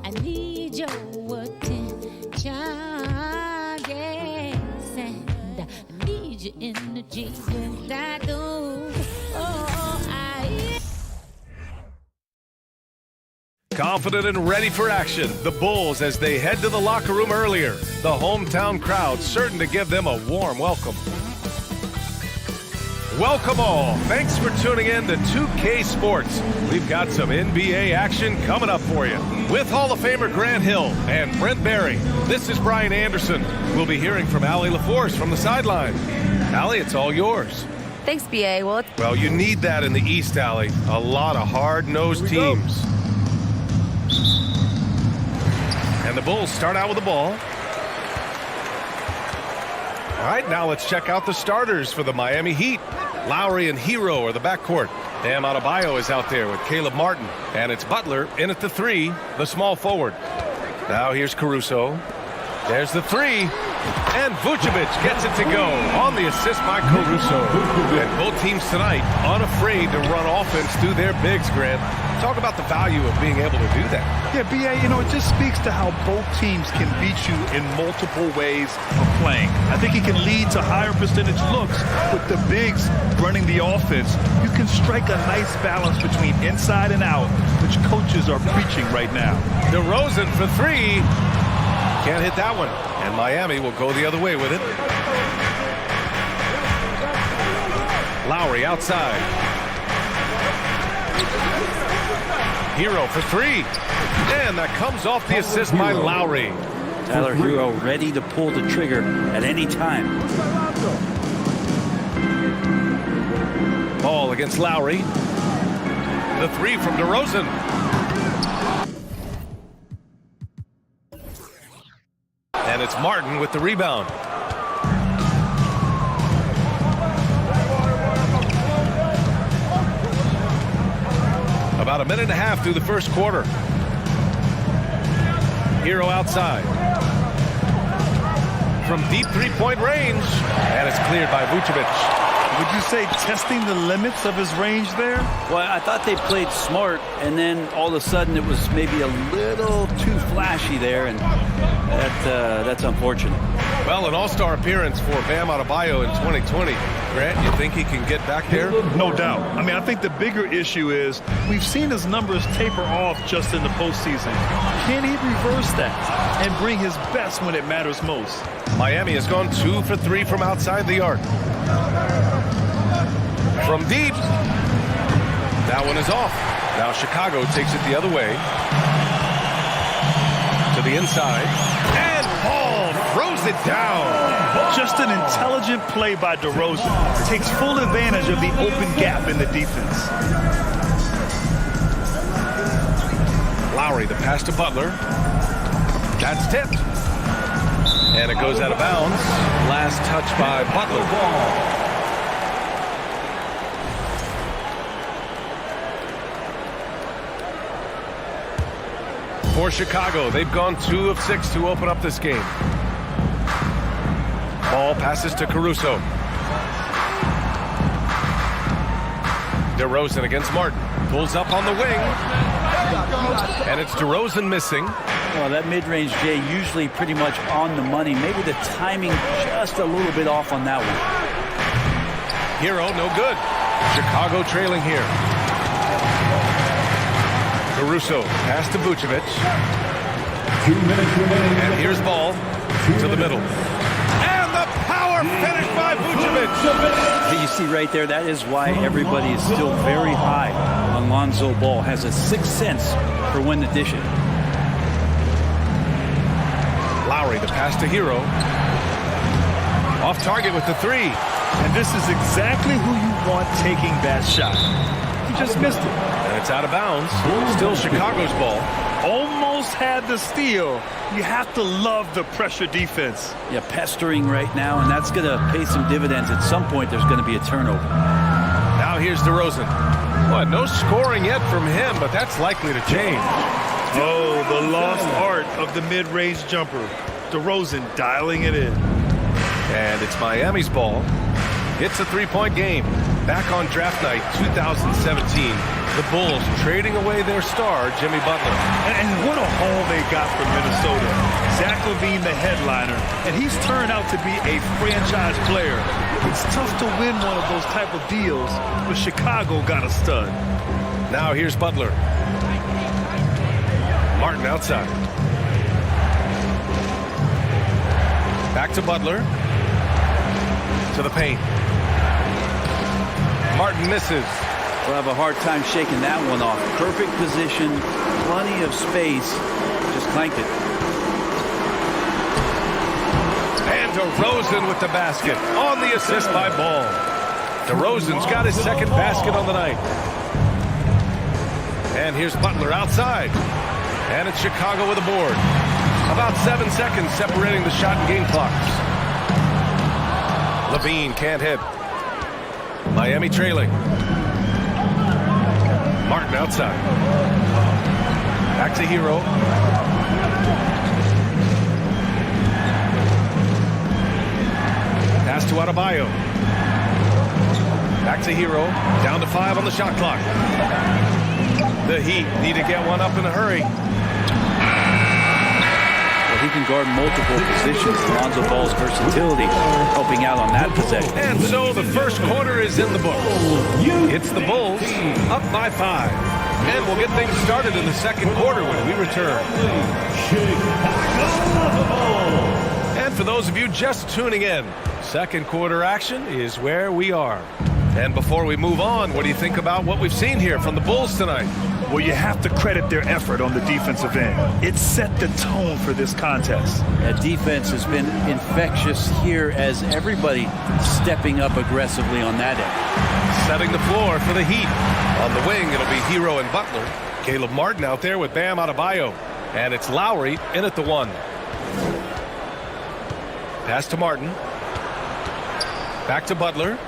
I need your attention, yes, and I need your energy when I do. Confident and ready for action, the Bulls as they head to the locker room earlier. The hometown crowd certain to give them a warm welcome. Welcome all. Thanks for tuning in to 2K Sports. We've got some NBA action coming up for you. With Hall of Famer Grant Hill and Brent Barry, this is Brian Anderson. We'll be hearing from Allie LaForce from the sideline. Allie, it's all yours. Thanks, B.A. Well, you need that in the East, Allie. A lot of hard-nosed teams. And the Bulls start out with the ball. All right, now let's check out the starters for the Miami Heat. Lowry and Hero are the backcourt. Bam Adebayo is out there with Caleb Martin. And it's Butler in at the 3, the small forward. Now here's Caruso. There's the 3. And Vucevic gets it to go on the assist by Caruso. And both teams tonight unafraid to run offense through their bigs, Grant. Talk about the value of being able to do that. Yeah, B.A., it just speaks to how both teams can beat you in multiple ways of playing. I think it can lead to higher percentage looks with the bigs running the offense. You can strike a nice balance between inside and out, which coaches are preaching right now. DeRozan for 3. Can't hit that one. And Miami will go the other way with it. Lowry outside. Hero for 3. And that comes off the assist by Lowry. Tyler Hero ready to pull the trigger at any time. Ball against Lowry. The 3 from DeRozan. And it's Martin with the rebound. About a minute and a half through the first quarter. Hero outside. From deep three-point range. And it's cleared by Vucevic. Would you say testing the limits of his range there? Well, I thought they played smart, and then all of a sudden it was maybe a little too flashy there, and that's unfortunate. Well, an all-star appearance for Bam Adebayo in 2020. Grant, you think he can get back there? No doubt. I think the bigger issue is we've seen his numbers taper off just in the postseason. Can he reverse that and bring his best when it matters most? Miami has gone 2 for 3 from outside the arc. From deep. That one is off. Now Chicago takes it the other way. To the inside. And Paul throws it down. Just an intelligent play by DeRozan. Takes full advantage of the open gap in the defense. Lowry, the pass to Butler. That's tipped. And it goes out of bounds. Last touch by Butler. For Chicago, they've gone 2 of 6 to open up this game. Ball passes to Caruso. DeRozan against Martin. Pulls up on the wing. And it's DeRozan missing. Well, that mid-range, Jay, usually pretty much on the money. Maybe the timing just a little bit off on that one. Hero, no good. Chicago trailing here. Caruso, pass to Vucevic. 2 minutes remaining. And here's ball to the middle. And the power finish by Vucevic. You see right there, that is why everybody is still very high on Lonzo Ball. Has a sixth sense for when to dish it. Lowry, the pass to Hero. Off target with the 3. And this is exactly who you want taking that shot. He just missed it. And it's out of bounds. Still Chicago's ball. Almost had the steal. You have to love the pressure defense. Yeah, pestering right now, and that's going to pay some dividends. At some point, there's going to be a turnover. Now here's DeRozan. Well, no scoring yet from him, but that's likely to change. Oh, the lost art of the mid-range jumper. DeRozan dialing it in. And it's Miami's ball. It's a 3-point game. Back on draft night 2017, the Bulls trading away their star, Jimmy Butler. And what a haul they got from Minnesota. Zach LaVine, the headliner, and he's turned out to be a franchise player. It's tough to win one of those type of deals, but Chicago got a stud. Now here's Butler. Martin outside. Back to Butler. To the paint. Martin misses. We'll have a hard time shaking that one off. Perfect position, plenty of space. Just clanked it. And DeRozan with the basket on the assist by Ball. DeRozan's got his second basket on the night. And here's Butler outside. And it's Chicago with a board. About 7 seconds separating the shot and game clocks. LaVine can't hit. Miami trailing. Martin outside. Back to Hero. Pass to Adebayo. Back to Hero. Down to 5 on the shot clock. The Heat need to get one up in a hurry. Well, he can guard multiple positions. Lonzo Ball's versatility helping out on that possession. And so the first quarter is in the books. It's the Bulls up by 5. And we'll get things started in the second quarter when we return. And for those of you just tuning in, second quarter action is where we are. And before we move on, what do you think about what we've seen here from the Bulls tonight? Well, you have to credit their effort on the defensive end. It set the tone for this contest. That defense has been infectious here as everybody stepping up aggressively on that end. Setting the floor for the Heat. On the wing, it'll be Hero and Butler. Caleb Martin out there with Bam Adebayo. And it's Lowry in at the 1. Pass to Martin. Back to Butler.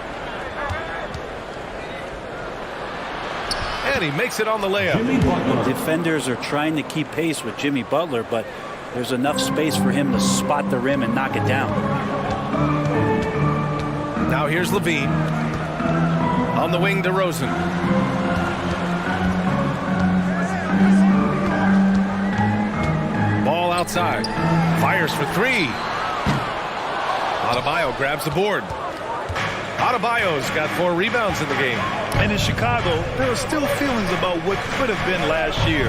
And he makes it on the layup. Defenders are trying to keep pace with Jimmy Butler, but there's enough space for him to spot the rim and knock it down. Now here's LaVine. On the wing, DeRozan. Ball outside. Fires for 3. Adebayo grabs the board. Adebayo's got 4 rebounds in the game. And in Chicago, there are still feelings about what could have been last year.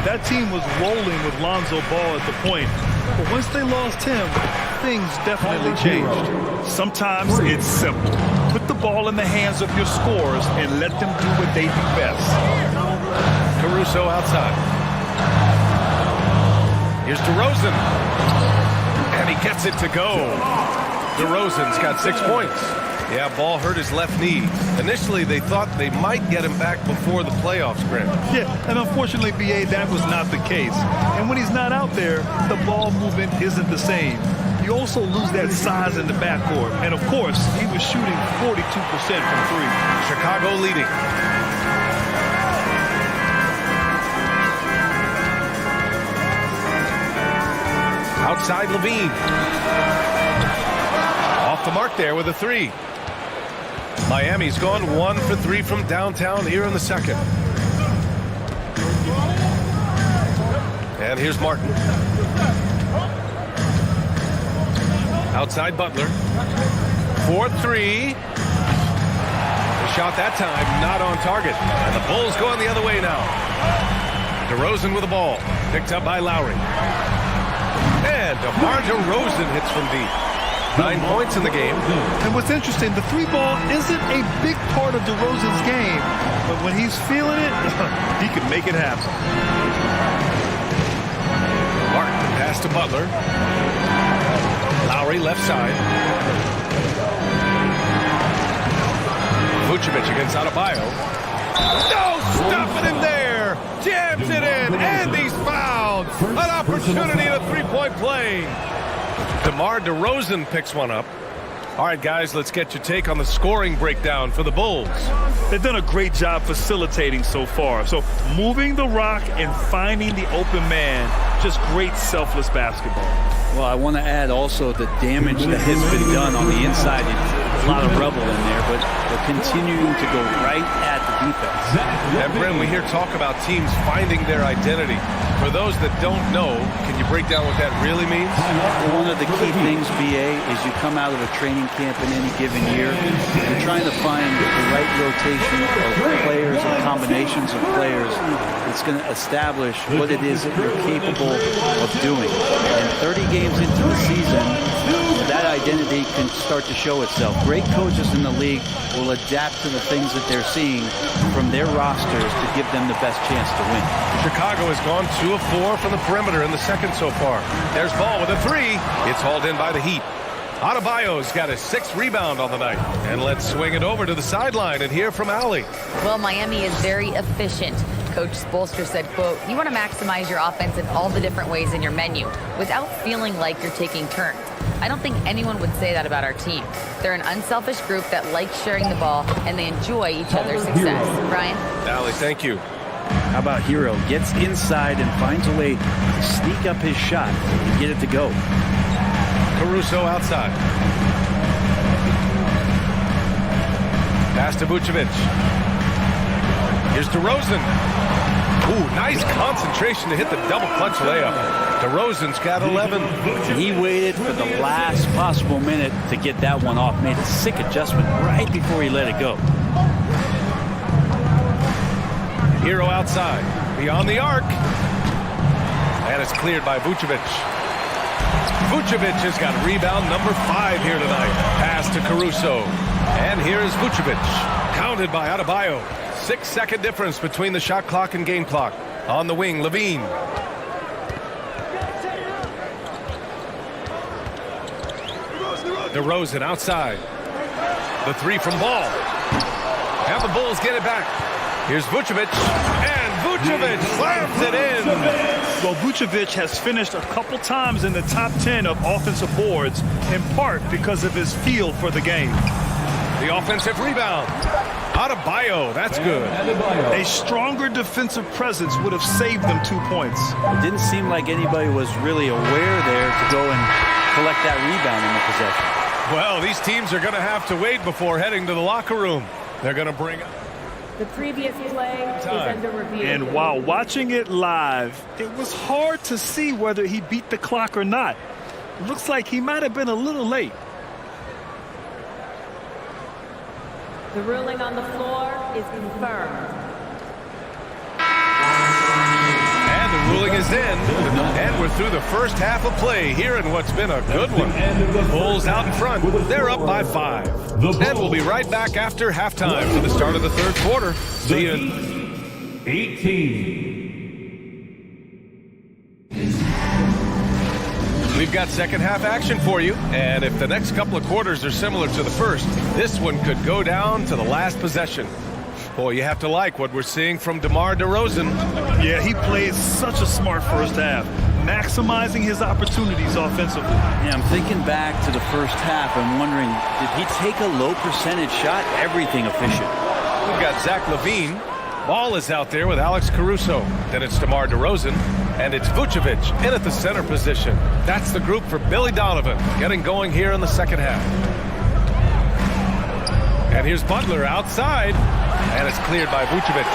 That team was rolling with Lonzo Ball at the point. But once they lost him, things definitely changed. Sometimes it's simple. Put the ball in the hands of your scorers and let them do what they do best. Caruso outside. Here's DeRozan. And he gets it to go. DeRozan's got 6 points. Yeah, Ball hurt his left knee. Initially, they thought they might get him back before the playoffs, Grant. Yeah, and unfortunately, B.A., that was not the case. And when he's not out there, the ball movement isn't the same. You also lose that size in the backcourt. And, of course, he was shooting 42% from 3. Chicago leading. Outside LaVine. Off the mark there with a 3. Miami's gone 1 for 3 from downtown here in the second. And here's Martin. Outside Butler. 4-3. The shot that time not on target. And the Bulls going the other way now. DeRozan with the ball. Picked up by Lowry. And DeMar DeRozan hits from deep. 9 points in the game. And what's interesting, the 3-ball isn't a big part of DeRozan's game, but when he's feeling it, he can make it happen. Martin pass to Butler. Lowry left side. Vucevic against Adebayo. No, stuffing him there. Jams it in, and he's fouled. An opportunity at a 3-point play. DeMar DeRozan picks one up. All right, guys, let's get your take on the scoring breakdown for the Bulls. They've done a great job facilitating so far. So moving the rock and finding the open man, just great selfless basketball. Well, I want to add also the damage that has been done on the inside. a lot of rubble in there, but they're continuing to go right at the defense. And Brent, we hear talk about teams finding their identity. For those that don't know, can you break down what that really means? One of the key things, BA, is you come out of a training camp in any given year, you're trying to find the right rotation of players and combinations of players that's going to establish what it is that you're capable of doing. And 30 games into the season, that identity can start to show itself. Great coaches in the league will adapt to the things that they're seeing from their rosters to give them the best chance to win. Chicago has gone 2 of 4 from the perimeter in the second so far. There's Ball with a 3. It's hauled in by the Heat. Adebayo's got his 6th rebound on the night. And let's swing it over to the sideline and hear from Allie. Well, Miami is very efficient. Coach Spoelstra said, quote, "You want to maximize your offense in all the different ways in your menu without feeling like you're taking turns." I don't think anyone would say that about our team. They're an unselfish group that likes sharing the ball, and they enjoy each other's success. Brian? Allie, thank you. How about Hero? Gets inside and finds a way to sneak up his shot and get it to go. Caruso outside. Pass to Vucevic. Here's DeRozan. Ooh, nice concentration to hit the double clutch layup. DeRozan's got 11. He waited for the last possible minute to get that one off. Made a sick adjustment right before he let it go. Hero outside. Beyond the arc. And it's cleared by Vucevic. Vucevic has got rebound number 5 here tonight. Pass to Caruso. And here's Vucevic. Counted by Adebayo. 6-second difference between the shot clock and game clock. On the wing, Levine. DeRozan outside. The 3 from Ball. And the Bulls get it back. Here's Vucevic. And Vucevic slams it in. Well, Vucevic has finished a couple times in the top 10 of offensive boards, in part because of his feel for the game. The offensive rebound. Adebayo, that's good. A stronger defensive presence would have saved them 2 points. It didn't seem like anybody was really aware there to go and collect that rebound in the possession. Well, these teams are going to have to wait before heading to the locker room. They're going to bring the previous play is under review. And while watching it live, it was hard to see whether he beat the clock or not. It looks like he might have been a little late. The ruling on the floor is confirmed. And the ruling is in. And we're through the first half of play here in what's been a good one. Bulls out in front. They're up by 5. And we'll be right back after halftime for the start of the third quarter. See you. 18. We've got second half action for you, and if the next couple of quarters are similar to the first, this one could go down to the last possession. Boy, you have to like what we're seeing from DeMar DeRozan. Yeah, he played such a smart first half, maximizing his opportunities offensively. Yeah, I'm thinking back to the first half and wondering, did he take a low percentage shot? Everything efficient. We've got Zach LaVine. Ball is out there with Alex Caruso. Then it's DeMar DeRozan. And it's Vucevic in at the center position. That's the group for Billy Donovan getting going here in the second half. And here's Butler outside. And it's cleared by Vucevic.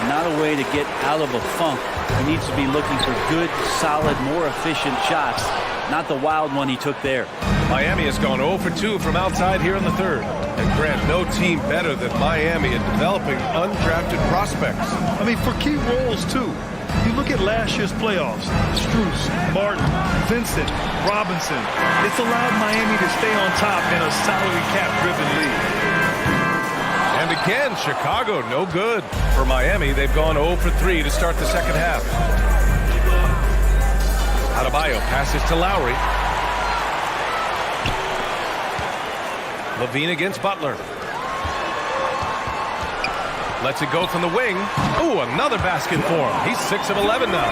Not a way to get out of a funk. He needs to be looking for good, solid, more efficient shots. Not the wild one he took there. Miami has gone 0 for 2 from outside here in the third. And Grant, no team better than Miami at developing undrafted prospects. I mean, for key roles, too. You look at last year's playoffs, Strus, Martin, Vincent, Robinson. It's allowed Miami to stay on top in a salary cap-driven league. And again, Chicago, no good. For Miami, they've gone 0 for 3 to start the second half. Adebayo passes to Lowry. LaVine against Butler. Lets it go from the wing. Ooh, another basket for him. He's 6 of 11 now.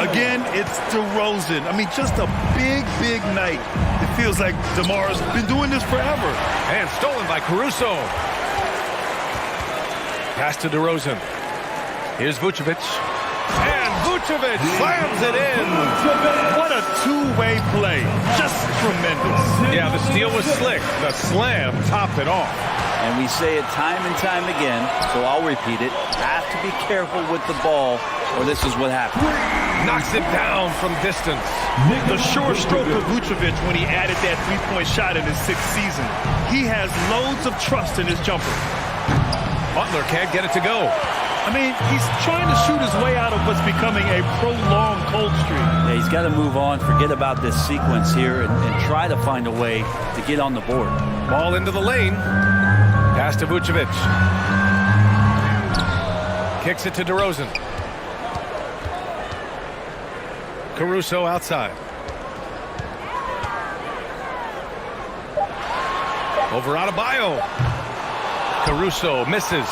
Again, it's DeRozan. I mean, just a big, big night. It feels like DeMar's been doing this forever. And stolen by Caruso. Pass to DeRozan. Here's Vucevic. And Vucevic slams it in. What a two-way play. Just tremendous. Yeah, the steal was slick. The slam topped it off. And we say it time and time again, so I'll repeat it. Have to be careful with the ball, or this is what happens. Knocks it down from distance. The sure stroke of Vucevic when he added that three-point shot in his 6th season. He has loads of trust in his jumper. Butler can't get it to go. I mean, he's trying to shoot his way out of what's becoming a prolonged cold streak. Yeah, he's got to move on, forget about this sequence here, and try to find a way to get on the board. Ball into the lane. Pass to Vucevic. Kicks it to DeRozan. Caruso outside. Over Adebayo. Caruso misses.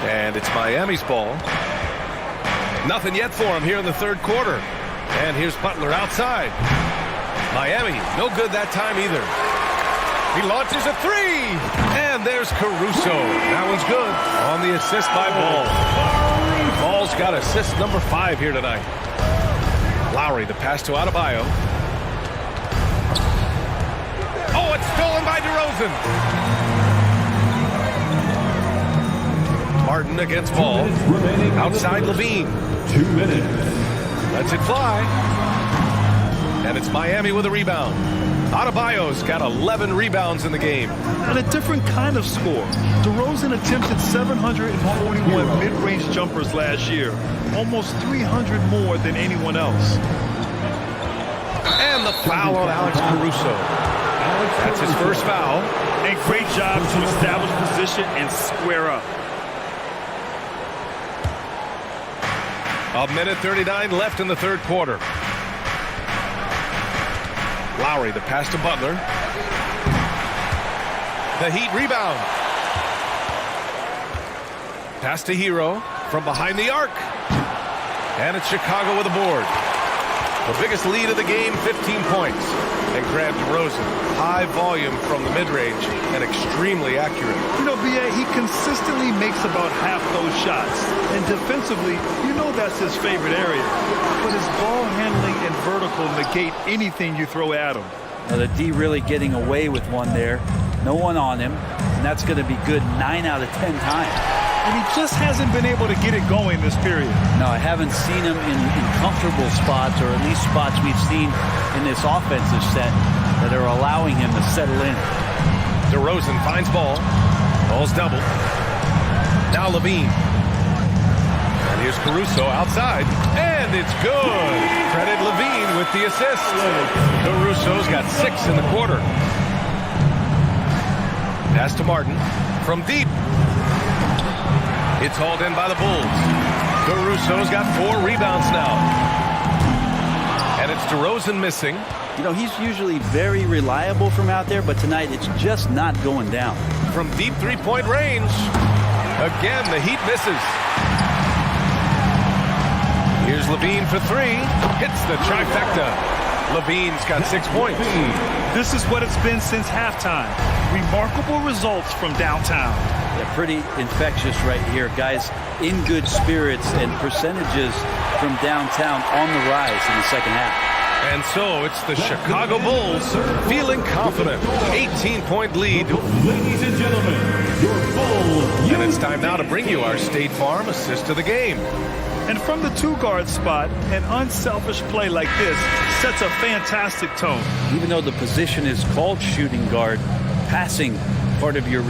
And it's Miami's ball. Nothing yet for him here in the third quarter. And here's Butler outside. Miami, no good that time either. He launches a three. And there's Caruso. That one's good on the assist by Ball. Ball's got assist number 5 here tonight. Lowry, the pass to Adebayo. Oh, it's stolen by DeRozan. Martin against Ball. Outside Levine. 2 minutes. Lets it fly. And it's Miami with a rebound. Adebayo's got 11 rebounds in the game. And a different kind of score. DeRozan attempted 741 mid-range jumpers last year. Almost 300 more than anyone else. And the foul on Alex Caruso. That's his first foul. And great job to establish position and square up. A minute 39 left in the third quarter. Lowry, the pass to Butler. The Heat rebound. Pass to Hero from behind the arc. And it's Chicago with a board. The biggest lead of the game, 15 points. And Grant DeRozan, high volume from the mid-range and extremely accurate. You know, B.A., he consistently makes about half those shots. And defensively, you know that's his favorite area. But his ball handling and vertical negate anything you throw at him. Now the D really getting away with one there. No one on him. And that's going to be good 9 out of 10 times. And he just hasn't been able to get it going this period. No, I haven't seen him in comfortable spots, or at least spots we've seen in this offensive set that are allowing him to settle in. DeRozan finds Ball. Ball's doubled. Now Levine. And here's Caruso outside. And it's good. Credit Levine with the assist. Caruso's got 6 in the quarter. Pass to Martin from deep. It's hauled in by the Bulls. Caruso's got 4 rebounds now. And it's DeRozan missing. You know, he's usually very reliable from out there, but tonight it's just not going down. From deep three-point range. Again, the Heat misses. Here's Levine for 3. Hits the trifecta. Levine's got 6 points. This is what it's been since halftime. Remarkable results from downtown. Yeah, pretty infectious right here. Guys in good spirits, and percentages from downtown on the rise in the second half. And so it's the Chicago Bulls feeling confident. 18-point lead. Ladies and gentlemen, your Bulls. And it's time now to bring you our State Farm assist of the game. And from the 2-guard spot, an unselfish play like this sets a fantastic tone. Even though the position is called shooting guard, passing part of your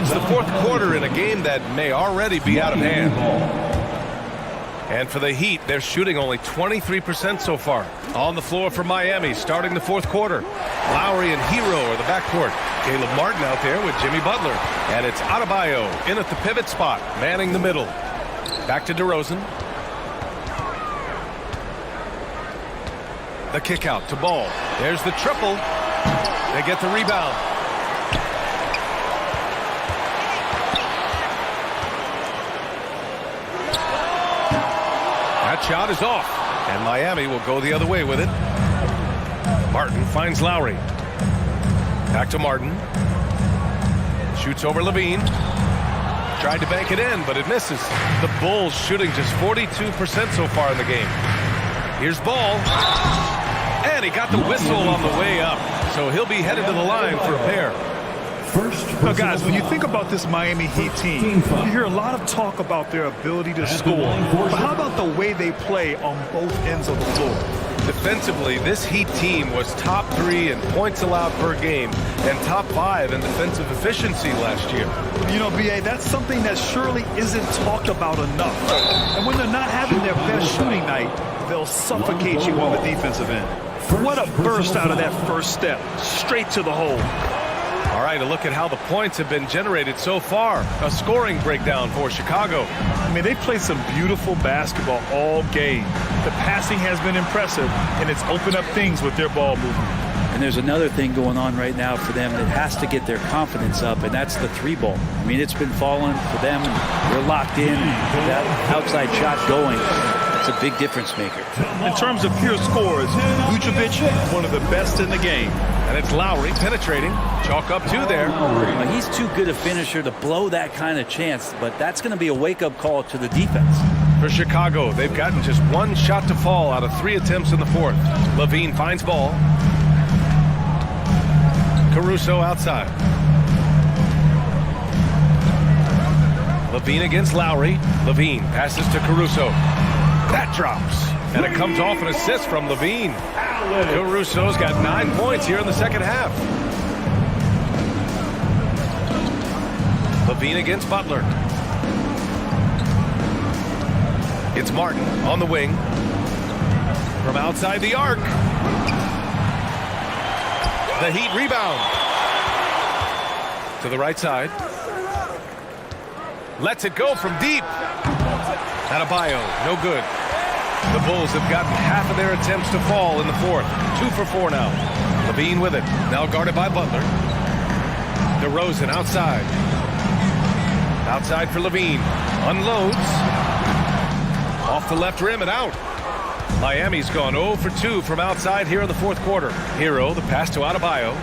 completes the fourth quarter in a game that may already be out of hand. And for the Heat, they're shooting only 23% so far. On the floor for Miami, starting the fourth quarter. Lowry and Hero are the backcourt. Caleb Martin out there with Jimmy Butler. And it's Adebayo in at the pivot spot, manning the middle. Back to DeRozan. The kick out to Ball. There's the triple. They get the rebound. That shot is off, and Miami will go the other way with it. Martin finds Lowry. Back to Martin. Shoots over Levine. Tried to bank it in, but it misses. The Bulls shooting just 42% so far in the game. Here's Ball. And he got the whistle on the way up, so he'll be headed to the line for a pair. Now, guys, when you think about this Miami Heat team, you hear a lot of talk about their ability to score. But how about the way they play on both ends of the floor? Defensively, this Heat team was top 3 in points allowed per game and top 5 in defensive efficiency last year. You know, B.A., that's something that surely isn't talked about enough. And when they're not having their best shooting night, they'll suffocate you on the defensive end. What a burst out of that first step, straight to the hole. All right, a look at how the points have been generated so far. A scoring breakdown for Chicago. I mean, they played some beautiful basketball all game. The passing has been impressive, and it's opened up things with their ball movement. And there's another thing going on right now for them that has to get their confidence up, and that's the 3-ball. I mean, it's been falling for them. They're locked in. That outside shot going. It's a big difference maker. In terms of pure scores, Vucevic, one of the best in the game. And it's Lowry penetrating. Chalk up 2 there. Well, he's too good a finisher to blow that kind of chance, but that's going to be a wake-up call to the defense. For Chicago, they've gotten just 1 shot to fall out of 3 attempts in the fourth. Levine finds Ball. Caruso outside. Levine against Lowry. Levine passes to Caruso. That drops, and it comes off an assist from Levine. Caruso's got 9 points here in the second half. Levine against Butler. It's Martin on the wing. From outside the arc. The Heat rebound. To the right side. Lets it go from deep. Adebayo, no good. The Bulls have gotten half of their attempts to fall in the fourth. 2 for 4 now. Levine with it. Now guarded by Butler. DeRozan outside. Outside for Levine. Unloads. Off the left rim and out. Miami's gone 0 for 2 from outside here in the fourth quarter. Hero, the pass to Adebayo.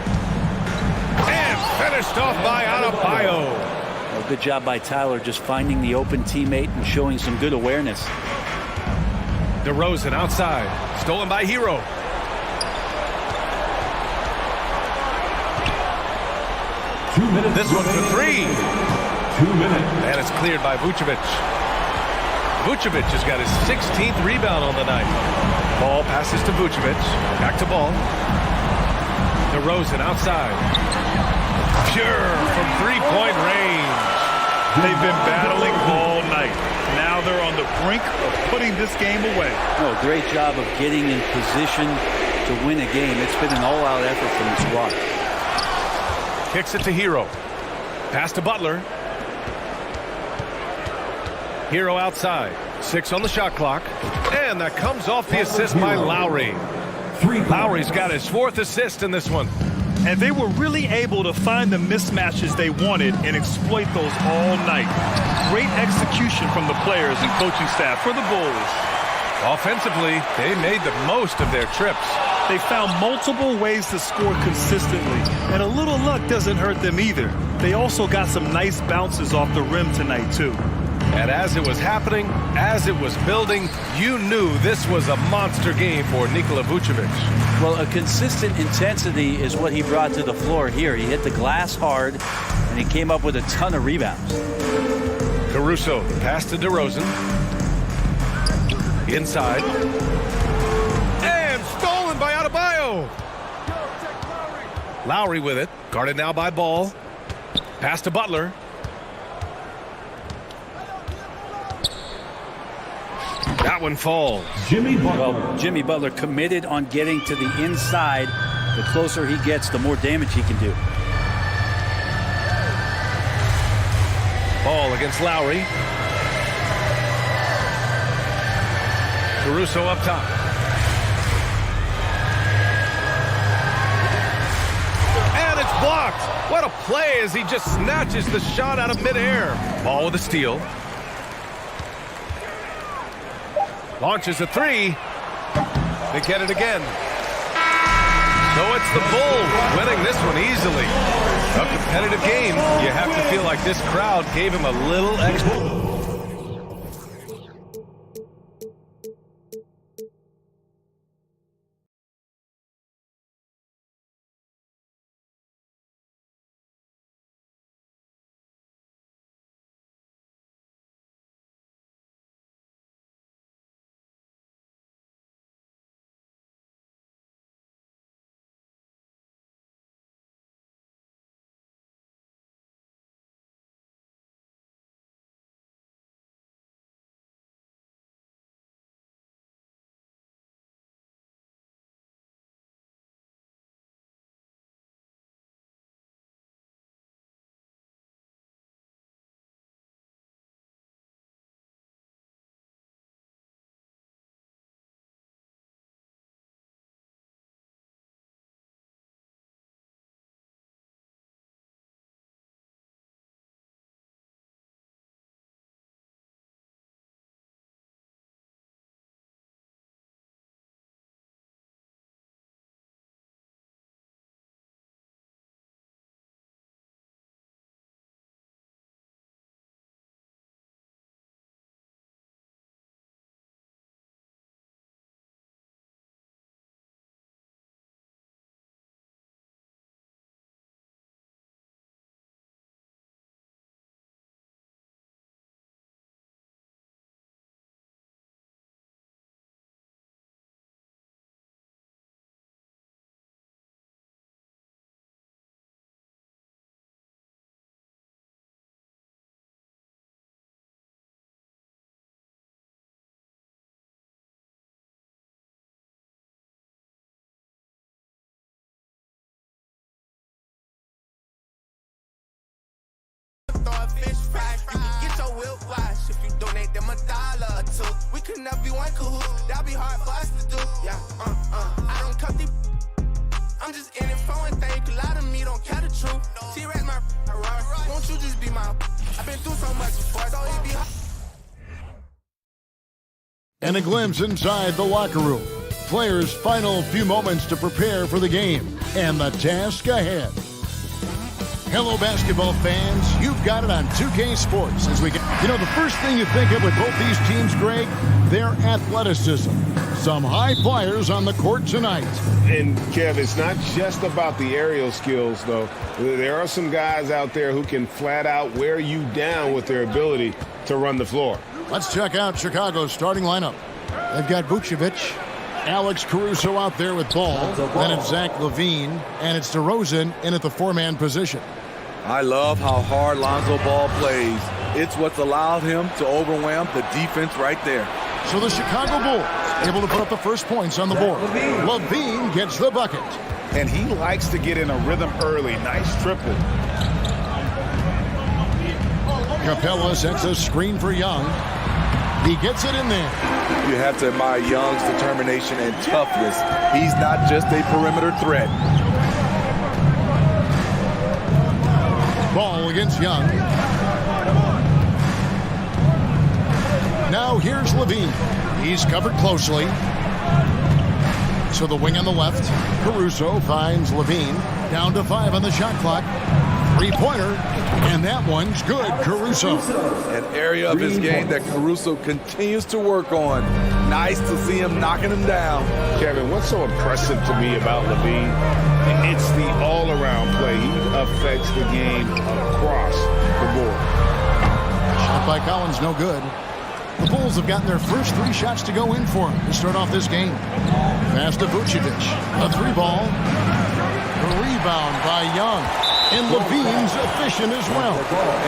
And finished off by Adebayo. Well, good job by Tyler just finding the open teammate and showing some good awareness. DeRozan outside. Stolen by Hero. This one for 3. 2 minutes. And it's cleared by Vucevic. Vucevic has got his 16th rebound on the night. Ball passes to Vucevic. Back to Ball. DeRozan outside. Pure from 3-point range. They've been battling all night. Now they're on the brink of putting this game away. Oh, great job of getting in position to win a game. It's been an all-out effort from the squad. Kicks it to Hero. Pass to Butler. Hero outside. 6 on the shot clock. And that comes off the assist by Lowry. Lowry's got his 4th assist in this one. And they were really able to find the mismatches they wanted and exploit those all night. Great execution from the players and coaching staff for the Bulls. Offensively, they made the most of their trips. They found multiple ways to score consistently, and a little luck doesn't hurt them either. They also got some nice bounces off the rim tonight, too. And as it was happening, as it was building, you knew this was a monster game for Nikola Vucevic. Well, a consistent intensity is what he brought to the floor here. He hit the glass hard, and he came up with a ton of rebounds. Caruso, pass to DeRozan. Inside. And stolen by Adebayo. Lowry with it, guarded now by Ball. Pass to Butler. That one falls. Jimmy Butler. Well, Jimmy Butler committed on getting to the inside. The closer he gets, the more damage he can do. Ball against Lowry. Caruso up top. And it's blocked. What a play as he just snatches the shot out of midair. Ball with a steal. Launches a three. They get it again. So it's the Bulls winning this one easily. A competitive game. You have to feel like this crowd gave him a little extra. Get your whip wash if you donate them $1 or $2. We could never be one cahoot. That'd be hard for us to do. Yeah, I don't cut the. I'm just in it for one thing. A lot of me don't care the truth. T-Rex my right. Won't you just be my? I've been through so much before, so it be hard. And a glimpse inside the locker room. Players' final few moments to prepare for the game and the task ahead. Hello, basketball fans. You've got it on 2K Sports as we get. You know, the first thing you think of with both these teams, Greg, their athleticism. Some high flyers on the court tonight. And, Kev, it's not just about the aerial skills, though. There are some guys out there who can flat out wear you down with their ability to run the floor. Let's check out Chicago's starting lineup. They've got Vucevic, Alex Caruso out there with ball. Then it's Zach LaVine, and it's DeRozan in at the four-man position. I love how hard Lonzo Ball plays. It's what's allowed him to overwhelm the defense right there. So the Chicago Bulls able to put up the first points on the board. LaVine gets the bucket. And he likes to get in a rhythm early. Nice triple. Capella sets a screen for Young. He gets it in there. You have to admire Young's determination and toughness. He's not just a perimeter threat. Ball against Young. Now here's LaVine. He's covered closely. So the wing on the left. Caruso finds LaVine. Down to 5 on the shot clock. Three-pointer. And that one's good, Caruso. An area of his game that Caruso continues to work on. Nice to see him knocking him down. Kevin, what's so impressive to me about LaVine? It's the all-around play. He affects the game across the board. Shot by Collins, no good. The Bulls have gotten their first 3 shots to go in for him to start off this game. Pass to Vucevic. A 3-ball. The rebound by Young. And Levine's efficient as well.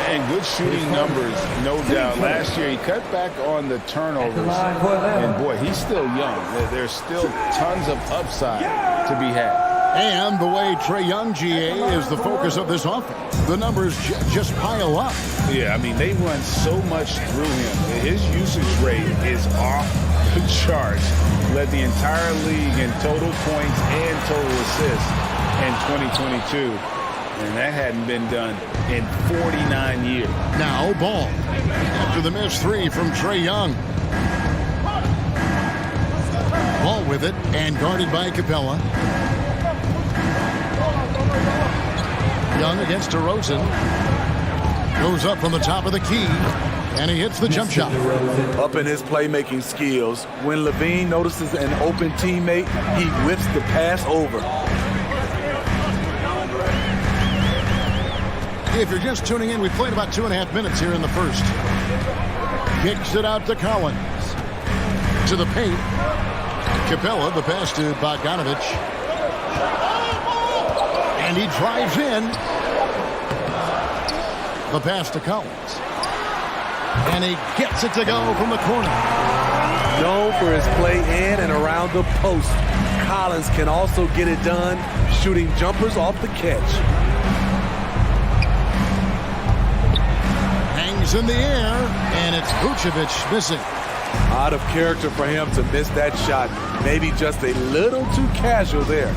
And good shooting numbers, no doubt. Last year, he cut back on the turnovers. And, boy, he's still young. There's still tons of upside to be had. And the way Trae Young, GA, is the focus of this offense. The numbers just pile up. Yeah, I mean, they run so much through him. His usage rate is off the charts. Led the entire league in total points and total assists in 2022. And that hadn't been done in 49 years. Now Ball. After the missed three from Trae Young. Ball with it and guarded by Capella. Young against DeRozan. Goes up from the top of the key. And he hits the jump shot. Up in his playmaking skills. When Levine notices an open teammate, he whips the pass over. If you're just tuning in, we played about 2.5 minutes here in the first. Kicks it out to Collins. To the paint. Capella, the pass to Bogdanovic. And he drives in. The pass to Collins. And he gets it to go from the corner. Known for his play in and around the post, Collins can also get it done shooting jumpers off the catch. Hangs in the air, and it's Vucevic missing. Out of character for him to miss that shot. Maybe just a little too casual there.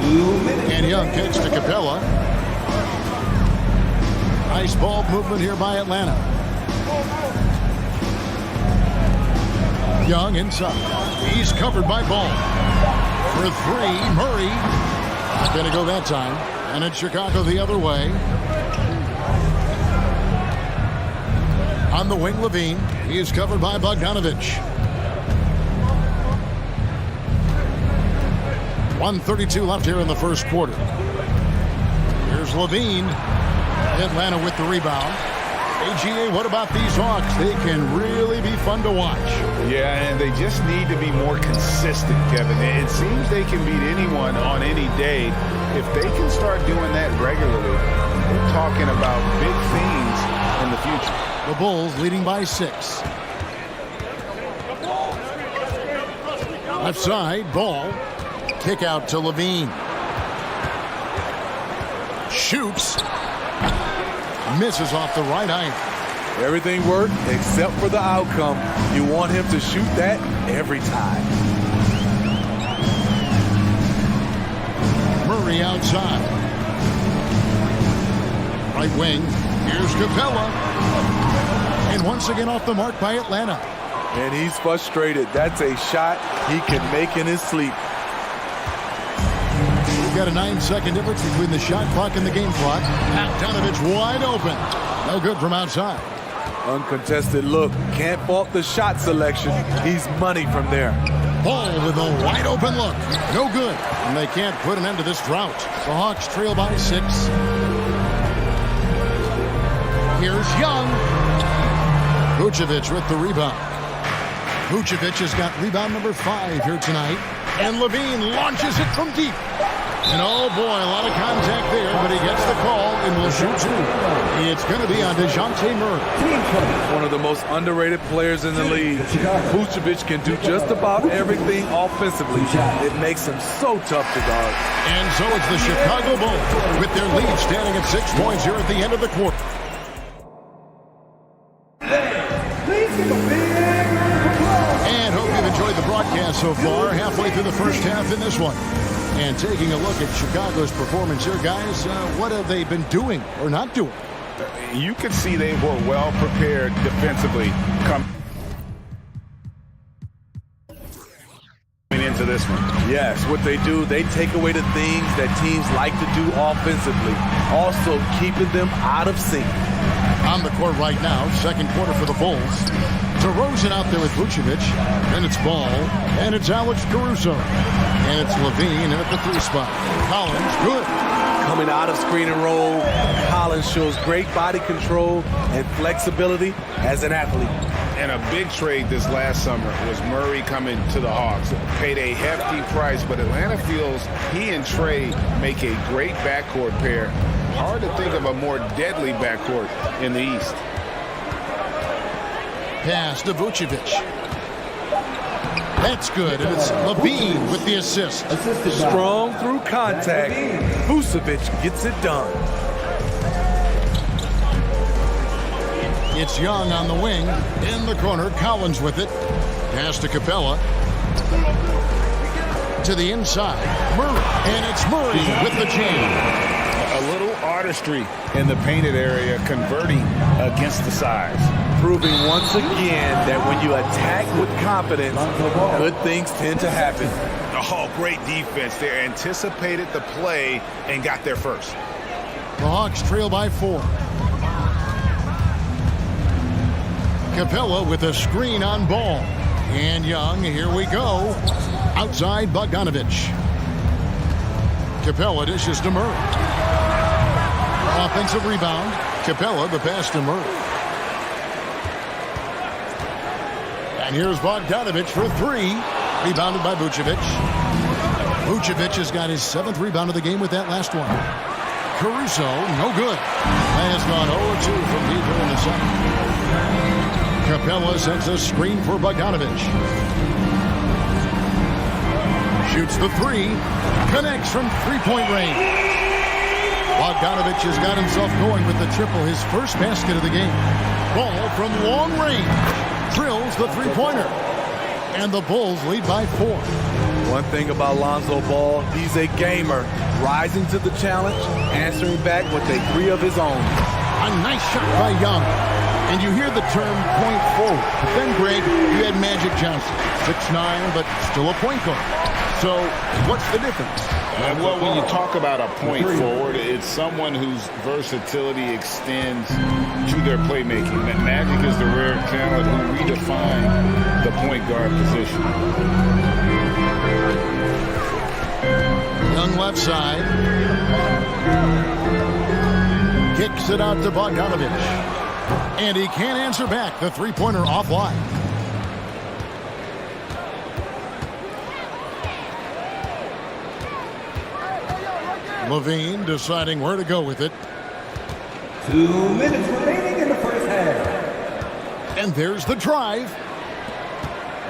And Young kicks to Capella. Nice ball movement here by Atlanta. Young inside. He's covered by Ball. For three, Murray. Not going to go that time. And it's Chicago the other way. On the wing, Levine. He is covered by Bogdanovic. 1:32 left here in the first quarter. Here's Levine. Atlanta with the rebound. AGA, what about these Hawks? They can really be fun to watch. Yeah, and they just need to be more consistent, Kevin. It seems they can beat anyone on any day. If they can start doing that regularly, we're talking about big things in the future. The Bulls leading by 6. Left side, Ball. Kick out to Levine. Shoots. Misses off the right eye. Everything worked except for the outcome. You want him to shoot that every time. Murray outside. Right wing. Here's Capella. And once again off the mark by Atlanta. And he's frustrated. That's a shot he can make in his sleep. We've got a 9-second difference between the shot clock and the game clock. Bogdanovic wide open. No good from outside. Uncontested look. Can't fault the shot selection. He's money from there. Ball with a wide open look. No good. And they can't put an end to this drought. The Hawks trail by 6. Here's Young. Vucevic with the rebound. Vucevic has got rebound number 5 here tonight. And Levine launches it from deep. And oh boy, a lot of contact there, but he gets the call and will shoot 2. It's going to be on DeJounte Murray. One of the most underrated players in the league. Vucevic can do just about everything offensively. It makes him so tough to guard. And so it's the Chicago Bulls with their lead standing at 6 points here at the end of the quarter. And hope you've enjoyed the broadcast so far. Halfway through the first half in this one. And taking a look at Chicago's performance here, guys, what have they been doing or not doing? You could see they were well prepared defensively coming into this one. Yes, what they do, they take away the things that teams like to do offensively, also keeping them out of sync. On the court right now, second quarter for the Bulls. DeRozan out there with Vucevic. Then it's Ball. And it's Alex Caruso. And it's Levine at the 3 spot. Collins, good. Coming out of screen and roll, Collins shows great body control and flexibility as an athlete. And a big trade this last summer was Murray coming to the Hawks. Paid a hefty price, but Atlanta feels he and Trae make a great backcourt pair. Hard to think of a more deadly backcourt in the East. Pass to Vucevic. That's good, and it's Levine with the assist. Strong through contact. Vucevic gets it done. It's Young on the wing. In the corner, Collins with it. Pass to Capella. To the inside. Murray. And it's Murray with the jam. A little artistry in the painted area, converting against the size. Proving once again that when you attack with confidence, good things tend to happen. Oh, great defense. They anticipated the play and got there first. The Hawks trail by 4. Capella with a screen on Ball. And Young, here we go. Outside Bogdanovich. Capella dishes to Murray. Offensive rebound. Capella, the pass to Murray. And here's Bogdanovich for 3. Rebounded by Vucevic. Vucevic has got his 7th rebound of the game with that last one. Caruso, no good. Has gone 0-2 from deep in the second. Capella sends a screen for Bogdanovich. Shoots the 3. Connects from three-point range. Bogdanovich has got himself going with the triple, his first basket of the game. Ball from long range. Drills the three-pointer. And the Bulls lead by 4. One thing about Lonzo Ball, he's a gamer. Rising to the challenge, answering back with a 3 of his own. A nice shot by Young. And you hear the term point forward. But then, Greg, you had Magic Johnson. 6'9", but still a point guard. So, what's the difference? Well, when you talk about a point forward, it's someone whose versatility extends to their playmaking. Magic is the rare talent who redefined the point guard position. Young left side. Kicks it out to Bogdanovich. And he can't answer back. The three-pointer offline. Levine deciding where to go with it. 2 minutes remaining in the first half. And there's the drive.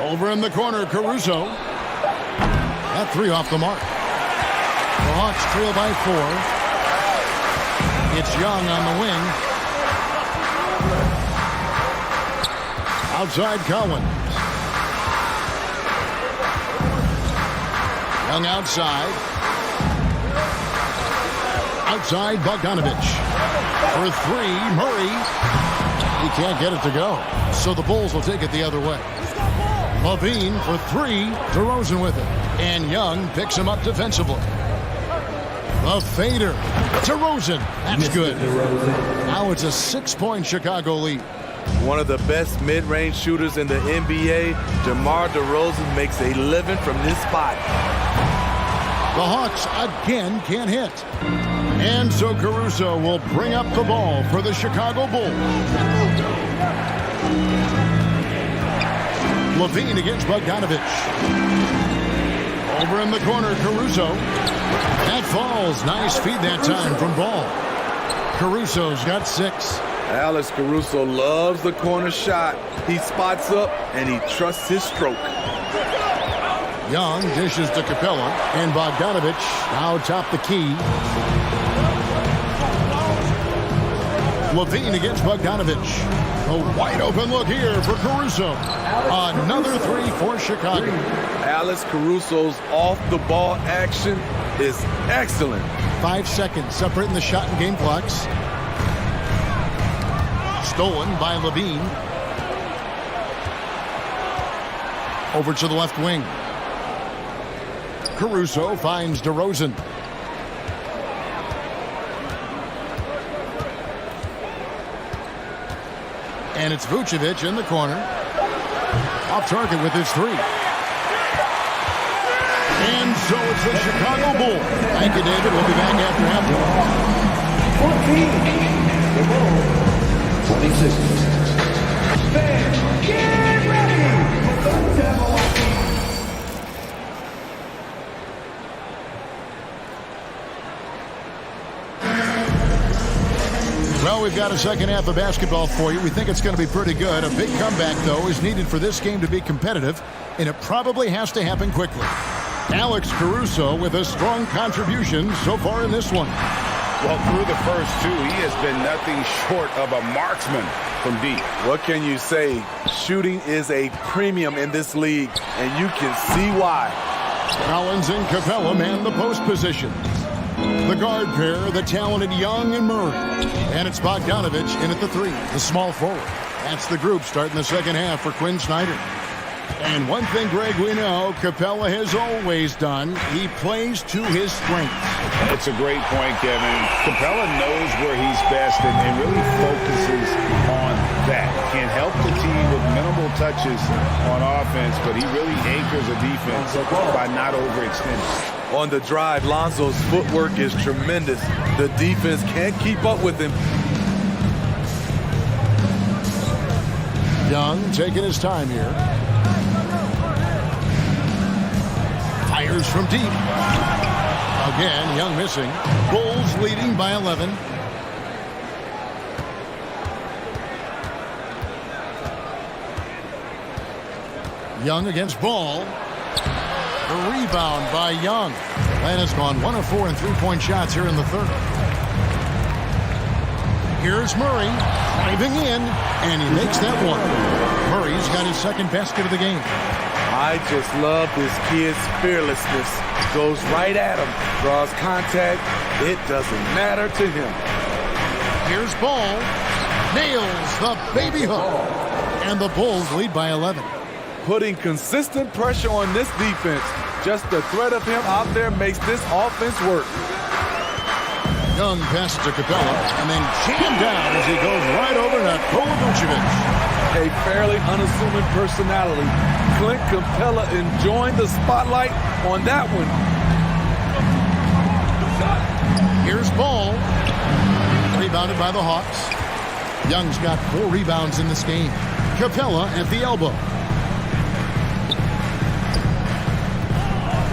Over in the corner, Caruso. That 3 off the mark. The Hawks trail by 4. It's Young on the wing. Outside Collins. Young outside. Outside Bogdanovich. For 3, Murray. He can't get it to go. So the Bulls will take it the other way. Levine for 3. DeRozan with it. And Young picks him up defensively. The fader. DeRozan. That's good. Now it's a 6-point Chicago lead. One of the best mid-range shooters in the NBA, DeMar DeRozan makes a living from this spot. The Hawks again can't hit. And so Caruso will bring up the ball for the Chicago Bulls. Levine against Bogdanovich. Over in the corner, Caruso. That falls. Nice feed that time from Ball. Caruso's got 6. Alex Caruso loves the corner shot. He spots up and he trusts his stroke. Young dishes to Capella, and Bogdanovich now top the key. Levine against Bogdanovich. A wide open look here for Caruso. Another 3 for Chicago. Alex Caruso's off-the-ball action is excellent. 5 seconds separating the shot and game clocks. Stolen by Levine. Over to the left wing. Caruso finds DeRozan. And it's Vucevic in the corner. Off target with his 3. And so it's the Chicago Bulls. Thank you, David. We'll be back after halftime. 14. The Bulls. 26. Fans, get ready for the demo. Well, we've got a second half of basketball for you. We think it's going to be pretty good. A big comeback, though, is needed for this game to be competitive, and it probably has to happen quickly. Alex Caruso with a strong contribution so far in this one. Well, through the first two, he has been nothing short of a marksman from deep. What can you say? Shooting is a premium in this league, and you can see why. Collins and Capella man the post position. The guard pair, the talented Young and Murray. And it's Bogdanovich in at the 3, the small forward. That's the group starting the second half for Quinn Snyder. And one thing, Greg, we know Capella has always done. He plays to his strengths. It's a great point, Kevin. Capella knows where he's best and really focuses on that. Can help the team with minimal touches on offense, but he really anchors a defense by not overextending. On the drive, Lonzo's footwork is tremendous. The defense can't keep up with him. Young taking his time here. Fires from deep. Again, Young missing. Bulls leading by 11. Young against Ball. The rebound by Young. Atlanta's gone 1 of 4 in three-point shots here in the third. Here's Murray driving in, and he makes that one. Murray's got his second basket of the game. I just love this kid's fearlessness. Goes right at him, draws contact. It doesn't matter to him. Here's Ball. Nails the baby hook. And the Bulls lead by 11. Putting consistent pressure on this defense. Just the threat of him out there makes this offense work. Young passes to Capella and then jammed down as he goes right over Nikola Vucevic. A fairly unassuming personality. Clint Capella enjoying the spotlight on that one. Here's Ball. Rebounded by the Hawks. Young's got 4 rebounds in this game. Capella at the elbow.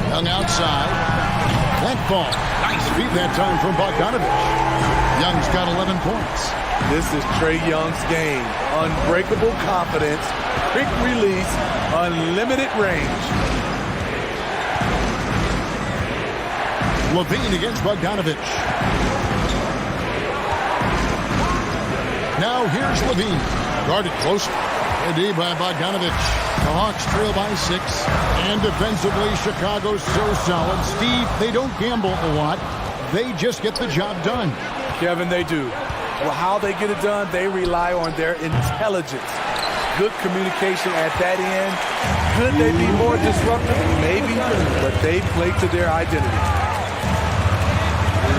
Young outside. That ball. Nice feed that time from Bogdanovich. Young's got 11 points. This is Trae Young's game. Unbreakable confidence, quick release, unlimited range. Levine against Bogdanovich. Now here's Levine. Guarded close. D by Bogdanovich. The Hawks trail by 6. And defensively, Chicago's so solid. Steve, they don't gamble a lot. They just get the job done. Kevin, they do. Well, how they get it done, they rely on their intelligence. Good communication at that end. Could they be more disruptive? Maybe, but they play to their identity.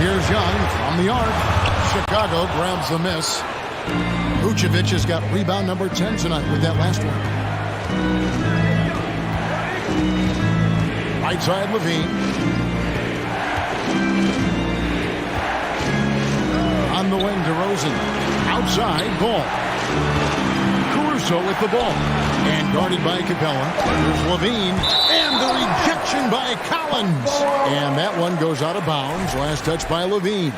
Here's Young from the arc. Chicago grabs the miss. Vucevic has got rebound number 10 tonight with that last one. Right side, Levine. On the wing, DeRozan. Outside, Ball. Caruso with the ball. And guarded by Capella. There's Levine. And the rejection by Collins. And that one goes out of bounds. Last touch by Levine.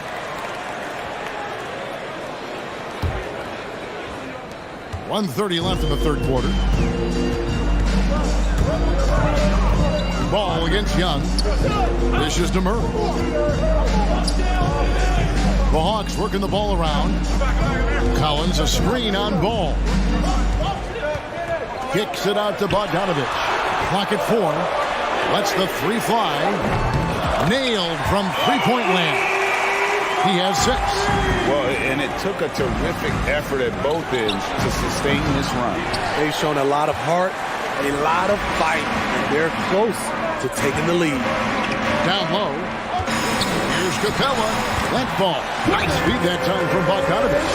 .130 left in the third quarter. Ball against Young. Dishes to Murray. The Hawks working the ball around. Collins a screen on Ball. Kicks it out to Bogdanovich. Clock at 4. Lets the 3 fly. Nailed from three-point land. He has 6. Well, and it took a terrific effort at both ends to sustain this run. They've shown a lot of heart, a lot of fight, and they're close to taking the lead. Down low. Here's Capella. That ball. Nice feed that time from Bogdanovich.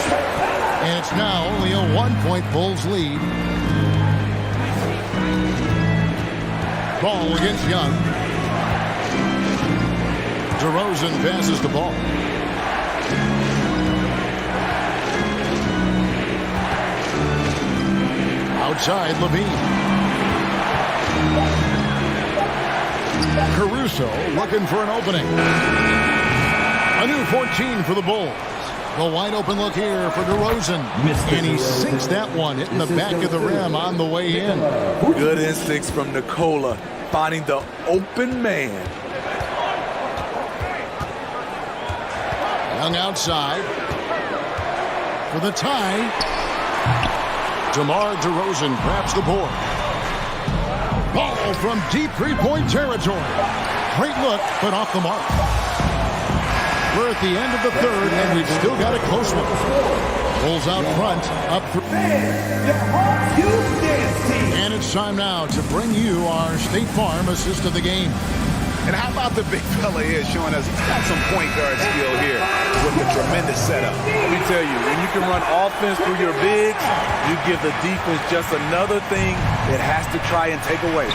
And it's now only a 1-point Bulls lead. Ball against Young. DeRozan passes the ball. Outside, Levine. Caruso looking for an opening. A new 14 for the Bulls. The wide open look here for DeRozan. And he sinks that one, hitting the back of the rim on the way in. Good instincts from Nikola, finding the open man. Young outside for the tie. DeMar DeRozan grabs the board. Ball from deep three-point territory. Great look, but off the mark. We're at the end of the third, and we've still got a close one. Bulls out front, up for... And it's time now to bring you our State Farm assist of the game. And how about the big fella here showing us he's got some point guard skill here with a tremendous setup. Let me tell you, when you can run offense through your bigs, you give the defense just another thing it has to try and take away.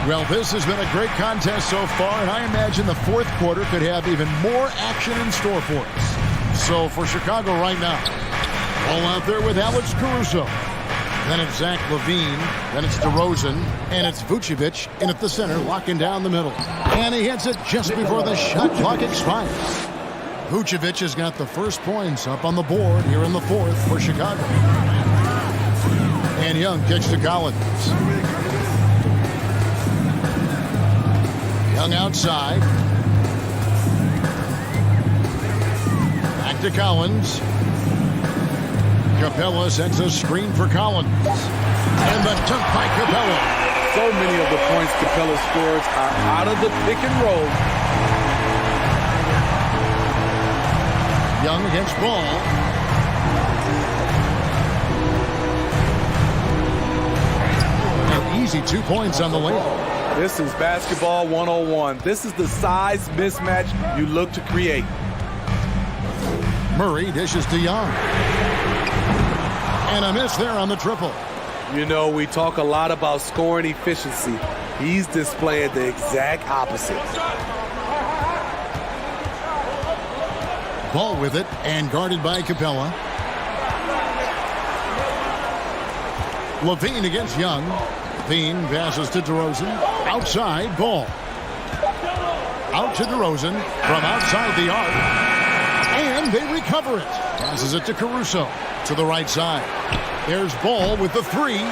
Well, this has been a great contest so far, and I imagine the fourth quarter could have even more action in store for us. So for Chicago right now, all out there with Alex Caruso. Then it's Zach LaVine, then it's DeRozan, and it's Vucevic in at the center, locking down the middle. And he hits it just before the shot clock expires. Vucevic has got the first points up on the board here in the fourth for Chicago. And Young kicks to Collins. Young outside. Back to Collins. Capella sends a screen for Collins. And the dunk by Capella. So many of the points Capella scores are out of the pick and roll. Young against Ball. An easy 2 points on the layup. This is basketball 101. This is the size mismatch you look to create. Murray dishes to Young. And a miss there on the triple. You know, we talk a lot about scoring efficiency. He's displaying the exact opposite. Ball with it and guarded by Capella. LaVine against Young. LaVine passes to DeRozan. Outside, Ball. Out to DeRozan from outside the arc. And they recover it. Passes it to Caruso to the right side. There's Ball with the three.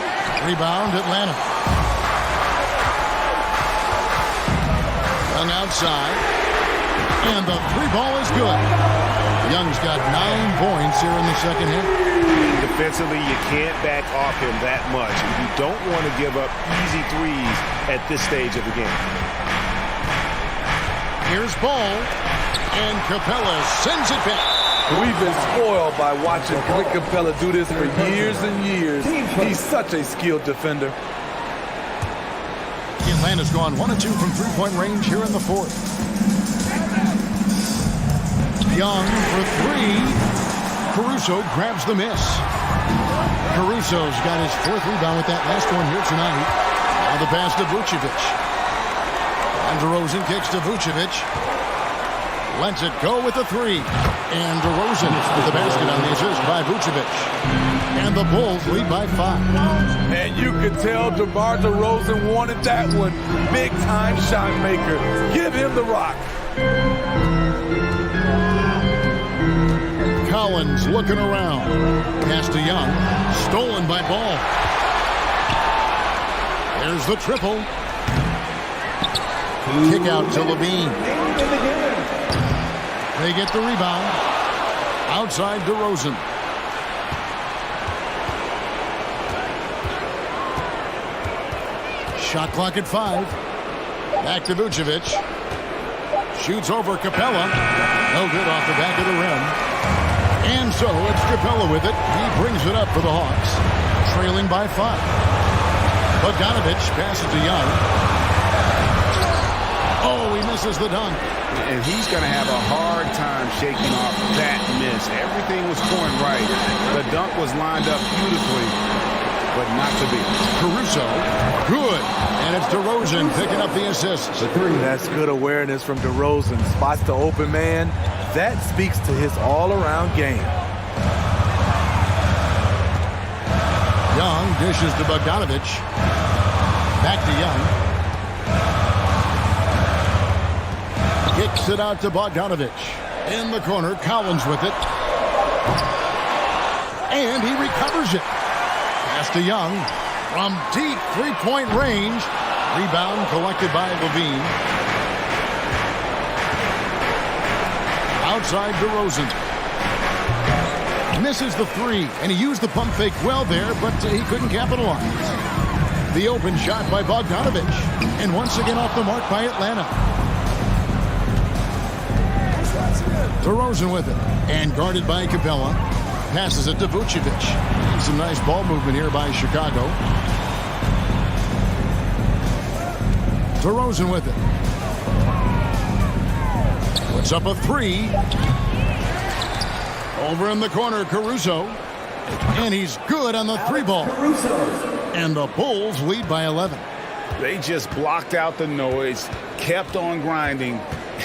Rebound, Atlanta. Young outside. And the three ball is good. Young's got 9 points here in the second half. Defensively, you can't back off him that much. You don't want to give up easy threes at this stage of the game. Here's Ball. And Capella sends it back. We've been spoiled by watching Clint Capella do this for years and years. He's such a skilled defender. Atlanta's gone 1 of 2 from three-point range here in the fourth. Young for three. Caruso grabs the miss. Caruso's got his 4th rebound with that last one here tonight. Now the pass to Vucevic. And DeRozan kicks to Vucevic. Lets it go with the three. And DeRozan with the basket on the assist by Vucevic. And the Bulls lead by 5. And you could tell DeMar DeRozan wanted that one. Big-time shot maker. Give him the rock. Collins looking around. Pass to Young. Stolen by Ball. There's the triple. Kick out to LaVine. They get the rebound. Outside DeRozan. Shot clock at 5. Back to Vucevic. Shoots over Capella. No good off the back of the rim. And so it's Capella with it. He brings it up for the Hawks. Trailing by 5. Bogdanovic passes to Young. Oh, he misses the dunk. And he's going to have a hard time shaking off that miss. Everything was going right. The dunk was lined up beautifully, but not to be. Caruso, good. And it's DeRozan picking up the assist. That's good awareness from DeRozan. Spots the open man. That speaks to his all-around game. Young dishes to Bogdanovic. Back to Young. Kicks it out to Bogdanovic. In the corner, Collins with it. And he recovers it. Pass to Young. From deep three-point range. Rebound collected by Levine. Outside DeRozan. Misses the three, and he used the pump fake well there, but he couldn't capitalize. The open shot by Bogdanovich. And once again off the mark by Atlanta. DeRozan with it. And guarded by Capella. Passes it to Vucevic. Some nice ball movement here by Chicago. DeRozan with it. Puts up a three. Over in the corner, Caruso. And he's good on the three ball. And the Bulls lead by 11. They just blocked out the noise, kept on grinding,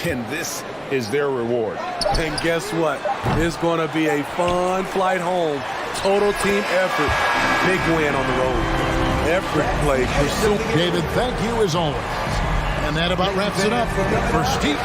and this is their reward. And guess what? It's going to be a fun flight home. Total team effort. Big win on the road. Effort play. Pursuit. David, thank you as always. And that about wraps it up for Steve.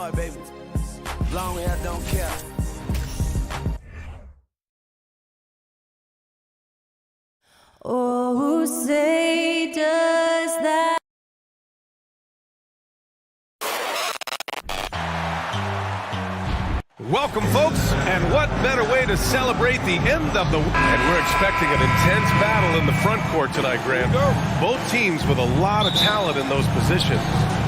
hard, baby. Long hair, don't care. Oh, say does that. Welcome, folks, and what better way to celebrate the end of the week? And we're expecting an intense battle in the front court tonight, Graham. Both teams with a lot of talent in those positions.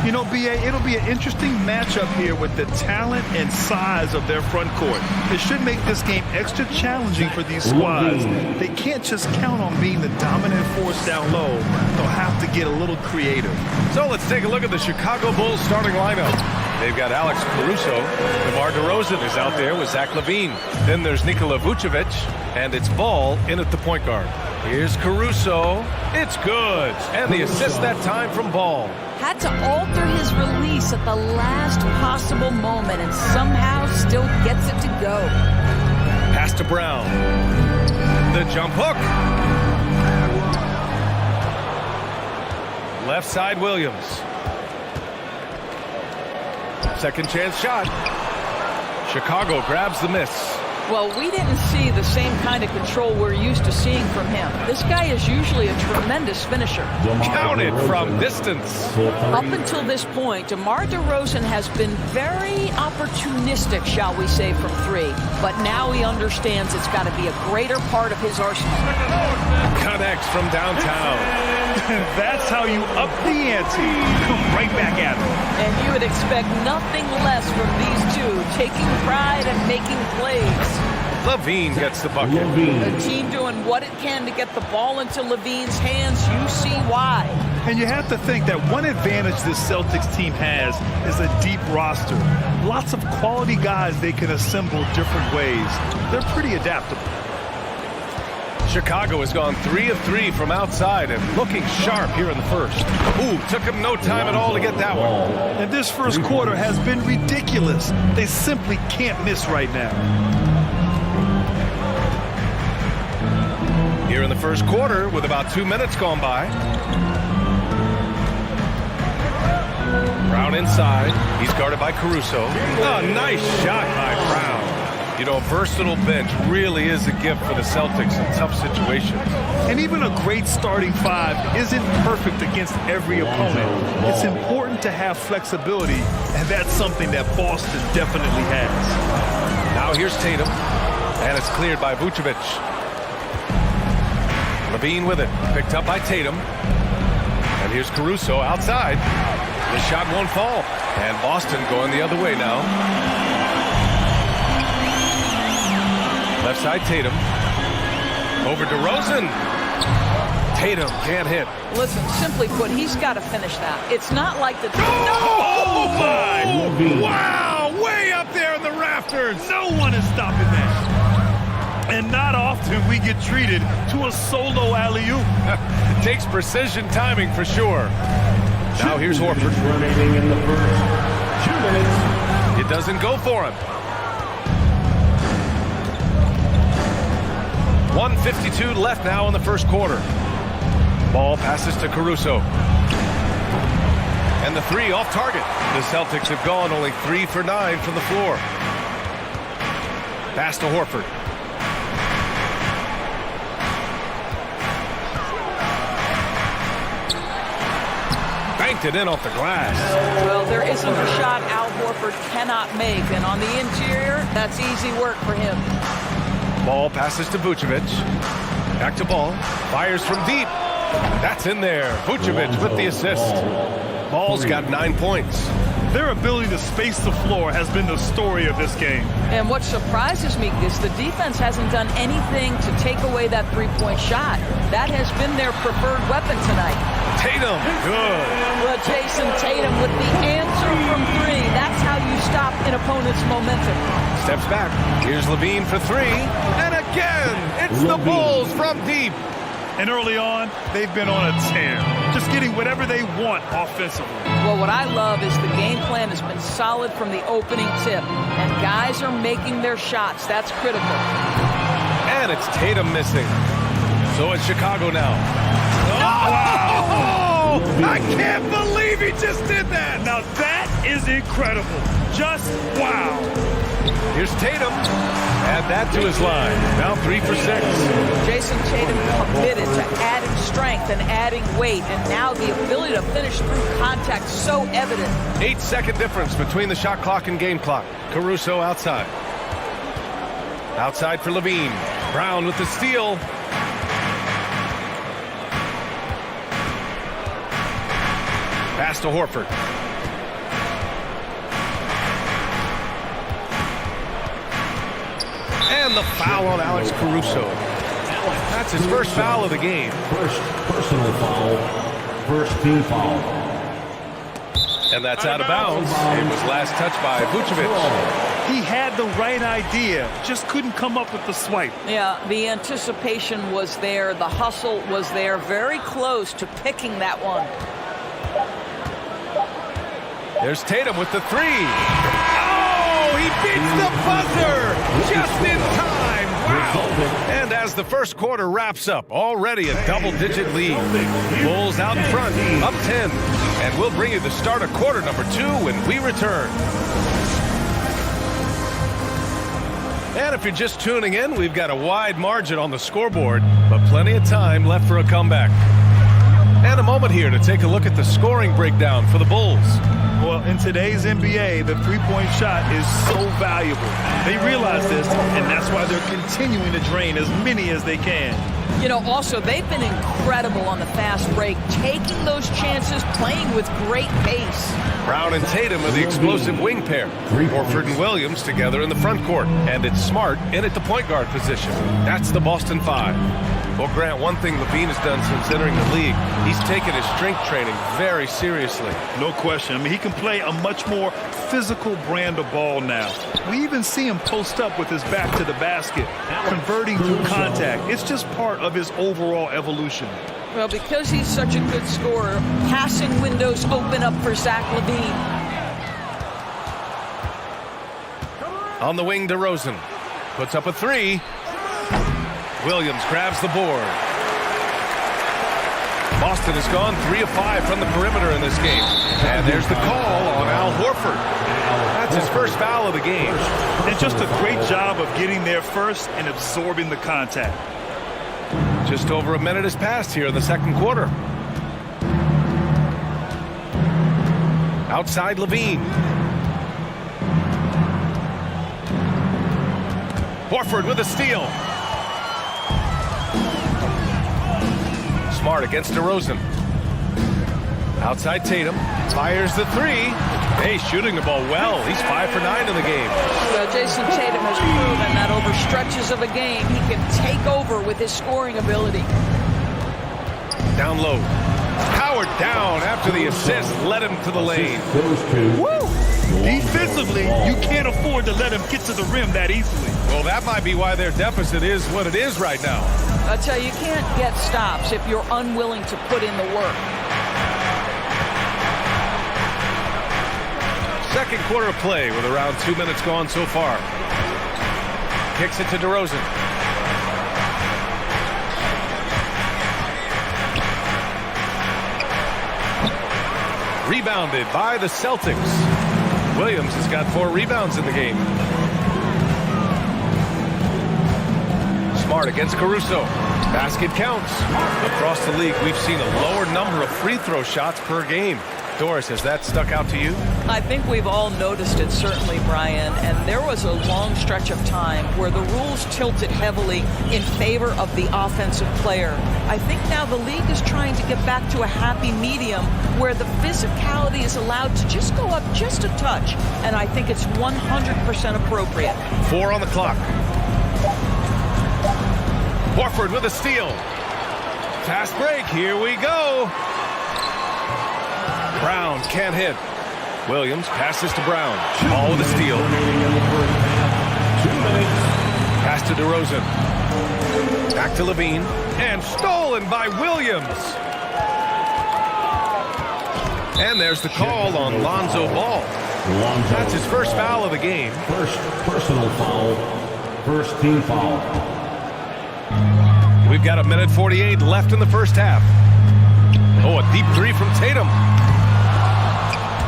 You know, B.A., it'll be an interesting matchup here with the talent and size of their front court. It should make this game extra challenging for these squads. They can't just count on being the dominant force down low. They'll have to get a little creative. So let's take a look at the Chicago Bulls starting lineup. They've got Alex Caruso. DeMar DeRozan is out there with Zach LaVine. Then there's Nikola Vucevic, and it's Ball in at the point guard. Here's Caruso. It's good. And the assist that time from Ball. Had to alter his release at the last possible moment and somehow still gets it to go. Pass to Brown. The jump hook. Left side Williams. Second chance shot. Chicago grabs the miss. Well, we didn't see the same kind of control we're used to seeing from him. This guy is usually a tremendous finisher. Counted from distance. Up until this point, DeMar DeRozan has been very opportunistic, shall we say, from three. But now he understands it's got to be a greater part of his arsenal. Connects from downtown. That's how you up the ante. Come right back at him. And you would expect nothing less from these two, taking pride and making plays. LaVine gets the bucket. The team doing what it can to get the ball into LaVine's hands. You see why. And you have to think that one advantage this Celtics team has is a deep roster. Lots of quality guys they can assemble different ways. They're pretty adaptable. Chicago has gone 3 of 3 from outside and looking sharp here in the first. Ooh, took him no time at all to get that one. And this first quarter has been ridiculous. They simply can't miss right now. Here in the first quarter with about 2 minutes gone by. Brown inside. He's guarded by Caruso. Oh, nice shot by Brown. You know, a versatile bench really is a gift for the Celtics in tough situations. And even a great starting five isn't perfect against every opponent. It's important to have flexibility, and that's something that Boston definitely has. Now here's Tatum, and it's cleared by Vucevic. LaVine with it, picked up by Tatum. And here's Caruso outside. The shot won't fall. And Boston going the other way now. Left side Tatum. Over DeRozan. Tatum can't hit. Listen, simply put, he's got to finish that. It's not like the... Oh, my! Wow! Way up there in the rafters! No one is stopping that. And not often we get treated to a solo alley-oop. Takes precision timing for sure. Now here's Horford. Remaining in the first 2 minutes. It doesn't go for him. 1:52 left now in the first quarter. Ball passes to Caruso. And the three off target. The Celtics have gone only 3 for 9 from the floor. Pass to Horford. Banked it in off the glass. Well, there isn't a shot Al Horford cannot make, and on the interior, that's easy work for him. Ball passes to Vucevic. Back to Ball. Fires from deep. That's in there. Vucevic with the assist. Ball's got 9 points. Their ability to space the floor has been the story of this game. And what surprises me is the defense hasn't done anything to take away that three-point shot. That has been their preferred weapon tonight. Tatum, good. Well, Jason Tatum with the answer from three. That's how you stop an opponent's momentum. Steps back. Here's LaVine for three. And again, it's the Bulls from deep. And early on, they've been on a tear, just getting whatever they want offensively. Well, what I love is the game plan has been solid from the opening tip, and guys are making their shots. That's critical. And it's Tatum missing. So it's Chicago now. Oh, wow! I can't believe he just did that. Now that is incredible. Just wow. Here's Tatum. Add that to his line. Now 3 for 6. Jason Tatum committed to adding strength and adding weight, and now the ability to finish through contact so evident. 8-second difference between the shot clock and game clock. Caruso outside. Outside for Levine. Brown with the steal. Pass to Horford. And the foul on Alex Caruso. That's his first foul of the game. First personal foul. First team foul. And that's out of bounds. It was last touched by Vucevic. He had the right idea, just couldn't come up with the swipe. Yeah, the anticipation was there. The hustle was there. Very close to picking that one. There's Tatum with the 3. Oh, he beats the buzzer just in time. Wow. And as the first quarter wraps up, already a double-digit lead. Bulls out in front, up 10. And we'll bring you the start of quarter number 2 when we return. And if you're just tuning in, we've got a wide margin on the scoreboard, but plenty of time left for a comeback. And a moment here to take a look at the scoring breakdown for the Bulls. Well, in today's NBA, the three-point shot is so valuable. They realize this, and that's why they're continuing to drain as many as they can. You know, also, they've been incredible on the fast break, taking those chances, playing with great pace. Brown and Tatum are the explosive wing pair. Horford and Williams together in the front court. And it's Smart in at the point guard position. That's the Boston 5. Well, Grant, one thing Levine has done since entering the league, he's taken his strength training very seriously. No question. I mean, he can play a much more physical brand of ball now. We even see him post up with his back to the basket, converting through contact. It's just part of his overall evolution. Well, because he's such a good scorer, passing windows open up for Zach LaVine. On the wing, DeRozan puts up a 3. Williams grabs the board. Boston has gone 3 of 5 from the perimeter in this game. And there's the call on Al Horford. That's his first foul of the game. And just a great job of getting there first and absorbing the contact. Just over a minute has passed here in the second quarter. Outside Levine. Horford with a steal. Smart against DeRozan. Outside Tatum. Fires the 3. Hey, shooting the ball well. He's 5 for 9 in the game. Well, Jason Tatum has proven that over stretches of a game, he can take over with his scoring ability. Down low. Howard down after the assist led him to the lane. Woo! Defensively, you can't afford to let him get to the rim that easily. Well, that might be why their deficit is what it is right now. I tell you, you can't get stops if you're unwilling to put in the work. Second quarter of play with around 2 minutes gone so far. Kicks it to DeRozan. Rebounded by the Celtics. Williams has got 4 rebounds in the game. Smart against Caruso. Basket counts. Across the league, we've seen a lower number of free throw shots per game. Doris, has that stuck out to you? I think we've all noticed it, certainly, Brian. And there was a long stretch of time where the rules tilted heavily in favor of the offensive player. I think now the league is trying to get back to a happy medium where the physicality is allowed to just go up just a touch. And I think it's 100% appropriate. 4 on the clock. Horford with a steal. Fast break. Here we go. Brown can't hit. Williams passes to Brown. Ball with a steal. Pass to DeRozan. Back to Levine. And stolen by Williams. And there's the call on Lonzo Ball. That's his first foul of the game. First personal foul. First team foul. We've got 1:48 left in the first half. Oh, a deep 3 from Tatum.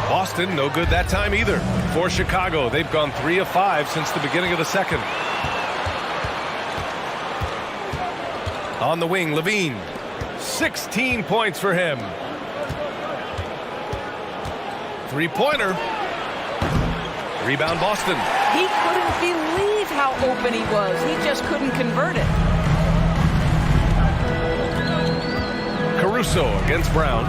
Boston Boston, no good that time either. For Chicago, they've gone 3 of 5 since the beginning of the second. On the wing, Levine. 16 points for him. Three-pointer. Rebound, Boston. He couldn't believe how open he was. He just couldn't convert it. Caruso against Brown.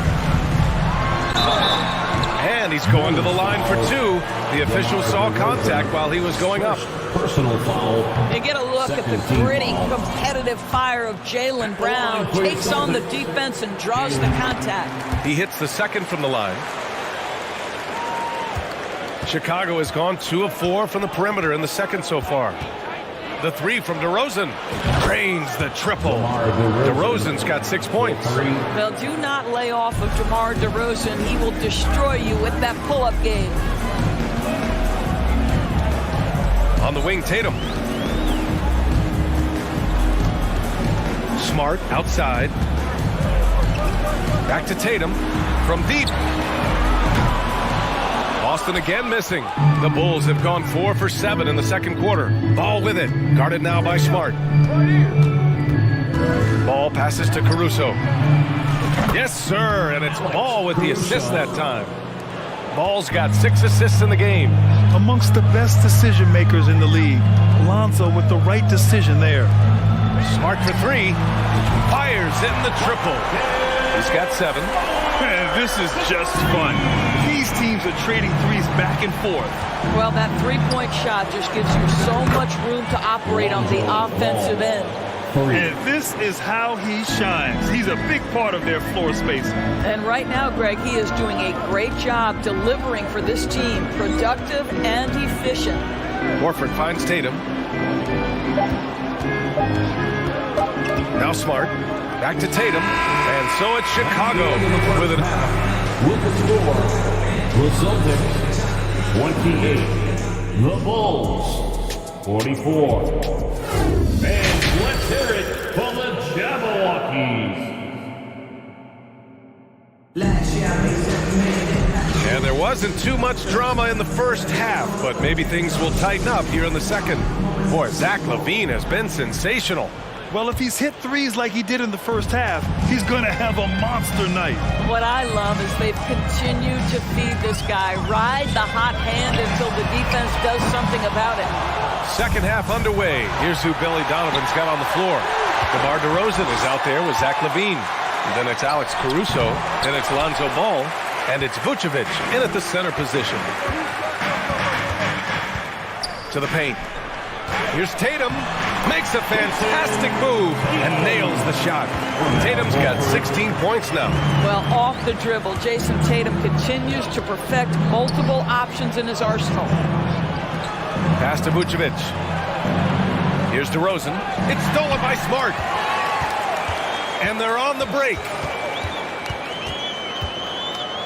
And he's going to the line for 2. The official saw contact while he was going up. Personal foul. You get a look at the gritty, competitive fire of Jaylen Brown. Takes on the defense and draws the contact. He hits the second from the line. Chicago has gone 2 of 4 from the perimeter in the second so far. The 3 from DeRozan. Drains the triple. DeRozan's got 6 points. Well, do not lay off of DeMar DeRozan. He will destroy you with that pull-up game. On the wing, Tatum. Smart outside. Back to Tatum from deep. Boston again missing. The Bulls have gone 4 for 7 in the second quarter. Ball with it. Guarded now by Smart. Ball passes to Caruso. Yes, sir. And it's Ball with the assist that time. Ball's got 6 assists in the game. Amongst the best decision makers in the league. Lonzo with the right decision there. Smart for 3. Fires in the triple. He's got 7. Man, this is just fun. These teams are trading threes back and forth. Well, that three-point shot just gives you so much room to operate on the offensive end. And this is how he shines. He's a big part of their floor space. And right now, Greg, he is doing a great job delivering for this team. Productive and efficient. Horford finds Tatum. Now Smart. Back to Tatum. And so it's Chicago with an... With the score, the Celtics 28, the Bulls 44. And let's hear it from the Jabberwockies. And there wasn't too much drama in the first half, but maybe things will tighten up here in the second. Boy, Zach LaVine has been sensational. Well, if he's hit threes like he did in the first half, he's going to have a monster night. What I love is they've continued to feed this guy. Ride the hot hand until the defense does something about it. Second half underway. Here's who Billy Donovan's got on the floor. DeMar DeRozan is out there with Zach LaVine. And then it's Alex Caruso. Then it's Lonzo Ball. And it's Vucevic in at the center position. To the paint. Here's Tatum. Makes a fantastic move and nails the shot. Tatum's got 16 points now. Well, off the dribble, Jason Tatum continues to perfect multiple options in his arsenal. Pass to Vucevic. Here's DeRozan. It's stolen by Smart. And they're on the break.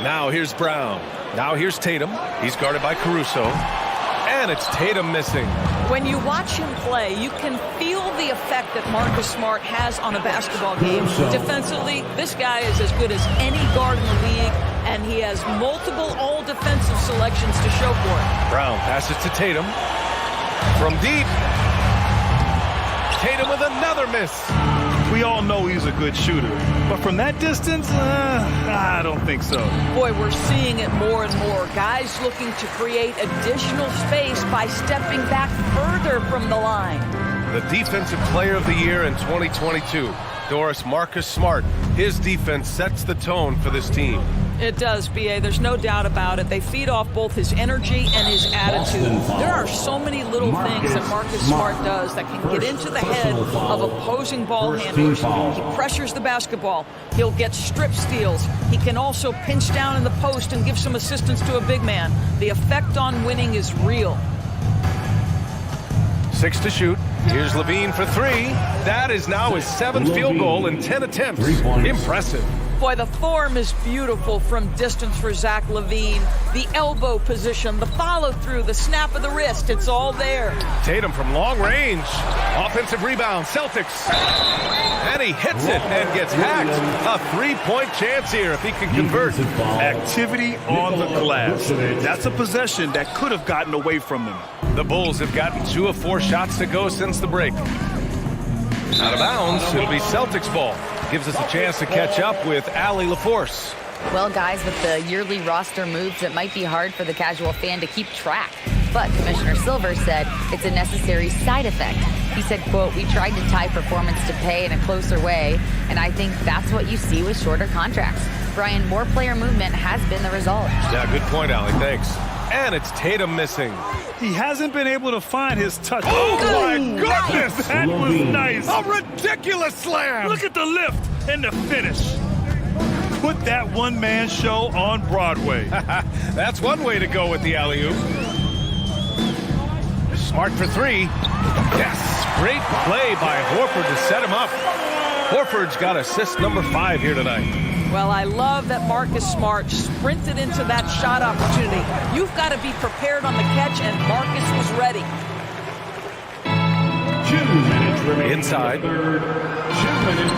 Now here's Brown. Now here's Tatum. He's guarded by Caruso. And it's Tatum missing. When you watch him play, you can feel the effect that Marcus Smart has on a basketball game. Defensively, this guy is as good as any guard in the league, and he has multiple all-defensive selections to show for it. Brown passes to Tatum. From deep. Tatum with another miss. We all know he's a good shooter, but from that distance, I don't think so. Boy, we're seeing it more and more. Guys looking to create additional space by stepping back further from the line. The Defensive Player of the Year in 2022, Doris Marcus Smart. His defense sets the tone for this team. It does, B.A. There's no doubt about it. They feed off both his energy and his attitude. There are so many little things that Marcus Smart does that can get into the head of opposing ball handlers. He pressures the basketball. He'll get strip steals. He can also pinch down in the post and give some assistance to a big man. The effect on winning is real. 6 to shoot. Here's LaVine for 3. That is now his 7th field goal in 10 attempts. Impressive. Boy, the form is beautiful from distance for Zach LaVine. The elbow position, the follow-through, the snap of the wrist, it's all there. Tatum from long range. Offensive rebound, Celtics. And he hits it and gets hacked. A three-point chance here if he can convert. Activity on the glass. That's a possession that could have gotten away from them. The Bulls have gotten 2 of 4 shots to go since the break. Out of bounds, it'll be Celtics ball. Gives us a chance to catch up with Allie LaForce. Well, guys, with the yearly roster moves, it might be hard for the casual fan to keep track. But Commissioner Silver said it's a necessary side effect. He said, quote, "We tried to tie performance to pay in a closer way, and I think that's what you see with shorter contracts." Brian, more player movement has been the result. Yeah, good point, Allie. Thanks. And it's Tatum missing. He hasn't been able to find his touch. Oh, my goodness! That was nice. A ridiculous slam. Look at the lift and the finish. Put that one-man show on Broadway. That's one way to go with the alley-oop. Smart for 3. Yes, great play by Horford to set him up. Horford's got assist number 5 here tonight. Well, I love that Marcus Smart sprinted into that shot opportunity. You've got to be prepared on the catch, and Marcus was ready. 2 minutes remaining. Inside. 2 minutes.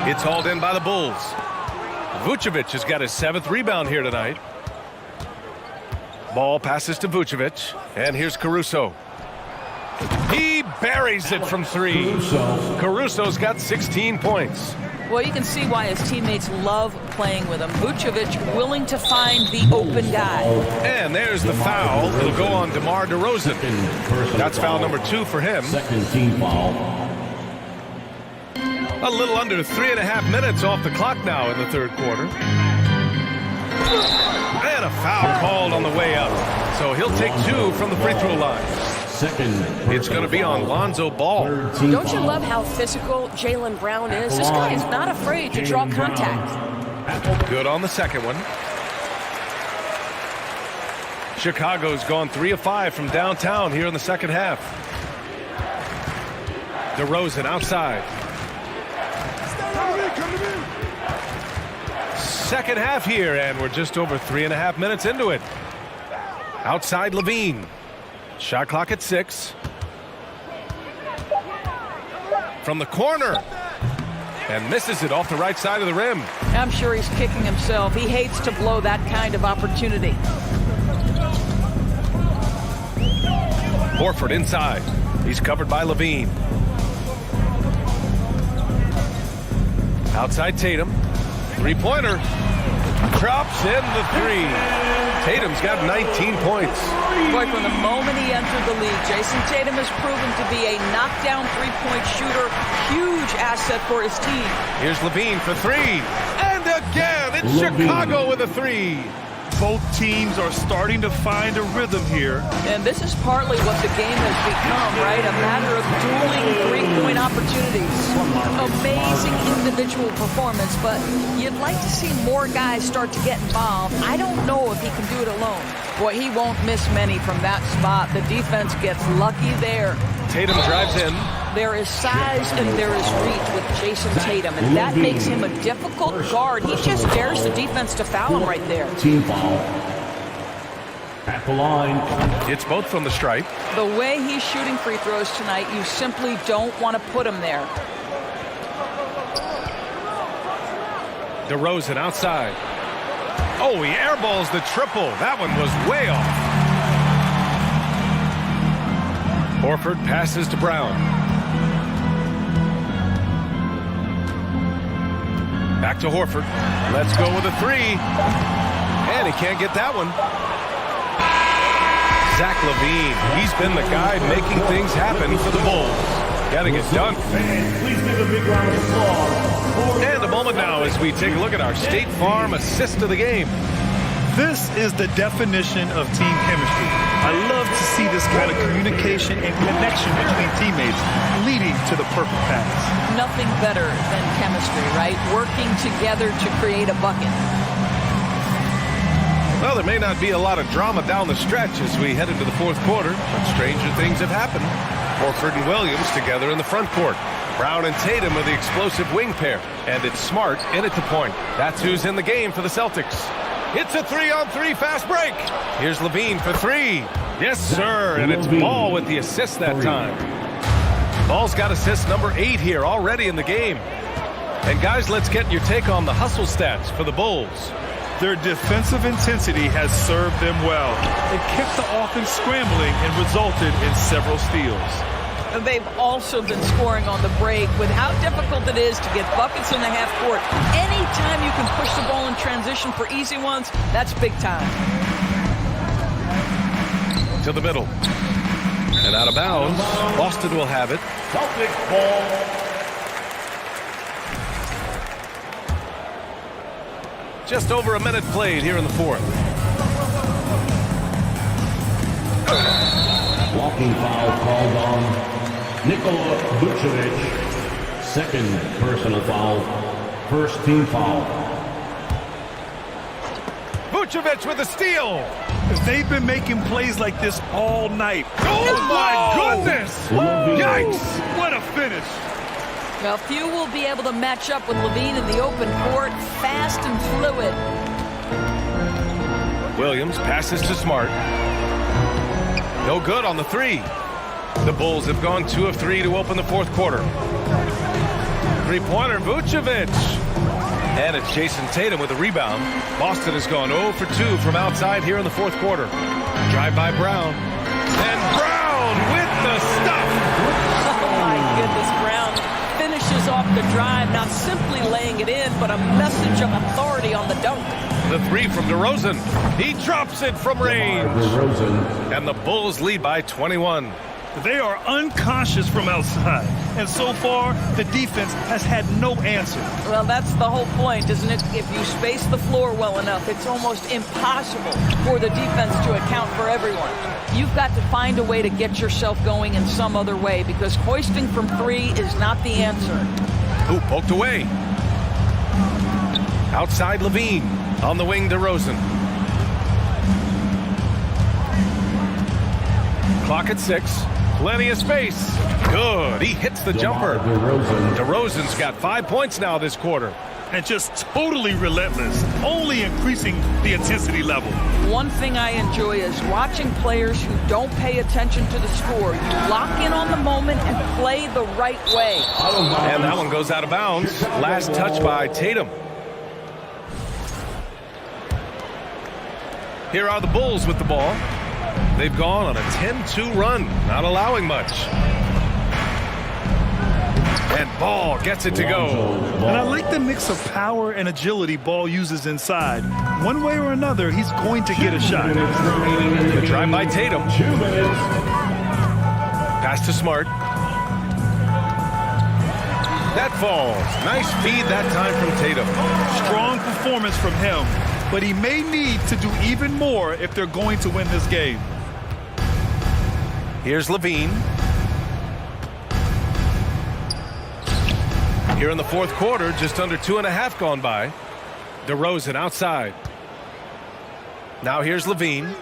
It's hauled in by the Bulls. Vucevic has got his 7th rebound here tonight. Ball passes to Vucevic, and here's Caruso. He buries it from 3. Caruso's got 16 points. Well, you can see why his teammates love playing with him. Vucevic willing to find the open guy. And there's the foul. It'll go on DeMar DeRozan. That's foul number 2 for him. Second team foul. A little under 3.5 minutes off the clock now in the 3rd quarter. And a foul called on the way up. So he'll take 2 from the free throw line. It's going to be on Lonzo Ball. Don't you love how physical Jaylen Brown is? This guy is not afraid to draw contact. Good on the second one. Chicago's gone 3 of 5 from downtown here in the second half. DeRozan outside. Second half here, and we're just over 3.5 minutes into it. Outside LaVine. Shot clock at 6. From the corner. And misses it off the right side of the rim. I'm sure he's kicking himself. He hates to blow that kind of opportunity. Horford inside. He's covered by LaVine. Outside Tatum. 3-pointer. Drops in the 3. Tatum's got 19 points. Boy, from the moment he entered the league, Jason Tatum has proven to be a knockdown three-point shooter. Huge asset for his team. Here's LaVine for 3. And again, it's Chicago with a 3. Both teams are starting to find a rhythm here. And this is partly what the game has become, right? A matter of dueling three-point opportunities. Amazing individual performance, but you'd like to see more guys start to get involved. I don't know if he can do it alone. Boy, he won't miss many from that spot. The defense gets lucky there. Tatum drives in. There is size and there is reach with Jason Tatum, and that makes him a difficult guard. He just dares the defense to foul him right there. Team foul. At the line. It's both from the stripe. The way he's shooting free throws tonight, you simply don't want to put him there. DeRozan outside. Oh, he airballs the triple. That one was way off. Horford passes to Brown. Back to Horford. Let's go with a 3. And he can't get that one. Zach LaVine. He's been the guy making things happen for the Bulls. Got to get done. Please give a big round of applause. And a moment now as we take a look at our State Farm assist of the game. This is the definition of team chemistry. I love to see this kind of communication and connection between teammates leading to the perfect pass. Nothing better than chemistry, right? Working together to create a bucket. Well, there may not be a lot of drama down the stretch as we head into the 4th quarter, but stranger things have happened. Horford and Williams together in the front court. Brown and Tatum are the explosive wing pair. And it's Smart in at the point. That's who's in the game for the Celtics. It's a 3-on-3 fast break. Here's Levine for three. Yes, sir. And it's Ball with the assist that time. Ball's got assist number 8 here already in the game. And guys, let's get your take on the hustle stats for the Bulls. Their defensive intensity has served them well. It kept the offense scrambling and resulted in several steals. And they've also been scoring on the break with how difficult it is to get buckets in the half court. Anytime you can push the ball in transition for easy ones, that's big time. To the middle. And out of bounds. Boston will have it. Celtics ball. Just over a minute played here in the fourth. Walking foul called on Nikola Vucevic. Second personal foul. First team foul. Vucevic with a steal. They've been making plays like this all night. Oh my goodness! Yikes! What a finish! Well, few will be able to match up with Levine in the open court. Fast and fluid. Williams passes to Smart. No good on the three. The Bulls have gone 2 of 3 to open the fourth quarter. Three-pointer, Vucevic. And it's Jason Tatum with a rebound. Boston has gone 0 for 2 from outside here in the fourth quarter. Drive by Brown. And Brown with the stuff. Oh, my goodness, Brown finishes off the drive, not simply laying it in, but a message of authority on the dunk. The three from DeRozan. He drops it from range. And the Bulls lead by 21. They are unconscious from outside, and so far the defense has had no answer. Well, that's the whole point, isn't it? If you space the floor well enough, it's almost impossible for the defense to account for everyone. You've got to find a way to get yourself going in some other way, because hoisting from three is not the answer. Ooh, poked away. Outside Levine. On the wing, DeRozan. Clock at 6. Plenty of space. Good. He hits the jumper. DeRozan's got 5 points now this quarter. And just totally relentless, only increasing the intensity level. One thing I enjoy is watching players who don't pay attention to the score. You lock in on the moment and play the right way. And that one goes out of bounds. Last touch by Tatum. Here are the Bulls with the ball. They've gone on a 10-2 run, not allowing much. And Ball gets it to go. And I like the mix of power and agility Ball uses inside. One way or another, he's going to get a shot. The drive by Tatum. Pass to Smart. That falls. Nice feed that time from Tatum. Strong performance from him. But he may need to do even more if they're going to win this game. Here's Levine. Here in the fourth quarter, just under 2.5 gone by. DeRozan outside. Now here's Levine.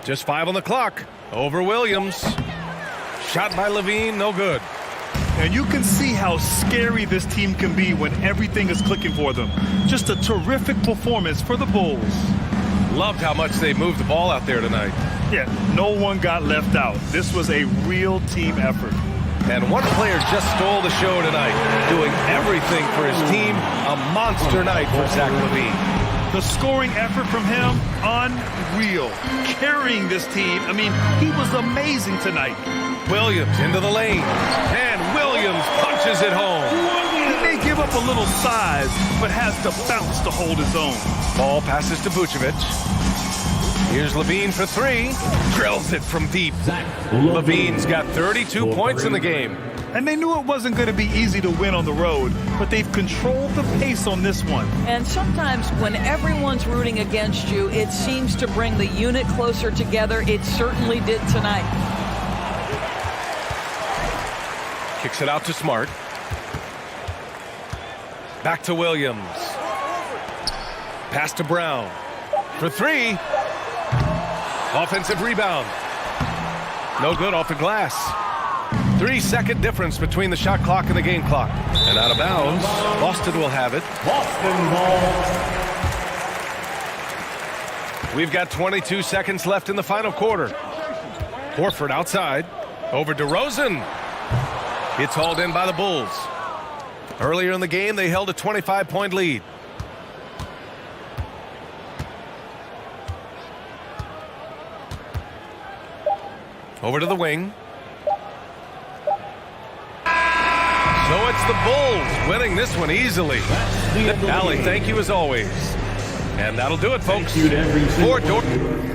Just 5 on the clock. Over Williams. Shot by Levine, no good. And you can see how scary this team can be when everything is clicking for them. Just a terrific performance for the Bulls. Loved how much they moved the ball out there tonight. Yeah, no one got left out. This was a real team effort. And one player just stole the show tonight, doing everything for his team. A monster night for Zach LaVine. The scoring effort from him, unreal. Carrying this team, I mean, he was amazing tonight. Williams into the lane, and Williams punches it home. He may give up a little size, but has the bounce to hold his own. Ball passes to Vucevic. Here's Levine for 3. Drills it from deep. Levine's got 32 points in the game. And they knew it wasn't going to be easy to win on the road, but they've controlled the pace on this one. And sometimes when everyone's rooting against you, it seems to bring the unit closer together. It certainly did tonight. Kicks it out to Smart. Back to Williams. Pass to Brown. For 3. Offensive rebound. No good off the glass. 3-second difference between the shot clock and the game clock. And out of bounds, Boston will have it. Boston ball. We've got 22 seconds left in the final quarter. Horford outside. Over DeRozan. It's hauled in by the Bulls. Earlier in the game, they held a 25-point lead. Over to the wing. So it's the Bulls winning this one easily. Allie, thank you as always. And that'll do it, folks. For Jordan.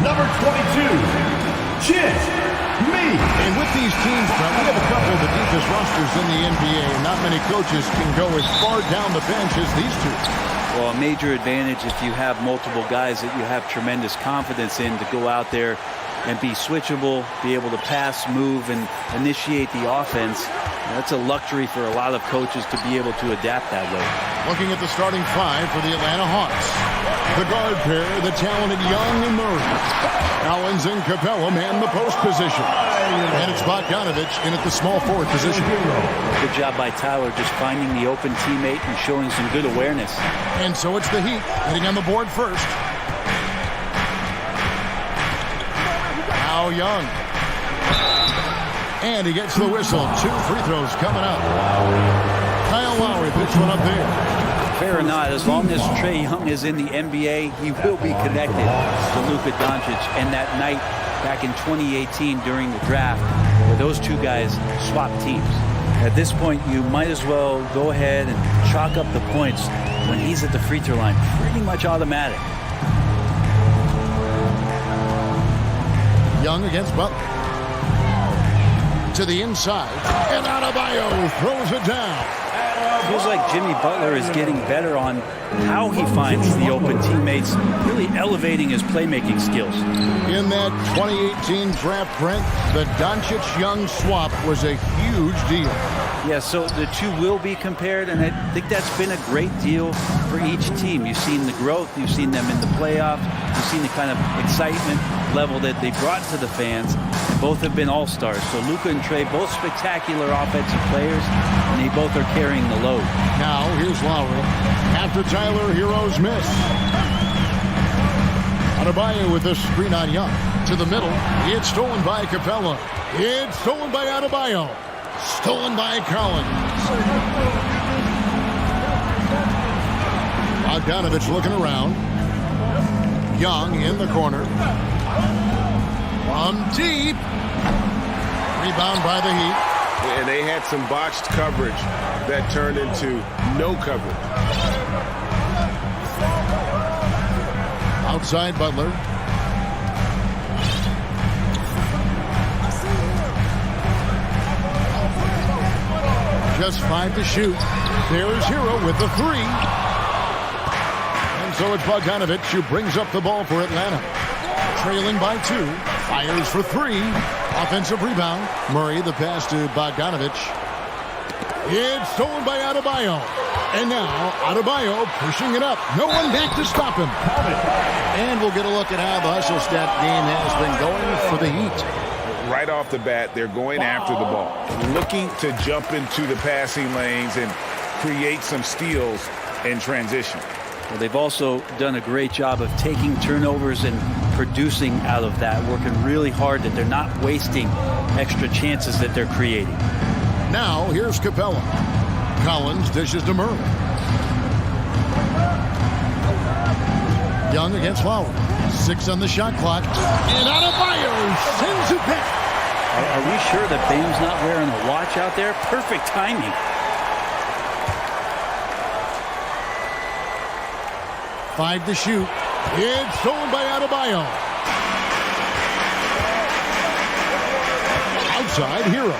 Number 22, and with these teams, we have a couple of the deepest rosters in the NBA, and not many coaches can go as far down the bench as these two. Well, a major advantage if you have multiple guys that you have tremendous confidence in to go out there and be switchable, be able to pass, move, and initiate the offense. That's a luxury for a lot of coaches to be able to adapt that way. Looking at the starting five for the Atlanta Hawks. The guard pair, the talented Young and Murray. Collins and Capella man the post position. And it's Bogdanovich in at the small forward position. Good job by Tyler just finding the open teammate and showing some good awareness. And so it's the Heat getting on the board first. Now Young. And he gets the whistle. 2 free throws coming up. Kyle Lowry puts one up there. Fair or not, as long as Trae Young is in the NBA, he will be connected to Luka Doncic. And that night back in 2018 during the draft, where those two guys swapped teams. At this point, you might as well go ahead and chalk up the points when he's at the free throw line. Pretty much automatic. Young against Butler. To the inside, and Adebayo throws it down. Feels like Jimmy Butler is getting better on how he finds the open teammates, really elevating his playmaking skills. In that 2018 draft, Brent, the Doncic-Young swap was a huge deal. Yeah, so the two will be compared, and I think that's been a great deal for each team. You've seen the growth, you've seen them in the playoffs, you've seen the kind of excitement level that they brought to the fans, and both have been all-stars. So Luka and Trae, both spectacular offensive players, and they both are carrying the load. Now, here's Lowry. After Tyler Hero's miss. Adebayo with a screen on Young. To the middle. It's stolen by Capella. It's stolen by Adebayo. Stolen by Collins. Bogdanovich looking around. Young in the corner. From deep. Rebound by the Heat. And they had some botched coverage that turned into no coverage. Outside Butler. Just 5 to shoot. There's Hero with the 3. And so it's Bogdanovich who brings up the ball for Atlanta. Trailing by 2. Fires for 3. Offensive rebound. Murray the pass to Bogdanovich. It's stolen by Adebayo. And now Adebayo pushing it up. No one back to stop him. And we'll get a look at how the hustle stat game has been going for the Heat. Right off the bat, they're going after the ball, looking to jump into the passing lanes and create some steals in transition. Well, they've also done a great job of taking turnovers and producing out of that, working really hard that they're not wasting extra chances that they're creating. Now, here's Capella. Collins dishes to Murray. Young against Lowry. 6 on the shot clock. And Adebayo sends it back. Are we sure that Bame's not wearing a watch out there? Perfect timing. Five to shoot. It's stolen by Adebayo. Outside, Hero.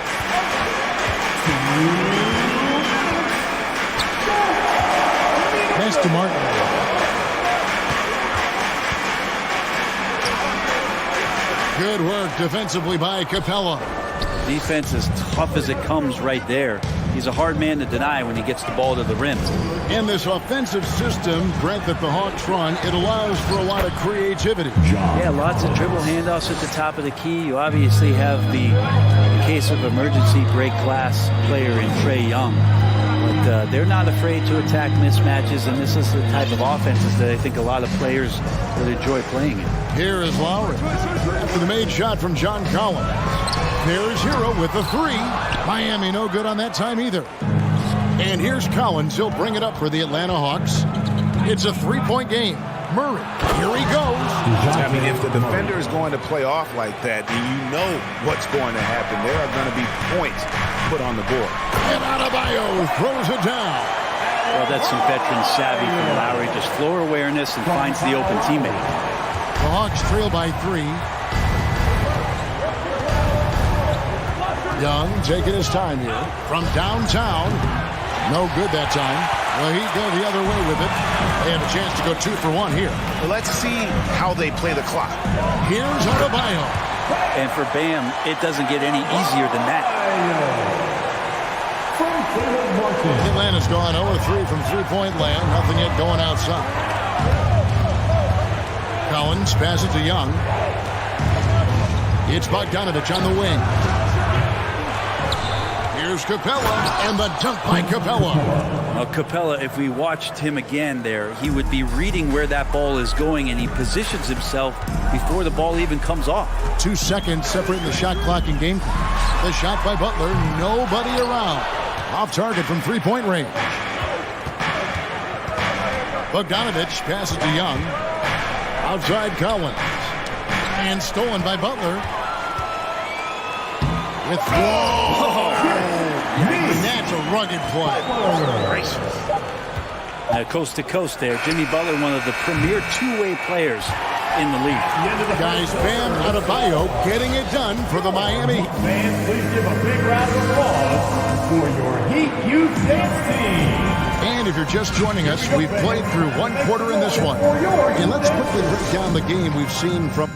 Pass to Martin. Good work defensively by Capella. Defense as tough as it comes right there. He's a hard man to deny when he gets the ball to the rim. In this offensive system, Brent, that the Hawks run, it allows for a lot of creativity. Yeah, lots of dribble handoffs at the top of the key. You obviously have the in case of emergency, break glass player in Trae Young. But they're not afraid to attack mismatches, and this is the type of offenses that I think a lot of players would enjoy playing in. Here is Lowry after the made shot from John Collins. There's Hero with the three. Miami no good on that time either. And here's Collins. He'll bring it up for the Atlanta Hawks. It's a three-point game. Murray, here he goes. I mean, if the defender is going to play off like that, then you know what's going to happen. There are going to be points put on the board. And Adebayo throws it down. Well, that's some veteran savvy from Lowry. Just floor awareness and finds the open teammate. The Hawks trail by 3. Young taking his time here from downtown. No good that time. Well, he'd go the other way with it. They have a chance to go 2 for 1 here. Well, let's see how they play the clock. Here's Adebayo. And for Bam, it doesn't get any easier than that. Atlanta's gone 0-3 from three-point land. Nothing yet going outside. Collins passes to Young. It's Bogdanovich on the wing. Here's Capella, and the dunk by Capella. Now, Capella, if we watched him again there, he would be reading where that ball is going, and he positions himself before the ball even comes off. 2 seconds separating the shot clock and game clock. The shot by Butler, nobody around. Off target from three-point range. Bogdanovich passes to Young. Outside Collins. And stolen by Butler. With and that's a rugged play. Coast to coast there. Jimmy Butler, one of the premier two-way players in the league. Guys, Bam Adebayo getting it done for the Miami Heat. Fans, please give a big round of applause for your Heat Youth Dance Team. And if you're just joining us, we've played through 1 quarter in this one. And let's quickly break down the game we've seen from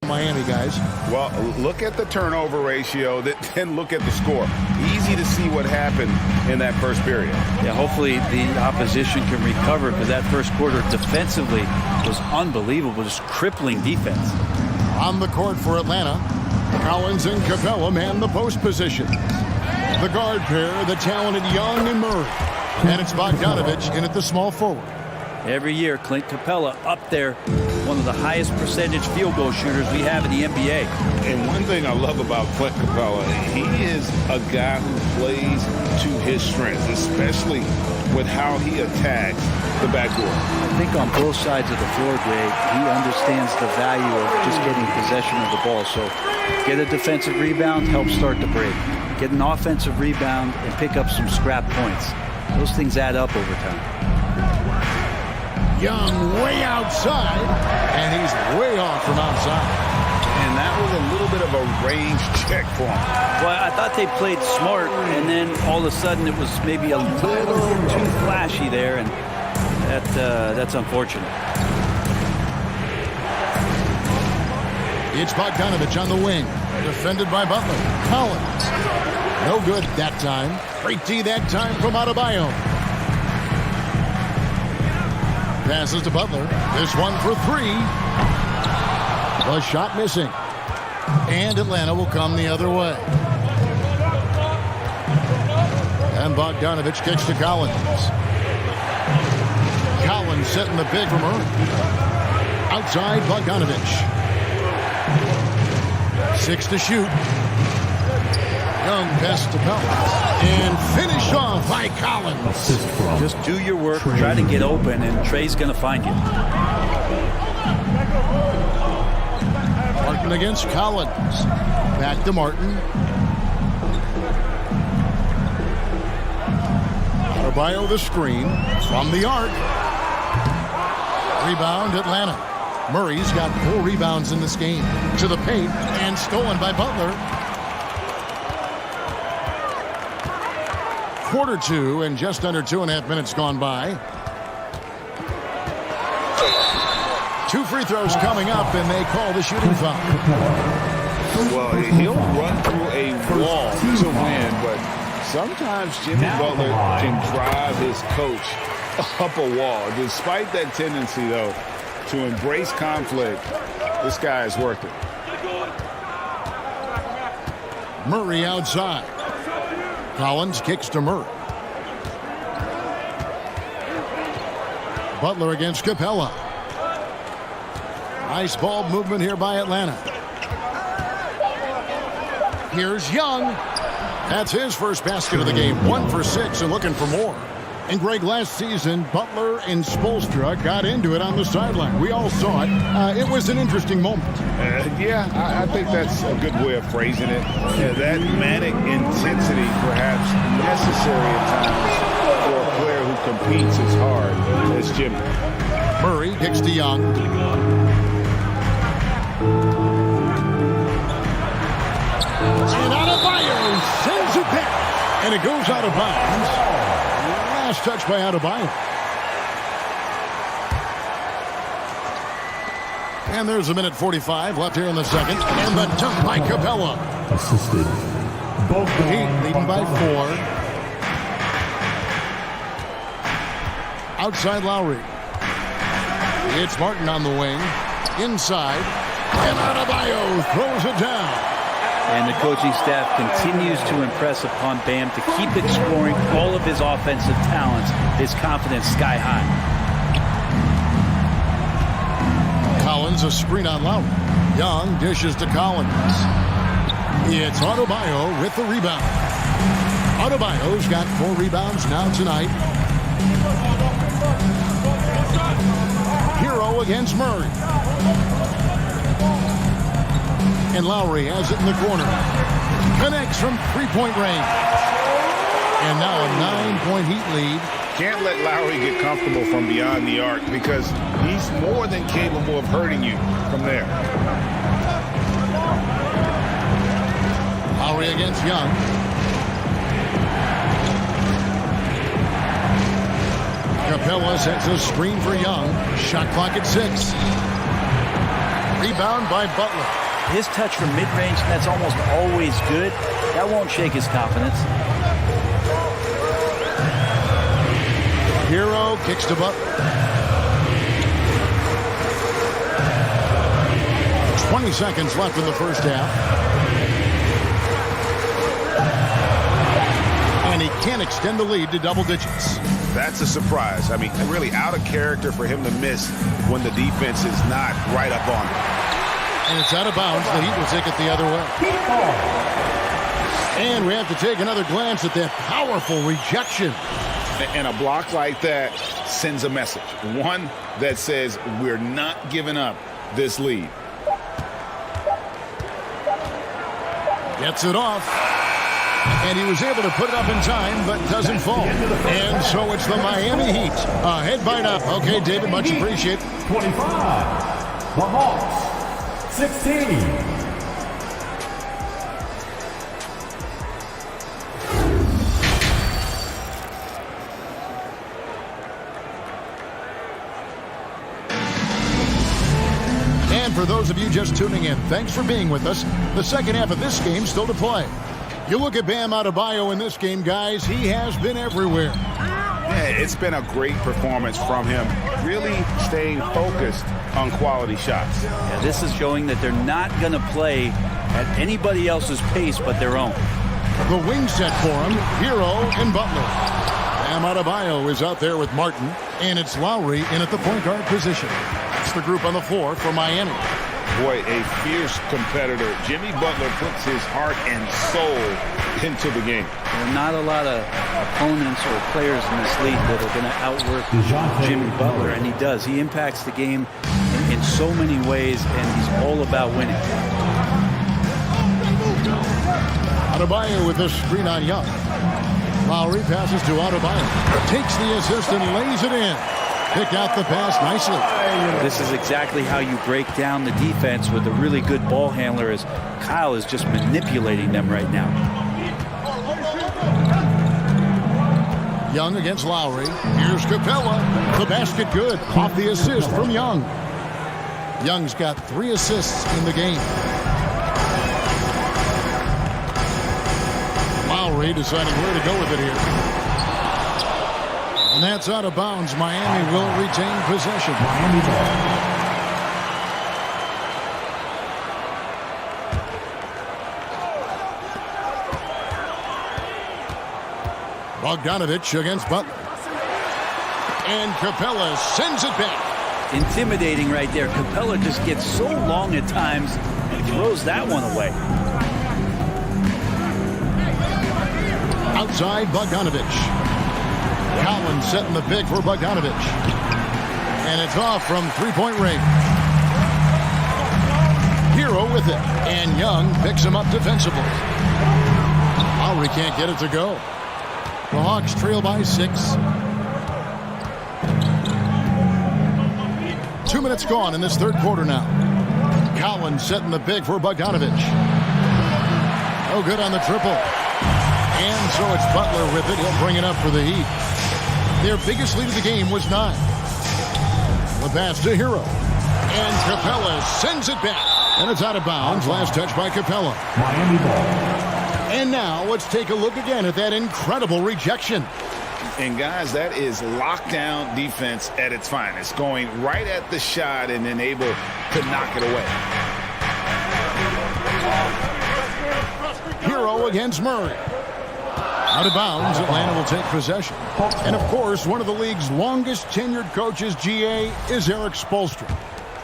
Miami, guys. Well, look at the turnover ratio, then look at the score. Easy to see what happened in that first period. Yeah, hopefully the opposition can recover, because that first quarter defensively was unbelievable, just crippling defense. On the court for Atlanta, Collins and Capella man the post position. The guard pair, the talented Young and Murray. And it's Bogdanovich in at the small forward. Every year, Clint Capella up there, one of the highest percentage field goal shooters we have in the NBA. And one thing I love about Clint Capella, he is a guy who plays to his strengths, especially with how he attacks the backcourt. I think on both sides of the floor, Greg, he understands the value of just getting possession of the ball. So get a defensive rebound, help start the break. Get an offensive rebound and pick up some scrap points. Those things add up over time. Young way outside, and he's way off from outside. And that was a little bit of a range check for him. Well, I thought they played smart, and then all of a sudden it was maybe a little too flashy there, and that's unfortunate. It's Bogdanovich on the wing, defended by Butler. Collins, no good that time. Great D that time from Adebayo. Passes to Butler. This one for 3. The shot missing. And Atlanta will come the other way. And Bogdanovich kicks to Collins. Collins setting the big for Murray. Outside Bogdanovich. 6 to shoot. Young pass to Collins. And finish off by Collins. Just do your work, try to get open, and Trey's going to find you. Martin against Collins. Back to Martin. Adebayo the screen from the arc. Rebound Atlanta. Murray's got 4 rebounds in this game. To the paint and stolen by Butler. Quarter 2 and just under 2.5 minutes gone by. 2 free throws coming up, and they call the shooting foul. Well, he'll run through a wall to win, but sometimes Jimmy Butler can drive his coach up a wall. Despite that tendency, though, to embrace conflict, this guy is worth it. Murray outside. Collins kicks to Murray. Butler against Capella. Nice ball movement here by Atlanta. Here's Young. That's his first basket of the game. 1 for 6 and looking for more. And Greg, last season, Butler and Spoelstra got into it on the sideline. We all saw it. It was an interesting moment. I think that's a good way of phrasing it. That manic intensity perhaps necessary at times for a player who competes as hard as Jimmy. Murray kicks to Young. And Adebayo sends it back. And it goes out of bounds. Last touch by Adebayo. And there's a minute 45 left here in the second. And the dunk by Capella. Assisted. Heat leading by 4. Outside Lowry. It's Martin on the wing. Inside. And Adebayo throws it down. And the coaching staff continues to impress upon Bam to keep exploring all of his offensive talents, his confidence sky high. Collins, a screen on Lowry. Young dishes to Collins. It's Adebayo with the rebound. Adebayo's got 4 rebounds now tonight. Hero against Murray. And Lowry has it in the corner. Connects from 3-point range. And now a 9-point Heat lead. Can't let Lowry get comfortable from beyond the arc because he's more than capable of hurting you from there. Lowry against Young. Capella sets a screen for Young. Shot clock at 6. Rebound by Butler. His touch from mid-range, that's almost always good. That won't shake his confidence. Hero kicks to Butler. 20 seconds left in the first half. And he can't extend the lead to double digits. That's a surprise. I mean, really out of character for him to miss when the defense is not right up on him. And it's out of bounds. The Heat will take it the other way. And we have to take another glance at that powerful rejection. And a block like that sends a message. One that says we're not giving up this lead. Gets it off. And he was able to put it up in time, but doesn't fall. And so it's the Miami Heat. A head bite up. Okay, David, much appreciated. 25. The Hawks. 16. And for those of you just tuning in, thanks for being with us. The second half of this game still to play. You look at Bam Adebayo in this game, guys, he has been everywhere. Yeah, it's been a great performance from him, really staying focused on quality shots. Yeah, this is showing that they're not going to play at anybody else's pace but their own. The wing set for him, Hero and Butler. Bam Adebayo is out there with Martin, and it's Lowry in at the point guard position. That's the group on the floor for Miami. Boy, a fierce competitor. Jimmy Butler puts his heart and soul into the game. There are not a lot of opponents or players in this league that are going to outwork Jimmy Butler, and he does. He impacts the game in so many ways, and he's all about winning. Adebayo with this screen on Young. Lowry passes to Adebayo. Takes the assist and lays it in. Pick out the pass nicely. This is exactly how you break down the defense with a really good ball handler, as Kyle is just manipulating them right now. Young against Lowry. Here's Capella. The basket good. Off the assist from Young. Young's got 3 assists in the game. Lowry deciding where to go with it here. And that's out of bounds. Miami will retain possession. Bogdanovich against Butler. And Capella sends it back. Intimidating right there. Capella just gets so long at times and throws that one away. Outside, Bogdanovich. Collins setting the pick for Bogdanovich. And it's off from three-point range. Hero with it. And Young picks him up defensively. Lowry can't get it to go. The Hawks trail by 6. 2 minutes gone in this third quarter now. Collins setting the pick for Bogdanovich. Oh, good on the triple. And so it's Butler with it. He'll bring it up for the Heat. Their biggest lead of the game was 9. The pass to Hero. And Capella sends it back. And it's out of bounds. Last touch by Capella. Miami ball. And now let's take a look again at that incredible rejection. And guys, that is lockdown defense at its finest. Going right at the shot and then able to knock it away. Hero against Murray. Out of bounds, Atlanta will take possession. And of course, one of the league's longest tenured coaches, GA, is Eric Spoelstra.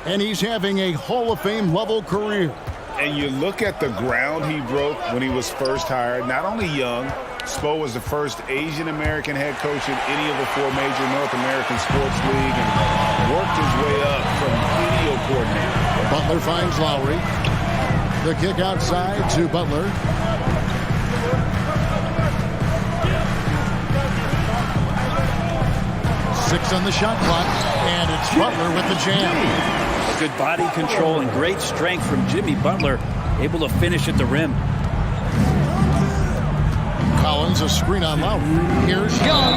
And he's having a Hall of Fame level career. And you look at the ground he broke when he was first hired. Not only young, Spo was the first Asian-American head coach in any of the 4 major North American sports league and worked his way up from video coordinator. Butler finds Lowry. The kick outside to Butler. Six on the shot clock, and it's Butler with the jam. Good body control and great strength from Jimmy Butler, able to finish at the rim. Collins, a screen on Lowry. Here's Young,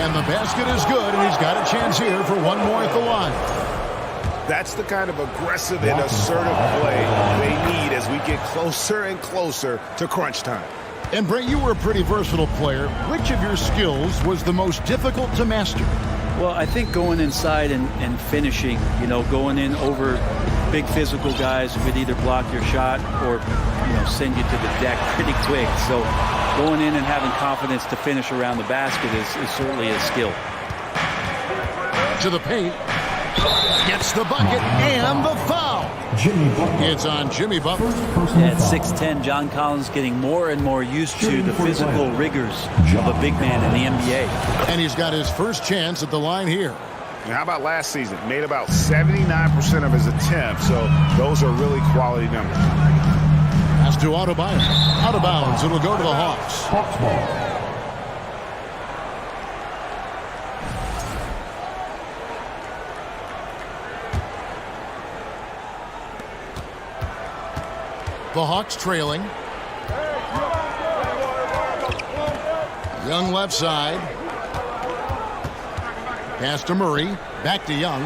and the basket is good, and he's got a chance here for one more at the line. That's the kind of aggressive and assertive play they need as we get closer and closer to crunch time. And Brett, you were a pretty versatile player. Which of your skills was the most difficult to master? Well, I think going inside and finishing, you know, going in over big physical guys who could either block your shot or, you know, send you to the deck pretty quick. So going in and having confidence to finish around the basket is certainly a skill. To the paint. Gets the bucket and the foul. Jimmy Butler. It's on Jimmy Butler. At 6'10", John Collins getting more and more used to the physical rigors of a big man in the NBA. And he's got his first chance at the line here. And how about last season? Made about 79% of his attempts, so those are really quality numbers. Pass to Adebayo. Out of bounds. It'll go to the Hawks. Hawks ball. The Hawks trailing. Young left side. Pass to Murray. Back to Young.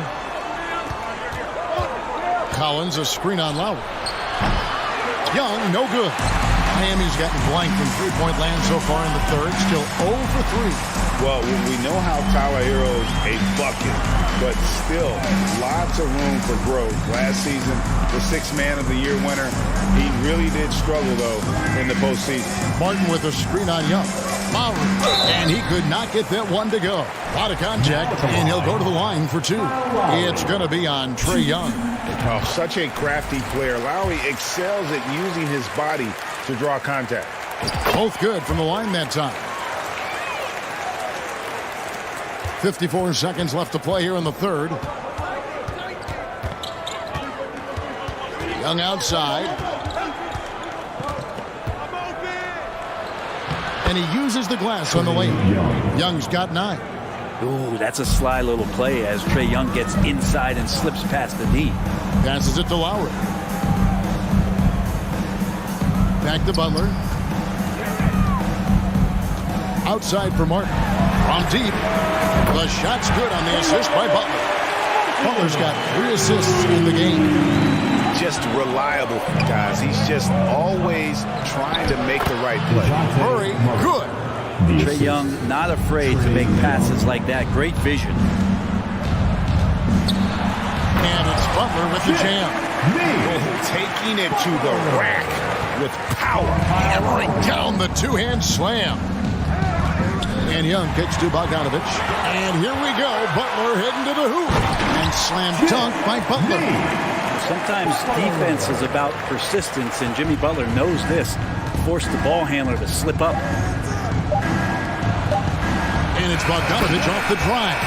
Collins, a screen on Lowry. Young, no good. Miami's gotten blanked from three-point land so far in the third. Still 0 for 3. Well, we know how Tyler Hero's a bucket, but still lots of room for growth. Last season, the 6th Man of the Year winner. He really did struggle, though, in the postseason. Martin with a screen on Young. Lowry, and he could not get that one to go. A lot of contact, and he'll go to the line for 2. It's going to be on Trae Young. Oh, such a crafty player. Lowry excels at using his body to draw contact. Both good from the line that time. 54 seconds left to play here in the third. Young outside. And he uses the glass on the lane. Young's got 9. Ooh, that's a sly little play as Trae Young gets inside and slips past the D. Passes it to Lowry. Back to Butler. Outside for Martin. From deep. The shot's good on the assist by Butler. Butler's got 3 assists in the game. Just reliable, guys. He's just always trying to make the right play. Murray, good. Trae Young not afraid to make passes like that. Great vision. And it's Butler with the jam. Taking it to the rack with power. Hammering down the 2-hand slam. And Young kicks to Bogdanovich. And here we go. Butler heading to the hoop. And slam dunk by Butler. Sometimes defense is about persistence, and Jimmy Butler knows this. Forced the ball handler to slip up. And it's Bogdanovich off the drive.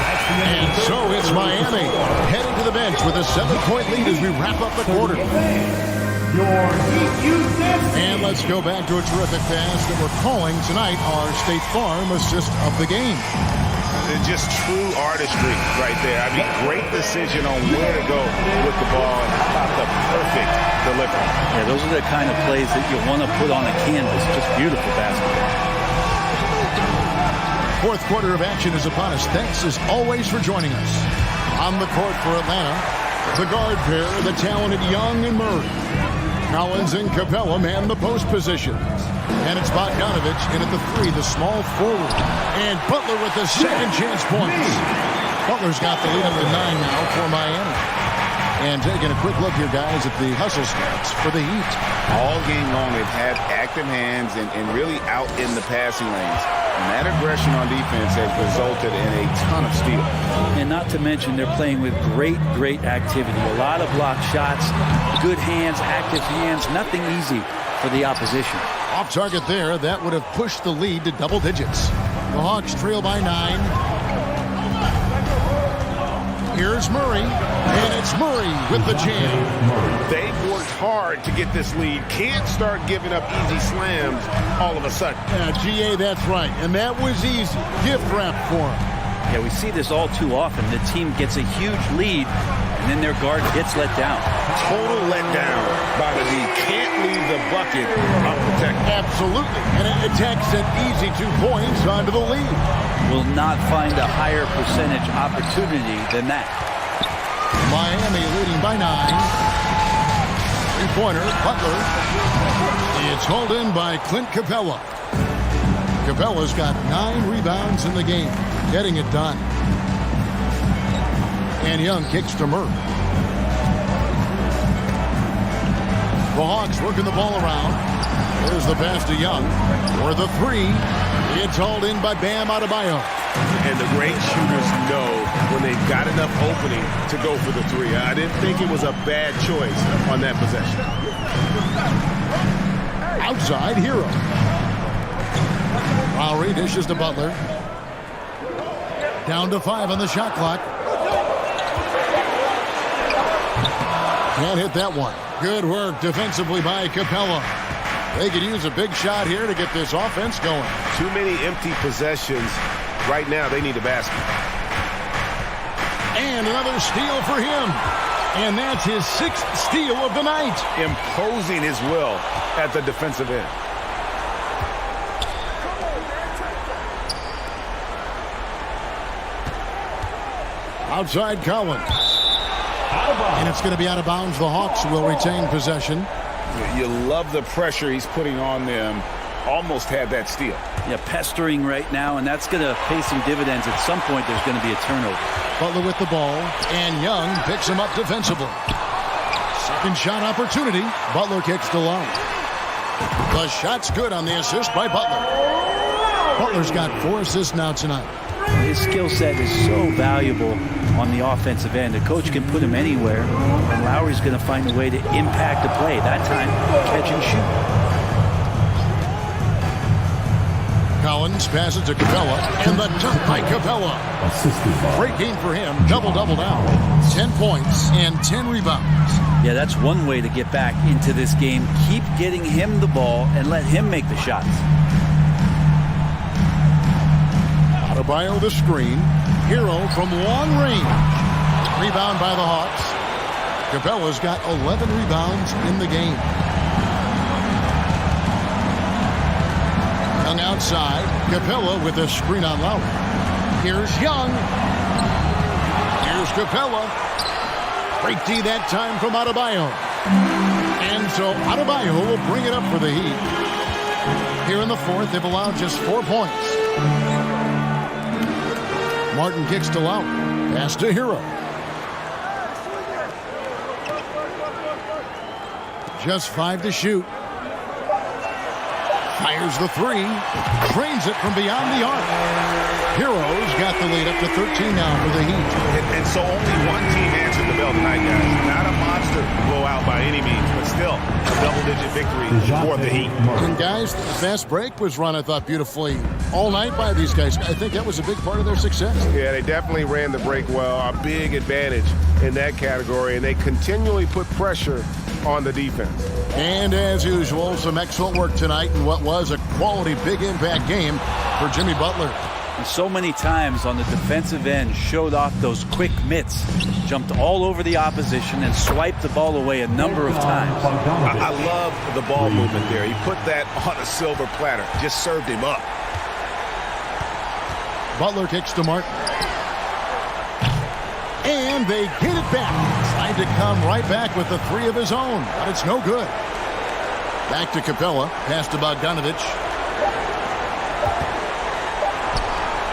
And so it's Miami heading to the bench with a 7-point lead as we wrap up the quarter. And let's go back to a terrific pass that we're calling tonight our State Farm assist of the game. It's just true artistry right there. I mean, great decision on where to go with the ball, and how about the perfect delivery. Yeah, those are the kind of plays that you want to put on a canvas. Just beautiful basketball. Fourth quarter of action is upon us. Thanks as always for joining us. On the court for Atlanta, the guard pair, the talented Young and Murray. Collins and Capella man the post position. And it's Bogdanovich in at the 3, the small forward. And Butler with the second chance points. Butler's got the lead on the 9 now for Miami. And taking a quick look here, guys, at the hustle stats for the Heat. All game long, they've had active hands and really out in the passing lanes. And that aggression on defense has resulted in a ton of steals. And not to mention, they're playing with great activity. A lot of block shots, good hands, active hands, nothing easy for the opposition. Off target there, that would have pushed the lead to double digits. The Hawks trail by 9. Here's Murray, and it's Murray with the jam. They've worked hard to get this lead. Can't start giving up easy slams all of a sudden. Yeah, GA, that's right. And that was easy. Gift wrap for him. Yeah, we see this all too often. The team gets a huge lead, and then their guard gets let down. Total letdown by the lead. Can't leave the bucket unprotected. Absolutely. And it attacks an easy 2 points onto the lead. Will not find a higher percentage opportunity than that. Miami leading by 9. 3-pointer, Butler. It's hauled in by Clint Capella. Capella's got 9 rebounds in the game, getting it done. And Young kicks to Murray. The Hawks working the ball around. There's the pass to Young for the 3. It's hauled in by Bam Adebayo. And the great shooters know when they've got enough opening to go for the 3. I didn't think it was a bad choice on that possession. Outside, Hero. Lowry dishes to Butler. Down to 5 on the shot clock. Can't hit that one. Good work defensively by Capella. They could use a big shot here to get this offense going. Too many empty possessions. Right now, they need a basket. And another steal for him. And that's his 6th steal of the night. Imposing his will at the defensive end. Outside Collins. And it's going to be out of bounds. The Hawks will retain possession. You love the pressure he's putting on them. Almost had that steal. Yeah, pestering right now, and that's going to pay some dividends. At some point, there's going to be a turnover. Butler with the ball, and Young picks him up defensively. Second shot opportunity. Butler kicks to low. The shot's good on the assist by Butler. Butler's got 4 assists now tonight. His skill set is so valuable on the offensive end. A coach can put him anywhere, and Lowry's going to find a way to impact the play. That time, catch and shoot. Collins passes to Capella, and the dunk by Capella. Great game for him. Double-double now. 10 points and 10 rebounds. Yeah, that's one way to get back into this game. Keep getting him the ball and let him make the shots. Adebayo the screen. Hero from long range. Rebound by the Hawks. Capella's got 11 rebounds in the game. Young outside. Capella with a screen on Lowry. Here's Young. Here's Capella. Break D that time from Adebayo. And so Adebayo will bring it up for the Heat. Here in the 4th, they've allowed just 4 points. Martin kicks to Lowry. Pass to Hero. Just 5 to shoot. Fires the three. Drains it from beyond the arc. Heroes got the lead up to 13 now for the Heat. And so only one team answered the bell tonight, guys. Not a monster blowout by any means, but still a double-digit victory for the Heat. And guys, the fast break was run, I thought, beautifully all night by these guys. I think that was a big part of their success. Yeah, they definitely ran the break well. A big advantage in that category, and they continually put pressure on the defense. And as usual, some excellent work tonight in what was a quality big impact game for Jimmy Butler. And so many times on the defensive end showed off those quick mitts, jumped all over the opposition and swiped the ball away a number of times. I love the ball movement there. He put that on a silver platter, just served him up. Butler kicks to Martin. And they get it back. Tried to come right back with the three of his own, but it's no good. Back to Capella. Pass to Bogdanovich.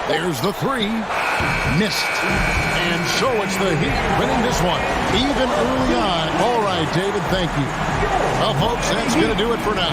There's the three. Missed. And so it's the Heat winning this one, even early on. All right, David, thank you. Well, folks, that's going to do it for now.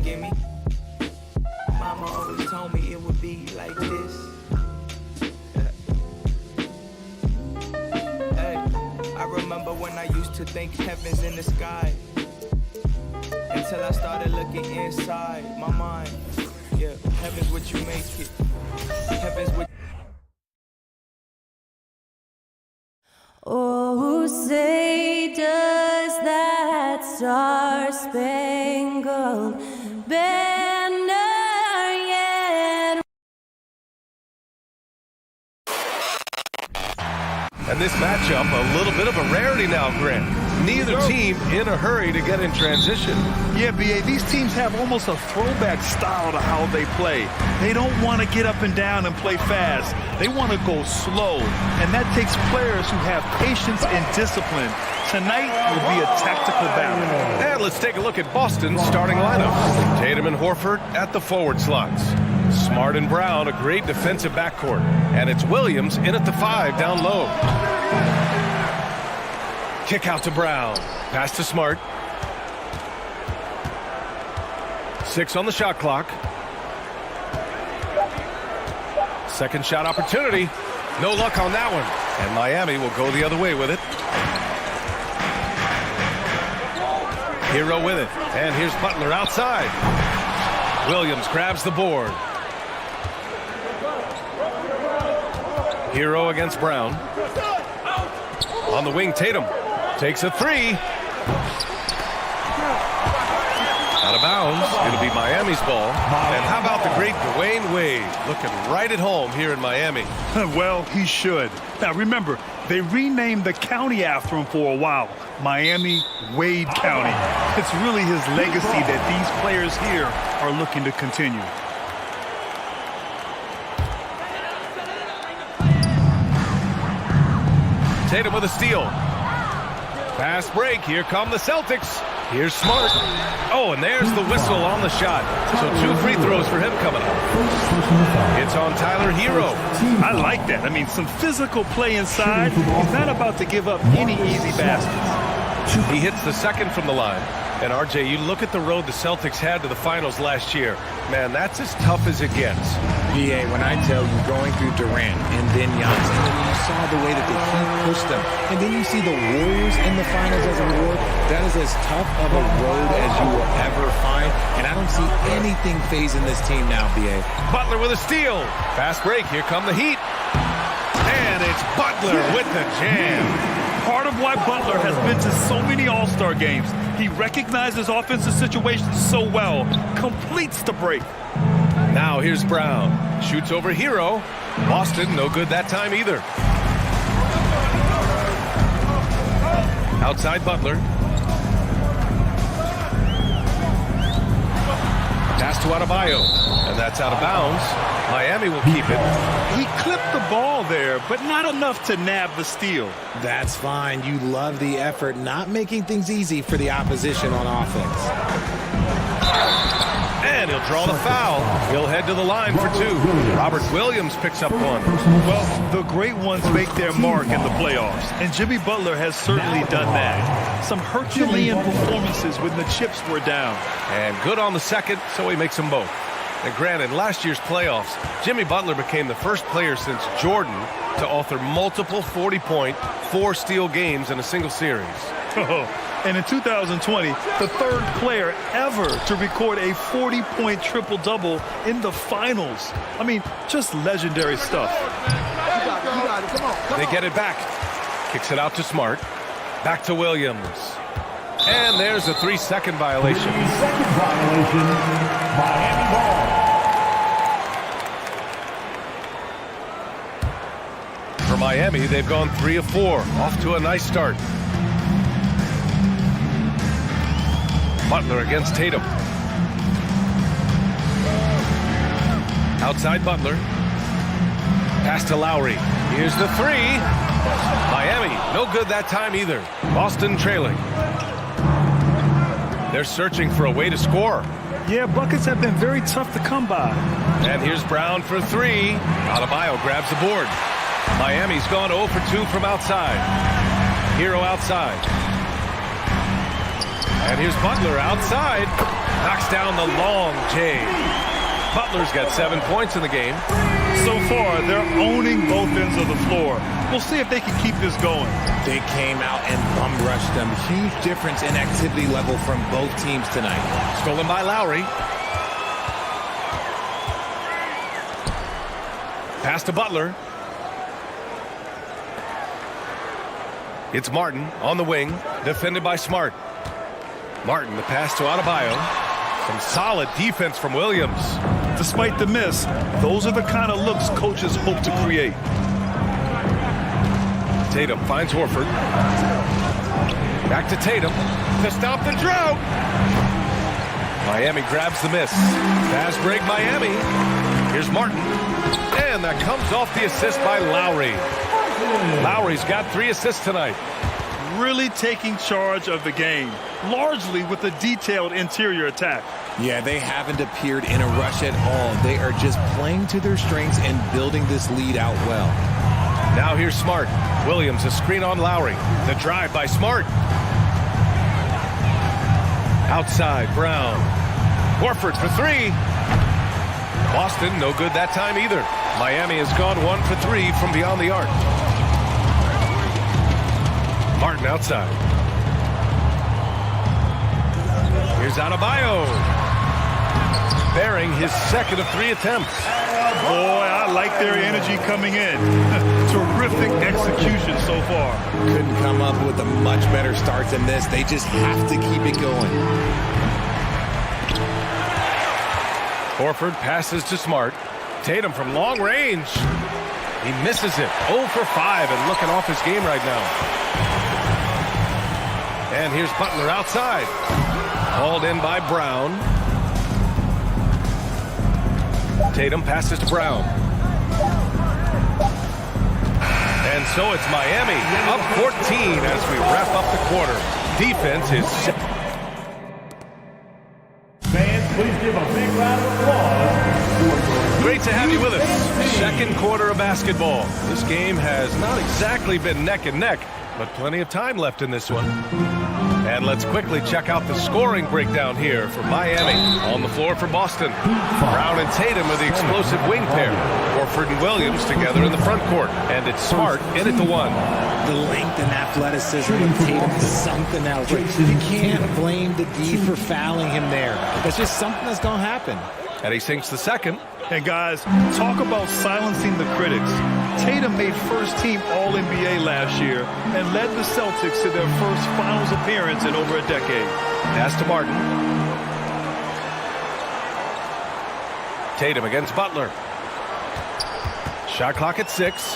Gimme. Mama always told me it would be like this. Hey, I remember when I used to think heaven's in the sky, until I started looking inside my mind. Yeah, heaven's what you make it. Heaven's what. Oh, say does that star-spangled banner yet? And this matchup, a little bit of a rarity now, Grant. Neither team in a hurry to get in transition. Yeah, B.A., these teams have almost a throwback style to how they play. They don't want to get up and down and play fast. They want to go slow, and that takes players who have patience and discipline. Tonight will be a tactical battle. And let's take a look at Boston's starting lineup. Tatum and Horford at the forward slots. Smart and Brown, a great defensive backcourt. And it's Williams in at the 5 down low. Kick out to Brown. Pass to Smart. 6 on the shot clock. Second shot opportunity. No luck on that one. And Miami will go the other way with it. Hero with it. And here's Butler outside. Williams grabs the board. Hero against Brown. On the wing, Tatum takes a 3. Out of bounds. It'll be Miami's ball. And how about the great Dwayne Wade looking right at home here in Miami? Well, he should. Now, remember, they renamed the county after him for a while. Miami-Wade County. It's really his legacy that these players here are looking to continue. Tatum with a steal. Fast break. Here come the Celtics. Here's Smart. Oh, and there's the whistle on the shot. So 2 free throws for him coming up. It's on Tyler Hero. I like that. I mean, some physical play inside. He's not about to give up any easy baskets. He hits the second from the line. And RJ, you look at the road the Celtics had to the finals last year. Man, that's as tough as it gets. BA, when I tell you, going through Durant and then Giannis, and then you saw the way that the Heat pushed them, and then you see the Warriors in the finals as a reward, that is as tough of a road as you will ever find, and I don't see anything phasing this team now, BA. Butler with a steal. Fast break. Here come the Heat. And it's Butler with the jam. Part of why Butler has been to so many All-Star games. He recognizes offensive situations so well, completes the break. Now here's Brown. Shoots over Hero. Boston, no good that time either. Outside Butler. Pass to Adebayo. And that's out of bounds. Miami will keep it. He clipped the ball there, but not enough to nab the steal. That's fine. You love the effort, not making things easy for the opposition on offense. And he'll draw the foul. He'll head to the line for 2. Robert Williams picks up 1. Well, the great ones make their mark in the playoffs, and Jimmy Butler has certainly done that. Some Herculean performances when the chips were down. And good on the second, so he makes them both. And granted, last year's playoffs, Jimmy Butler became the first player since Jordan to author multiple 40-point, 4-steal games in a single series. And in 2020, the third player ever to record a 40-point triple-double in the finals. I mean, just legendary stuff. You got it. Come on. They get it back. Kicks it out to Smart. Back to Williams. And there's a 3-second violation. 3-second violation. Miami ball. For Miami, they've gone 3 of 4. Off to a nice start. Butler against Tatum. Outside Butler. Pass to Lowry. Here's the 3. Miami, no good that time either. Boston trailing. They're searching for a way to score. Yeah, buckets have been very tough to come by. And here's Brown for 3. Adebayo grabs the board. Miami's gone 0 for 2 from outside. Hero outside. And here's Butler outside. Knocks down the long J. Butler's got 7 points in the game. So far, they're owning both ends of the floor. We'll see if they can keep this going. They came out and bum rushed them. Huge difference in activity level from both teams tonight. Stolen by Lowry. Pass to Butler. It's Martin on the wing, defended by Smart. Martin, the pass to Adebayo. Some solid defense from Williams. Despite the miss, those are the kind of looks coaches hope to create. Tatum finds Horford. Back to Tatum to stop the drought. Miami grabs the miss. Fast break Miami. Here's Martin. And that comes off the assist by Lowry. Lowry's got 3 assists tonight. Really taking charge of the game, largely with a detailed interior attack. Yeah, they haven't appeared in a rush at all. They are just playing to their strengths and building this lead out well. Now here's Smart. Williams, a screen on Lowry. The drive by Smart. Outside, Brown. Horford for 3. Boston, no good that time either. Miami has gone 1 for 3 from beyond the arc. Martin outside. Here's Adebayo. Bearing his second of 3 attempts. Boy, I like their energy coming in. Terrific execution so far. Couldn't come up with a much better start than this. They just have to keep it going. Horford passes to Smart. Tatum from long range. He misses it. 0 for 5 and looking off his game right now. And here's Butler outside. Hauled in by Brown. Tatum passes to Brown. And so it's Miami up 14 as we wrap up the quarter. Defense is set. Fans, please give a big round of applause. Great to have you with us. Second quarter of basketball. This game has not exactly been neck and neck, but plenty of time left in this one. And let's quickly check out the scoring breakdown here for Miami. On the floor for Boston, Brown and Tatum are the explosive wing pair. Horford and Williams together in the front court. And it's Smart in at the 1. The length and athleticism of Tatum is something else. You can't blame the D for fouling him there. That's just something that's going to happen. And he sinks the second. And guys, talk about silencing the critics. Tatum made first-team All-NBA last year and led the Celtics to their first finals appearance in over a decade. Pass to Martin. Tatum against Butler. Shot clock at 6.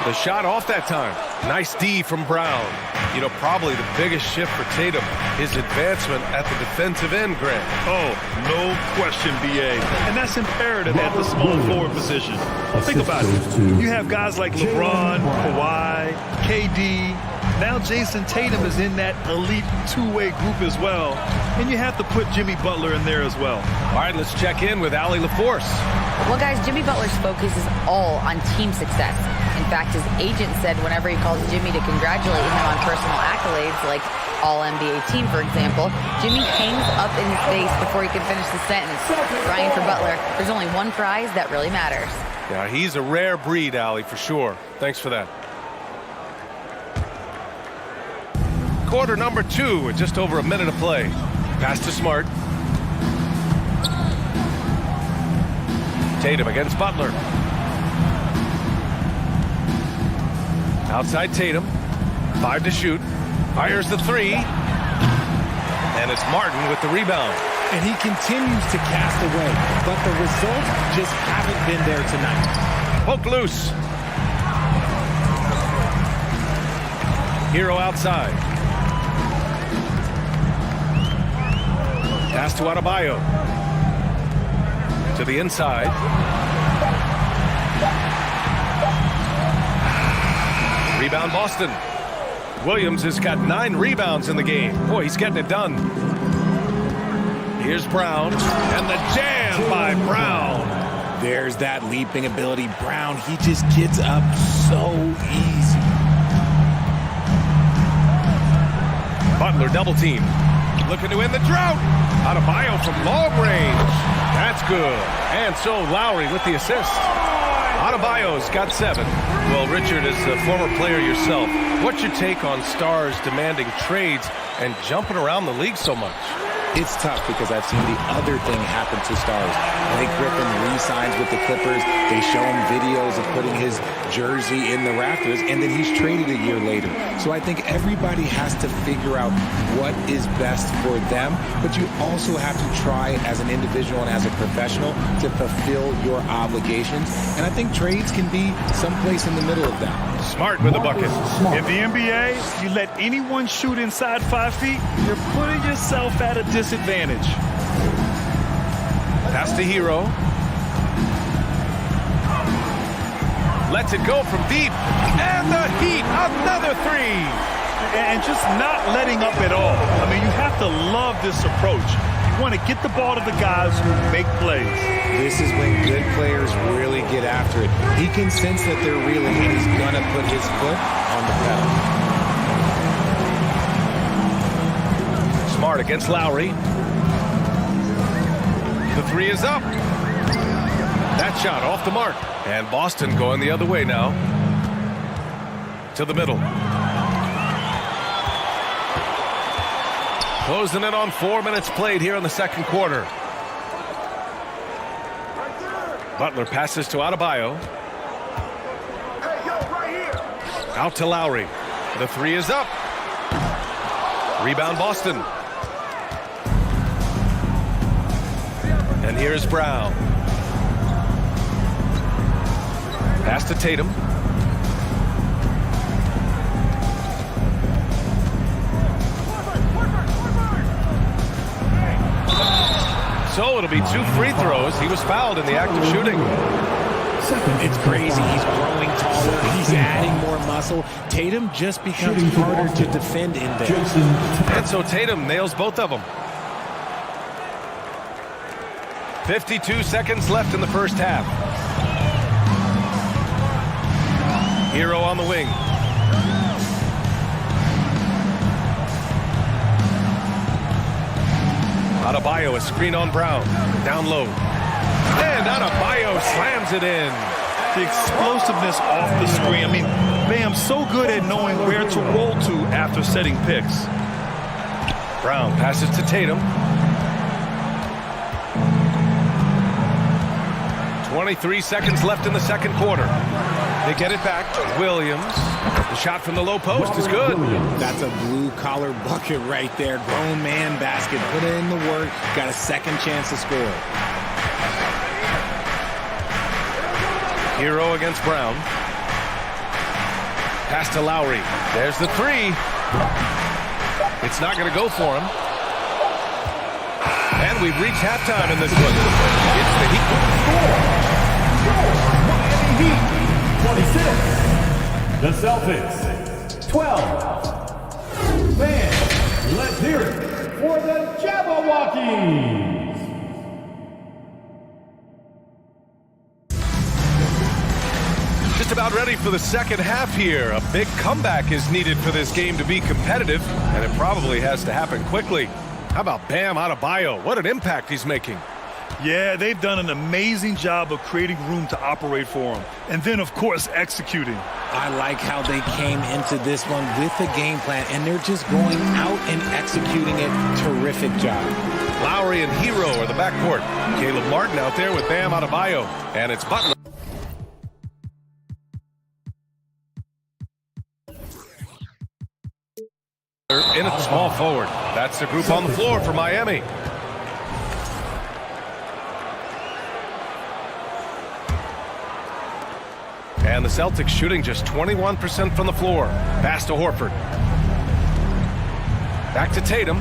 The shot off that time. Nice D from Brown. You know, probably the biggest shift for Tatum, his advancement at the defensive end, Grant. Oh, no question, B.A. And that's imperative at the small forward position. Think about it. You have guys like LeBron, Kawhi, KD. Now Jason Tatum is in that elite two-way group as well. And you have to put Jimmy Butler in there as well. All right, let's check in with Allie LaForce. Well, guys, Jimmy Butler's focus is all on team success. In fact, his agent said whenever he calls Jimmy to congratulate him on personal accolades, like All-NBA team, for example, Jimmy hangs up in his face before he can finish the sentence. Ryan, for Butler, there's only one prize that really matters. Yeah, he's a rare breed, Allie, for sure. Thanks for that. Quarter number 2 with just over a minute to play. Pass to Smart. Tatum against Butler. Outside Tatum. 5 to shoot. Fires the 3. And it's Martin with the rebound. And he continues to cast away, but the results just haven't been there tonight. Poke loose. Hero outside. Pass to Adebayo. To the inside. Rebound Boston. Williams has got 9 rebounds in the game. Boy, he's getting it done. Here's Brown. And the jam by Brown. There's that leaping ability. Brown, he just gets up so easy. Butler double team. Looking to end the drought. Adebayo from long range. That's good. And so Lowry with the assist. Adebayo's got 7. Well, Richard, as a former player yourself, what's your take on stars demanding trades and jumping around the league so much? It's tough because I've seen the other thing happen to stars. Blake Griffin signs with the Clippers. They show him videos of putting his jersey in the rafters, and then he's traded a year later. So I think everybody has to figure out what is best for them, but you also have to try as an individual and as a professional to fulfill your obligations. And I think trades can be someplace in the middle of that. Smart with the bucket. In the NBA, you let anyone shoot inside 5 feet, you're putting yourself at a disadvantage. Pass to Hero. Lets it go from deep. And the Heat, another three. And just not letting up at all. I mean, you have to love this approach. You want to get the ball to the guys who make plays. This is when good players really get after it. He can sense that they're reeling, and he's going to put his foot on the pedal. Smart against Lowry. The three is up. That shot off the mark. And Boston going the other way now. To the middle. Closing in on 4 minutes played here in the second quarter. Butler passes to Adebayo. Out to Lowry. The three is up. Rebound Boston. And here's Brown. Pass to Tatum. So it'll be 2 free throws. He was fouled in the act of shooting. It's crazy. He's growing taller. He's adding more muscle. Tatum just becomes harder to defend in there. And so Tatum nails both of them. 52 seconds left in the first half. Hero on the wing. Adebayo, a screen on Brown. Down low. And Adebayo slams it in. The explosiveness off the screen. I mean, Bam's so good at knowing where to roll to after setting picks. Brown passes to Tatum. 23 seconds left in the second quarter. They get it back. Williams. The shot from the low post is good. That's a blue-collar bucket right there. Grown man basket. Put in the work. Got a second chance to score. Hero against Brown. Pass to Lowry. There's the three. It's not going to go for him. And we've reached halftime in this one. It's the Heat. Miami Heat, 26. The Celtics, 12. Fans, let's hear it for the Jabberwockies. Just about ready for the second half here. A big comeback is needed for this game to be competitive, and it probably has to happen quickly. How about Bam Adebayo? What an impact he's making. Yeah, they've done an amazing job of creating room to operate for him. And then, of course, executing. I like how they came into this one with a game plan, and they're just going out and executing it. Terrific job. Lowry and Hero are the backcourt. Caleb Martin out there with Bam Adebayo. And it's Butler. In at small forward. That's the group on the floor for Miami. And the Celtics shooting just 21% from the floor. Pass to Horford. Back to Tatum.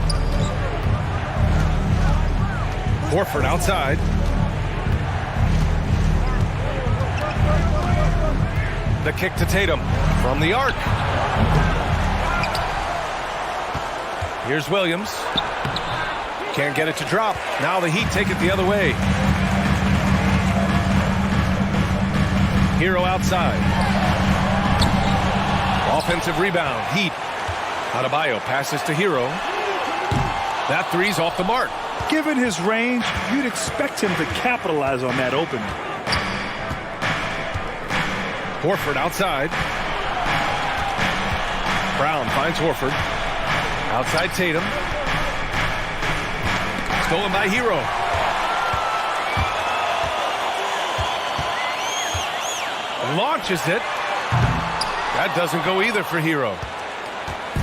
Horford outside. The kick to Tatum from the arc. Here's Williams. Can't get it to drop. Now the Heat take it the other way. Hero outside. Offensive rebound. Heat. Adebayo passes to Hero. That three's off the mark. Given his range, you'd expect him to capitalize on that opening. Horford outside. Brown finds Horford. Outside Tatum. Stolen by Hero. Launches it. That doesn't go either for Hero.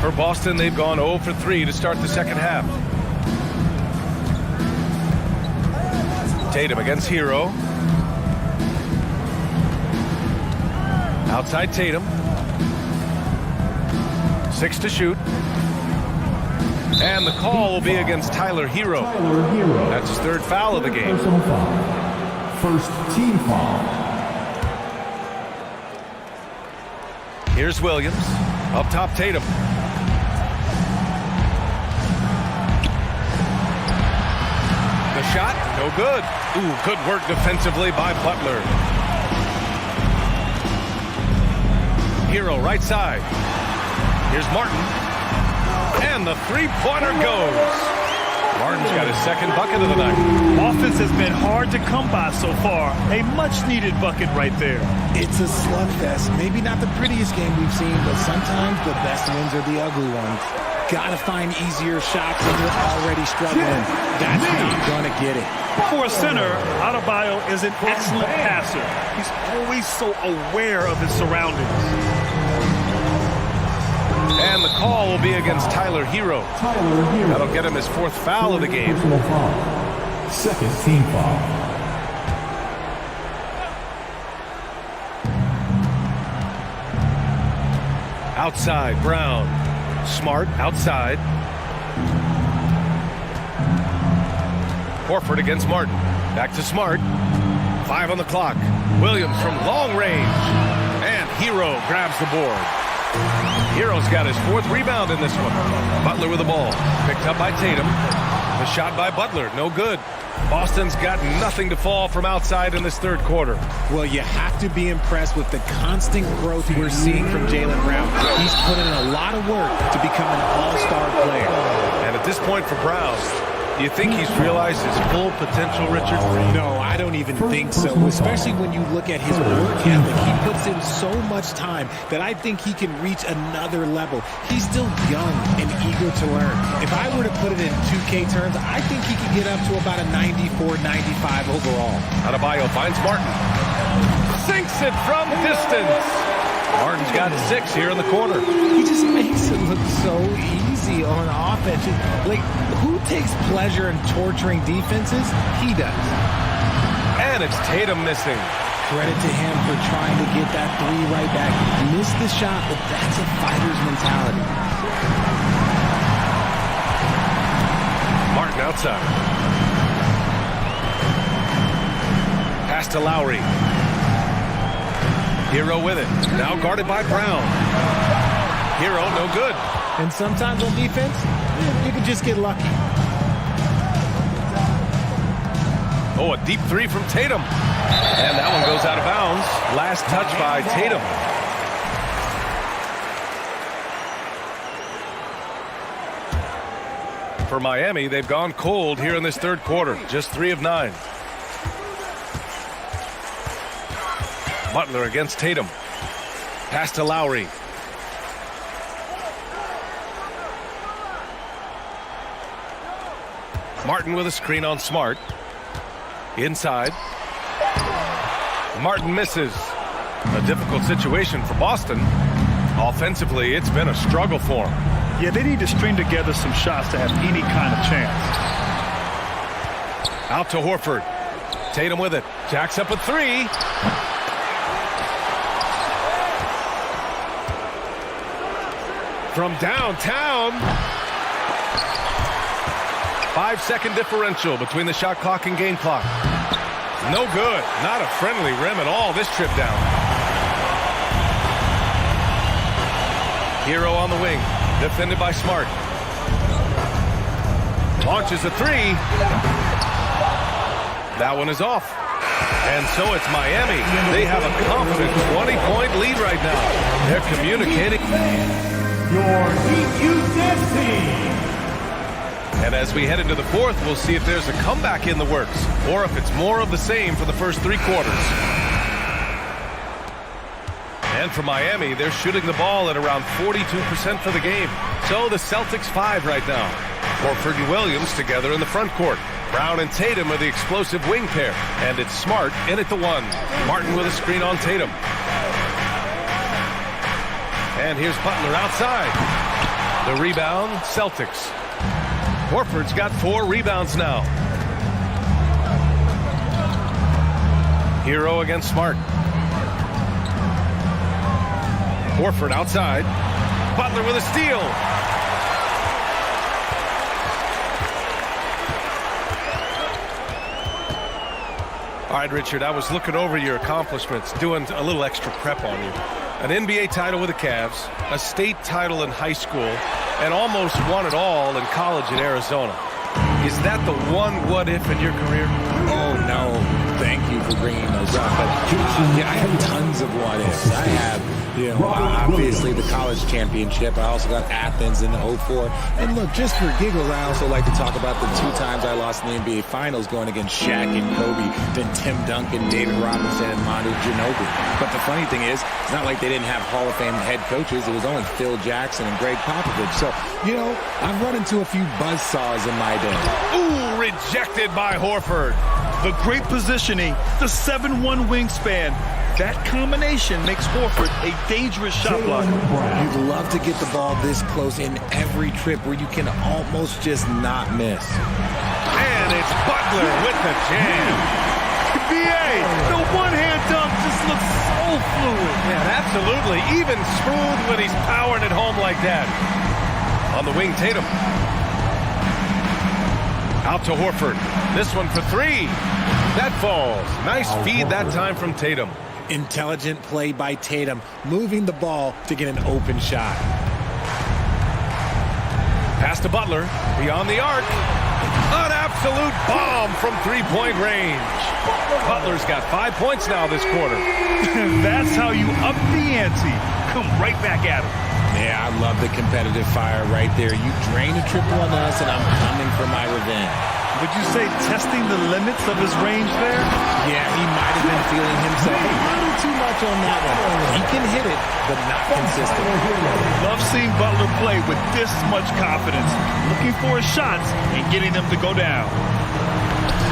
For Boston, they've gone 0 for 3 to start the second half. Tatum against Hero. Outside Tatum. 6 to shoot. And the call will be against Tyler Hero. That's his third foul of the game. First team foul. Here's Williams. Up top, Tatum. The shot, no good. Ooh, good work defensively by Butler. Hero right side. Here's Martin. And the three-pointer goes. Martin's got his second bucket of the night. Offense has been hard to come by so far. A much-needed bucket right there. It's a slugfest. Maybe not the prettiest game we've seen, but sometimes the best wins are the ugly ones. Gotta find easier shots when you're already struggling. That's not gonna get it. For a center, Adebayo is an excellent passer. He's always so aware of his surroundings. And the call will be against Tyler Hero. That'll get him his fourth foul of the game. Second team foul. Outside, Brown. Smart outside. Horford against Martin. Back to Smart. 5 on the clock. Williams from long range. And Hero grabs the board. Hero's got his fourth rebound in this one. Butler with the ball. Picked up by Tatum. The shot by Butler, no good. Boston's got nothing to fall from outside in this third quarter. Well, you have to be impressed with the constant growth we're seeing from Jaylen Brown. He's put in a lot of work to become an all-star player. And at this point for Brown, do you think he's realized his full potential, Richard? No, I don't even think so, especially when you look at his work ethic. He puts in so much time that I think he can reach another level. He's still young and eager to learn. If I were to put it in 2K terms, I think he could get up to about a 94, 95 overall. Adebayo finds Martin. Sinks it from distance. Martin's got 6 here in the corner. He just makes it look so easy on offense. Like, who takes pleasure in torturing defenses? He does. And it's Tatum missing. Credit to him for trying to get that 3 right back. Missed the shot, but that's a fighter's mentality. Martin outside. Pass to Lowry. Hero with it. Now guarded by Brown. Hero, no good. And sometimes on defense, you can just get lucky. Oh, a deep 3 from Tatum. And that one goes out of bounds. Last touch by Tatum. For Miami, they've gone cold here in this third quarter. Just 3 of 9. Butler against Tatum. Pass to Lowry. Martin with a screen on Smart. Inside. Martin misses. A difficult situation for Boston. Offensively, it's been a struggle for them. Yeah, they need to string together some shots to have any kind of chance. Out to Horford. Tatum with it. Jacks up a 3. From downtown. 5-second differential between the shot clock and game clock. No good. Not a friendly rim at all this trip down. Hero on the wing. Defended by Smart. Launches a 3. That one is off. And so it's Miami. They have a confident 20-point lead right now. They're communicating. Your Heat team. And as we head into the fourth, we'll see if there's a comeback in the works or if it's more of the same for the first 3 quarters. And for Miami, they're shooting the ball at around 42% for the game. So the Celtics 5 right now. Horford and Williams together in the front court. Brown and Tatum are the explosive wing pair. And it's Smart in at the 1. Martin with a screen on Tatum. And here's Butler outside. The rebound, Celtics. Horford's got 4 rebounds now. Hero against Smart. Horford outside. Butler with a steal. All right, Richard, I was looking over your accomplishments, doing a little extra prep on you. An NBA title with the Cavs, a state title in high school, and almost won it all in college in Arizona. Is that the one what-if in your career? Oh, no. Thank you for bringing those up. But, yeah, I have tons of what-ifs. I have, obviously the college championship. I also got Athens in the 04. And look, just for giggles, I also like to talk about the 2 times I lost in the NBA Finals going against Shaq and Kobe, then Tim Duncan, David Robinson, and Manu Ginobili. But the funny thing is, it's not like they didn't have Hall of Fame head coaches. It was only Phil Jackson and Greg Popovich. So, I've run into a few buzzsaws in my day. Ooh, rejected by Horford. The great positioning, the 7'1" wingspan. That combination makes Horford a dangerous shot blocker. You'd love to get the ball this close in every trip where you can almost just not miss. And it's Butler with the jam. BA, the one-hand dunk just looks so fluid. Yeah, absolutely. Even smooth when he's powering it home like that. On the wing, Tatum. Out to Horford. This one for 3. That falls. Nice feed that time from Tatum. Intelligent play by Tatum, moving the ball to get an open shot. Pass to Butler. Beyond the arc. An absolute bomb from 3-point range. Butler's got 5 points now this quarter. That's how you up the ante. Come right back at him. Yeah, I love the competitive fire right there. You drain a triple on us, and I'm coming for my revenge. Would you say testing the limits of his range there? Yeah, he might have been feeling himself a little too much on that one. He can hit it, but not consistently. Love seeing Butler play with this much confidence, looking for his shots and getting them to go down.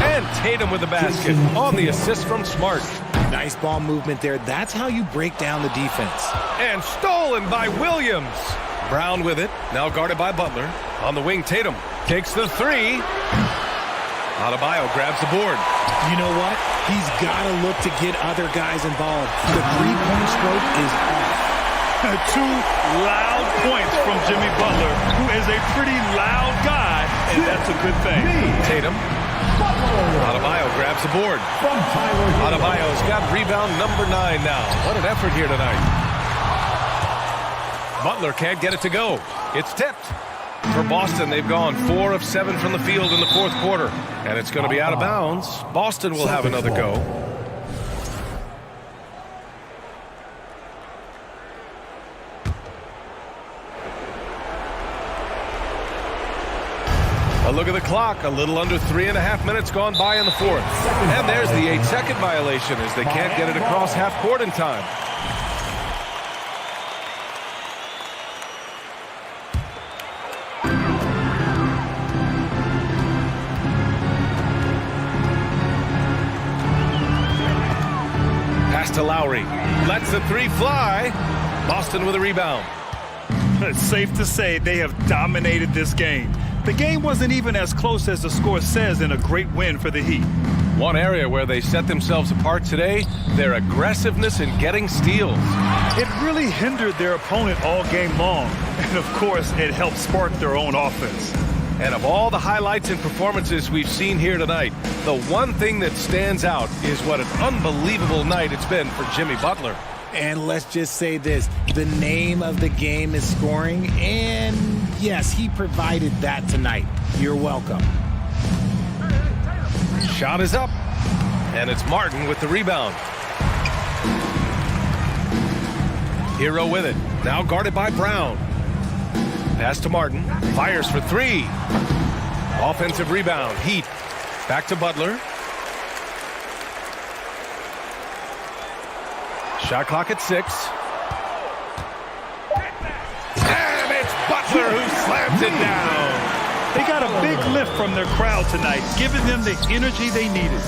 And Tatum with the basket on the assist from Smart. Nice ball movement there. That's how you break down the defense. And stolen by Williams. Brown with it, now guarded by Butler. On the wing, Tatum takes the 3. Adebayo grabs the board. You know what? He's got to look to get other guys involved. The 3-point stroke is off. 2 loud points from Jimmy Butler, who is a pretty loud guy, and that's a good thing. Tatum. Adebayo grabs the board. Adebayo's got rebound number 9 now. What an effort here tonight. Butler can't get it to go. It's tipped. For Boston, they've gone 4 of 7 from the field in the 4th quarter. And it's going to be out of bounds. Boston will have another go. A look at the clock. A little under 3.5 minutes gone by in the 4th. And there's the 8-second violation as they can't get it across half court in time. To Lowry. Lets the 3 fly. Boston with a rebound. It's safe to say they have dominated this game. The game wasn't even as close as the score says in a great win for the Heat. One area where they set themselves apart today, their aggressiveness in getting steals. It really hindered their opponent all game long. And of course, it helped spark their own offense. And of all the highlights and performances we've seen here tonight, the one thing that stands out is what an unbelievable night it's been for Jimmy Butler. And let's just say this, the name of the game is scoring, and yes, he provided that tonight. You're welcome. Shot is up, and it's Martin with the rebound. Hero with it, now guarded by Brown. Pass to Martin, fires for 3. Offensive rebound, Heat. Back to Butler. Shot clock at 6. And it's Butler who slams it down. They got got a big lift from their crowd tonight, giving them the energy they needed.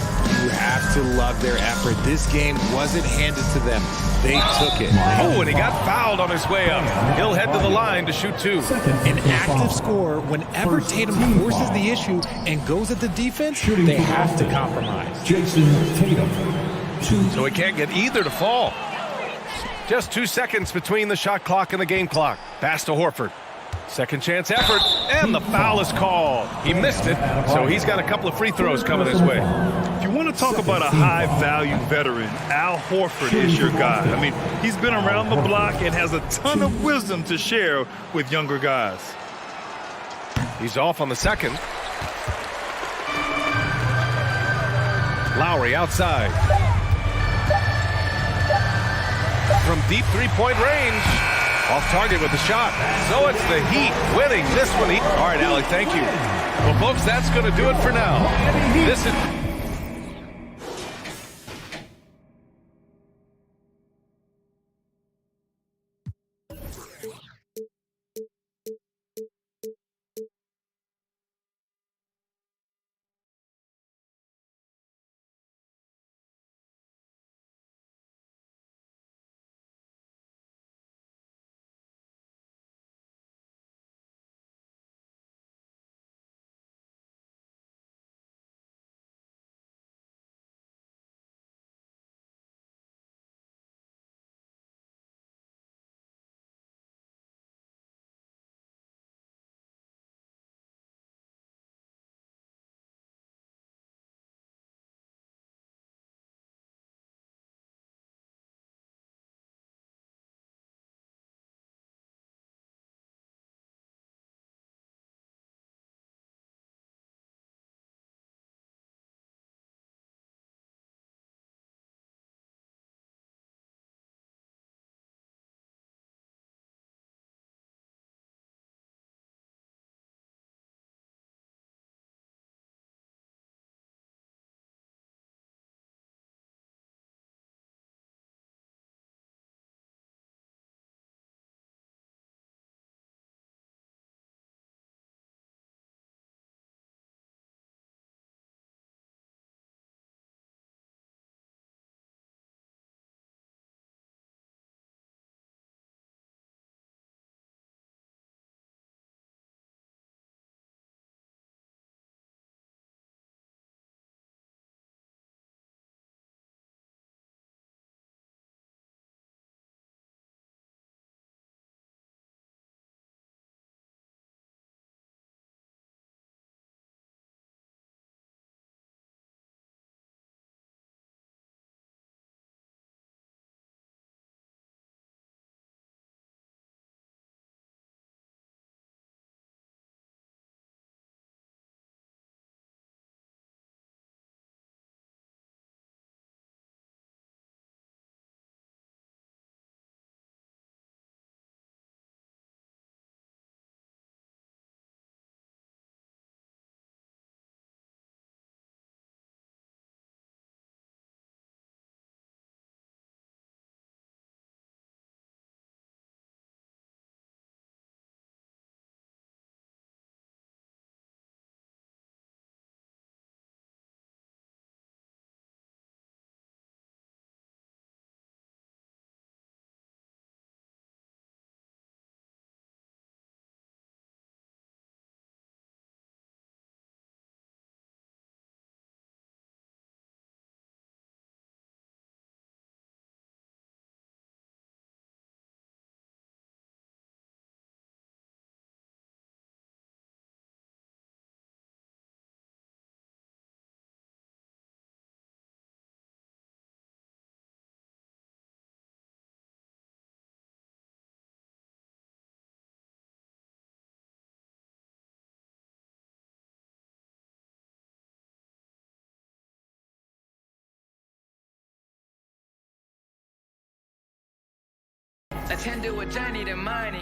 You have to love their effort. This game wasn't handed to them. They took it. Oh, and he got fouled on his way up. He'll head to the line to shoot 2. An active scorer, whenever Tatum forces the issue and goes at the defense, they have to compromise. Jason Tatum. So he can't get either to fall. Just 2 seconds between the shot clock and the game clock. Pass to Horford. Second chance effort, and the foul is called. He missed it, so he's got a couple of free throws coming his way. If you want to talk about a high-value veteran, Al Horford is your guy. I mean, he's been around the block and has a ton of wisdom to share with younger guys. He's off on the second. Lowry outside. From deep three-point range. Off target with the shot. So it's the Heat winning this one. All right, Allie, thank you. Well, folks, that's going to do it for now. This is... attended with Johnny the money.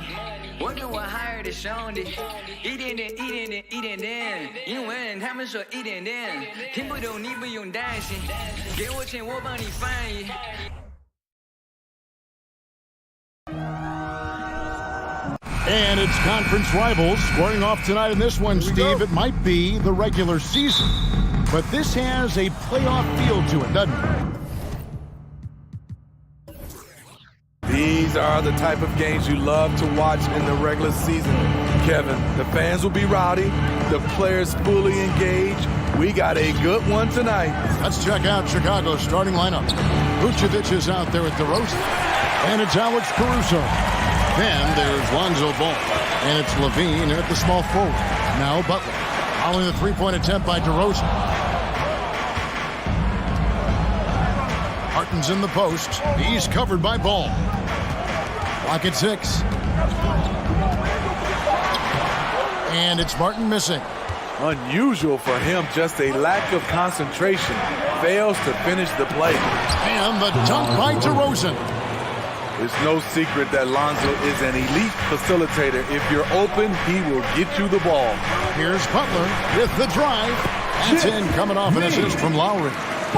Working with higher的兄弟，一点点，一点点，一点点。英文他们说一点点，听不懂你不用担心，给我钱我帮你翻译。And it's conference rivals squaring off tonight in this one, Steve. It might be the regular season, but this has a playoff feel to it, doesn't it? These are the type of games you love to watch in the regular season, Kevin. The fans will be rowdy, the players fully engaged. We got a good one tonight. Let's check out Chicago's starting lineup. Vucevic is out there at DeRozan, and it's Alex Caruso. Then there's Lonzo Ball, and it's Levine at the small forward. Now Butler, following the three-point attempt by DeRozan. Harden's in the post. He's covered by Ball. Clock at 6. And it's Martin missing. Unusual for him, just a lack of concentration. Fails to finish the play. And the dunk by DeRozan. It's no secret that Lonzo is an elite facilitator. If you're open, he will get you the ball. Here's Butler with the drive. That's in, coming off an assist from Lowry.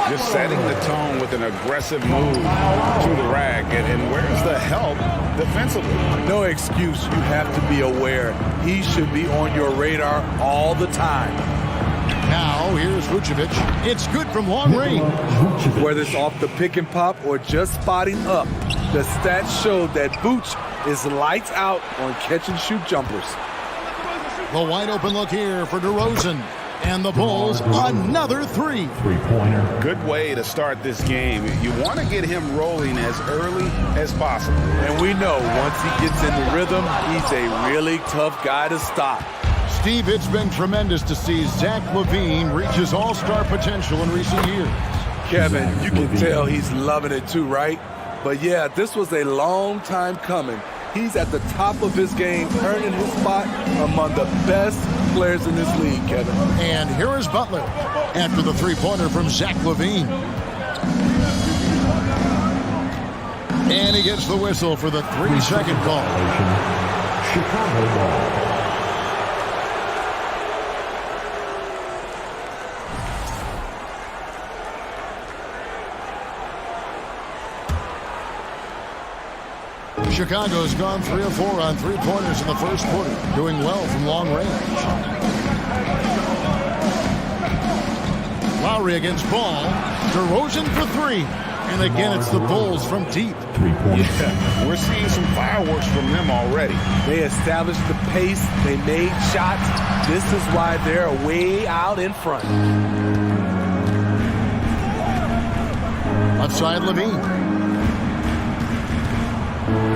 Just setting the tone with an aggressive move to the rack. And where's the help defensively? No excuse. You have to be aware. He should be on your radar all the time. Now, here's Vucevic. It's good from long range. Whether it's off the pick and pop or just spotting up, the stats show that Vooch is lights out on catch-and-shoot jumpers. The wide open look here for DeRozan. And the Bulls, another three-pointer. Good way to start this game. You want to get him rolling as early as possible. And we know once he gets in the rhythm, he's a really tough guy to stop. Steve, it's been tremendous to see Zach LaVine reach his all-star potential in recent years. Kevin, you can tell he's loving it too, right? But yeah, this was a long time coming. He's at the top of his game, earning his spot among the best players in this league, Kevin. And here is Butler after the three-pointer from Zach LaVine. And he gets the whistle for the 3-second call. Chicago ball. Chicago's gone 3 of 4 on three-pointers in the first quarter, doing well from long range. Lowry against Ball. DeRozan for 3. And again, it's the Bulls from deep. 3 points. Yeah, we're seeing some fireworks from them already. They established the pace. They made shots. This is why they're way out in front. Left side, LaVine.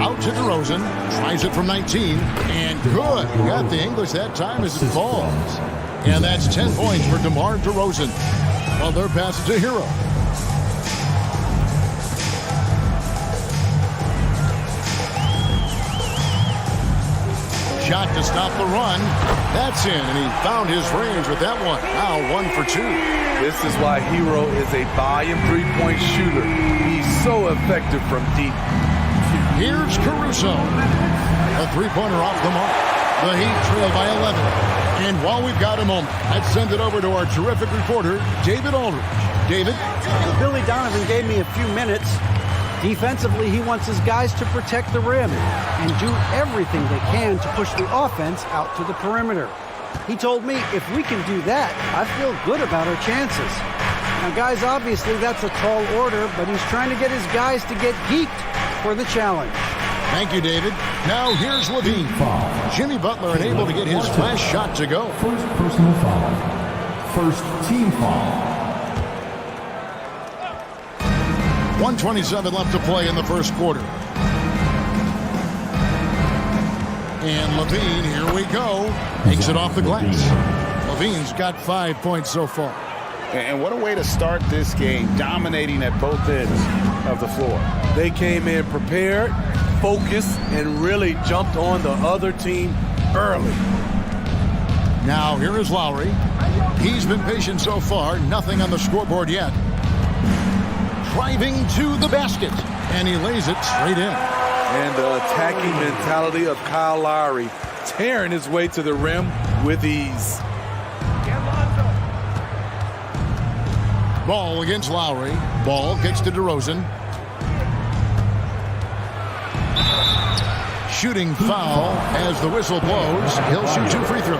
Out to DeRozan, tries it from 19, and good. Got the English that time as it falls. And that's 10 points for DeMar DeRozan. Well, their pass is a hero. Shot to stop the run. That's in, and he found his range with that one. Now 1 for 2. This is why Hero is a volume three-point shooter. He's so effective from deep. Here's Caruso. A three-pointer off the mark. The Heat trail by 11. And while we've got a moment, let's send it over to our terrific reporter, David Aldridge. David? Well, Billy Donovan gave me a few minutes. Defensively, he wants his guys to protect the rim and do everything they can to push the offense out to the perimeter. He told me if we can do that, I feel good about our chances. Now, guys, obviously that's a tall order, but he's trying to get his guys to get geeked for the challenge. Thank you, David. Now here's LaVine. Jimmy Butler unable to get his last shot to go. First personal foul. First team foul. 1:27 left to play in the first quarter. And LaVine, here we go. Takes it off the glass. LaVine's got 5 points so far. And what a way to start this game, dominating at both ends of the floor. They came in prepared, focused, and really jumped on the other team early. Now here is Lowry. He's been patient so far. Nothing on the scoreboard yet. Driving to the basket. And he lays it straight in. And the attacking mentality of Kyle Lowry, tearing his way to the rim with ease. Ball against Lowry. Ball kicks to DeRozan. shooting foul as the whistle blows. He'll shoot 2 free throws.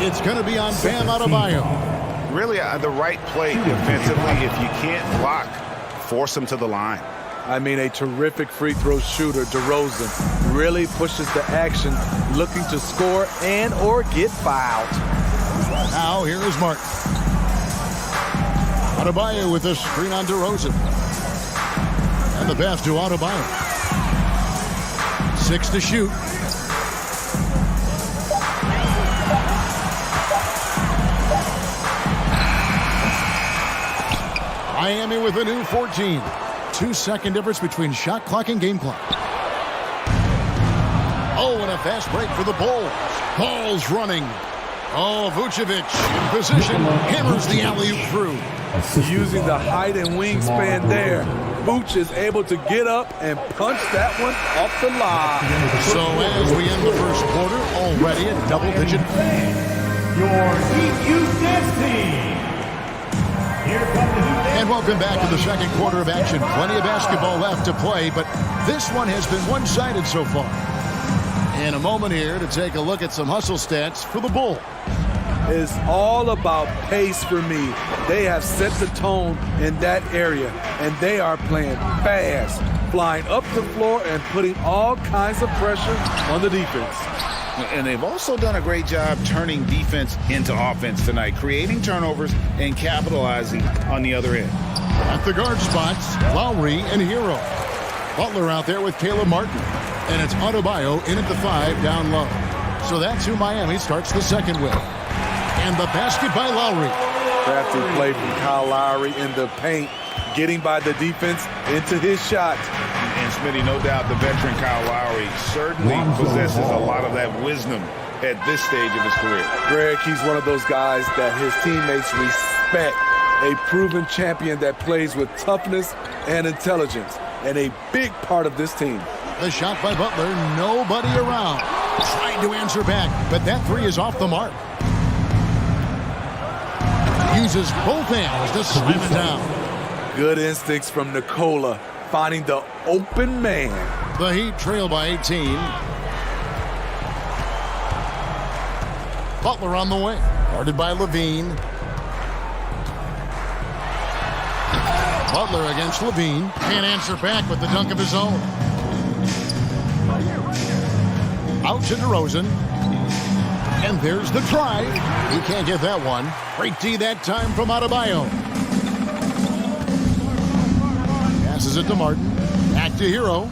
It's going to be on Bam Adebayo. Really the right play defensively. If you can't block, force him to the line. I mean, a terrific free throw shooter, DeRozan, really pushes the action, looking to score and or get fouled. Now here is Martin. Adebayo with a screen on DeRozan. And the pass to Adebayo. 6 to shoot. Miami with a new 14. 2-second difference between shot clock and game clock. Oh, and a fast break for the Bulls. Ball's running. Oh, Vucevic in position. Hammers the alley-oop through. Using the height and wingspan there, Vooch is able to get up and punch that one off the line. So as we end the first quarter, already at double-digit. Your EU Dance Team. And welcome back to the second quarter of action. Plenty of basketball left to play, but this one has been one-sided so far. In a moment here to take a look at some hustle stats for the Bulls. It's all about pace for me. They have set the tone in that area, and they are playing fast, flying up the floor and putting all kinds of pressure on the defense. And they've also done a great job turning defense into offense tonight, creating turnovers and capitalizing on the other end. At the guard spots, Lowry and Hero. Butler out there with Caleb Martin. And it's Adebayo in at the 5 down low. So that's who Miami starts the second with. And the basket by Lowry. Crafty play from Kyle Lowry in the paint, getting by the defense into his shot. And Smitty, no doubt the veteran Kyle Lowry certainly possesses a lot of that wisdom at this stage of his career. Greg, he's one of those guys that his teammates respect. A proven champion that plays with toughness and intelligence. And a big part of this team. The shot by Butler, nobody around. Trying to answer back, but that 3 is off the mark. Uses both hands to slam it down. Good instincts from Nikola, finding the open man. The Heat trail by 18. Butler on the way, guarded by Levine. Butler against Levine. Can't answer back with the dunk of his own. Out to DeRozan. And there's the try. He can't get that one. Great D that time from Adebayo. Passes it to Martin. Back to Hero.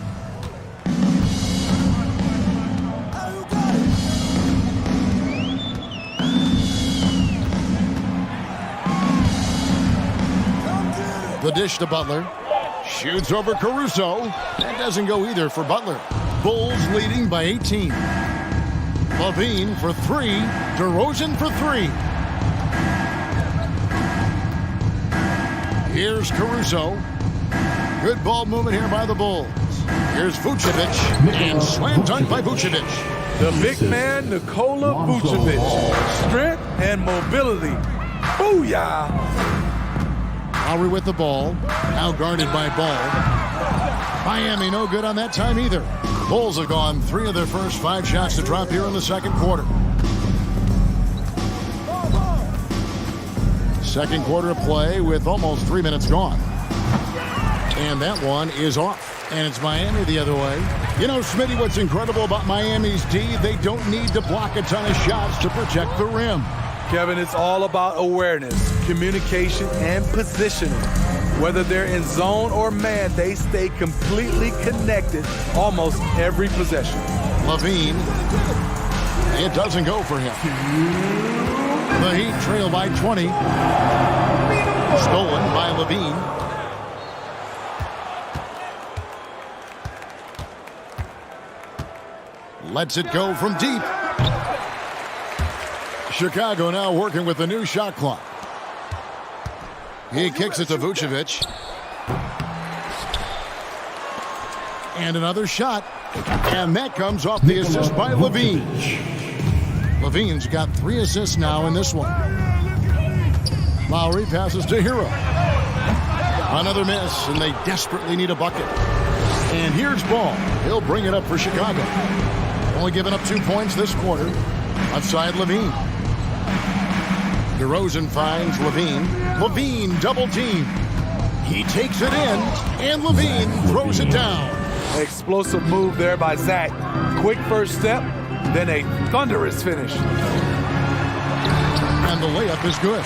The dish to Butler. Shoots over Caruso. That doesn't go either for Butler. Bulls leading by 18. Levine for 3. DeRozan for 3. Here's Caruso. Good ball movement here by the Bulls. Here's Vucevic. And slam dunk by Vucevic. The big man, Nikola Vucevic. Strength and mobility. Booyah! Lowry with the ball. Now guarded by Ball. Miami no good on that time either. Bulls have gone 3 of their first 5 shots to drop here in the second quarter. Second quarter of play with almost 3 minutes gone. And that one is off. And it's Miami the other way. You know, Smitty, what's incredible about Miami's D, they don't need to block a ton of shots to protect the rim. Kevin, it's all about awareness, communication, and positioning. Whether they're in zone or man, they stay completely connected almost every possession. Levine. It doesn't go for him. The Heat trail by 20. Stolen by Levine. Lets it go from deep. Chicago now working with the new shot clock. He kicks it to Vucevic. And another shot. And that comes off the assist by Levine. Levine's got 3 assists now in this one. Lowry passes to Hero. Another miss, and they desperately need a bucket. And here's Ball. He'll bring it up for Chicago. Only giving up 2 points this quarter. Outside Levine. DeRozan finds Levine. Levine double team. He takes it in, and Levine throws it down. Explosive move there by Zach. Quick first step, then a thunderous finish. And the layup is good.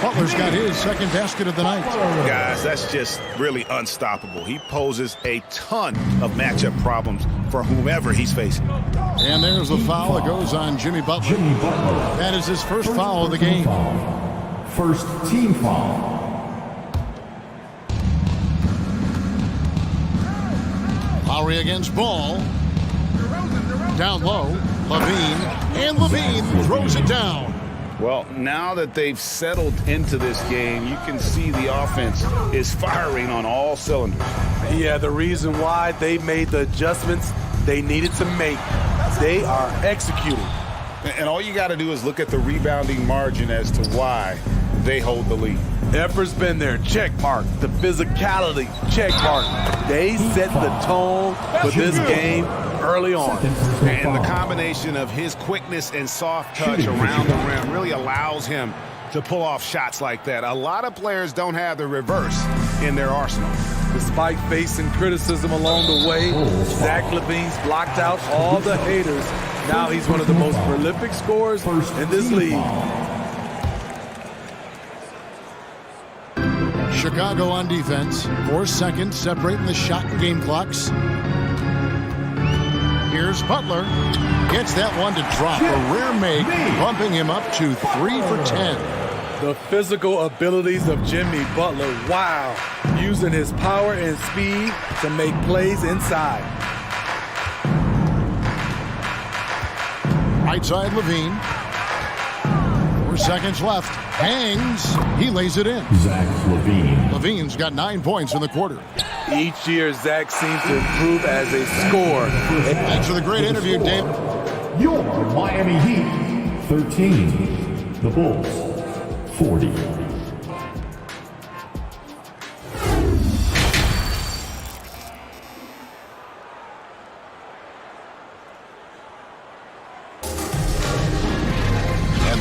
Butler's got his second basket of the night. Guys, that's just really unstoppable. He poses a ton of matchup problems for whomever he's facing. And there's the foul that goes on Jimmy Butler. That is his first foul of the game. First team foul. Lowry against Ball. Down low. Levine. And Levine throws it down. Well, now that they've settled into this game, you can see the offense is firing on all cylinders. Yeah, the reason why they made the adjustments they needed to make. They are executing. And all you got to do is look at the rebounding margin as to why they hold the lead. Effort's been there, check mark. The physicality, check mark. They set the tone for this game early on. And the combination of his quickness and soft touch around the rim really allows him to pull off shots like that. A lot of players don't have the reverse in their arsenal. Despite facing criticism along the way, Zach LaVine's blocked out all the haters. Now he's one of the most prolific scorers in this league. Chicago on defense. 4 seconds separating the shot and game clocks. Here's Butler. Gets that one to drop. A rare make, bumping him up to 3 for 10. The physical abilities of Jimmy Butler, wow. Using his power and speed to make plays inside. Right side Levine. 4 seconds left. Hangs. He lays it in. Zach LaVine. Levine's got 9 points in the quarter. Each year, Zach seems to improve as a scorer. Thanks for the great interview, Dave. Your Miami Heat, 13. The Bulls, 40.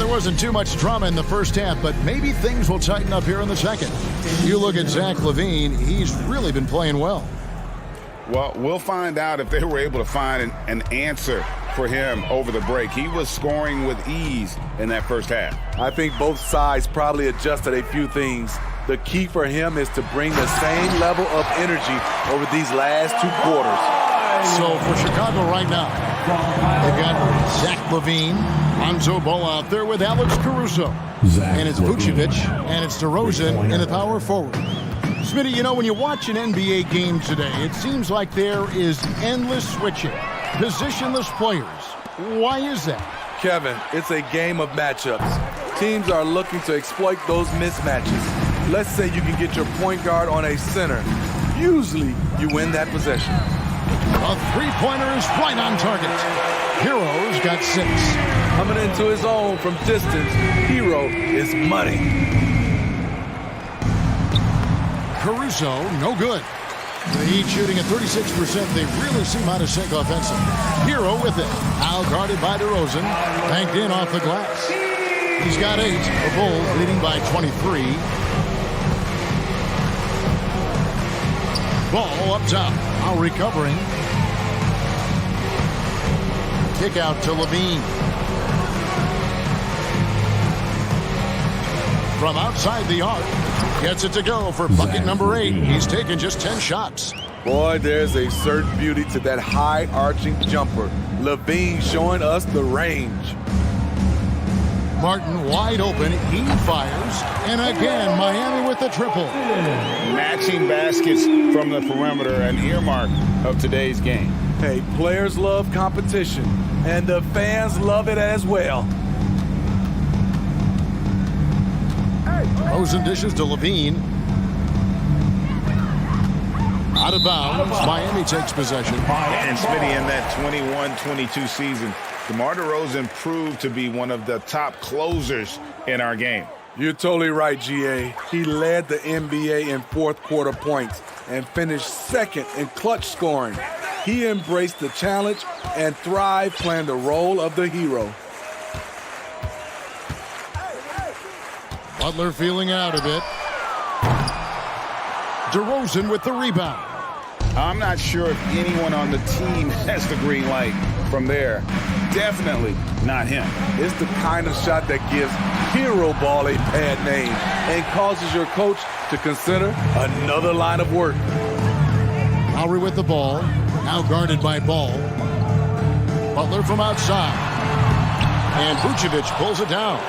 Wasn't too much drama in the first half, but maybe things will tighten up here in the second. You look at Zach LaVine, he's really been playing well. Well, we'll find out if they were able to find an answer for him over the break. He was scoring with ease in that first half. I think both sides probably adjusted a few things. The key for him is to bring the same level of energy over these last 2 quarters. So for Chicago right now, they've got Zach LaVine, Lonzo Ball out there with Alex Caruso. And it's Vucevic, and it's DeRozan in the power forward. Smitty, you know, when you watch an NBA game today, it seems like there is endless switching, positionless players. Why is that? Kevin, it's a game of matchups. Teams are looking to exploit those mismatches. Let's say you can get your point guard on a center. Usually, you win that possession. A three-pointer is right on target. Hero's got 6. Coming into his own from distance, Hero is money. Caruso, no good. The Heat shooting at 36%. They really seem out of sync offensively. Hero with it. Now guarded by DeRozan. Banked in off the glass. He's got 8. The Bulls leading by 23. Ball up top. Now recovering. Kick out to Levine. From outside the arc. Gets it to go for bucket number 8. He's taken just 10 shots. Boy, there's a certain beauty to that high-arching jumper. Levine showing us the range. Martin wide open. He fires. And again, Miami with the triple. Matching baskets from the perimeter, an earmark of today's game. Hey, players love competition, and the fans love it as well. Rosen dishes to Levine. Out of bounds. Miami takes possession. And Smitty, in that 21-22 season, DeMar DeRozan proved to be one of the top closers in our game. You're totally right, GA. He led the NBA in fourth quarter points and finished second in clutch scoring. He embraced the challenge and thrived playing the role of the hero. Butler feeling out a bit. DeRozan with the rebound. I'm not sure if anyone on the team has the green light from there. Definitely not him. It's the kind of shot that gives hero ball a bad name and causes your coach to consider another line of work. Lowry with the ball, now guarded by Ball. Butler from outside. And Vucevic pulls it down.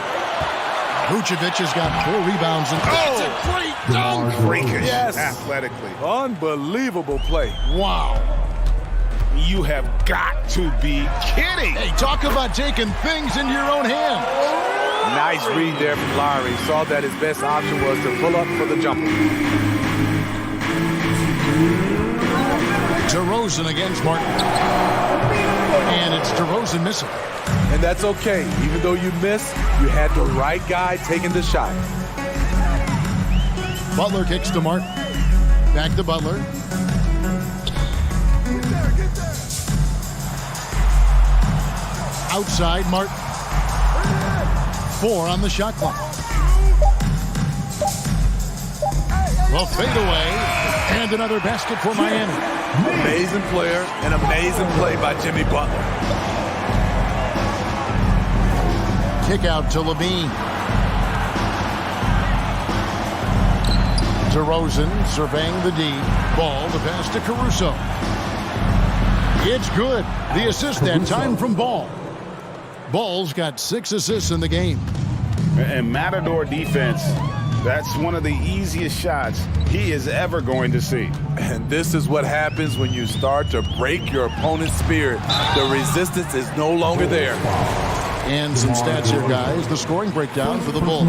Vucevic has got 4 rebounds and that's a great dunk. Freakish, yes, athletically. Unbelievable play. Wow. You have got to be kidding. Hey, talk about taking things into your own hands. Nice read there from Lowry. Saw that his best option was to pull up for the jumper. DeRozan against Martin. And it's DeRozan missing. And that's okay. Even though you missed, you had the right guy taking the shot. Butler kicks to Martin. Back to Butler. Outside, Martin. 4 on the shot clock. The fadeaway. And another basket for Miami. Amazing player and amazing play by Jimmy Butler. Kick out to Levine. DeRozan surveying the D. Ball to pass to Caruso. It's good. The assist that time from Ball. Ball's got 6 assists in the game. And Matador defense, that's one of the easiest shots he is ever going to see. And this is what happens when you start to break your opponent's spirit. The resistance is no longer there. And some stats here, guys. The scoring breakdown for the Bulls.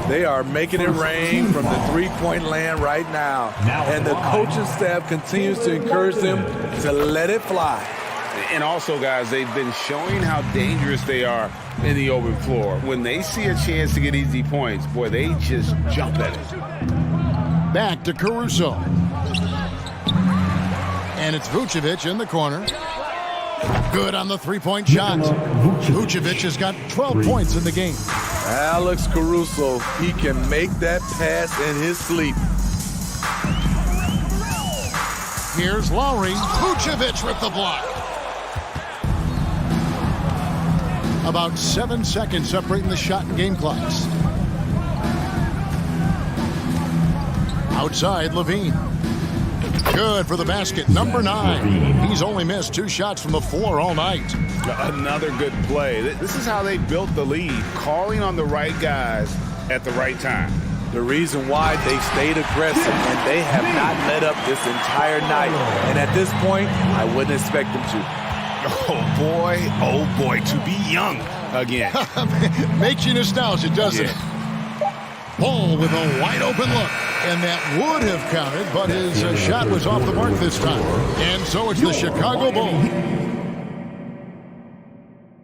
They are making it rain from the three-point land right now. And the coaching staff continues to encourage them to let it fly. And also, guys, they've been showing how dangerous they are in the open floor. When they see a chance to get easy points, boy, they just jump at it. Back to Caruso. And it's Vucevic in the corner. Good on the three-point shot. Vucevic has got 12 points in the game. Alex Caruso, he can make that pass in his sleep. Here's Lowry. Vucevic with the block. About 7 seconds separating the shot and game clocks. Outside, Levine. Good for the basket. Number 9. He's only missed 2 shots from the floor all night. Another good play. This is how they built the lead, calling on the right guys at the right time. The reason why they stayed aggressive, and they have not let up this entire night. And at this point, I wouldn't expect them to. Oh boy, to be young again. Makes you nostalgic, doesn't it? Ball with a wide open look. And that would have counted, but his shot was off the mark this time. And so it's the Chicago Bulls.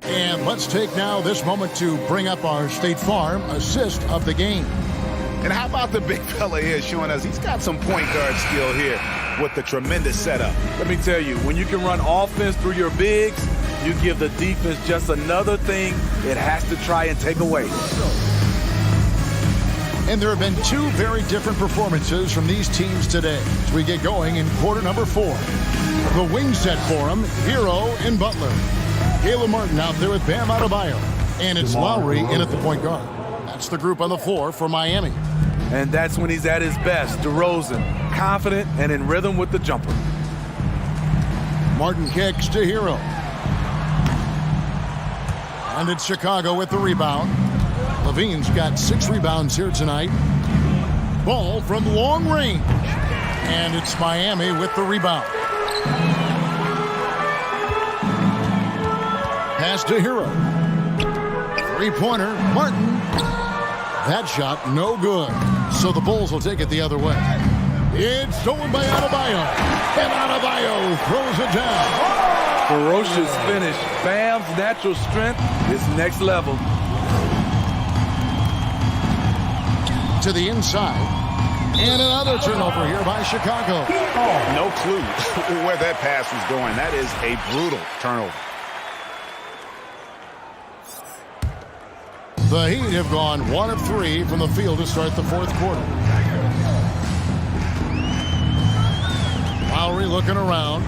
And let's take now this moment to bring up our State Farm assist of the game. And how about the big fella here showing us he's got some point guard skill here with the tremendous setup. Let me tell you, when you can run offense through your bigs, you give the defense just another thing it has to try and take away. And there have been 2 very different performances from these teams today as we get going in quarter number 4. The wing set for them, Hero and Butler. Caleb Martin out there with Bam Adebayo. And it's Lowry in at the point guard. That's the group on the floor for Miami. And that's when he's at his best. DeRozan, confident and in rhythm with the jumper. Martin kicks to Hero. And it's Chicago with the rebound. Levine's got 6 rebounds here tonight. Ball from long range. And it's Miami with the rebound. Pass to Hero. Three-pointer, Martin. That shot, no good. So the Bulls will take it the other way. It's stolen by Adebayo. And Adebayo throws it down. Ferocious finish. Bam's natural strength is next level. to the inside. And another turnover here by Chicago. No clue where that pass was going. That is a brutal turnover. The Heat have gone 1 of 3 from the field to start the fourth quarter. Lowry looking around.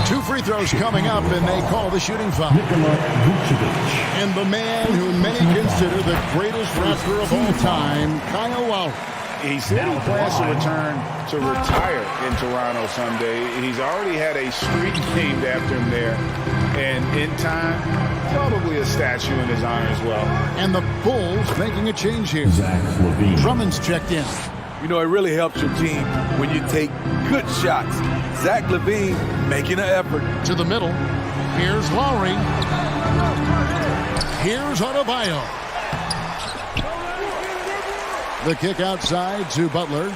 2 free throws coming up, and they call the shooting foul. And the man who many consider the greatest rapper of all time, Kyle Lowry. He said he plans to return to retire in Toronto someday. He's already had a street named after him there. And in time, probably a statue in his honor as well. And the Bulls making a change here. Drummond's checked in. You know, it really helps your team when you take good shots. Zach LaVine making an effort. To the middle. Here's Lowry. Here's Adebayo. The kick outside to Butler.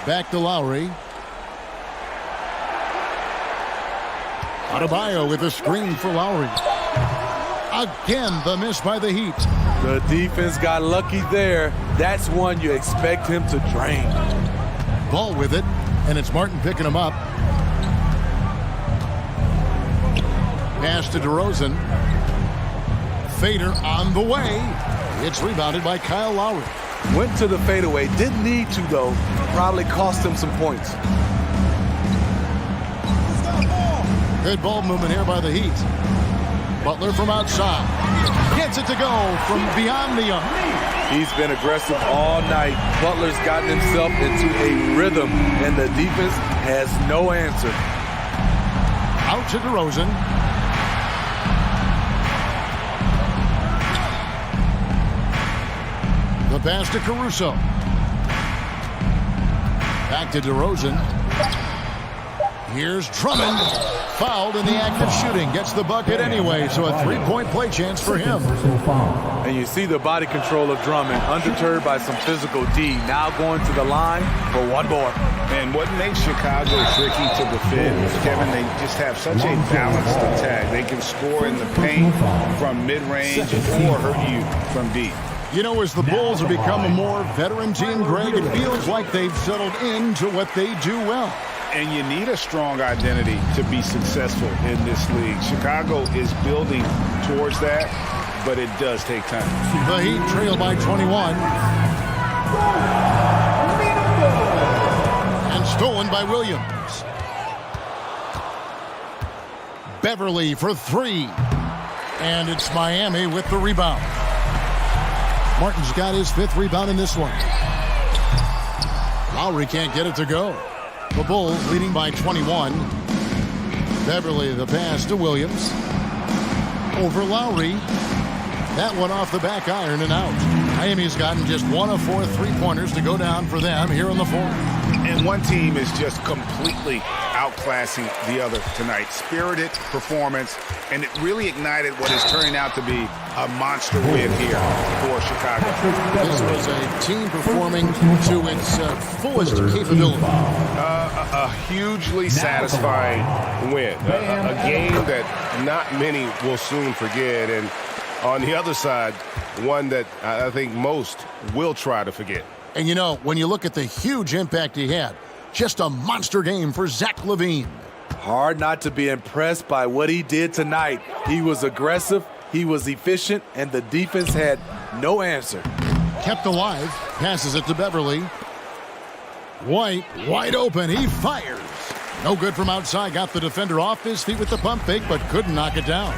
Back to Lowry. Adebayo with a screen for Lowry. Again, the miss by the Heat. The defense got lucky there. That's one you expect him to drain. Ball with it, and it's Martin picking him up. Pass to DeRozan. Fader on the way. It's rebounded by Kyle Lowry. Went to the fadeaway. Didn't need to, though. Probably cost him some points. Good ball movement here by the Heat. Butler from outside. Gets it to go from beyond the arc. He's been aggressive all night. Butler's gotten himself into a rhythm, and the defense has no answer. Out to DeRozan. The pass to Caruso. Back to DeRozan. Here's Drummond. Fouled in the act of shooting. Gets the bucket anyway, so a three-point play chance for him. And you see the body control of Drummond, undeterred by some physical D. Now going to the line for one more. And what makes Chicago tricky to defend is, Kevin, they just have such a balanced attack. They can score in the paint from mid-range or hurt you from deep. You know, as the Bulls have become a more veteran team, Greg, it feels like they've settled into what they do well. And you need a strong identity to be successful in this league. Chicago is building towards that, but it does take time. The Heat trail by 21. And stolen by Williams. Beverly for 3. And it's Miami with the rebound. Martin's got his 5th rebound in this one. Lowry can't get it to go. The Bulls leading by 21. Beverly the pass to Williams. Over Lowry. That one off the back iron and out. Miami's gotten just 1 of 4 3-pointers to go down for them here in the fourth. And one team is just completely outclassing the other tonight. Spirited performance, and it really ignited what is turning out to be a monster win here for Chicago. This was a team performing to its fullest capability. A hugely satisfying win. A game that not many will soon forget. And on the other side, one that I think most will try to forget. And you know, when you look at the huge impact he had, just a monster game for Zach LaVine. Hard not to be impressed by what he did tonight. He was aggressive, he was efficient, and the defense had no answer. Kept alive, passes it to Beverly. White, wide open, he fires. No good from outside, got the defender off his feet with the pump fake, but couldn't knock it down.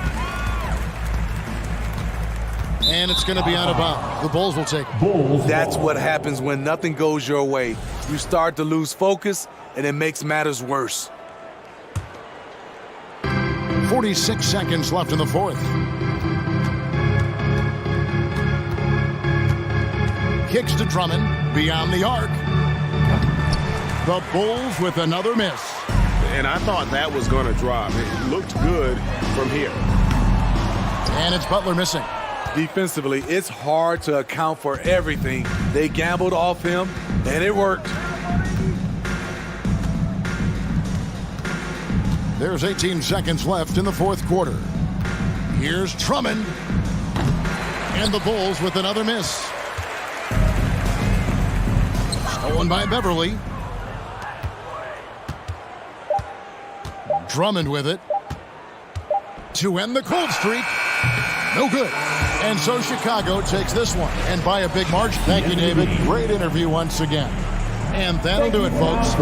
And it's going to be out of bounds. The Bulls will take it. That's what happens when nothing goes your way. You start to lose focus, and it makes matters worse. 46 seconds left in the fourth. Kicks to Drummond, beyond the arc. The Bulls with another miss. And I thought that was going to drop. It looked good from here. And it's Butler missing. Defensively, it's hard to account for everything. They gambled off him, and it worked. There's 18 seconds left in the fourth quarter. Here's Drummond. And the Bulls with another miss. Stolen by Beverly. Drummond with it. To end the cold streak. No good. And so Chicago takes this one, and by a big margin. Thank you, David. Great interview once again. And that'll do it, folks.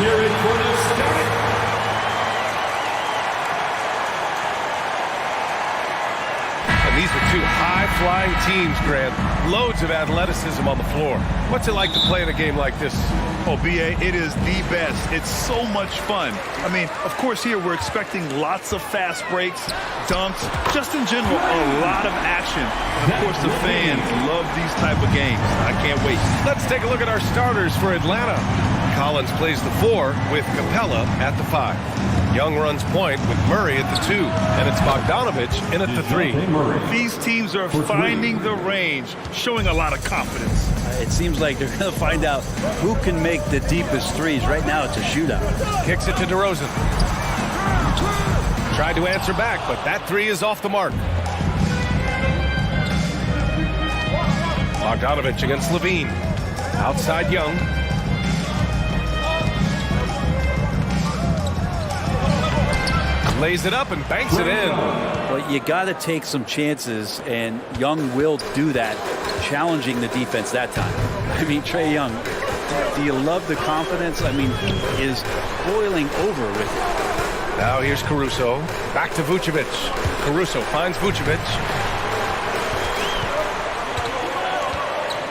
here in for the start. And these are two high-flying teams, Grant. Loads of athleticism on the floor. What's it like to play in a game like this? Oh, B.A., it is the best. It's so much fun. I mean, of course, here we're expecting lots of fast breaks, dunks, just in general, a lot of action. And, of course, the fans love these type of games. I can't wait. Let's take a look at our starters for Atlanta. Collins plays the 4 with Capella at the 5. Young runs point with Murray at the 2, and it's Bogdanovich in at the 3. These teams are finding the range, showing a lot of confidence. It seems like they're going to find out who can make the deepest threes. Right now, it's a shootout. Kicks it to DeRozan. Tried to answer back, but that 3 is off the mark. Bogdanovich against Levine. Outside Young. Lays it up and banks it in. Well, you got to take some chances, and Young will do that, challenging the defense that time. I mean, Trae Young, do you love the confidence? I mean, he is boiling over with it. Now here's Caruso. Back to Vucevic. Caruso finds Vucevic.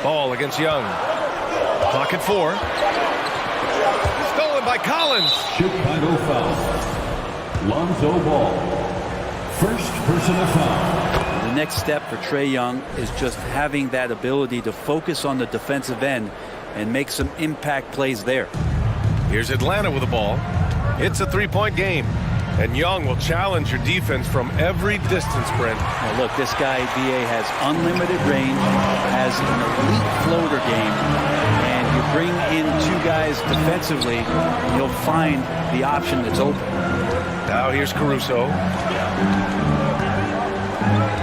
Ball against Young. Clock at 4. Stolen by Collins. Chicago foul. Lonzo Ball. First personal foul. The next step for Trae Young is just having that ability to focus on the defensive end and make some impact plays there. Here's Atlanta with the ball. It's a 3-point game. And Young will challenge your defense from every distance, Brent. Now look, this guy, B.A., has unlimited range, has an elite floater game, and you bring in 2 guys defensively, you'll find the option that's open. Now here's Caruso.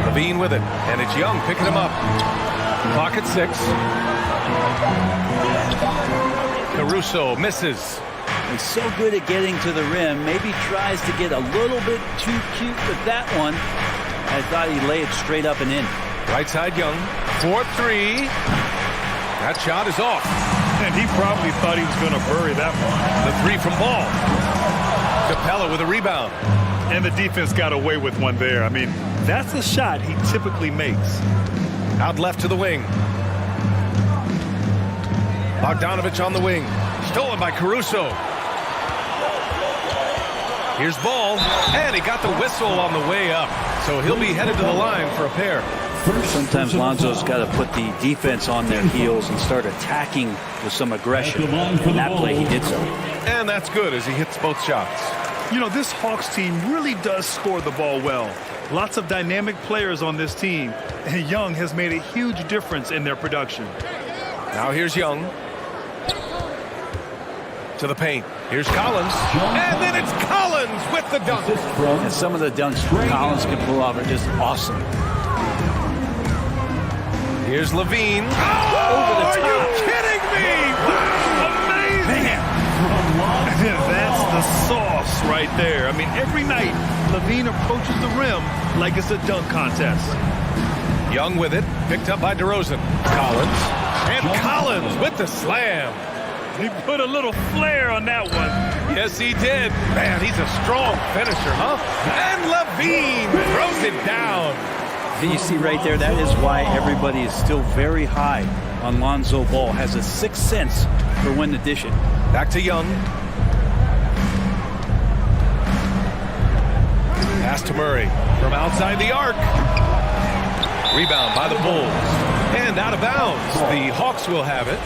Levine with it, and it's Young picking him up. Clock at 6. Caruso misses. He's so good at getting to the rim. Maybe tries to get a little bit too cute with that one. I thought he'd lay it straight up and in. Right side Young. 4-3. That shot is off. And he probably thought he was going to bury that one. The 3 from Ball. Capella with a rebound. And the defense got away with one there. I mean, that's a shot he typically makes. Out left to the wing. Bogdanovich on the wing. Stolen by Caruso. Here's Ball, and he got the whistle on the way up. So he'll be headed to the line for a pair. Sometimes Lonzo's got to put the defense on their heels and start attacking with some aggression. In that play, he did so. And that's good as he hits both shots. You know, this Hawks team really does score the ball well. Lots of dynamic players on this team, and Young has made a huge difference in their production. Now here's Young. To the paint. Here's Collins. And then it's Collins with the dunk. And some of the dunks Collins can pull off are just awesome. Here's Levine. Over the top. Are you kidding me? Wow, amazing. Man. That's the sauce right there. I mean, every night, Levine approaches the rim like it's a dunk contest. Young with it. Picked up by DeRozan. Collins. And Collins with the slam. He put a little flair on that one. Yes, he did. Man, he's a strong finisher, huh? And Levine throws it down. You see right there, that is why everybody is still very high on Lonzo Ball. Has a sixth sense for when to dish it. Back to Young. Pass to Murray from outside the arc. Rebound by the Bulls. And out of bounds. The Hawks will have it.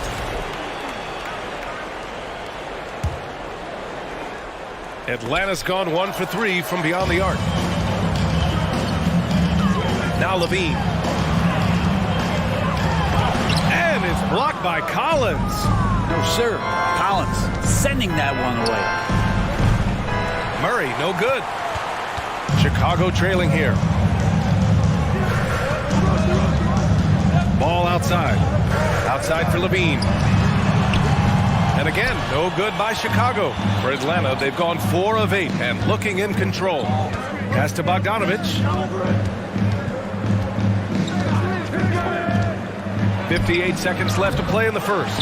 Atlanta's gone 1 for 3 from beyond the arc. Now Levine. And it's blocked by Collins. No, sir. Collins sending that one away. Murray, no good. Chicago trailing here. Ball outside. Outside for Levine. And again, no good by Chicago. For Atlanta, they've gone 4 of 8 and looking in control. Pass to Bogdanovich. 58 seconds left to play in the first.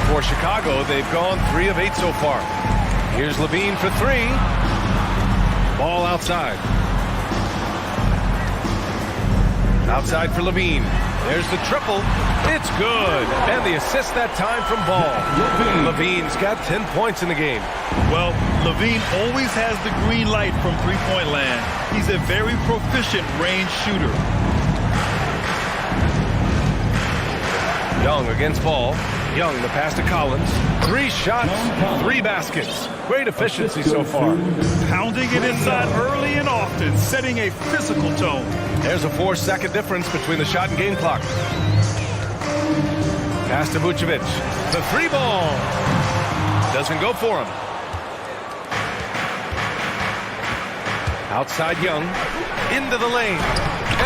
For Chicago, they've gone 3 of 8 so far. Here's Levine for 3. Ball outside. Outside for Levine. There's the triple. It's good. And the assist that time from Ball. Levine's got 10 points in the game. Well, Levine always has the green light from three-point land. He's a very proficient range shooter. Young against Ball. Young, the pass to Collins. 3 shots, 3 baskets. Great efficiency so far. Pounding it inside early and often, setting a physical tone. There's a 4-second difference between the shot and game clock. Pass to Vucevic. The 3 ball. Doesn't go for him. Outside Young. Into the lane.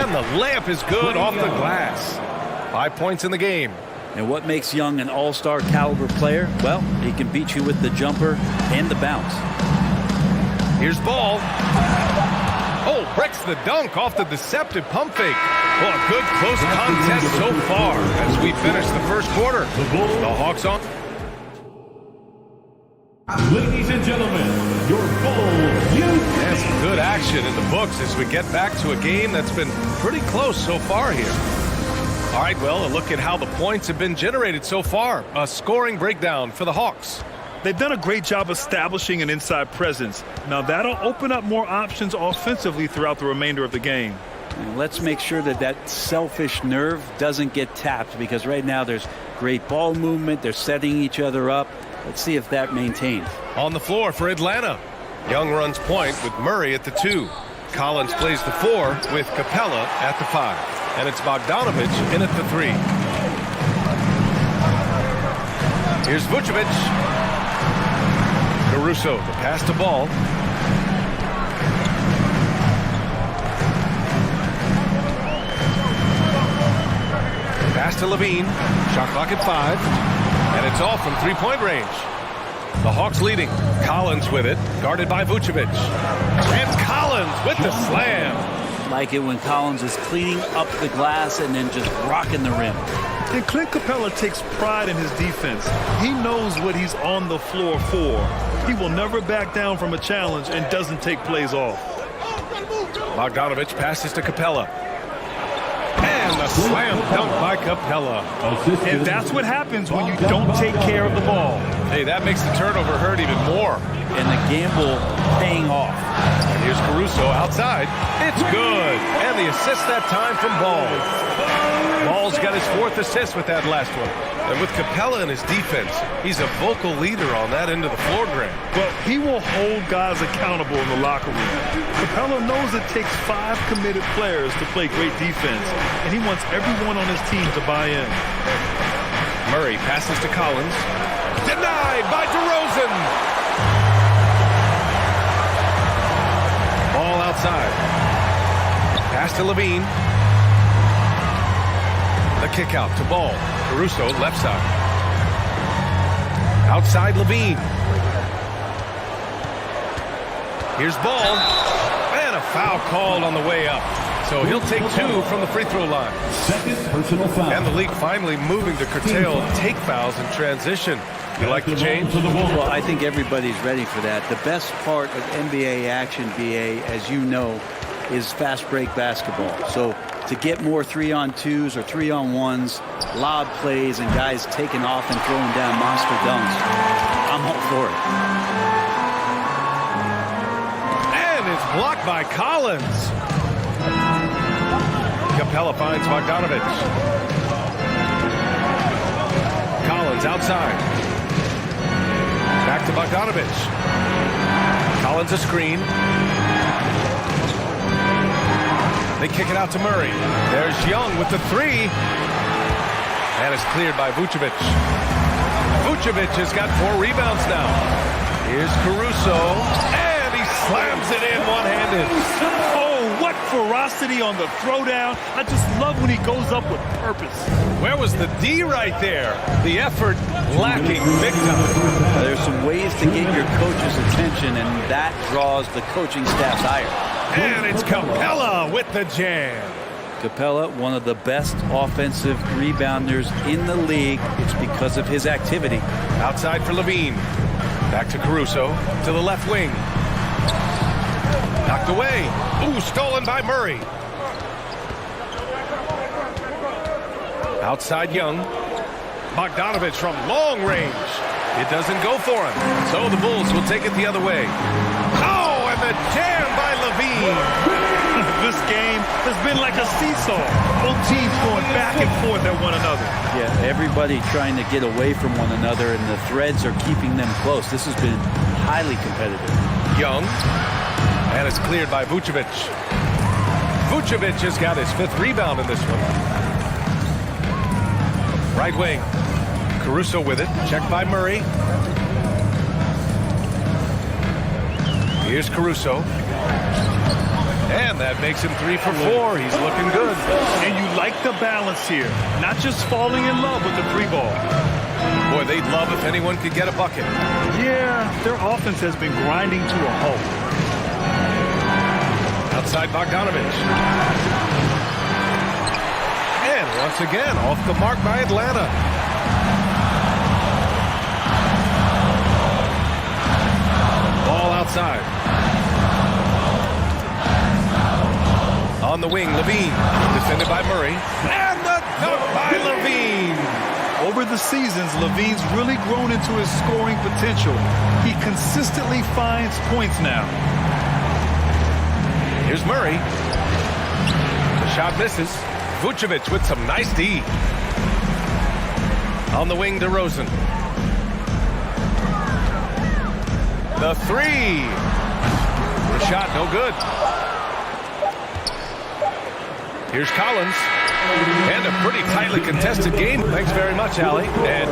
And the layup is good off the glass. 5 points in the game. And what makes Young an all-star caliber player? Well, he can beat you with the jumper and the bounce. Here's Ball. Oh, breaks the dunk off the deceptive pump fake. Well, a good close contest so far as we finish the first quarter. The Hawks on. Ladies and gentlemen, your Bulls youth. And some good action in the books as we get back to a game that's been pretty close so far here. All right, well, a look at how the points have been generated so far. A scoring breakdown for the Hawks. They've done a great job establishing an inside presence. Now that'll open up more options offensively throughout the remainder of the game. And let's make sure that that selfish nerve doesn't get tapped, because right now there's great ball movement. They're setting each other up. Let's see if that maintains. On the floor for Atlanta. Young runs point with Murray at the 2. Collins plays the 4 with Capella at the 5. And it's Bogdanovich in at the 3. Here's Vucevic. Caruso, the pass to Ball. Pass to Levine. Shot clock at 5. And it's off from 3-point range. The Hawks leading. Collins with it, guarded by Vucevic. And Collins with the slam. Like it when Collins is cleaning up the glass and then just rocking the rim. And Clint Capella takes pride in his defense. He knows what he's on the floor for. He will never back down from a challenge and doesn't take plays off. Bogdanovich passes to Capella. And a slam dunk by Capella. And that's what happens when you don't take care of the ball. Hey, that makes the turnover hurt even more. And the gamble paying off. Here's Caruso outside. It's good. And the assist that time from Ball. Ball's got his 4th assist with that last one. And with Capella in his defense, he's a vocal leader on that end of the floor, Grant. Well, he will hold guys accountable in the locker room. Capella knows it takes 5 committed players to play great defense, and he wants everyone on his team to buy in. Murray passes to Collins. Denied by DeRozan. Ball outside. Pass to Levine. The kick out to Ball. Caruso left side. Outside Levine. Here's Ball. And a foul called on the way up. So he'll take 2 from the free throw line. Second personal foul. And the league finally moving to curtail take fouls in transition. You like the change? Well, I think everybody's ready for that. The best part of NBA action, BA, as you know, is fast break basketball. So to get more 3-on-2s or 3-on-1s, lob plays, and guys taking off and throwing down monster dunks, I'm all for it. And it's blocked by Collins. Capella finds Bogdanovich. Collins outside. Back to Bogdanovich. Collins a screen. They kick it out to Murray. There's Young with the 3. And it's cleared by Vucevic. Vucevic has got 4 rebounds now. Here's Caruso. And he slams it in one-handed. Oh, what ferocity on the throwdown. I just love when he goes up with purpose. Where was the D right there? The effort lacking big time. There's some ways to get your coach's attention, and that draws the coaching staff's ire. And it's Capella with the jam. Capella, one of the best offensive rebounders in the league. It's because of his activity. Outside for Levine. Back to Caruso. To the left wing. Knocked away. Ooh, stolen by Murray. Outside Young. Bogdanovich from long range. It doesn't go for him. So the Bulls will take it the other way. Oh, and the jam by Levine. This game has been like a seesaw. Both teams going back and forth at one another. Yeah, everybody trying to get away from one another, and the threads are keeping them close. This has been highly competitive. Young. And it's cleared by Vucevic. Vucevic has got his 5th rebound in this one. Right wing. Caruso with it. Checked by Murray. Here's Caruso. And that makes him 3 for 4. He's looking good. And you like the balance here. Not just falling in love with the 3 ball. Boy, they'd love if anyone could get a bucket. Yeah, their offense has been grinding to a halt. Outside Bogdanovich. And once again, off the mark by Atlanta. Ball outside. On the wing, Levine. Defended by Murray. And the dunk by Levine. Over the seasons, Levine's really grown into his scoring potential. He consistently finds points now. Here's Murray. The shot misses. Vucevic with some nice D. On the wing, DeRozan. The 3. The shot, no good. Here's Collins. And a pretty tightly contested game. Thanks very much, Allie. And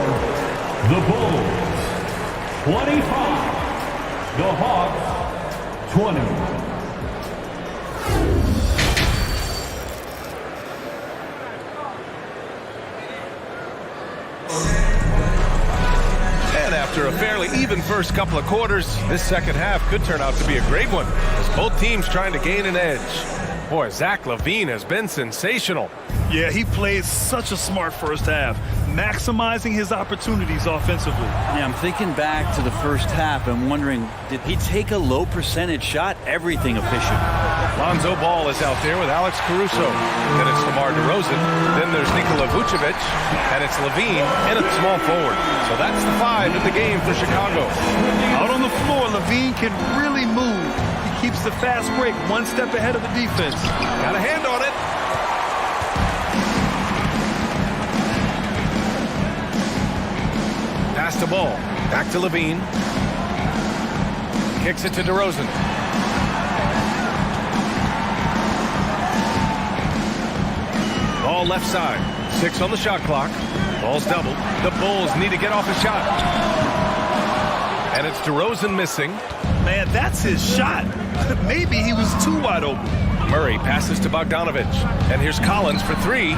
the Bulls, 25. The Hawks, 20. After a fairly even first couple of quarters, this second half could turn out to be a great one, as both teams trying to gain an edge. Boy, Zach LaVine has been sensational. Yeah, he played such a smart first half, maximizing his opportunities offensively. Yeah, I'm thinking back to the first half and wondering, did he take a low percentage shot? Everything efficient. Lonzo Ball is out there with Alex Caruso. Then it's DeMar DeRozan. Then there's Nikola Vucevic. And it's Levine in at small forward. So that's the 5 in the game for Chicago. Out on the floor, Levine can really move. He keeps the fast break one step ahead of the defense. Got a hand on it. Pass the ball. Back to Levine. Kicks it to DeRozan. Ball left side. 6 on the shot clock. Ball's doubled. The Bulls need to get off a shot. And it's DeRozan missing. Man, that's his shot. Maybe he was too wide open. Murray passes to Bogdanovich. And here's Collins for 3.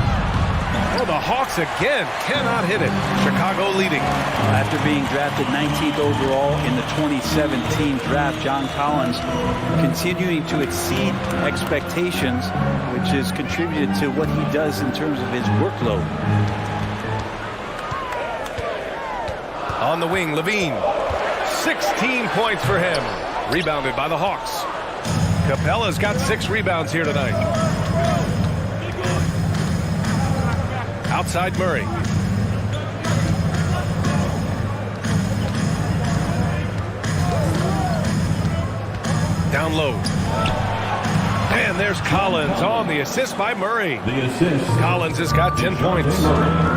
Oh, the Hawks again cannot hit it. Chicago leading. After being drafted 19th overall in the 2017 draft, John Collins continuing to exceed expectations, which has contributed to what he does in terms of his workload. On the wing, Levine. 16 points for him. Rebounded by the Hawks. Capella's got 6 rebounds here tonight. Outside Murray. Down low. And there's Collins on the assist by Murray. The assist. Collins has got 10 points.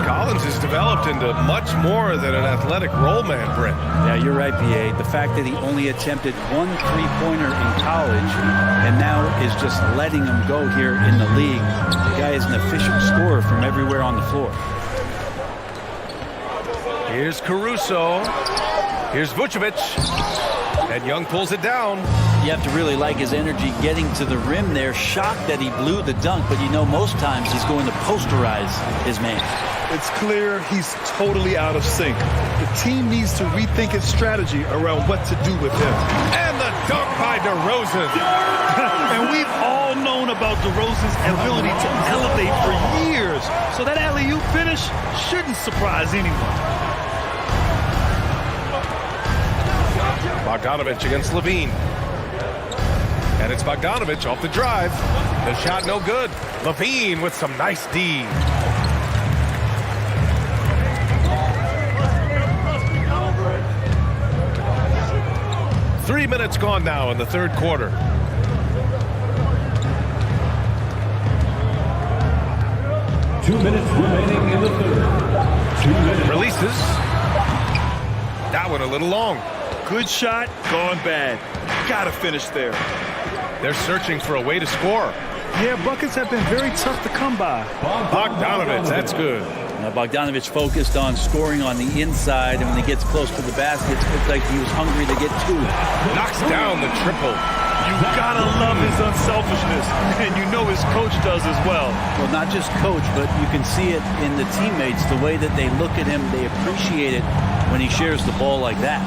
Collins has developed into much more than an athletic roll man, Brent. Yeah, you're right, B.A. The fact that he only attempted 1 3-pointer in college and now is just letting him go here in the league. The guy is an efficient scorer from everywhere on the floor. Here's Caruso. Here's Vucevic. And Young pulls it down. You have to really like his energy getting to the rim there. Shocked that he blew the dunk, but you know most times he's going to posterize his man. It's clear he's totally out of sync. The team needs to rethink its strategy around what to do with him. And the dunk by DeRozan. And we've all known about DeRozan's ability to elevate for years. So that alley-oop finish shouldn't surprise anyone. Bogdanovich against Levine. And it's Bogdanovich off the drive. The shot no good. Levine with some nice D. Three minutes gone now in the third quarter. Two minutes remaining in the third. 2 minutes. Releases. That one a little long. Good shot, gone bad. Gotta finish there. They're searching for a way to score. Yeah, buckets have been very tough to come by. Bogdanovich, that's good. Now Bogdanovich focused on scoring on the inside, and when he gets close to the basket, it looks like he was hungry to get two. Knocks down the triple. You gotta love his unselfishness, and you know his coach does as well. Well, not just coach, but you can see it in the teammates, the way that they look at him, they appreciate it when he shares the ball like that.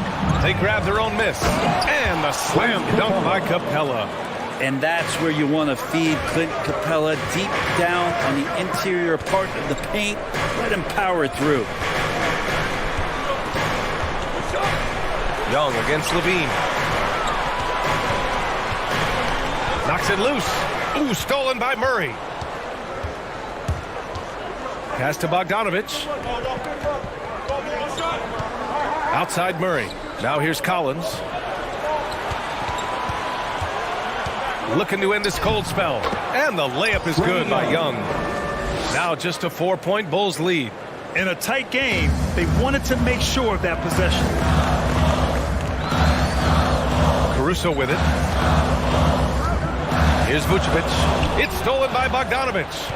They grab their own miss. And the slam dunk by Capella. And that's where you want to feed Clint Capella, deep down on the interior part of the paint. Let him power through. Young against Levine. Knocks it loose. Ooh, stolen by Murray. Pass to Bogdanovich. Outside Murray. Now here's Collins. Looking to end this cold spell. And the layup is good by Young. Now just a 4-point Bulls lead. In a tight game, they wanted to make sure of that possession. Caruso with it. Here's Vucevic. It's stolen by Bogdanovich.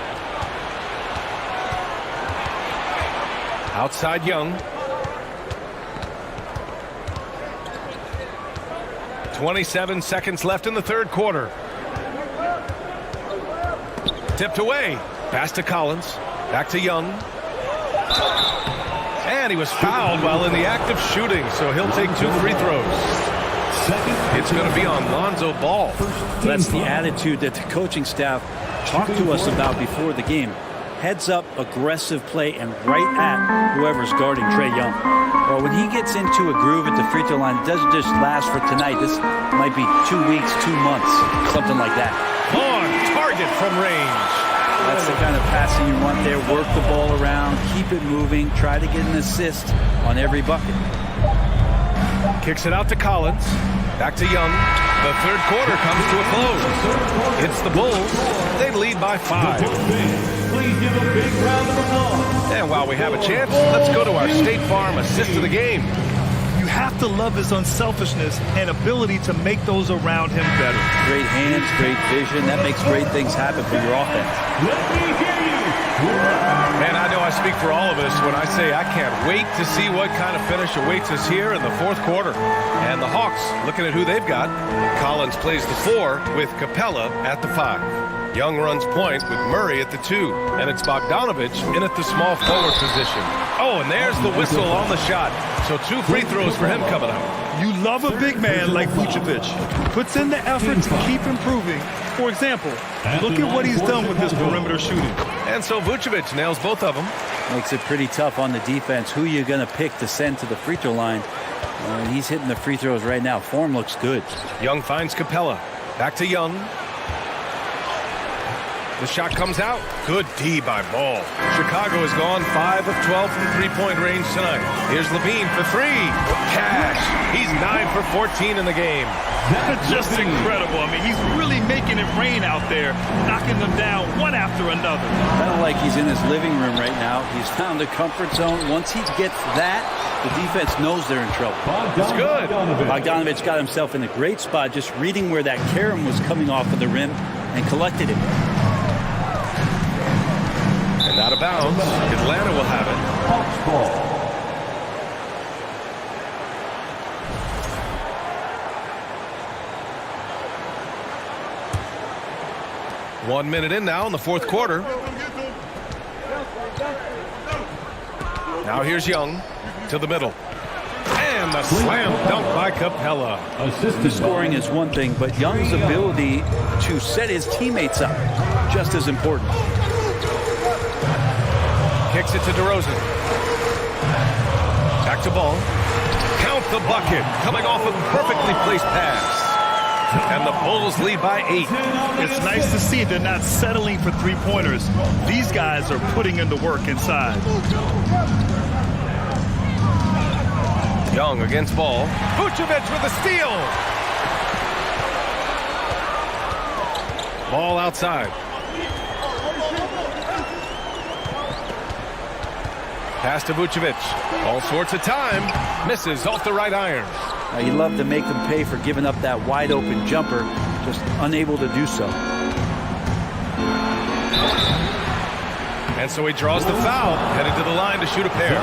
Outside Young. 27 seconds left in the third quarter. Tipped away. Pass to Collins. Back to Young. And he was fouled while in the act of shooting, so he'll take 2 free throws. It's going to be on Lonzo Ball. That's the attitude that the coaching staff talked to us about before the game. Heads up, aggressive play, and right at whoever's guarding Trae Young. Well, when he gets into a groove at the free throw line, it doesn't just last for tonight. This might be 2 weeks, 2 months, something like that. On target from range. That's the kind of passing you want there. Work the ball around, keep it moving, try to get an assist on every bucket. Kicks it out to Collins. Back to Young. The third quarter comes to a close. It's the Bulls. They lead by 5. Please give a big round of applause. And while we have a chance, let's go to our State Farm assist of the game. You have to love his unselfishness and ability to make those around him better. Great hands, great vision. That makes great things happen for your offense. Let me hear you. Man, I know I speak for all of us when I say I can't wait to see what kind of finish awaits us here in the fourth quarter. And the Hawks, looking at who they've got. Collins plays the 4 with Capella at the 5. Young runs point with Murray at the 2. And it's Bogdanovich in at the small forward position. Oh, and there's the whistle on the shot. So 2 free throws for him coming up. You love a big man like Vucevic. Puts in the effort to keep improving. For example, look at what he's done with his perimeter shooting. And so Vucevic nails both of them. Makes it pretty tough on the defense. Who you're going to pick to send to the free throw line. He's hitting the free throws right now. Form looks good. Young finds Capella. Back to Young. The shot comes out. Good D by Ball. Chicago has gone 5 of 12 from three-point range tonight. Here's Levine for 3. Cash. He's 9 for 14 in the game. That's just incredible. I mean, he's really making it rain out there, knocking them down one after another. Kind of like he's in his living room right now. He's found a comfort zone. Once he gets that, the defense knows they're in trouble. It's good. Bogdanovich got himself in a great spot, just reading where that carom was coming off of the rim and collected it. And out of bounds. Atlanta will have it. 1 minute in now in the fourth quarter. Now here's Young to the middle. And the slam dunk by Capella. The scoring is one thing, but Young's ability to set his teammates up, just as important. Kicks it to DeRozan. Back to Ball. Count the bucket. Coming off a perfectly placed pass. And the Bulls lead by 8. It's nice to see they're not settling for three-pointers. These guys are putting in the work inside. Young against Ball. Vucevic with a steal. Ball outside. Pass to Vucevic. All sorts of time. Misses off the right iron. Now you love to make them pay for giving up that wide open jumper, just unable to do so. And so he draws the foul, headed to the line to shoot a pair.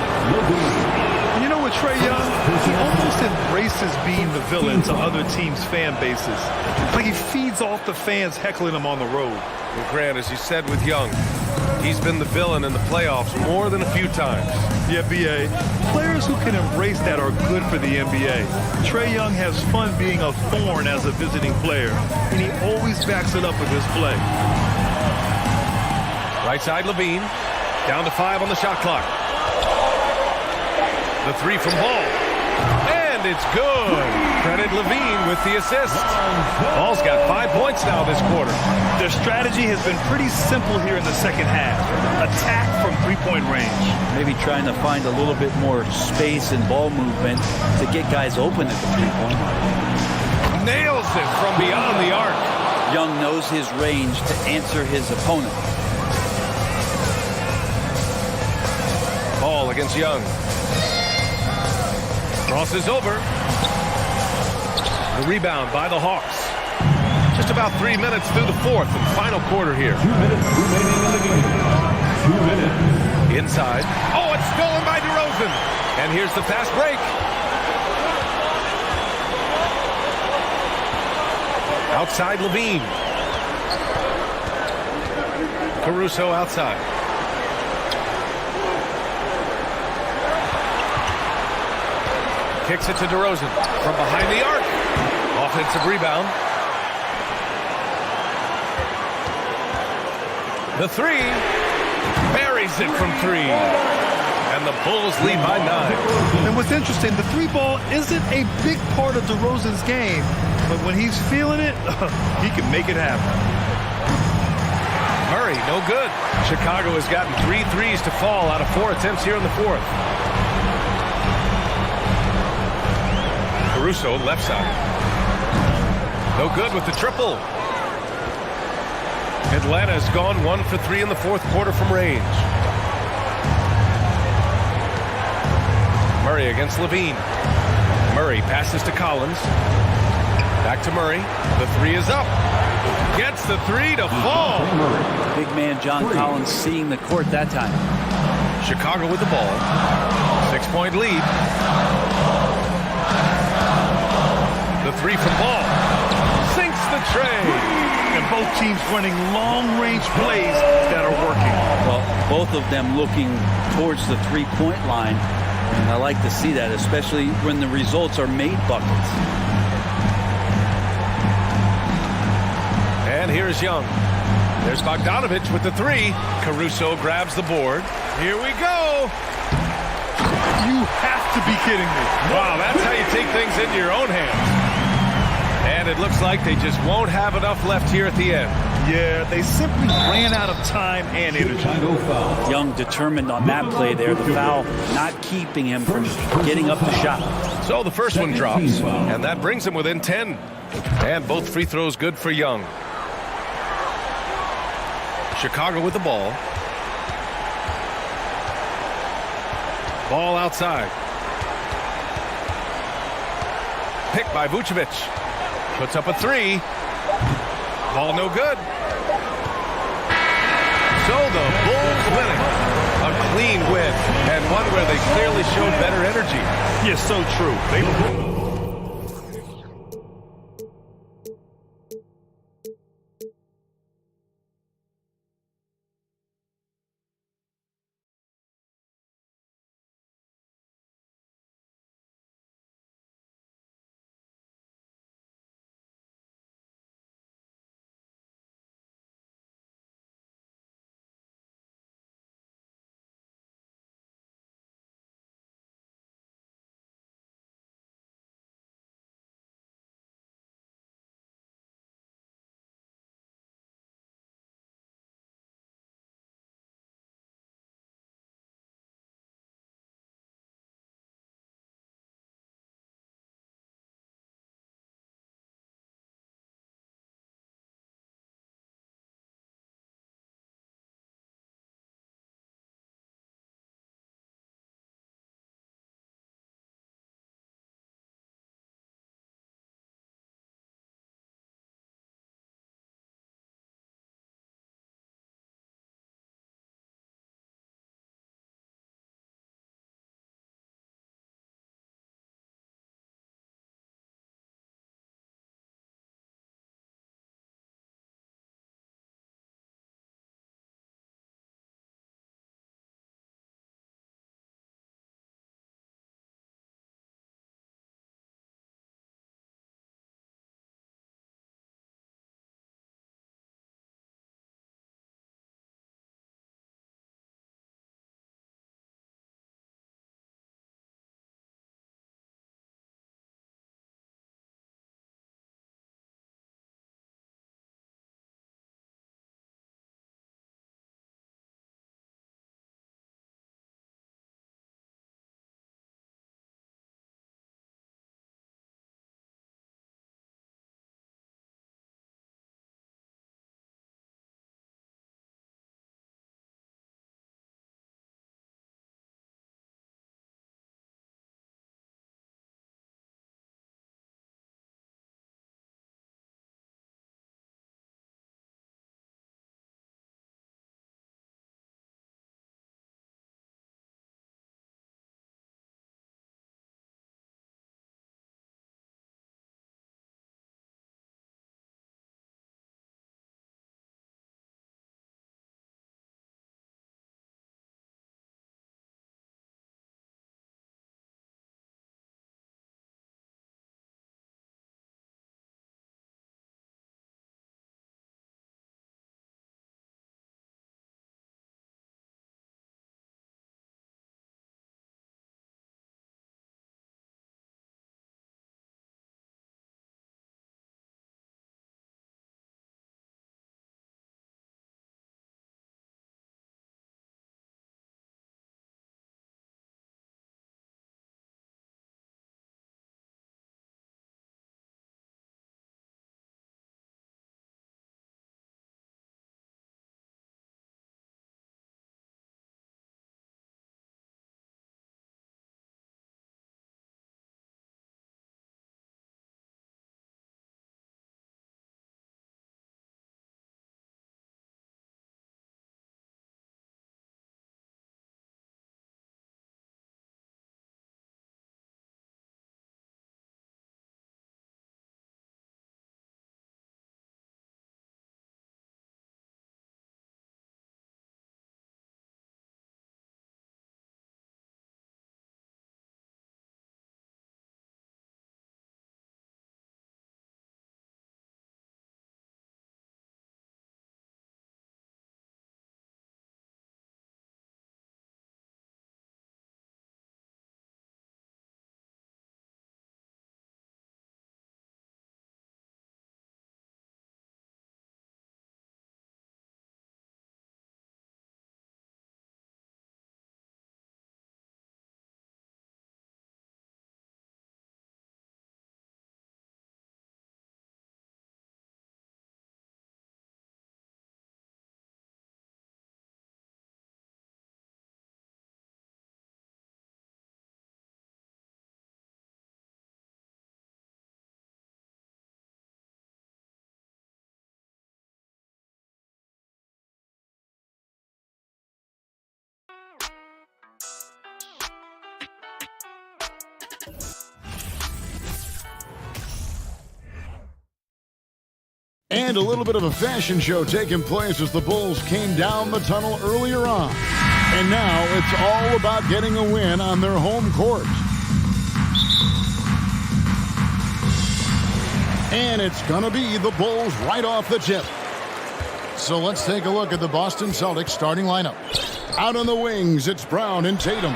You know what, Trae Young? He almost embraces being the villain to other teams' fan bases. Like he feeds off the fans heckling him on the road. Well, Grant, as you said with Young, he's been the villain in the playoffs more than a few times. Yeah, B.A. Players who can embrace that are good for the NBA. Trae Young has fun being a thorn as a visiting player, and he always backs it up with his play. Right side, Levine. Down to 5 on the shot clock. The three from Ball. And it's good. Credit Levine with the assist. Ball's got 5 points now this quarter. Their strategy has been pretty simple here in the second half. Attack from three-point range. Maybe trying to find a little bit more space and ball movement to get guys open at the three-point line. Nails it from beyond the arc. Young knows his range to answer his opponent. Ball against Young. Crosses over. The rebound by the Hawks. Just about 3 minutes through the fourth and final quarter here. 2 minutes remaining in the game. 2 minutes. Inside. Oh, it's stolen by DeRozan. And here's the fast break. Outside Levine. Caruso outside. Kicks it to DeRozan from behind the arc. Offensive rebound. The three. Buries it from 3. And the Bulls lead by 9. And what's interesting, the three ball isn't a big part of DeRozan's game, but when he's feeling it, he can make it happen. Murray, no good. Chicago has gotten 3 threes to fall out of 4 attempts here in the fourth. Caruso, left side. No good with the triple. Atlanta's gone 1 for 3 in the fourth quarter from range. Murray against Levine. Murray passes to Collins. Back to Murray. The 3 is up. Gets the 3 to fall. Big man John Collins seeing the court that time. Chicago with the ball. 6-point lead. The 3 from Ball. Sinks the tray. And both teams running long-range plays that are working. Well, both of them looking towards the three-point line. And I like to see that, especially when the results are made buckets. And here's Young. There's Bogdanovich with the 3. Caruso grabs the board. Here we go. You have to be kidding me. Wow, that's how you take things into your own hands. And it looks like they just won't have enough left here at the end. Yeah, they simply ran out of time and energy. Young determined on that play there. The foul not keeping him from getting up the shot. So the first one drops, and that brings him within 10. And both free throws good for Young. Chicago with the ball. Ball outside. Picked by Vucevic. Puts up a 3. Ball no good. So the Bulls winning. A clean win, and one where they clearly showed better energy. Yes, so true. They And a little bit of a fashion show taking place as the Bulls came down the tunnel earlier on. And now it's all about getting a win on their home court. And it's going to be the Bulls right off the tip. So let's take a look at the Boston Celtics starting lineup. Out on the wings, it's Brown and Tatum.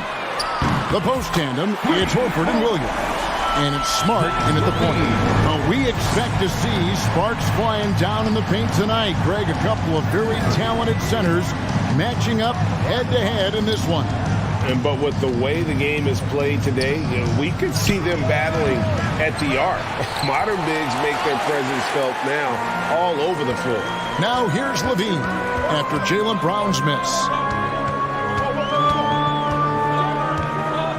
The post tandem, it's Horford and Williams. And it's Smart in at the point. Well, we expect to see sparks flying down in the paint tonight. Greg, a couple of very talented centers matching up head-to-head in this one. But with the way the game is played today, we could see them battling at the arc. Modern bigs make their presence felt now all over the floor. Now here's Levine after Jaylen Brown's miss.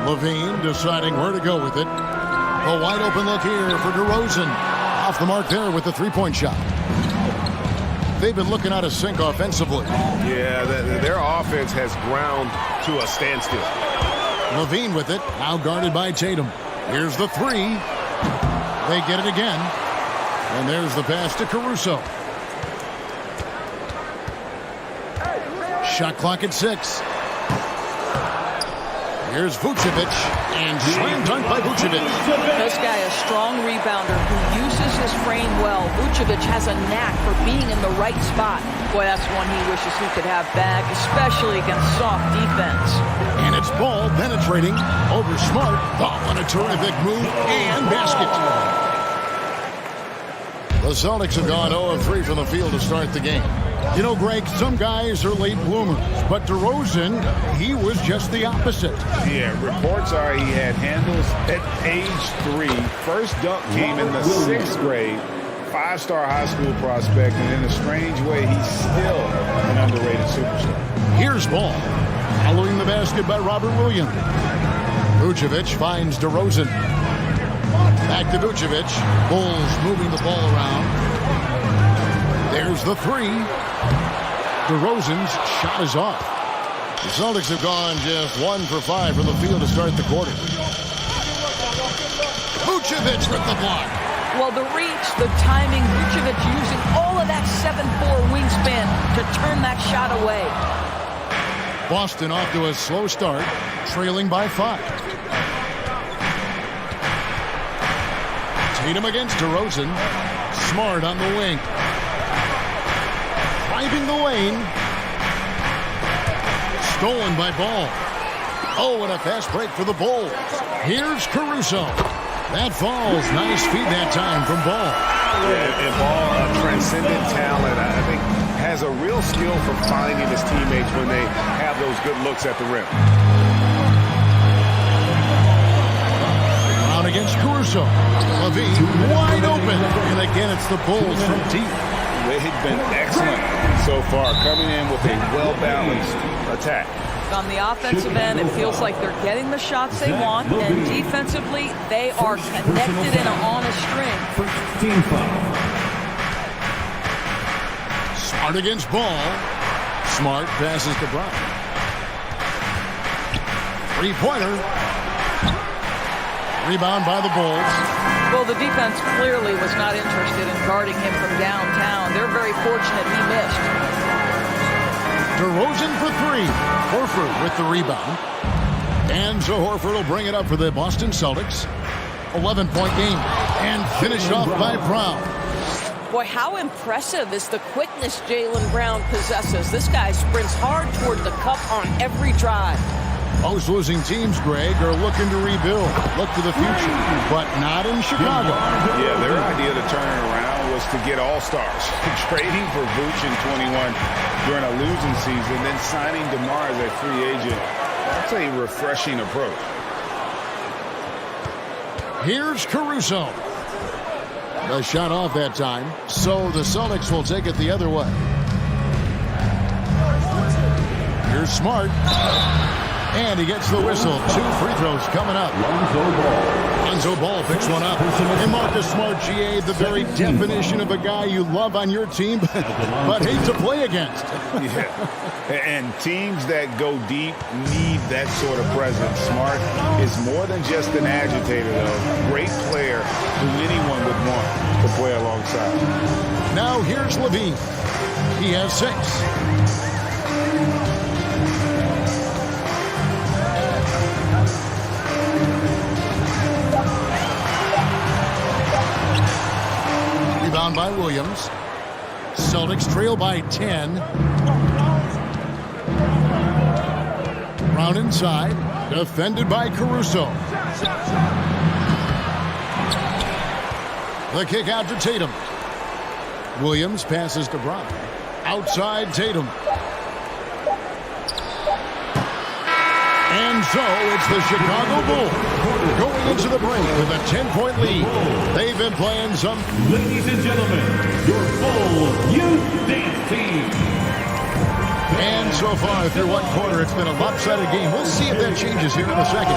Levine deciding where to go with it. A wide open look here for DeRozan. Off the mark there with the three-point shot. They've been looking out of sync offensively. Yeah, their offense has ground to a standstill. Levine with it, now guarded by Tatum. Here's the three. They get it again. And there's the pass to Caruso. Shot clock at 6. Here's Vucevic, and slam dunk by Vucevic. This guy, a strong rebounder who uses his frame well. Vucevic has a knack for being in the right spot. Boy, that's one he wishes he could have back, especially against soft defense. And it's Ball penetrating over Smart. Oh, what a terrific move and basket. The Celtics have gone 0 of 3 from the field to start the game. You know, Greg, some guys are late bloomers, but DeRozan, he was just the opposite. Yeah, reports are he had handles at age 3. First dunk came in the 6th grade. 5-star high school prospect, and in a strange way, he's still an underrated superstar. Here's Ball. Following the basket by Robert Williams. Vucevic finds DeRozan. Back to Vucevic. Bulls moving the ball around. There's the three. DeRozan's shot is off. The Celtics have gone just 1 for 5 from the field to start the quarter. Vucevic with the block. Well, the reach, the timing, Vucevic using all of that 7'4" wingspan to turn that shot away. Boston off to a slow start, trailing by 5. Tatum against DeRozan. Smart on the wing. Driving the lane. Stolen by Ball. Oh, and a fast break for the Bulls. Here's Caruso. That falls. Nice feed that time from Ball. Yeah, and Ball, a transcendent talent, I think, has a real skill for finding his teammates when they have those good looks at the rim. Brown against Caruso. Levine wide open. And again, it's the Bulls from deep. They've been excellent so far, coming in with a well-balanced attack. On the offensive end, it feels like they're getting the shots they want, and defensively, they are connected and on a string. Smart against Ball. Smart passes to Brown. Three-pointer. Rebound by the Bulls. Well, the defense clearly was not interested in guarding him from downtown. They're very fortunate he missed. DeRozan for 3. Horford with the rebound. And so Horford will bring it up for the Boston Celtics. 11-point game. And finished off by Brown. Boy, how impressive is the quickness Jaylen Brown possesses. This guy sprints hard toward the cup on every drive. Most losing teams, Greg, are looking to rebuild. Look to the future, but not in Chicago. Yeah, their idea to turn it around was to get all-stars. Trading for Vooch in 21 during a losing season, then signing DeMar as a free agent. That's a refreshing approach. Here's Caruso. The shot off that time, so the Celtics will take it the other way. Here's Smart. And he gets the whistle. 2 free throws coming up. Lonzo Ball picks one up. And Marcus Smart, GA, the very definition of a guy you love on your team, but hate to play against. Yeah. And teams that go deep need that sort of presence. Smart is more than just an agitator, though. Great player who anyone would want to play alongside. Now here's Levine. He has 6. Rebound by Williams. Celtics trail by 10. Brown inside. Defended by Caruso. The kick out to Tatum. Williams passes to Brown. Outside Tatum. And so it's the Chicago Bulls going into the break with a 10-point lead. They've been playing some... Ladies and gentlemen, your Bulls Youth Dance Team. And so far through one quarter, it's been a lopsided game. We'll see if that changes here in a second.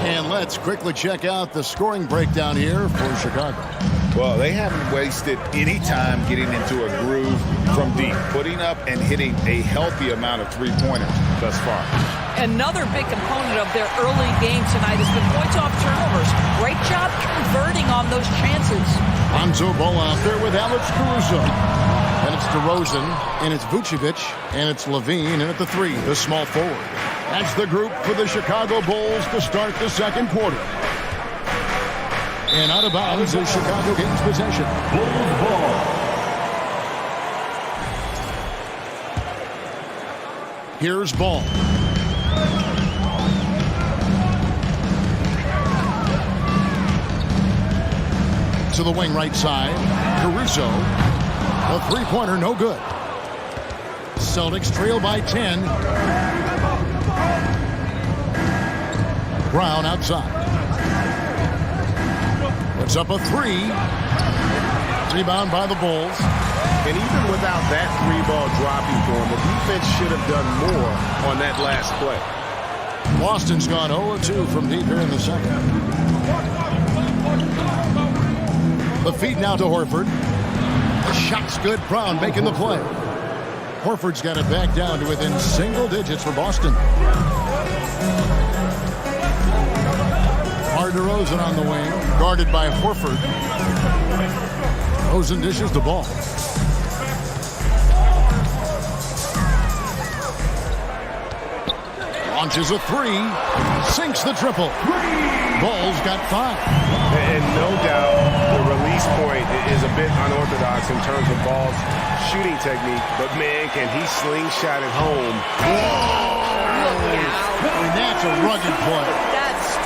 And let's quickly check out the scoring breakdown here for Chicago. Well, they haven't wasted any time getting into a groove from deep, putting up and hitting a healthy amount of three-pointers thus far. Another big component of their early game tonight has been points off turnovers. Great job converting on those chances. Lonzo Ball out there with Alex Caruso. And it's DeRozan, and it's Vucevic, and it's Levine, and at the 3, the small forward. That's the group for the Chicago Bulls to start the second quarter. And out of bounds is Chicago gains possession. Bulls ball. Here's Ball. To the wing right side. Caruso. A three-pointer, no good. Celtics trail by 10. Brown outside. Puts up a 3. Rebound by the Bulls. And even without that 3-ball dropping for him, the defense should have done more on that last play. Boston's gone 0-2 from deep here in the second. The feed now to Horford. The shot's good. Brown making the play. Horford's got it back down to within single digits for Boston. DeRozan on the wing, guarded by Horford. DeRozan dishes the ball. Launches a 3, sinks the triple. Ball's got 5. And no doubt the release point is a bit unorthodox in terms of Ball's shooting technique, but man, can he slingshot it home. Whoa! And that's a rugged play.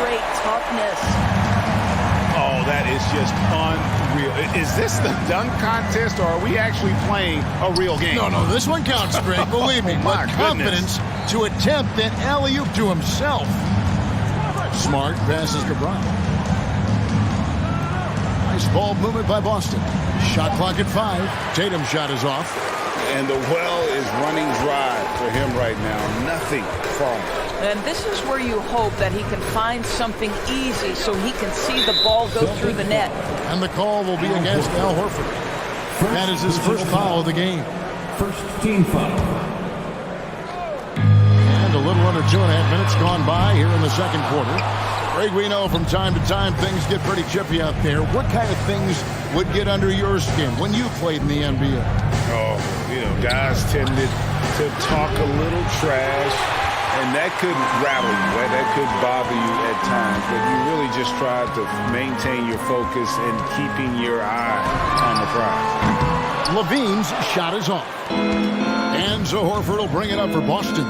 Straight toughness. Oh, that is just unreal. Is this the dunk contest, or are we actually playing a real game? No, this one counts, Greg, believe me. My but confidence to attempt that alley-oop to himself. Smart passes to Brown. Nice ball movement by Boston. Shot clock at 5. Tatum's shot is off. And the well is running dry for him right now. Nothing falling. And this is where you hope that he can find something easy so he can see the ball go through the net. And the call will be against Al Horford. That is his first foul of the game. First team foul. And a little under 2.5 minutes gone by here in the second quarter. Greg, we know from time to time things get pretty chippy out there. What kind of things would get under your skin when you played in the NBA? Oh, guys tended to talk a little trash. And that could rattle you, that could bother you at times, but you really just try to maintain your focus and keeping your eye on the prize. Levine's shot is off. And so Horford will bring it up for Boston,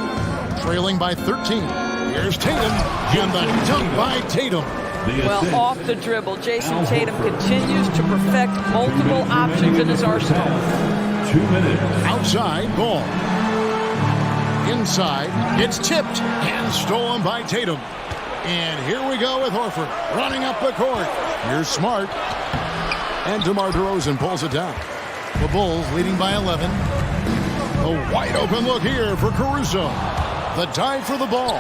trailing by 13. Here's Tatum, and the dunk by Tatum. Well, off the dribble, Jason Tatum continues to perfect multiple options in his arsenal. 2 minutes. Outside, Ball. Inside, it's tipped and stolen by Tatum. And here we go with Horford running up the court. Here's Smart. And DeMar DeRozan pulls it down. The Bulls leading by 11. A wide open look here for Caruso. The dive for the ball.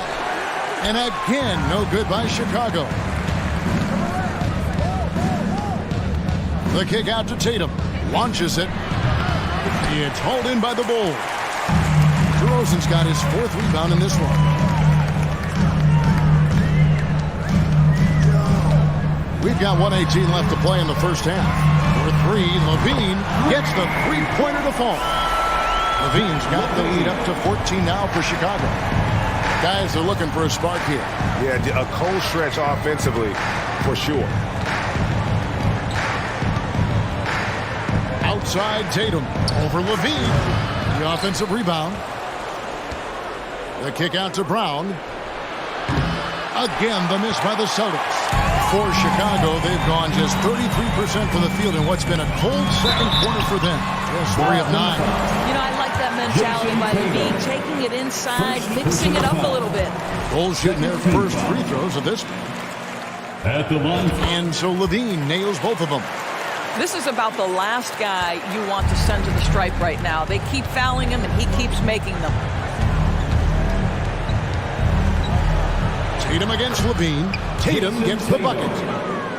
And again, no good by Chicago. The kick out to Tatum. Launches it. It's hauled in by the Bulls. DeRozan's got his 4th rebound in this one. We've got 1:18 left to play in the first half. For 3, Levine gets the three-pointer to fall. Levine's got the lead up to 14 now for Chicago. Guys are looking for a spark here. Yeah, a cold stretch offensively, for sure. Outside Tatum over Levine. The offensive rebound. The kick out to Brown. Again, the miss by the Celtics. For Chicago, they've gone just 33% from the field in what's been a cold second quarter for them. Just 3 of 9. You know, I like that mentality by Levine, taking it inside, mixing it up a little bit. Bulls shooting their first free throws of this. At the line. And so Levine nails both of them. This is about the last guy you want to send to the stripe right now. They keep fouling him, and he keeps making them. Tatum against Levine. Tatum gets the bucket.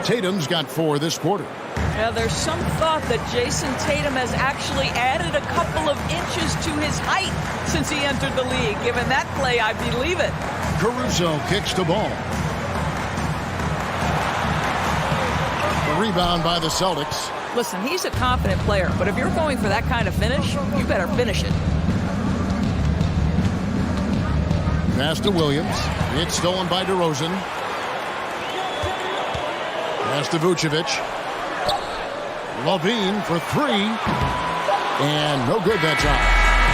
Tatum's got 4 this quarter. Now, there's some thought that Jason Tatum has actually added a couple of inches to his height since he entered the league. Given that play, I believe it. Caruso kicks the ball. The rebound by the Celtics. Listen, he's a confident player, but if you're going for that kind of finish, you better finish it. Pass to Williams. It's stolen by DeRozan. Pass to Vucevic. Levine for 3. And no good that time.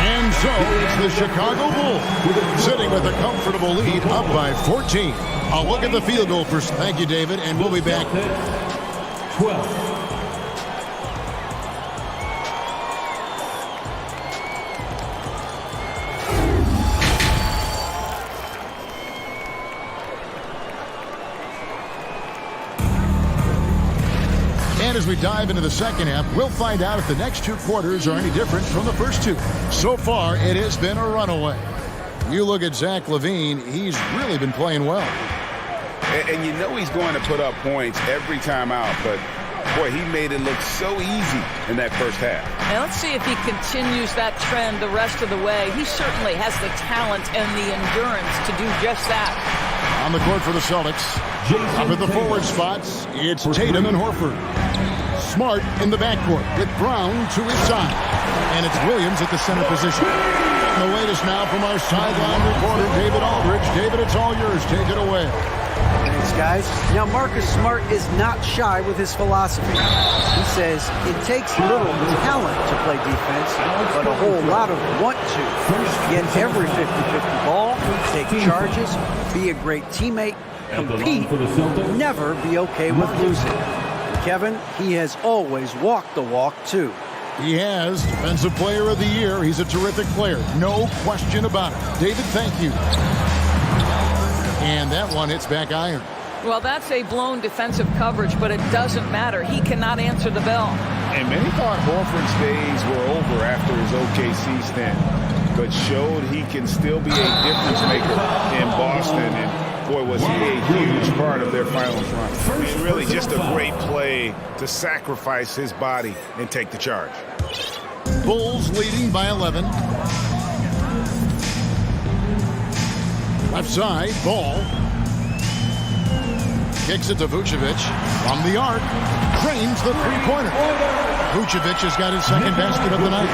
And so it's the Chicago Bulls sitting with a comfortable lead up by 14. A look at the field goal first. Thank you, David, and we'll be back. 12. And as we dive into the second half, we'll find out if the next 2 quarters are any different from the first 2. So far, it has been a runaway. You look at Zach LaVine, he's really been playing well. And you know he's going to put up points every time out, but boy, he made it look so easy in that first half. Now let's see if he continues that trend the rest of the way. He certainly has the talent and the endurance to do just that. On the court for the Celtics, up at the forward spots, it's Tatum and Horford. Smart in the backcourt with Brown to his side. And it's Williams at the center position. And the latest now from our sideline reporter, David Aldridge. David, it's all yours. Take it away. Thanks, guys. Now, Marcus Smart is not shy with his philosophy. He says it takes little talent to play defense, but a whole lot of want to. Get every 50-50 ball, take charges, be a great teammate, compete, never be okay with losing. Kevin, he has always walked the walk, too. He has. Defensive Player of the Year. He's a terrific player. No question about it. David, thank you. And that one hits back iron. Well, that's a blown defensive coverage, but it doesn't matter. He cannot answer the bell. And many thought Horford's days were over after his OKC stint, but showed he can still be a difference maker in Boston. And boy, was he a huge part of their finals run. I mean, really just a great play to sacrifice his body and take the charge. Bulls leading by 11. Left side, Ball. Kicks it to Vucevic. From the arc, cranes the three-pointer. Vucevic has got his second basket of the night.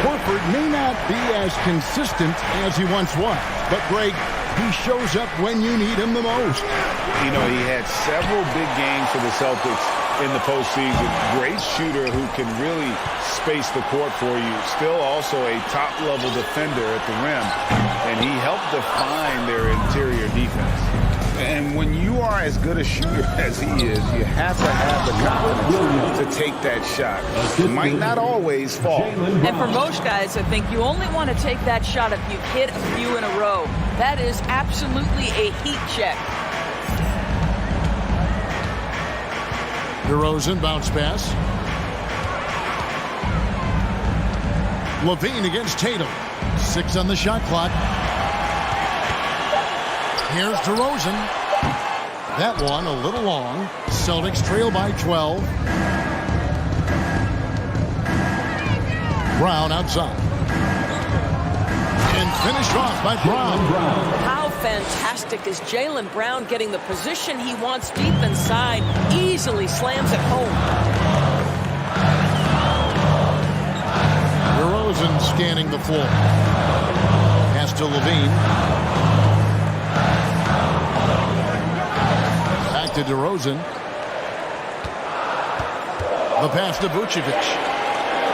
Horford may not be as consistent as he once was, but Greg, he shows up when you need him the most. You know, he had several big games for the Celtics in the postseason. Great shooter who can really space the court for you. Still also a top-level defender at the rim, and he helped define their interior defense. And when you are as good a shooter as he is, you have to have the confidence to take that shot. It might not always fall. And for most guys, I think you only want to take that shot if you've hit a few in a row. That is absolutely a heat check. DeRozan bounce pass. LaVine against Tatum. 6 on the shot clock. Here's DeRozan. That one a little long. Celtics trail by 12. Brown outside. And finished off by Brown. How fantastic is Jaylen Brown getting the position he wants deep inside, easily slams it home. DeRozan scanning the floor. Pass to Levine. Back to DeRozan. The pass to Vucevic.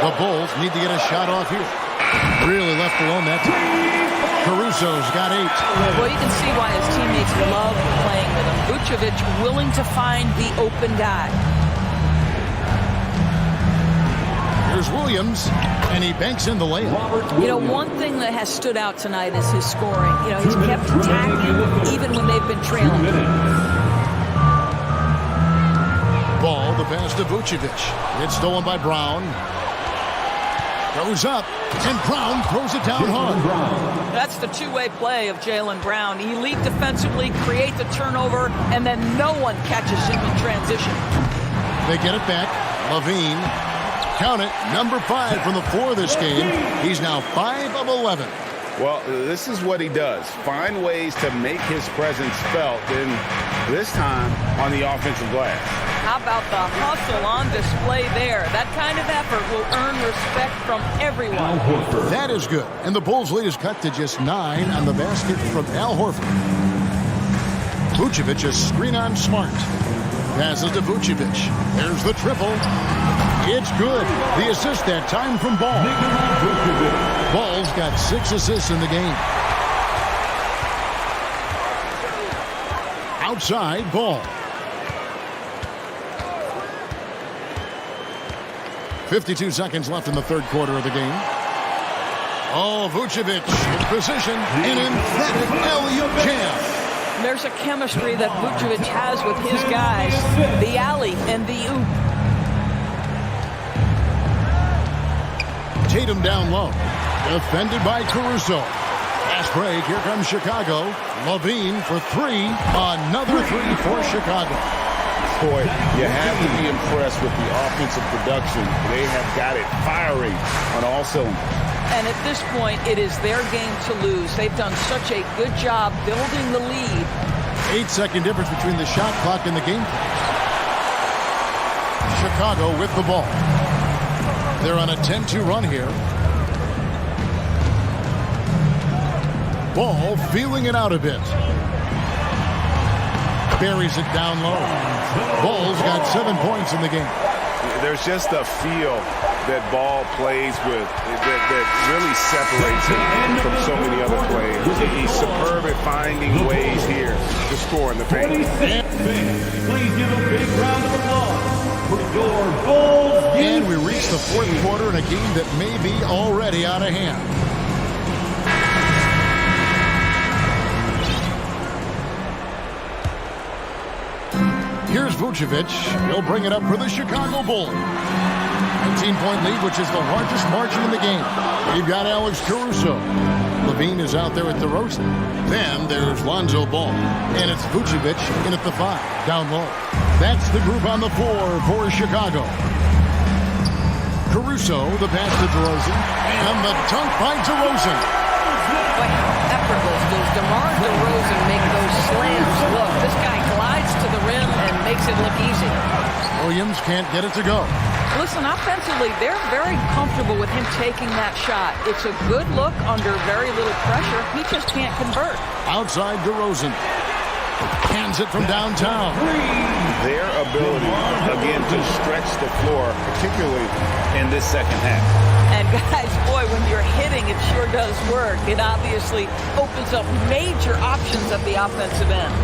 The Bulls need to get a shot off here. Really left alone that time. Caruso's got 8. Well, you can see why his teammates love playing with him. Vucevic willing to find the open guy. Here's Williams, and he banks in the layup. You know, one thing that has stood out tonight is his scoring. You know, he's kept attacking even when they've been trailing. Ball, the pass to Vucevic. It's stolen by Brown. Goes up, and Brown throws it down hard. That's the two-way play of Jaylen Brown. Elite defensively, create the turnover, and then no one catches him in transition. They get it back. Levine, count it, number 5 from the floor this game. He's now 5 of 11. Well, this is what he does. Find ways to make his presence felt, and this time on the offensive glass. How about the hustle on display there? That kind of effort will earn respect from everyone. That is good. And the Bulls' lead is cut to just 9 on the basket from Al Horford. Vucevic is screen on Smart. Passes to Vucevic. There's the triple. It's good. The assist that time from Ball. Ball's got 6 assists in the game. Outside, Ball. 52 seconds left in the third quarter of the game. Oh, Vucevic in position. An emphatic alley-oop jam. There's a chemistry that Vucevic has with his guys. The alley and the oop. Tatum down low. Defended by Caruso. Fast break. Here comes Chicago. Levine for 3. Another 3 for Chicago. Boy, you have to be impressed with the offensive production. They have got it firing on all cylinders. And at this point, it is their game to lose. They've done such a good job building the lead. 8-second difference between the shot clock and the game clock. Chicago with the ball. They're on a 10-2 run here. Ball feeling it out a bit. Buries it down low. Ball's got 7 points in the game. There's just a feel that Ball plays with that really separates him from so many other players. He's superb at finding ways here to score in the paint. Please give a big round of applause for your Bulls. And we reach the fourth quarter in a game that may be already out of hand. Here's Vucevic. He'll bring it up for the Chicago Bulls. 19-point lead, which is the largest margin in the game. You've got Alex Caruso. Levine is out there at DeRozan. Then there's Lonzo Ball. And it's Vucevic in at the 5, down low. That's the group on the floor for Chicago. Caruso, the pass to DeRozan. And the dunk by DeRozan. Boy, how effortless does DeMar DeRozan make those slams look? This guy glides to the rim and makes it look easy. Williams can't get it to go. Listen, offensively, they're very comfortable with him taking that shot. It's a good look under very little pressure. He just can't convert. Outside DeRozan. Hands it from downtown. Their ability, again, to stretch the floor, particularly in this second half. And guys, boy, when you're hitting, it sure does work. It obviously opens up major options at the offensive end.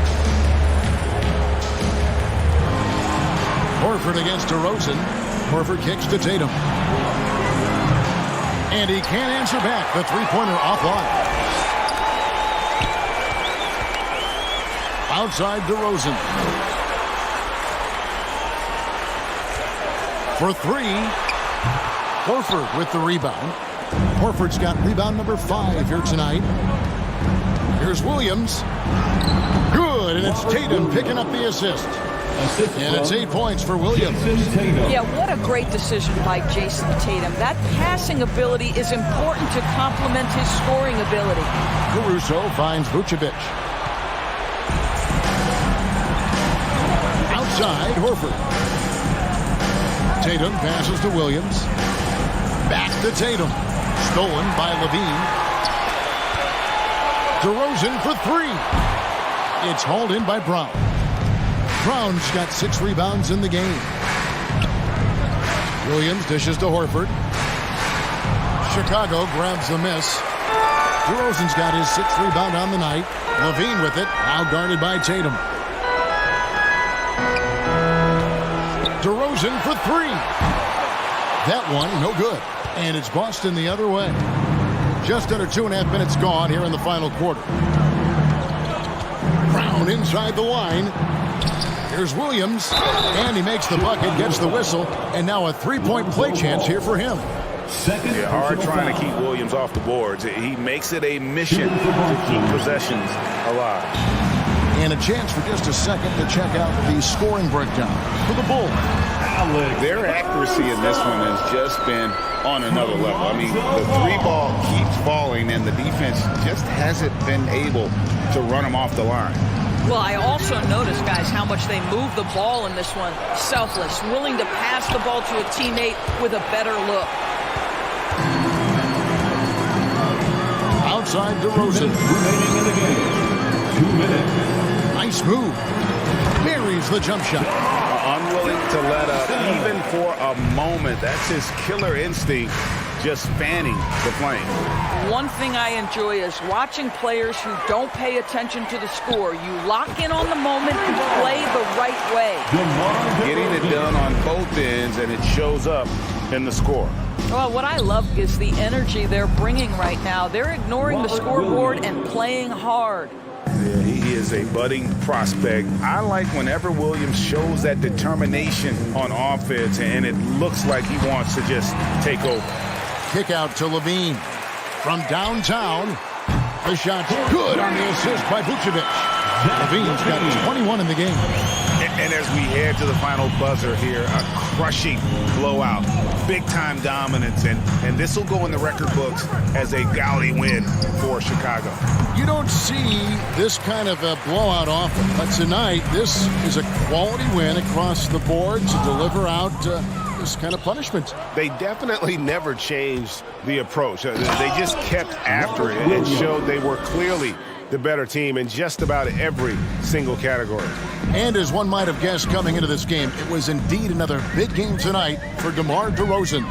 Horford against DeRozan. Horford kicks to Tatum. And he can't answer back. The three-pointer offline. Outside DeRozan. For 3. Horford with the rebound. Horford's got rebound number 5 here tonight. Here's Williams. Good, and it's Tatum picking up the assist. And it's 8 points for Williams. Yeah, what a great decision by Jason Tatum. That passing ability is important to complement his scoring ability. Caruso finds Vucevic. Outside, Horford. Tatum passes to Williams. Back to Tatum. Stolen by Levine. DeRozan for three. It's hauled in by Brown. Brown's got 6 rebounds in the game. Williams dishes to Horford. Chicago grabs the miss. DeRozan's got his 6th rebound on the night. Levine with it, now guarded by Tatum. DeRozan for three. That one, no good. And it's Boston the other way. Just under 2.5 minutes gone here in the final quarter. Brown inside the line. Here's Williams, and he makes the bucket, gets the whistle, and now a 3-point play chance here for him. Yeah, hard trying to keep Williams off the boards. He makes it a mission to keep possessions alive. And a chance for just a second to check out the scoring breakdown for the Bulls. Their accuracy in this one has just been on another level. I mean, the three ball keeps falling, and the defense just hasn't been able to run them off the line. Well, I also noticed, guys, how much they move the ball in this one. Selfless, willing to pass the ball to a teammate with a better look. Outside DeRozan. Remaining in the game. 2 minutes. Nice move. Buries the jump shot. Unwilling to let up, even for a moment. That's his killer instinct, just fanning the flame. One thing I enjoy is watching players who don't pay attention to the score. You lock in on the moment and play the right way. Getting it done on both ends, and it shows up in the score. Well, what I love is the energy they're bringing right now. They're ignoring the scoreboard and playing hard. Yeah, he is a budding prospect. I like whenever Williams shows that determination on offense, and it looks like he wants to just take over. Kick out to Levine. From downtown, the shot's good on the assist by Vucevic. Levine's got 21 in the game. And as we head to the final buzzer here, a crushing blowout, big-time dominance, and this will go in the record books as a gaudy win for Chicago. You don't see this kind of a blowout often, but tonight this is a quality win across the board to deliver out this kind of punishment. They definitely never changed the approach. They just kept after it and showed they were clearly the better team in just about every single category. And as one might have guessed coming into this game, it was indeed another big game tonight for DeMar DeRozan.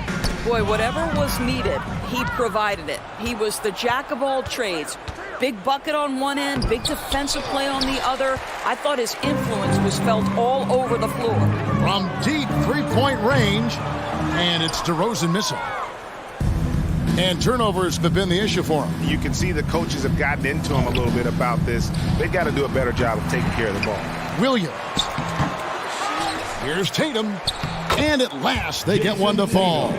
Boy, whatever was needed, he provided it. He was the jack of all trades. Big bucket on one end, big defensive play on the other. I thought his influence was felt all over the floor. From deep three-point range, and it's DeRozan missing. And turnovers have been the issue for him. You can see the coaches have gotten into him a little bit about this. They've got to do a better job of taking care of the ball. Williams. Here's Tatum. And at last, they get one to fall.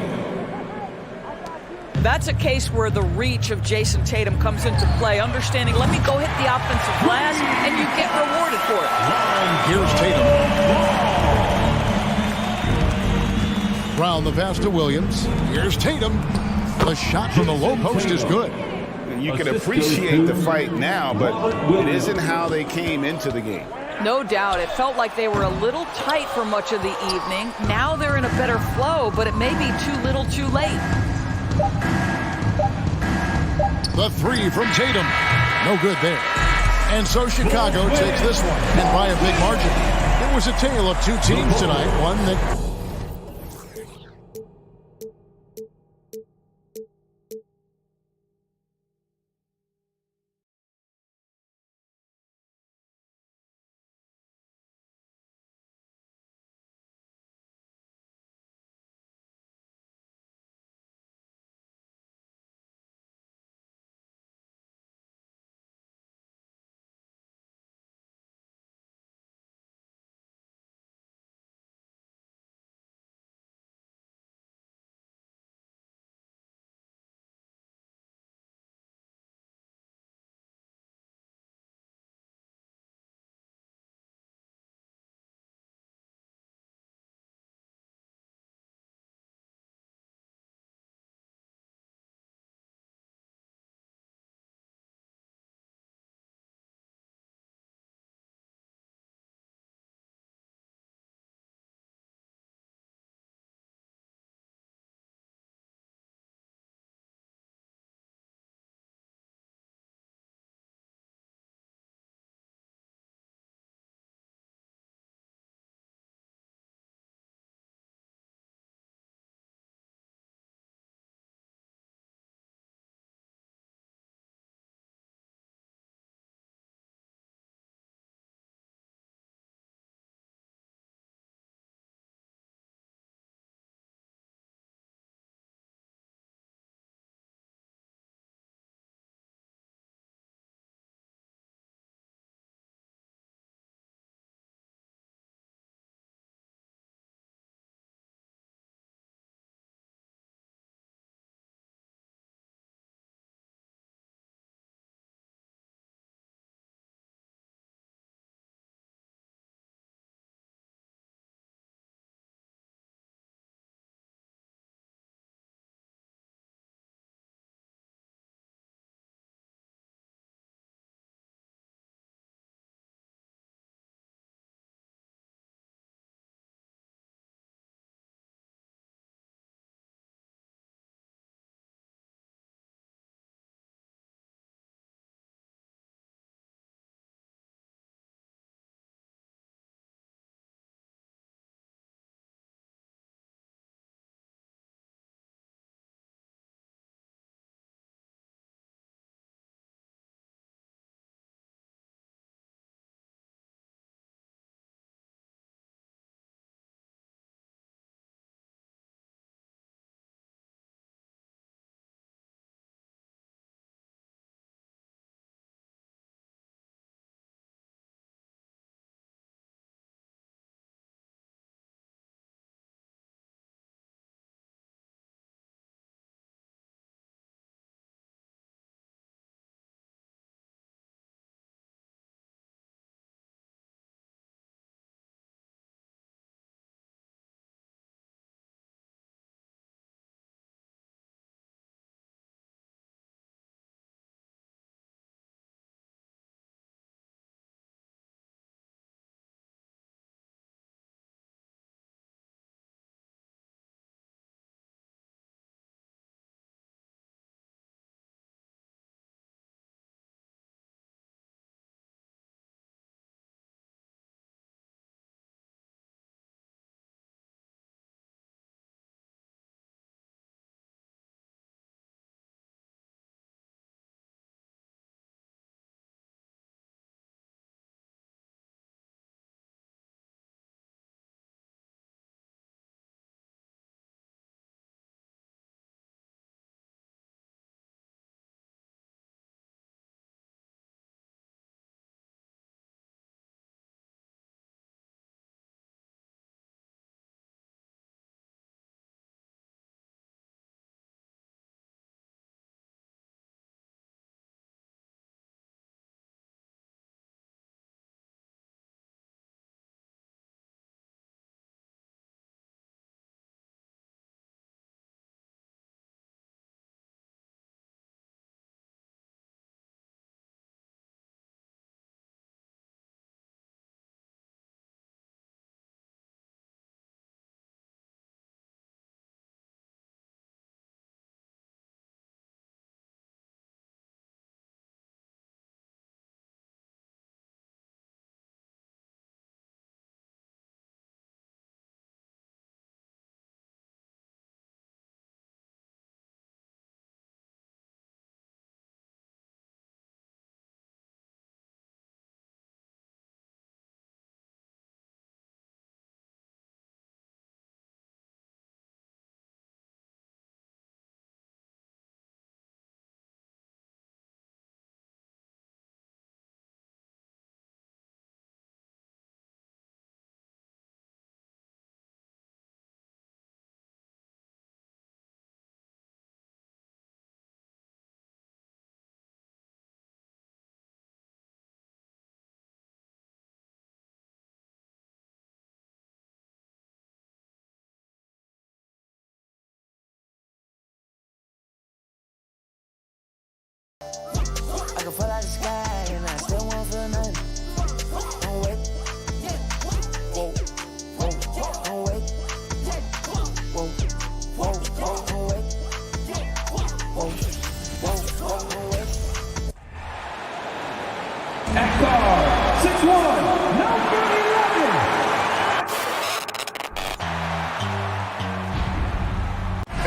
That's a case where the reach of Jason Tatum comes into play. Understanding, let me go hit the offensive glass, and you get rewarded for it. Here's Tatum. Brown the pass to Williams. Here's Tatum. The shot from the low post is good. You can appreciate the fight now, but it isn't how they came into the game. No doubt. It felt like they were a little tight for much of the evening. Now they're in a better flow, but it may be too little too late. The three from Tatum. No good there. And so Chicago takes this one, and by a big margin. It was a tale of two teams tonight, one that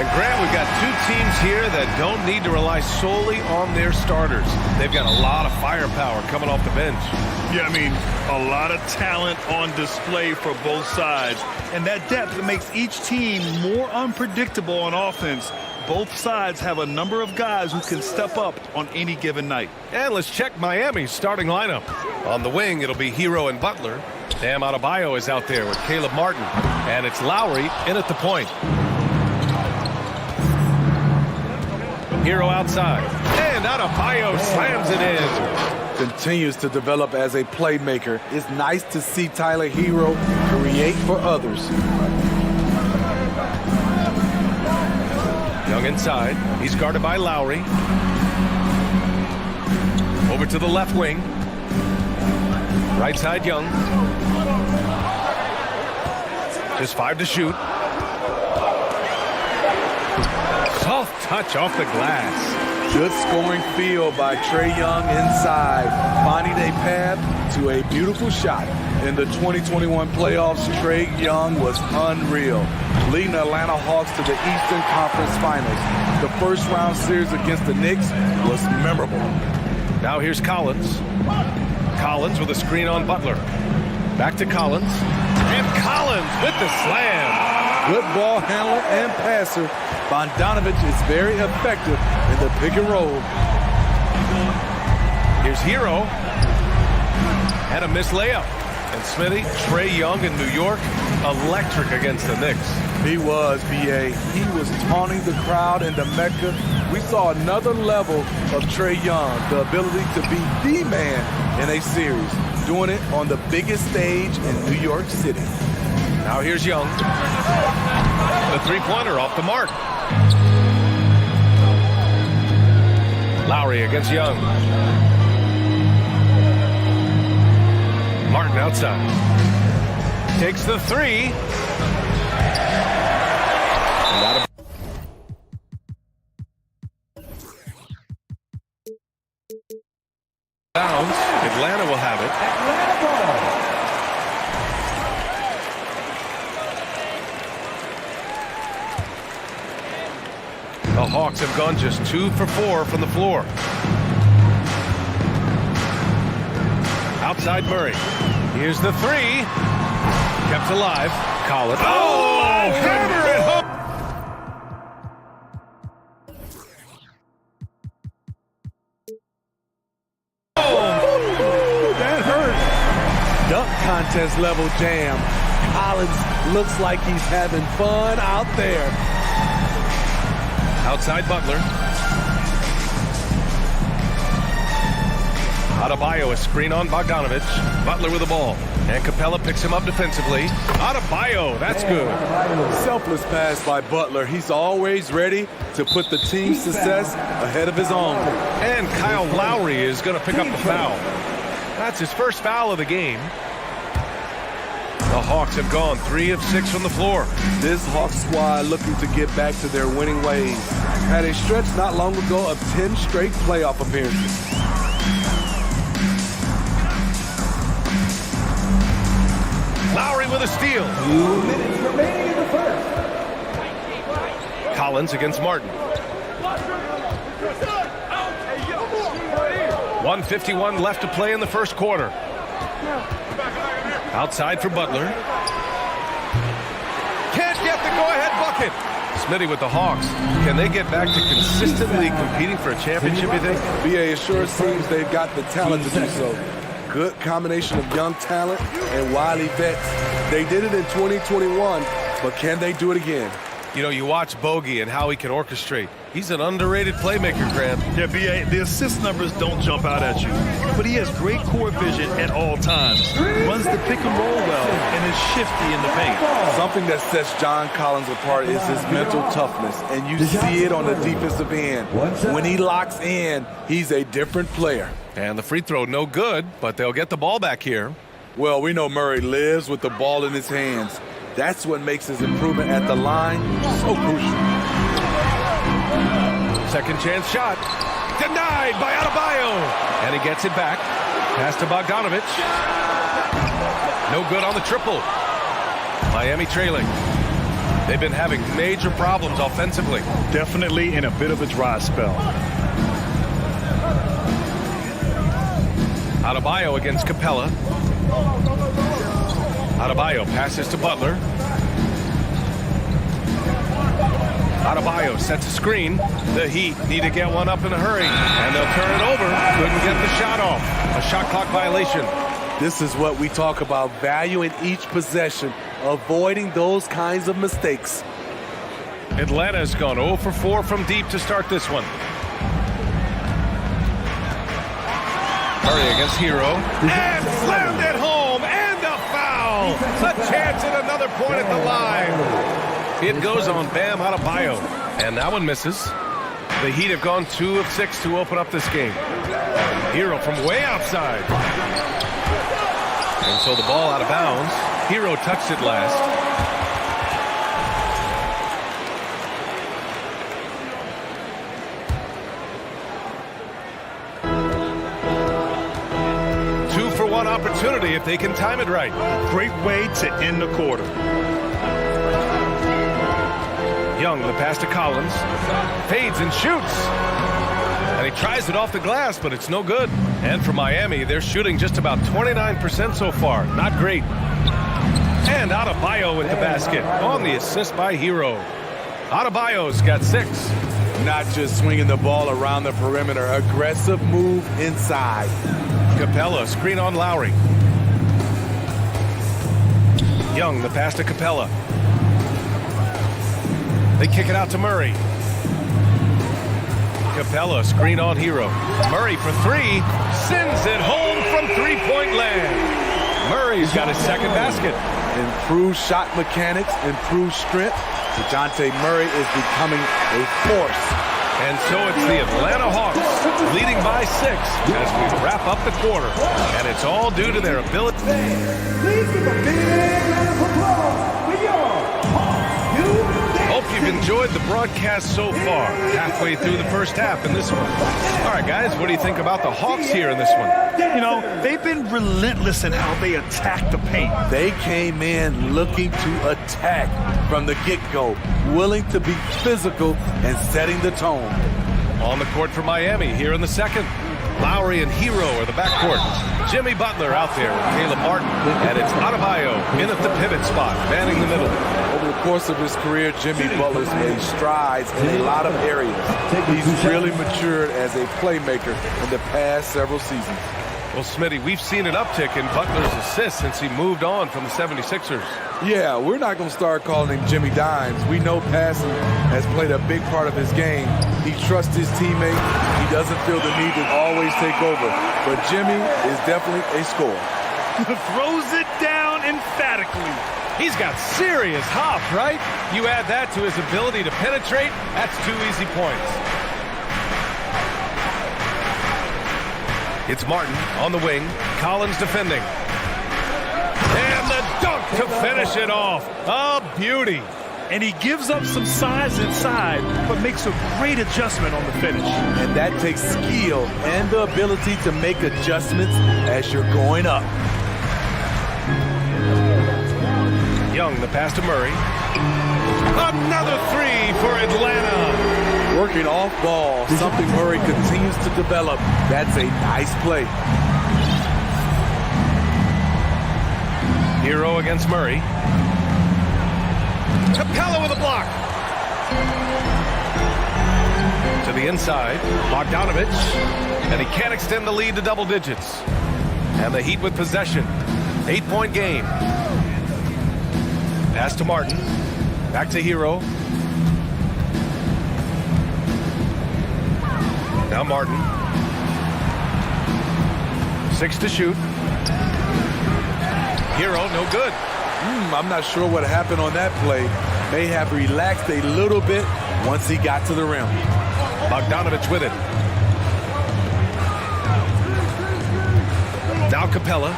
And Grant, we've got two teams here that don't need to rely solely on their starters. They've got a lot of firepower coming off the bench. Yeah, I mean, a lot of talent on display for both sides. And that depth makes each team more unpredictable on offense. Both sides have a number of guys who can step up on any given night. And let's check Miami's starting lineup. On the wing, it'll be Hero and Butler. Bam Adebayo is out there with Caleb Martin. And it's Lowry in at the point. Hero outside. And Adebayo slams it in. Continues to develop as a playmaker. It's nice to see Tyler Hero create for others. Young inside. He's guarded by Lowry. Over to the left wing. Right side, Young. Just 5 to shoot. Soft touch off the glass. Good scoring feel by Trae Young inside, finding a path to a beautiful shot. In the 2021 playoffs, Trae Young was unreal, leading the Atlanta Hawks to the Eastern Conference Finals. The first round series against the Knicks was memorable. Now here's Collins. Collins with a screen on Butler. Back to Collins. And Collins with the slam. Good ball handler and passer. Bogdanovich is very effective in the pick and roll. Here's Hero. Had a missed layup. And Smitty, Trae Young in New York, electric against the Knicks. He was, B.A. He was taunting the crowd in the Mecca. We saw another level of Trae Young, the ability to be the man in a series, doing it on the biggest stage in New York City. Now here's Young. The three-pointer off the mark. Lowry against Young. Martin outside. Takes the three. Bounds. Atlanta will have it. The Hawks have gone just 2 for 4 from the floor. Outside Murray. Here's the three. Kept alive. Collins. Oh, hammer it home. That hurt. Dunk contest level jam. Collins looks like he's having fun out there. Outside Butler. Adebayo, a screen on Bogdanovich. Butler with the ball. And Capella picks him up defensively. Adebayo, that's good. Selfless pass by Butler. He's always ready to put the team's success ahead of his own. And Kyle Lowry is going to pick up the foul. That's his first foul of the game. The Hawks have gone 3 of 6 from the floor. This Hawks squad looking to get back to their winning ways. Had a stretch not long ago of 10 straight playoff appearances. Lowry with a steal. 2 minutes remaining in the first. Collins against Martin. 1:51 left to play in the first quarter. Outside for Butler. Can't get the go-ahead bucket. Smitty with the Hawks. Can they get back to consistently competing for a championship, you think? BA, it sure seems they've got the talent to do so. Good combination of young talent and wily vets. They did it in 2021, but can they do it again? You know, you watch Bogey and how he can orchestrate. He's an underrated playmaker, Graham. Yeah, B.A., the assist numbers don't jump out at you, but he has great court vision at all times. Runs the pick and roll well and is shifty in the paint. Something that sets John Collins apart is his mental toughness, and you see it on the defensive end. When he locks in, he's a different player. And the free throw, no good, but they'll get the ball back here. Well, we know Murray lives with the ball in his hands. That's what makes his improvement at the line so crucial. Second chance shot. Denied by Adebayo. And he gets it back. Pass to Bogdanovich. No good on the triple. Miami trailing. They've been having major problems offensively. Definitely in a bit of a dry spell. Adebayo against Capella. Adebayo passes to Butler. Adebayo sets a screen. The Heat need to get one up in a hurry, and they'll turn it over. Couldn't get the shot off. A shot clock violation. This is what we talk about, value in each possession, avoiding those kinds of mistakes. Atlanta's gone 0 for 4 from deep to start this one. Murray against Hero. And slammed it home, and a foul. A chance at another point at the line. It goes on Bam Adebayo, and that one misses. The Heat have gone 2 of 6 to open up this game. Hero from way outside. And so the ball out of bounds. Hero touched it last. Two-for-one opportunity if they can time it right. Great way to end the quarter. Young, the pass to Collins. Fades and shoots. And he tries it off the glass, but it's no good. And for Miami, they're shooting just about 29% so far. Not great. And Adebayo with the basket on the assist by Hero. Adebayo's got 6. Not just swinging the ball around the perimeter. Aggressive move inside. Capella, screen on Lowry. Young, the pass to Capella. They kick it out to Murray. Capella, screen on Hero. Murray for 3. Sends it home from three-point land. Murray's got his second basket. Improved shot mechanics, improved strength. DeJounte Murray is becoming a force. And so it's the Atlanta Hawks leading by 6 as we wrap up the quarter. And it's all due to their ability. Please give a big round of applause for your Hawks. Hope you've enjoyed the broadcast so far. Halfway through the first half in this one. All right, guys, what do you think about the Hawks here in this one? You know, they've been relentless in how they attack the paint. They came in looking to attack from the get-go, willing to be physical and setting the tone. On the court for Miami here in the second. Lowry and Hero are the backcourt. Jimmy Butler out there with Caleb Martin. And it's Adebayo in at the pivot spot, manning the middle. Over the course of his career, Jimmy Butler's made strides in a lot of areas. He's really matured as a playmaker in the past several seasons. Well, Smitty, we've seen an uptick in Butler's assists since he moved on from the 76ers. Yeah, we're not going to start calling him Jimmy Dimes. We know passing has played a big part of his game. He trusts his teammate. He doesn't feel the need to always take over. But Jimmy is definitely a scorer. Throws it down emphatically. He's got serious hop, right? You add that to his ability to penetrate, that's 2 easy points. It's Martin on the wing. Collins defending. And the dunk to finish it off. A beauty. And he gives up some size inside, but makes a great adjustment on the finish. And that takes skill and the ability to make adjustments as you're going up. Young, the pass to Murray. Another 3 for Atlanta. Working off ball, something Murray continues to develop. That's a nice play. Hero against Murray. Capella with a block. To the inside, Bogdanovich. And he can't extend the lead to double digits. And the Heat with possession. 8-point game. Pass to Martin. Back to Hero. Now Martin. 6 to shoot. Hero, no good. I'm not sure what happened on that play. May have relaxed a little bit once he got to the rim. Bogdanovich with it. Now Capella.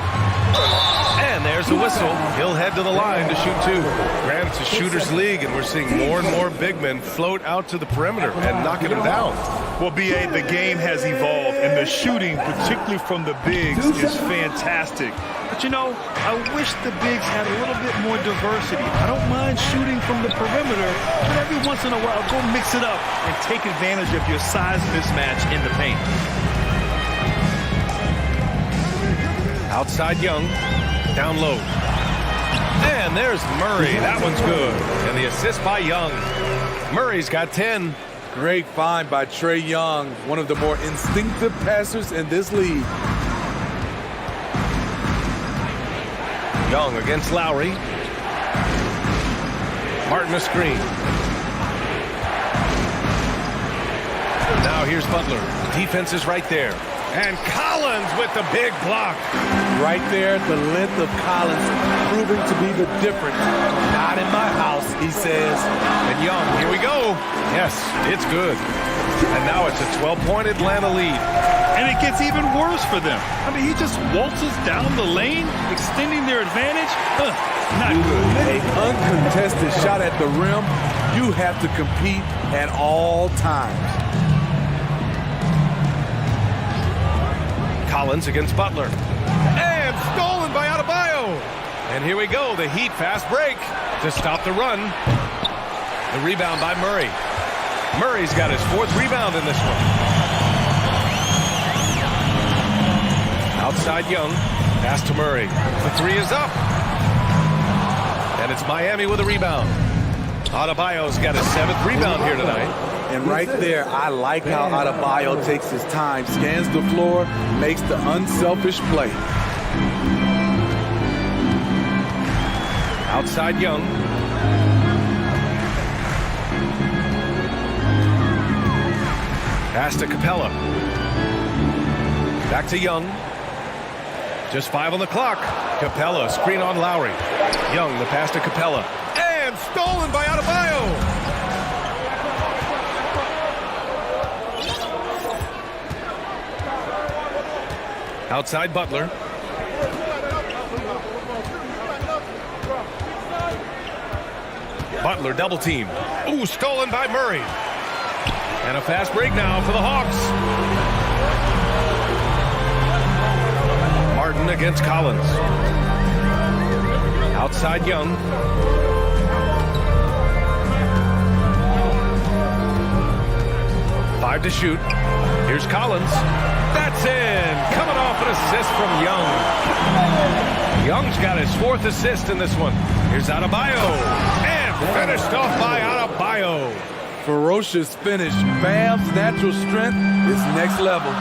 And And there's the whistle. He'll head to the line to shoot two. Grant, it's a shooter's league, and we're seeing more and more big men float out to the perimeter and knocking them down. Well, B.A., the game has evolved, and the shooting, particularly from the bigs, is fantastic. But, you know, I wish the bigs had a little bit more diversity. I don't mind shooting from the perimeter, but every once in a while, go mix it up and take advantage of your size mismatch in the paint. Outside Young, down low. And there's Murray. That one's good. And the assist by Young. Murray's got 10. Great find by Trae Young, one of the more instinctive passers in this league. Young against Lowry. Martin a screen. Now here's Butler. Defense is right there. And Collins with the big block. Right there, the length of Collins proving to be the difference. Not in my house, he says. And Young, here we go. Yes, it's good. And now it's a 12-point Atlanta lead. And it gets even worse for them. I mean, he just waltzes down the lane, extending their advantage. Not good. A uncontested shot at the rim. You have to compete at all times. Collins against Butler. And stolen by Adebayo. And here we go. The Heat fast break to stop the run. The rebound by Murray. Murray's got his 4th rebound in this one. Outside Young. Pass to Murray. The 3 is up. And it's Miami with a rebound. Adebayo's got his 7th rebound here tonight. And right there, I like how Adebayo takes his time, scans the floor, makes the unselfish play. Outside Young. Pass to Capella. Back to Young. Just 5 on the clock. Capella, screen on Lowry. Young, the pass to Capella. And stolen by Adebayo. Outside Butler. Butler double team. Ooh, stolen by Murray. And a fast break now for the Hawks. Martin against Collins. Outside Young. Five to shoot. Here's Collins. That's in. Coming off an assist from Young. Young's got his 4th assist in this one. Here's Adebayo. And finished off by Adebayo. Ferocious finish. Bam's natural strength is next level.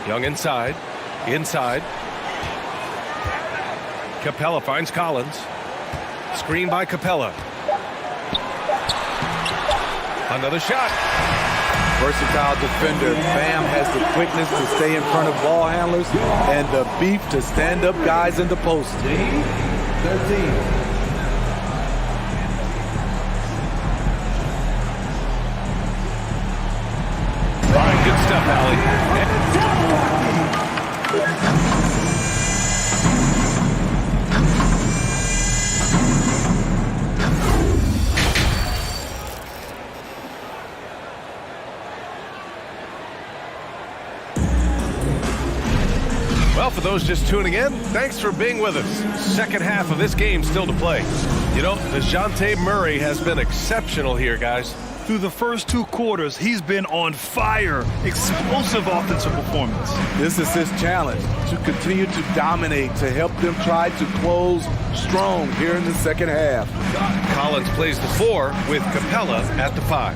Young inside. Inside. Capella finds Collins. Screen by Capella. Another shot. Versatile defender. Bam has the quickness to stay in front of ball handlers and the beef to stand up guys in the post. 13. All right, good stuff, Allie. Well, for those just tuning in, thanks for being with us. Second half of this game still to play. You know, DeJounte Murray has been exceptional here, guys. Through the first 2 quarters, he's been on fire. Explosive offensive performance. This is his challenge, to continue to dominate, to help them try to close strong here in the second half. Collins plays the 4 with Capella at the 5.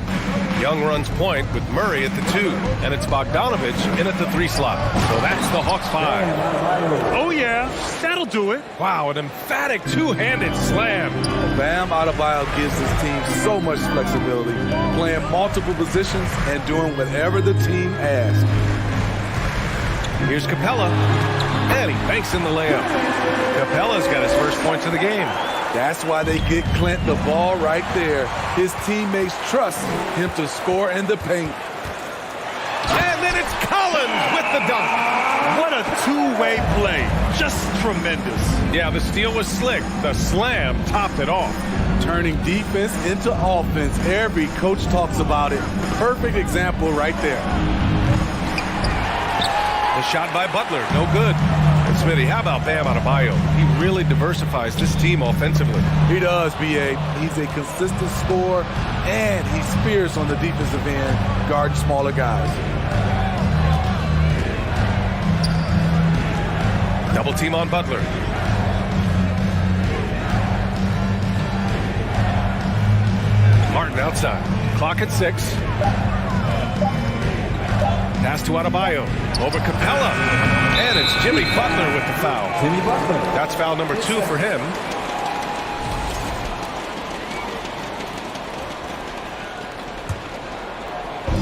Young runs point with Murray at the 2, and it's Bogdanovich in at the 3 slot. So that's the Hawks 5. Oh, yeah, that'll do it. Wow, an emphatic two-handed slam. Bam Adebayo gives his team so much flexibility, playing multiple positions and doing whatever the team asks. Here's Capella, and he banks in the layup. Capella's got his first points of the game. That's why they get Clint the ball right there. His teammates trust him to score in the paint. And then it's Collins. Collins with the dunk. What a two-way play. Just tremendous. Yeah, the steal was slick. The slam topped it off. Turning defense into offense. Every coach talks about it. Perfect example right there. The shot by Butler, no good. And Smitty, how about Bam Adebayo? He really diversifies this team offensively. He does, B.A. He's a consistent scorer, and he's fierce on the defensive end, guarding smaller guys. Double team on Butler. Martin outside. Clock at 6. Pass to Adebayo. Over Capella. And it's Jimmy Butler with the foul. Jimmy Butler. That's foul number 2 for him.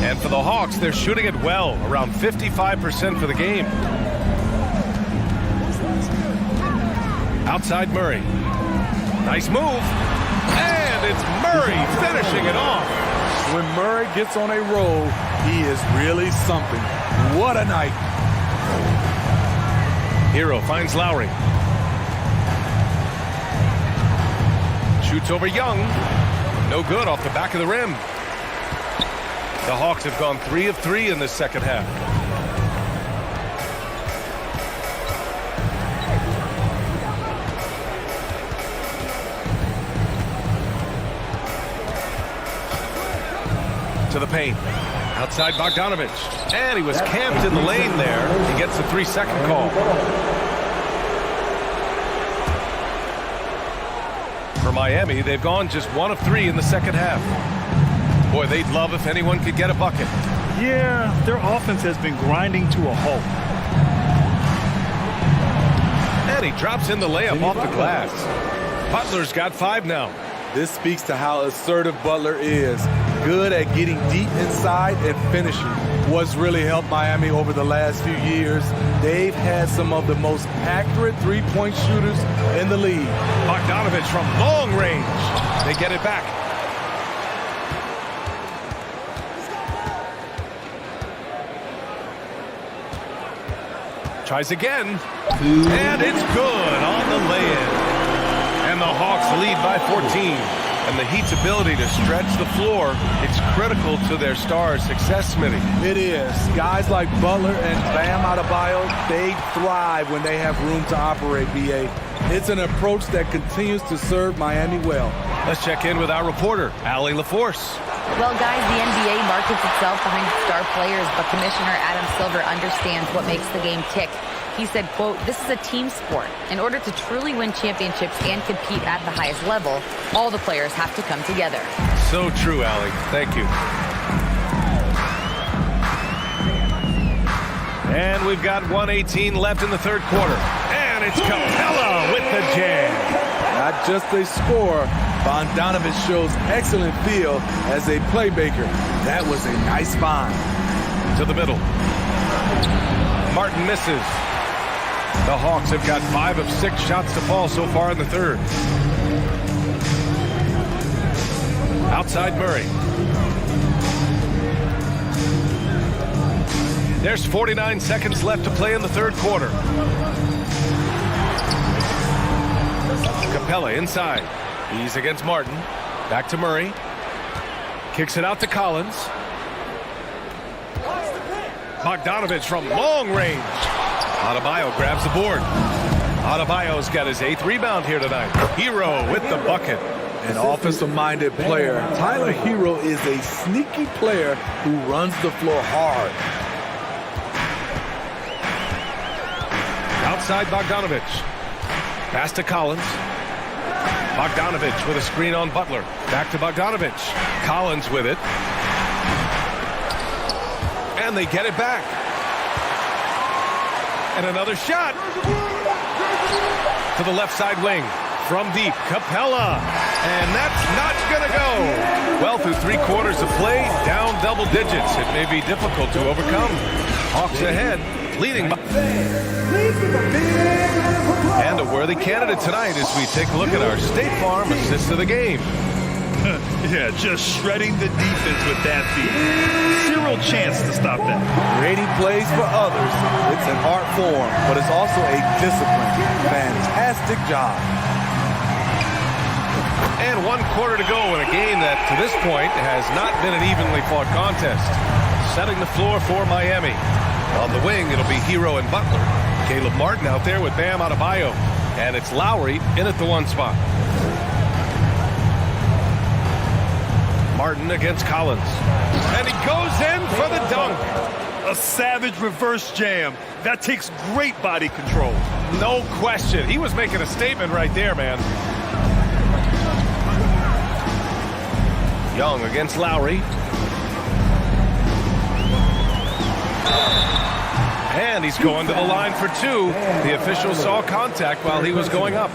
And for the Hawks, they're shooting it well. Around 55% for the game. Outside Murray. Nice move. And it's Murray finishing it off. When Murray gets on a roll, he is really something. What a night. Hero finds Lowry. Shoots over Young. No good off the back of the rim. The Hawks have gone 3 of 3 in this second half. To the paint. Outside Bogdanovich. And he was camped in the lane there. He gets a 3-second call. For Miami, they've gone just 1 of 3 in the second half. Boy, they'd love if anyone could get a bucket. Yeah, their offense has been grinding to a halt. And he drops in the layup off the glass. Butler's got 5 now. This speaks to how assertive Butler is. Good at getting deep inside and finishing. What's really helped Miami over the last few years, they've had some of the most accurate three-point shooters in the league. Bogdanovich from long range. They get it back. Tries again. And it's good on the lay-in. And the Hawks lead by 14. And the Heat's ability to stretch the floor, it's critical to their stars' success, Smitty. It is. Guys like Butler and Bam Adebayo, they thrive when they have room to operate, B.A. It's an approach that continues to serve Miami well. Let's check in with our reporter, Allie LaForce. Well, guys, the NBA markets itself behind star players, but Commissioner Adam Silver understands what makes the game tick. He said, quote, "This is a team sport. In order to truly win championships and compete at the highest level, all the players have to come together." So true, Allie. Thank you. And we've got 1:18 left in the third quarter. And it's Capella with the jam. Not just a scorer, Bogdanovich shows excellent feel as a playmaker. That was a nice find. To the middle. Martin misses. The Hawks have got 5 of 6 shots to fall so far in the third. Outside Murray. There's 49 seconds left to play in the third quarter. Capella inside. He's against Martin. Back to Murray. Kicks it out to Collins. Bogdanovich from long range. Adebayo grabs the board. Adebayo's got his 8th rebound here tonight. Hero with the bucket. An offensive-minded player. Tyler Hero is a sneaky player who runs the floor hard. Outside Bogdanovich. Pass to Collins. Bogdanovich with a screen on Butler. Back to Bogdanovich. Collins with it. And they get it back. And another shot. To the left side wing. From deep, Capella. And that's not going to go. Well, through 3 quarters of play, down double digits. It may be difficult to overcome. Hawks ahead, leading by. And a worthy candidate tonight as we take a look at our State Farm assist of the game. Yeah, just shredding the defense with that feed. Zero chance to stop that. Creating plays for others. It's an art form, but it's also a discipline. Fantastic job. And 1 quarter to go in a game that, to this point, has not been an evenly fought contest. Setting the floor for Miami. On the wing, it'll be Hero and Butler. Caleb Martin out there with Bam Adebayo. And it's Lowry in at the 1 spot. Martin against Collins. And he goes in for the dunk. A savage reverse jam. That takes great body control. No question. He was making a statement right there, man. Young against Lowry. And he's going to the line for 2. The official saw contact while he was going up.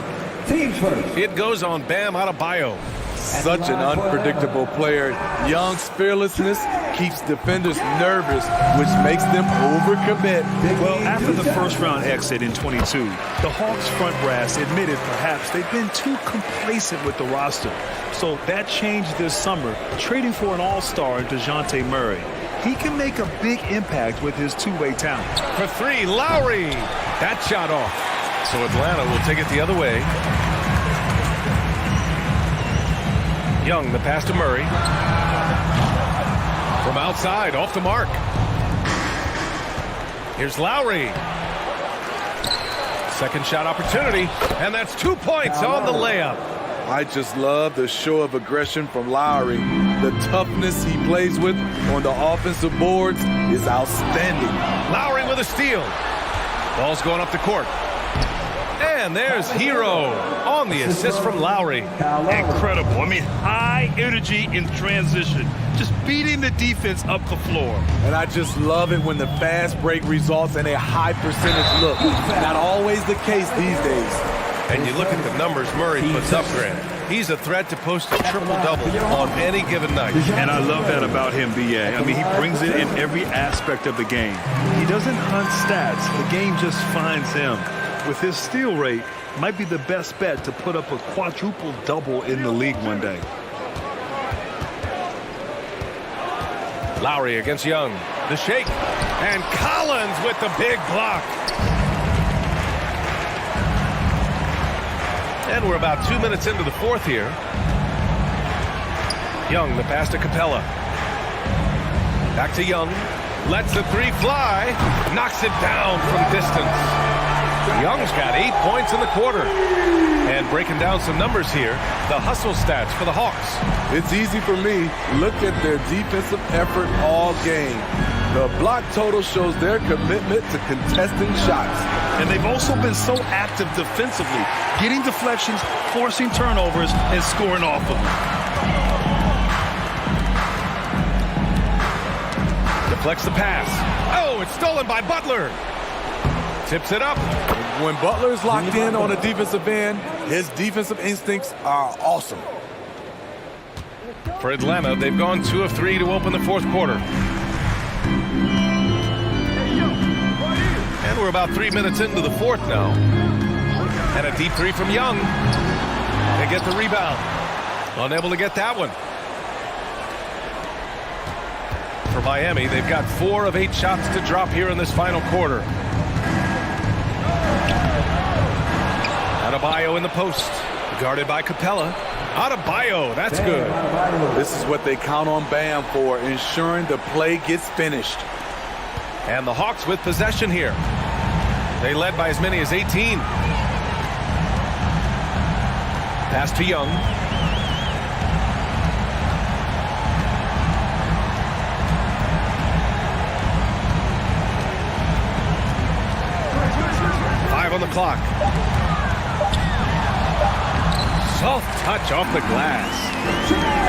It goes on Bam Adebayo. Such an unpredictable player. Young's fearlessness keeps defenders nervous, which makes them overcommit. Well, after the first-round exit in 22, the Hawks front brass admitted perhaps they've been too complacent with the roster. So that changed this summer, trading for an all-star in DeJounte Murray. He can make a big impact with his two-way talent. For 3, Lowry. That shot off. So Atlanta will take it the other way. Young, the pass to Murray. From outside, off the mark. Here's Lowry. Second shot opportunity, and that's 2 points on the layup. I just love the show of aggression from Lowry. The toughness he plays with on the offensive boards is outstanding. Lowry with a steal. Ball's going up the court. And there's Hero on the assist from Lowry. Incredible. I mean, high energy in transition. Just beating the defense up the floor. And I just love it when the fast break results in a high percentage look. Not always the case these days. And you look at the numbers Murray puts up, Grant. He's a threat to post a triple-double on any given night. And I love that about him, B.A. I mean, he brings it in every aspect of the game. He doesn't hunt stats. The game just finds him. With his steal rate, might be the best bet to put up a quadruple-double in the league one day. Lowry against Young. The shake. And Collins with the big block. And we're about 2 minutes into the 4th here. Young, the pass to Capella. Back to Young. Lets the 3 fly. Knocks it down from distance. Young's got 8 points in the quarter. And breaking down some numbers here, the hustle stats for the Hawks. It's easy for me. Look at their defensive effort all game. The block total shows their commitment to contesting shots. And they've also been so active defensively, getting deflections, forcing turnovers, and scoring off of them. Deflects the pass. Oh, it's stolen by Butler. Tips it up. When Butler's locked in on a defensive end, his defensive instincts are awesome. For Atlanta, they've gone 2 of 3 to open the 4th quarter. And we're about 3 minutes into the 4th now. And a deep 3 from Young. They get the rebound. Unable to get that one. For Miami, they've got 4 of 8 shots to drop here in this final quarter. Adebayo in the post, guarded by Capella. Adebayo, that's good. This is what they count on Bam for, ensuring the play gets finished. And the Hawks with possession here. They led by as many as 18. Pass to Young. On the clock. Soft touch off the glass.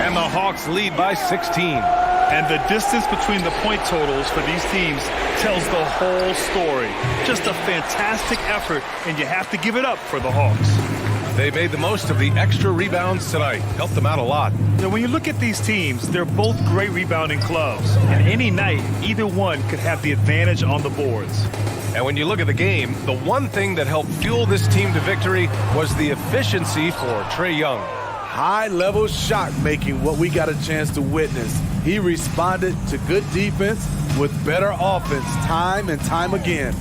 And the Hawks lead by 16. And the distance between the point totals for these teams tells the whole story. Just a fantastic effort, and you have to give it up for the Hawks. They made the most of the extra rebounds tonight. Helped them out a lot. Now, when you look at these teams, they're both great rebounding clubs. And any night, either one could have the advantage on the boards. And when you look at the game, the one thing that helped fuel this team to victory was the efficiency for Trae Young. high-level shot making, what we got a chance to witness. He responded to good defense with better offense time and time again.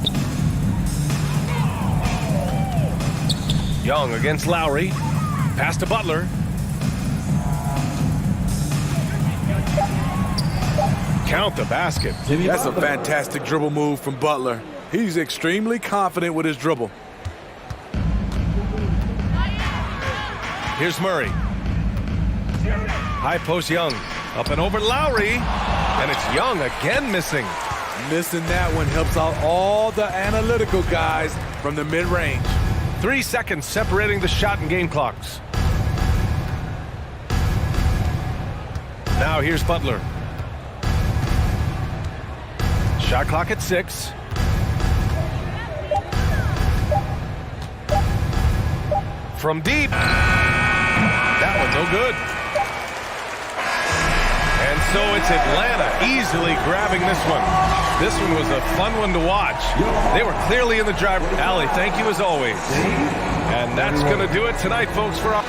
Young against Lowry. Pass to Butler. Count the basket. That's a fantastic dribble move from Butler. He's extremely confident with his dribble. Here's Murray. High post Young. Up and over Lowry. And it's Young again missing. Missing that one helps out all the analytical guys from the mid-range. 3 seconds separating the shot and game clocks. Now here's Butler. Shot clock at 6. From deep. That one no good. And so it's Atlanta easily grabbing this one. This one was a fun one to watch. They were clearly in the driver. Allie, thank you as always. And that's going to do it tonight, folks, for our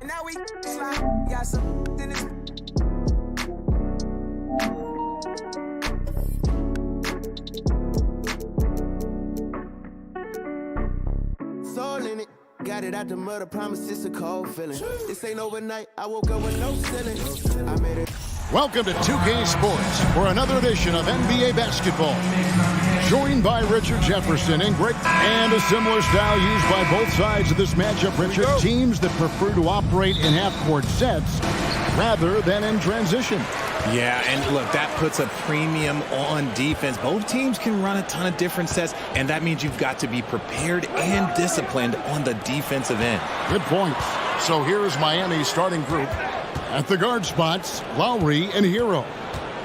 Now we slide, got some in this. Soul in it, got it out the mud, I promise it's a cold feeling. This ain't overnight, I woke up with no ceiling. I made it. Welcome to 2K Sports for another edition of NBA basketball. Joined by Richard Jefferson and Greg, and a similar style used by both sides of this matchup, Richard. Teams that prefer to operate in half-court sets rather than in transition. Yeah, and look, that puts a premium on defense. Both teams can run a ton of different sets, and that means you've got to be prepared and disciplined on the defensive end. Good points. So here's Miami's starting group. At the guard spots, Lowry and Hero.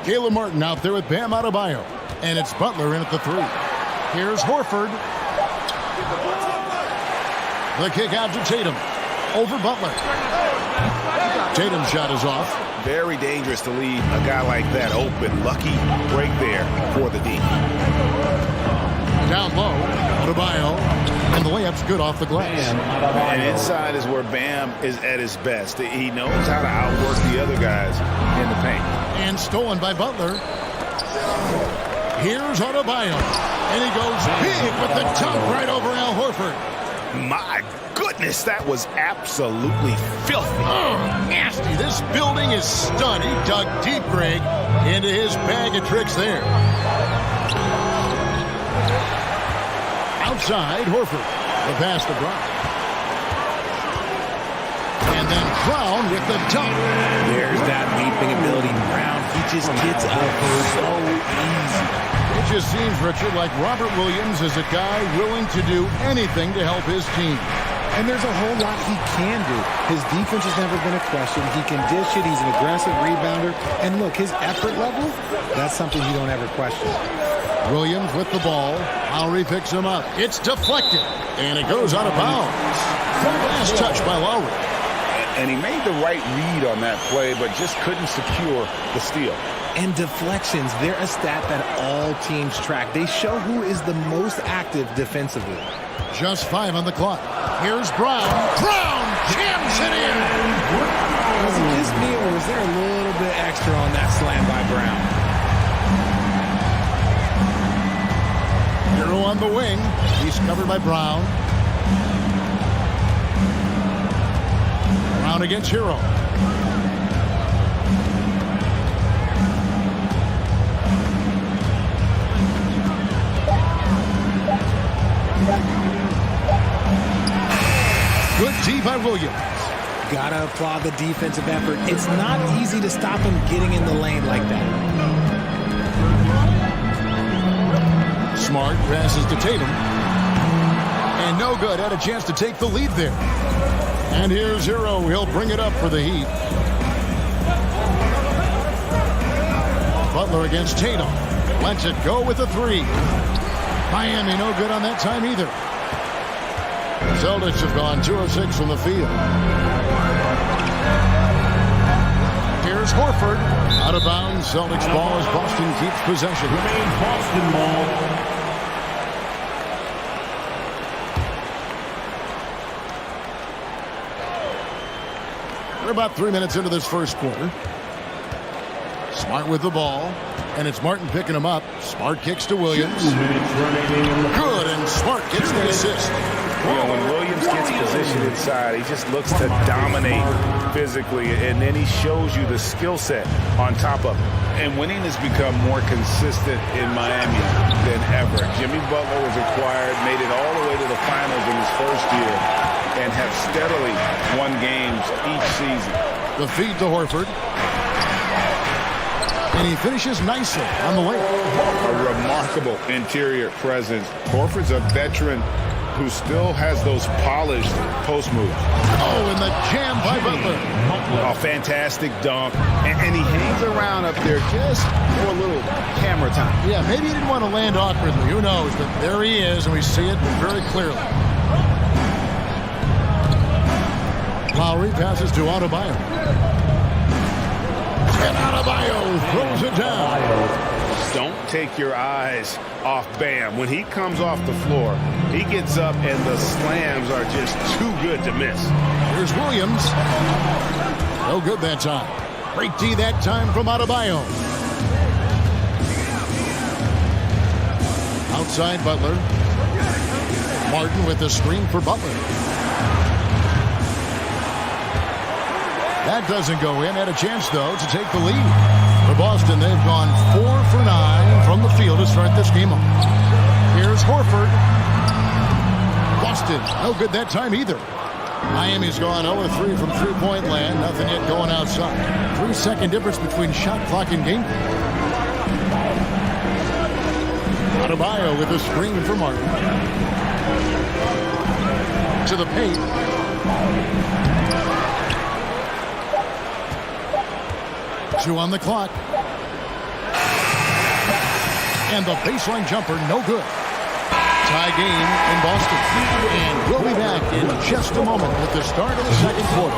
Caleb Martin out there with Bam Adebayo. And it's Butler in at the 3. Here's Horford. The kick out to Tatum. Over Butler. Tatum's shot is off. Very dangerous to leave a guy like that open. Lucky break there for the D. Down low, Adebayo, and the layup's good off the glass. And inside is where Bam is at his best. He knows how to outwork the other guys in the paint. And stolen by Butler. Here's Adebayo, and he goes big with the dunk right over Al Horford. My goodness, that was absolutely filthy. Oh, nasty. This building is stunned. He dug deep, Greg, into his bag of tricks there. Outside, Horford. The pass to Brown. And then Brown with the dunk. There's that leaping ability. Brown, he just gets up so easy. It just seems, Richard, like Robert Williams is a guy willing to do anything to help his team. And there's a whole lot he can do. His defense has never been a question. He can dish it. He's an aggressive rebounder. And look, his effort level, that's something you don't ever question. Williams with the ball. Lowry picks him up. It's deflected. And it goes out of bounds. Last touch by Lowry. And he made the right read on that play, but just couldn't secure the steal. And deflections, they're a stat that all teams track. They show who is the most active defensively. Just 5 on the clock. Here's Brown. Brown jams it in. Was it just me, or was there a little bit extra on that slam by Brown? Hero on the wing. He's covered by Brown. Brown against Hero. Good D by Williams. Gotta applaud the defensive effort. It's not easy to stop him getting in the lane like that. Smart passes to Tatum. And no good. Had a chance to take the lead there. And here's Hero. He'll bring it up for the Heat. Butler against Tatum. Lets it go with a 3. Miami no good on that time either. Celtics have gone 2 of 6 from the field. Here's Horford. Out of bounds. Celtics ball as Boston keeps possession. Remains Boston ball. We're about 3 minutes into this first quarter. Smart with the ball. And it's Martin picking him up. Smart kicks to Williams. Good, and Smart gets the assist. You know, when Williams gets positioned inside, he just looks to dominate physically, and then he shows you the skill set on top of it. And winning has become more consistent in Miami than ever. Jimmy Butler was acquired, made it all the way to the finals in his first year, and have steadily won games each season. The feed to Horford. And he finishes nicely on the layup. A remarkable interior presence. Horford's a veteran who still has those polished post moves. Oh, and the jam by Butler. A fantastic dunk. And he hangs around up there just for a little camera time. Yeah, maybe he didn't want to land awkwardly. Who knows? But there he is, and we see it very clearly. Lowry passes to Adebayo. And Adebayo throws it down. don't take your eyes off Bam. When he comes off the floor, he gets up and the slams are just too good to miss. Here's Williams. No good that time. Great D that time from Adebayo. Outside Butler. Martin with the screen for Butler. That doesn't go in. Had a chance, though, to take the lead. For Boston, they've gone 4 for 9 from the field to start this game off. Here's Horford. Boston, no good that time either. Miami's gone 0-3 from three-point land. Nothing yet going outside. 3-second difference between shot clock and game. Adebayo with a screen for Martin. To the paint. Two on the clock. And the baseline jumper, no good. Tie game in Boston. And we'll be back in just a moment with the start of the second quarter.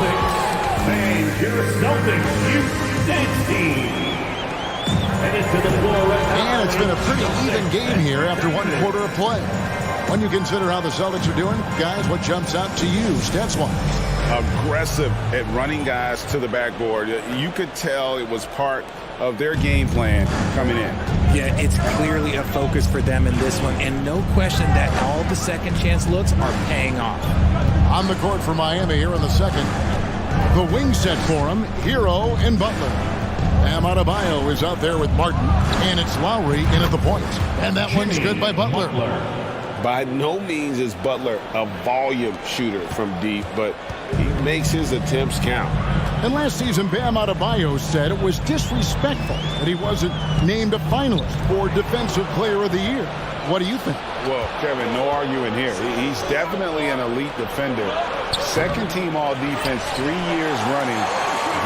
And it's been a pretty even game here after one quarter of play. When you consider how the Celtics are doing, guys, what jumps out to you, stats-wise? Aggressive at running guys to the backboard. You could tell it was part of their game plan coming in. Yeah, it's clearly a focus for them in this one, and no question that all the second chance looks are paying off. On the court for Miami here in the second. The wing set for him, Hero and Butler. Bam Adebayo is out there with Martin, and it's Lowry in at the point. And that one's good by Butler. By no means is Butler a volume shooter from deep, but he makes his attempts count. And last season, Bam Adebayo said it was disrespectful that he wasn't named a finalist for Defensive Player of the Year. What do you think? Well, Kevin, no arguing here. He's definitely an elite defender. Second team all defense, 3 years running.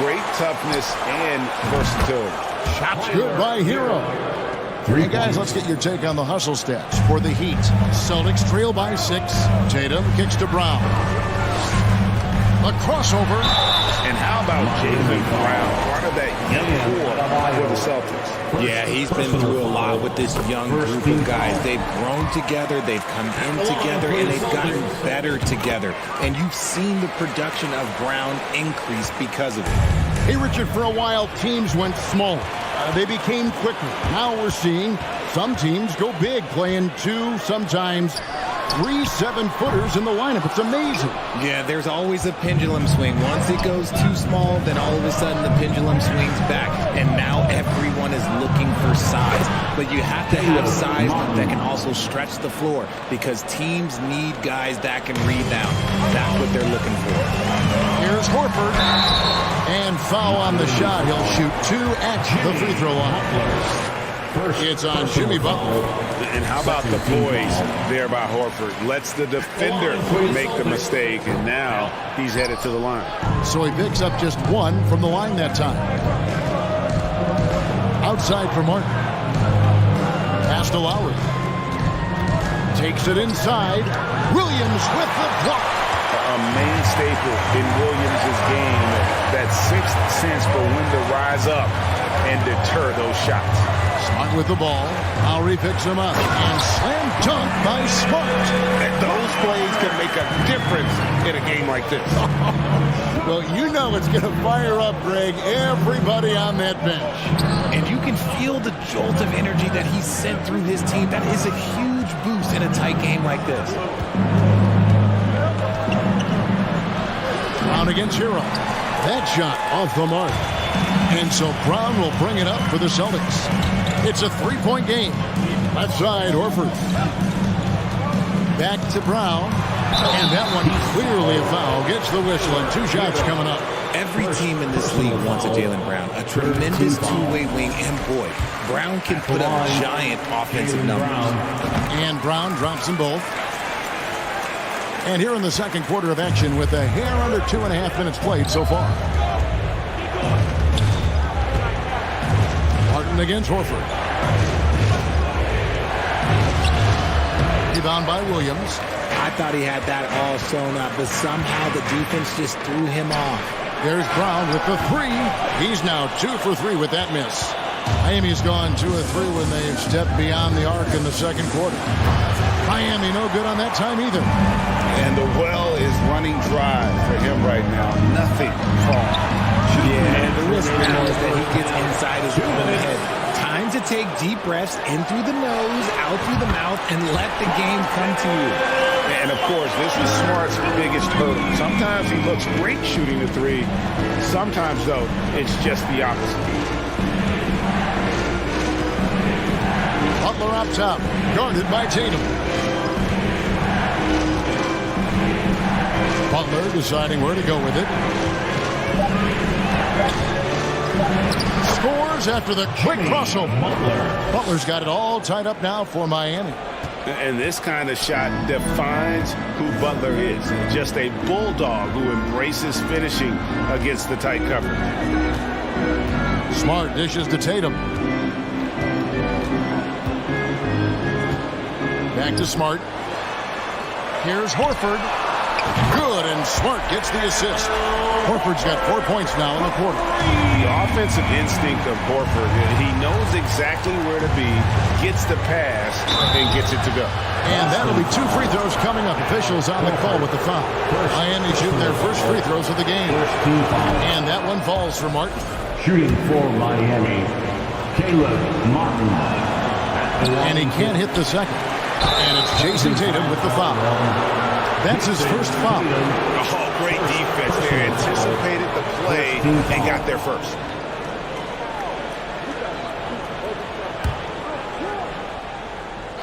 Great toughness and versatility. Shots good by Hero. Hey guys, let's get your take on the hustle stats for the Heat. Celtics trail by 6. Tatum kicks to Brown. A crossover. And how about Jaylen Brown, part of that young core for the Celtics? Yeah, he's been through a lot with this young group of guys. They've grown together, they've come in together, and they've gotten better together. And you've seen the production of Brown increase because of it. Hey, Richard, for a while, teams went small. They became quicker. Now we're seeing some teams go big, playing 2, sometimes 3 7-footers in the lineup. It's amazing. Yeah, there's always a pendulum swing. Once it goes too small, then all of a sudden the pendulum swings back. And now everyone is looking for size. But you have to have size that can also stretch the floor because teams need guys that can rebound. That's what they're looking for. Here's Horford. And foul on the shot. He'll shoot 2 at the free throw line. It's on Jimmy Butler. And how about the poise there by Horford? Lets the defender make the mistake, and now he's headed to the line. So he picks up just 1 from the line that time. Outside for Martin. Pass to Lowry. Takes it inside. Williams with the block. A main staple in Williams' game, that 6th sense for when to rise up and deter those shots. Smart with the ball. Lowry picks him up. And slam dunk by Smart. And those plays can make a difference in a game like this. Well, you know it's going to fire up, Greg, everybody on that bench. And you can feel the jolt of energy that he sent through his team. That is a huge boost in a tight game like this. Brown against Hero. That shot off the mark. And so Brown will bring it up for the Celtics. It's a 3-point game. Left side, Horford. Back to Brown. And that one clearly a foul. Gets the whistle and 2 shots coming up. Every team in this league wants a Jaylen Brown. A tremendous two-way wing. And boy, Brown can put up giant offensive numbers. And Brown drops them both. And here in the second quarter of action with a hair under 2.5 minutes played so far. Martin against Horford. Rebound by Williams. I thought he had that all sewn up, but somehow the defense just threw him off. There's Brown with the 3. He's now 2 for 3 with that miss. Miami's gone 2 of 3 when they've stepped beyond the arc in the second quarter. Miami no good on that time either. And the well is running dry for him right now. Nothing falling. Yeah, and the risk now is that he gets inside his own head. Time to take deep breaths in through the nose, out through the mouth, and let the game come to you. And, of course, this was Smart's biggest hurdle. Sometimes he looks great shooting the three. Sometimes, though, it's just the opposite. Butler up top, guarded by Tatum. Butler deciding where to go with it. Scores after the quick crossover. Butler's got it all tied up now for Miami. And this kind of shot defines who Butler is. Just a bulldog who embraces finishing against the tight cover. Smart dishes to Tatum. Back to Smart. Here's Horford. Good, and Smart gets the assist. Horford's got 4 points now in the quarter. The offensive instinct of Horford, he knows exactly where to be, gets the pass, and gets it to go. And that'll be 2 free throws coming up. Officials on the call with the foul. Miami shooting their first free throws of the game. And that one falls for Martin. Shooting for Miami, Caleb Martin. And he can't hit the second. And it's Jason Tatum with the foul. That's his first foul. Oh, great defense there. Anticipated the play and got there first.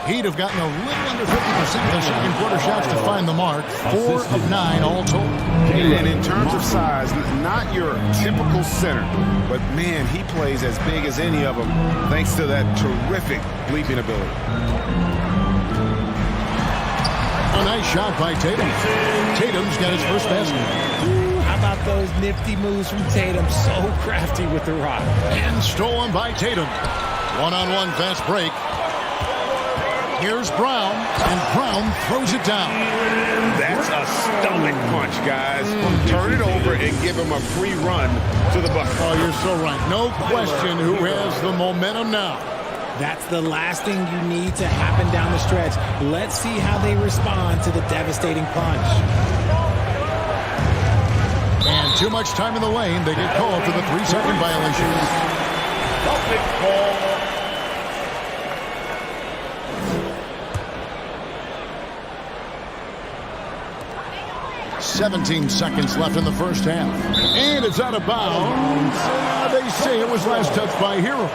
Heat have gotten a little under 50% of their second quarter shots to find the mark. 4 of 9 all told. And in terms of size, not your typical center, but man, he plays as big as any of them thanks to that terrific leaping ability. A nice shot by Tatum. Tatum's got his first basket. How about those nifty moves from Tatum? So crafty with the rock. And stolen by Tatum. One-on-one fast break. Here's Brown, and Brown throws it down. That's a stomach punch, guys. Turn it over and give him a free run to the bucket. Oh, you're so right. No question who has the momentum now. That's the last thing you need to happen down the stretch. Let's see how they respond to the devastating punch. And too much time in the lane. They get called for the 3-second violation. Celtics ball. 17 seconds left in the first half. And it's out of bounds. They say it was last touched by Hero.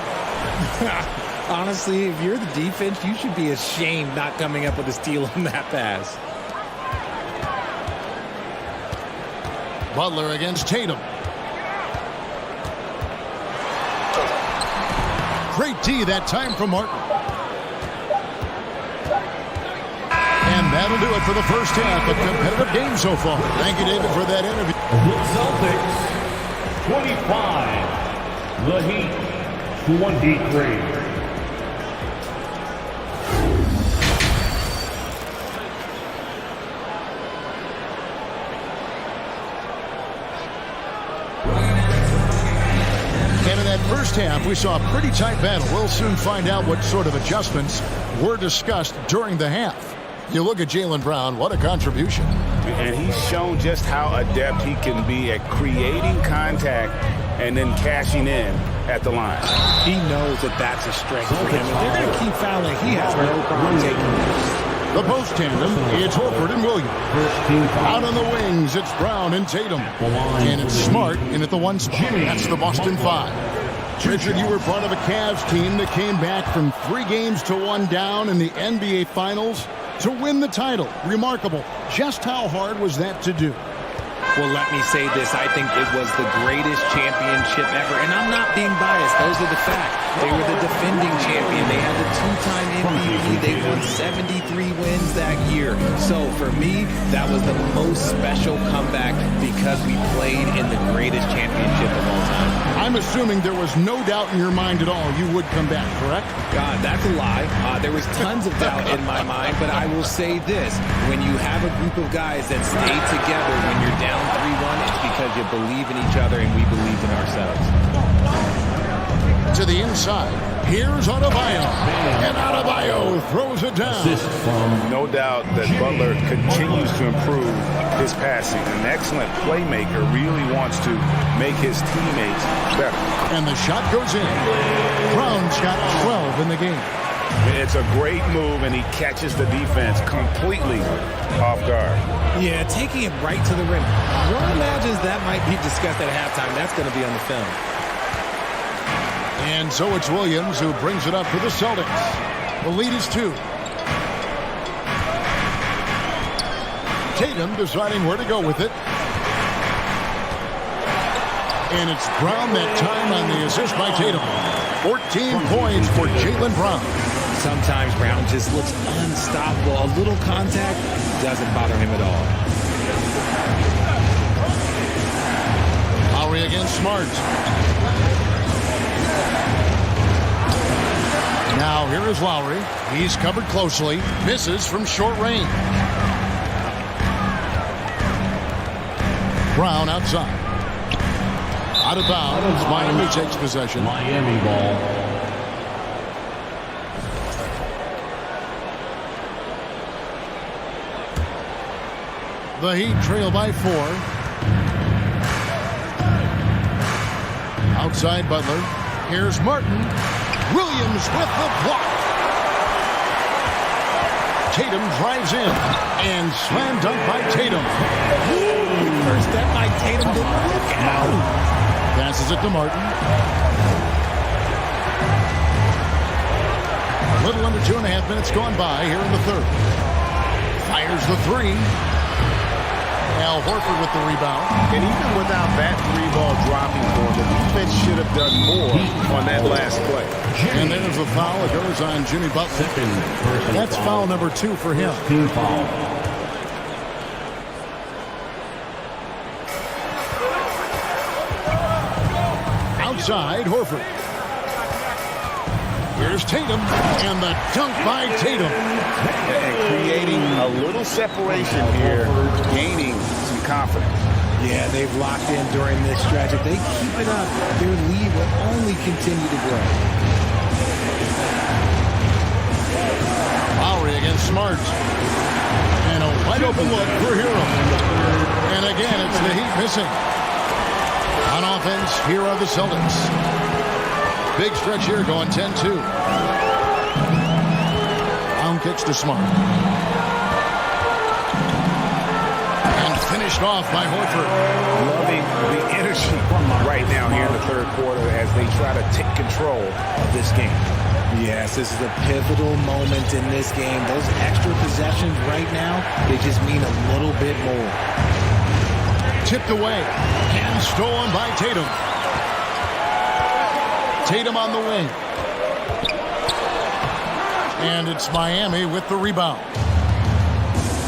Honestly, if you're the defense, you should be ashamed not coming up with a steal on that pass. Butler against Tatum. Great D that time from Martin. And that'll do it for the first half. A competitive game so far. Thank you, David, for that interview. The Celtics, 25. The Heat, 23. First half, we saw a pretty tight battle. We'll soon find out what sort of adjustments were discussed during the half. You look at Jaylen Brown, what a contribution. And he's shown just how adept he can be at creating contact and then cashing in at the line. He knows that that's a strength for him. If they're going to keep fouling, he has no problem taking this. The post tandem, it's Horford and Williams. Out on the wings, it's Brown and Tatum. And it's Smart in at the 1 spot. That's the Boston 5. Richard, you were part of a Cavs team that came back from 3 games to 1 down in the NBA Finals to win the title. Remarkable. Just how hard was that to do? Well, let me say this. I think it was the greatest championship ever. And I'm not being biased. Those are the facts. They were the defending champion. They had the 2-time MVP. They won 73 wins that year. So for me, that was the most special comeback because we played in the greatest championship of all time. I'm assuming there was no doubt in your mind at all you would come back, correct? God, that's a lie. There was tons of doubt in my mind, but I will say this. When you have a group of guys that stay together when you're down 3-1, it's because you believe in each other and we believe in ourselves. To the inside. side. Here's Adebayo. And Adebayo throws it down. No doubt that Butler continues to improve his passing. An excellent playmaker, really wants to make his teammates better. And the shot goes in. Brown's got 12 in the game. It's a great move, and he catches the defense completely off guard. Yeah, taking it right to the rim. One imagines that might be discussed at halftime. That's going to be on the film. And so it's Williams who brings it up for the Celtics. The lead is 2. Tatum deciding where to go with it. And it's Brown that time on the assist by Tatum. 14 points for Jaylen Brown. Sometimes Brown just looks unstoppable. A little contact doesn't bother him at all. Lowry against Smart. Now here is Lowry. He's covered closely. Misses from short range. Brown outside. Out of bounds. Miami takes possession. Miami ball. The Heat trail by 4. Outside Butler. Here's Martin. Williams with the block. Tatum drives in. And slam dunk by Tatum. First step by Tatum. Look out. Passes it to Martin. A little under 2.5 minutes gone by here in the third. Fires the 3. Al Horford with the rebound. And even without that 3-ball dropping for him, the defense should have done more on that last play. And there's a foul. It goes on Jimmy Butler. That's foul number 2 for him. Team foul. Outside, Horford. Here's Tatum, and the dunk by Tatum. And creating a little separation here, gaining some confidence. Yeah, they've locked in during this stretch. If they keep it up, their lead will only continue to grow. Lowry against Smart. And a wide open look for Hero. And again, it's the Heat missing. On offense, here are the Celtics. Big stretch here going 10-2. Brown kicks to Smart. And finished off by Horford. Loving the energy right now here in the third quarter as they try to take control of this game. Yes, this is a pivotal moment in this game. Those extra possessions right now, they just mean a little bit more. Tipped away and stolen by Tatum. Tatum on the wing. And it's Miami with the rebound.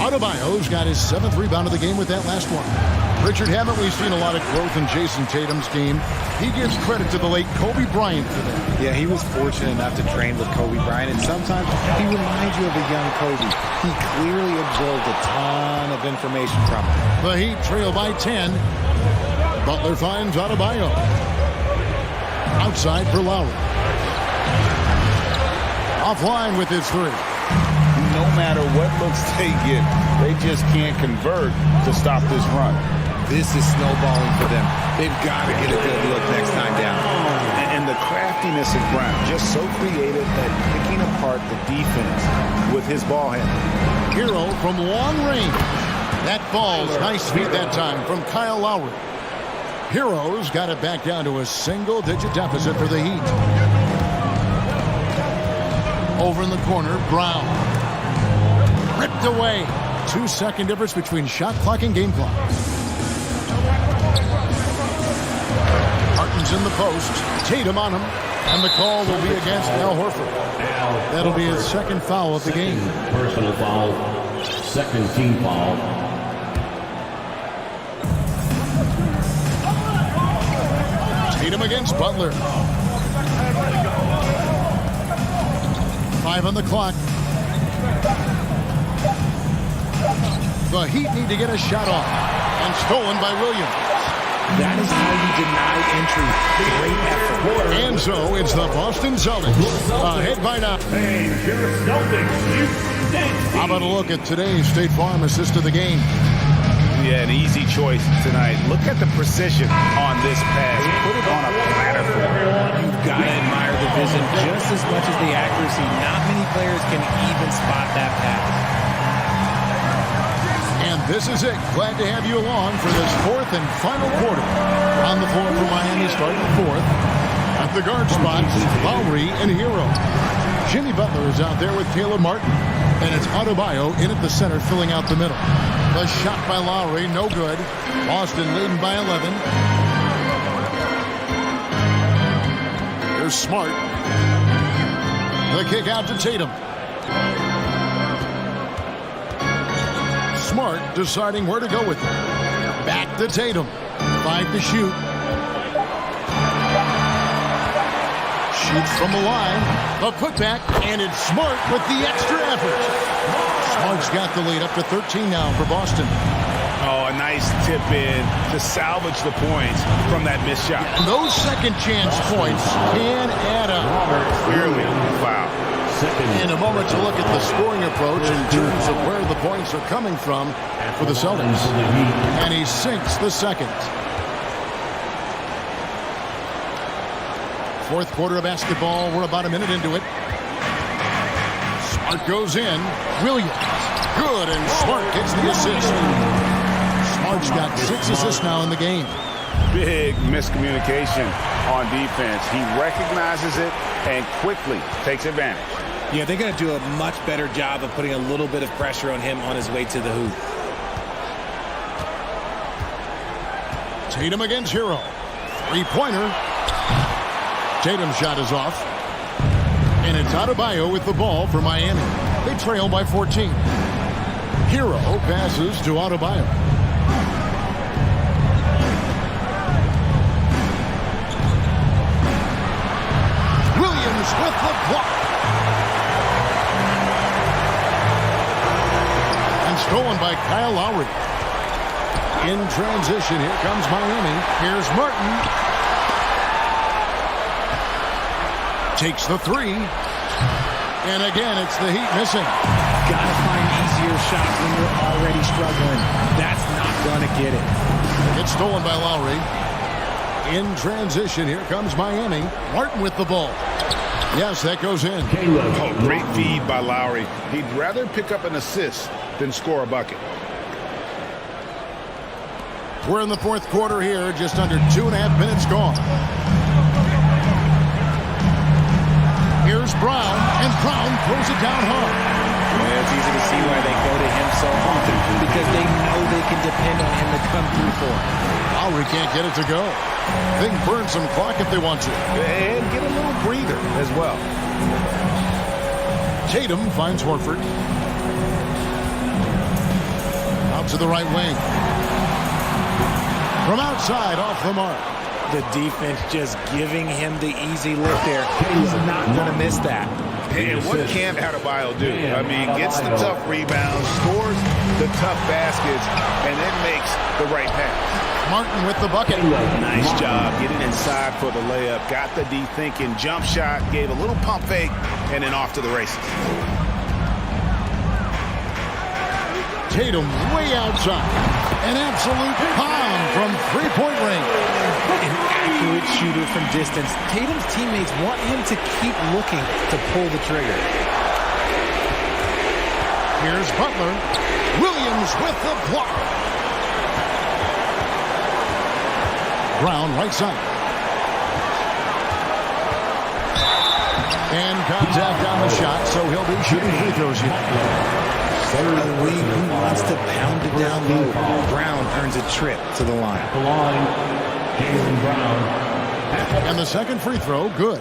Adebayo's got his 7th rebound of the game with that last one. Richard, haven't we seen a lot of growth in Jason Tatum's game? He gives credit to the late Kobe Bryant for that. Yeah, he was fortunate enough to train with Kobe Bryant, and sometimes he reminds you of a young Kobe. He clearly absorbed a ton of information from him. The Heat trail by 10. Butler finds Adebayo. Outside for Lowry. Offline with his 3. No matter what looks they get, they just can't convert to stop this run. This is snowballing for them. They've got to get a good look next time down. And the craftiness of Brown, just so creative at picking apart the defense with his ball handling. Hero from long range. That falls. Nice feed that time from Kyle Lowry. Hero's got it back down to a single-digit deficit for the Heat. Over in the corner, Brown. Ripped away. 2-second difference between shot clock and game clock. Martin's in the post. Tatum on him. And the call will be against Al Horford. That'll be his 2nd foul of the game. Personal foul. 2nd team foul. Tatum against Butler. 5 on the clock. The Heat need to get a shot off. And stolen by Williams. That is how you deny entry. Great effort. And so it's the Boston Celtics ahead by 9. Hey, you're Celtics, you stink. How about a look at today's State Farm assist of the game? Yeah, an easy choice tonight. Look at the precision on this pass. Put it on a platter for him. You've got to admire the vision just as much as the accuracy. Not many players can even spot that pass. And this is it. Glad to have you along for this fourth and final quarter. On the floor for Miami starting fourth. At the guard spots, Lowry and Hero. Jimmy Butler is out there with Caleb Martin. And it's Adebayo in at the center, filling out the middle. The shot by Lowry, no good. Boston leading by 11. Here's Smart. The kick out to Tatum. Smart deciding where to go with it. Back to Tatum. 5 to shoot. Shoots from the line. The putback, and it's Smart with the extra effort. Smart's got the lead up to 13 now for Boston. Oh, a nice tip in to salvage the points from that missed shot. Those second chance points can add up. Clearly foul. In a moment to look at the scoring approach in terms of where the points are coming from for the Celtics. And he sinks the second. Fourth quarter of basketball. We're about a minute into it. Smart goes in. Williams. Good, and Smart gets the assist. Smart's got 6 assists now in the game. Big miscommunication on defense. He recognizes it and quickly takes advantage. Yeah, they're going to do a much better job of putting a little bit of pressure on him on his way to the hoop. Tatum against Hero. Three-pointer. Tatum's shot is off. And it's Adebayo with the ball for Miami. They trail by 14. Hero passes to Adebayo. Williams with the block. And stolen by Kyle Lowry. In transition, here comes Miami. Here's Martin. Takes the three. And again, it's the Heat missing. Got to find easier shots when you're already struggling. That's not going to get it. It's stolen by Lowry. In transition, here comes Miami. Martin with the ball. Yes, that goes in. Oh, great feed by Lowry. He'd rather pick up an assist than score a bucket. We're in the fourth quarter here, just under 2.5 minutes gone. Here's Brown, and Brown throws it down hard. Yeah, it's easy to see why they go to him so often, because they know they can depend on him to come through for him. Lowry can't get it to go. They can burn some clock if they want to. And get a little breather as well. Tatum finds Horford. Out to the right wing. From outside, off the mark. The defense just giving him the easy look there. He's not going to miss that. And what can Adebayo do? I mean, gets the tough rebounds, scores the tough baskets, and then makes the right pass. Martin with the bucket. Nice job getting inside for the layup. Got the D thinking jump shot, gave a little pump fake, and then off to the races. Tatum way outside. An absolute bomb from three-point range. An accurate shooter from distance. Tatum's teammates want him to keep looking to pull the trigger. Here's Butler. Williams with the block. Brown right side. And contact on the shot, so he'll be shooting free throws here. A league who wants to pound it down low. Brown earns a trip to the line. The line, Jaylen Brown. And the second free throw, good.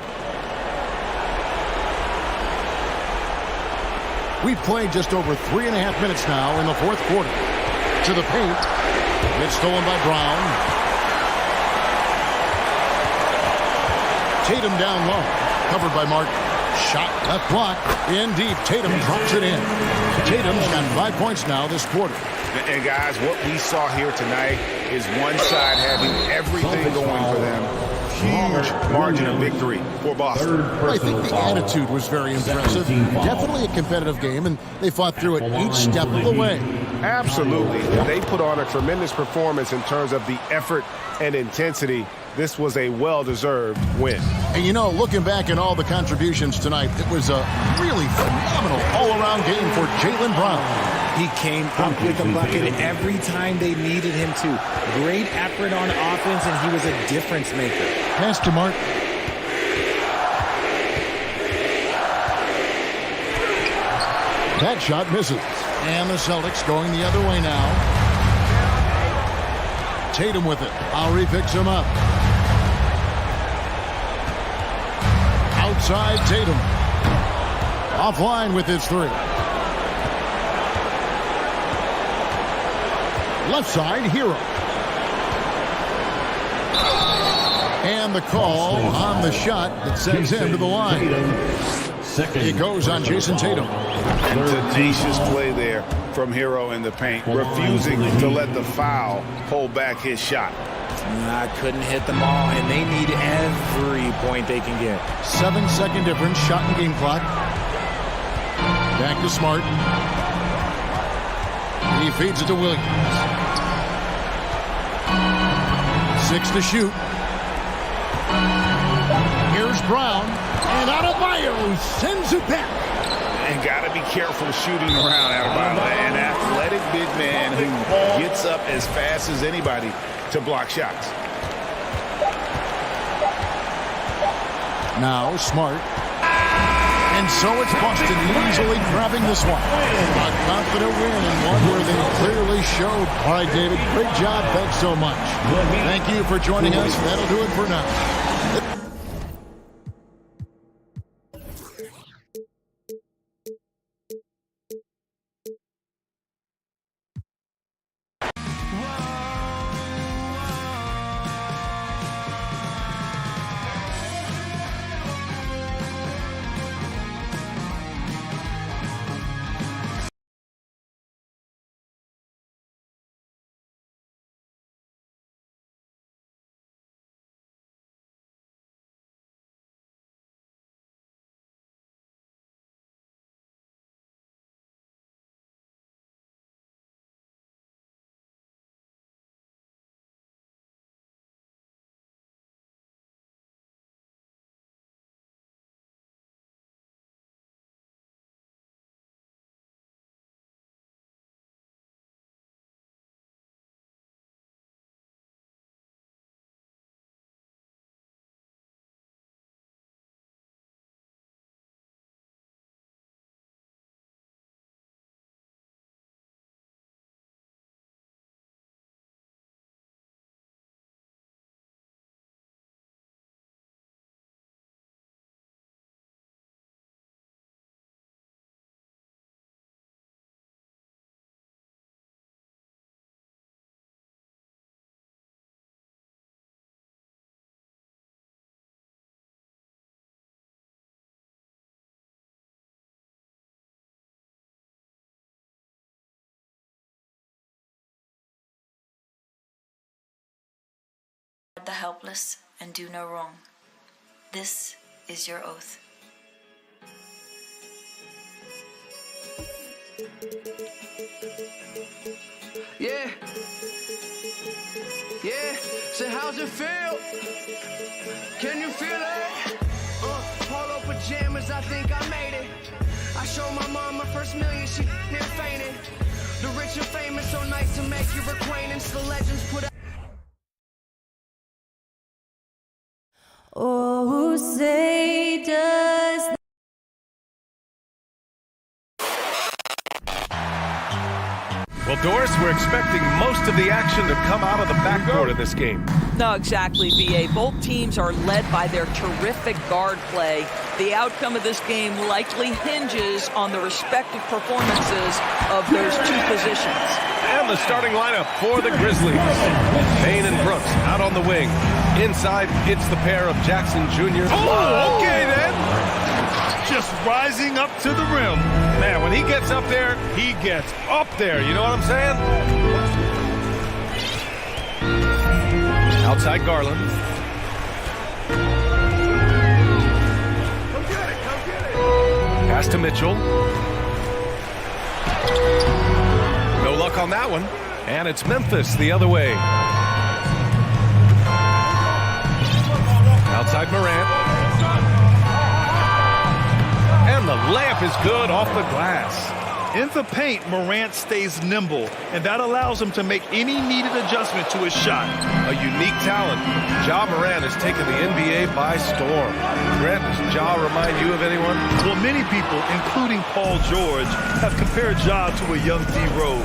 We've played just over 3.5 minutes now in the fourth quarter. To the paint. It's stolen by Brown. Tatum down low. Covered by Martin. Shot left block. In deep. Tatum drops it in. Tatum's got 5 points now this quarter. And guys, what we saw here tonight is one side having everything going for them. Huge margin of victory for Boston. I think the attitude was very impressive. Definitely a competitive game, and they fought through it each step of the way. Absolutely. They put on a tremendous performance in terms of the effort and intensity. This was a well-deserved win. And you know, looking back at all the contributions tonight, it was a really phenomenal all-around game for Jaylen Brown. He came up with a bucket every time they needed him to. Great effort on offense, and he was a difference maker. Pass to Mark. That shot misses. And the Celtics going the other way now. Tatum with it. Lowry picks him up. Outside Tatum. Offline with his three. Left side, Hero. And the call on the shot that sends him to the line. It goes on Jason Tatum. Tenacious play there from Hero in the paint, refusing to let the foul hold back his shot. Couldn't hit them all, and they need every point they can get. 7-second difference, shot and game clock. Back to Smart. He feeds it to Williams. 6 to shoot. Here's Brown, and Adebayo sends it back. And got to be careful shooting around Adebayo. An athletic big man who gets up as fast as anybody to block shots. Now Smart. And so it's Boston easily grabbing this one. A confident win and one where they clearly showed. All right, David, great job. Thanks so much. Thank you for joining us. That'll do it for now. The helpless and do no wrong. This is your oath. Yeah. So how's it feel? Can you feel it? Polo pajamas, I think I made it. I showed my mom my first million, she near fainted. The rich and famous, so nice to make your acquaintance. The legends put out. Oh, say does Well, Doris, we're expecting most of the action to come out of the backcourt of this game. No, exactly, B.A. Both teams are led by their terrific guard play. The outcome of this game likely hinges on the respective performances of those two positions. And the starting lineup for the Grizzlies. Payne and Brooks out on the wing. Inside, it's the pair of Jackson Jr. Oh, okay then. just rising up to the rim. Man, when he gets up there, he gets up there. You know what I'm saying? Outside Garland. Pass to Mitchell. No luck on that one. And it's Memphis the other way. Outside Morant. And the layup is good off the glass. In the paint, Morant stays nimble, and that allows him to make any needed adjustment to his shot. A unique talent. Ja Morant has taken the NBA by storm. Grant, does Ja remind you of anyone? Well, many people, including Paul George, have compared Ja to a young D. Rose.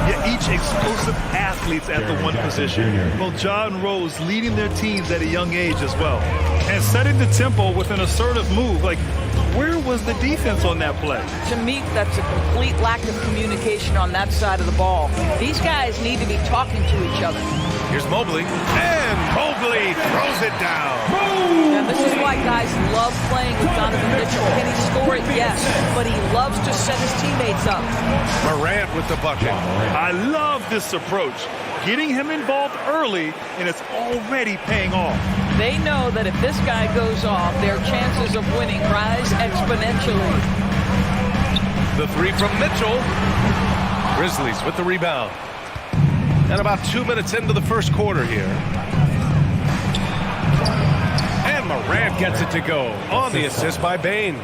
Yet each explosive athletes at the one position. Well, Ja and Rose leading their teams at a young age as well. And setting the tempo with an assertive move. Like, where was the defense on that play? To me, that's a complete lack of communication on that side of the ball. These guys need to be talking to each other. Here's Mobley. And Mobley throws it down. And this is why guys love playing with Donovan Mitchell. Can he score it? Yes. But he loves to set his teammates up. Morant with the bucket. I love this approach. Getting him involved early, and it's already paying off. They know that if this guy goes off, their chances of winning rise exponentially. The three from Mitchell. Grizzlies with the rebound. And about 2 minutes into the first quarter here. And Morant gets it to go on the assist by Bane.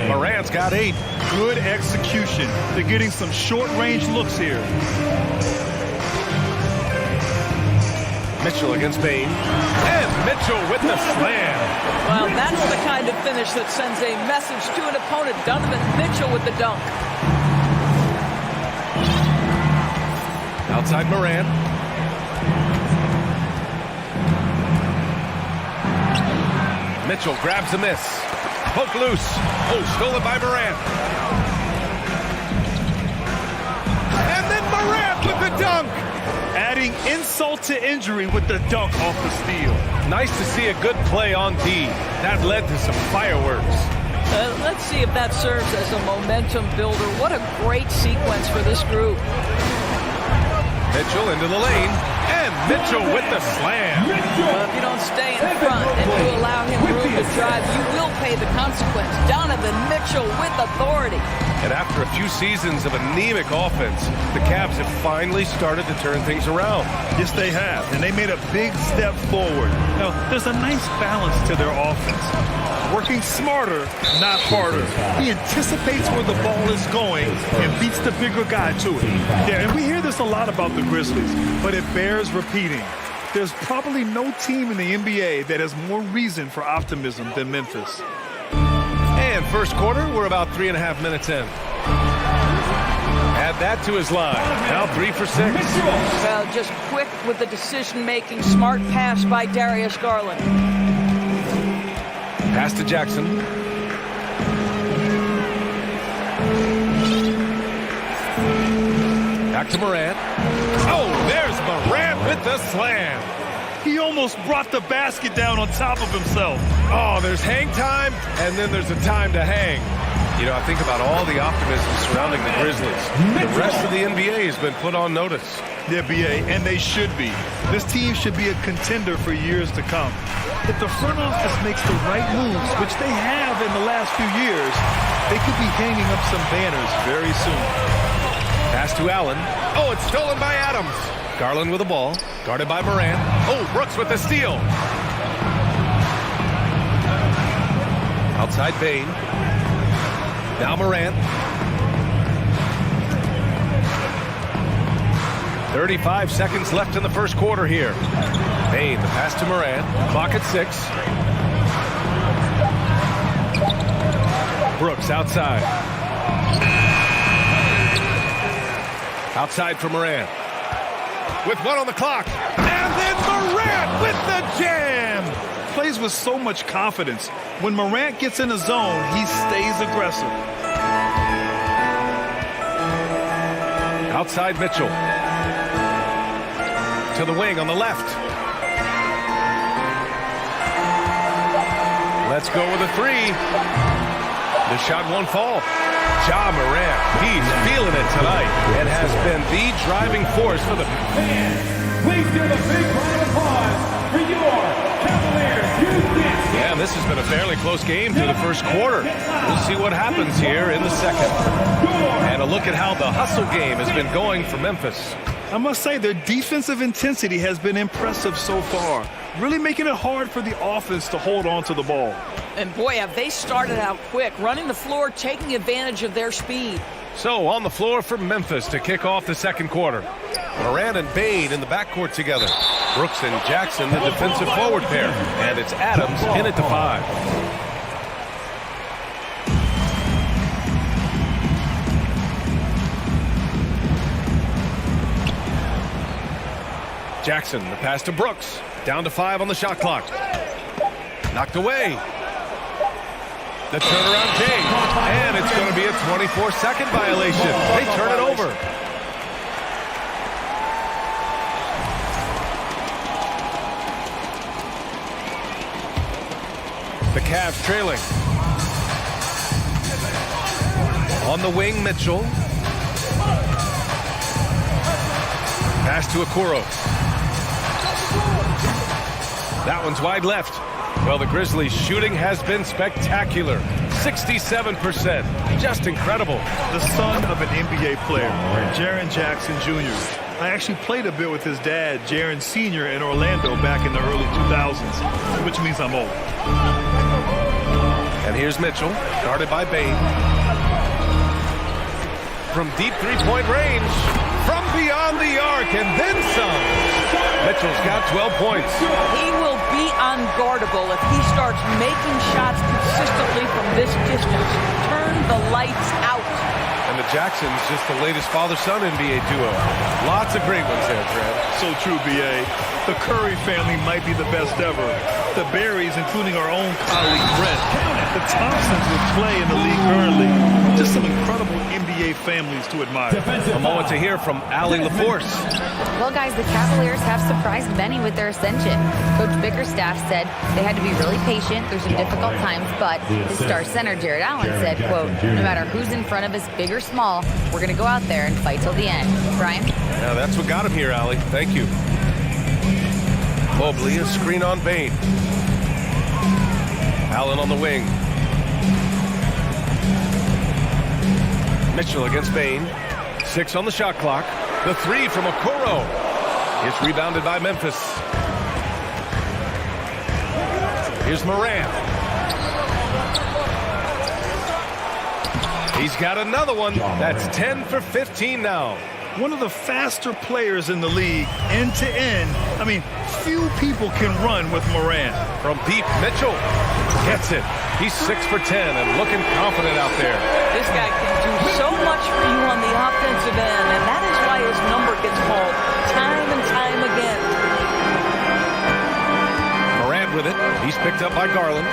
Morant's got 8. Good execution. They're getting some short-range looks here. Mitchell against Bane. And Mitchell with the slam. Well, that's the kind of finish that sends a message to an opponent. Donovan Mitchell with the dunk. Outside Morant. Mitchell grabs a miss. Poke loose. Oh, stolen by Morant. And then Morant with the dunk. Adding insult to injury with the dunk off the steal. Nice to see a good play on D. That led to some fireworks. Let's see if that serves as a momentum builder. What a great sequence for this group. Mitchell into the lane. And Mitchell with the slam. Well, if you don't stay in front and you allow him room to drive, you will pay the consequence. Donovan Mitchell with authority. And after a few seasons of anemic offense, the Cavs have finally started to turn things around. Yes, they have. And they made a big step forward. Now, there's a nice balance to their offense. Working smarter, not harder. He anticipates where the ball is going and beats the bigger guy to it. Yeah, and we hear this a lot about the Grizzlies, but it bears repeating. There's probably no team in the NBA that has more reason for optimism than Memphis. And first quarter, we're about 3.5 minutes in. Add that to his line. Now 3 for 6. Well, just quick with the decision-making, smart pass by Darius Garland. Pass to Jackson. Back to Morant. Oh, there's Morant with the slam. He almost brought the basket down on top of himself. Oh, there's hang time, and then there's a time to hang. You know, I think about all the optimism surrounding the Grizzlies. The rest of the NBA has been put on notice. Yeah, BA, and they should be. This team should be a contender for years to come. If the front office makes the right moves, which they have in the last few years, they could be hanging up some banners very soon. Pass to Allen. Oh, it's stolen by Adams. Garland with the ball, guarded by Morant. Oh, Brooks with the steal. Outside Bane. Now Morant. 35 seconds left in the first quarter here. Bane, the pass to Morant. Clock at 6. Brooks outside. Outside for Morant. With 1 on the clock. And then Morant with the jam. Plays with so much confidence. When Morant gets in the zone, he stays aggressive. Outside Mitchell. To the wing on the left. Let's go with a 3. The shot won't fall. Ja Morant, he's feeling it tonight and has been the driving force for the fans. Please give a big round of applause for your Cavaliers. Yeah, this has been a fairly close game through the first quarter. We'll see what happens here in the second. And a look at how the hustle game has been going for Memphis. I must say, their defensive intensity has been impressive so far, really making it hard for the offense to hold on to the ball. And boy, have they started out quick, running the floor, taking advantage of their speed. So on the floor for Memphis to kick off the second quarter. Morant and Bane in the backcourt together. Brooks and Jackson, the defensive forward pair. And it's Adams in at the 5. Jackson, the pass to Brooks. Down to 5 on the shot clock. Knocked away. The turnaround came, and it's going to be a 24-second violation. They turn it over. The Cavs trailing. On the wing, Mitchell. Pass to Okoro. That one's wide left. Well, the Grizzlies' shooting has been spectacular. 67%. Just incredible. The son of an NBA player, Jaren Jackson Jr. I actually played a bit with his dad, Jaren Sr. in Orlando back in the early 2000s, which means I'm old. And here's Mitchell, guarded by Bane. From deep three-point range, from beyond the arc, and then some. Mitchell's got 12 points. He will be unguardable if he starts making shots consistently from this distance. Turn the lights out. And the Jacksons, just the latest father-son NBA duo. Lots of great ones there, Fred. So true, B.A. The Curry family might be the best ever. The Berrys, including our own colleague Brett. The Thompsons would play in the league currently. Just some incredible NBA families to admire. A moment to hear from Allie LaForce. Well, guys, the Cavaliers have surprised many with their ascension. Coach Bickerstaff said they had to be really patient through some difficult times, but his star center, Jared Allen, said, quote, no matter who's in front of us, big or small, we're going to go out there and fight till the end. Brian? Yeah, that's what got him here, Allie. Thank you. Mobley, a screen on Bane. Allen on the wing. Mitchell against Bane. 6 on the shot clock. The 3 from Okoro. It's rebounded by Memphis. Here's Morant. He's got another one. That's 10 for 15 now. One of the faster players in the league, end to end. I mean, few people can run with Morant. From deep, Mitchell gets it. He's 6 for 10 and looking confident out there. This guy can do so much for you on the offensive end, and that is why his number gets called time and time again. Morant with it. He's picked up by Garland.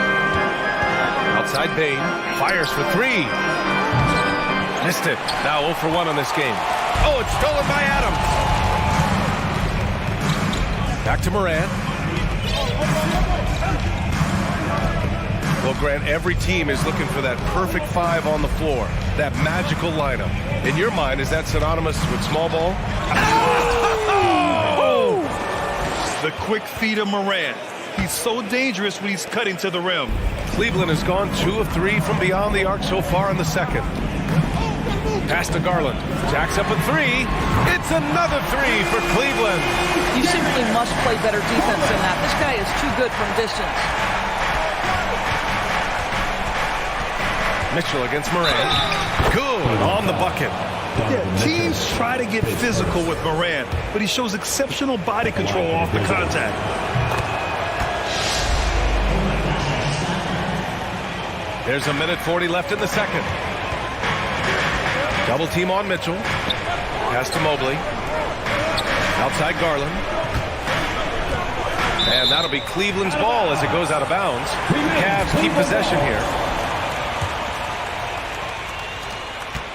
Outside Bane. Fires for 3. Missed it. Now 0 for 1 on this game. Oh, it's stolen by Adams. Back to Morant. Well, Grant, every team is looking for that perfect 5 on the floor. That magical lineup. In your mind, is that synonymous with small ball? Oh! The quick feed of Morant. He's so dangerous when he's cutting to the rim. Cleveland has gone 2 of 3 from beyond the arc so far in the second. Pass to Garland. Jacks up a 3. It's another 3 for Cleveland. You simply must play better defense than that. This guy is too good from distance. Mitchell against Morant. Good on the bucket. Yeah, teams try to get physical with Morant, but he shows exceptional body control off the contact. There's a minute 40 left in the second. Double team on Mitchell. Pass to Mobley. Outside Garland. And that'll be Cleveland's ball as it goes out of bounds. Cavs keep possession here.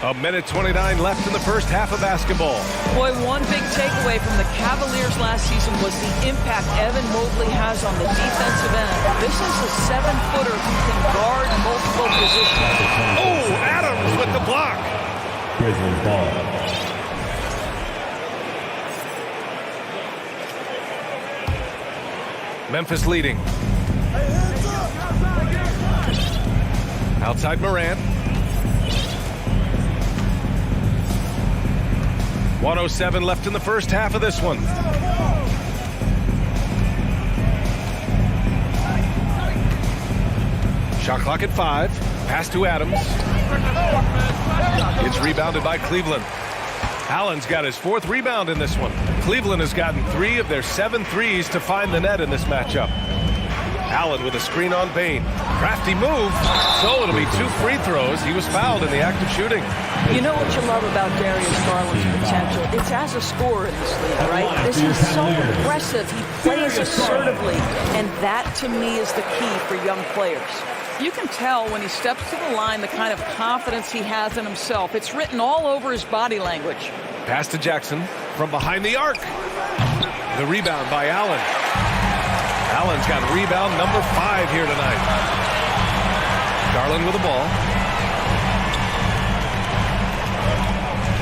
A minute 29 left in the first half of basketball. Boy, one big takeaway from the Cavaliers last season was the impact Evan Mobley has on the defensive end. This is a 7-footer who can guard multiple positions. Oh, Adams with the block. Grizzlies ball. Memphis leading. Outside Morant. 1:07 left in the first half of this one. Shot clock at 5. Pass to Adams. It's rebounded by Cleveland. Allen's got his 4th rebound in this one. Cleveland has gotten 3 of their 7 threes to find the net in this matchup. Allen with a screen on Bain. Crafty move. So it'll be 2 free throws. He was fouled in the act of shooting. You know what you love about Darius Garland's potential? It's as a scorer in this league, right? This is so aggressive. He plays assertively, and that, to me, is the key for young players. You can tell when he steps to the line the kind of confidence he has in himself. It's written all over his body language. Pass to Jackson from behind the arc. The rebound by Allen. Allen's got rebound number 5 here tonight. Garland with the ball.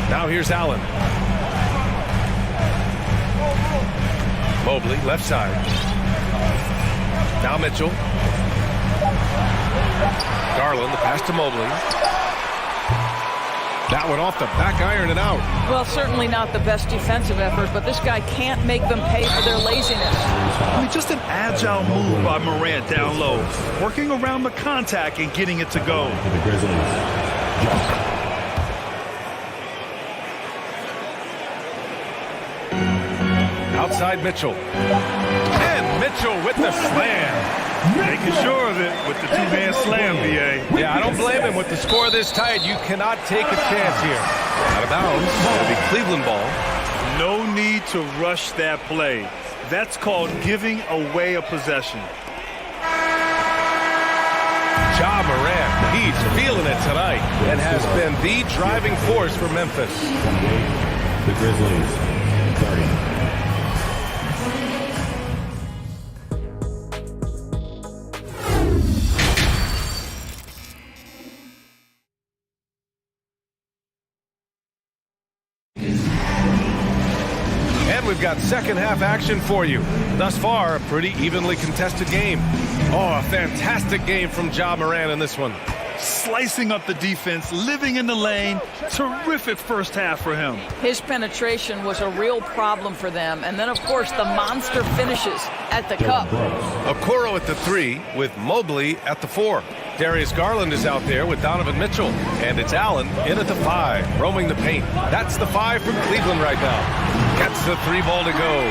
Now here's Allen. Mobley, left side. Now Mitchell. Garland, the pass to Mobley. That one off the back iron and out. Well, certainly not the best defensive effort, but this guy can't make them pay for their laziness. I mean, just an agile move by Morant down low, working around the contact and getting it to go. The Grizzlies. Outside Mitchell. And Mitchell with the slam. Making sure of it with the 2-man slam, BA. Yeah, I don't blame him. With the score this tight, you cannot take a chance here. Out of bounds. It'll be Cleveland ball. No need to rush that play. That's called giving away a possession. Ja Morant, he's feeling it tonight and has been the driving force for Memphis. The Grizzlies starting. We've got second half action for you. Thus far, a pretty evenly contested game. Oh, a fantastic game from Ja Morant in this one. Slicing up the defense, living in the lane. Terrific first half for him. His penetration was a real problem for them. And then, of course, the monster finishes at the cup. Okoro at the 3 with Mobley at the 4. Darius Garland is out there with Donovan Mitchell. And it's Allen in at the 5, roaming the paint. That's the 5 from Cleveland right now. Gets the 3 ball to go.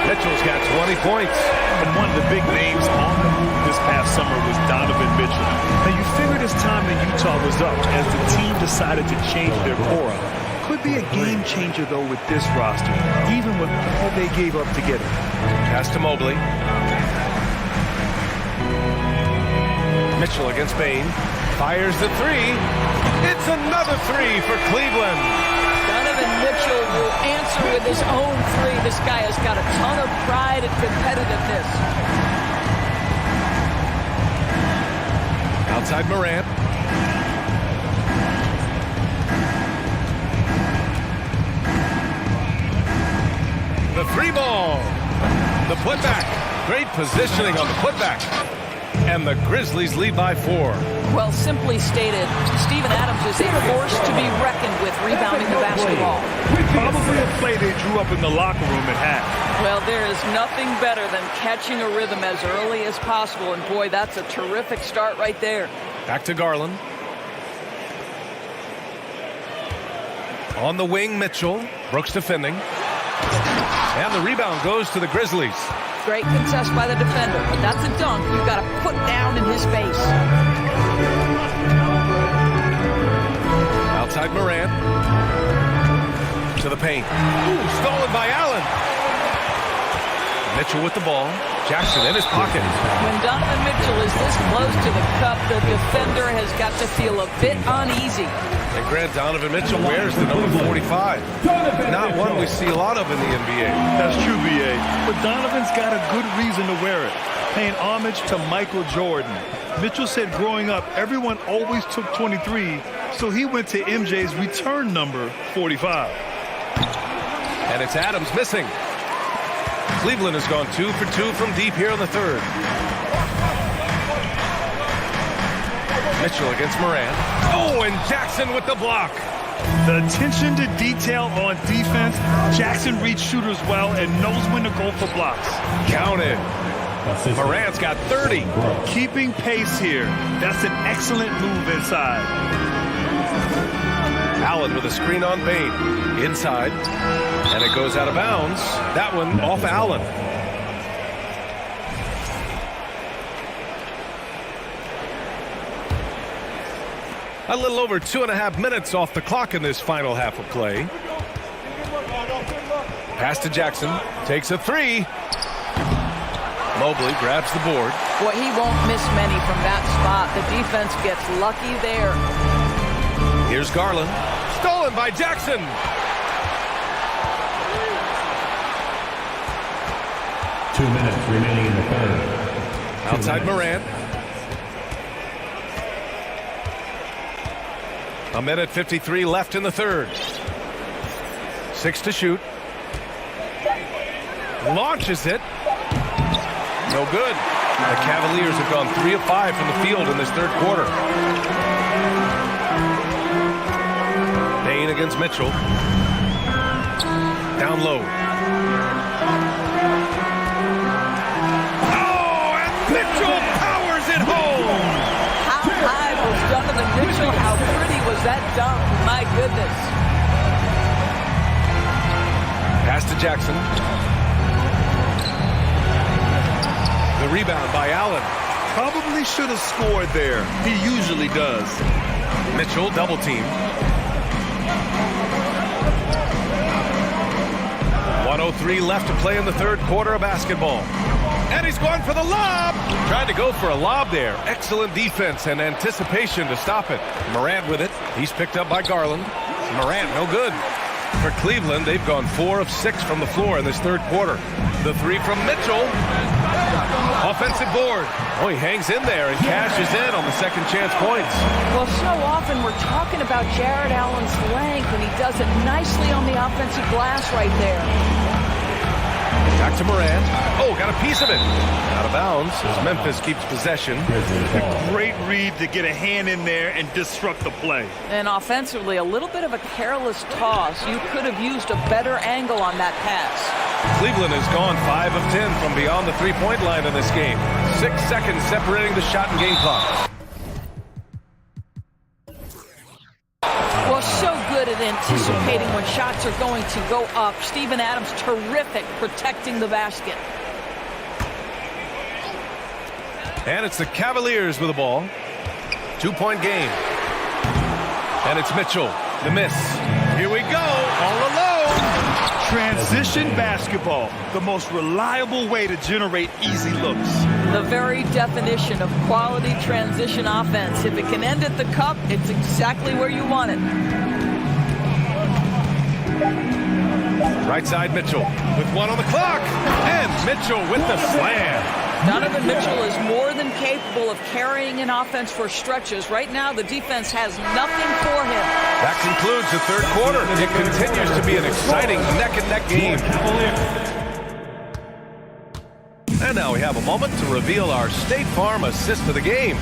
Mitchell's got 20 points. And one of the big names on the move this past summer was Donovan Mitchell. Now you figured his time in Utah was up as the team decided to change their core. Could be a game changer though with this roster, even with all they gave up to get him. Pass to Mobley. Mitchell against Bain. Fires the 3. It's another 3 for Cleveland. Donovan Mitchell will answer with his own 3. This guy has got a ton of pride and competitiveness. Outside Morant. The 3 ball. The putback. Great positioning on the putback. And the Grizzlies lead by 4. Well, simply stated, Steven Adams is a force to be reckoned with rebounding the basketball. Probably a play they drew up in the locker room at half. Well, there is nothing better than catching a rhythm as early as possible. And boy, that's a terrific start right there. Back to Garland. On the wing, Mitchell. Brooks defending. And the rebound goes to the Grizzlies. Great contest by the defender, but that's a dunk you've got to put down in his face. Outside Morant. To the paint. Ooh, stolen by Allen. Mitchell with the ball. Jackson in his pocket. When Donovan Mitchell is this close to the cup, the defender has got to feel a bit uneasy. And Grant, Donovan Mitchell wears the number 45. Not one we see a lot of in the NBA. That's true, B.A. But Donovan's got a good reason to wear it, paying homage to Michael Jordan. Mitchell said growing up, everyone always took 23, so he went to MJ's return number 45. And it's Adams missing. Cleveland has gone 2 for 2 from deep here in the third. Mitchell against Morant. Oh, and Jackson with the block. The attention to detail on defense. Jackson reads shooters well and knows when to go for blocks. Counted. Morant's got 30. Keeping pace here. That's an excellent move inside. Allen with a screen on Bain. Inside. And it goes out of bounds. That one off Allen. A little over 2.5 minutes off the clock in this final half of play. Pass to Jackson. Takes a three. Mobley grabs the board. Boy, he won't miss many from that spot. The defense gets lucky there. Here's Garland. Stolen by Jackson. Two minutes remaining in the third. Outside Morant. A minute 53 left in the third. 6 to shoot. Launches it. No good. The Cavaliers have gone 3 of 5 from the field in this third quarter. Bain against Mitchell. Down low. Oh, and Mitchell powers it home. How high was Donovan Mitchell? How pretty was that dunk? My goodness. Pass to Jackson. The rebound by Allen. Probably should have scored there. He usually does. Mitchell double team. 1:03 left to play in the third quarter of basketball. And he's going for the lob. Tried to go for a lob there. Excellent defense and anticipation to stop it. Morant with it. He's picked up by Garland. Morant, no good. For Cleveland, they've gone 4 of 6 from the floor in this third quarter. The three from Mitchell. Offensive board. Oh, he hangs in there and cashes in on the second chance points. Well, so often we're talking about Jared Allen's length, and he does it nicely on the offensive glass right there. Back to Morant. Oh, got a piece of it. Out of bounds as Memphis keeps possession. A great read to get a hand in there and disrupt the play. And offensively, a little bit of a careless toss. You could have used a better angle on that pass. Cleveland has gone 5 of 10 from beyond the three-point line in this game. 6 seconds separating the shot and game clock. Well, so good at anticipating when shots are going to go up. Steven Adams, terrific protecting the basket. And it's the Cavaliers with the ball. 2-point game. And it's Mitchell. The miss. Here we go. All alone. Transition basketball. The most reliable way to generate easy looks. The very definition of quality transition offense. If it can end at the cup, it's exactly where you want it. Right side Mitchell with 1 on the clock. And Mitchell with the slam. Donovan Mitchell is more than capable of carrying an offense for stretches. Right now, the defense has nothing for him. That concludes the third quarter. It continues to be an exciting neck-and-neck game. And now we have a moment to reveal our State Farm assist of the game.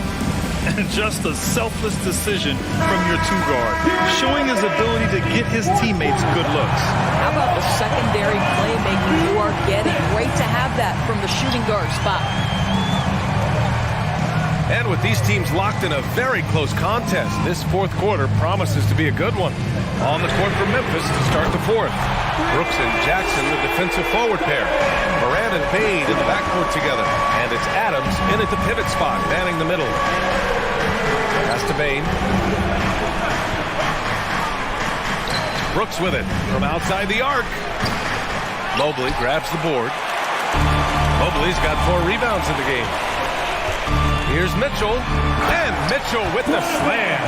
And just a selfless decision from your two-guard, showing his ability to get his teammates good looks. How about the secondary playmaking you are getting? Great to have that from the shooting guard spot. And with these teams locked in a very close contest, this fourth quarter promises to be a good one. On the court for Memphis to start the fourth. Brooks and Jackson, the defensive forward pair. Morant and Bain in the backcourt together. And it's Adams in at the pivot spot, manning the middle. Pass to Bain. Brooks with it from outside the arc. Mobley grabs the board. Mobley's got 4 rebounds in the game. Here's Mitchell, and Mitchell with the slam.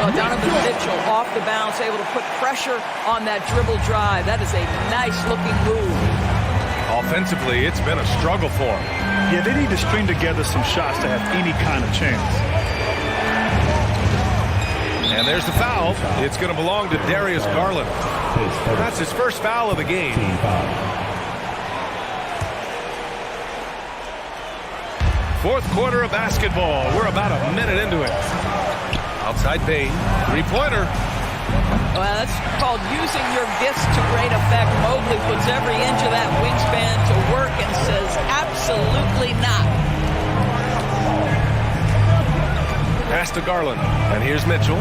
Oh, Donovan Mitchell off the bounce, able to put pressure on that dribble drive. That is a nice-looking move. Offensively, it's been a struggle for him. Yeah, they need to string together some shots to have any kind of chance. And there's the foul. It's going to belong to Darius Garland. That's his first foul of the game. Fourth quarter of basketball. We're about a minute into it. Outside Bain, 3-pointer. Well, that's called using your gifts to great effect. Mobley puts every inch of that wingspan to work and says, absolutely not. Pass to Garland, and here's Mitchell.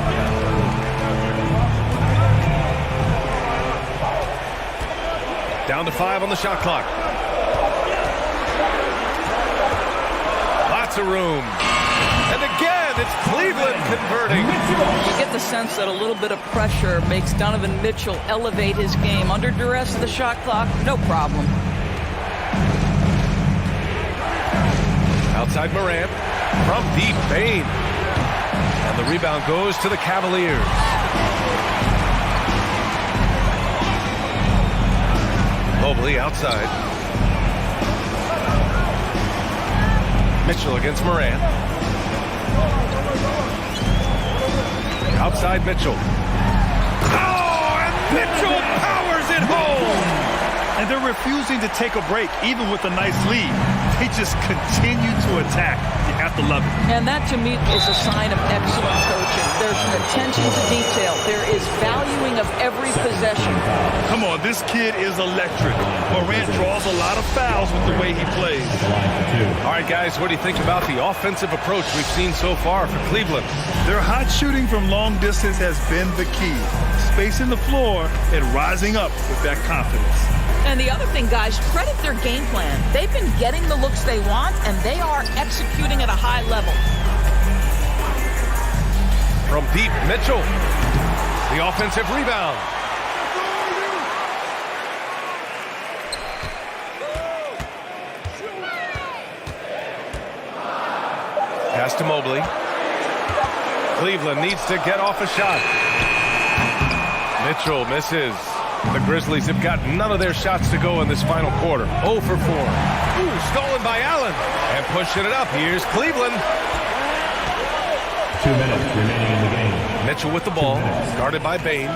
Down to 5 on the shot clock. Lots of room. And again, it's Cleveland converting. You get the sense that a little bit of pressure makes Donovan Mitchell elevate his game. Under duress of the shot clock, no problem. Outside Morant, from deep, Bain. And the rebound goes to the Cavaliers. Mobley outside. Mitchell against Morant. Outside Mitchell. Oh, and Mitchell powers it home. And they're refusing to take a break, even with a nice lead. They just continue to attack. You have to love it. And that, to me, is a sign of excellent coaching. There's an attention to detail. There is valuing of every possession. Come on, this kid is electric. Morant draws a lot of fouls with the way he plays. All right, guys, what do you think about the offensive approach we've seen so far for Cleveland? Their hot shooting from long distance has been the key. Spacing the floor and rising up with that confidence. And the other thing, guys, credit their game plan. They've been getting the looks they want, and they are executing at a high level. From deep, Mitchell. The offensive rebound. Pass to Mobley. Cleveland needs to get off a shot. Mitchell misses. The Grizzlies have got none of their shots to go in this final quarter. 0 for 4. Ooh, stolen by Allen. And pushing it up. Here's Cleveland. 2 minutes remaining in the game. Mitchell with the ball. Guarded by Bain.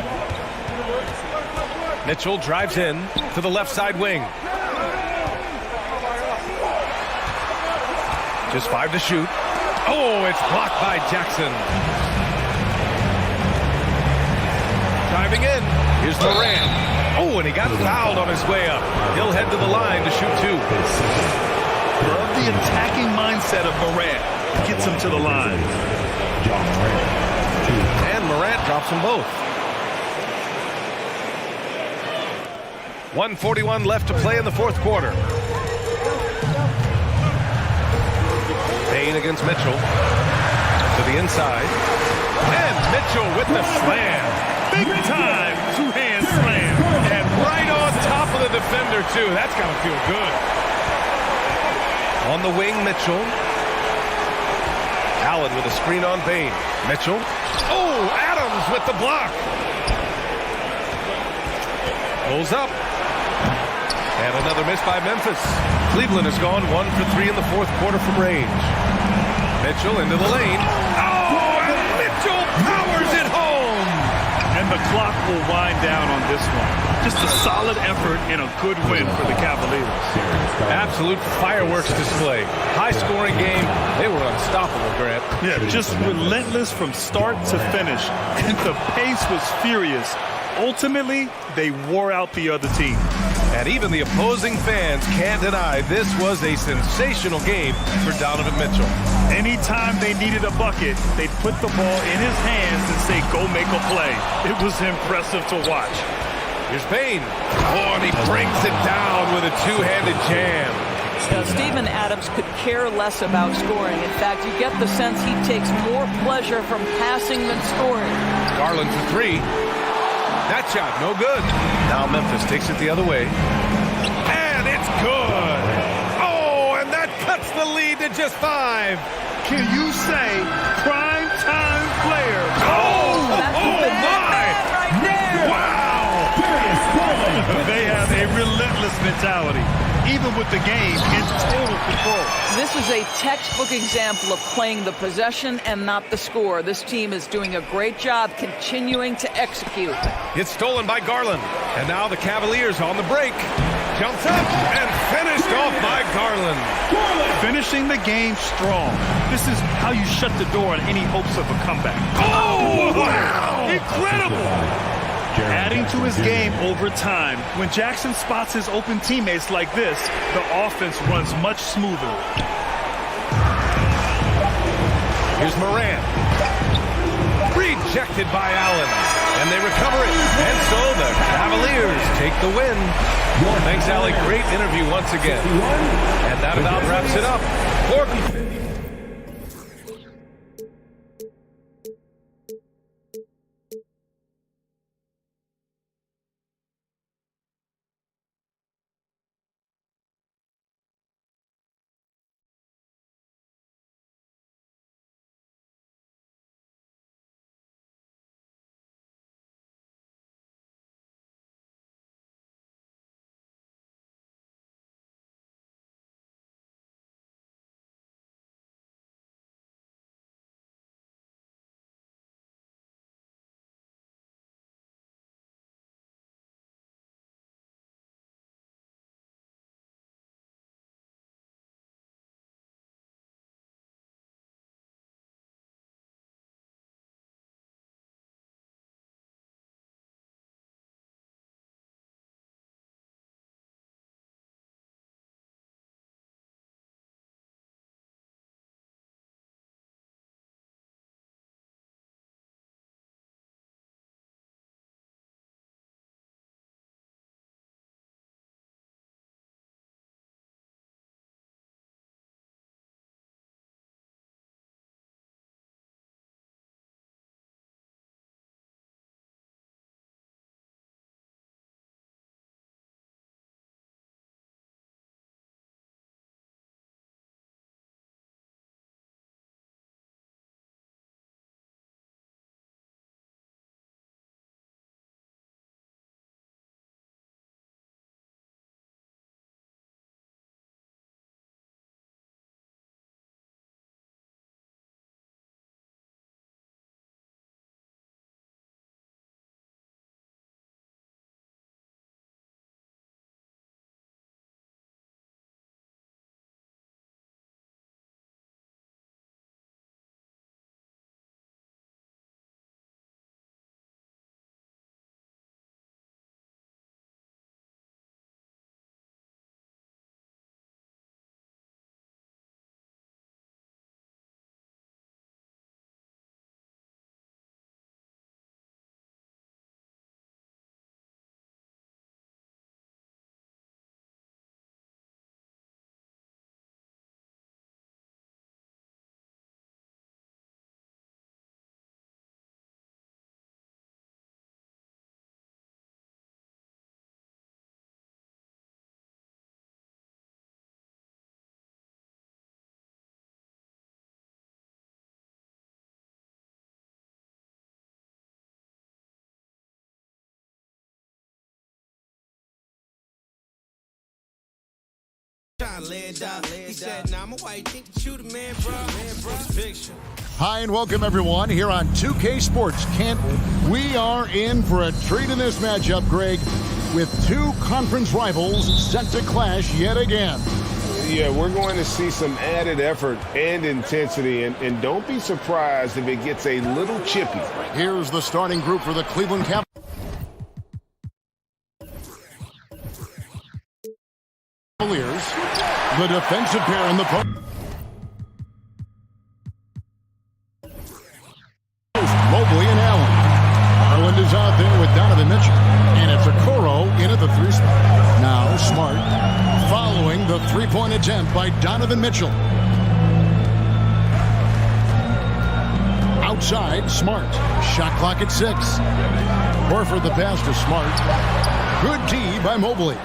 Mitchell drives in to the left side wing. Just 5 to shoot. Oh, it's blocked by Jackson. Driving in. Here's Morant. Oh, and he got fouled on his way up. He'll head to the line to shoot 2. Love the attacking mindset of Morant. Gets him to the line. And Morant drops them both. 1:41 left to play in the fourth quarter. Bain against Mitchell. To the inside. And Mitchell with the slam. Big time two-hand slam. And right on top of the defender, too. That's got to feel good. On the wing, Mitchell. Allen with a screen on Bain. Mitchell. Oh, Adams with the block. Pulls up. And another miss by Memphis. Cleveland has gone 1 for 3 in the fourth quarter from range. Mitchell into the lane. Oh, and Mitchell powers it home. And the clock will wind down on this one. Just a solid effort and a good win for the Cavaliers. Absolute fireworks display. High-scoring game. They were unstoppable, Grant. Yeah, just relentless from start to finish. And the pace was furious. Ultimately, they wore out the other team. And even the opposing fans can't deny this was a sensational game for Donovan Mitchell. Anytime they needed a bucket, they'd put the ball in his hands and say, go make a play. It was impressive to watch. Here's Bain. Oh, and he brings it down with a two-handed jam. Steven Adams could care less about scoring. In fact, you get the sense he takes more pleasure from passing than scoring. Garland for 3. That shot, no good. Now Memphis takes it the other way. And it's good. Oh, to just 5. Can you say prime time player? Oh my! Right there. Wow! They have a relentless mentality, even with the game in total control. This is a textbook example of playing the possession and not the score. This team is doing a great job continuing to execute. It's stolen by Garland. And now the Cavaliers on the break. Jumps up and finished off by Garland. Finishing the game strong. This is how you shut the door on any hopes of a comeback. Oh, wow! Incredible! Adding to his game over time. When Jackson spots his open teammates like this, the offense runs much smoother. Here's Moran. Rejected by Allen. And they recover it. And so the Cavaliers take the win. Thanks, Allie. Great interview once again. And that about wraps it up. Hi and welcome everyone here on 2K Sports Kent. We are in for a treat in this matchup, Greg, with two conference rivals set to clash yet again. Yeah, we're going to see some added effort and intensity, and don't be surprised if it gets a little chippy. Here's the starting group for the Cleveland Cavaliers. The defensive pair in the post. Mobley and Allen. Garland is out there with Donovan Mitchell. And it's Okoro in at the 3 spot. Now Smart following the three-point attempt by Donovan Mitchell. Outside, Smart. Shot clock at 6. Horford the pass to Smart. Good D by Mobley.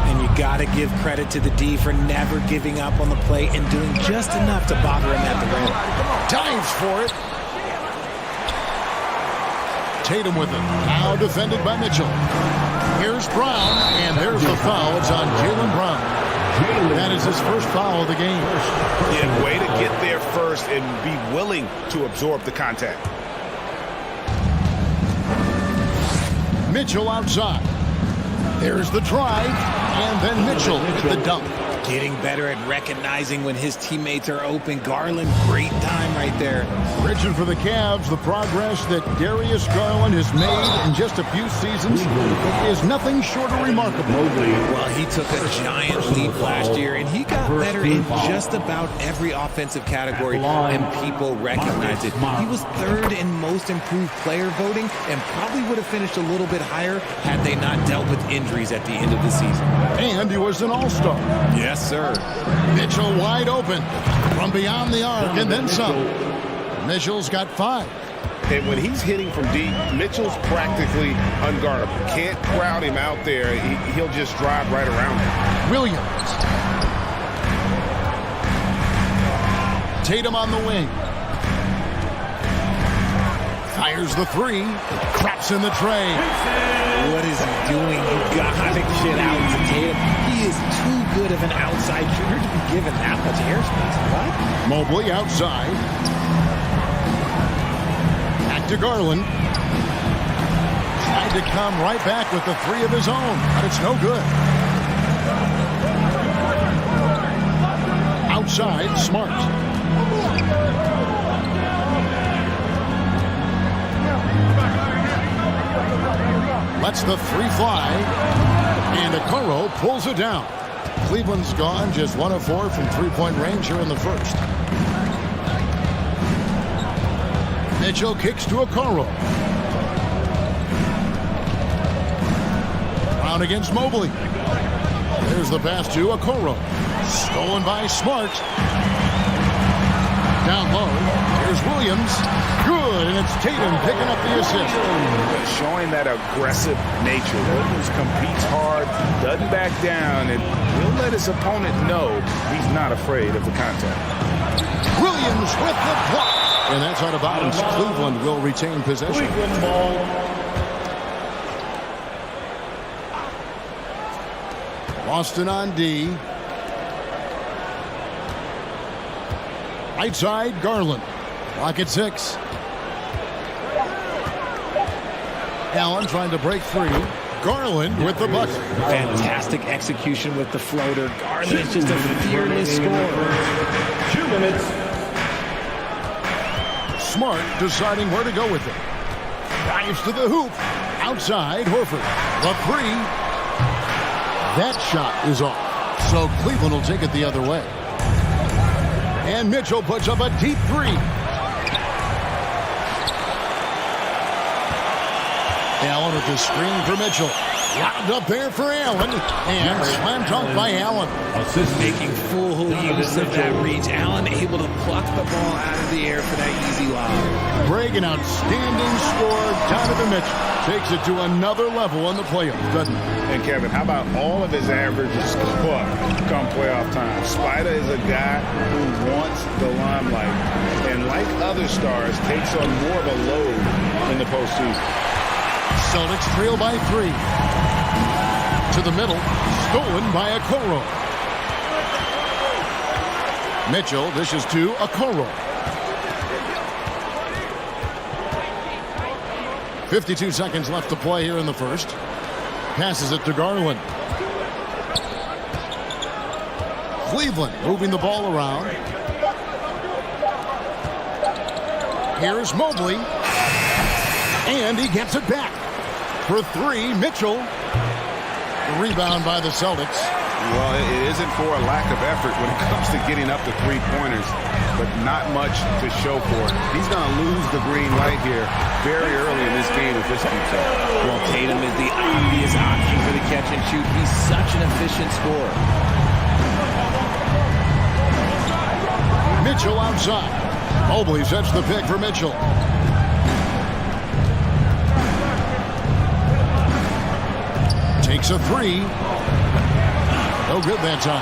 And you got to give credit to the D for never giving up on the play and doing just enough to bother him at the rim. Dives for it. Tatum with it. Now defended by Mitchell. Here's Brown, and there's the foul. It's on Jaylen Brown. That is his first foul of the game. Yeah, way to get there first and be willing to absorb the contact. Mitchell outside. There's the drive, and then Mitchell with the dunk. Getting better at recognizing when his teammates are open. Garland, great time right there. Bridging for the Cavs, the progress that Darius Garland has made in just a few seasons is nothing short of remarkable. Well, he took a giant leap last year, and he got better in just about every offensive category, and people recognize it. He was third in most improved player voting, and probably would have finished a little bit higher had they not dealt with injuries at the end of the season. And he was an all-star. Yes, sir. Mitchell wide open from beyond the arc, and then some. Mitchell's got 5. And when he's hitting from deep, Mitchell's practically unguardable. Can't crowd him out there. He'll just drive right around him. Williams. Tatum on the wing. Fires the 3. Craps in the tray. What is he doing? You gotta get out to Tatum. He is too good of an outside shooter to be given that much airspace. What? Mobley outside. Back to Garland. Tried to come right back with the 3 of his own, but it's no good. Outside, Smart. Lets the 3 fly, and Okoro pulls it down. Cleveland's gone just 1 of 4 from three-point range here in the first. Mitchell kicks to Okoro. Brown against Mobley. There's the pass to Okoro. Stolen by Smart. Down low. Here's Williams. Good, and it's Tatum picking up the assist. Showing that aggressive nature. Williams competes hard, doesn't back down, and he'll let his opponent know he's not afraid of the contact. Williams with the block. And that's out of bounds. Cleveland will retain possession. Cleveland ball. Boston on D. Right side, Garland. Clock at 6. Allen trying to break free. Garland with the bucket. Fantastic execution with the floater. Garland is just a fearless scorer. 2 minutes. Smart deciding where to go with it. Dives to the hoop. Outside, Horford. The 3. That shot is off. So Cleveland will take it the other way. And Mitchell puts up a deep 3. Allen with the screen for Mitchell. Lobbed up there for Allen. And slam dunk by Allen. Making full use of that reach. Allen able to pluck the ball out of the air for that easy lob. Greg, an outstanding scorer. Donovan Mitchell takes it to another level in the playoffs, doesn't he? And Kevin, how about all of his averages come playoff time? Spider is a guy who wants the limelight, and like other stars, takes on more of a load in the postseason. Celtics trail by 3. To the middle, stolen by Okoro. Mitchell dishes to Okoro. 52 seconds left to play here in the first. Passes it to Garland. Cleveland moving the ball around. Here's Mobley. And he gets it back. For 3, Mitchell. The rebound by the Celtics. Well, it isn't for a lack of effort when it comes to getting up the three-pointers, but not much to show for it. He's going to lose the green light here very early in this game if this keeps up. Well, Tatum is the obvious option for the catch and shoot. He's such an efficient scorer. Mitchell outside. Mobley sets the pick for Mitchell. Takes a 3. No good that time.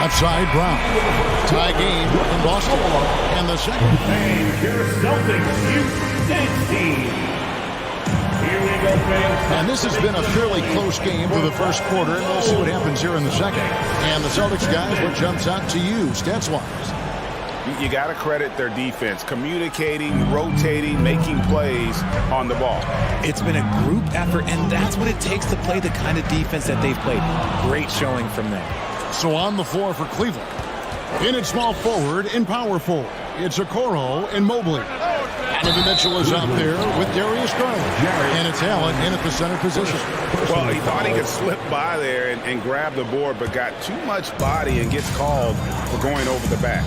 Left side, Brown. Tie game in Boston. And the second. And your Celtics Youth Dance Team. Here we go, fans. And this has been a fairly close game for the first quarter, and we'll see what happens here in the second. And the Celtics guys, what jumps out to you, stats-wise? You got to credit their defense, communicating, rotating, making plays on the ball. It's been a group effort, and that's what it takes to play the kind of defense that they've played. Great showing from them. So on the floor for Cleveland. In at small forward, in power forward, it's Okoro and Mobley. Donovan Mitchell is out there with Darius Garland. And it's Allen in at the center position. Well, he thought he could slip by there and grab the board, but got too much body and gets called for going over the back.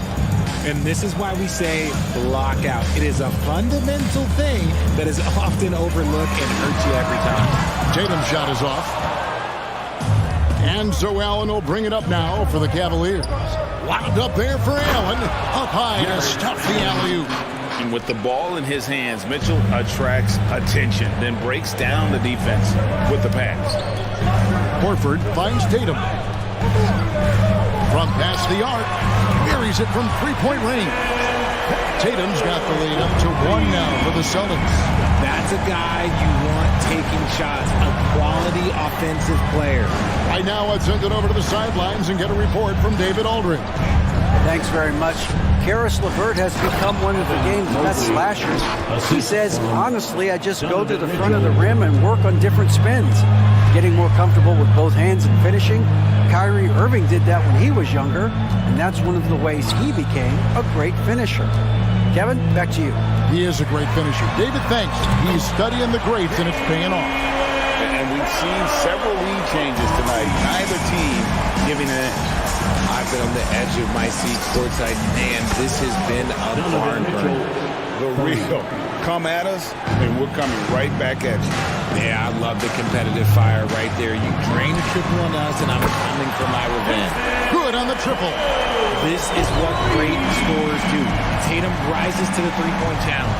And this is why we say block out. It is a fundamental thing that is often overlooked and hurts you every time. Tatum's shot is off. And so Allen will bring it up now for the Cavaliers. Wound up there for Allen. Up high to stuff the alley-oop. And with the ball in his hands, Mitchell attracts attention, then breaks down the defense with the pass. Horford finds Tatum. From past the arc, buries it from three-point range. Tatum's got the lead up to 1 now for the Celtics. That's a guy you want taking shots, a quality offensive player. Right now, let's send it over to the sidelines and get a report from David Aldridge. Thanks very much. Karis LeVert has become one of the game's best slashers. He says, honestly, I just go to the front of the rim and work on different spins. Getting more comfortable with both hands and finishing. Kyrie Irving did that when he was younger, and that's one of the ways he became a great finisher. Kevin, back to you. He is a great finisher. David, thanks. He's studying the greats, and it's paying off. And we've seen several lead changes tonight. Neither team giving in. I've been on the edge of my seat courtside. Man, this has been a barn burner. The real. Come at us, and we're coming right back at you. Yeah, I love the competitive fire right there. You drain a triple on us, and I'm coming for my revenge. Good on the triple. This is what great scorers do. Tatum rises to the three-point challenge.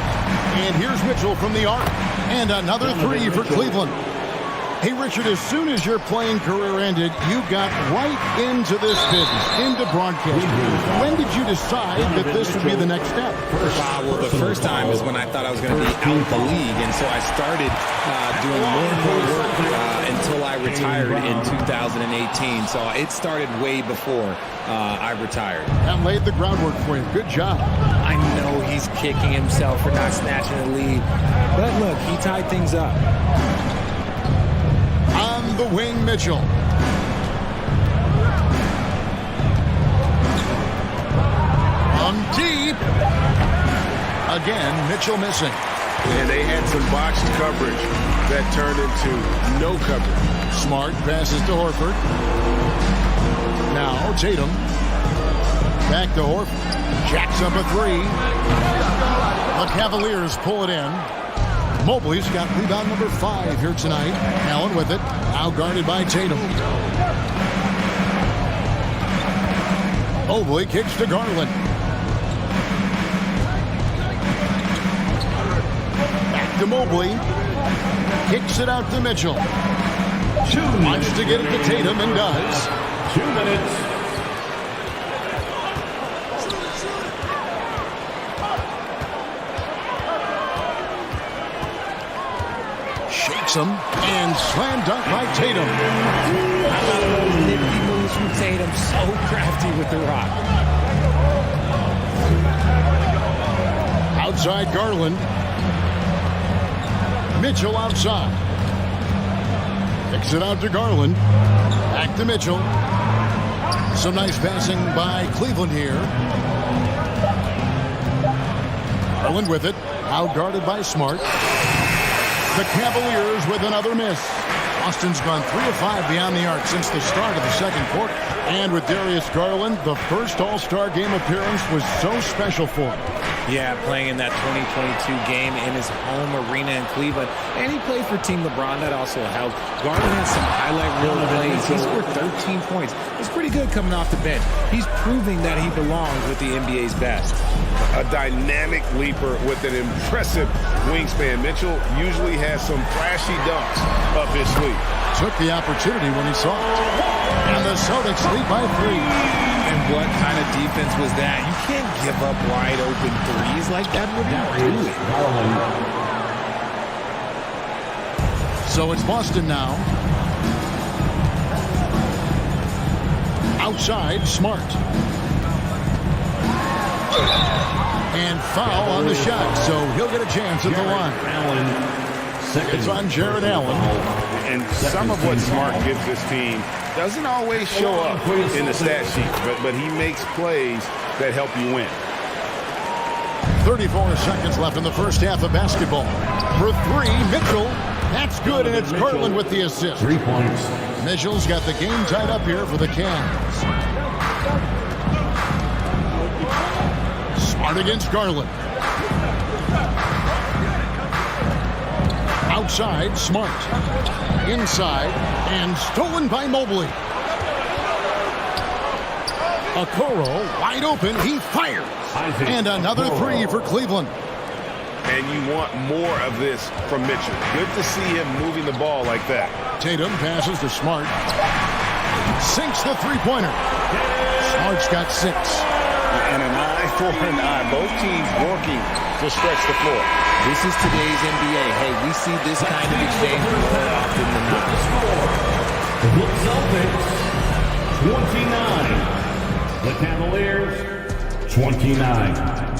And here's Mitchell from the arc. And another three for Cleveland. Hey, Richard, as soon as your playing career ended, you got right into this business, into broadcasting. When did you decide that this would be the next step? Well, the first time is when I thought I was going to be out of the league, and so I started doing more and more work until I retired in 2018. So it started way before I retired. That laid the groundwork for you. Good job. I know he's kicking himself for not snatching the lead, but look, he tied things up. On the wing, Mitchell. On deep. Again, Mitchell missing. And they had some botched coverage that turned into no coverage. Smart passes to Horford. Now Tatum. Back to Horford. Jacks up a three. The Cavaliers pull it in. Mobley's got rebound number 5 here tonight. Allen with it. Now guarded by Tatum. Mobley kicks to Garland. Back to Mobley. Kicks it out to Mitchell. Wants to get it to Tatum and does. 2 minutes. Shakes him and slam dunk by Tatum. How about those nifty moves from Tatum? So crafty with the rock. Outside Garland. Mitchell outside. Kicks it out to Garland. Back to Mitchell. Some nice passing by Cleveland here. Garland with it. Out guarded by Smart. The Cavaliers with another miss. Austin's gone 3 of 5 beyond the arc since the start of the second quarter. And with Darius Garland, the first All-Star game appearance was so special for him. Yeah, playing in that 2022 game in his home arena in Cleveland. And he played for Team LeBron. That also helped. Garland had some highlight reel plays. He scored 13 points. It's pretty good coming off the bench. He's proving that he belongs with the NBA's best. A dynamic leaper with an impressive wingspan. Mitchell usually has some flashy dunks up his sleeve. Took the opportunity when he saw it. And the Celtics lead by 3. And what kind of defense was that? You can't give up wide open threes like that. Would not do it. So it's Boston now. Outside, Smart. And foul on the shot, so he'll get a chance at the line. It's on Jared Allen. And some of what Smart gives this team doesn't always show up in the stat sheet, but he makes plays that help you win. 34 seconds left in the first half of basketball. For 3, Mitchell. That's good, and it's Garland with the assist. 3 points. Mitchell's got the game tied up here for the Cavs. Smart against Garland. Outside, Smart. Inside, and stolen by Mobley. Okoro, wide open, he fires. And another 3 for Cleveland. And you want more of this from Mitchell. Good to see him moving the ball like that. Tatum passes to Smart. Sinks the three-pointer. Smart's got 6. And an eye for an eye. Both teams working to stretch the floor. This is today's NBA. Hey, we see this kind of exchange more often than not. The Celtics, 29. The Cavaliers, 29.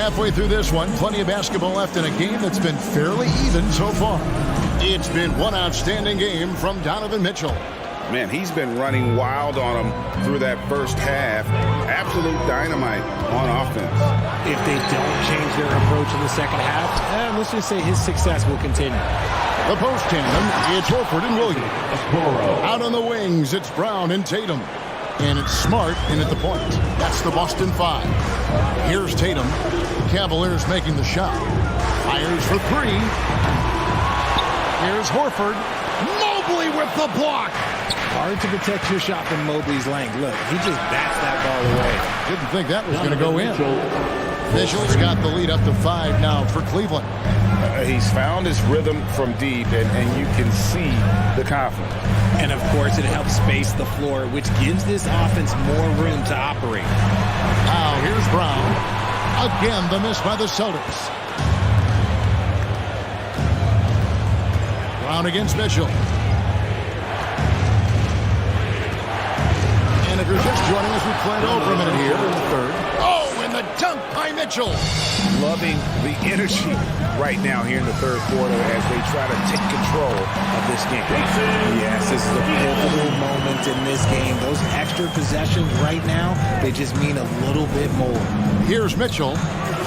Halfway through this one, plenty of basketball left in a game that's been fairly even so far. It's been one outstanding game from Donovan Mitchell. Man, he's been running wild on them through that first half. Absolute dynamite on offense. If they don't change their approach in the second half, let's just say his success will continue. The post tandem, it's Horford and Williams. Out on the wings, it's Brown and Tatum. And it's Smart in at the point. That's the Boston 5. Here's Tatum. Cavaliers making the shot. Fires for 3. Here's Horford. Mobley with the block. Hard to protect your shot from Mobley's length. Look, he just bats that ball away. Didn't think that was going to go in. Mitchell's got the lead up to 5 now for Cleveland. He's found his rhythm from deep, and you can see the confidence. And, of course, it helps space the floor, which gives this offense more room to operate. Now, here's Brown. Again, the miss by the Celtics. Brown against Mitchell. And if you're just joining us, we played over a minute here in the third. Oh, and the dunk by Mitchell. Loving the energy right now here in the third quarter as they try to take control of this game. Yes, this is a pivotal moment in this game. Those extra possessions right now, they just mean a little bit more. Here's Mitchell.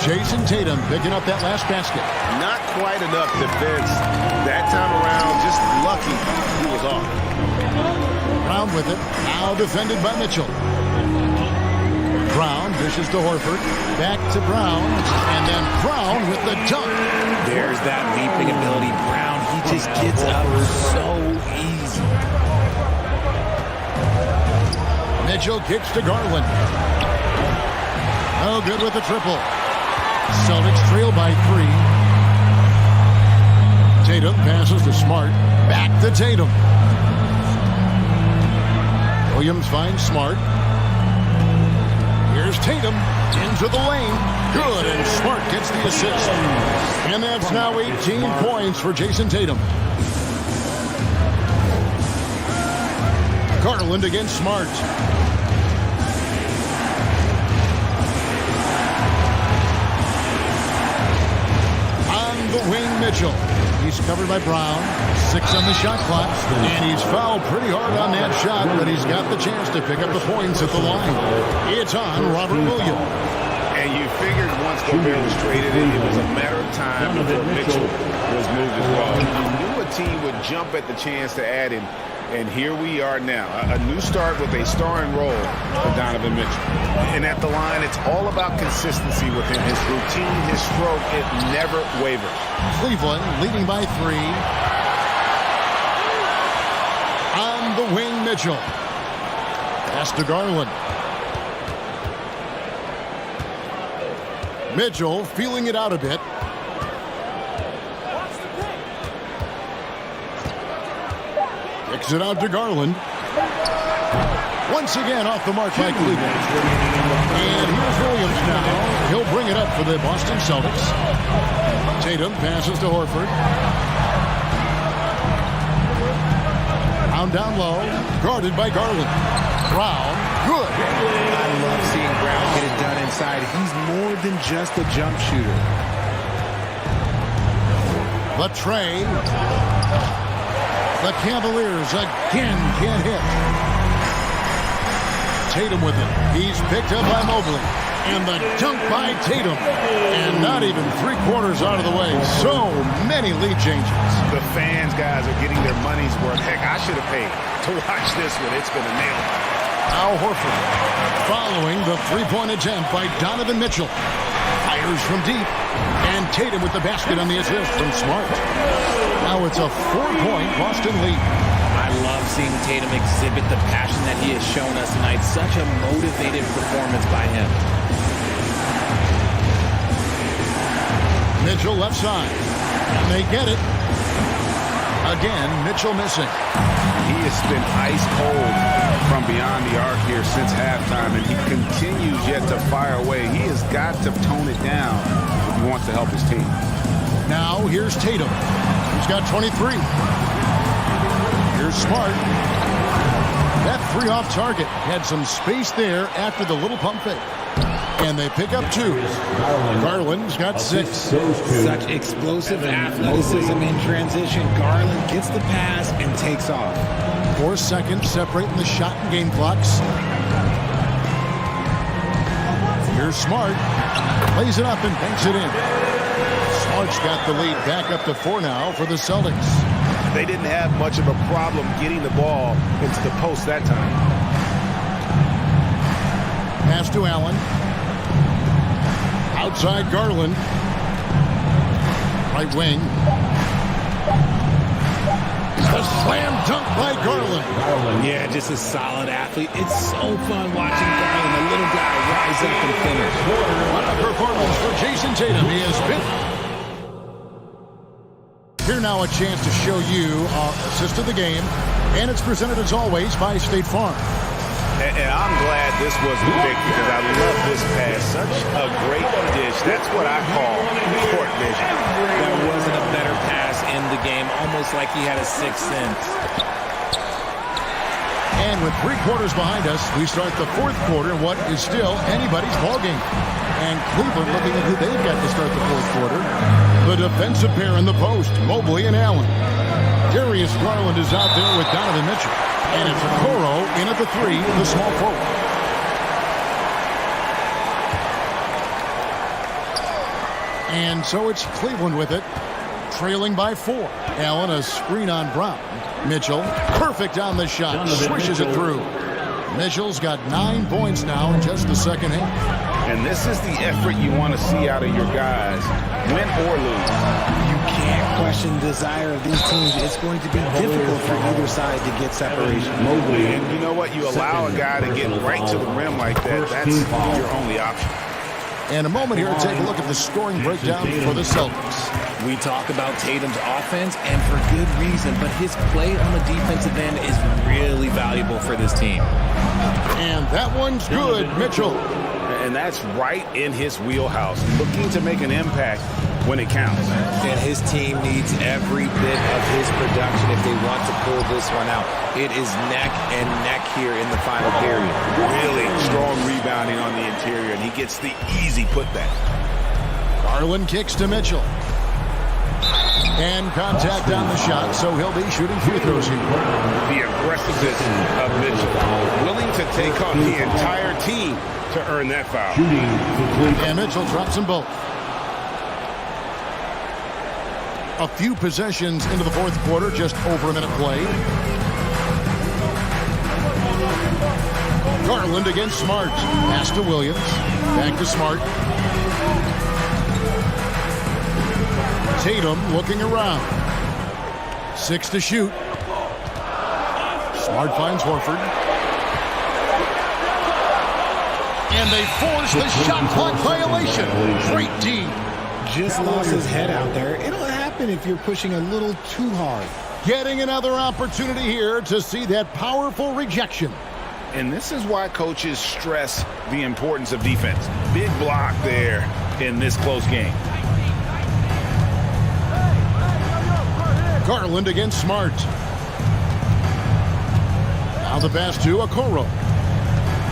Jason Tatum picking up that last basket. Not quite enough defense that time around. Just lucky he was off. Brown with it. Now defended by Mitchell. Brown dishes to Horford. Back to Brown. And then Brown with the dunk. There's that leaping ability. Brown, he just gets up so easy. Mitchell kicks to Garland. No good with the triple. Celtics trail by 3. Tatum passes to Smart. Back to Tatum. Williams finds Smart. Here's Tatum into the lane. Good, and Smart gets the assist. And that's now 18 points for Jason Tatum. Garland against Smart. On the wing, Mitchell. He's covered by Brown. 6 on the shot clock. And he's fouled pretty hard on that shot, but he's got the chance to pick up the points at the line. It's on Robert Williams. And you figured once Gobert was traded, it was a matter of time before Mitchell was moved as well. You knew a team would jump at the chance to add him, and here we are now. A new start with a starring role for Donovan Mitchell. And at the line, it's all about consistency with him. His routine, his stroke, it never wavers. Cleveland leading by 3. On the wing, Mitchell. Pass to Garland. Mitchell feeling it out a bit. Kicks it out to Garland. Once again off the mark by Cleveland. And here's Williams now. He'll bring it up for the Boston Celtics. Tatum passes to Horford. Down low, guarded by Garland. Brown, good. I love seeing Brown get it done inside. He's more than just a jump shooter. The tray. The Cavaliers again can't hit. Tatum with it. He's picked up by Mobley. And the dunk by Tatum. And not even 3/4 out of the way. So many lead changes. The fans, guys, are getting their money's worth. Heck, I should have paid to watch this one. It's been a nail. Al Horford following the three-point attempt by Donovan Mitchell. Fires from deep. And Tatum with the basket on the assist from Smart. Now it's a 4-point Boston lead. I love seeing Tatum exhibit the passion that he has shown us tonight. Such a motivated performance by him. Mitchell left side. And they get it. Again, Mitchell missing. He has been ice cold from beyond the arc here since halftime, and he continues yet to fire away. He has got to tone it down if he wants to help his team. Now here's Tatum. He's got 23. Here's Smart. That 3 off target. Had some space there after the little pump fake. And they pick up 2. Garland's got 6. Such explosive athleticism in transition. Garland gets the pass and takes off. 4 seconds separating the shot and game clocks. Here's Smart. Plays it up and banks it in. Smart's got the lead back up to 4 now for the Celtics. They didn't have much of a problem getting the ball into the post that time. Pass to Allen. Outside Garland. Right wing. The slam dunk by Garland. Yeah, just a solid athlete. It's so fun watching Garland, the little guy, rise up and finish. What a performance for Jason Tatum. He is fifth. Here now a chance to show you our assist of the game. And it's presented as always by State Farm. And I'm glad this was the pick because I love this pass. Such a great dish. That's what I call court vision. There wasn't a better pass in the game, almost like he had a sixth sense. And with 3 quarters behind us, we start the 4th quarter, what is still anybody's ballgame. And Cleveland looking at who they've got to start the 4th quarter. The defensive pair in the post, Mobley and Allen. Darius Garland is out there with Donovan Mitchell. And it's Okoro in at the 3, the small forward. And so it's Cleveland with it, trailing by 4. Allen, a screen on Brown. Mitchell, perfect on the shot, swishes it through. Mitchell's got 9 points now in just the second half. And this is the effort you want to see out of your guys, win or lose. You can't question the desire of these teams. It's going to be difficult for either side to get separation. And you know what? You allow a guy to get right to the rim like that. That's your only option. And a moment here to take a look at the scoring breakdown for the Celtics. We talk about Tatum's offense, and for good reason, but his play on the defensive end is really valuable for this team. And that one's good, Mitchell. And that's right in his wheelhouse, looking to make an impact when it counts. And his team needs every bit of his production if they want to pull this one out. It is neck and neck here in the final period. Really strong rebounding on the interior, and he gets the easy putback. Garland kicks to Mitchell. And contact on the shot, so he'll be shooting free throws here. The aggressiveness of Mitchell, willing to take on the entire team to earn that foul. And Mitchell drops them both. A few possessions into the fourth quarter, just over a minute played. Garland against Smart. Pass to Williams. Back to Smart. Tatum looking around. 6 to shoot. Smart finds Horford. And they force the shot clock violation. Great D. Just lost his head out there. It'll happen if you're pushing a little too hard. Getting another opportunity here to see that powerful rejection. And this is why coaches stress the importance of defense. Big block there in this close game. Garland against Smart. Now the pass to Okoro.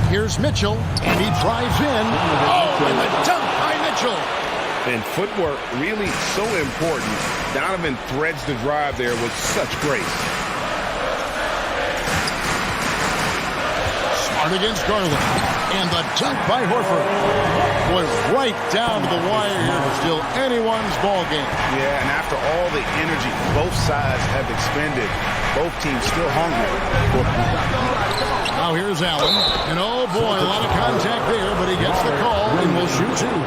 Here's Mitchell, and he drives in. Oh, and the dunk by Mitchell. And footwork really so important. Donovan threads the drive there with such grace. Smart against Garland. And the dunk by Horford. Boy, right down to the wire here, but still anyone's ball game. Yeah, and after all the energy both sides have expended, both teams still hungry. Now here's Allen. And oh boy, a lot of contact there, but he gets the call and will shoot two.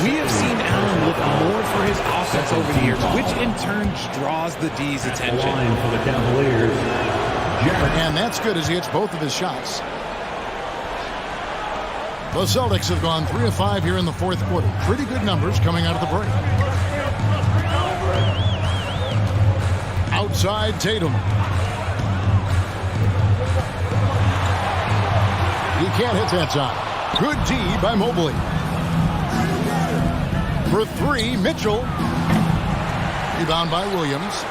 We have seen Allen look more for his offense over the years, which in turn draws the D's attention. Line for the Cavaliers. And that's good as he hits both of his shots. The Celtics have gone 3 of 5 here in the fourth quarter. Pretty good numbers coming out of the break. Outside Tatum. He can't hit that shot. Good D by Mobley. For 3, Mitchell. Rebound by Williams.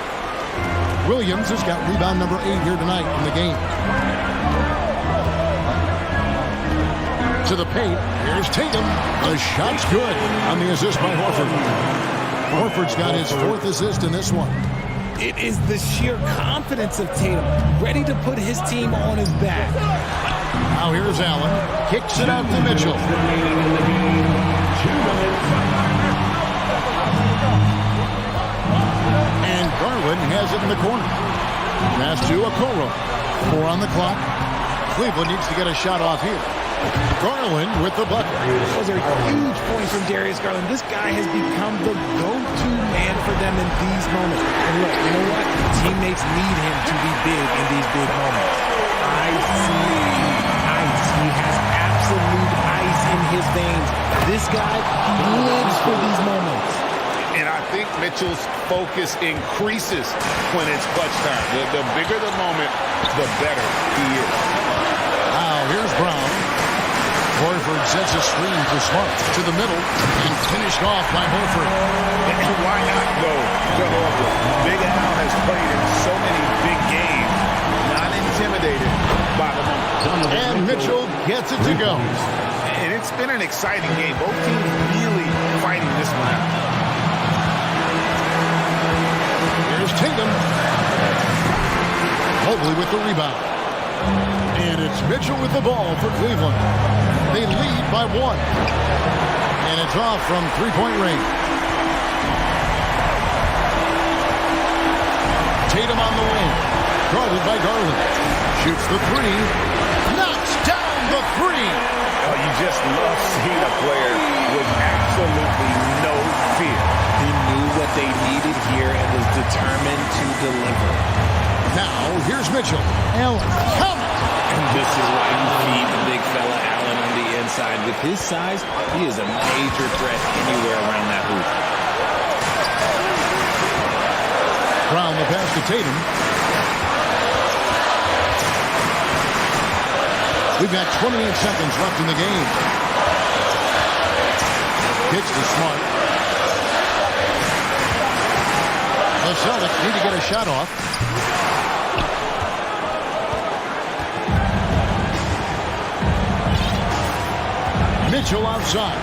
Williams has got rebound number 8 here tonight in the game. To the paint. Here's Tatum. The shot's good on the assist by Horford. Horford's got his 4th assist in this one. It is the sheer confidence of Tatum, ready to put his team on his back. Now here's Allen. Kicks it out to Mitchell. And Garland has it in the corner. Pass to Okoro. 4 on the clock. Cleveland needs to get a shot off here. Garland with the bucket. Those are huge points from Darius Garland. This guy has become the go-to man for them in these moments. And look, you know what? Teammates need him to be big in these big moments. I see ice. He has absolute ice in his veins. This guy lives for these moments. And I think Mitchell's focus increases when it's clutch time. The bigger the moment, the better he is. Now here's Brown. Horford sets a screen for Smart to the middle and finished off by Horford. And why not go to Horford? Big Al has played in so many big games, not intimidated by the moment. And Mitchell gets it to go. And it's been an exciting game. Both teams really fighting this one out. Here's Tatum. Mobley with the rebound. And it's Mitchell with the ball for Cleveland. They lead by 1. And it's off from three-point range. Tatum on the wing. Guarded by Garland. Shoots the 3. Knocks down the 3. Oh, you just love seeing a player with absolutely no fear. He knew what they needed here and was determined to deliver. Now, here's Mitchell. Allen, come! And this is why you feed the big fella Allen on the inside. With his size, he is a major threat anywhere around that hoop. Brown the pass to Tatum. We've got 28 seconds left in the game. Kicks to Smart. The Celtics need to get a shot off. Mitchell outside.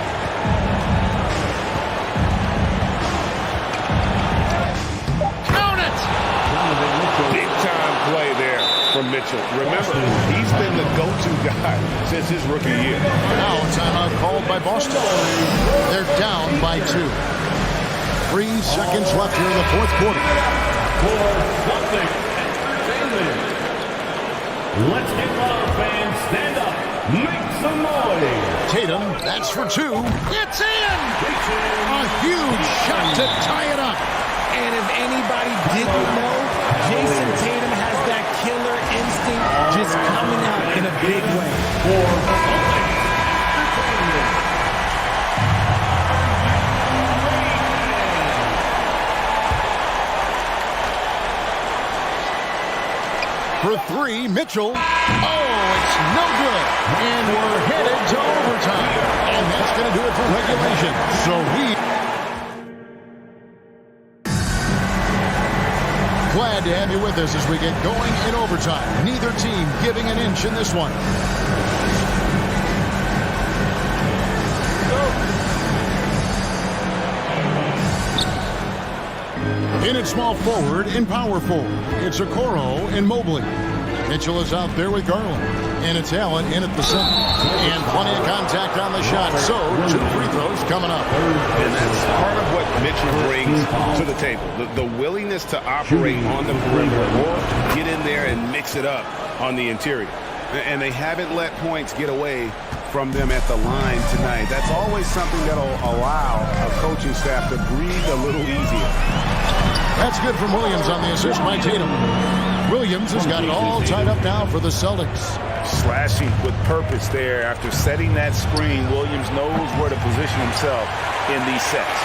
Count it! Big time play there from Mitchell. Mitchell. Remember, he's been the go-to guy since his rookie year. Now a timeout called by Boston. They're down by 2. 3 seconds left here in the fourth quarter. For Celtics entertainment. Let's get our fans stand up. Make some noise. Tatum, that's for 2. It's in! A huge shot to tie it up. And if anybody didn't know, Jason Tatum has that killer instinct just coming out in a big way. For 3, Mitchell. Oh, it's no good. And we're headed to overtime. And that's going to do it for regulation. So glad to have you with us as we get going in overtime. Neither team giving an inch in this one. In at small forward and power forward, it's Okoro and Mobley. Mitchell is out there with Garland. And it's Allen in at the center. And plenty of contact on the shot. So 2 free throws coming up. And that's part of what Mitchell brings to the table. The willingness to operate on the perimeter or get in there and mix it up on the interior. And they haven't let points get away from them at the line tonight. That's always something that'll allow a coaching staff to breathe a little easier. That's good from Williams on the assist by Tatum. Williams has got it all tied up now for the Celtics. Slashing with purpose there. After setting that screen, Williams knows where to position himself in these sets.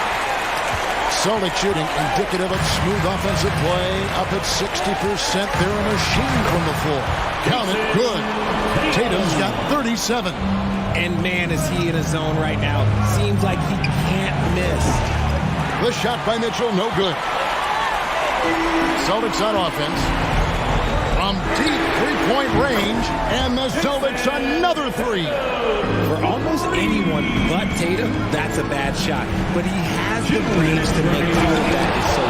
Celtics shooting indicative of smooth offensive play. Up at 60%. They're a machine from the floor. Count it, good. Tatum's got 37. And man, is he in a zone right now. Seems like he can't miss. The shot by Mitchell, no good. Celtics on offense. From deep three-point range, and the Celtics another 3. For almost anyone but Tatum, that's a bad shot. But he has the range to make do with that. Is so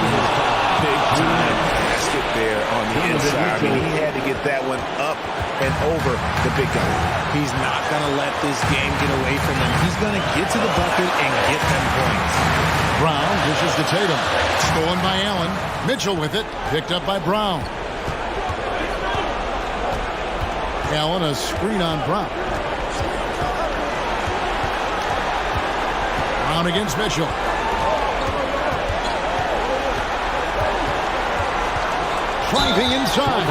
big time basket there on the inside. I mean, he had to get that one up and over the big guy. He's not going to let this game get away from him. He's going to get to the bucket and get them points. Brown dishes to Tatum. Stolen by Allen. Mitchell with it. Picked up by Brown. Allen, a screen on Brown. Brown against Mitchell. Driving inside.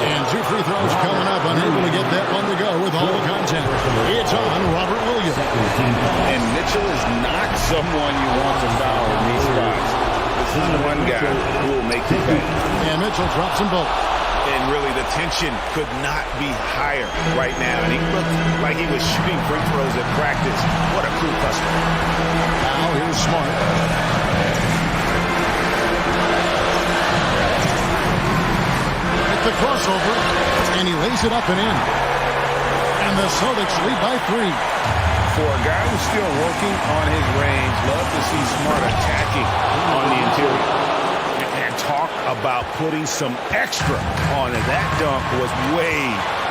And 2 free throws coming up. Unable to get that one to go with all the contact. It's on Robert Williams. And Mitchell is not someone you want to foul in these spots. This is one guy who will make you pay. And Mitchell drops them both. And really, the tension could not be higher right now. And he looked like he was shooting free throws at practice. What a cool customer. Now here's Smart. At the crossover, and he lays it up and in. And the Celtics lead by 3. For a guy who's still working on his range, love to see Smart attacking on the interior. And talk about putting some extra on it. That dunk was way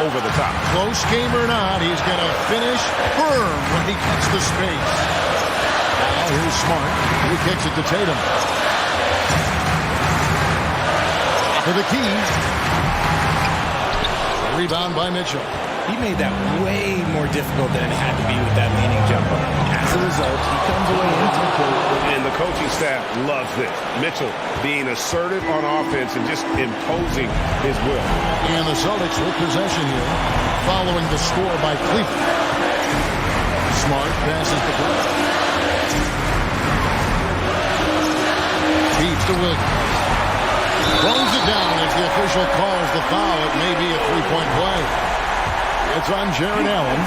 over the top. Close game or not, he's going to finish firm when he gets the space. Now here's Smart. He kicks it to Tatum. For the key. Rebound by Mitchell. He made that way more difficult than it had to be with that leaning jumper. As a result, he comes away empty. And the coaching staff loves this. Mitchell being assertive on offense and just imposing his will. And the Celtics with possession here, following the score by Cleveland. Smart passes the ball. Feeds to Williams. Throws it down as the official calls the foul. It may be a 3-point play. It's on Jared Allen.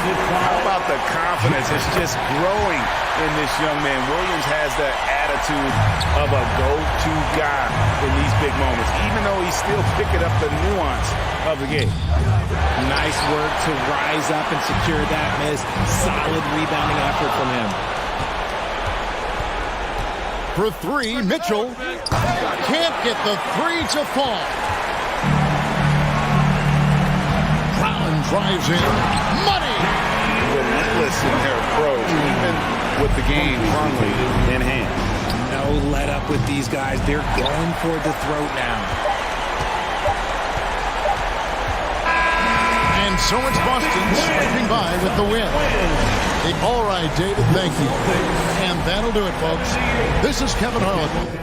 How about the confidence? It's just growing in this young man. Williams has that attitude of a go-to guy in these big moments, even though he's still picking up the nuance of the game. Nice work to rise up and secure that miss. Solid rebounding effort from him. For 3, Mitchell can't get the 3 to fall. Allen drives in. Money! Relentless in their approach, even with the game firmly in hand. No let up with these guys. They're going for the throat now. And so it's Boston swiping by with the win. All right, David, thank you. And that'll do it, folks. This is Kevin Harlan.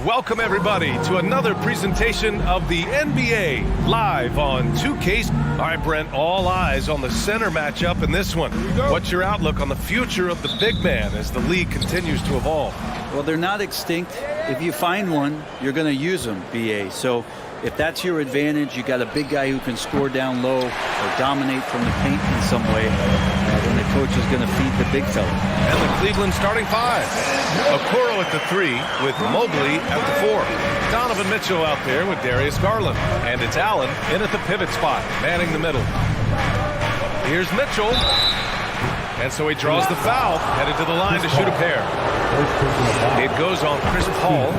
Welcome, everybody, to another presentation of the NBA live on 2K. All right, Brent, all eyes on the center matchup in this one. What's your outlook on the future of the big man as the league continues to evolve? Well, they're not extinct. If you find one, you're going to use them, BA. So if that's your advantage, you got a big guy who can score down low or dominate from the paint in some way, then the coach is going to feed the big fella. And the Cleveland starting five. Okoro at the 3 with Mobley at the 4. Donovan Mitchell out there with Darius Garland. And it's Allen in at the pivot spot, manning the middle. Here's Mitchell. And so he draws the foul, headed to the line to shoot a pair. It goes on Chris Paul.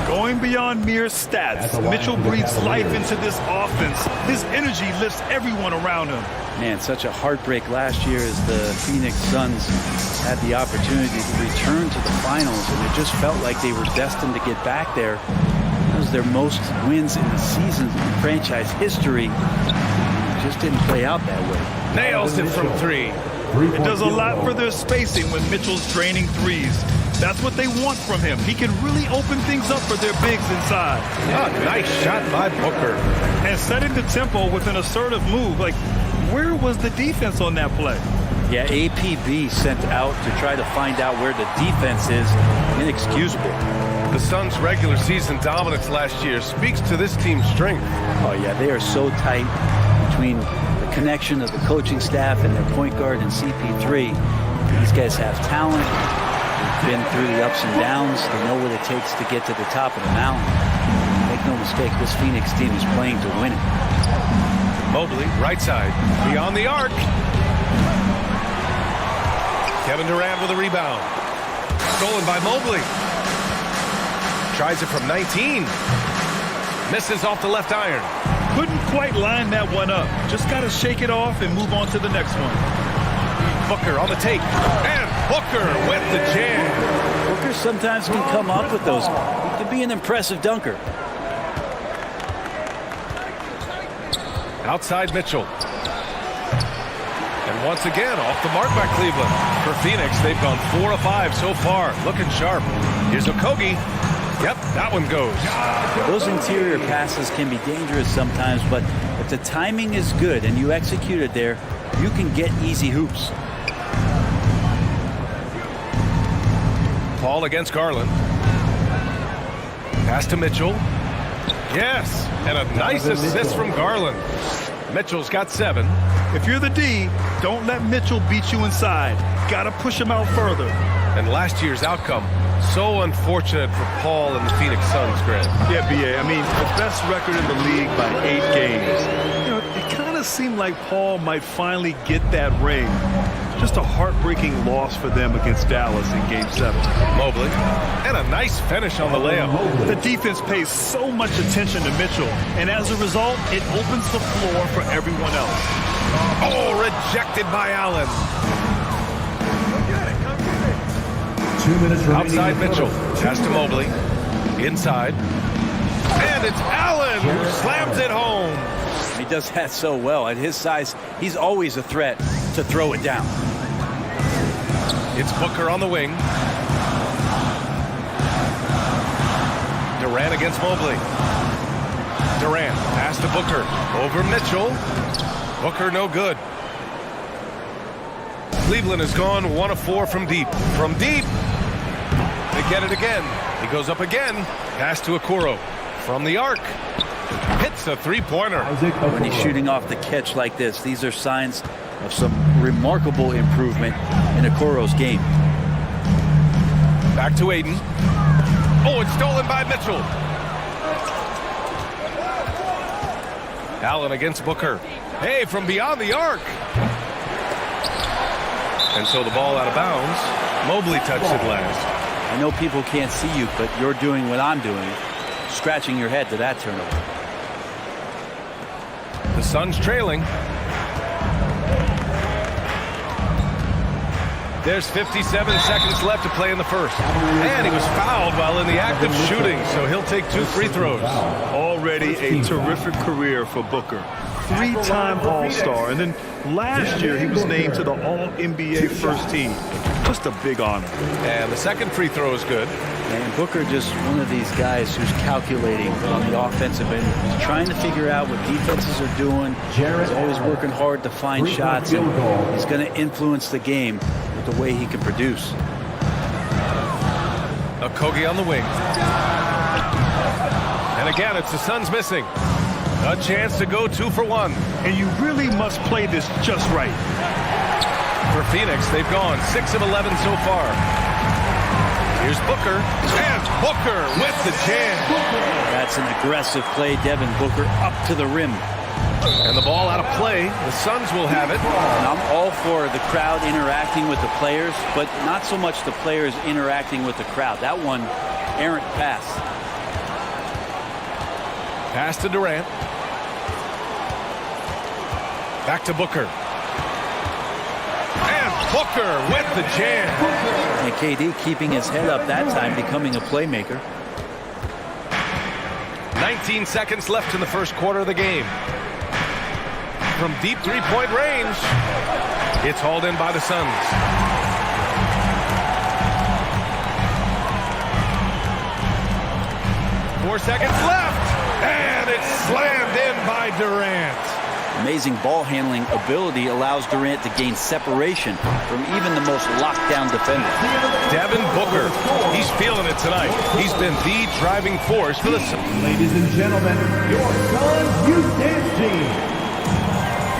Going beyond mere stats, Mitchell breathes life into this offense. His energy lifts everyone around him. Man, such a heartbreak last year as the Phoenix Suns had the opportunity to return to the finals, and it just felt like they were destined to get back there. That was their most wins in the season in franchise history. It just didn't play out that way. Nails it from 3. It does a lot for their spacing when Mitchell's draining threes. That's what they want from him. He can really open things up for their bigs inside. Nice shot by Booker. And setting the tempo with an assertive move. Like, where was the defense on that play? Yeah, APB sent out to try to find out where the defense is. Inexcusable. The Suns' regular season dominance last year speaks to this team's strength. Oh, yeah, they are so tight between the connection of the coaching staff and their point guard and CP3. These guys have talent. They've been through the ups and downs. They know what it takes to get to the top of the mountain. Make no mistake, this Phoenix team is playing to win it. Mobley, right side, beyond the arc. Kevin Durant with a rebound. Stolen by Mobley. Tries it from 19. Misses off the left iron. Couldn't quite line that one up. Just got to shake it off and move on to the next one. Booker on the take. And Booker with the jam. Booker sometimes can come up with those. He can be an impressive dunker. Outside Mitchell. And once again, off the mark by Cleveland. For Phoenix, they've gone 4 of 5 so far. Looking sharp. Here's Okogie. Yep, that one goes. Those interior passes can be dangerous sometimes, but if the timing is good and you execute it there, you can get easy hoops. Paul against Garland. Pass to Mitchell. Yes, and a nice assist from Garland. Mitchell's got 7. If you're the D, don't let Mitchell beat you inside. Got to push him out further. And last year's outcome, so unfortunate for Paul and the Phoenix Suns, Grant. Yeah, BA. I mean, the best record in the league by 8 games. You know, it kind of seemed like Paul might finally get that ring. Just a heartbreaking loss for them against Dallas in Game 7. Mobley, and a nice finish on the layup. The defense pays so much attention to Mitchell, and as a result, it opens the floor for everyone else. Oh, rejected by Allen. 2 minutes remaining. Outside Mitchell, pass to Mobley. Inside. And it's Allen who slams it home. He does that so well. At his size, he's always a threat to throw it down. It's Booker on the wing. Durant against Mobley. Durant, pass to Booker. Over Mitchell. Booker no good. Cleveland has gone 1 of 4 from deep. From deep. They get it again. He goes up again. Pass to Okoro. From the arc. Hits a three-pointer. When he's shooting off the catch like this, these are signs of some remarkable improvement in Okoro's game. Back to Aiden. Oh, it's stolen by Mitchell. Allen against Booker. Hey, from beyond the arc. And so the ball out of bounds. Mobley touched it last. I know people can't see you, but you're doing what I'm doing. Scratching your head to that turnover. The Suns trailing. There's 57 seconds left to play in the first. And he was fouled while in the act of shooting, so he'll take 2 free throws. Already a terrific career for Booker. 3-time All-Star, and then last year he was named to the All-NBA first team. Just a big honor. And the second free throw is good. And Booker just one of these guys who's calculating on the offensive end. He's trying to figure out what defenses are doing. He's always working hard to find shots. And he's going to influence the game with the way he can produce. Okogie on the wing. And again, it's the Suns missing. A chance to go 2 for 1. And you really must play this just right. For Phoenix, they've gone 6 of 11 so far. Here's Booker, and Booker with the jam. That's an aggressive play, Devin Booker up to the rim. And the ball out of play. The Suns will have it. And I'm all for the crowd interacting with the players, but not so much the players interacting with the crowd. That one, errant pass. Pass to Durant. Back to Booker. And Booker with the jam. And KD keeping his head up that time, becoming a playmaker. 19 seconds left in the first quarter of the game. From deep three-point range, it's hauled in by the Suns. Four seconds left, and it's slammed in by Durant. Amazing ball handling ability allows Durant to gain separation from even the most locked down defender. Devin Booker, he's feeling it tonight. He's been the driving force for the Suns. Ladies and gentlemen, your Suns Youth Dance Team.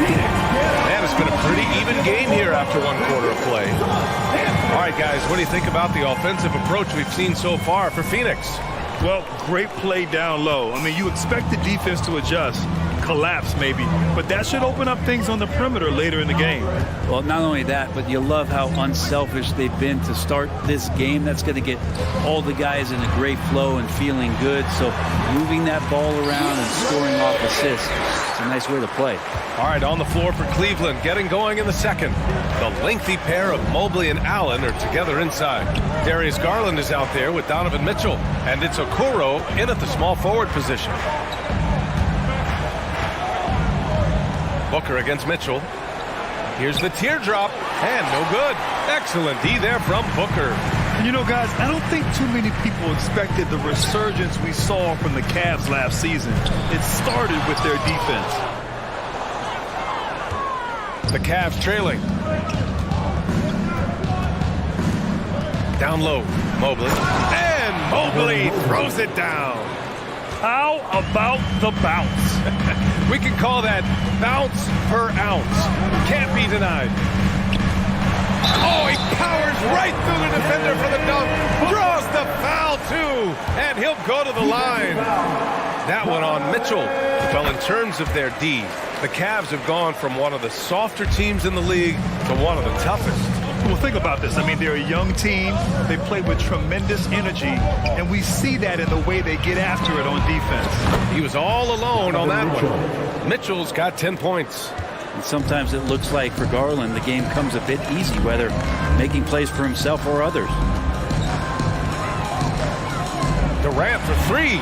Man, it's been a pretty even game here after 1 quarter of play. All right, guys, what do you think about the offensive approach we've seen so far for Phoenix? Well, great play down low. I mean, you expect the defense to adjust, collapse maybe, but that should open up things on the perimeter later in the game. Well, not only that, but you love how unselfish they've been to start this game. That's going to get all the guys in a great flow and feeling good. So moving that ball around and scoring off assists, it's a nice way to play. All right, on the floor for Cleveland, getting going in the second. The lengthy pair of Mobley and Allen are together inside. Darius Garland is out there with Donovan Mitchell, and it's Okoro in at the small forward position. Booker against Mitchell. Here's the teardrop, and no good. Excellent D there from Booker. You know, guys, I don't think too many people expected the resurgence we saw from the Cavs last season. It started with their defense. The Cavs trailing. Down low, Mobley. And Mobley throws it down. How about the bounce? We can call that bounce per ounce. Can't be denied. Oh, he powers right through the defender for the dunk. Draws the foul, too. And he'll go to the line. That one on Mitchell. Well, in terms of their D, The Cavs have gone from one of the softer teams in the league to one of the toughest. Well, think about this. I mean, they're a young team. They play with tremendous energy, and we see that in the way they get after it on defense. He was all alone on that one. Mitchell's got 10 points. And sometimes it looks like for Garland, the game comes a bit easy, whether making plays for himself or others. Durant for three.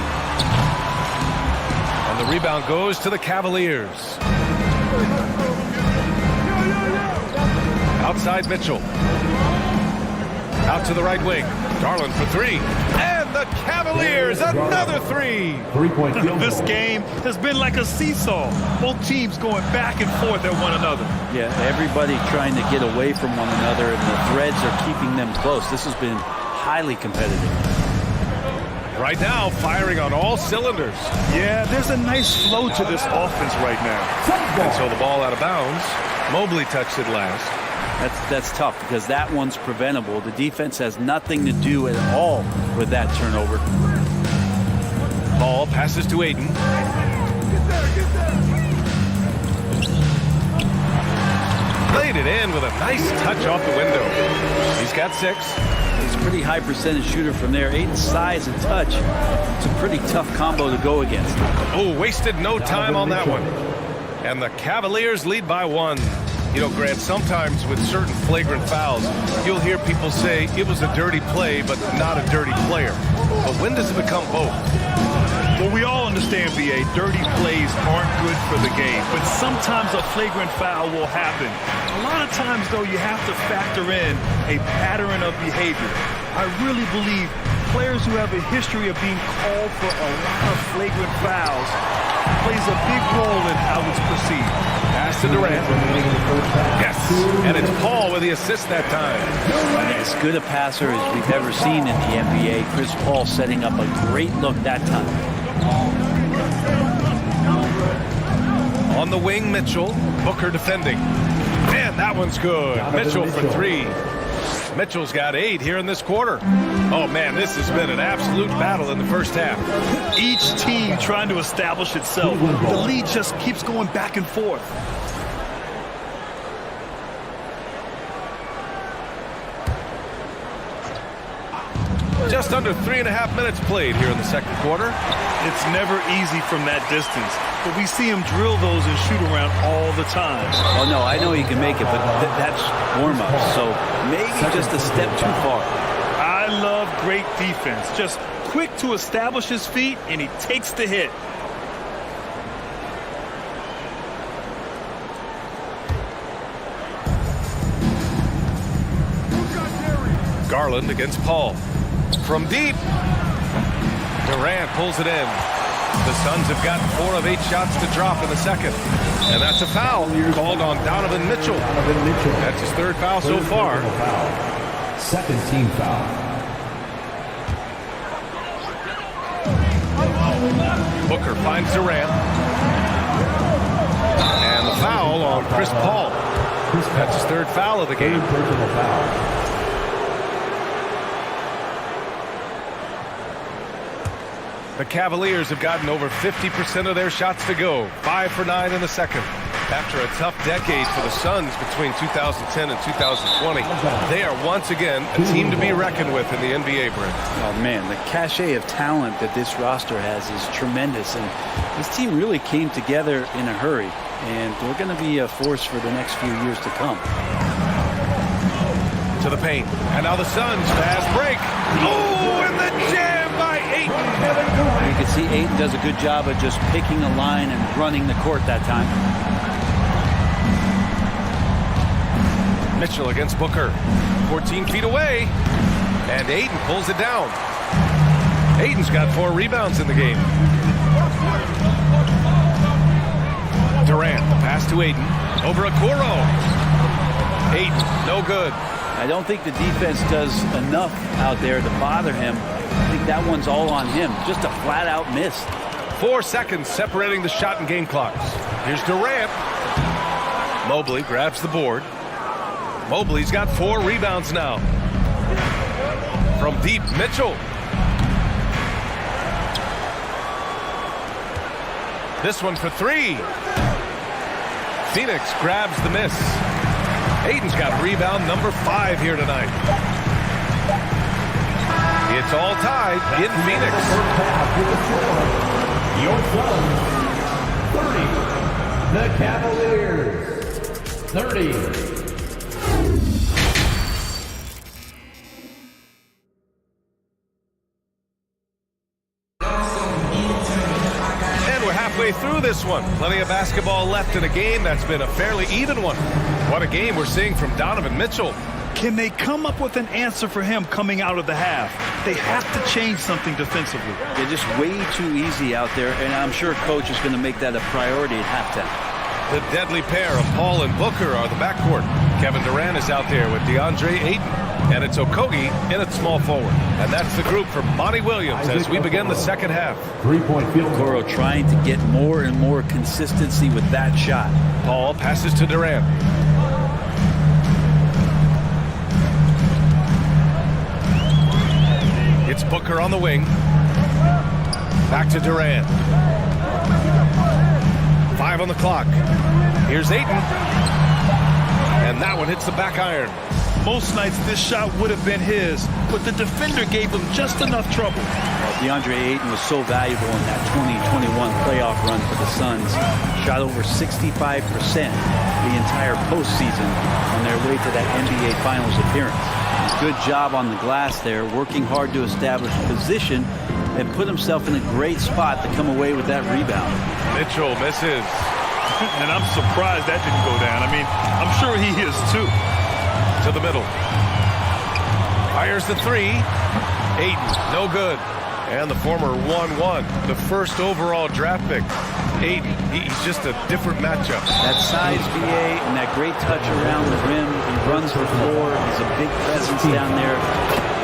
And the rebound goes to the Cavaliers. Outside Mitchell. Out to the right wing. Garland for three. And the Cavaliers, another three. 3-point field goal. This game has been like a seesaw. Both teams going back and forth at one another. Yeah, everybody trying to get away from one another, and the threads are keeping them close. This has been highly competitive. Right now, firing on all cylinders. Yeah, there's a nice flow to this offense right now. And so the ball out of bounds. Mobley touched it last. That's tough because that one's preventable. The defense has nothing to do at all with that turnover. Ball passes to Ayton. Laid it in with a nice touch off the window. He's got 6. He's a pretty high percentage shooter from there. Ayton's size and touch. It's a pretty tough combo to go against. Oh, wasted no time on that one. And the Cavaliers lead by 1. You know, Grant, sometimes with certain flagrant fouls, you'll hear people say it was a dirty play, but not a dirty player. But when does it become both? Well, we all understand, B.A., dirty plays aren't good for the game, but sometimes a flagrant foul will happen. A lot of times, though, you have to factor in a pattern of behavior. I really believe players who have a history of being called for a lot of flagrant fouls plays a big role in how it's perceived. Pass to Durant. Yes, and it's Paul with the assist that time. As good a passer as we've ever seen in the NBA. Chris Paul setting up a great look that time. On the wing, Mitchell. Booker defending. Man, that one's good. Mitchell for 3. Mitchell's got 8 here in this quarter. Oh, man, this has been an absolute battle in the first half. Each team trying to establish itself. The lead just keeps going back and forth. Just under 3.5 minutes played here in the second quarter. It's never easy from that distance, but we see him drill those and shoot around all the time. Oh, no, I know he can make it, but that's warm-up, so maybe just a step too far. I love great defense. Just quick to establish his feet, and he takes the hit. Garland against Paul. From deep. Durant pulls it in. The Suns have gotten 4 of 8 shots to drop in the second. And that's a foul called on Donovan Mitchell. That's his 3rd foul so far. Second team foul. Booker finds Durant. And the foul on Chris Paul. That's his 3rd foul of the game. Personal foul. The Cavaliers have gotten over 50% of their shots to go. 5 for 9 in the second. After a tough decade for the Suns between 2010 and 2020, they are once again a team to be reckoned with in the NBA, Brent. Oh, man, the cachet of talent that this roster has is tremendous, and this team really came together in a hurry, and they're going to be a force for the next few years to come. To the paint, and now the Suns fast break. Oh, and the jam by Ayton. You can see Ayton does a good job of just picking a line and running the court that time. Mitchell against Booker. 14 feet away. And Ayton pulls it down. Ayton's got 4 rebounds in the game. Durant, the pass to Ayton. Over Okoro. Ayton, no good. I don't think the defense does enough out there to bother him. I think that one's all on him. Just a flat-out miss. 4 seconds separating the shot and game clocks. Here's Durant. Mobley grabs the board. Mobley's got 4 rebounds now. From deep, Mitchell. This one for 3. Phoenix grabs the miss. Ayton's got rebound number 5 here tonight. It's all tied in Phoenix. Your Suns, 30. The Cavaliers, 30. Through this one. Plenty of basketball left in a game that's been a fairly even one. What a game we're seeing from Donovan Mitchell. Can they come up with an answer for him coming out of the half? They have to change something defensively. They're just way too easy out there, and I'm sure coach is going to make that a priority at halftime. The deadly pair of Paul and Booker are the backcourt. Kevin Durant is out there with DeAndre Ayton. And it's Okogie in at small forward. And that's the group from Monty Williams as we begin the second half. 3-point field goal. Okoro trying to get more and more consistency with that shot. Paul passes to Durant. It's Booker on the wing. Back to Durant. 5 on the clock. Here's Ayton. And that one hits the back iron. Most nights this shot would have been his, but the defender gave him just enough trouble. DeAndre Ayton was so valuable in that 2021 playoff run for the Suns. Shot over 65% the entire postseason on their way to that NBA Finals appearance. Good job on the glass there, working hard to establish position and put himself in a great spot to come away with that rebound. Mitchell misses. And I'm surprised that didn't go down. I mean, I'm sure he is too. To the middle. Fires the 3. Ayton, no good. And the former 1-1, the first overall draft pick. Ayton, he's just a different matchup. That size, VA, and that great touch around the rim. He runs the floor. He's a big presence down there.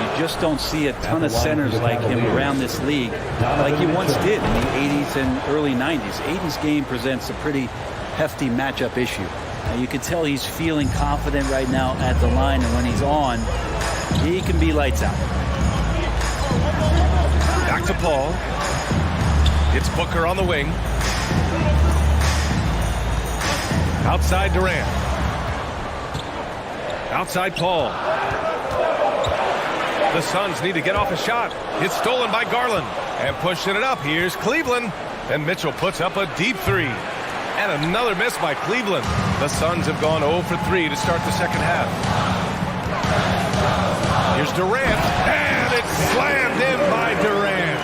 You just don't see a ton of centers like him around this league like you once did in the 80s and early 90s. Ayton's game presents a pretty hefty matchup issue. And you can tell he's feeling confident right now at the line, and when he's on, he can be lights out. Back to Paul. It's Booker on the wing. Outside Durant. Outside Paul. The Suns need to get off a shot. It's stolen by Garland. And pushing it up, here's Cleveland. And Mitchell puts up a deep 3. And another miss by Cleveland. The Suns have gone 0 for 3 to start the second half. Here's Durant, and it's slammed in by Durant.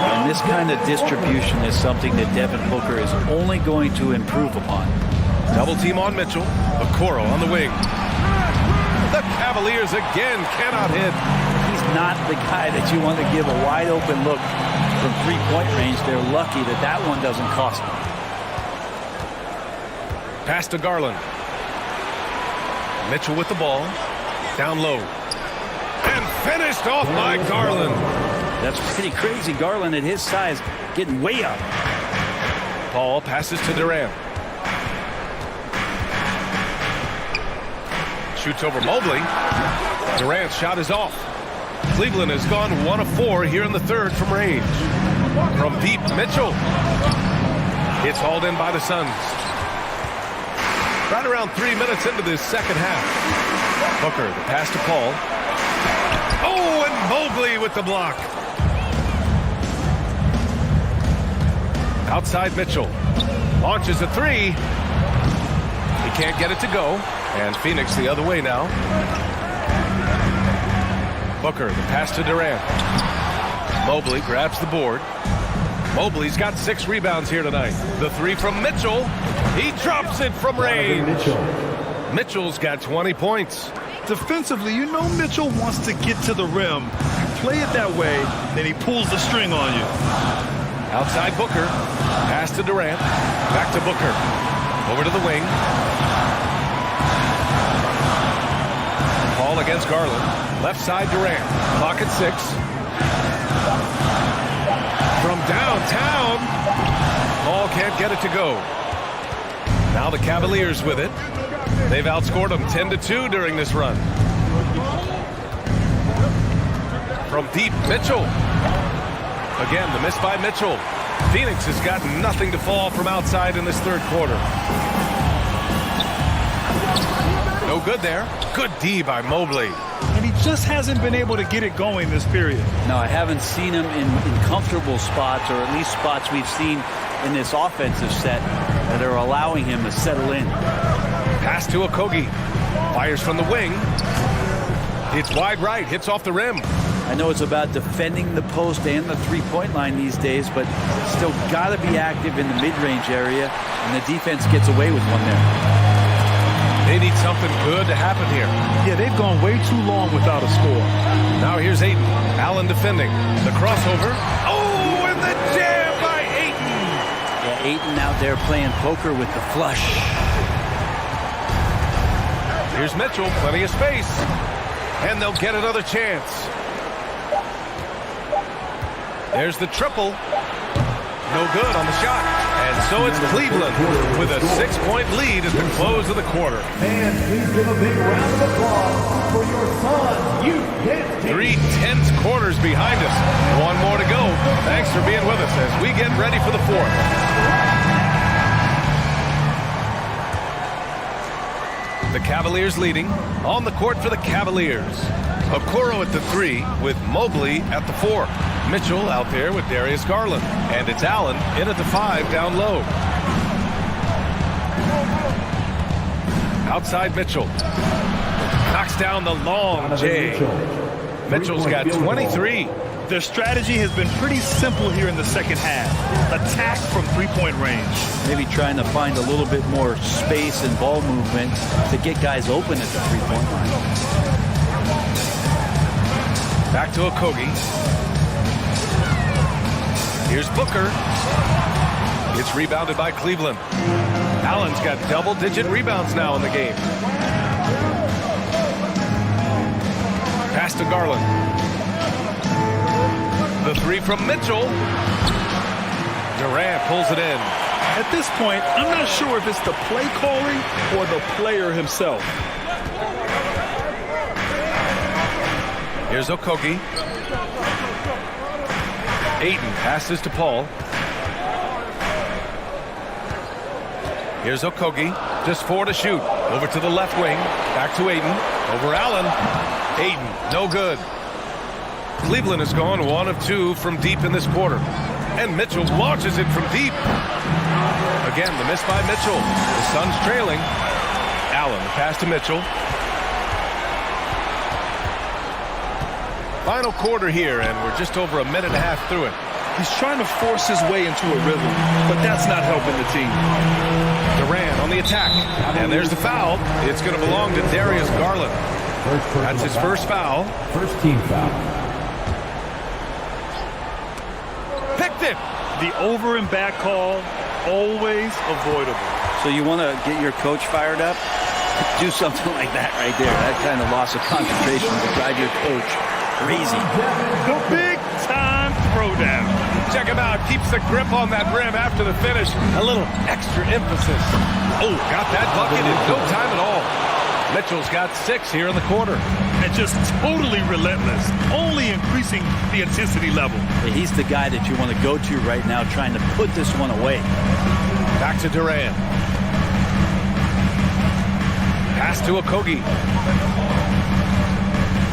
And this kind of distribution is something that Devin Booker is only going to improve upon. Double team on Mitchell. Okoro on the wing. The Cavaliers again cannot hit. He's not the guy that you want to give a wide open look from 3-point range. They're lucky that that one doesn't cost them. Pass to Garland. Mitchell with the ball. Down low. And finished off by Garland. That's pretty crazy. Garland at his size getting way up. Paul passes to Durant. Shoots over Mobley. Durant's shot is off. Cleveland has gone 1 of 4 here in the third from range. From deep, Mitchell. It's hauled in by the Suns. Right around 3 minutes into this second half. Booker, the pass to Paul. Oh, and Mobley with the block. Outside Mitchell. Launches a 3. He can't get it to go. And Phoenix the other way now. Booker, the pass to Durant. Mobley grabs the board. Mobley's got 6 rebounds here tonight. The 3 from Mitchell. He drops it from range. Mitchell's got 20 points. Defensively, you know Mitchell wants to get to the rim. You play it that way, then he pulls the string on you. Outside Booker. Pass to Durant. Back to Booker. Over to the wing. Paul against Garland. Left side Durant. Clock at 6. From downtown. Paul can't get it to go. Now the Cavaliers with it. They've outscored them 10-2 during this run. From deep, Mitchell. Again, the miss by Mitchell. Phoenix has got nothing to fall from outside in this third quarter. No good there. Good D by Mobley. And he just hasn't been able to get it going this period. No, I haven't seen him in comfortable spots, or at least spots we've seen in this offensive set that are allowing him to settle in. Pass to Okogie. Fires from the wing. It's wide right. Hits off the rim. I know it's about defending the post and the three-point line these days, but still got to be active in the mid-range area, and the defense gets away with one there. They need something good to happen here. Yeah, they've gone way too long without a score. Now here's Ayton. Allen defending. The crossover. Oh, and the jam by Ayton. Yeah, Ayton out there playing poker with the flush. Here's Mitchell. Plenty of space. And they'll get another chance. There's the triple. No good on the shot. And so it's Cleveland with a 6-point lead at the close of the quarter. And please give a big round of applause for your son. You can't take 3 tense quarters behind us. One more to go. Thanks for being with us as we get ready for the fourth. The Cavaliers leading. On the court for the Cavaliers. Okoro at the 3 with Mobley at the 4. Mitchell out there with Darius Garland. And it's Allen in at the 5 down low. Outside Mitchell. Knocks down the long J. Mitchell's got 23. Their strategy has been pretty simple here in the second half. Attack from three-point range. Maybe trying to find a little bit more space and ball movement to get guys open at the three-point line. Back to Okogie. Here's Booker. It's rebounded by Cleveland. Allen's got double-digit rebounds now in the game. Pass to Garland. The 3 from Mitchell. Durant pulls it in. At this point, I'm not sure if it's the play calling or the player himself. Here's Okogie. Ayton passes to Paul. Here's Okogie. Just 4 to shoot. Over to the left wing. Back to Ayton. Over Allen. Ayton, no good. Cleveland has gone 1 of 2 from deep in this quarter. And Mitchell launches it from deep. Again, the miss by Mitchell. The Suns trailing. Allen, the pass to Mitchell. Final quarter here, and we're just over a minute and a half through it. He's trying to force his way into a rhythm, but that's not helping the team. Durant on the attack. And there's the foul. It's going to belong to Darius Garland. That's his first foul. First team foul. Picked it. The over and back call, always avoidable. So you want to get your coach fired up? Do something like that right there. That kind of loss of concentration will drive your coach crazy. The big time throwdown. Check him out. Keeps the grip on that rim after the finish. A little extra emphasis. Oh, got that bucket in no time at all. Mitchell's got 6 here in the quarter. And just totally relentless, only increasing the intensity level. He's the guy that you want to go to right now, trying to put this one away. Back to Durant. Pass to Okogie.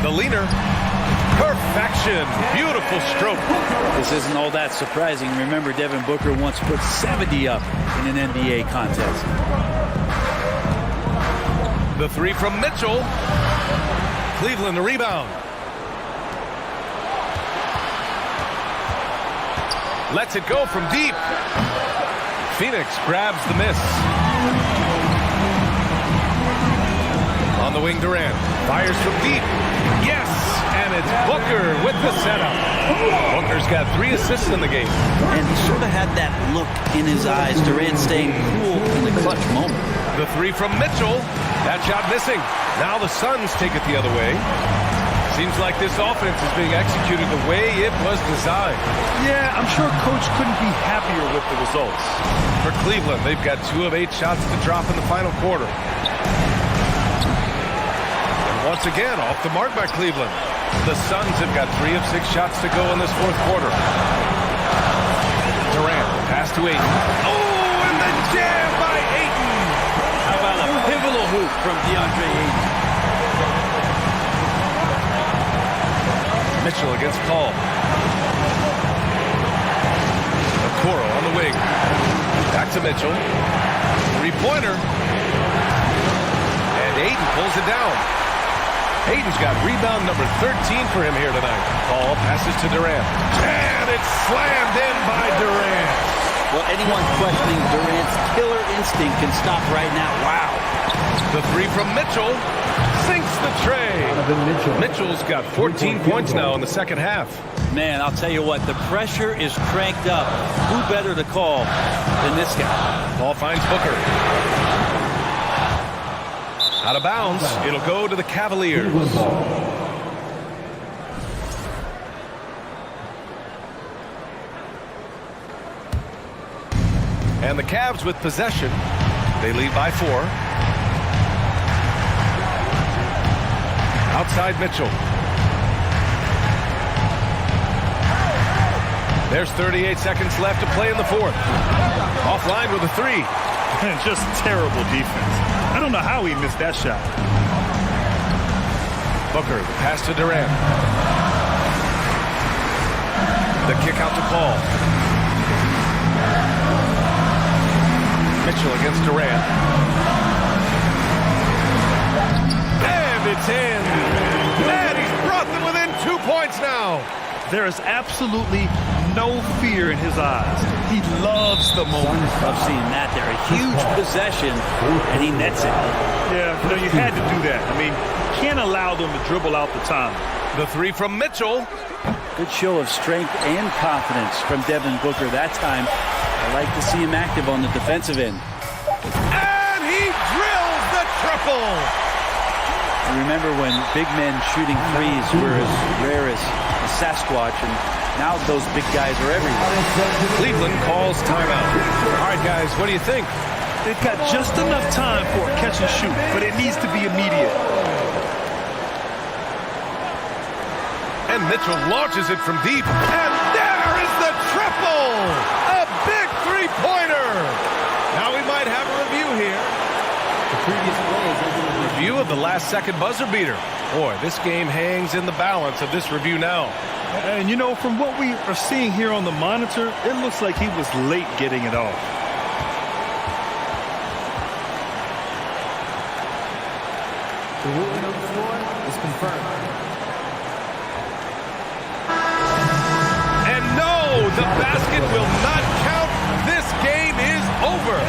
The leaner. Perfection. Beautiful stroke. This isn't all that surprising. Remember, Devin Booker once put 70 up in an NBA contest. The 3 from Mitchell. Cleveland the rebound. Lets it go from deep. Phoenix grabs the miss. On the wing, Durant fires from deep. Yes, and it's Booker with the setup. Booker's got 3 assists in the game. And he sort of had that look in his eyes. Durant staying cool in the clutch moment. The 3 from Mitchell. That shot missing. Now the Suns take it the other way. Seems like this offense is being executed the way it was designed. Yeah, I'm sure Coach couldn't be happier with the results. For Cleveland, they've got 2 of 8 shots to drop in the final quarter. And once again, off the mark by Cleveland. The Suns have got 3 of 6 shots to go in this fourth quarter. Durant, pass to Ayton. Oh, and the jam by Ayton! How about a pivotal hoop from DeAndre Ayton. Mitchell against Paul. Okoro on the wing. Back to Mitchell. Three-pointer. And Ayton pulls it down. Ayton's got rebound number 13 for him here tonight. Paul passes to Durant. And it's slammed in by Durant. Well, anyone questioning Durant's killer instinct can stop right now. Wow. The three from Mitchell sinks the tray. Mitchell's got 14 points now in the second half. Man, I'll tell you what, the pressure is cranked up. Who better to call than this guy? Paul finds Booker. Out of bounds. It'll go to the Cavaliers. And the Cavs with possession. They lead by 4. Outside Mitchell. There's 38 seconds left to play in the fourth. Offline with a 3. Just terrible defense. I don't know how he missed that shot. Booker, the pass to Durant. The kick out to Paul. Mitchell against Durant. And it's in. And he's brought them within 2 points now. There is absolutely no fear in his eyes. He loves the moment. I've seen that there. A huge possession, and he nets it. Yeah, you had to do that. I mean, can't allow them to dribble out the time. The three from Mitchell. Good show of strength and confidence from Devin Booker that time. I like to see him active on the defensive end. And he drills the triple. I remember when big men shooting threes were as rare as a Sasquatch, and now those big guys are everywhere. Cleveland calls timeout. All right, guys, what do you think? They've got just enough time for a catch and shoot, but it needs to be immediate. And Mitchell launches it from deep. And there is the triple! A big three-pointer! Now we might have a review here. The previous play is a review of the last-second buzzer beater. Boy, this game hangs in the balance of this review now. And, you know, from what we are seeing here on the monitor, it looks like he was late getting it off. The ruling on the floor is confirmed. And no, the basket will not count. This game is over.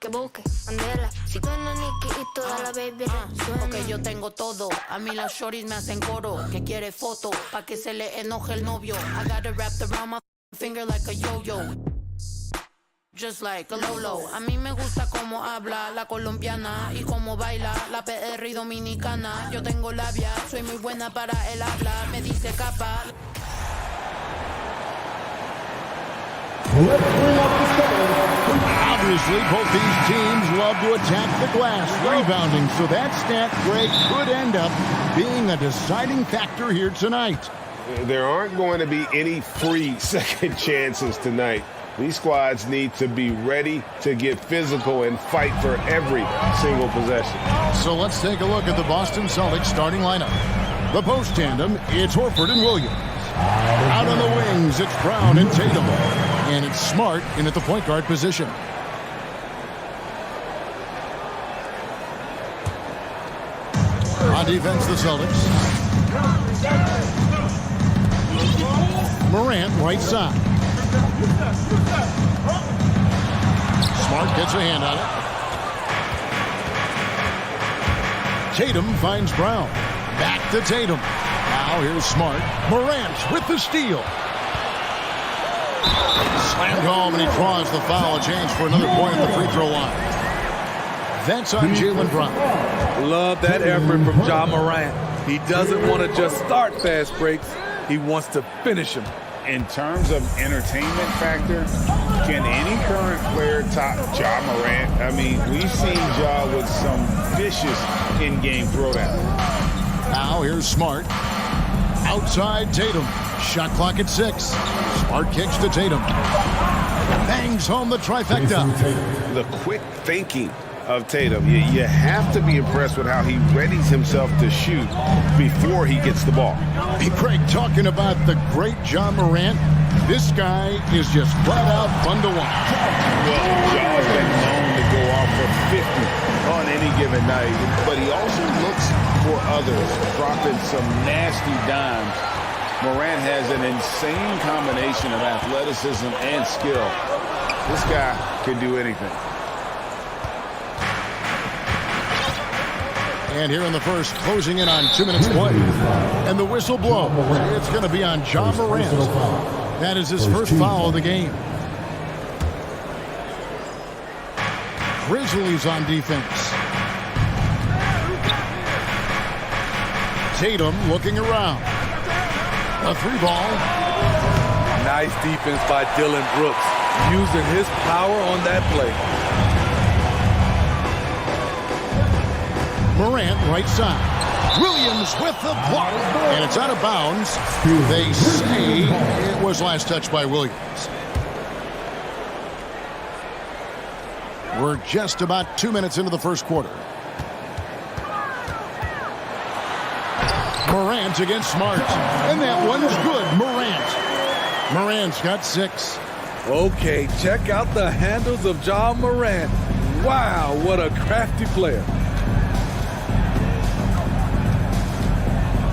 que busque, Mandela. Si tú no Nicky y toda la baby suena. Porque yo tengo todo, a mí las shorties me hacen coro. Que quiere foto, pa' que se le enoje el novio. I got it wrapped around my finger like a yo-yo. Just like a Lolo. A mí me gusta cómo habla la colombiana y cómo baila la PR dominicana. Yo tengo labia, soy muy buena para el habla. Me dice capa. Obviously, both these teams love to attack the glass, rebounding, so that stat break could end up being a deciding factor here tonight. There aren't going to be any free second chances tonight. These squads need to be ready to get physical and fight for every single possession. So let's take a look at the Boston Celtics starting lineup. The post tandem, it's Horford and Williams. Out on the wings, it's Brown and Tatum. And it's Smart in at the point guard position. On defense, the Celtics. Morant, right side. Smart gets a hand on it. Tatum finds Brown. Back to Tatum. Now here's Smart. Morant with the steal. Slammed home, and he draws the foul. A chance for another point at the free throw line. That's on Jaylen Brown. Love that effort from Ja Morant. He doesn't want to just start fast breaks. He wants to finish them. In terms of entertainment factor, can any current player top Ja Morant? I mean, we've seen Ja with some vicious in-game throwdown. Now here's Smart. Outside Tatum. Shot clock at 6. Smart kicks to Tatum. Bangs home the trifecta. The quick thinking of Tatum. You have to be impressed with how he readies himself to shoot before he gets the ball. Hey, Craig, talking about the great Ja Morant, this guy is just flat out fun to watch. Well, Ja's been known to go off for 50 on any given night, but he also looks for others, dropping some nasty dimes. Morant has an insane combination of athleticism and skill. This guy can do anything. And here in the first, closing in on 2 minutes play. And the whistle blows. It's going to be on Ja Morant. That is his first foul of the game. Grizzlies on defense. Tatum looking around. A 3-ball. Nice defense by Dylan Brooks, using his power on that play. Morant, right side. Williams with the block. And it's out of bounds. They say it was last touched by Williams. We're just about 2 minutes into the first quarter. Morant against Smart. And that one's good. Morant's got 6. Okay, check out the handles of Ja Morant. Wow, what a crafty player.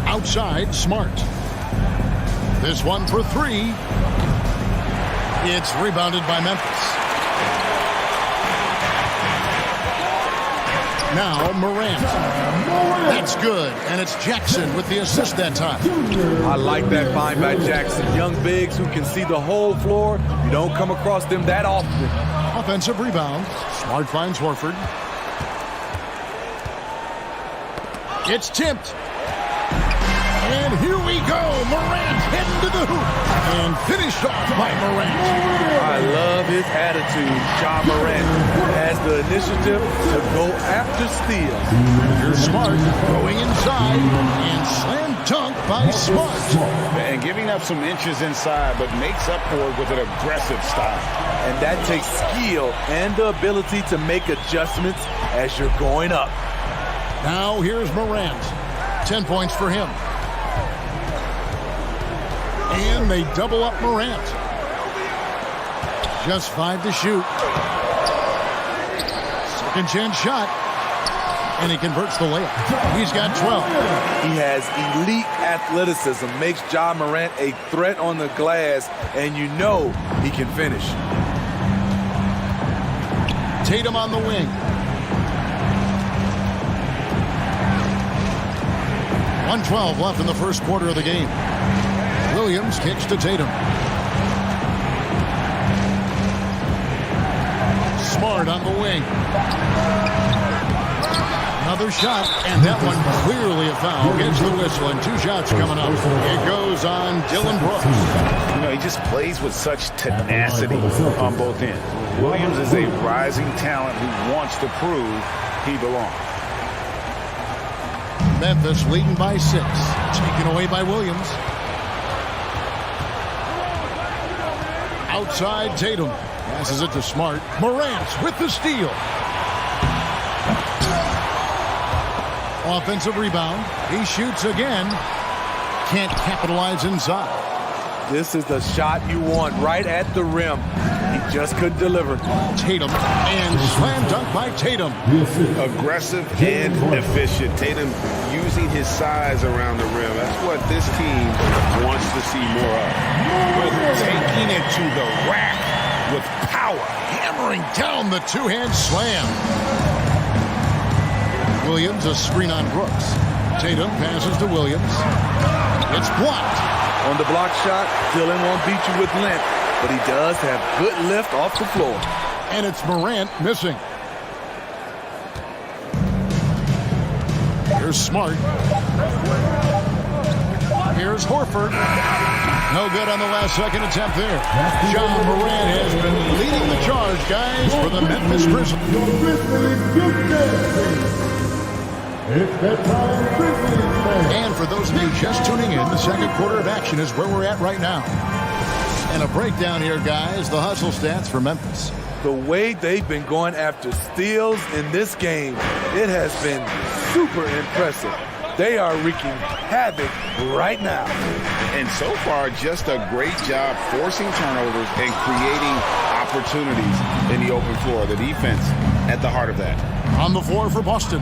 Outside, Smart. This one for 3. It's rebounded by Memphis. Now Morant. That's good, and it's Jackson with the assist that time. I like that find by Jackson. Young bigs who can see the whole floor. You don't come across them that often. Offensive rebound. Smart finds Horford. It's tipped. And here we go. Morant heading to the hoop. And finished off by Morant. I love his attitude. Ja Morant has the initiative to go after steals. Here's Smart going inside. And slam dunk by Smart. And giving up some inches inside, but makes up for it with an aggressive style. And that takes skill and the ability to make adjustments as you're going up. Now here's Morant. 10 points for him. And they double up Morant. Just 5 to shoot. Second chance shot. And he converts the layup. He's got 12. He has elite athleticism. Makes Ja Morant a threat on the glass. And you know he can finish. Tatum on the wing. 1:12 left in the first quarter of the game. Williams kicks to Tatum. Smart on the wing. Another shot, and that one clearly a foul. Gets the whistle, and 2 shots coming up. It goes on Dylan Brooks. You know, he just plays with such tenacity on both ends. Williams is a rising talent who wants to prove he belongs. Memphis leading by 6. Taken away by Williams. Outside Tatum. Passes it to Smart. Morant with the steal. Offensive rebound. He shoots again. Can't capitalize inside. This is the shot you want right at the rim. He just couldn't deliver. Tatum, and slam dunk by Tatum. Aggressive and efficient. Tatum using his size around the rim. That's what this team wants to see more of. Taking it to the rack with power. Hammering down the two-hand slam. Williams, a screen on Brooks. Tatum passes to Williams. It's blocked. On the block shot, Dylan won't beat you with length, but he does have good lift off the floor. And it's Morant missing. Here's Smart. Here's Horford. No good on the last second attempt there. John Morant has been leading the charge, guys, for the Memphis Grizzlies. And for those of you just tuning in, the second quarter of action is where we're at right now. And a breakdown here, guys, the hustle stats for Memphis. The way they've been going after steals in this game, it has been super impressive. They are wreaking havoc right now. And so far, just a great job forcing turnovers and creating opportunities in the open floor. The defense at the heart of that. On the floor for Boston.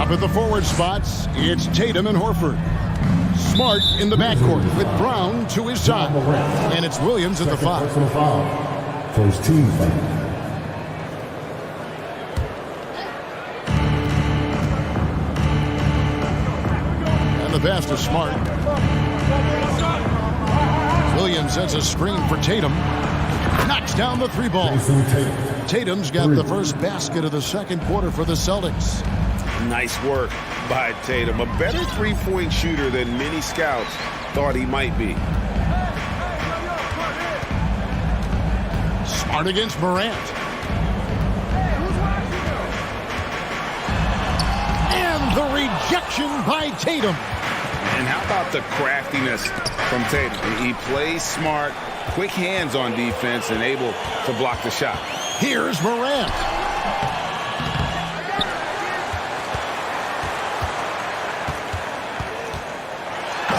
Up at the forward spots, it's Tatum and Horford. Smart in the backcourt with Brown to his side. And it's Williams at the 5. For his team foul. And the pass to Smart. Williams sets a screen for Tatum. Knocks down the 3 ball. Tatum's got the first basket of the second quarter for the Celtics. Nice work by Tatum. A better three-point shooter than many scouts thought he might be. Smart against Morant. And the rejection by Tatum. And how about the craftiness from Tatum? He plays smart, quick hands on defense, and able to block the shot. Here's Morant.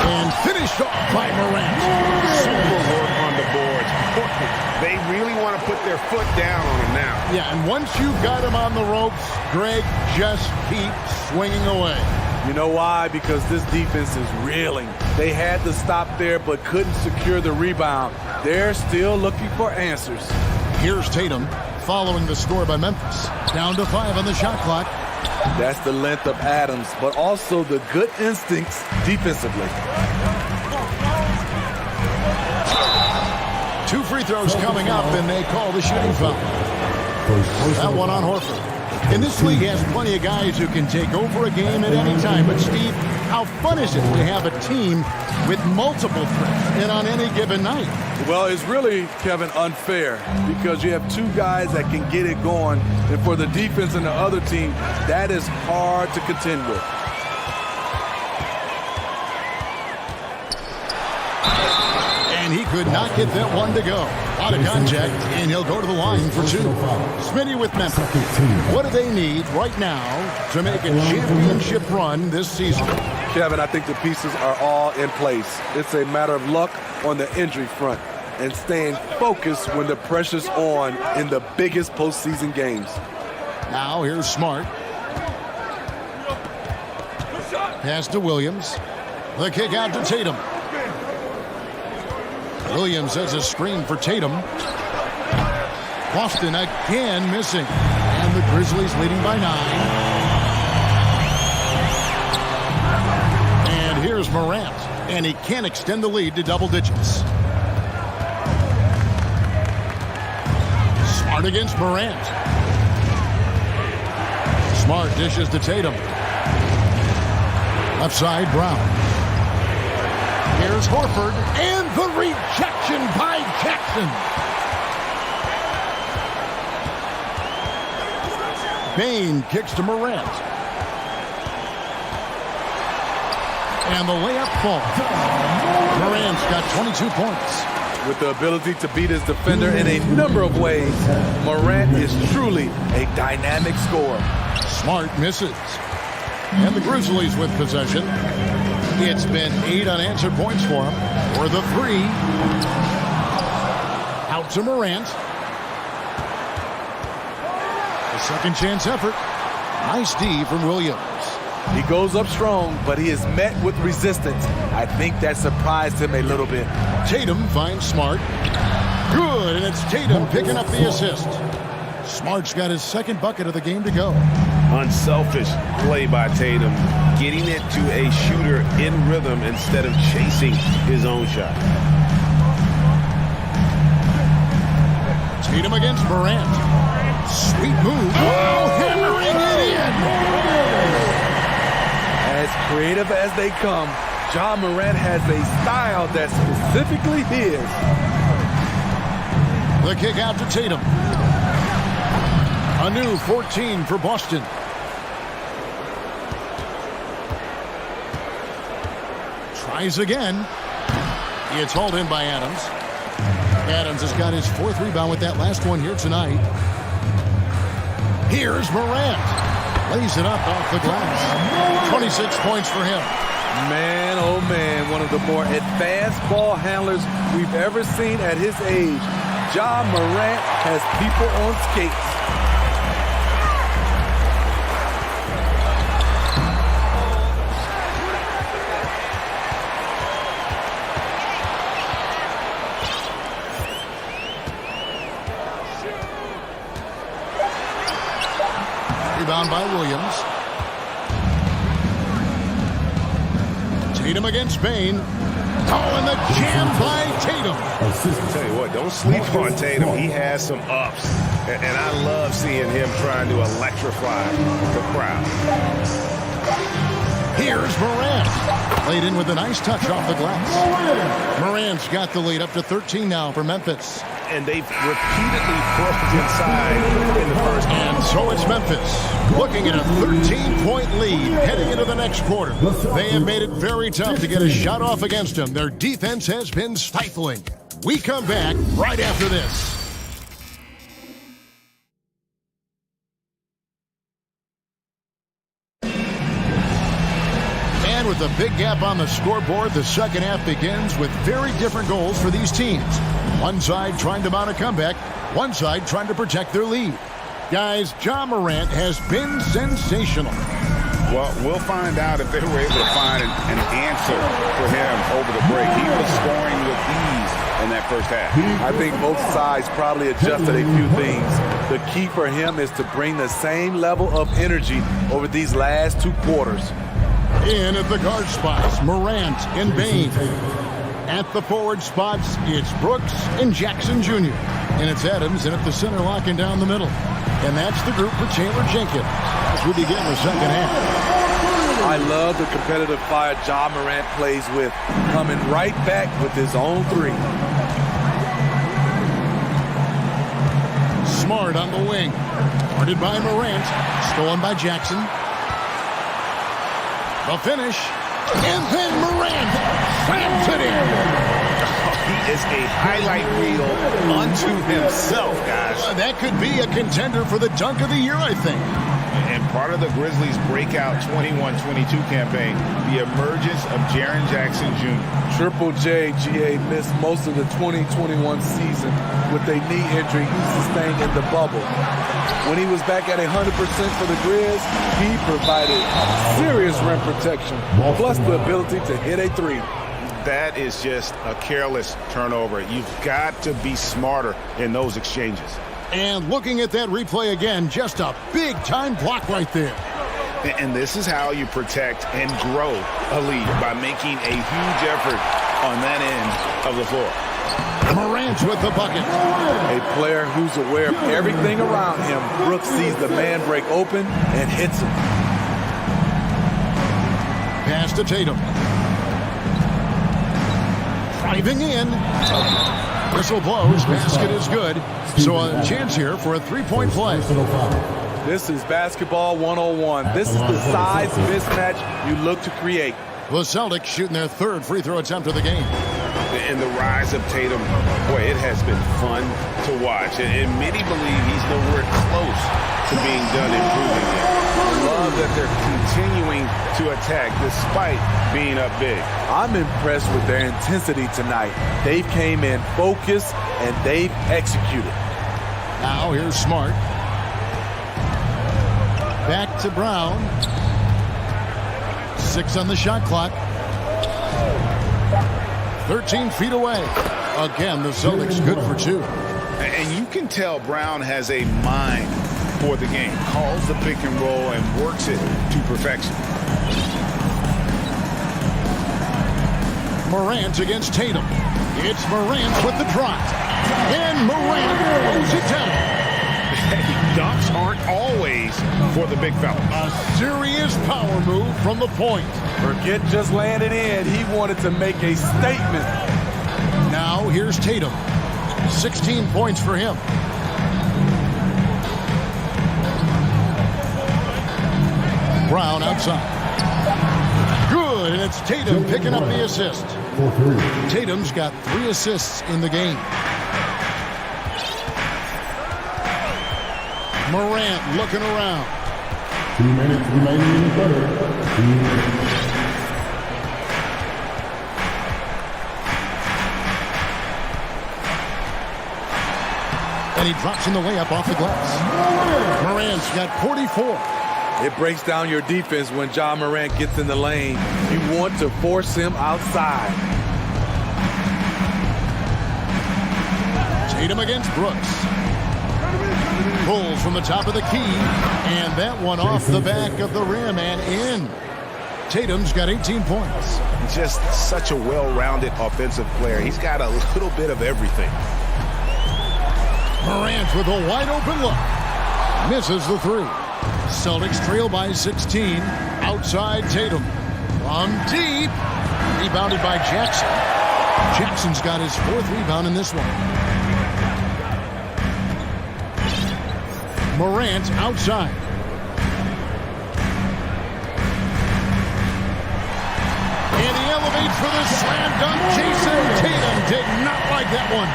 And finished off by Morant. Super work on the boards. They really want to put their foot down on him now. Yeah, and once you've got him on the ropes, Greg, just keep swinging away. You know why? Because this defense is reeling. They had to stop there but couldn't secure the rebound. They're still looking for answers. Here's Tatum following the score by Memphis. Down to 5 on the shot clock. That's the length of Adams, but also the good instincts defensively. 2 free throws coming up, and they call the shooting foul. That one on Horford. And this league has plenty of guys who can take over a game at any time. But, Steve, how fun is it to have a team with multiple threats and on any given night? Well, it's really, Kevin, unfair because you have 2 guys that can get it going. And for the defense and the other team, that is hard to contend with. And he could not get that one to go. Out of contact, and he'll go to the line for 2. Smitty with Memphis. What do they need right now to make a championship run this season? Kevin, I think the pieces are all in place. It's a matter of luck on the injury front and staying focused when the pressure's on in the biggest postseason games. Now here's Smart. Pass to Williams. The kick out to Tatum. Williams has a screen for Tatum. Boston again missing. And the Grizzlies leading by 9. And here's Morant. And he can't extend the lead to double digits. Smart against Morant. Smart dishes to Tatum. Left side, Brown. Here's Horford. And the rejection by Jackson. Bane kicks to Morant. And the layup falls. Morant's got 22 points. With the ability to beat his defender in a number of ways, Morant is truly a dynamic scorer. Smart misses. And the Grizzlies with possession. It's been 8 unanswered points for him. For the 3. Out to Morant. A second chance effort. Nice D from Williams. He goes up strong, but he is met with resistance. I think that surprised him a little bit. Tatum finds Smart. Good, and it's Tatum picking up the assist. Smart's got his second bucket of the game to go. Unselfish play by Tatum, getting it to a shooter in rhythm instead of chasing his own shot. Tatum against Morant. Sweet move. Oh, hammering it in. As creative as they come, Ja Morant has a style that's specifically his. The kick out to Tatum. A new 14 for Boston. Tries again. It's hauled in by Adams. Adams has got his 4th rebound with that last one here tonight. Here's Morant. Lays it up off the glass. 26 points for him. Man, oh man, one of the more advanced ball handlers we've ever seen at his age. Ja Morant has people on skates. Rebound by Williams. Tatum against Bane. Oh, and the jam by Tatum. I'll tell you what, don't sleep on Tatum. He has some ups. And I love seeing him trying to electrify the crowd. Here's Morant. Laid in with a nice touch off the glass. Morant's got the lead up to 13 now for Memphis. And they've repeatedly broken inside in the first half. And so it's Memphis looking at a 13-point lead heading into the next quarter. They have made it very tough to get a shot off against them. Their defense has been stifling. We come back right after this. And with a big gap on the scoreboard, the second half begins with very different goals for these teams. One side trying to mount a comeback, one side trying to protect their lead. Guys, Ja Morant has been sensational. Well, we'll find out if they were able to find an answer for him over the break. He was scoring with ease in that first half. I think both sides probably adjusted a few things. The key for him is to bring the same level of energy over these last 2 quarters. In at the guard spots, Morant and Bane. At the forward spots, it's Brooks and Jackson Jr. And it's Adams in at the center, locking down the middle. And that's the group for Taylor Jenkins as we begin the second half. I love the competitive fire Ja Morant plays with, coming right back with his own 3. Smart on the wing. Guarded by Morant. Stolen by Jackson. The finish. And then Morant slams it in. He is a highlight reel unto himself, guys. That could be a contender for the dunk of the year, I think. And part of the Grizzlies' breakout 21-22 campaign, the emergence of Jaren Jackson Jr. Triple J, GA, missed most of the 2021 season with a knee injury he sustained in the bubble. When he was back at 100% for the Grizz, he provided serious rim protection, plus the ability to hit a 3. That is just a careless turnover. You've got to be smarter in those exchanges. And looking at that replay again, just a big-time block right there. And this is how you protect and grow a lead, by making a huge effort on that end of the floor. Morant with the bucket. A player who's aware of everything around him. Brooks sees the man break open and hits him. Pass to Tatum. Driving in. Whistle blows. Basket is good. So a chance here for a three-point play. This is basketball 101. This is the size mismatch you look to create. The Celtics shooting their third free throw attempt of the game. And the rise of Tatum, boy, it has been fun to watch. And many believe he's nowhere close to being done improving it. I love that they're continuing to attack despite being up big. I'm impressed with their intensity tonight. They came in focused and they've executed. Now here's Smart. Back to Brown. 6 on the shot clock. 13 feet away. Again, the Celtics good for 2. And you can tell Brown has a mind for the game. Calls the pick and roll and works it to perfection. Morant against Tatum. It's Morant with the drop. And Morant throws it down. Dunks aren't always for the big fella. A serious power move from the point. Forget just laying it in. He wanted to make a statement. Now here's Tatum. 16 points for him. Brown outside. Good, and it's Tatum picking up the assist. Tatum's got 3 assists in the game. Morant looking around. 2 minutes remaining in the third. 2 minutes. And he drops in the layup off the glass. Morant's got 44. It breaks down your defense when Ja Morant gets in the lane. You want to force him outside. Tatum against Brooks. Pulls from the top of the key, and that one off the back of the rim and in. Tatum's got 18 points. Just such a well-rounded offensive player. He's got a little bit of everything. Morant with a wide-open look. Misses the 3. Celtics trail by 16. Outside Tatum. From deep. Rebounded by Jackson. Jackson's got his 4th rebound in this one. Morant outside. And he elevates for the slam dunk. Jason Tatum did not like that one.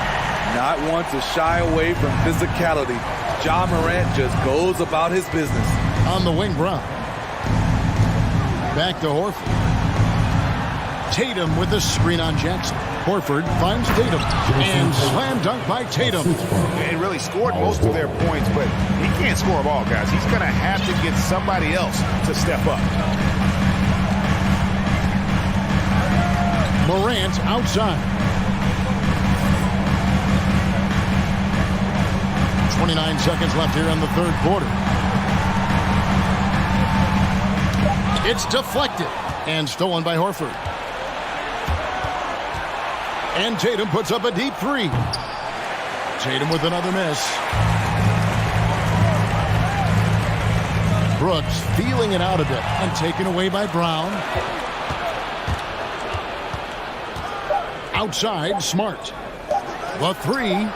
Not want to shy away from physicality. Ja Morant just goes about his business. On the wing, Brown. Back to Horford. Tatum with the screen on Jackson. Horford finds Tatum. And slam dunk by Tatum. He really scored most of their points, but he can't score them all, guys. He's going to have to get somebody else to step up. Morant outside. 29 seconds left here in the third quarter. It's deflected and stolen by Horford. And Tatum puts up a deep 3. Tatum with another miss. Brooks feeling it out a bit and taken away by Brown. Outside, Smart. The 3.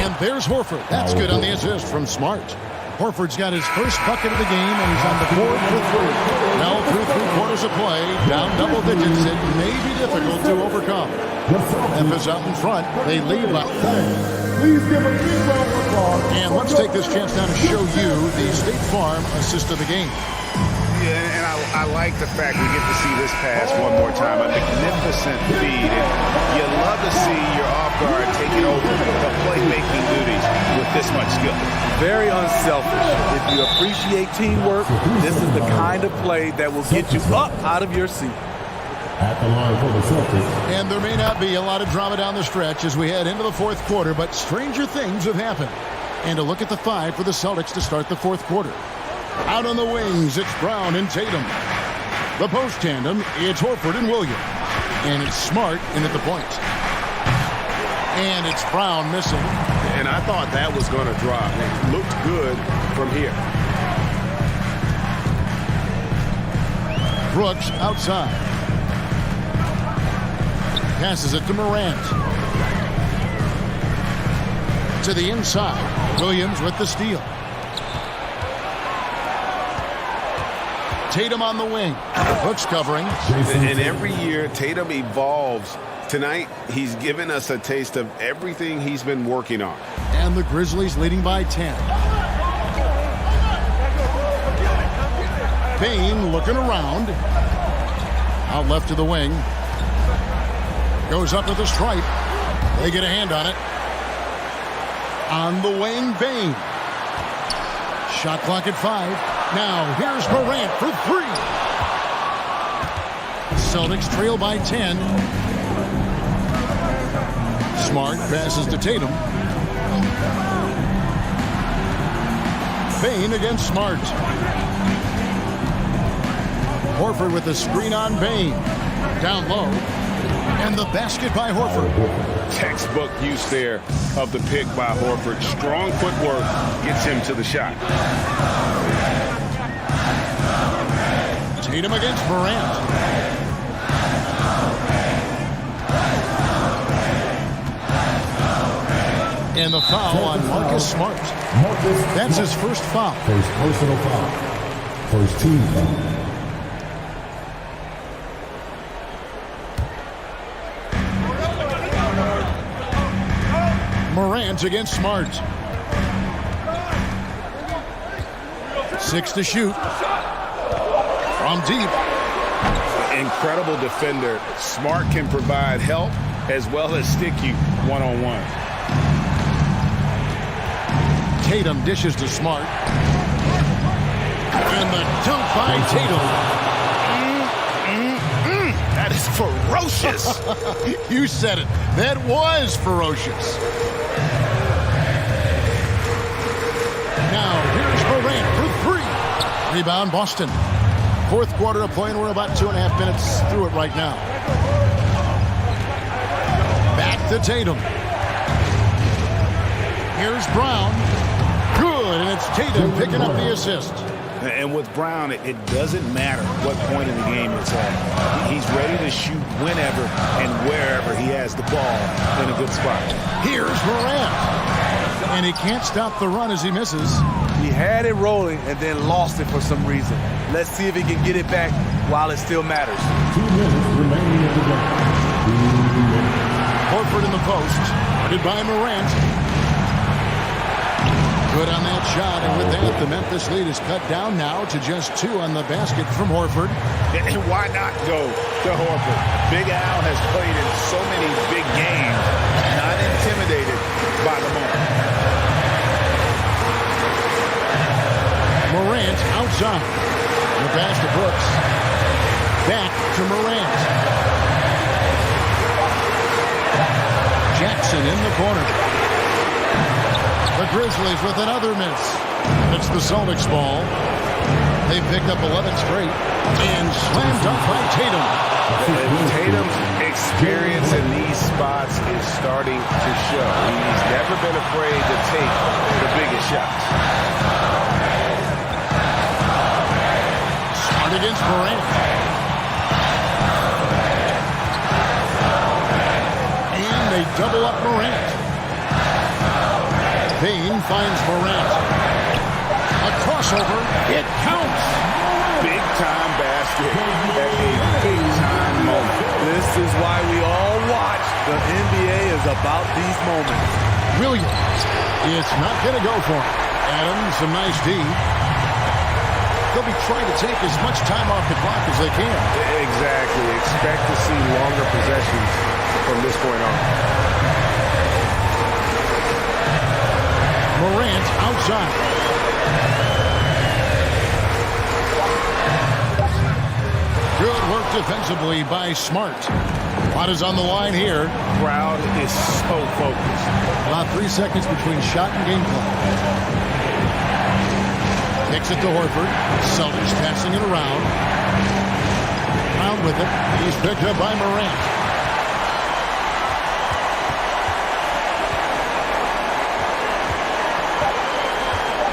And there's Horford. That's good on the assist from Smart. Horford's got his first bucket of the game, and he's on the board for 3. Now through 3 quarters of play, down double digits. It may be difficult to overcome. Memphis out in front. They lead by 4. Please give a big round of applause. And let's take this chance now to show you the State Farm assist of the game. Yeah, and I like the fact we get to see this pass one more time. A magnificent feed. And you love to see your off guard taking over the playmaking duties with this much skill. Very unselfish. If you appreciate teamwork, this is the kind of play that will get you up out of your seat. At the line for the Celtics. And there may not be a lot of drama down the stretch as we head into the fourth quarter, but stranger things have happened. And a look at the 5 for the Celtics to start the fourth quarter. Out on the wings, it's Brown and Tatum. The post tandem, it's Horford and Williams. And it's Smart in at the point. And it's Brown missing. And I thought that was going to drop. It looked good from here. Brooks outside. Passes it to Morant. To the inside. Williams with the steal. Tatum on the wing. Brooks covering. And every year, Tatum evolves. Tonight, he's given us a taste of everything he's been working on. And the Grizzlies leading by 10. Bane looking around. Out left to the wing. Goes up with a stripe. They get a hand on it. On the wing, Bane. Shot clock at 5. Now, here's Morant for 3. Celtics trail by 10. Smart passes to Tatum. Bane against Smart. Horford with the screen on Bane. Down low. And the basket by Horford. Textbook use there of the pick by Horford. Strong footwork gets him to the shot. Tatum against Morant. And the foul on Marcus Smart. That's his first foul. First personal foul. First team foul. Morant against Smart. 6 to shoot. From deep. Incredible defender. Smart can provide help as well as stick you one-on-one. Tatum dishes to Smart. And the dunk by Tatum. That is ferocious. You said it. That was ferocious. Now, here's Morant for 3. Rebound, Boston. Fourth quarter of play, and we're about 2.5 minutes through it right now. Back to Tatum. Here's Brown. Good, and it's Tatum picking up the assist. And with Brown, it doesn't matter what point in the game it's at. He's ready to shoot whenever and wherever he has the ball in a good spot. Here's Morant. And he can't stop the run as he misses. He had it rolling and then lost it for some reason. Let's see if he can get it back while it still matters. 2 minutes remaining in the game. Horford in the post. Guarded by Morant. Good on that shot, and with that, the Memphis lead is cut down now to just 2 on the basket from Horford. And why not go to Horford? Big Al has played in so many big games, not intimidated by the moment. Morant outside. The pass to Brooks. Back to Morant. Jackson in the corner. The Grizzlies with another miss. It's the Celtics ball. They picked up 11 straight and slammed dunk by Tatum. Tatum's experience in these spots is starting to show. He's never been afraid to take the biggest shots. Smart against Morant. And they double up Morant. Bane finds Morant. A crossover. It counts. Big time basket at a big time moment. This is why we all watch. The NBA is about these moments. Williams. It's not going to go for him. Adams, a nice D. They'll be trying to take as much time off the clock as they can. Exactly. Expect to see longer possessions from this point on. Morant outside. Good work defensively by Smart. Lot is on the line here. Crowd is so focused. About 3 seconds between shot and game clock. Kicks it to Horford. Celtics passing it around. Brown with it. He's picked up by Morant.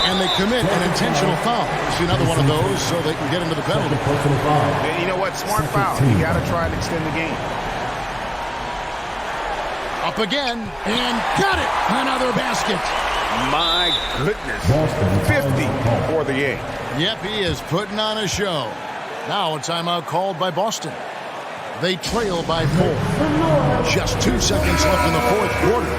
And they commit an intentional foul. See another one of those so they can get into the penalty. And you know what? Smart foul. You got to try and extend the game. Up again, and got it! Another basket. My goodness. 50 for the game. Yep, he is putting on a show. Now a timeout called by Boston. They trail by 4. Just 2 seconds left in the fourth quarter.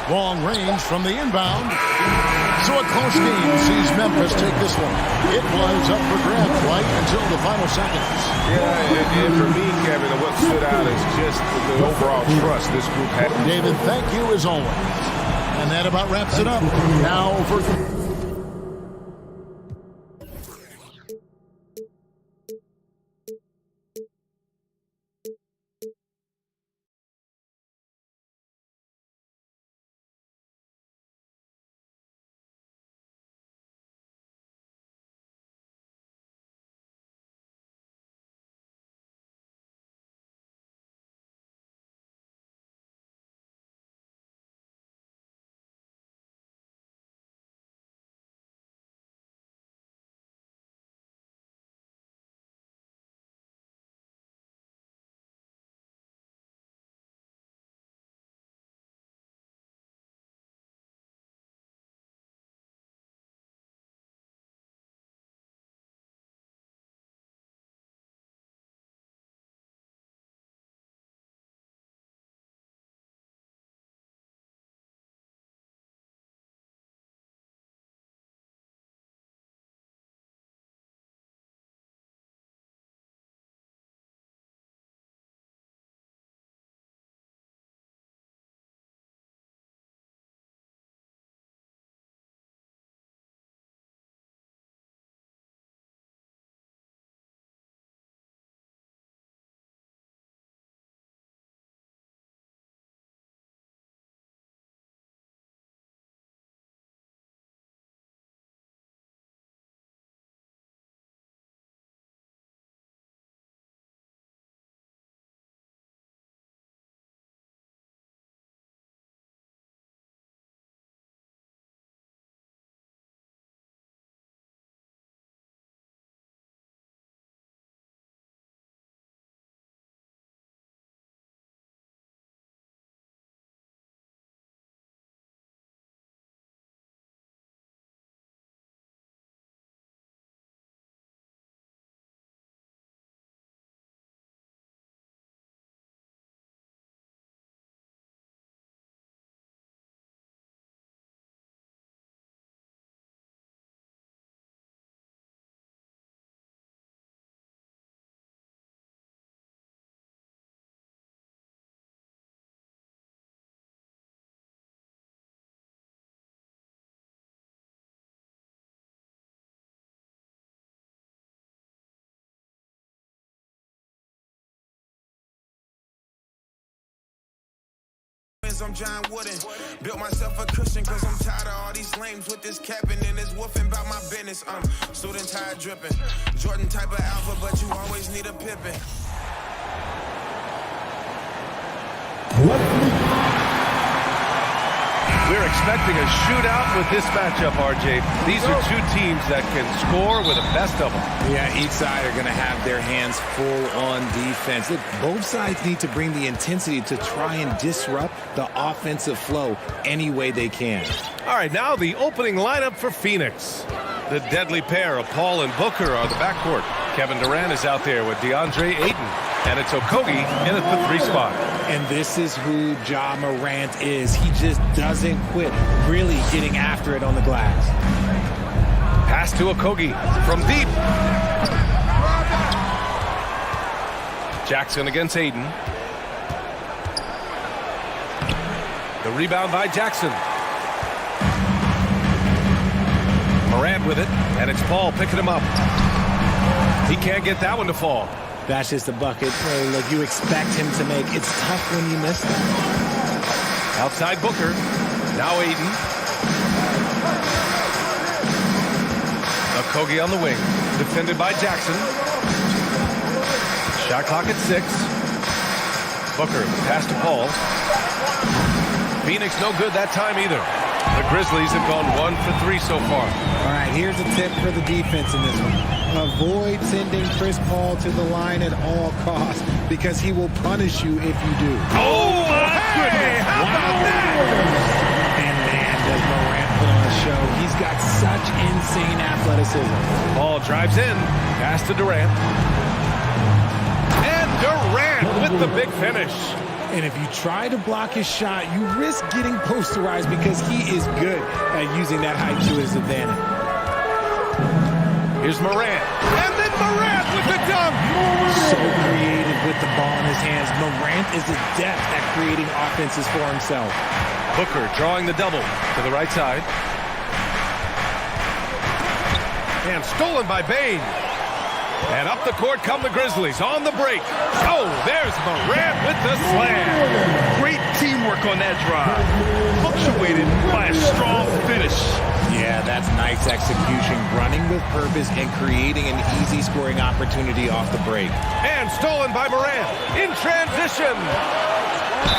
Long range from the inbound. So a close game sees Memphis take this one. It was up for grabs right until the final seconds. Yeah, and for me, Kevin, what stood out is just the overall trust this group had. David, thank you as always. And that about wraps it up. Now for... I'm John Wooden. Built myself a cushion cause I'm tired of all these lames with this capping and this woofing about my business. Student tired dripping. Jordan type of alpha, but you always need a Pippin. We're expecting a shootout with this matchup, RJ. These are two teams that can score with the best of them. Yeah, each side are going to have their hands full on defense. Look, both sides need to bring the intensity to try and disrupt the offensive flow any way they can. All right, now the opening lineup for Phoenix. The deadly pair of Paul and Booker are the backcourt. Kevin Durant is out there with DeAndre Ayton. And it's Okogie in at the 3 spot. And this is who Ja Morant is. He just doesn't quit really getting after it on the glass. Pass to Okogie from deep. Jackson against Ayton. The rebound by Jackson. Morant with it, and it's Paul picking him up. He can't get that one to fall. That's just a bucket like you expect him to make. It's tough when you miss that. Outside Booker. Now Aiden. Okogie on the wing. Defended by Jackson. Shot clock at 6. Booker, pass to Paul. Phoenix no good that time either. The Grizzlies have gone 1 for 3 so far. All right, here's a tip for the defense in this one. Avoid sending Chris Paul to the line at all costs because he will punish you if you do. Oh, my goodness. How about that? And man, does Morant put on a show. He's got such insane athleticism. Paul drives in. Pass to Durant. And Durant with the big finish. And if you try to block his shot, you risk getting posterized because he is good at using that height to his advantage. Here's Morant. And then Morant with the dunk. So creative with the ball in his hands. Morant is adept at creating offenses for himself. Booker drawing the double to the right side. And stolen by Bane. And up the court come the Grizzlies on the break. Oh, there's Morant with the slam. Great teamwork on that drive. Punctuated by a strong finish. Yeah, that's nice execution. Running with purpose and creating an easy scoring opportunity off the break. And stolen by Morant in transition.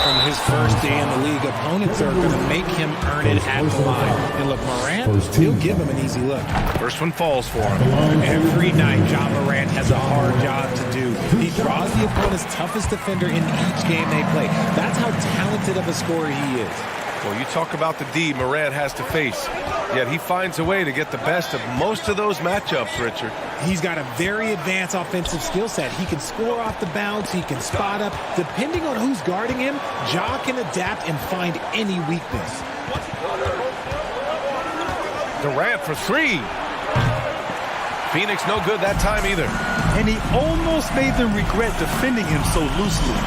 From his first day in the league, opponents are going to make him earn it at the line. And look, Morant, he'll give him an easy look. First one falls for him. Every night, Ja Morant has a hard job to do. He draws the opponent's toughest defender in each game they play. That's how talented of a scorer he is. Well, you talk about the D Morant has to face, yet he finds a way to get the best of most of those matchups, Richard. He's got a very advanced offensive skill set. He can score off the bounce. He can spot up. Depending on who's guarding him, Ja can adapt and find any weakness. Durant for 3. Phoenix no good that time either. And he almost made them regret defending him so loosely.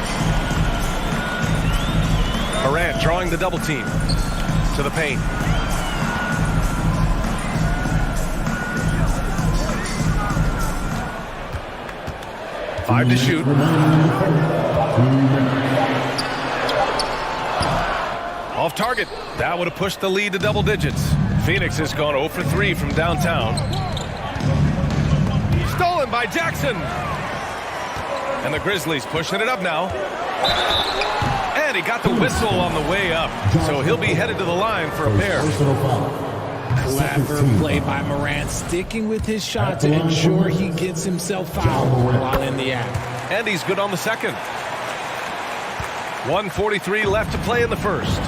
Morant drawing the double team to the paint. Five to shoot. Off target. That would have pushed the lead to double digits. Phoenix has gone 0 for 3 from downtown. Stolen by Jackson. And the Grizzlies pushing it up now. And he got the whistle on the way up. So he'll be headed to the line for a pair. Clever play by Morant, sticking with his shot to ensure he gets himself fouled while in the act. And he's good on the second. 1:43 left to play in the first.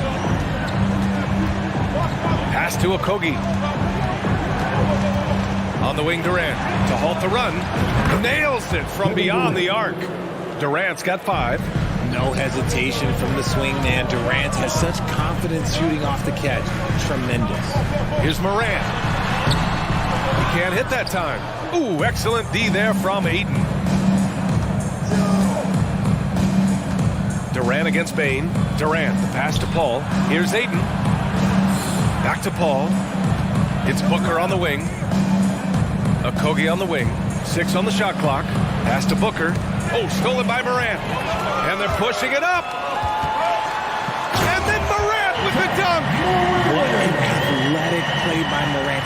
Pass to Okogie. On the wing, Durant to halt the run. Nails it from beyond the arc. Durant's got 5. No hesitation from the swing man. Durant has such confidence shooting off the catch. Tremendous. Here's Morant. He can't hit that time. Ooh, excellent D there from Aiden. Durant against Bane. Durant, the pass to Paul. Here's Aiden. Back to Paul. It's Booker on the wing. Okogie on the wing. 6 on the shot clock. Pass to Booker. Oh, stolen by Morant. And they're pushing it up. And then Morant with the dunk. What an athletic play by Morant.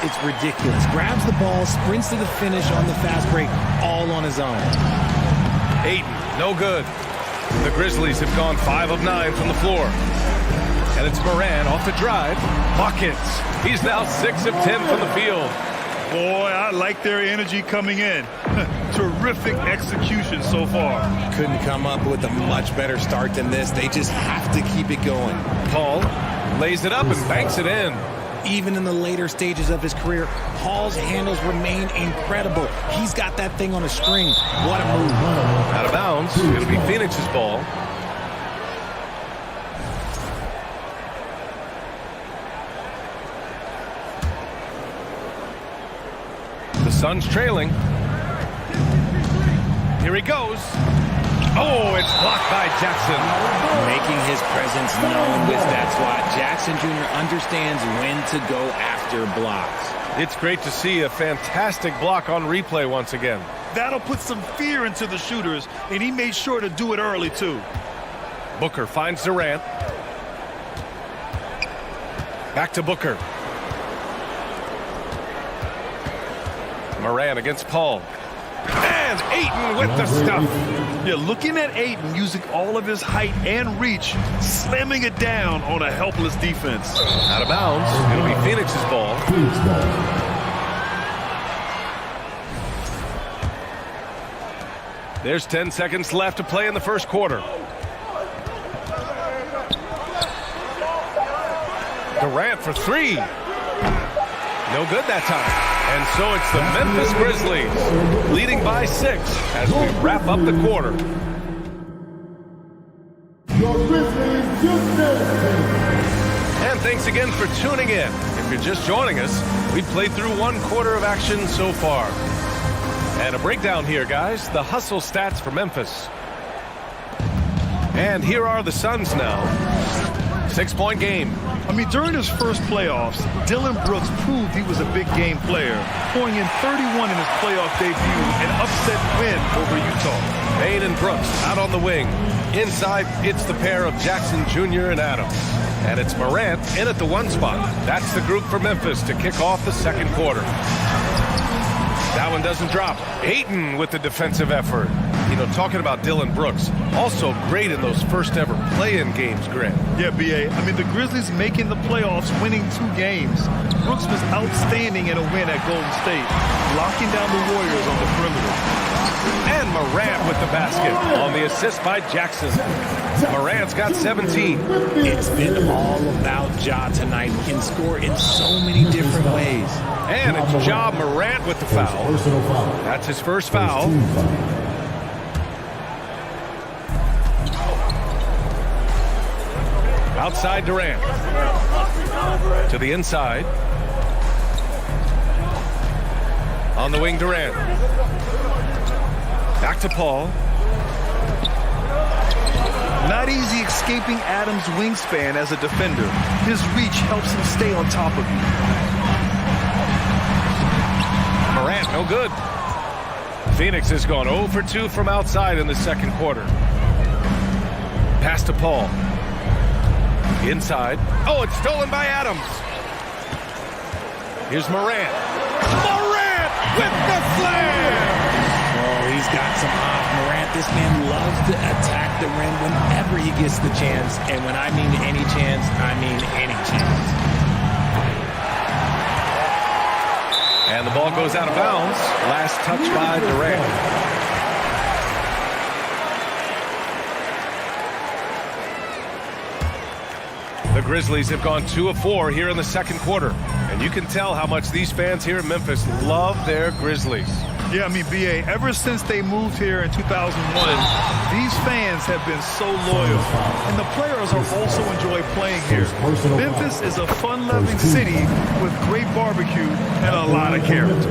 It's ridiculous. Grabs the ball, sprints to the finish on the fast break, all on his own. Aiden, no good. The Grizzlies have gone 5 of 9 from the floor. And it's Morant off the drive. Buckets. He's now 6 of 10 from the field. Boy, I like their energy coming in. Terrific execution so far. Couldn't come up with a much better start than this. They just have to keep it going. Paul lays it up and banks it in. Even in the later stages of his career, Paul's handles remain incredible. He's got that thing on a string. What a move. Out of bounds. It'll be Phoenix's ball. The Suns trailing. Here he goes. Oh, it's blocked by Jackson. making his presence known with that swat. Jackson Jr. understands when to go after blocks. It's great to see a fantastic block on replay once again. That'll put some fear into the shooters, and he made sure to do it early, too. Booker finds Durant. Back to Booker. Morant against Paul. And Ayton with the stuff. Yeah, looking at Ayton using all of his height and reach, slamming it down on a helpless defense. Out of bounds. It'll be Phoenix's ball. There's 10 seconds left to play in the first quarter. Durant for three. No good that time. And so it's the Memphis Grizzlies leading by 6 as we wrap up the quarter. And thanks again for tuning in. If you're just joining us, we've played through 1 quarter of action so far. And a breakdown here, guys. The hustle stats for Memphis. And here are the Suns now. 6-point game. I mean, during his first playoffs, Dillon Brooks proved he was a big game player, pouring in 31 in his playoff debut, an upset win over Utah. Payne and Brooks out on the wing. Inside, it's the pair of Jackson Jr. and Adams. And it's Morant in at the 1 spot. That's the group for Memphis to kick off the second quarter. That one doesn't drop. Ayton with the defensive effort. You know, talking about Dillon Brooks, also great in those first ever play-in games, Grant. Yeah, B.A. I mean, the Grizzlies making the playoffs, winning 2 games. Brooks was outstanding in a win at Golden State, locking down the Warriors on the perimeter. And Morant with the basket on the assist by Jackson. Morant's got 17. It's been all about Ja tonight. He can score in so many different ways. And it's Ja Morant with the foul. That's his first foul. Outside Durant. To the inside. On the wing, Durant. Back to Paul. Not easy escaping Adams' wingspan as a defender. His reach helps him stay on top of you. Morant, no good. Phoenix has gone 0 for 2 from outside in the second quarter. Pass to Paul. Inside. Oh, it's stolen by Adams. Here's Morant. Morant with the slam! Oh, he's got some off Morant. This man loves to attack the rim whenever he gets the chance. And when I mean any chance, I mean any chance. And the ball goes out of bounds. Last touch by Durant. The Grizzlies have gone 2 of 4 here in the second quarter. And you can tell how much these fans here in Memphis love their Grizzlies. Yeah, I mean, B.A., ever since they moved here in 2001, these fans have been so loyal. And the players are also enjoy playing here. Memphis is a fun-loving city with great barbecue and a lot of character.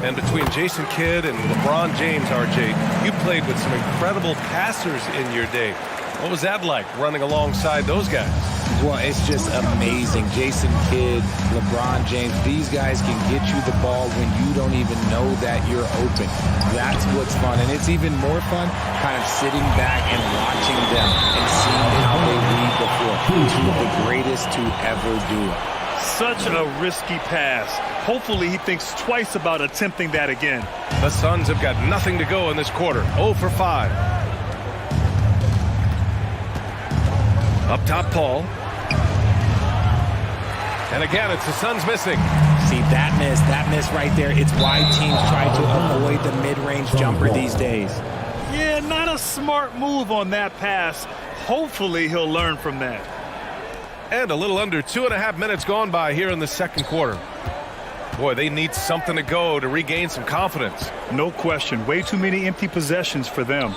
And between Jason Kidd and LeBron James, RJ, you played with some incredible passers in your day. What was that like, running alongside those guys? Well, it's just amazing. Jason Kidd, LeBron James, these guys can get you the ball when you don't even know that you're open. That's what's fun. And it's even more fun kind of sitting back and watching them and seeing how they read the floor. Two of the greatest to ever do it. Such a risky pass. Hopefully he thinks twice about attempting that again. The Suns have got nothing to go in this quarter. 0 for 5. Up top, Paul. And again, it's the Suns missing. See, that miss right there. It's why teams try to avoid the mid-range jumper these days. Yeah, not a smart move on that pass. Hopefully he'll learn from that. And a little under 2.5 minutes gone by here in the second quarter. Boy, they need something to go to regain some confidence. No question. Way too many empty possessions for them.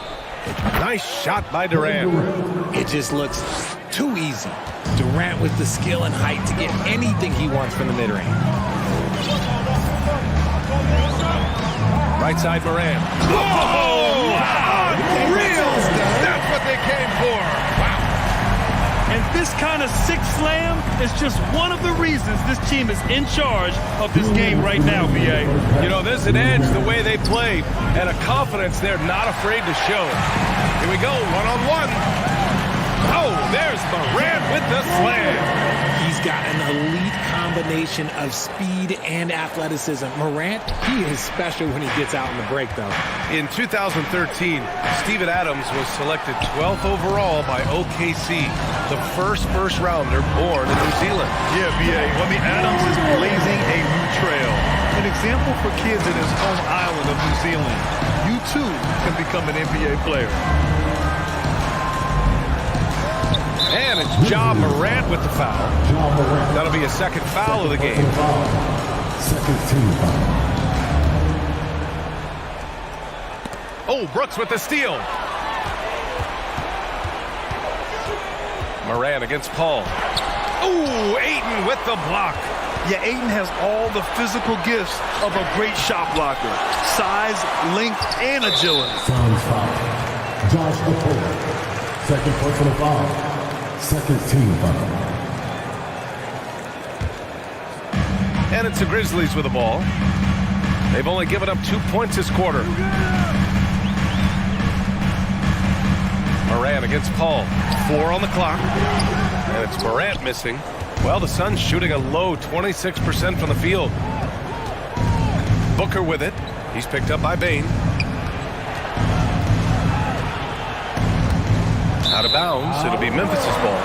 Nice shot by Durant. It just looks too easy. Durant with the skill and height to get anything he wants from the mid-range. Right side, Morant. Oh! Unreal! That's what they came for. Wow. And this kind of sixth slam is just one of the reasons this team is in charge of this game right now, BA. You know, there's an edge the way they play and a confidence they're not afraid to show. Here we go, one-on-one. Oh, there's Morant with the slam. He's got an elite combination of speed and athleticism. Morant, he is special when he gets out in the break, though. In 2013, Steven Adams was selected 12th overall by OKC, the first rounder born in New Zealand. Yeah, BA. Well, Adams is blazing a new trail. An example for kids in his home island of New Zealand. You, too, can become an NBA player. And it's Ja Morant with the foul. That'll be a second foul of the game. Second team foul. Oh, Brooks with the steal. Morant against Paul. Oh, Ayton with the block. Yeah, Ayton has all the physical gifts of a great shot blocker. Size, length, and agility. Suns foul. Josh Okogie. Second personal foul. Second team foul. And it's the Grizzlies with the ball. They've only given up 2 points this quarter. Morant against Paul. 4 on the clock. And it's Morant missing. Well, the Suns shooting a low 26% from the field. Booker with it. He's picked up by Bane. Out of bounds. It'll be Memphis' ball.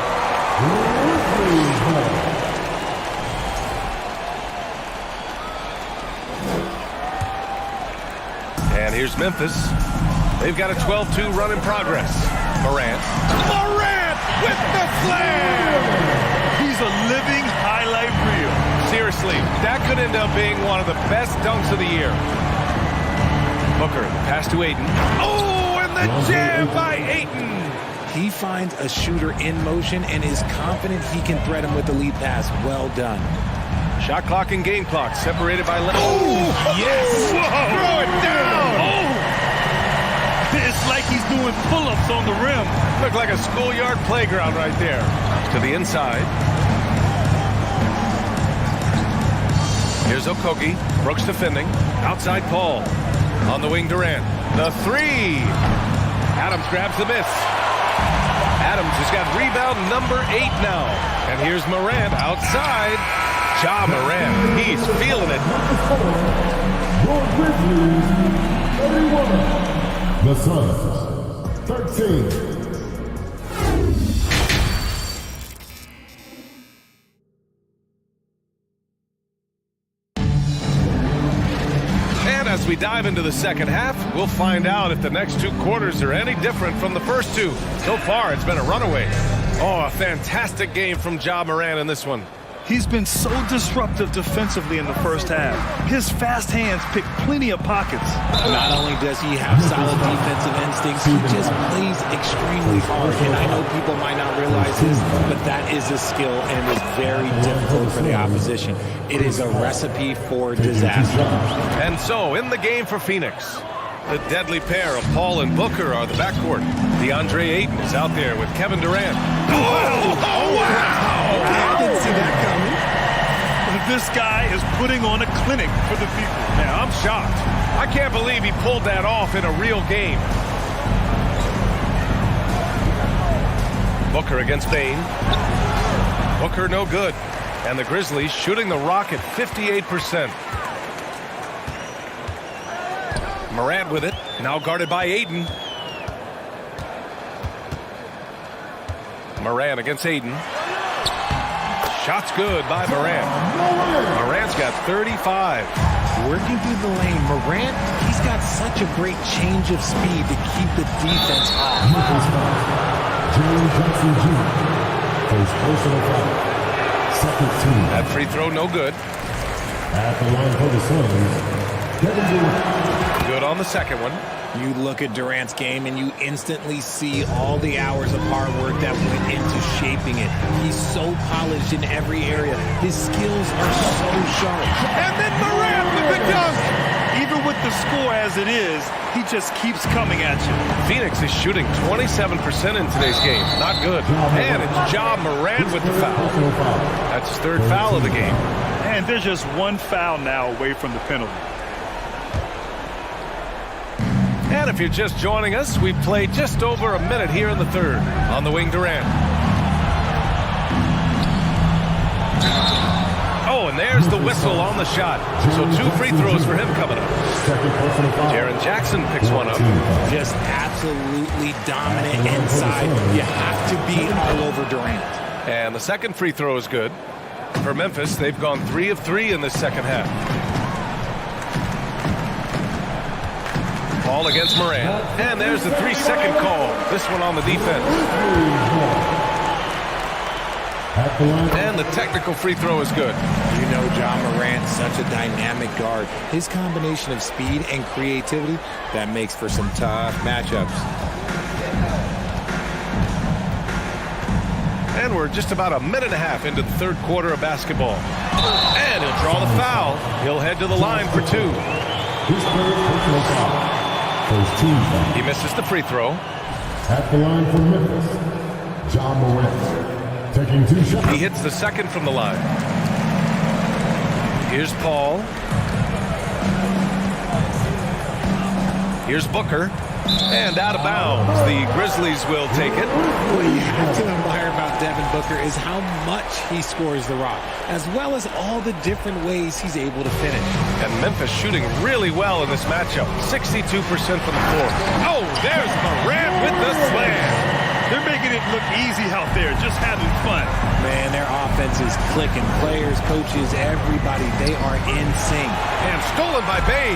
And here's Memphis. They've got a 12-2 run in progress. Morant with the slam! He's a living highlight reel. Seriously, that could end up being one of the best dunks of the year. Booker, pass to Ayton. Oh, and the jam by Ayton! He finds a shooter in motion and is confident he can thread him with the lead pass. Well done. Shot clock and game clock separated by... Oh, yes! Whoa. Throw it down! Oh! It's like he's doing pull-ups on the rim. Looked like a schoolyard playground right there. To the inside. Here's Okogie. Brooks defending. Outside Paul. On the wing, Durant. The three! Adams grabs the miss. Adams has got rebound number 8 now. And here's Morant outside. Ja Morant, he's feeling it. Your Grizzlies, 31. The Suns, 13. As we dive into the second half, we'll find out if the next 2 quarters are any different from the first 2. So far, it's been a runaway. Oh, a fantastic game from Ja Morant in this one. He's been so disruptive defensively in the first half. His fast hands pick plenty of pockets. Not only does he have solid defensive instincts, he just plays extremely hard. And I know people might not realize this, but that is a skill and is very difficult for the opposition. It is a recipe for disaster. And so, in the game for Phoenix, the deadly pair of Paul and Booker are the backcourt. DeAndre Ayton is out there with Kevin Durant. Oh, wow! I didn't see that coming. This guy is putting on a clinic for the people. Yeah, I'm shocked. I can't believe he pulled that off in a real game. Booker against Bane. Booker no good. And the Grizzlies shooting the rock at 58%. Morant with it. Now guarded by Ayton. Morant against Ayton. Shots good by Morant. Morant's got 35. Working through the lane, Morant, he's got such a great change of speed to keep the defense off. Jackson Jr. First personal foul. Second team. That free throw no good. At the line for the Suns, Kevin Durant. Good on the second one. You look at Durant's game and you instantly see all the hours of hard work that went into shaping it. He's so polished in every area. His skills are so sharp. And then Morant with the dunk. Even with the score as it is, he just keeps coming at you. Phoenix is shooting 27% in today's game. Not good. And it's Ja Morant with the foul. That's his third foul of the game. And there's just one foul now away from the penalty. And if you're just joining us, we played just over a minute here in the third. On the wing, Durant. Oh, and there's the whistle on the shot. So 2 free throws for him coming up. Jaren Jackson picks one up. Just absolutely dominant inside. You have to be all over Durant. And the second free throw is good. For Memphis, they've gone 3 of 3 in this second half. Ball against Morant. And there's the 3-second call. This one on the defense. And the technical free throw is good. You know Ja Morant, such a dynamic guard. His combination of speed and creativity, that makes for some tough matchups. And we're just about a minute and a half into the third quarter of basketball. And he'll draw the foul. He'll head to the line for 2. He misses the free throw. At the line for Memphis, Ja Morant. Taking 2 shots. He hits the second from the line. Here's Paul. Here's Booker. And out of bounds. The Grizzlies will take it. What you have to admire about Devin Booker is how much he scores the rock, as well as all the different ways he's able to finish. And Memphis shooting really well in this matchup. 62% from the floor. Oh, there's Morant with the slam. They're making it look easy out there, just having fun. Man, their offense is clicking. Players, coaches, everybody, they are in sync. And stolen by Bane.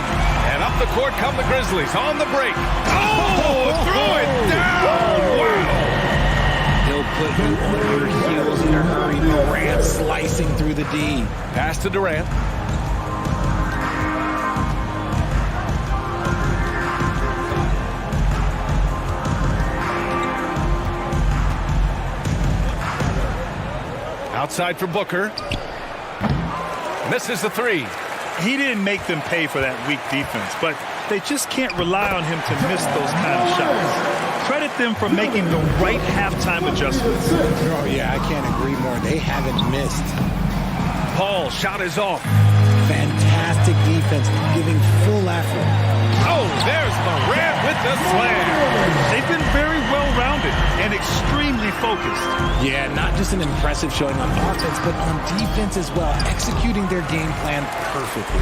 And up the court come the Grizzlies on the break. Oh, throw it down. Wow. He'll put you on your heels in a hurry. Morant slicing through the D. Pass to Durant. Outside for Booker. Misses the 3. He didn't make them pay for that weak defense, but they just can't rely on him to miss those kind of shots. Credit them for making the right halftime adjustments. Oh, yeah, I can't agree more. They haven't missed. Paul, shot is off. Fantastic defense, giving full effort. Oh, there's Morant with the slam. They've been very well-rounded and extremely focused. Yeah, not just an impressive showing on offense, but on defense as well, executing their game plan perfectly.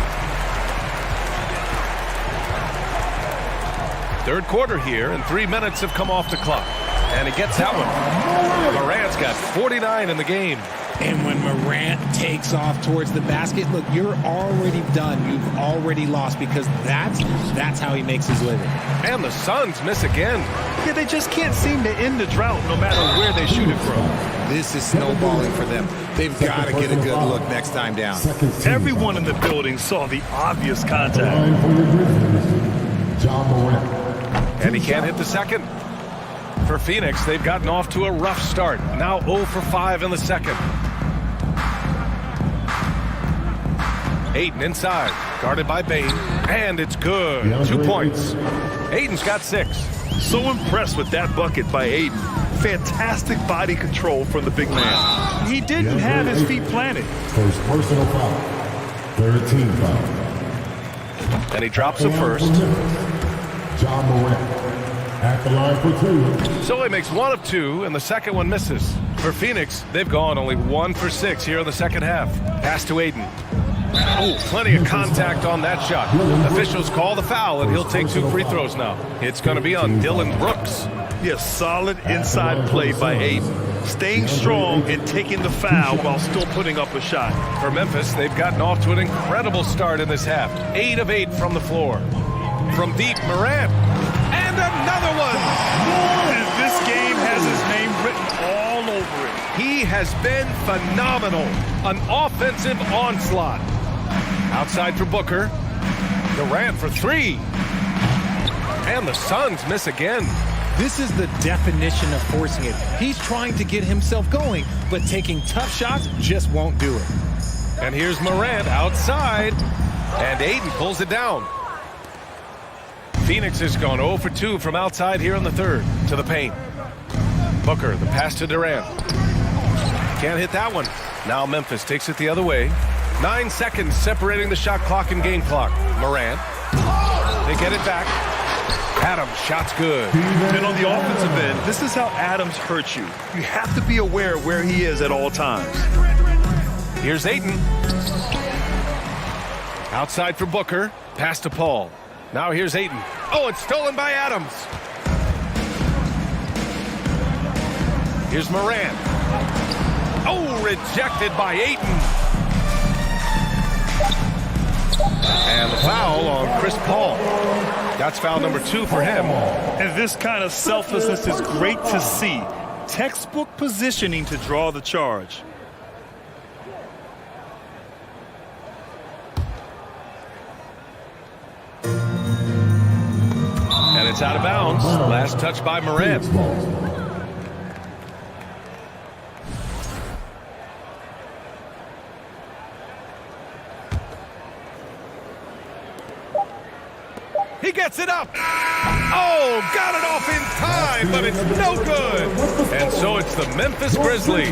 Third quarter here, and 3 minutes have come off the clock. And he gets that one. Morant's got 49 in the game. And when Morant takes off towards the basket, look, you're already done. You've already lost, because that's how he makes his living. And the Suns miss again. Yeah, they just can't seem to end the drought no matter where they shoot it from. This is snowballing for them. They've got to get a good look next time down. Everyone in the building saw the obvious contact. And he can't hit the second. For Phoenix, they've gotten off to a rough start. Now 0 for 5 in the second. Ayton inside, guarded by Bane, and it's good. 2 points. Ayton's got 6. So impressed with that bucket by Ayton. Fantastic body control from the big man. He didn't have his feet planted. First personal foul. 13 foul. And he drops the first. Ja Morant at the line for 2. So he makes 1 of 2, and the second one misses. For Phoenix, they've gone only 1 for 6 here in the second half. Pass to Ayton. Oh, plenty of contact on that shot. Officials call the foul, and he'll take 2 free throws now. It's going to be on Dylan Brooks. Yes, solid inside play by Ayton. Staying strong and taking the foul while still putting up a shot. For Memphis, they've gotten off to an incredible start in this half. 8 of 8 from the floor. From deep, Morant. And another one! This game has his name written all over it. He has been phenomenal. An offensive onslaught. Outside for Booker. Durant for 3. And the Suns miss again. This is the definition of forcing it. He's trying to get himself going, but taking tough shots just won't do it. And here's Morant outside. And Ayton pulls it down. Phoenix has gone 0 for 2 from outside here in the third. To the paint. Booker, the pass to Durant. Can't hit that one. Now Memphis takes it the other way. 9 seconds separating the shot clock and game clock. Morant. They get it back. Adams, shot's good. And on the offensive end, this is how Adams hurts you. You have to be aware of where he is at all times. Here's Ayton. Outside for Booker. Pass to Paul. Now here's Ayton. Oh, it's stolen by Adams. Here's Morant. Oh, rejected by Ayton. And the foul on Chris Paul. That's foul number 2 for him. And this kind of selflessness is great to see. Textbook positioning to draw the charge. And it's out of bounds. Last touch by Morant. He gets it up. Oh, got it off in time, but it's no good. And so it's the Memphis Grizzlies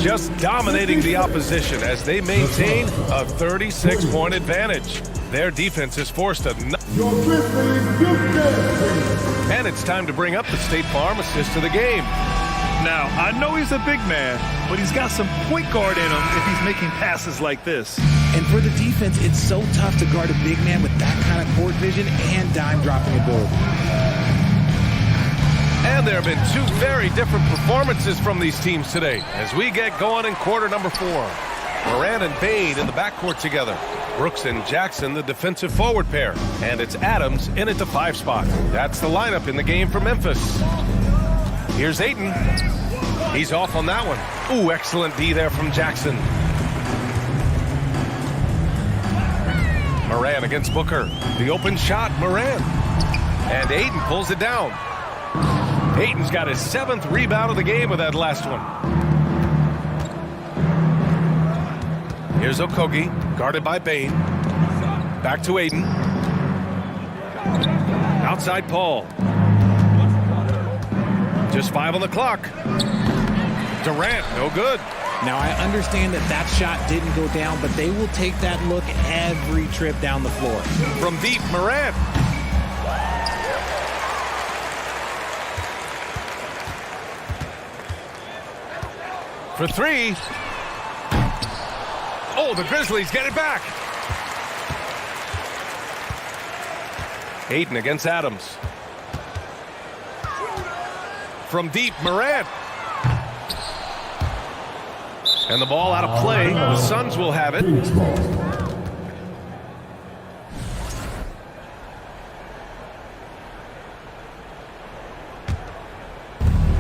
just dominating the opposition as they maintain a 36-point advantage. Their defense is forced a... And it's time to bring up the State Farm assist of the game. Now, I know he's a big man, but he's got some point guard in him if he's making passes like this. And for the defense, it's so tough to guard a big man with that kind of court vision and dime dropping ability. And there have been 2 very different performances from these teams today as we get going in quarter number 4. Morant and Bane in the backcourt together. Brooks and Jackson, the defensive forward pair. And it's Adams in at the 5 spot. That's the lineup in the game for Memphis. Here's Ayton. He's off on that one. Ooh, excellent D there from Jackson. Morant against Booker. The open shot, Morant. And Ayton pulls it down. Ayton's got his 7th rebound of the game with that last one. Here's Okogie, guarded by Bane. Back to Ayton. Outside Paul. Just 5 on the clock. Durant, no good. Now, I understand that shot didn't go down, but they will take that look every trip down the floor. From deep, Morant. For 3. Oh, the Grizzlies get it back. Ayton against Adams. From deep, Morant. And the ball out of play. The Suns will have it.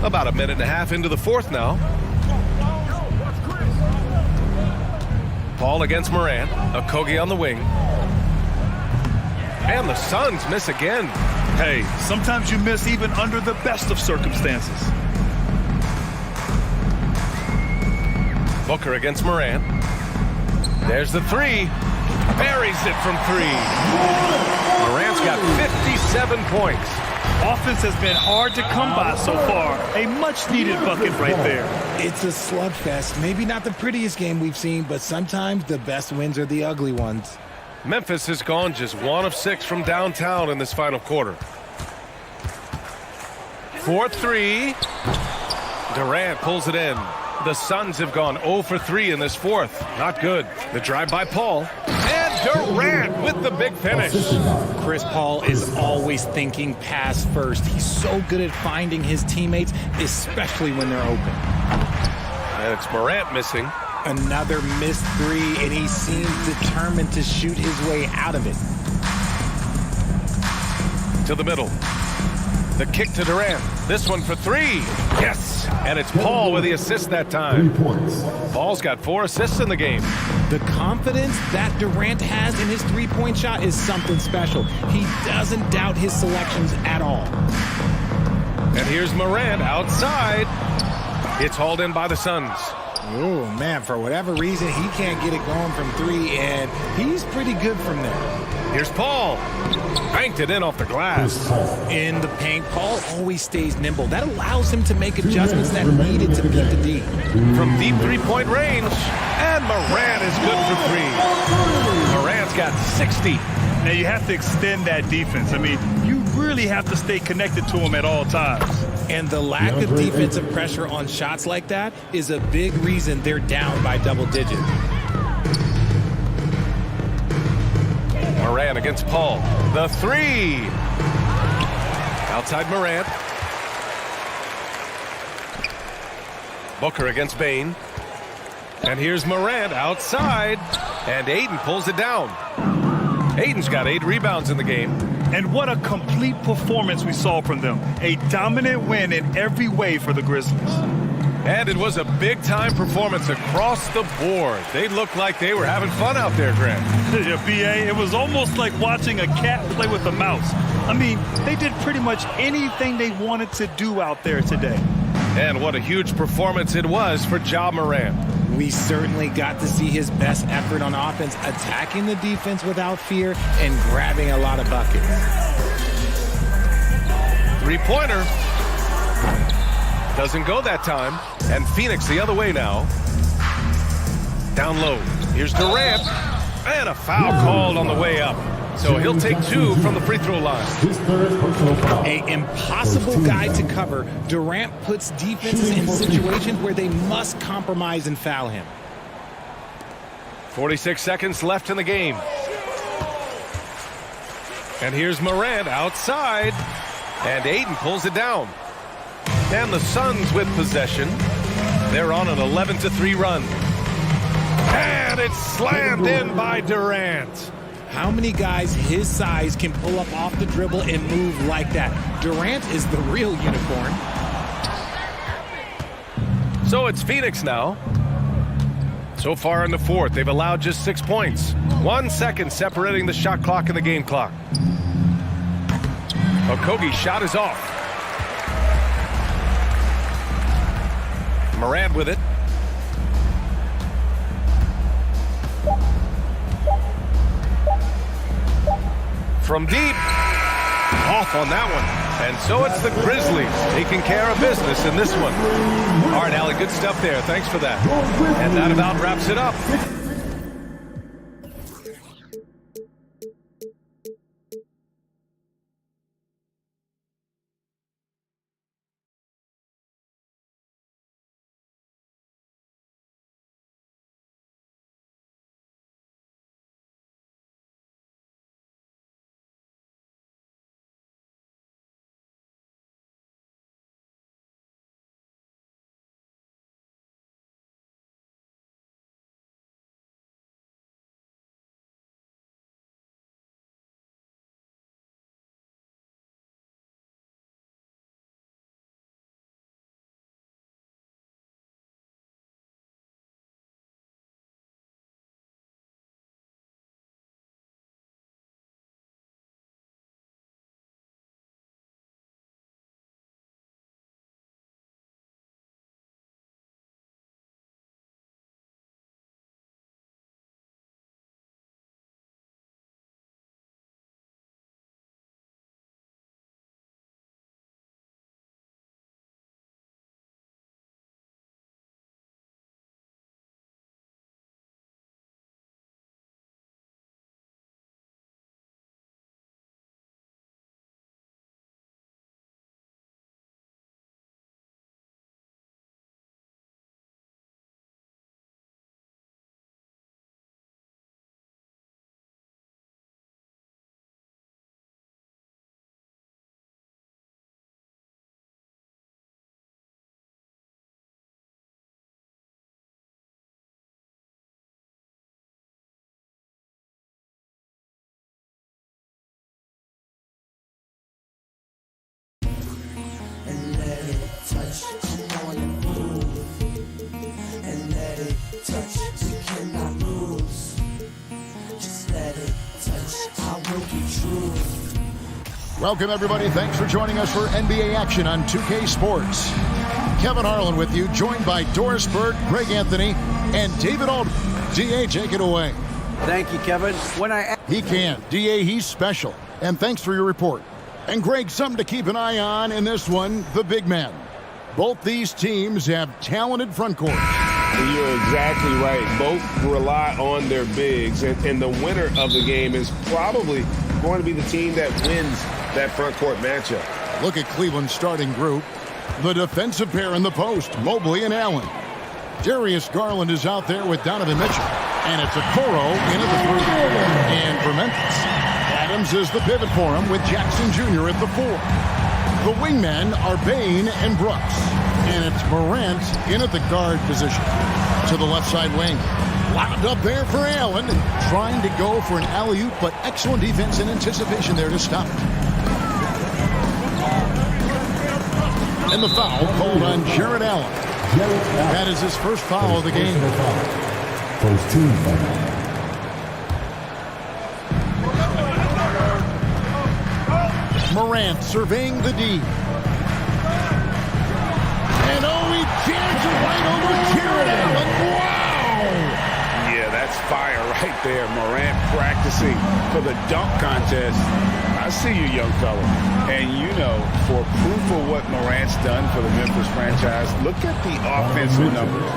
About a minute and a half into the 4th now. Paul against Morant. Okogie on the wing. And the Suns miss again. Hey, sometimes you miss even under the best of circumstances. Booker against Morant. There's the 3. Buries it from 3. Morant's got 57 points. Offense has been hard to come by so far. A much-needed bucket right there. It's a slugfest. Maybe not the prettiest game we've seen, but sometimes the best wins are the ugly ones. Memphis has gone just 1 of 6 from downtown in this final quarter. 4-3. Durant pulls it in. The Suns have gone 0 for 3 in this 4th. Not good. The drive by Paul. And Durant with the big finish. Chris Paul is always thinking pass first. He's so good at finding his teammates, especially when they're open. And it's Morant missing. Another missed 3, and he seems determined to shoot his way out of it. To the middle. The kick to Durant. This one for 3. Yes. And it's Paul with the assist that time. 3 points. Paul's got 4 assists in the game. The confidence that Durant has in his 3-point shot is something special. He doesn't doubt his selections at all. And here's Morant outside. It's hauled in by the Suns. Oh, man, for whatever reason, he can't get it going from three, and he's pretty good from there. Here's Paul. Banked it in off the glass. In the paint, Paul always stays nimble. That allows him to make adjustments that needed to beat the D. From deep three-point range, and Morant is good for three. Morant's got 60. Now you have to extend that defense. I mean, you really have to stay connected to him at all times. And the lack of defensive pressure on shots like that is a big reason they're down by double digits. Morant against Paul. The three. Outside Morant. Booker against Bane. And here's Morant outside. And Ayton pulls it down. Ayton's got 8 rebounds in the game. And what a complete performance we saw from them. A dominant win in every way for the Grizzlies. And it was a big-time performance across the board. They looked like they were having fun out there, Grant. Yeah, B.A., it was almost like watching a cat play with a mouse. I mean, they did pretty much anything they wanted to do out there today. And what a huge performance it was for Ja Morant. We certainly got to see his best effort on offense, attacking the defense without fear and grabbing a lot of buckets. Three-pointer. Doesn't go that time. And Phoenix the other way now. Down low. Here's Durant. And a foul called on the way up. So he'll take 2 from the free throw line. An impossible guy to cover. Durant puts defenses in situations where they must compromise and foul him. 46 seconds left in the game. And here's Morant outside. And Ayton pulls it down. And the Suns with possession. They're on an 11-3 run. And it's slammed in by Durant. How many guys his size can pull up off the dribble and move like that? Durant is the real unicorn. So it's Phoenix now. So far in the fourth, they've allowed just 6 points. 1 second separating the shot clock and the game clock. Okogie's shot is off. Morant with it. From deep. Off on that one. And so it's the Grizzlies taking care of business in this one. All right, Allie, good stuff there. Thanks for that. And that about wraps it up. Welcome, everybody. Thanks for joining us for NBA action on 2K Sports. Kevin Harlan with you, joined by Doris Bird, Greg Anthony, and David Aldridge. DA, take it away. Thank you, Kevin. He can. DA, he's special. And thanks for your report. And Greg, something to keep an eye on in this one, the big man. Both these teams have talented front courts. You're exactly right. Both rely on their bigs, and the winner of the game is probably going to be the team that wins that front court matchup. Look at Cleveland's starting group. The defensive pair in the post, Mobley and Allen. Darius Garland is out there with Donovan Mitchell. And it's Okoro in at the 3. And for Memphis, Adams is the pivot for him with Jackson Jr. at the 4. The wingmen are Bain and Brooks. And it's Morant in at the guard position. To the left side wing. Locked up there for Allen. Trying to go for an alley-oop, but excellent defense and anticipation there to stop it. And the foul called on Jared Allen. That is his first foul of the game. First team foul. Morant surveying the D. And he jams it right over Jared Allen. Wow! Yeah, that's fire right there. Morant practicing for the dunk contest. I see you, young fella. And you know, for proof of what Morant's done for the Memphis franchise, look at the offensive numbers.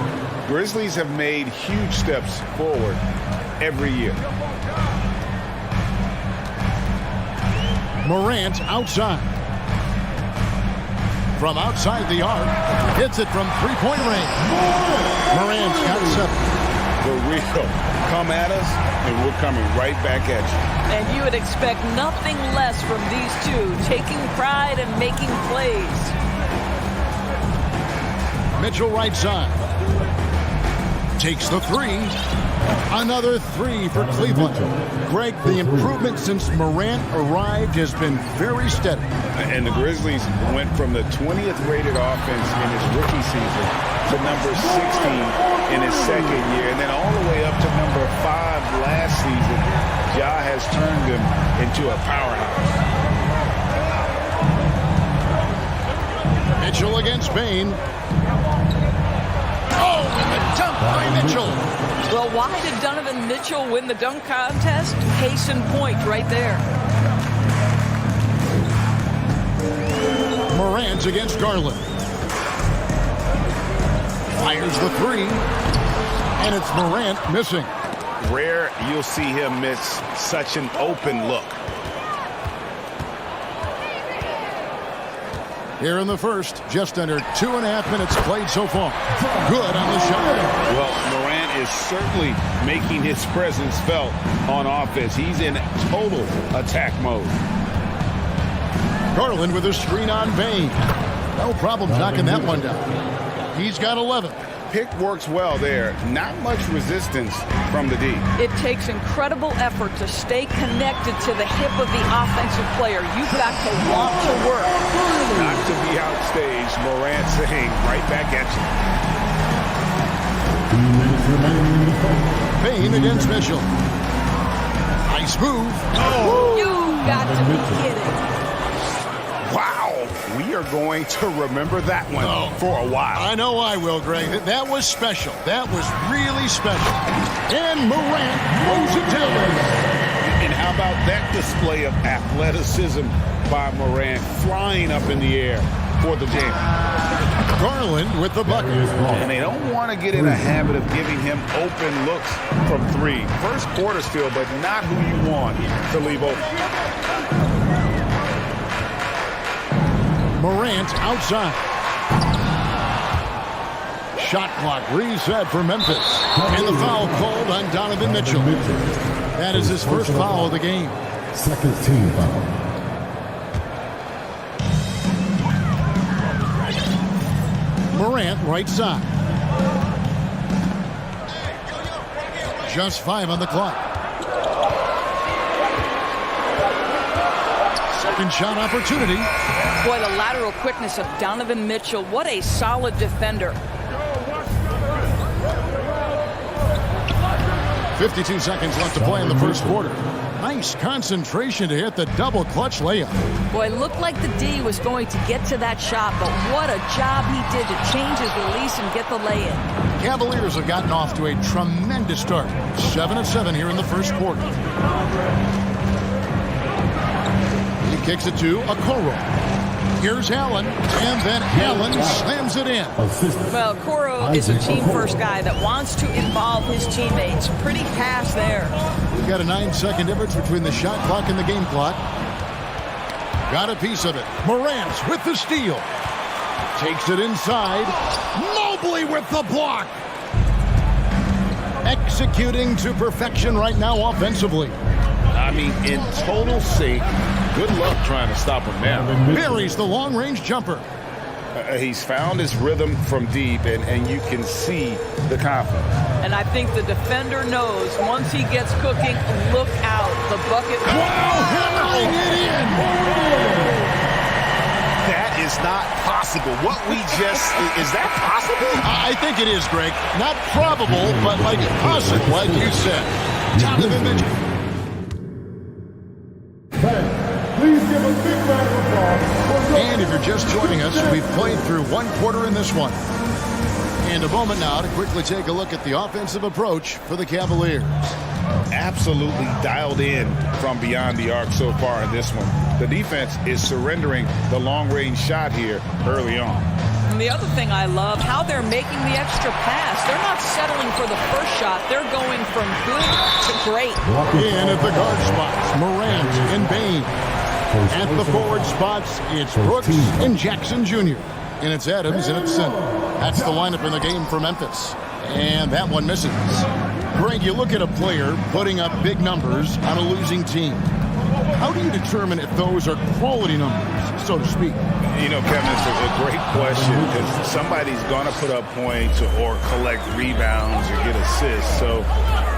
Grizzlies have made huge steps forward every year. Morant outside. From outside the arc, hits it from three-point range. Morant's got 7. For real. Come at us, and we're coming right back at you. And you would expect nothing less from these two, taking pride and making plays. Mitchell right side. Takes the 3. Another 3 for Cleveland. Greg, the improvement since Morant arrived has been very steady. And the Grizzlies went from the 20th rated offense in his rookie season to number 16 in his second year, and then all the way up to number 5 last season. Ja has turned him into a powerhouse. Mitchell against Bain. Oh, and the dunk by Mitchell. Well, why did Donovan Mitchell win the dunk contest? Case in point right there. Morant against Garland. Fires the 3. And it's Morant missing. Rare you'll see him miss such an open look. Here in the first, just under 2.5 minutes played so far. Good on the shot. Well, Morant is certainly making his presence felt on offense. He's in total attack mode. Garland with a screen on Bain. No problem knocking that one down. He's got 11. Pick works well there. Not much resistance from the D. It takes incredible effort to stay connected to the hip of the offensive player. You've got to want to work. Not to be outstaged. Morant saying right back at you. Bain against Mitchell. Nice move. Oh. You got to be kidding. Wow. We are going to remember that one for a while. I know I will, Greg. That was special. That was really special. And Morant throws it down. And how about that display of athleticism by Morant, flying up in the air for the jam. Garland with the bucket. And they don't want to get in a habit of giving him open looks from 3. First quarter still, but not who you want to leave open. Morant outside. Shot clock reset for Memphis. And the foul called on Donovan Mitchell. That is his first foul of the game. Second team foul. Morant right side. Just 5 on the clock. Second shot opportunity. Boy, the lateral quickness of Donovan Mitchell. What a solid defender. 52 seconds left to play in the first quarter. Nice concentration to hit the double clutch layup. Boy, it looked like the D was going to get to that shot, but what a job he did to change his release and get the lay-in. Cavaliers have gotten off to a tremendous start. 7 of 7 here in the first quarter. He kicks it to Okoro. Here's Allen, and then Allen slams it in. Well, Okoro is a team-first guy that wants to involve his teammates. Pretty pass there. We've got a 9-second difference between the shot clock and the game clock. Got a piece of it. Morant with the steal. Takes it inside. Mobley with the block. Executing to perfection right now offensively. I mean, in total sync. Good luck trying to stop him now. Buries the long-range jumper. He's found his rhythm from deep, and you can see the confidence. And I think the defender knows once he gets cooking, look out. The bucket. Wow, hammering it in. That is not possible. What we just, is that possible? I think it is, Greg. Not probable, but like possible, like you said. Jonathan Mitchell. Please give a big round of applause. And if you're just joining us, we've played through one quarter in this one. And a moment now to quickly take a look at the offensive approach for the Cavaliers. Absolutely dialed in from beyond the arc so far in this one. The defense is surrendering the long-range shot here early on. And the other thing I love, how they're making the extra pass. They're not settling for the first shot. They're going from good to great. In at the guard spots, Morant and Bain. At the forward spots, it's Brooks and Jackson Jr. And it's Adams in at center. That's the lineup in the game for Memphis. And that one misses. Greg, you look at a player putting up big numbers on a losing team. How do you determine if those are quality numbers, so to speak? You know, Kevin, it's a great question because somebody's going to put up points or collect rebounds or get assists. So,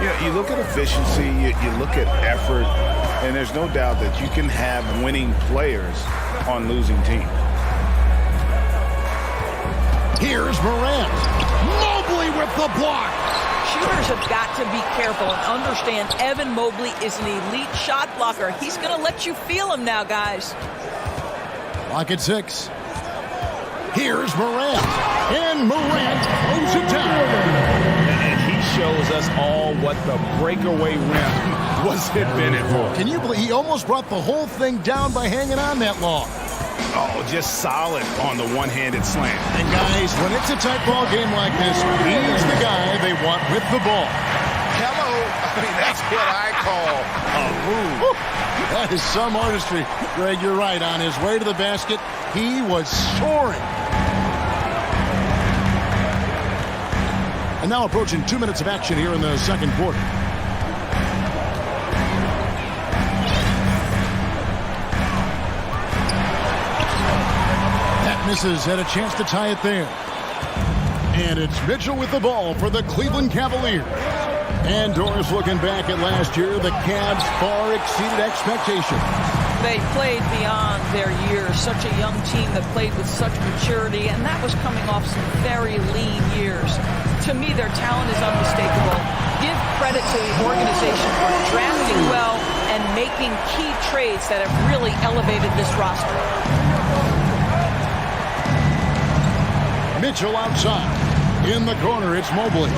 you know, you look at efficiency, you look at effort, and there's no doubt that you can have winning players on losing teams. Here's Morant. Mobley with the block. Shooters have got to be careful and understand Evan Mobley is an elite shot blocker. He's going to let you feel him now, guys. Clock at 6. Here's Morant. And Morant throws it down. And he shows us all what the breakaway rim was invented for. Can you believe he almost brought the whole thing down by hanging on that long? Oh, just solid on the one-handed slam. And guys, when it's a tight ball game like this, he's the guy they want with the ball. Hello. I mean, that's what I call a move. That is some artistry. Greg, you're right. On his way to the basket, he was soaring. And now approaching 2 minutes of action here in the second quarter. Misses, had a chance to tie it there. And it's Mitchell with the ball for the Cleveland Cavaliers. And Doris looking back at last year, the Cavs far exceeded expectations. They played beyond their years. Such a young team that played with such maturity, and that was coming off some very lean years. To me, their talent is unmistakable. Give credit to the organization for drafting well and making key trades that have really elevated this roster. Mitchell outside. In the corner, it's Mobley.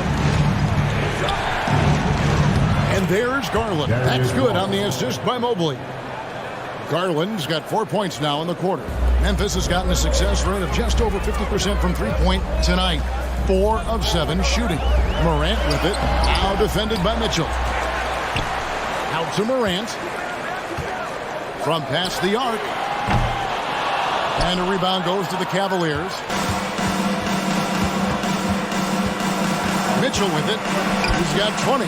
And there's Garland. That's good on the assist by Mobley. Garland's got 4 points now in the quarter. Memphis has gotten a success rate of just over 50% from three-point tonight. 4 of 7 shooting. Morant with it. Now defended by Mitchell. Out to Morant. From past the arc. And a rebound goes to the Cavaliers. Mitchell with it. He's got 20.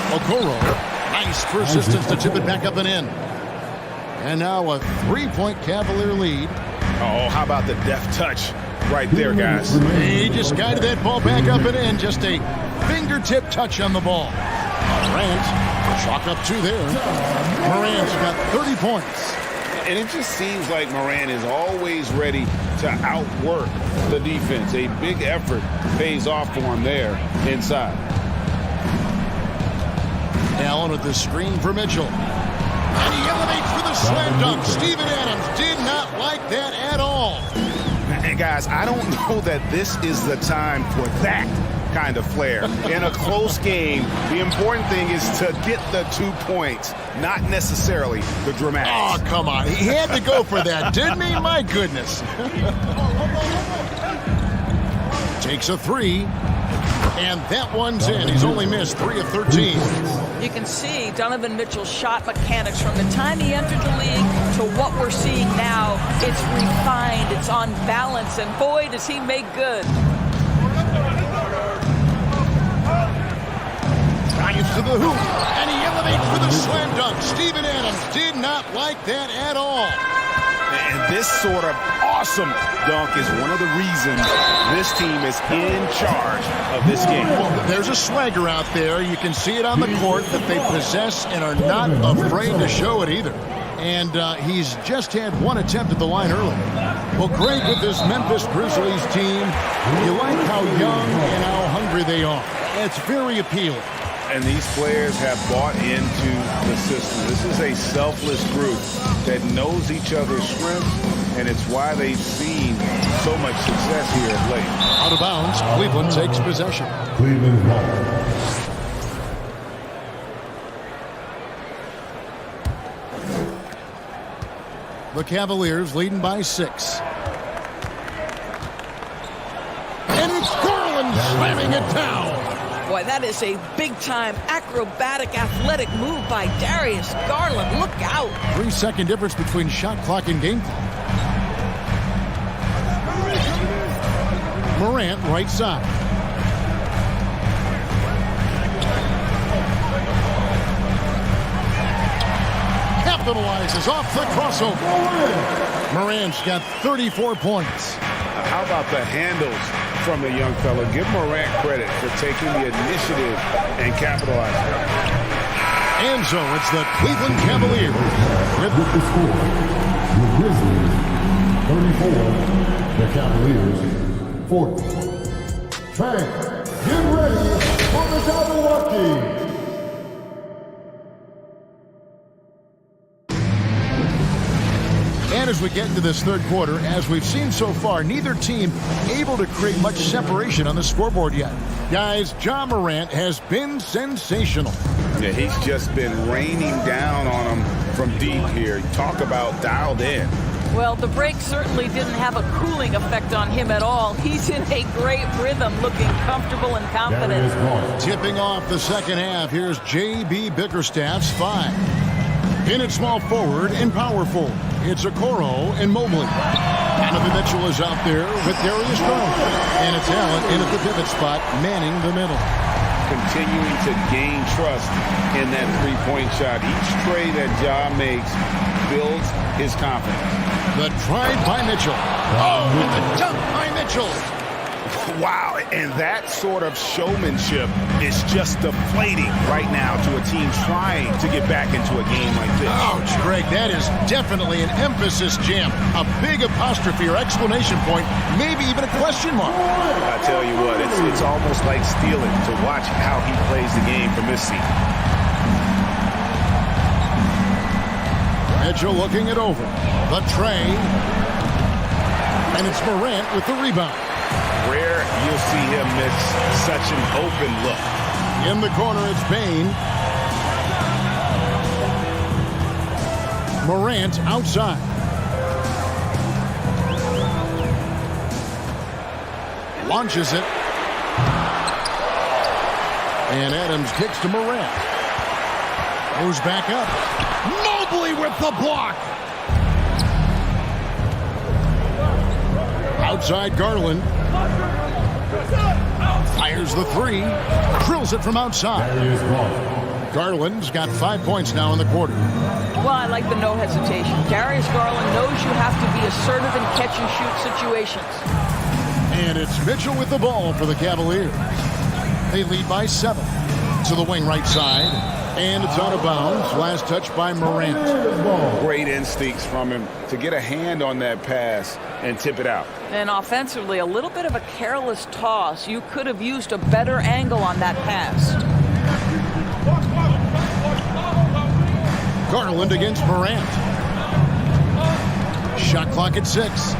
Okoro. Nice persistence to tip it back up and in. And now a 3-point Cavalier lead. Oh, how about the deft touch right there, guys? He just guided that ball back up and in. Just a fingertip touch on the ball. Morant, chalk up 2 there. Morant's got 30 points. And it just seems like Morant is always ready to outwork the defense. A big effort pays off for him there inside. Allen down with the screen for Mitchell. And he elevates for the slam dunk. Steven Adams did not like that at all. And guys, I don't know that this is the time for that kind of flair. In a close game, the important thing is to get the 2 points, not necessarily the dramatics. Oh, come on. He had to go for that, didn't he? My goodness. Takes a three, and that one's in. He's only missed 3 of 13. You can see Donovan Mitchell's shot mechanics from the time he entered the league to what we're seeing now. It's refined, it's on balance, and boy, does he make good. Drives to the hoop, and he elevates for the slam dunk. Steven Adams did not like that at all. And this sort of awesome dunk is one of the reasons this team is in charge of this game. Well, there's a swagger out there. You can see it on the court that they possess and are not afraid to show it either. And he's just had one attempt at the line early. Well, great with this Memphis Grizzlies team. You like how young and how hungry they are. It's very appealing. And these players have bought into the system. This is a selfless group that knows each other's strengths, and it's why they've seen so much success here of late. Out of bounds, Cleveland takes possession. Cleveland ball. The Cavaliers leading by 6. And it's Garland slamming it down. Boy, that is a big-time acrobatic athletic move by Darius Garland. Look out. 3-second difference between shot clock and game clock. Morant right side. Capitalizes off the crossover. Morant's got 34 points. How about the handles from the young fella? Give Morant credit for taking the initiative and capitalizing. And so it's the Cleveland Cavaliers With the score, the Grizzlies 34, the Cavaliers 40. Fans, get ready for the double lucky. And as we get into this third quarter, as we've seen so far, neither team able to create much separation on the scoreboard yet. Guys, Ja Morant has been sensational. Yeah, he's just been raining down on them from deep here. Talk about dialed in. Well, the break certainly didn't have a cooling effect on him at all. He's in a great rhythm, looking comfortable and confident. Tipping off the second half, here's J.B. Bickerstaff's 5. In at small forward and power forward, it's Okoro and Mobley. Donovan Mitchell is out there with Darius Garland. And it's Allen in at the pivot spot, manning the middle. Continuing to gain trust in that three-point shot. Each tray that Ja makes builds his confidence. The drive by Mitchell. Oh, and the dunk by Mitchell. Wow, and that sort of showmanship is just deflating right now to a team trying to get back into a game like this. Ouch, Greg, that is definitely an emphasis jam. A big apostrophe or exclamation point, maybe even a question mark. I tell you what, it's almost like stealing to watch how he plays the game from this seat. Mitchell looking it over. The tray. And it's Morant with the rebound. Rare you'll see him miss such an open look. In the corner, it's Bane. Morant outside. Launches it. And Adams kicks to Morant. Goes back up. Mobley with the block. Outside Garland. Fires the three. Drills it from outside. Garland's got 5 points now in the quarter. Well, I like the no hesitation. Darius Garland knows you have to be assertive in catch-and-shoot situations. And it's Mitchell with the ball for the Cavaliers. They lead by 7. To the wing right side. And it's out of bounds. Last touch by Morant. Great instincts from him to get a hand on that pass and tip it out. And offensively, a little bit of a careless toss. You could have used a better angle on that pass. Garland against Morant. Shot clock at 6.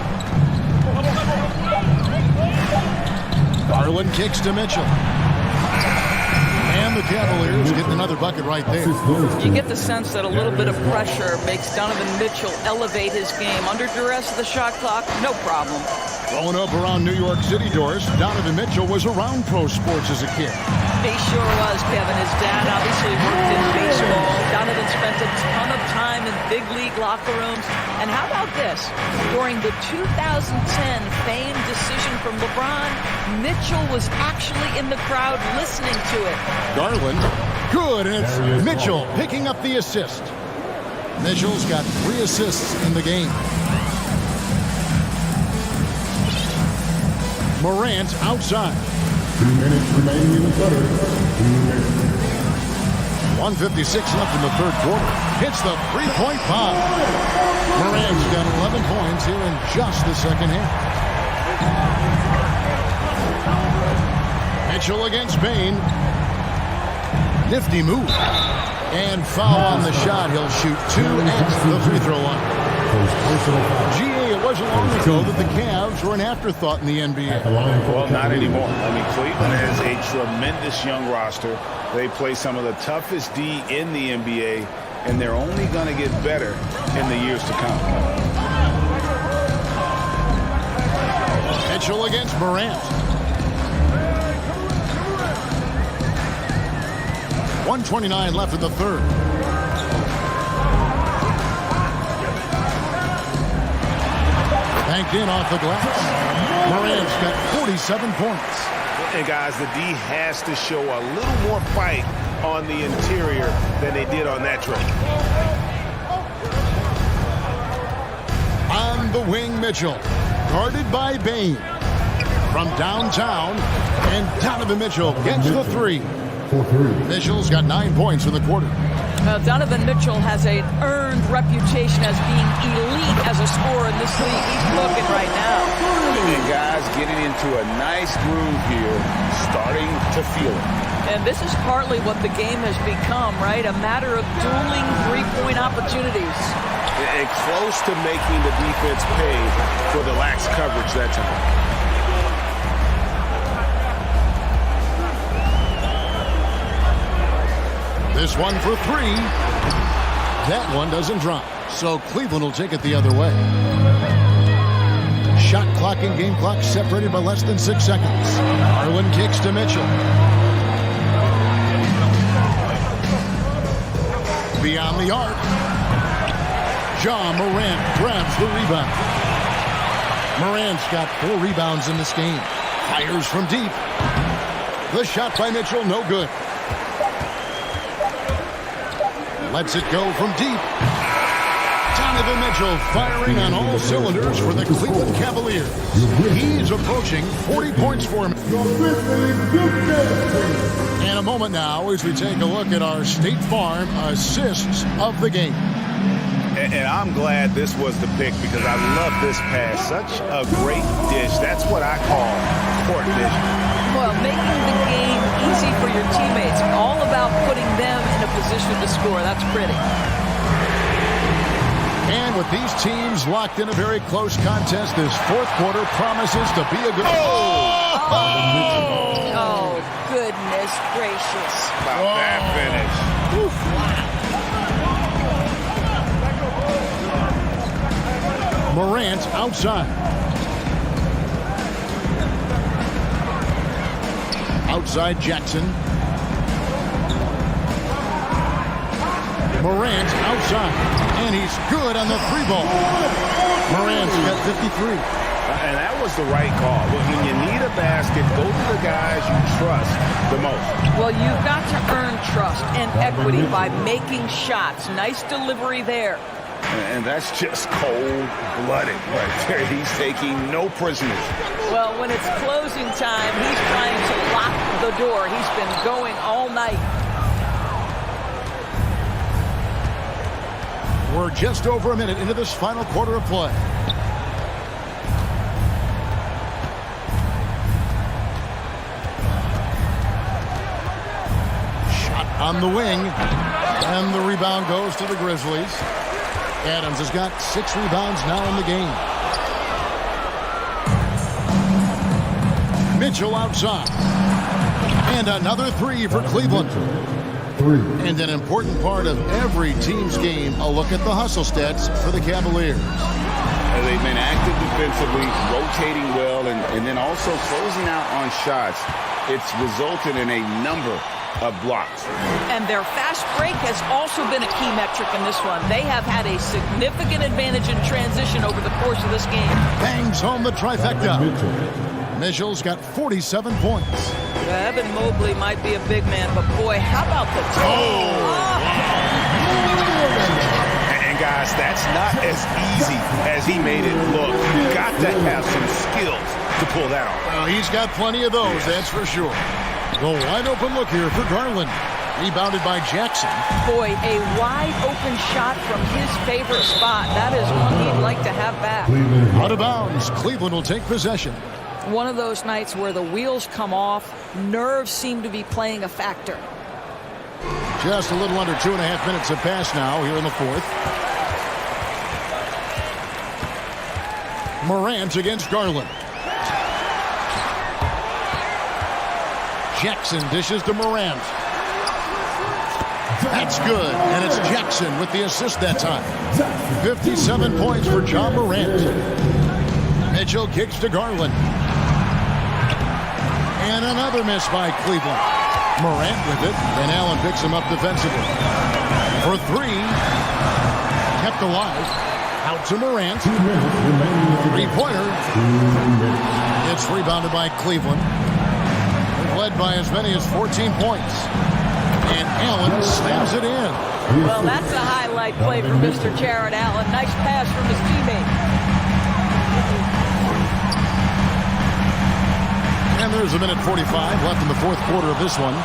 Garland kicks to Mitchell. And the Cavaliers getting another bucket right there. You get the sense that a little bit of pressure makes Donovan Mitchell elevate his game. Under duress of the shot clock, no problem. Growing up around New York City, Doris, Donovan Mitchell was around pro sports as a kid. He sure was, Kevin. His dad obviously worked in baseball. Donovan spent a ton of time in big league locker rooms. And how about this? During the 2010 famed decision from LeBron, Mitchell was actually in the crowd listening to it. Garland, good, and it's Mitchell picking up the assist. Mitchell's got 3 assists in the game. Morant outside. 2 minutes remaining in the third. 1:56 left in the third quarter. Hits the three-point bomb. Morant's got 11 points here in just the second half. Mitchell against Bain. Nifty move. And foul on the shot. He'll shoot 2 at the free throw line. GA, it wasn't long ago that the Cavs were an afterthought in the NBA. Well, not anymore. I mean, Cleveland has a tremendous young roster. They play some of the toughest D in the NBA, and they're only going to get better in the years to come. Mitchell against Morant. 1:29 left in the third. Banked in off the glass. Morant's got 47 points. And guys, the D has to show a little more fight on the interior than they did on that trip. On the wing, Mitchell. Guarded by Bain. From downtown, and Donovan Mitchell gets the 3. Mitchell's got 9 points in the quarter. Donovan Mitchell has an earned reputation as being elite as a scorer in this league. He's looking right now. And guys getting into a nice groove here, starting to feel it. And this is partly what the game has become, right? A matter of dueling three-point opportunities. And close to making the defense pay for the lax coverage that time. This one for 3. That one doesn't drop. So Cleveland will take it the other way. Shot clock and game clock separated by less than 6 seconds. Garland kicks to Mitchell. Beyond the arc. Ja Morant grabs the rebound. Morant's got 4 rebounds in this game. Fires from deep. The shot by Mitchell, no good. Lets it go from deep. Donovan Mitchell firing on all cylinders for the Cleveland Cavaliers. He's approaching 40 points for him. In a moment now as we take a look at our State Farm assists of the game. And I'm glad this was the pick because I love this pass. Such a great dish. That's what I call court vision. Well, making the game easy for your teammates. All about putting them in a position to score. That's pretty. And with these teams locked in a very close contest, this fourth quarter promises to be a good... Oh, goodness gracious. About that finish. Oof. Morant outside. Outside Jackson. Morant outside. And he's good on the 3 ball. Morant's got 53. And that was the right call. When you need a basket, go to the guys you trust the most. Well, you've got to earn trust and equity by making shots. Nice delivery there. And that's just cold-blooded right there. He's taking no prisoners. Well, when it's closing time, he's trying to lock the door. He's been going all night. We're just over a minute into this final quarter of play. Shot on the wing. And the rebound goes to the Grizzlies. Adams has got 6 rebounds now in the game. Mitchell outside. And another 3 for Cleveland. And an important part of every team's game, a look at the hustle stats for the Cavaliers. They've been active defensively, rotating well, and then also closing out on shots. It's resulted in a number of blocks. And their fast break has also been a key metric in this one. They have had a significant advantage in transition over the course of this game. Bangs home the trifecta. Mitchell's got 47 points. Evan Mobley might be a big man, but boy, how about the And guys, that's not as easy as he made it look. You've got to have some skills to pull that off. Well, he's got plenty of those, that's for sure. The wide open look here for Garland. Rebounded by Jackson. Boy, a wide open shot from his favorite spot. That is one he'd like to have back. Out of bounds. Cleveland will take possession. One of those nights where the wheels come off, nerves seem to be playing a factor. Just a little under 2.5 minutes have passed now here in the fourth. Morant against Garland. Jackson dishes to Morant. That's good, and it's Jackson with the assist that time. 57 points for John Morant. Mitchell kicks to Garland. And another miss by Cleveland. Morant with it, and Allen picks him up defensively. For 3, kept alive. Out to Morant. 3-pointer. It's rebounded by Cleveland. Led by as many as 14 points. And Allen slams it in. Well, that's a highlight play for Mr. Jared Allen. Nice pass from his teammate. And there's a minute 45 left in the fourth quarter of this one.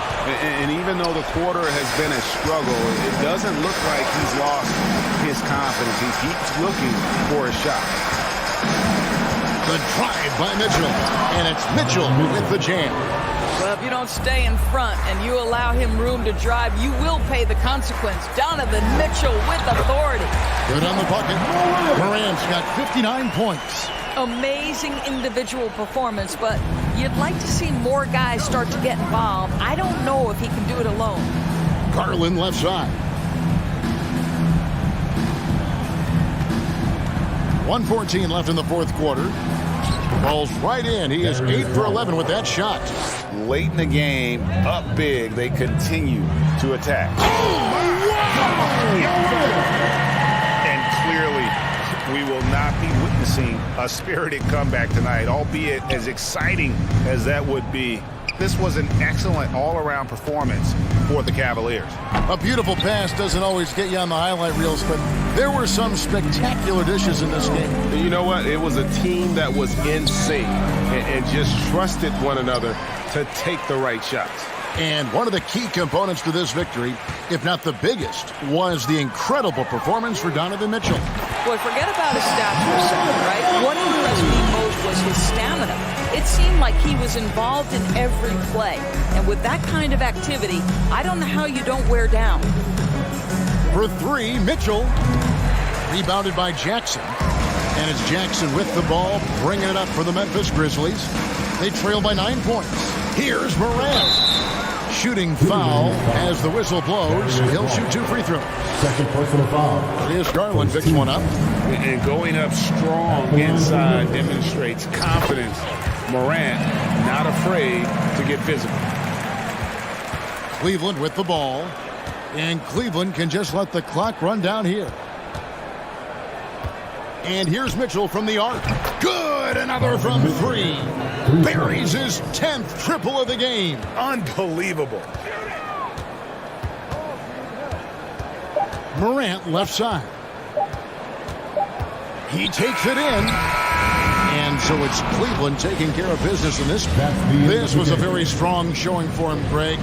And even though the quarter has been a struggle, it doesn't look like he's lost his confidence. He keeps looking for a shot. The drive by Mitchell. And it's Mitchell with the jam. Well, if you don't stay in front and you allow him room to drive, you will pay the consequence. Donovan Mitchell with authority. Good on the bucket. Morant's got 59 points. Amazing individual performance, but you'd like to see more guys start to get involved. I don't know if he can do it alone. Garland left side. 1:14 left in the fourth quarter. Ball's right in. He is 8 for 11 with that shot. Late in the game, up big, they continue to attack. And clearly, we will not be witnessing a spirited comeback tonight, albeit as exciting as that would be. This was an excellent all-around performance for the Cavaliers. A beautiful pass doesn't always get you on the highlight reels, but there were some spectacular dishes in this game. You know what? It was a team that was in sync and just trusted one another to take the right shots. And one of the key components to this victory, if not the biggest, was the incredible performance for Donovan Mitchell. Boy, forget about his stats for a second, right? What impressed me most was his stamina. It seemed like he was involved in every play. And with that kind of activity, I don't know how you don't wear down. For 3, Mitchell. Rebounded by Jackson. And it's Jackson with the ball, bringing it up for the Memphis Grizzlies. They trail by 9 points. Here's Morant. Shooting foul as the whistle blows. He'll shoot 2 free throws. Second personal foul. Here's Garland, picks one up. And going up strong inside demonstrates confidence. Morant not afraid to get physical. Cleveland with the ball. And Cleveland can just let the clock run down here. And here's Mitchell from the arc. Good! Another from 3. Buries his 10th triple of the game. Unbelievable. Morant left side. He takes it in. And so it's Cleveland taking care of business in this. This was a very strong showing for him, Greg.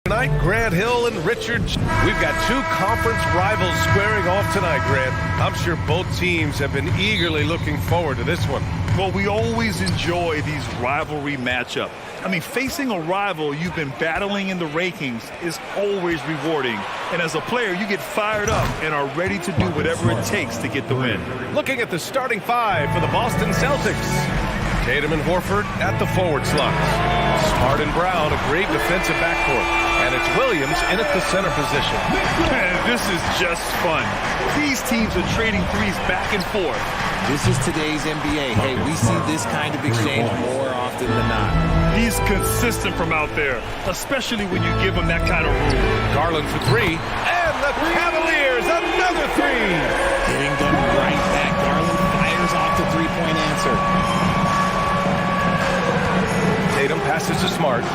Tonight, Grant Hill and Richard. We've got two conference rivals squaring off tonight, Grant. I'm sure both teams have been eagerly looking forward to this one. Well, we always enjoy these rivalry matchups. I mean, facing a rival you've been battling in the rankings is always rewarding. And as a player, you get fired up and are ready to do whatever it takes to get the win. Looking at the starting five for the Boston Celtics. Tatum and Horford at the forward slots. Smart and Brown, a great defensive backcourt. And it's Williams in at the center position. Man, this is just fun. These teams are trading threes back and forth. This is today's NBA. Hey, we see this kind of exchange more often than not. He's consistent from out there, especially when you give him that kind of room. Garland for three. And the Cavaliers, another three. Hitting them right back. Garland fires off the three-point answer. Tatum passes to Smart.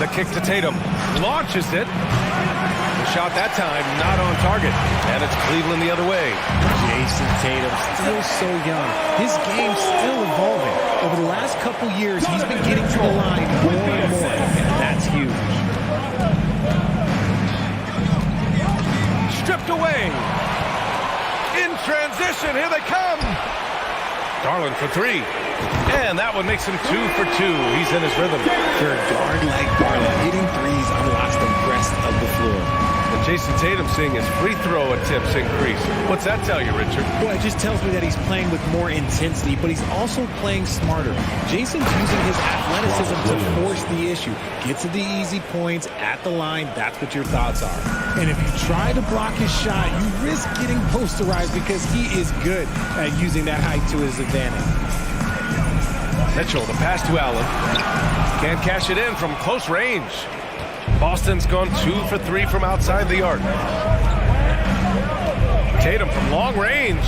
The kick to Tatum. Launches it. The shot that time not on target. And it's Cleveland the other way. Jason Tatum, still so young. His game's still evolving. Over the last couple years, he's been getting to the line more and more. And that's huge. Stripped away. In transition, here they come. Garland for three. And that one makes him 2 for 2. He's in his rhythm. For a guard like Garland, hitting threes unlocks the rest of the floor. And Jason Tatum seeing his free throw attempts increase. What's that tell you, Richard? Well, it just tells me that he's playing with more intensity, but he's also playing smarter. Jason's using his athleticism to force the issue. Get to the easy points at the line. That's what your thoughts are. And if you try to block his shot, you risk getting posterized because he is good at using that height to his advantage. Mitchell, the pass to Allen. Can't cash it in from close range. Boston's gone 2 for 3 from outside the arc. Tatum from long range.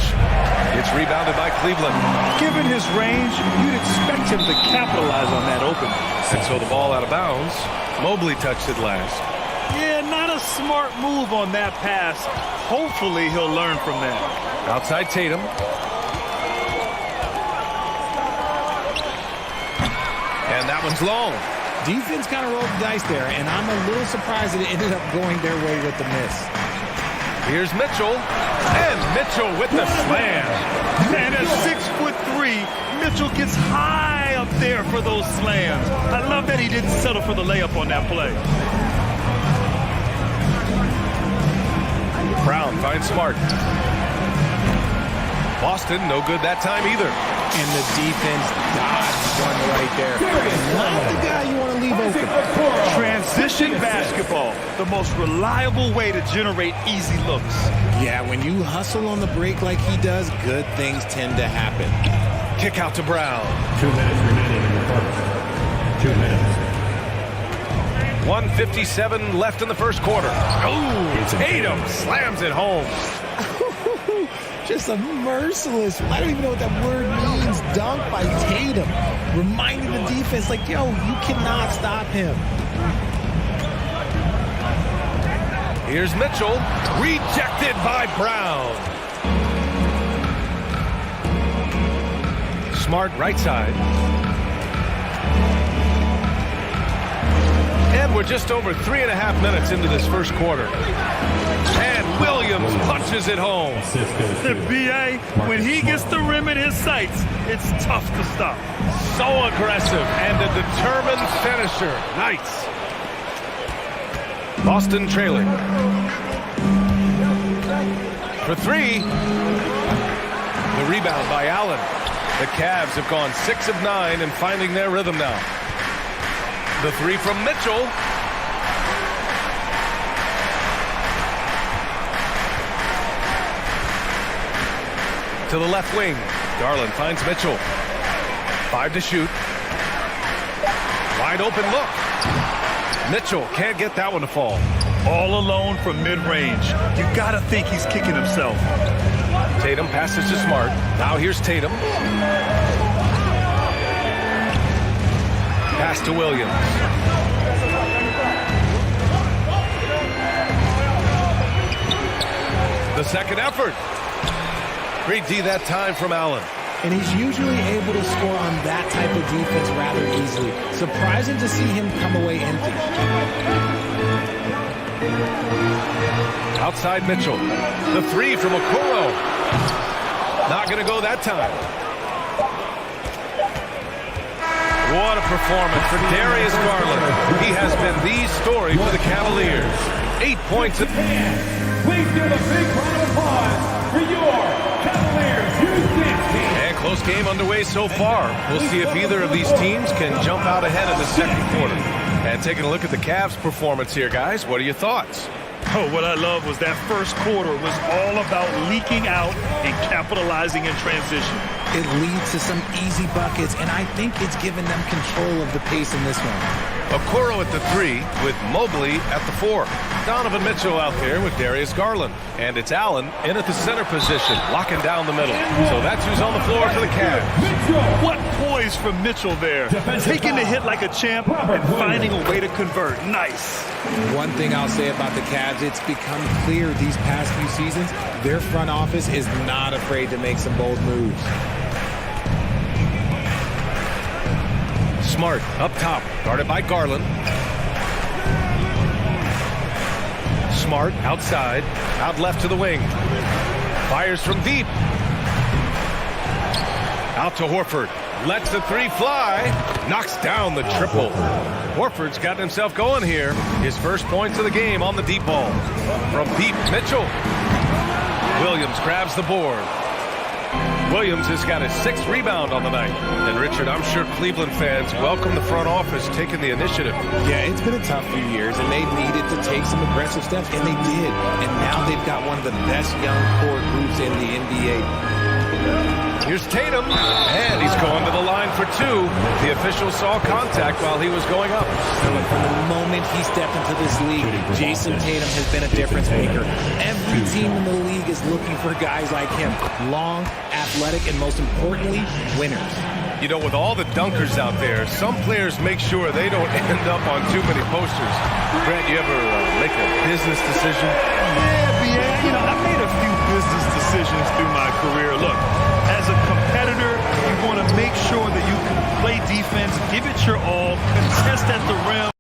It's rebounded by Cleveland. Given his range, you'd expect him to capitalize on that opening. And so the ball out of bounds. Mobley touched it last. Yeah, not a smart move on that pass. Hopefully he'll learn from that. Outside Tatum. And that one's long. Defense kind of rolled the dice there, and I'm a little surprised that it ended up going their way with the miss. Here's Mitchell. And Mitchell with the slam. And at 6'3", Mitchell gets high up there for those slams. I love that he didn't settle for the layup on that play. Brown finds Smart. Boston, no good that time either. And the defense dodged one right there. Not the guy you want to leave open. Transition basketball, the most reliable way to generate easy looks. Yeah, when you hustle on the break like he does, good things tend to happen. Kick out to Brown. 2 minutes remaining in the first. 2 minutes. 1:57 left in the first quarter. Oh, Tatum slams it home. Just a merciless, I don't even know what that word means, dunk by Tatum. Reminding the defense, like, yo, you cannot stop him. Here's Mitchell, rejected by Brown. Smart right side. And we're just over 3.5 minutes into this first quarter. And Williams punches it home. The BA, when he gets the rim in his sights, it's tough to stop. So aggressive and a determined finisher. Nice. Boston trailing. For three. The rebound by Allen. The Cavs have gone 6 of 9 and finding their rhythm now. The three from Mitchell. To the left wing. Garland finds Mitchell. 5 to shoot. Wide open look. Mitchell can't get that one to fall. All alone from mid-range. You gotta think he's kicking himself. Tatum passes to Smart. Now here's Tatum. Pass to Williams. The second effort. Great D that time from Allen. and he's usually able to score on that type of defense rather easily. Surprising to see him come away empty. Outside Mitchell. The three from Okoro. Not going to go that time. What a performance for Darius Garland. He has been the story for the Cavaliers. 8 points. Please give a big round of applause for your Cavaliers U16 team. And close game underway so far. We'll see if either of these teams can jump out ahead in the second quarter. And taking a look at the Cavs' performance here, guys. What are your thoughts? Oh, what I love was that first quarter was all about leaking out and capitalizing in transition. It leads to some easy buckets, and I think it's given them control of the pace in this one. Okoro at the 3 with Mobley at the 4. Donovan Mitchell out there with Darius Garland. And it's Allen in at the center position, locking down the middle. So that's who's on the floor for the Cavs. What poise from Mitchell there. Taking the hit like a champ and finding a way to convert. Nice. One thing I'll say about the Cavs, it's become clear these past few seasons, their front office is not afraid to make some bold moves. Smart up top, guarded by Garland. Smart outside, out left to the wing. Fires from deep. Out to Horford. Lets the 3 fly. Knocks down the triple. Horford's gotten himself going here. His first points of the game on the deep ball. From deep, Mitchell. Williams grabs the board. Williams has got his 6th rebound on the night. And Richard, I'm sure Cleveland fans welcome the front office taking the initiative. Yeah, it's been a tough few years, and they needed to take some aggressive steps, and they did. And now they've got one of the best young core groups in the NBA. Here's Tatum, and he's going to the line for 2. The official saw contact while he was going up. From the moment he stepped into this league, Jason Tatum has been a difference maker. Every team in the league is looking for guys like him. Long, athletic, and most importantly, winners. You know, with all the dunkers out there, some players make sure they don't end up on too many posters. Grant, you ever make a business decision? Yeah. You know, I made a few business decisions through my career. Look, as a competitor, you want to make sure that you can play defense, give it your all, contest at the rim.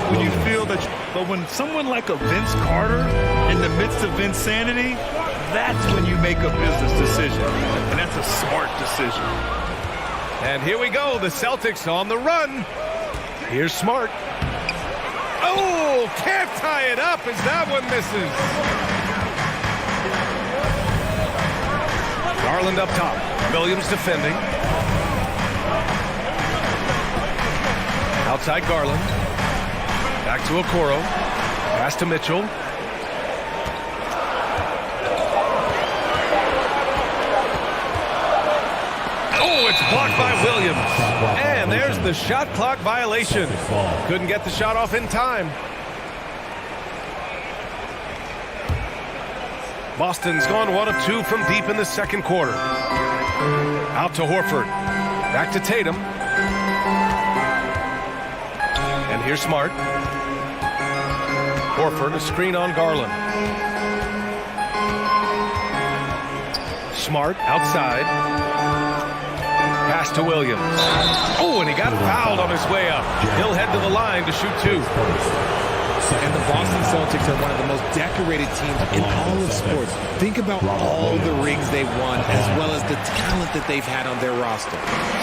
When you feel that, but when someone like a Vince Carter in the midst of insanity, that's when you make a business decision, and that's a smart decision. And here we go, the Celtics on the run. Here's Smart. Oh, can't tie it up as that one misses. Garland up top. Williams defending. Outside Garland. Back to Okoro. Pass to Mitchell. Oh, it's blocked by Williams. And there's the shot clock violation. Couldn't get the shot off in time. Boston's gone 1 of 2 from deep in the second quarter. Out to Horford. Back to Tatum. And here's Smart. Horford, a screen on Garland. Smart outside. Pass to Williams. Oh, and he got fouled on his way up. He'll head to the line to shoot 2. And the Boston Celtics are one of the most decorated teams in all of sports. Think about all the rings they've won, as well as the talent that they've had on their roster.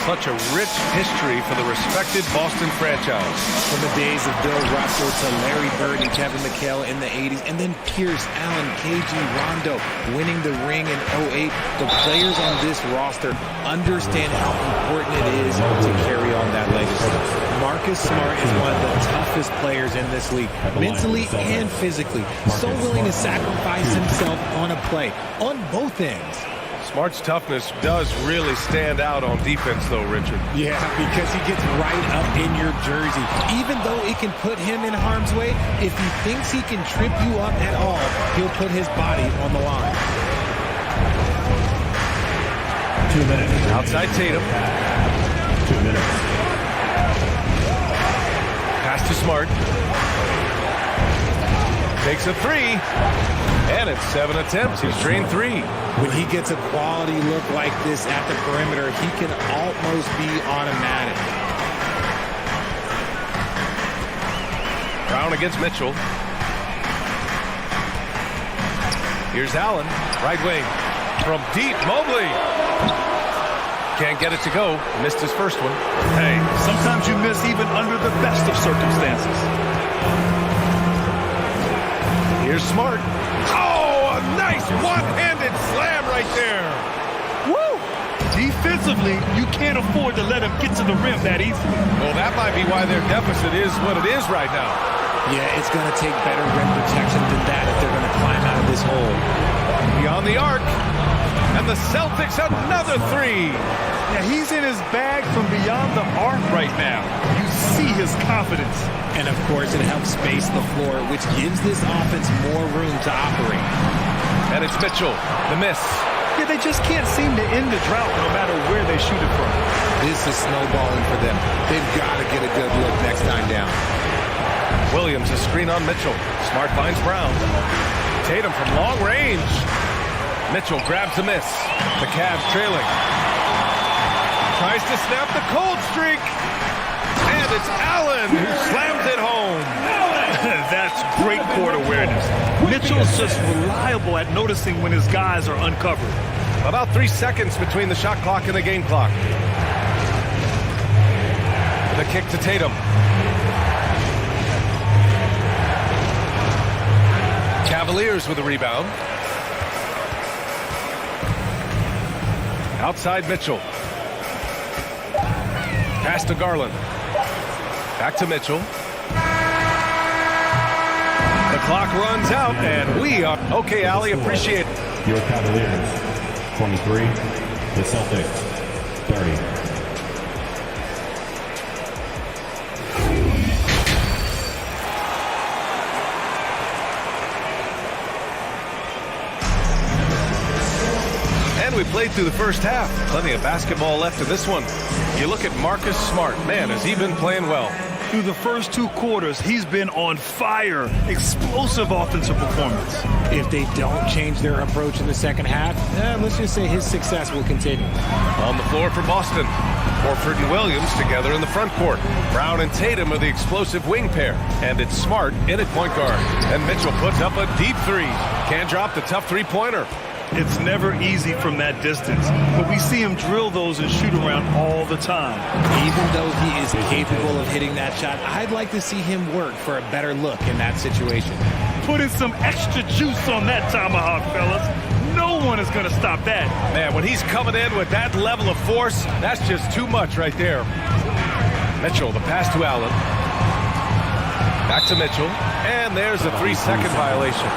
Such a rich history for the respected Boston franchise. From the days of Bill Russell to Larry Bird and Kevin McHale in the 80s, and then Pierce, Allen, KG, Rondo winning the ring in 08. The players on this roster understand how important it is to carry on that legacy. Marcus Smart is one of the toughest players in this league, mentally and physically, so willing to sacrifice himself on a play, on both ends. Smart's toughness does really stand out on defense, though, Richard. Yeah, because he gets right up in your jersey. Even though it can put him in harm's way, if he thinks he can trip you up at all, he'll put his body on the line. 2 minutes. Outside Tatum. 2 minutes. Pass to Smart. Takes a 3. And it's 7 attempts. He's drained 3. When he gets a quality look like this at the perimeter, he can almost be automatic. Brown against Mitchell. Here's Allen, right wing. From deep, Mobley. Can't get it to go. Missed his first one. Hey, sometimes you miss even under the best of circumstances. Here's Smart. Oh, a nice one-handed slam right there. Woo! Defensively, you can't afford to let him get to the rim that easily. Well, that might be why their deficit is what it is right now. Yeah, it's going to take better rim protection than that if they're going to climb out of this hole. Beyond the arc. And the Celtics another 3. Yeah, he's in his bag from beyond the arc right now. You see his confidence. And, of course, it helps space the floor, which gives this offense more room to operate. And it's Mitchell, the miss. Yeah, they just can't seem to end the drought no matter where they shoot it from. This is snowballing for them. They've got to get a good look next time down. Williams, a screen on Mitchell. Smart finds Brown. Tatum from long range. Mitchell grabs the miss. The Cavs trailing. Tries to snap the cold streak. And it's Allen who slams it home. That's great court awareness. Mitchell's just reliable at noticing when his guys are uncovered. About 3 seconds between the shot clock and the game clock. The kick to Tatum. Cavaliers with a rebound. Outside Mitchell. Pass to Garland. Back to Mitchell. The clock runs out, and we are... Okay, Allie, appreciate it. Your Cavaliers, 23. The Celtics, 30. We played through the first half. Plenty of basketball left in this one. You look at Marcus Smart. Man, has he been playing well. Through the first 2 quarters, he's been on fire. Explosive offensive performance. If they don't change their approach in the second half, let's just say his success will continue. On the floor for Boston. Horford and Williams together in the front court. Brown and Tatum are the explosive wing pair. And it's Smart in at point guard. And Mitchell puts up a deep 3. Can't drop the tough 3-pointer. It's never easy from that distance, but we see him drill those and shoot around all the time. Even though he is capable of hitting that shot, I'd like to see him work for a better look in that situation. Put in some extra juice on that tomahawk, fellas. No one is going to stop that. Man, when he's coming in with that level of force, that's just too much right there. Mitchell, the pass to Allen. Back to Mitchell, and there's a 3-second violation.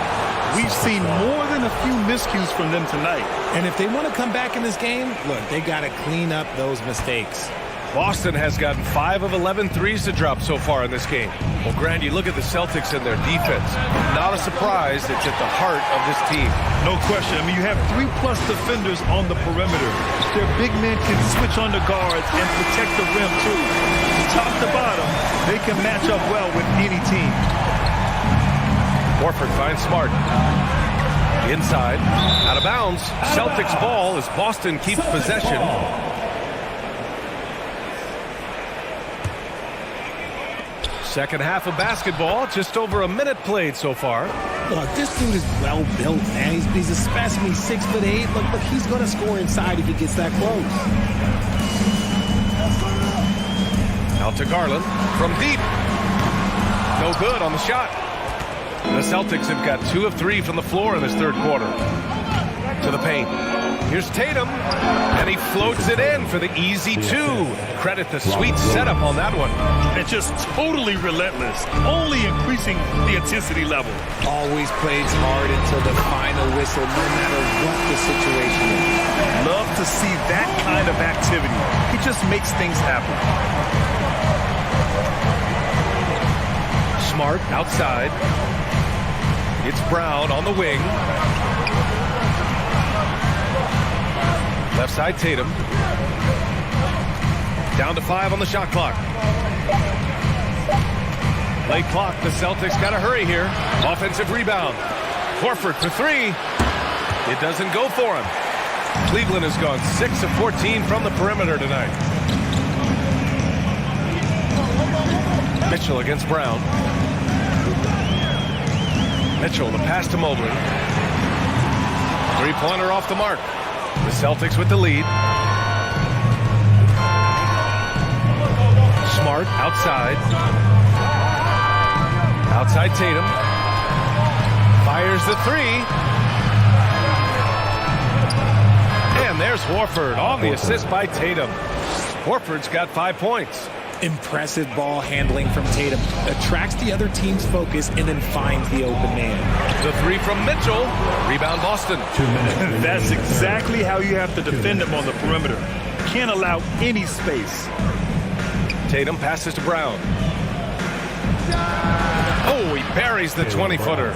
We've seen more than a few miscues from them tonight. And if they want to come back in this game, look, they got to clean up those mistakes. Boston has gotten 5 of 11 threes to drop so far in this game. Well, Grant, you look at the Celtics and their defense. Not a surprise, it's at the heart of this team. No question. I mean, you have 3+ defenders on the perimeter. Their big men can switch on the guards and protect the rim, too. Top to bottom, they can match up well with any team. Horford finds Smart. Inside. Out of bounds. Celtics ball as Boston keeps possession. Second half of basketball. Just over a minute played so far. Look, this dude is well built, man. He's a specimen. He's 6'8". Look, he's going to score inside if he gets that close. Out to Garland. From deep. No good on the shot. The Celtics have got 2 of 3 from the floor in this third quarter. To the paint. Here's Tatum, and he floats it in for the easy 2. Credit the sweet setup on that one. And just totally relentless, only increasing the intensity level. Always plays hard until the final whistle, no matter what the situation is. Love to see that kind of activity. He just makes things happen. Smart outside. It's Brown on the wing. Left side Tatum. Down to 5 on the shot clock. Late clock. The Celtics got to hurry here. Offensive rebound. Horford for three. It doesn't go for him. Cleveland has gone 6 of 14 from the perimeter tonight. Mitchell against Brown. Mitchell, the pass to Mobley. Three-pointer off the mark. The Celtics with the lead. Smart outside. Outside Tatum. Fires the three. And there's Horford on the assist by Tatum. Horford's got 5 points. Impressive ball handling from Tatum. Attracts the other team's focus and then finds the open man. The three from Mitchell. Rebound Boston. 2 minutes. That's exactly how you have to defend him on the perimeter. Can't allow any space. Tatum passes to Brown. Oh, he buries the 20-footer.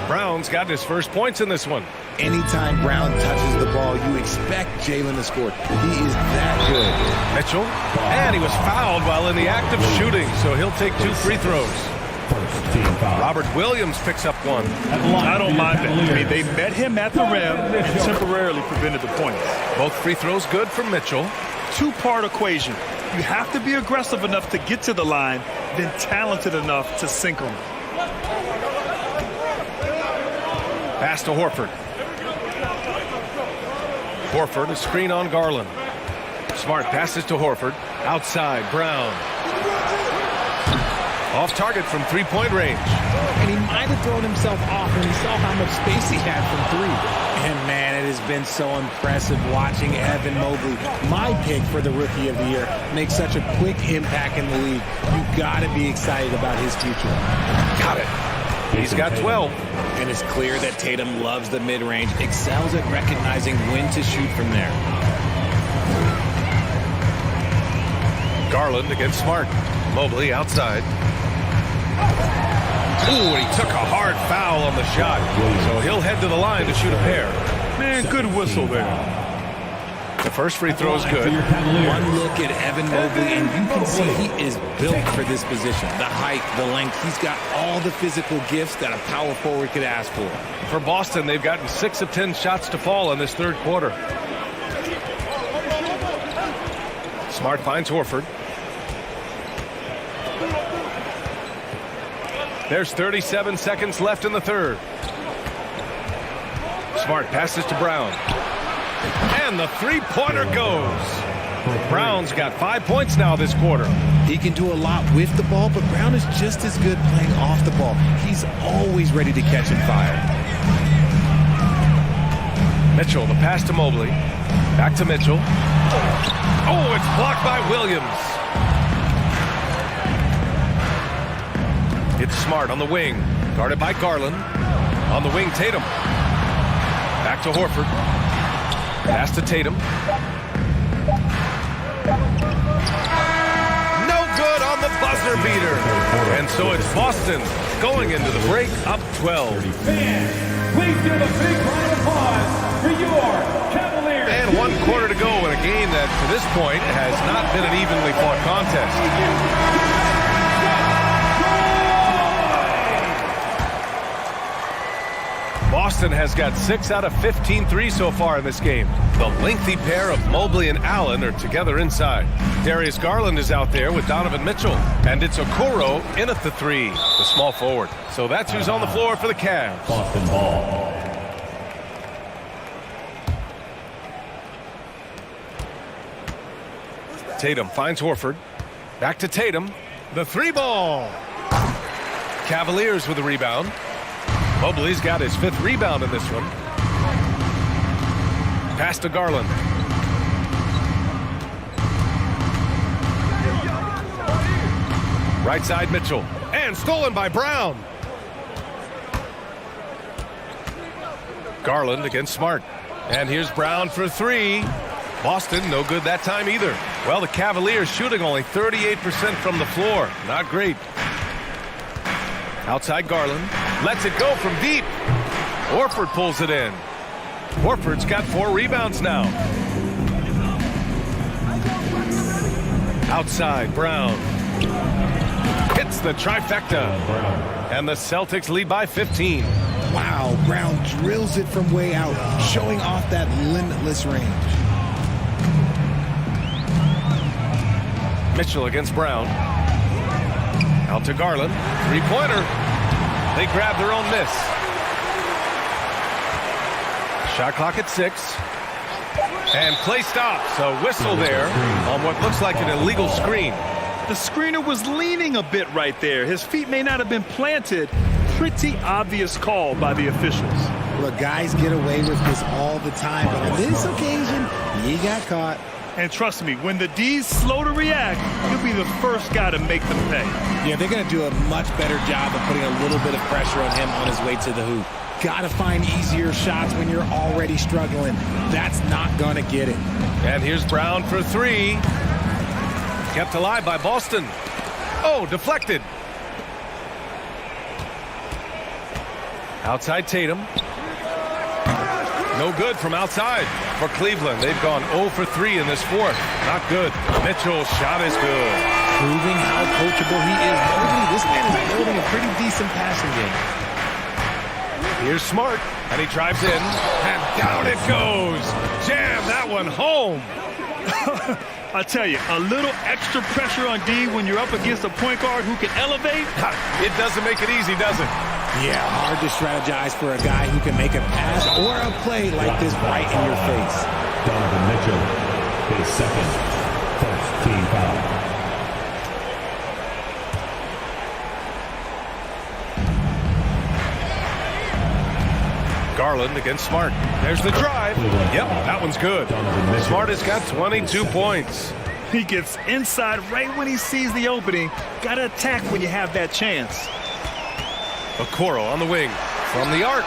Brown's got his first points in this one. Anytime Brown touches the ball, you expect Jalen to score. He is that good. Mitchell, and he was fouled while in the act of shooting, so he'll take 2 free throws. Robert Williams picks up one. I don't mind that. I mean, they met him at the rim and temporarily prevented the points. Both free throws good from Mitchell. Two-part equation. You have to be aggressive enough to get to the line, then talented enough to sink them. Pass to Horford. Horford, a screen on Garland. Smart passes to Horford. Outside, Brown. Off target from three-point range. And he might have thrown himself off when he saw how much space he had from three. And man, it has been so impressive watching Evan Mobley, my pick for the Rookie of the Year, make such a quick impact in the league. You've got to be excited about his future. Got it. He's got 12. And it's clear that Tatum loves the mid-range, excels at recognizing when to shoot from there. Garland against Smart. Mobley outside. Ooh, and he took a hard foul on the shot. So he'll head to the line to shoot a pair. Man, good whistle there. The first free throw is good. One look at Evan Mobley, and you can see he is built for this position. The height, the length, he's got all the physical gifts that a power forward could ask for. For Boston, they've gotten 6 of 10 shots to fall in this third quarter. Smart finds Horford. There's 37 seconds left in the third. Smart passes to Brown. And the three-pointer goes. Brown's got 5 points now this quarter. He can do a lot with the ball, but Brown is just as good playing off the ball. He's always ready to catch and fire. Mitchell, the pass to Mobley. Back to Mitchell. Oh, it's blocked by Williams. It's Smart on the wing. Guarded by Garland. On the wing, Tatum. Back to Horford. Pass to Tatum. No good on the buzzer beater. And so it's Boston going into the break up 12. Fans, please give a big round of applause for your Cavaliers. And 1 quarter to go in a game that, to this point, has not been an evenly fought contest. Boston has got 6 out of 15 threes so far in this game. The lengthy pair of Mobley and Allen are together inside. Darius Garland is out there with Donovan Mitchell. And it's Okoro in at the 3, the small forward. So that's who's on the floor for the Cavs. Boston ball. Tatum finds Horford. Back to Tatum. The 3-ball. Cavaliers with the rebound. Mobley's got his 5th rebound in this one. Pass to Garland. Right side Mitchell. And stolen by Brown. Garland against Smart. And here's Brown for 3. Boston, no good that time either. Well, the Cavaliers shooting only 38% from the floor. Not great. Outside Garland. Lets it go from deep. Horford pulls it in. Horford's got 4 rebounds now. Outside, Brown. Hits the trifecta. And the Celtics lead by 15. Wow, Brown drills it from way out, showing off that limitless range. Mitchell against Brown. Out to Garland. Three-pointer. They grab their own miss. Shot clock at 6. And play stops. A whistle there on what looks like an illegal screen. The screener was leaning a bit right there. His feet may not have been planted. Pretty obvious call by the officials. Look, guys get away with this all the time, but on this occasion, he got caught. And trust me, when the D's slow to react, he'll be the first guy to make them pay. Yeah, they're going to do a much better job of putting a little bit of pressure on him on his way to the hoop. Got to find easier shots when you're already struggling. That's not going to get it. And here's Brown for 3. Kept alive by Boston. Oh, deflected. Outside Tatum. No good from outside for Cleveland. They've gone 0 for 3 in this fourth. Not good. Mitchell's shot is good. Proving how coachable he is. Notably, this man is building a pretty decent passing game. Here's Smart, and he drives in, and down it goes. Jam that one home. I tell you, a little extra pressure on D when you're up against a point guard who can elevate. It doesn't make it easy, does it? Yeah, hard to strategize for a guy who can make a pass or a play like this right in your face. Donovan Mitchell, his second, first team foul. Garland against Smart. There's the drive. Yep, that one's good. Smart has got 22 points. He gets inside right when he sees the opening. Got to attack when you have that chance. Okoro on the wing. From the arc.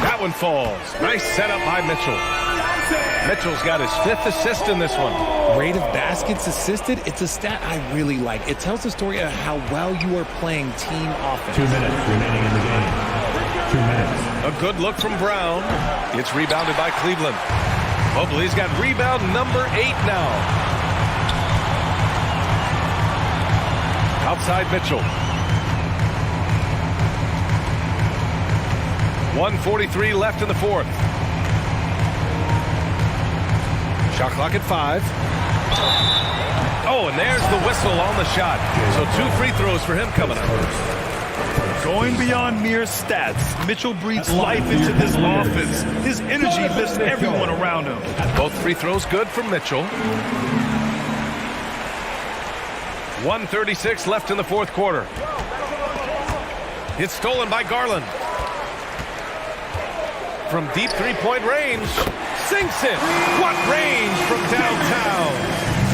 That one falls. Nice setup by Mitchell. Mitchell's got his 5th assist in this one. Rate of baskets assisted, it's a stat I really like. It tells the story of how well you are playing team offense. 2 minutes remaining in the game. 2 minutes. A good look from Brown. It's rebounded by Cleveland. Mobley's got rebound number 8 now. Outside Mitchell. 1:43 left in the fourth. Shot clock at 5. Oh, and there's the whistle on the shot. So 2 free throws for him coming up. Going beyond mere stats, Mitchell breathes life into this offense. His energy lifts everyone around him. Both free throws good from Mitchell. 1:36 left in the fourth quarter. It's stolen by Garland. From deep three-point range, sinks it. What range from downtown?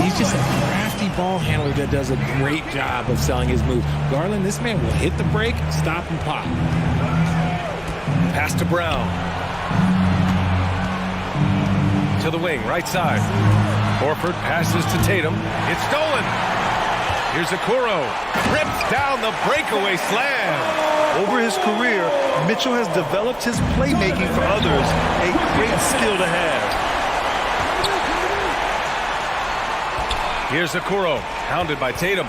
He's just a crafty ball handler that does a great job of selling his move. Garland, this man will hit the break, stop, and pop. Pass to Brown. To the wing, right side. Horford passes to Tatum. It's stolen. Here's Okoro. Rips down the breakaway slam. Over his career, Mitchell has developed his playmaking for others, a great skill to have. Here's Okoro, hounded by Tatum.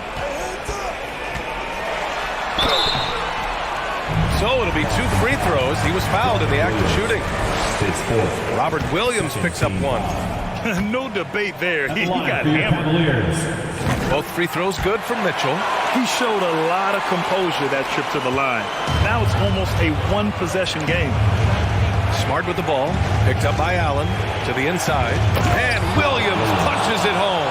So it'll be 2 free throws. He was fouled in the act of shooting. Robert Williams picks up 1. No debate there. He got hammered. Both free throws good from Mitchell. He showed a lot of composure that trip to the line. Now it's almost a one-possession game. Smart with the ball. Picked up by Allen to the inside. And Williams punches it home.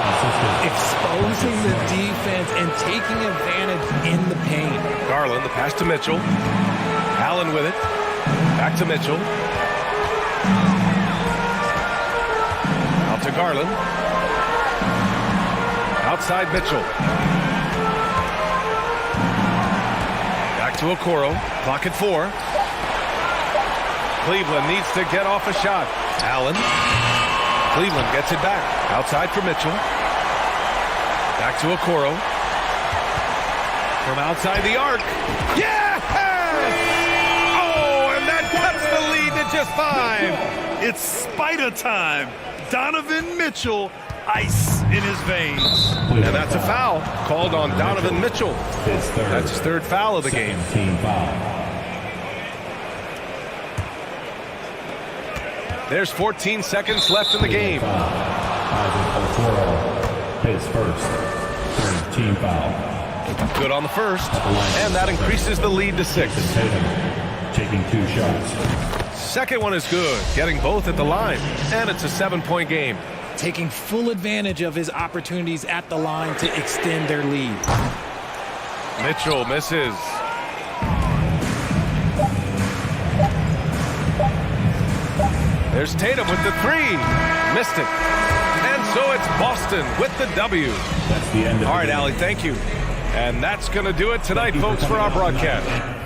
Exposing the defense and taking advantage in the paint. Garland, the pass to Mitchell. Allen with it. Back to Mitchell. Out to Garland. Outside Mitchell. Back to Okoro. Clock at 4. Cleveland needs to get off a shot. Allen. Cleveland gets it back. Outside for Mitchell. Back to Okoro. From outside the arc. Yes! Oh, and that cuts the lead to just 5. It's Spider time. Donovan Mitchell, ice in his veins. And that's a foul called on Donovan Mitchell. That's his 3rd foul of the game. Team foul. There's 14 seconds left in the game. His first. Third team foul. Good on the first. And that increases the lead to 6. Taking 2 shots. Second one is good, getting both at the line. And it's a 7-point game. Taking full advantage of his opportunities at the line to extend their lead. Mitchell misses. There's Tatum with the 3. Missed it. And so it's Boston with the W. That's the end of All right, Allie, thank you. And that's going to do it tonight, folks, for our broadcast.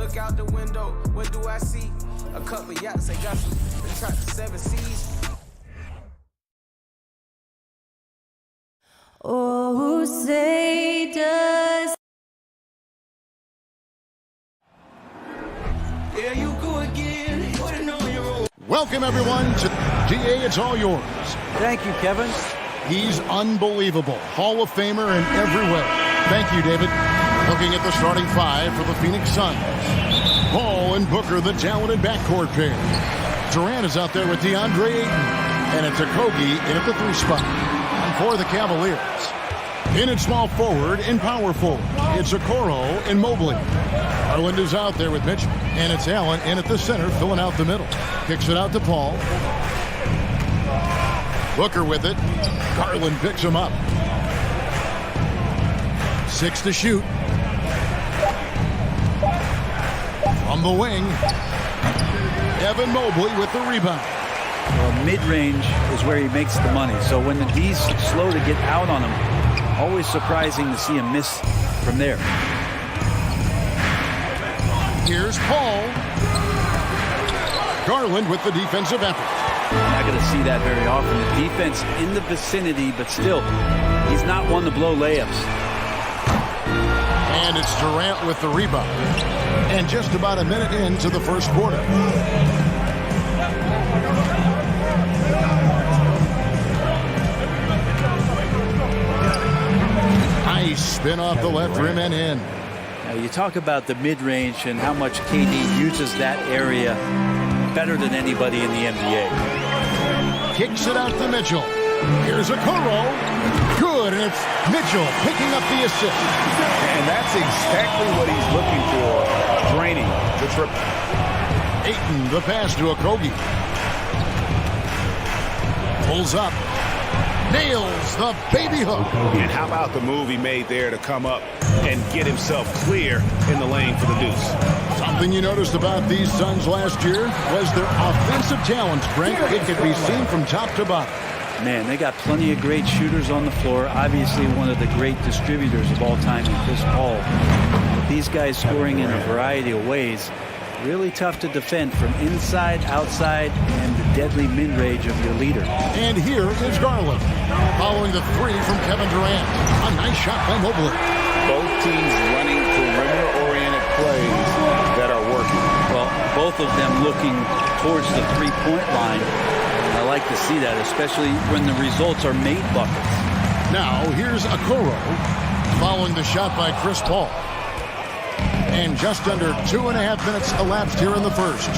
look out the window, what do I see? A couple yachts, I got some. They tried the 7 seas. Oh, say does. There you go again. Putting on your own. Welcome, everyone, to DA. It's all yours. Thank you, Kevin. He's unbelievable. Hall of Famer in every way. Thank you, David. Looking at the starting 5 for the Phoenix Suns. Paul and Booker, the talented backcourt pair. Durant is out there with DeAndre Ayton. And it's Okogie in at the 3 spot. And for the Cavaliers, in at small forward and power forward, it's Okoro and Mobley. Garland is out there with Mitchell. And it's Allen in at the center, filling out the middle. Kicks it out to Paul. Booker with it. Garland picks him up. 6 to shoot. From the wing, Evan Mobley with the rebound. Well, mid-range is where he makes the money. So when the D's slow to get out on him, always surprising to see him miss from there. Here's Paul. Garland with the defensive effort. Not going to see that very often. The defense in the vicinity, but still, he's not one to blow layups. And it's Durant with the rebound. And just about a minute into the first quarter. Nice spin off the left rim and in. Now you talk about the mid-range and how much KD uses that area better than anybody in the NBA. Kicks it out to Mitchell. Here's Okoro. Good, and it's Mitchell picking up the assist. And that's exactly what he's looking for, draining the triple. Ayton, the pass to Okogie. Pulls up. Nails the baby hook. And how about the move he made there to come up and get himself clear in the lane for the deuce? Something you noticed about these Suns last year was their offensive talent strength. It could be seen from top to bottom. Man, they got plenty of great shooters on the floor. Obviously, one of the great distributors of all time in Chris Paul. But these guys scoring in a variety of ways. Really tough to defend from inside, outside, and the deadly mid-range of your leader. And here is Garland, following the 3 from Kevin Durant. A nice shot by Mobley. Both teams running perimeter-oriented plays that are working. Well, both of them looking towards the three-point line. I like to see that, especially when the results are made buckets. Now, here's Okoro, following the shot by Chris Paul. And just under 2.5 minutes elapsed here in the first.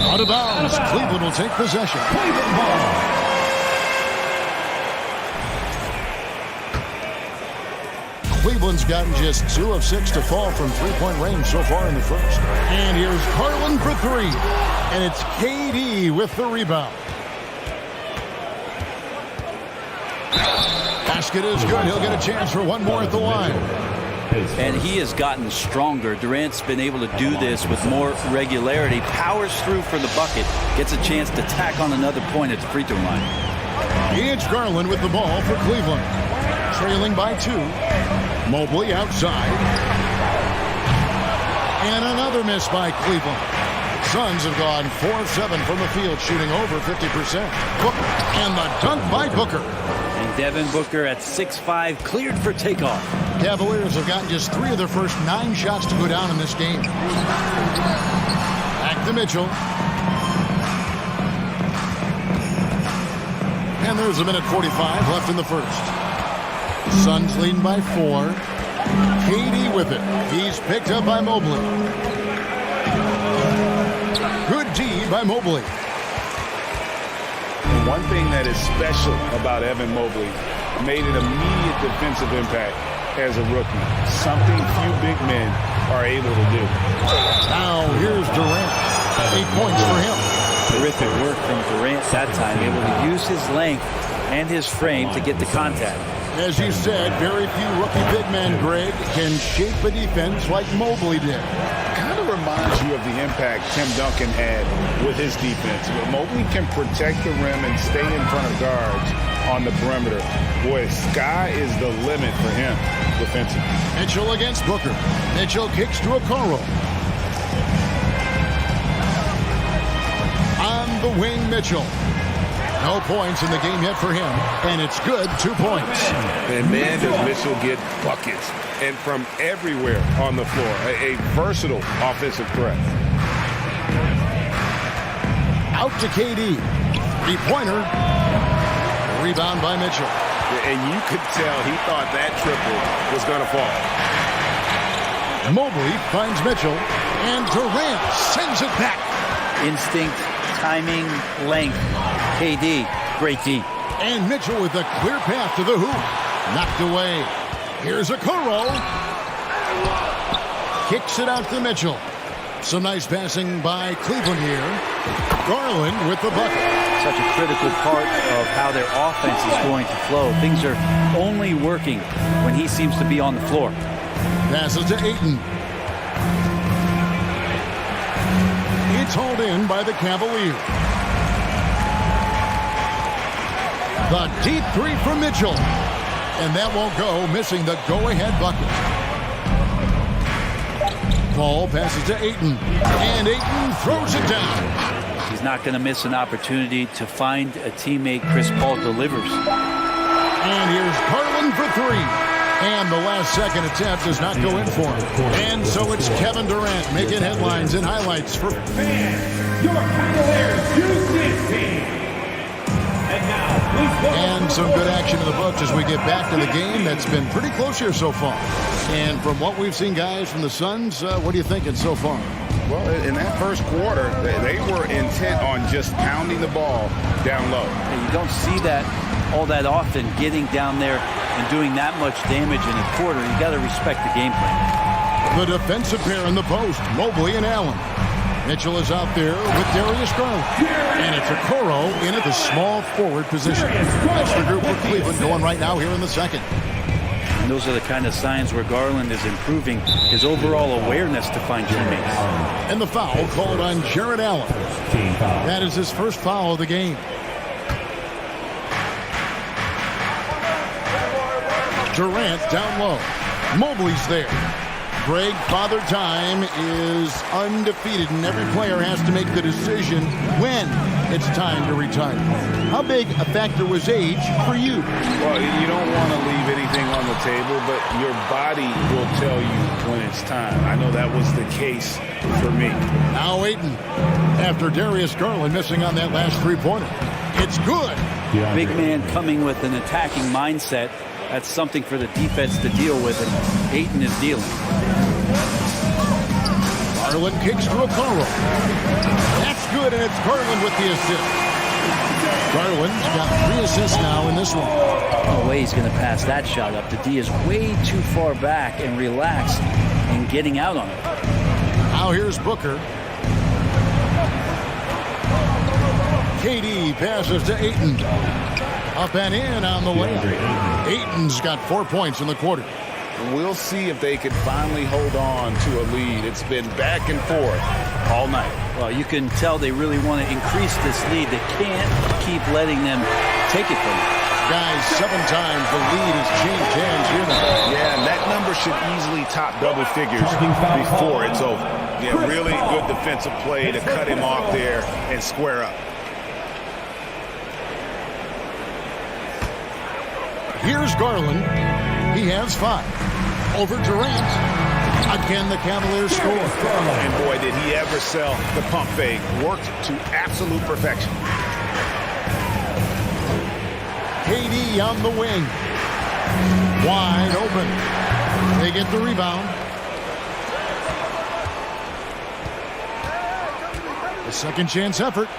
Out of bounds, Cleveland will take possession. Cleveland ball. Cleveland's gotten just 2 of 6 to fall from three-point range so far in the first. And here's Garland for 3. And it's KD with the rebound. Basket is good. He'll get a chance for one more at the line. And he has gotten stronger. Durant's been able to do this with more regularity. Powers through for the bucket. Gets a chance to tack on another point at the free throw line. It's Garland with the ball for Cleveland. Trailing by 2. Mobley outside. And another miss by Cleveland. Suns have gone 4 of 7 from the field, shooting over 50%. Booker, and the dunk by Booker. And Devin Booker at 6'5", cleared for takeoff. Cavaliers have gotten just 3 of their first 9 shots to go down in this game. Back to Mitchell. And there's a minute 45 left in the first. Suns leading by 4. KD with it. He's picked up by Mobley. Good D by Mobley. One thing that is special about Evan Mobley, made an immediate defensive impact as a rookie. Something few big men are able to do. Now here's Durant. 8 points for him. Terrific work from Durant that time, able to use his length and his frame to get the contact. As you said, very few rookie big men, Greg, can shape a defense like Mobley did. Kind of reminds you of the impact Tim Duncan had with his defense. But Mobley can protect the rim and stay in front of guards on the perimeter. Boy, sky is the limit for him defensively. Mitchell against Booker. Mitchell kicks to Okoro. On the wing, Mitchell. No points in the game yet for him, and it's good, 2 points. And man, does Mitchell get buckets, and from everywhere on the floor. A versatile offensive threat. Out to KD. Three-pointer. Rebound by Mitchell. And you could tell he thought that triple was going to fall. Mobley finds Mitchell, and Durant sends it back. Instinct, timing, length. KD, great D. And Mitchell with a clear path to the hoop. Knocked away. Here's Okoro. Kicks it out to Mitchell. Some nice passing by Cleveland here. Garland with the bucket. Such a critical part of how their offense is going to flow. Things are only working when he seems to be on the floor. Passes to Ayton. It's hauled in by the Cavaliers. The deep three from Mitchell. And that won't go, missing the go-ahead bucket. Ball passes to Ayton. And Ayton throws it down. He's not going to miss an opportunity to find a teammate. Chris Paul delivers. And here's Garland for three. And the last second attempt does not go in for him. And so it's Kevin Durant making headlines and highlights for fans. Your Cavaliers Houston team. And some good action in the books as we get back to the game that's been pretty close here so far. And from what we've seen, guys, from the Suns, what are you thinking so far? Well, in that first quarter, they were intent on just pounding the ball down low. And you don't see that all that often, getting down there and doing that much damage in a quarter. You got to respect the game plan. The defensive pair in the post, Mobley and Allen. Mitchell is out there with Darius Garland. And it's Okoro in at the small forward position. That's the group for Cleveland going right now here in the second. And those are the kind of signs where Garland is improving his overall awareness to find teammates. And the foul called on Jarrett Allen. That is his first foul of the game. Durant down low. Mobley's there. Greg, Father Time is undefeated, and every player has to make the decision when it's time to retire. How big a factor was age for you? Well, you don't want to leave anything on the table, but your body will tell you when it's time. I know that was the case for me. Now Ayton, after Darius Garland missing on that last three-pointer. It's good. Big man coming with an attacking mindset. That's something for the defense to deal with, and Ayton is dealing. Garland kicks to Okoro. That's good, and it's Garland with the assist. Garland's got 3 assists now in this one. No way he's going to pass that shot up. The D is way too far back and relaxed in getting out on it. Now here's Booker. KD passes to Ayton. Up and in on the way. Ayton's got 4 points in the quarter. We'll see if they can finally hold on to a lead. It's been back and forth all night. Well, you can tell they really want to increase this lead. They can't keep letting them take it from them. Guys, 7 times the lead has changed hands here now. Yeah, and that number should easily top double figures before it's over. Yeah, really good defensive play to cut him off there and square up. Here's Garland. He has 5. Over Durant. Again, the Cavaliers score. And boy, did he ever sell the pump fake. Worked to absolute perfection. KD on the wing. Wide open. They get the rebound. A second chance effort.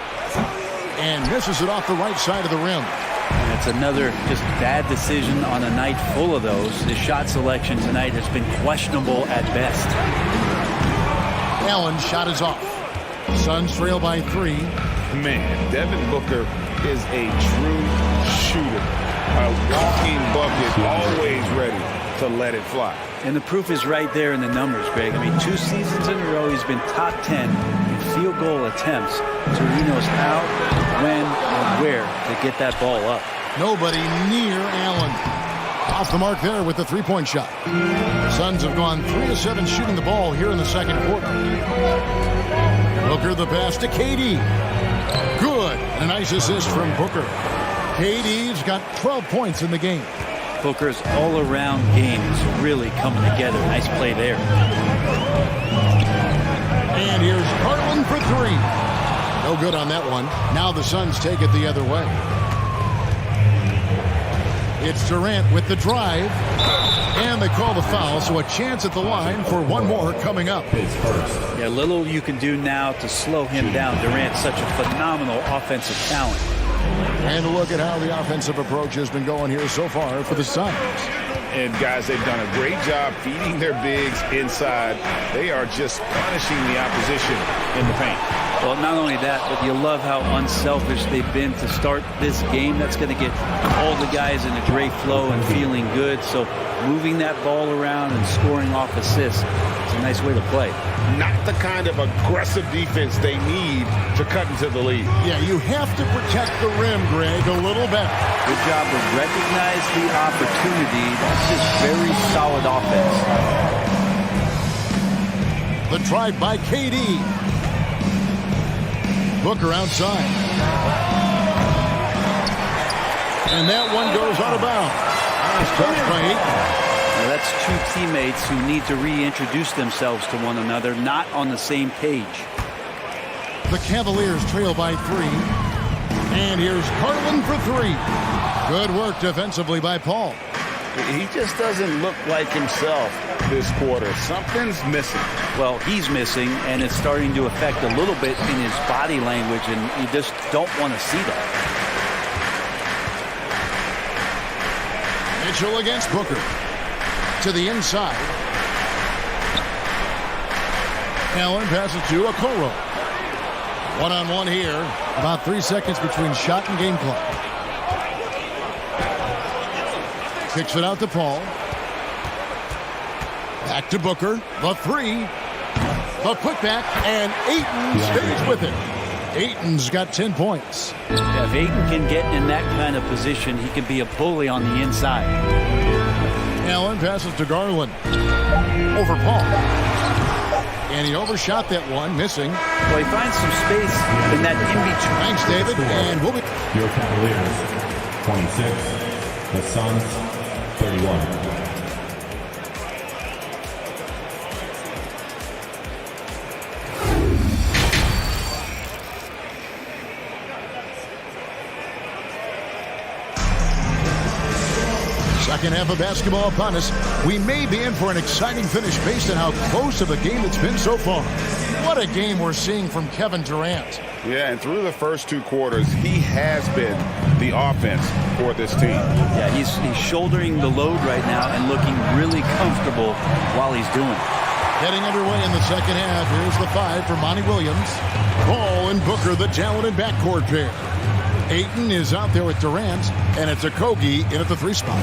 And misses it off the right side of the rim. And it's another just bad decision on a night full of those. His shot selection tonight has been questionable at best. Allen's shot is off. Suns trail by 3. Man, Devin Booker is a true shooter. A walking bucket, always ready to let it fly. And the proof is right there in the numbers, Greg. I mean, 2 seasons in a row, he's been top 10 in field goal attempts. So he knows how, when, and where to get that ball up. Nobody near Allen. Off the mark there with the three-point shot. Suns have gone 3 of 7 shooting the ball here in the second quarter. Booker the pass to KD. Good. And a nice assist from Booker. KD's got 12 points in the game. Booker's all-around game is really coming together. Nice play there. And here's Garland for 3. No good on that one. Now the Suns take it the other way. It's Durant with the drive. And they call the foul, so a chance at the line for one more coming up. Yeah, little you can do now to slow him down. Durant's such a phenomenal offensive talent. And a look at how the offensive approach has been going here so far for the Suns. And guys, they've done a great job feeding their bigs inside. They are just punishing the opposition in the paint. Well, not only that, but you love how unselfish they've been to start this game. That's going to get all the guys in a great flow and feeling good. So moving that ball around and scoring off assists is a nice way to play. Not the kind of aggressive defense they need to cut into the lead. Yeah, you have to protect the rim, Greg, a little better. Good job to recognize the opportunity. That's just very solid offense. The drive by KD. Booker outside. And that one goes out of bounds. Nice touch by Ayton. Now that's two teammates who need to reintroduce themselves to one another, not on the same page. The Cavaliers trail by 3. And here's Garland for 3. Good work defensively by Paul. He just doesn't look like himself this quarter. Something's missing. Well, he's missing, and it's starting to affect a little bit in his body language, and you just don't want to see that. Mitchell against Booker. To the inside. Allen passes to Okoro. One-on-one here. About 3 seconds between shot and game clock. Kicks it out to Paul. Back to Booker. The 3. The putback. And Ayton stays with it. Ayton's got 10 points. Yeah, if Ayton can get in that kind of position, he can be a bully on the inside. Allen passes to Garland. Over Paul. And he overshot that one, missing. Well, he finds some space in that in-between. Thanks, David. And we'll be... Your Cavaliers, 26. The Suns, 31. Second half of basketball upon us. We may be in for an exciting finish based on how close of a game it's been so far. What a game we're seeing from Kevin Durant. Yeah, and through the first 2 quarters, he has been the offense for this team. Yeah, he's shouldering the load right now and looking really comfortable while he's doing it. Getting underway in the second half. Here's the 5 for Monty Williams. Paul and Booker, the talented backcourt pair. Ayton is out there with Durant, and it's Okogie in at the 3 spot.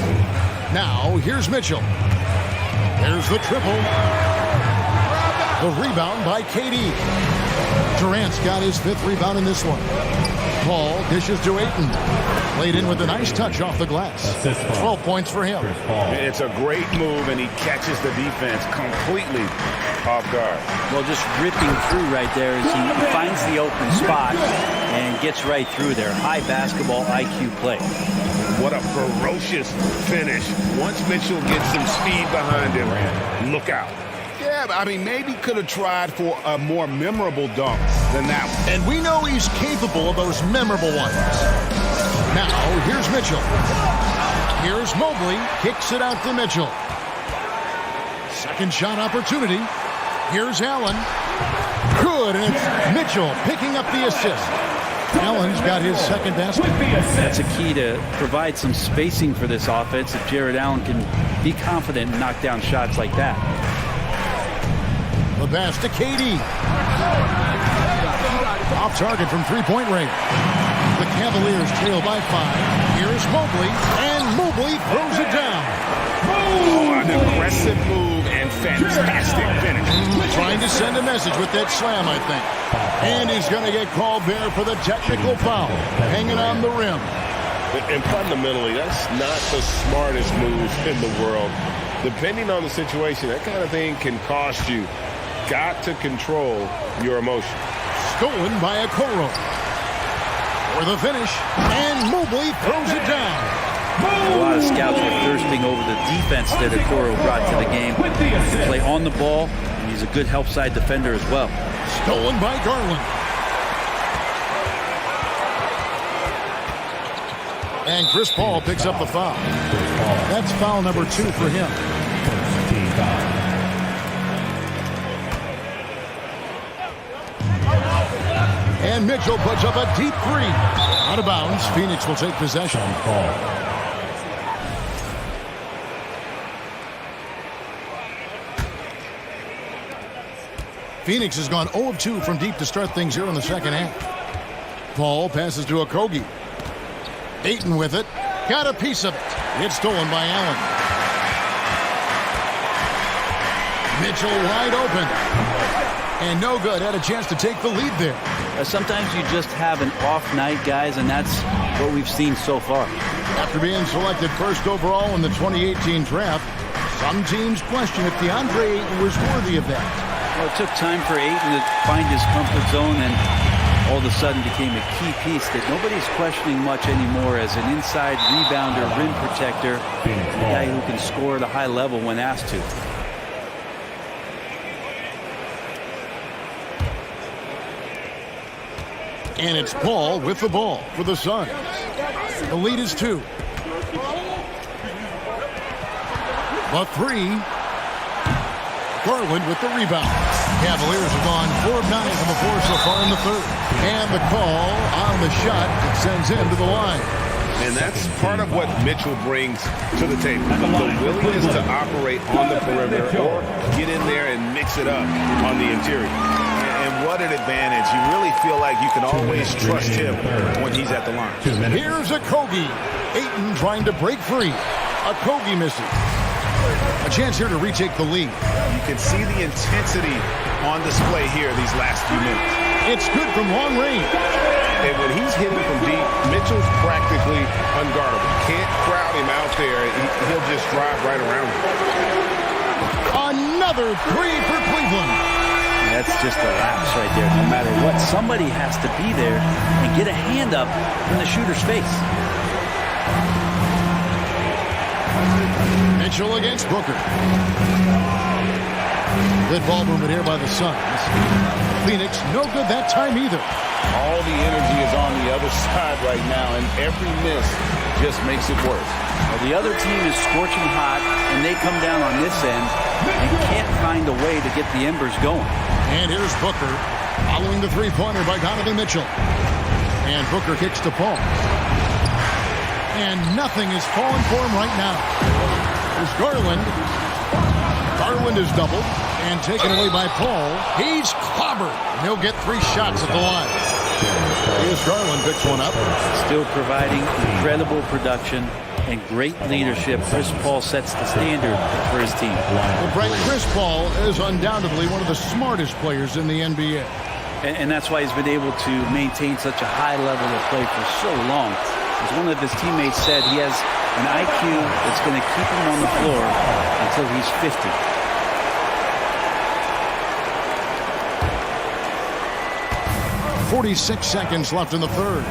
Now, here's Mitchell. There's the triple. The rebound by KD. Durant's got his 5th rebound in this one. Paul dishes to Ayton. Laid in with a nice touch off the glass. 12 points for him. It's a great move, and he catches the defense completely off guard. Well, just ripping through right there as he finds the open spot and gets right through there. High basketball IQ play. What a ferocious finish. Once Mitchell gets some speed behind him, look out. Yeah, I mean, maybe could have tried for a more memorable dunk than that one. And we know he's capable of those memorable ones. Now, here's Mitchell. Here's Mobley. Kicks it out to Mitchell. Second shot opportunity. Here's Allen. Good, and it's Mitchell picking up the assist. Allen's got his second basket. That's a key to provide some spacing for this offense if Jared Allen can be confident and knock down shots like that. The pass to KD. Off target from three-point range. The Cavaliers trail by 5. Here's Mobley, and Mobley throws it down. Oh, an aggressive move and fantastic finish. Trying to send a message with that slam, I think. And he's going to get called there for the technical foul. Hanging on the rim. And fundamentally, that's not the smartest move in the world. Depending on the situation, that kind of thing can cost you. Got to control your emotions. Stolen by Okoro. For the finish, and Mobley throws it down. A lot of scouts were thirsting over the defense that Okoro brought to the game. He play on the ball, and he's a good help side defender as well. Stolen by Garland. And Chris Paul picks up the foul. That's foul number 2 for him. And Mitchell puts up a deep 3. Out of bounds. Phoenix will take possession. Phoenix has gone 0 of 2 from deep to start things here in the second half. Paul passes to Okogie. Ayton with it. Got a piece of it. It's stolen by Allen. Mitchell wide open. And no good. Had a chance to take the lead there. Sometimes you just have an off night, guys, and that's what we've seen so far. After being selected first overall in the 2018 draft, some teams question if DeAndre was worthy of that. Well, it took time for Ayton to find his comfort zone, and all of a sudden became a key piece that nobody's questioning much anymore as an inside rebounder, rim protector, a guy who can score at a high level when asked to. And it's Paul with the ball for the Suns. The lead is 2. The 3. Garland with the rebound. Cavaliers have gone 4 of 9 from the floor so far in the third. And the call on the shot that sends him to the line. And that's part of what Mitchell brings to the table. The willingness to operate on the perimeter or get in there and mix it up on the interior. And what an advantage. You really feel like you can always trust him when he's at the line. Here's Okogie. Ayton trying to break free. Okogie misses. A chance here to retake the lead. You can see the intensity on display here these last few minutes. It's good from long range. And when he's hitting from deep, Mitchell's practically unguardable. Can't crowd him out there. He'll just drive right around him. Another 3 for Cleveland. That's just a lapse right there. No matter what, somebody has to be there and get a hand up in the shooter's face. Mitchell against Booker. Good ball movement here by the Suns. Phoenix, no good that time either. All the energy is on the other side right now, and every miss just makes it worse. Well, the other team is scorching hot, and they come down on this end and can't find a way to get the embers going. And here's Booker, following the three-pointer by Donovan Mitchell. And Booker kicks to Paul. And nothing is falling for him right now. There's Garland. Garland is doubled and taken away by Paul. He's clobbered. And he'll get 3 shots at the line. Here's Garland, picks one up. Still providing incredible production and great leadership. Chris Paul sets the standard for his team. Well, Brett, Chris Paul is undoubtedly one of the smartest players in the NBA. And that's why he's been able to maintain such a high level of play for so long. As one of his teammates said, he has an IQ that's going to keep him on the floor until he's 50. .46 seconds left in the third.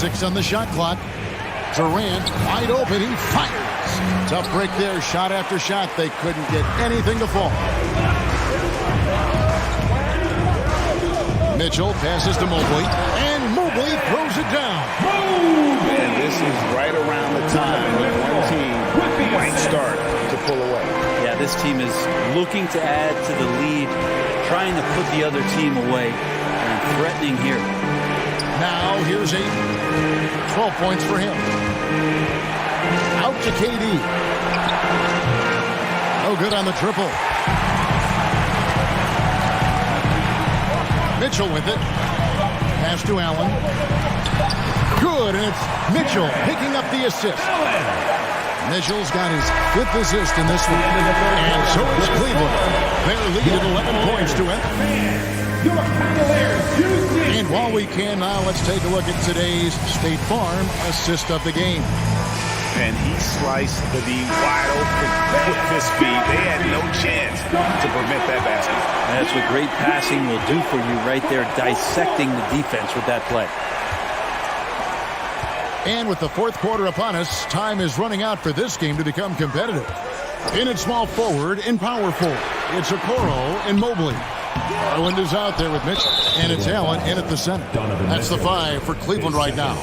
6 on the shot clock. Durant wide open. He fires. Tough break there. Shot after shot. They couldn't get anything to fall. Mitchell passes to Mobley. And Mobley throws it down. And this is right around the time when one team might start to pull away. Yeah, this team is looking to add to the lead, trying to put the other team away, and threatening here. Now here's 8. 12 points for him. Out to KD. No good on the triple. Mitchell with it. Pass to Allen. Good, and it's Mitchell picking up the assist. Mitchell's got his 5th assist in this one. And so is Cleveland. Their lead at 11 points to it. And while we can now, let's take a look at today's State Farm assist of the game. And he sliced the D wide open with his feet. They had no chance to prevent that basket. That's what great passing will do for you right there, dissecting the defense with that play. And with the fourth quarter upon us, time is running out for this game to become competitive. In at small forward, in power forward, it's Okoro and Mobley. Garland is out there with Mitchell, and it's Allen in at the center. That's the 5 for Cleveland right now.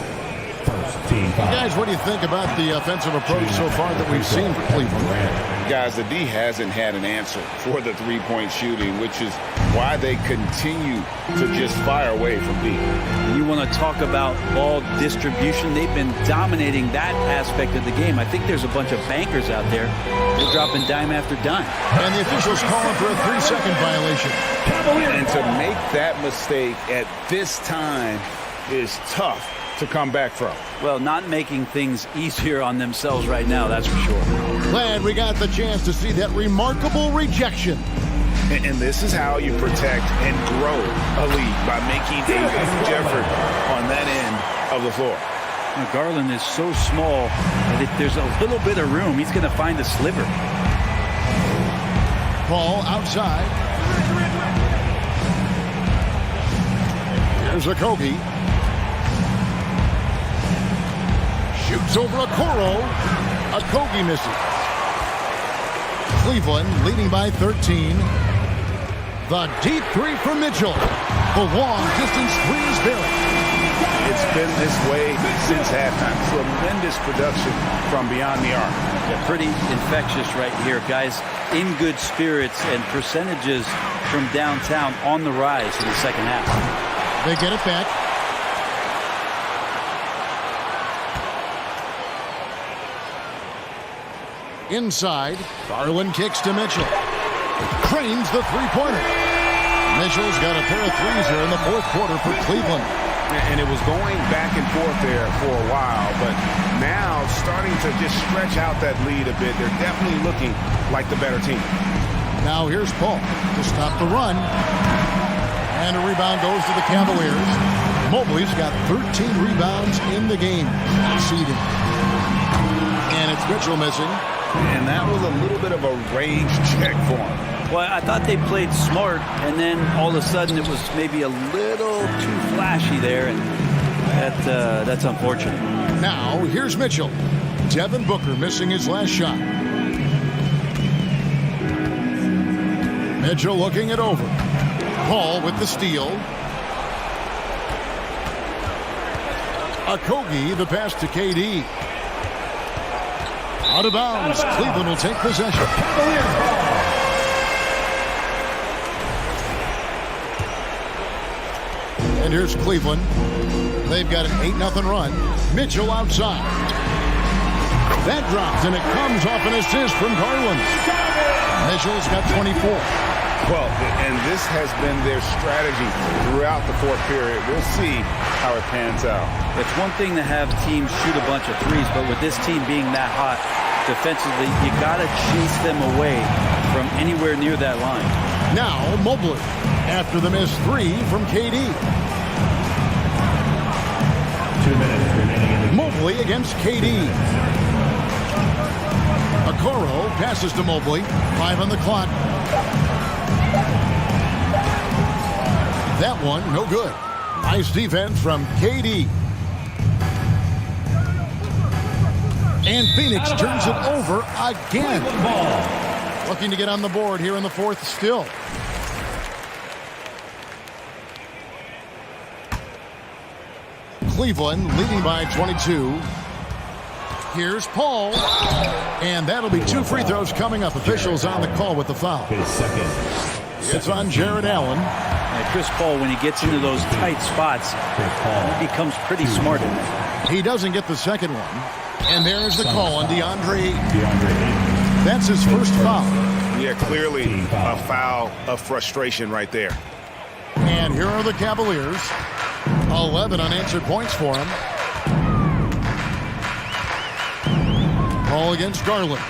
Guys, what do you think about the offensive approach so far that we've seen for Cleveland? Guys, the D hasn't had an answer for the three-point shooting, which is why they continue to just fire away from D. You want to talk about ball distribution. They've been dominating that aspect of the game. I think there's a bunch of bankers out there. They're dropping dime after dime. And the officials calling for a 3-second violation. And to make that mistake at this time is tough to come back from. Well, not making things easier on themselves right now, that's for sure. Glad we got the chance to see that remarkable rejection. And this is how you protect and grow a lead, by making a huge effort on that end of the floor. Now, Garland is so small that if there's a little bit of room, he's going to find a sliver. Ball outside. Here's Okogie. Shoots over Okoro. Okogie misses. Cleveland leading by 13. The deep 3 from Mitchell. The long distance 3 is buried. It's been this way since halftime. Tremendous production from beyond the arc. Yeah, pretty infectious right here, guys. In good spirits, and percentages from downtown on the rise in the second half. They get it back. Inside, Garland kicks to Mitchell. Cranes the three-pointer. Mitchell's got a pair of threes here in the fourth quarter for Cleveland. And it was going back and forth there for a while, but now starting to just stretch out that lead a bit. They're definitely looking like the better team. Now here's Paul to stop the run. And a rebound goes to the Cavaliers. Mobley's got 13 rebounds in the game. Seeding. And it's Mitchell missing. And that was a little bit of a rage check for him. Well, I thought they played smart, and then all of a sudden it was maybe a little too flashy there, and that's unfortunate. Now, here's Mitchell. Devin Booker missing his last shot. Mitchell looking it over. Paul with the steal. Okogie, the pass to KD. Out of bounds. Cleveland will take possession. And here's Cleveland. They've got an 8-0 run. Mitchell outside. That drops, and it comes off an assist from Garland. Mitchell's got 24. Well, and this has been their strategy throughout the fourth period. We'll see how it pans out. It's one thing to have teams shoot a bunch of threes, but with this team being that hot defensively, you got to chase them away from anywhere near that line. Now Mobley after the missed 3 from KD. 2 minutes remaining. Mobley against KD. Okoro passes to Mobley. 5 on the clock. That one, no good. Nice defense from KD. And Phoenix turns it over again. Looking to get on the board here in the fourth still. Cleveland leading by 22. Here's Paul. And that'll be 2 free throws coming up. Officials on the call with the foul. It's on Jared Allen. And Chris Paul, when he gets into those tight spots, he becomes pretty smart in there. He doesn't get the second one. And there's the call on DeAndre. That's his first foul. Yeah, clearly a foul of frustration right there. And here are the Cavaliers. 11 unanswered points for him. Ball against Garland.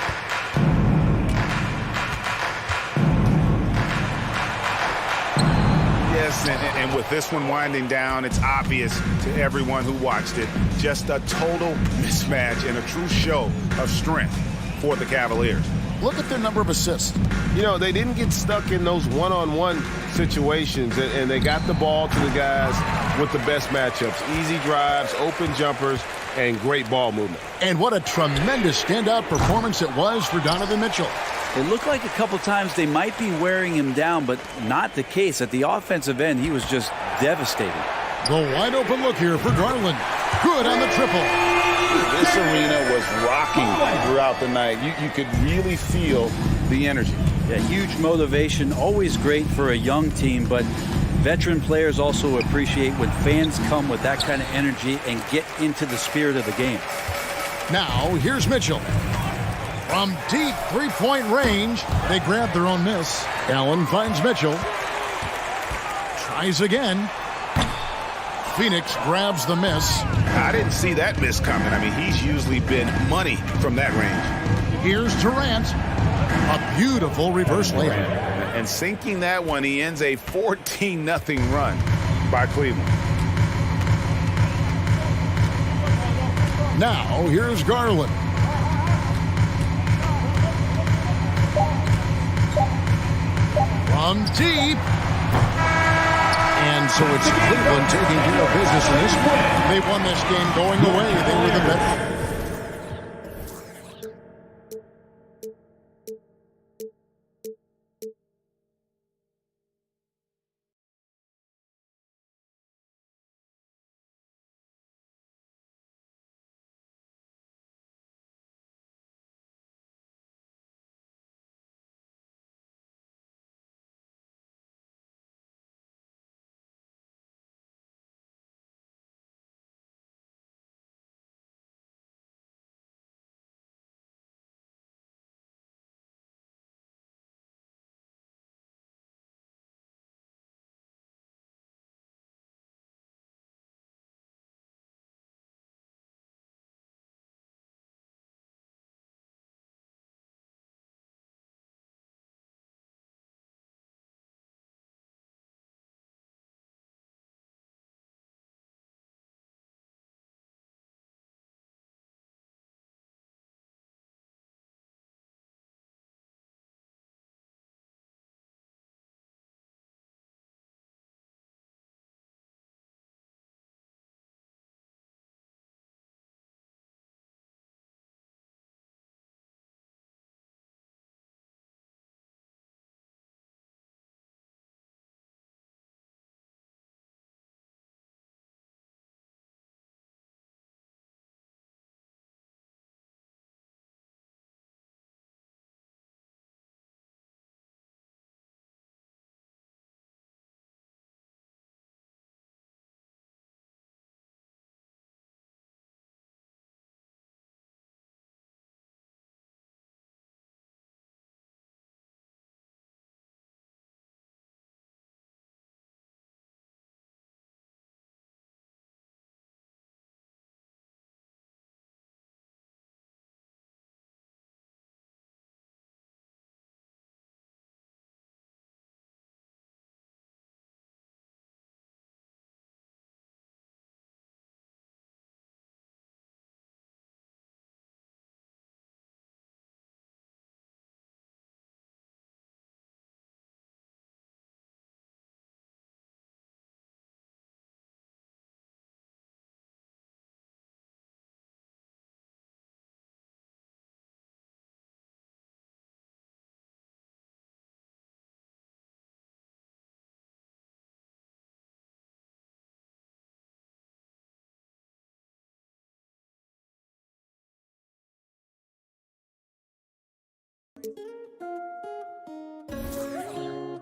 Yes, And with this one winding down, it's obvious to everyone who watched it. Just a total mismatch and a true show of strength for the Cavaliers. Look at their number of assists. You know, they didn't get stuck in those one-on-one situations, and they got the ball to the guys with the best matchups. Easy drives, open jumpers, and great ball movement. And what a tremendous standout performance it was for Donovan Mitchell. It looked like a couple times they might be wearing him down, but not the case. At the offensive end, he was just devastating. The wide open look here for Garland. Good on the triple. This arena was rocking throughout the night. You could really feel the energy. Yeah, huge motivation, always great for a young team, but veteran players also appreciate when fans come with that kind of energy and get into the spirit of the game. Now, here's Mitchell. From deep three-point range, they grab their own miss. Allen finds Mitchell. Tries again. Phoenix grabs the miss. I didn't see that miss coming. I mean, he's usually been money from that range. Here's Durant. A beautiful reverse layup. And sinking that one, he ends a 14-0 run by Cleveland. Now, here's Garland. From deep. And so it's Cleveland taking care of business in this one. They won this game going away. They were the better.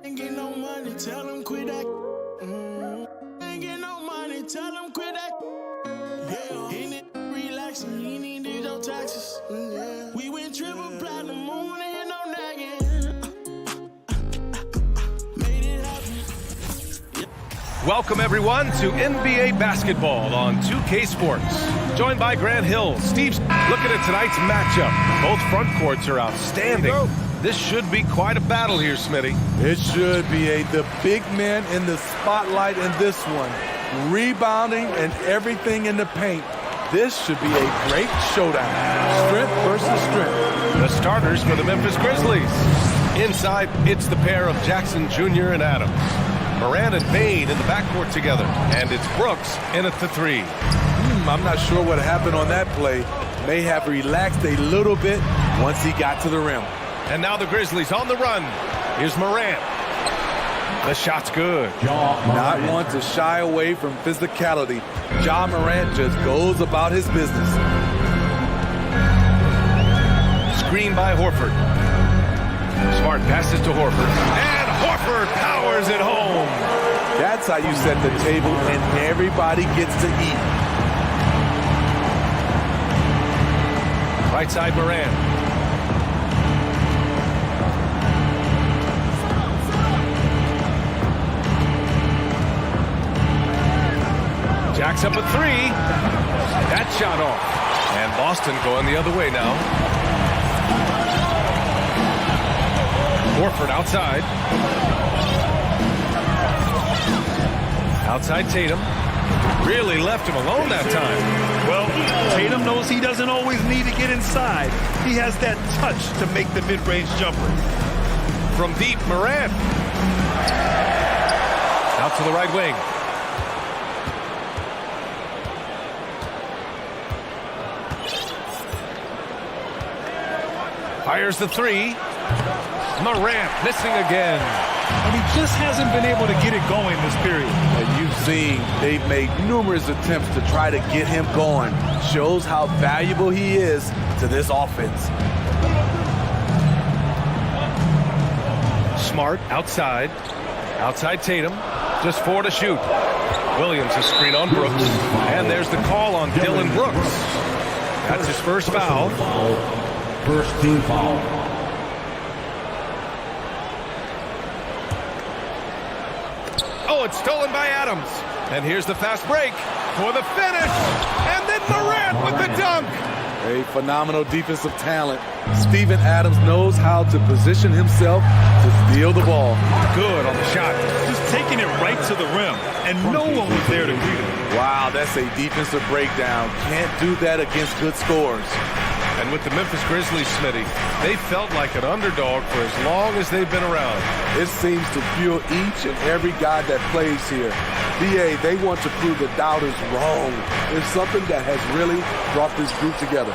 Ain't get no money, tell them quit that. Ain't get no money, tell them quit that. Yeah, he need relaxing, he need these no taxes. Yeah. We went triple platinum, moon and no nagging. Made it happen. Welcome, everyone, to NBA basketball on 2K Sports. joined by Grant Hill. Steve's looking at tonight's matchup. Both front courts are outstanding. This should be quite a battle here, Smitty. It should be the big men in the spotlight in this one. Rebounding and everything in the paint. This should be a great showdown. Strength versus strength. The starters for the Memphis Grizzlies. Inside, it's the pair of Jackson Jr. and Adams. Moran and Bain in the backcourt together. And it's Brooks in at the 3. I'm not sure what happened on that play. May have relaxed a little bit once he got to the rim. And now the Grizzlies on the run. Here's Moran. The shot's good. Not one to shy away from physicality. Ja Morant just goes about his business. Screen by Horford. Smart passes to Horford. And Horford powers it home. That's how you set the table and everybody gets to eat. Right side Moran. Jack's up a 3. That shot off. And Boston going the other way now. Horford outside. Outside Tatum. Really left him alone that time. Well, Tatum knows he doesn't always need to get inside. He has that touch to make the mid-range jumper. From deep, Moran. Out to the right wing. Fires the 3. Morant missing again. And he just hasn't been able to get it going this period. And you've seen they've made numerous attempts to try to get him going. Shows how valuable he is to this offense. Smart outside. Outside Tatum. Just 4 to shoot. Williams a screen on Brooks. And there's the call on Dylan Brooks. That's his first foul. First team foul. Oh, it's stolen by Adams. And here's the fast break for the finish. And then Morant with the dunk. A phenomenal defensive talent. Steven Adams knows how to position himself to steal the ball. Good on the shot. Just taking it right to the rim, and no one was there to greet him. Wow, that's a defensive breakdown. Can't do that against good scores. And with the Memphis Grizzlies, Smitty, they felt like an underdog for as long as they've been around. It seems to fuel each and every guy that plays here. BA, they want to prove the doubters wrong. It's something that has really brought this group together.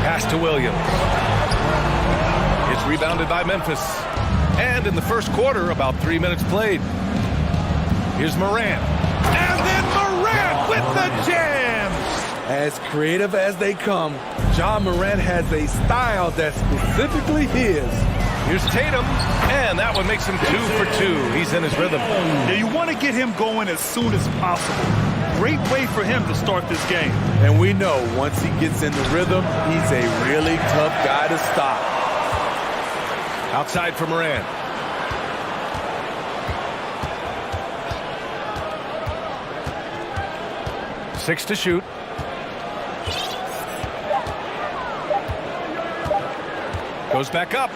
Pass to Williams. It's rebounded by Memphis. And in the first quarter, about 3 minutes played. Here's Morant. And then Morant with the jam! As creative as they come, Ja Morant has a style that's specifically his. Here's Tatum, and that one makes him 2 for 2. He's in his rhythm. Yeah, you want to get him going as soon as possible. Great way for him to start this game. And we know once he gets in the rhythm, he's a really tough guy to stop. Outside for Morant. Six to shoot. Goes back up.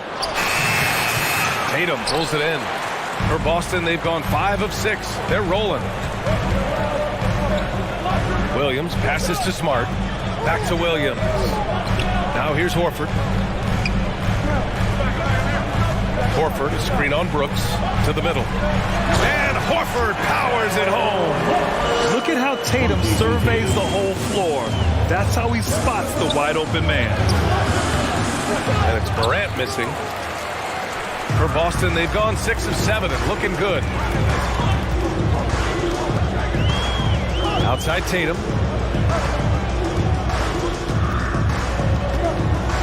Tatum pulls it in. For Boston, they've gone 5 of 6. They're rolling. Williams passes to Smart. Back to Williams. Now here's Horford. Horford, a screen on Brooks to the middle. And Horford powers it home. Look at how Tatum surveys the whole floor. That's how he spots the wide open man. And it's Morant missing. For Boston, they've gone 6 of 7 and looking good. Outside Tatum.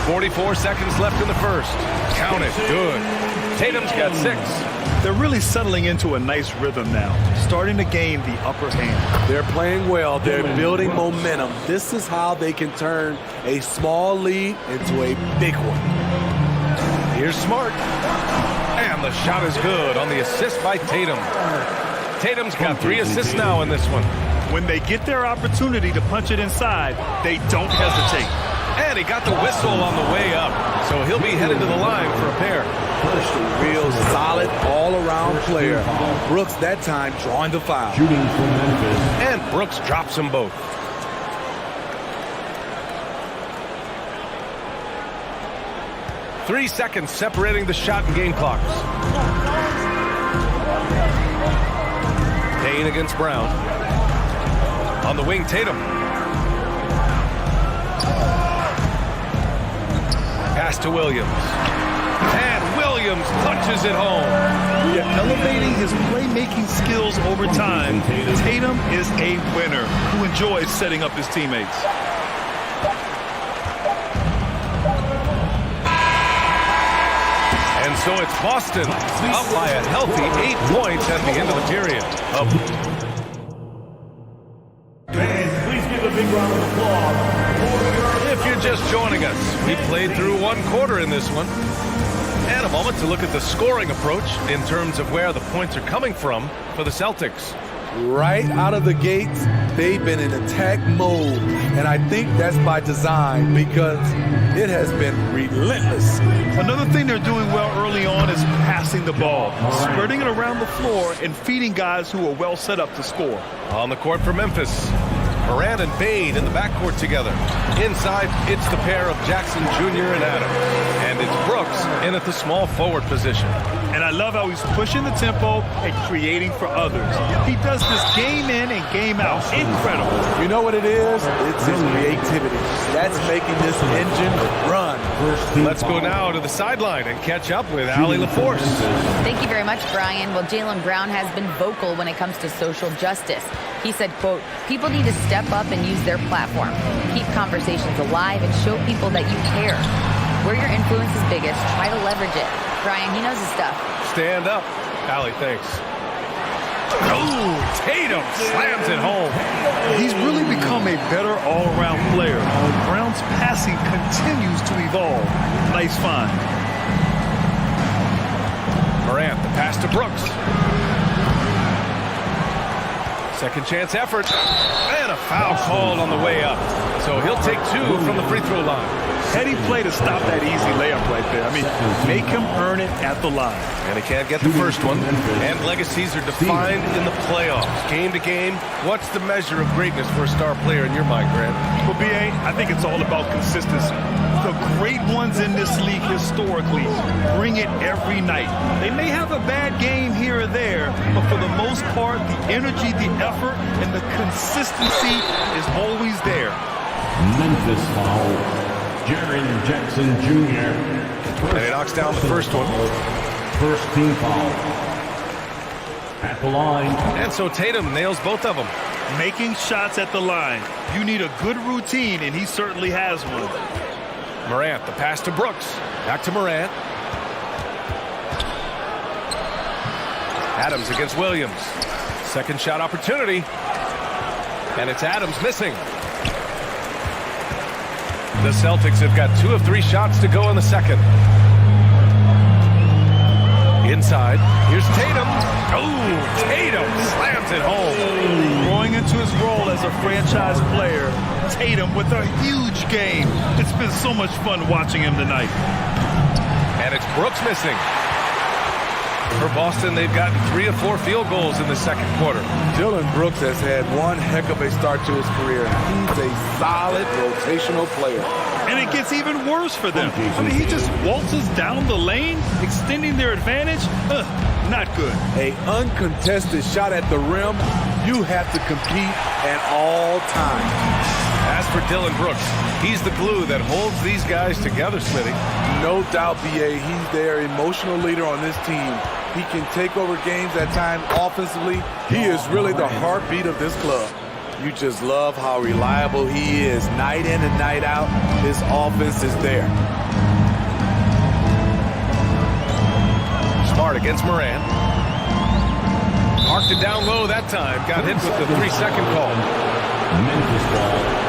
44 seconds left in the first. Count it. Good. Tatum's got 6. They're really settling into a nice rhythm now, starting to gain the upper hand. They're playing well. They're building momentum. This is how they can turn a small lead into a big one. Here's Smart. And the shot is good on the assist by Tatum. Tatum's got 3 assists now in this one. When they get their opportunity to punch it inside, they don't hesitate. And he got the whistle on the way up, so he'll be headed to the line for a pair. First, a real solid all-around player. Brooks that time drawing the foul. Shooting for Memphis. And Brooks drops them both. Three seconds separating the shot and game clocks. Payne against Brown. On the wing, Tatum. Pass to Williams. And Williams punches it home. Yeah, elevating his playmaking skills over time. Tatum is a winner who enjoys setting up his teammates. And so it's Boston up by a healthy 8 points at the end of the period. Fans, please give a big round of applause. If you're just joining us, we played through 1 quarter in this one. And a moment to look at the scoring approach in terms of where the points are coming from for the Celtics. Right out of the gates, they've been in attack mode. And I think that's by design because it has been relentless. Another thing they're doing well early on is passing the ball, spreading it around the floor and feeding guys who are well set up to score. On the court for Memphis, Morant and Bade in the backcourt together. Inside, it's the pair of Jackson Jr. and Adams. And it's Brooks in at the small forward position. And I love how he's pushing the tempo and creating for others. He does this game in and game out. Incredible. You know what it is? It's his creativity. That's making this engine run. Let's go now to the sideline and catch up with Allie LaForce. Thank you very much, Brian. Well, Jaylen Brown has been vocal when it comes to social justice. He said, quote, people need to step up and use their platform. Keep conversations alive and show people that you care. Where your influence is biggest, try to leverage it. Brian, he knows his stuff. Stand up. Allie, thanks. Oh, Tatum slams it home. He's really become a better all-around player. Brown's passing continues to evolve. Nice find. Morant, the pass to Brooks. Second chance effort. And a foul called on the way up. So he'll take 2 from the free throw line. Heady play to stop that easy layup right there. I mean, make him earn it at the line. And he can't get the first one. And legacies are defined in the playoffs. Game to game, what's the measure of greatness for a star player in your mind, Grant? Well, B.A., I think it's all about consistency. The great ones in this league historically bring it every night. They may have a bad game here or there, but for the most part, the energy, the effort, and the consistency is always there. Memphis foul. Jaren Jackson Jr. And he knocks down the first one. First team foul. At the line. And so Tatum nails both of them. Making shots at the line. You need a good routine, and he certainly has one. Morant, the pass to Brooks. Back to Morant. Adams against Williams. Second shot opportunity. And it's Adams missing. The Celtics have got 2 of 3 shots to go in the second. Inside, here's Tatum. Oh, Tatum slams it home. Growing into his role as a franchise player, Tatum with a huge game. It's been so much fun watching him tonight. And it's Brooks missing. For Boston, they've gotten 3 of 4 field goals in the second quarter. Dillon Brooks has had one heck of a start to his career. He's a solid rotational player. And it gets even worse for them. I mean, he just waltzes down the lane, extending their advantage. Not good. A uncontested shot at the rim, you have to compete at all times. As for Dillon Brooks, he's the glue that holds these guys together, Smitty. No doubt, B.A., he's their emotional leader on this team. He can take over games at times offensively. He is really the heartbeat of this club. You just love how reliable he is. Night in and night out, his offense is there. Smart against Morant. Marked it down low that time. Got hit with the 3-second call. Memphis ball.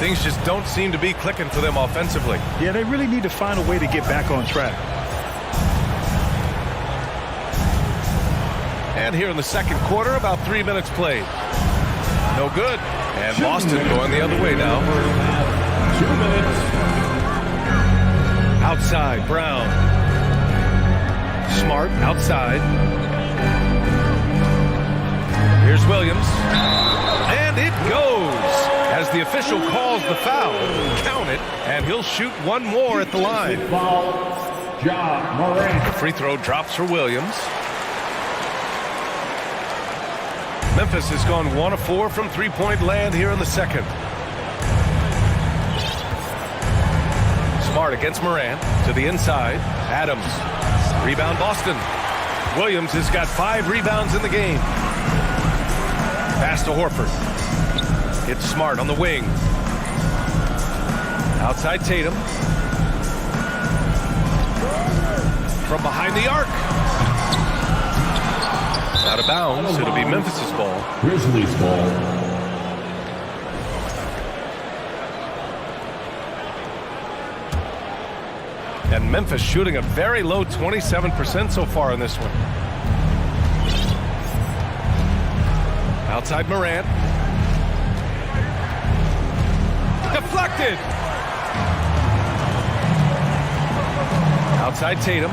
Things just don't seem to be clicking for them offensively. Yeah, they really need to find a way to get back on track. And here in the second quarter, about 3 minutes played. No good. And Boston going the other way now. 2 minutes. Outside, Brown. Smart, outside. Here's Williams. And it goes. As the official calls the foul. Count it, and he'll shoot one more at the line. The free throw drops for Williams. Memphis has gone 1 of 4 from three-point land here in the second. Smart against Morant to the inside. Adams. Rebound Boston. Williams has got 5 rebounds in the game. Pass to Horford. It's Smart on the wing. Outside Tatum. From behind the arc. Out of bounds. It'll be Memphis' ball. Grizzlies ball. And Memphis shooting a very low 27% so far in this one. Outside Morant. Deflected. Outside Tatum.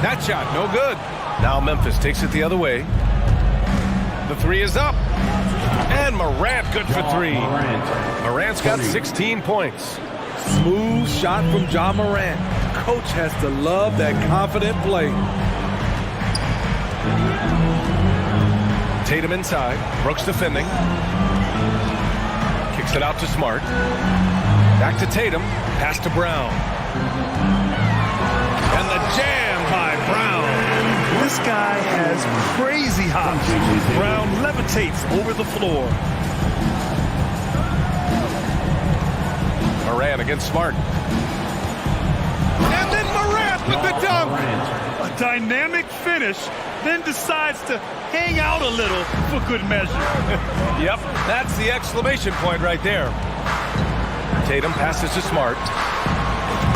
That shot, no good. Now Memphis takes it the other way. The three is up. And Morant good for 3. Morant's got 16 points. Smooth shot from Ja Morant. Coach has to love that confident play. Tatum inside. Brooks defending. Kicks it out to Smart. Back to Tatum. Pass to Brown. And the jam by Brown. This guy has crazy hops. Brown levitates over the floor. Morant against Smart. And then Morant with the dunk. A dynamic finish, then decides to hang out a little for good measure. Yep, that's the exclamation point right there. Tatum passes to Smart.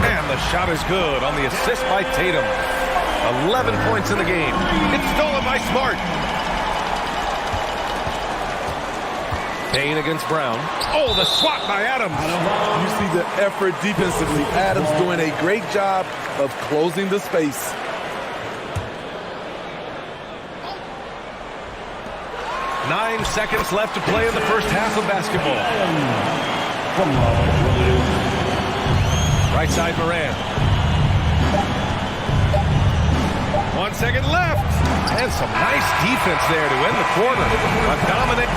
And the shot is good on the assist by Tatum. 11 points in the game. It's stolen by Smart. Payne against Brown. Oh, the swat by Adams. You see the effort defensively. Adams doing a great job of closing the space. Nine seconds left to play in the first half of basketball. Right side Morant. 1 second left. And some nice defense there to end the quarter. A dominant.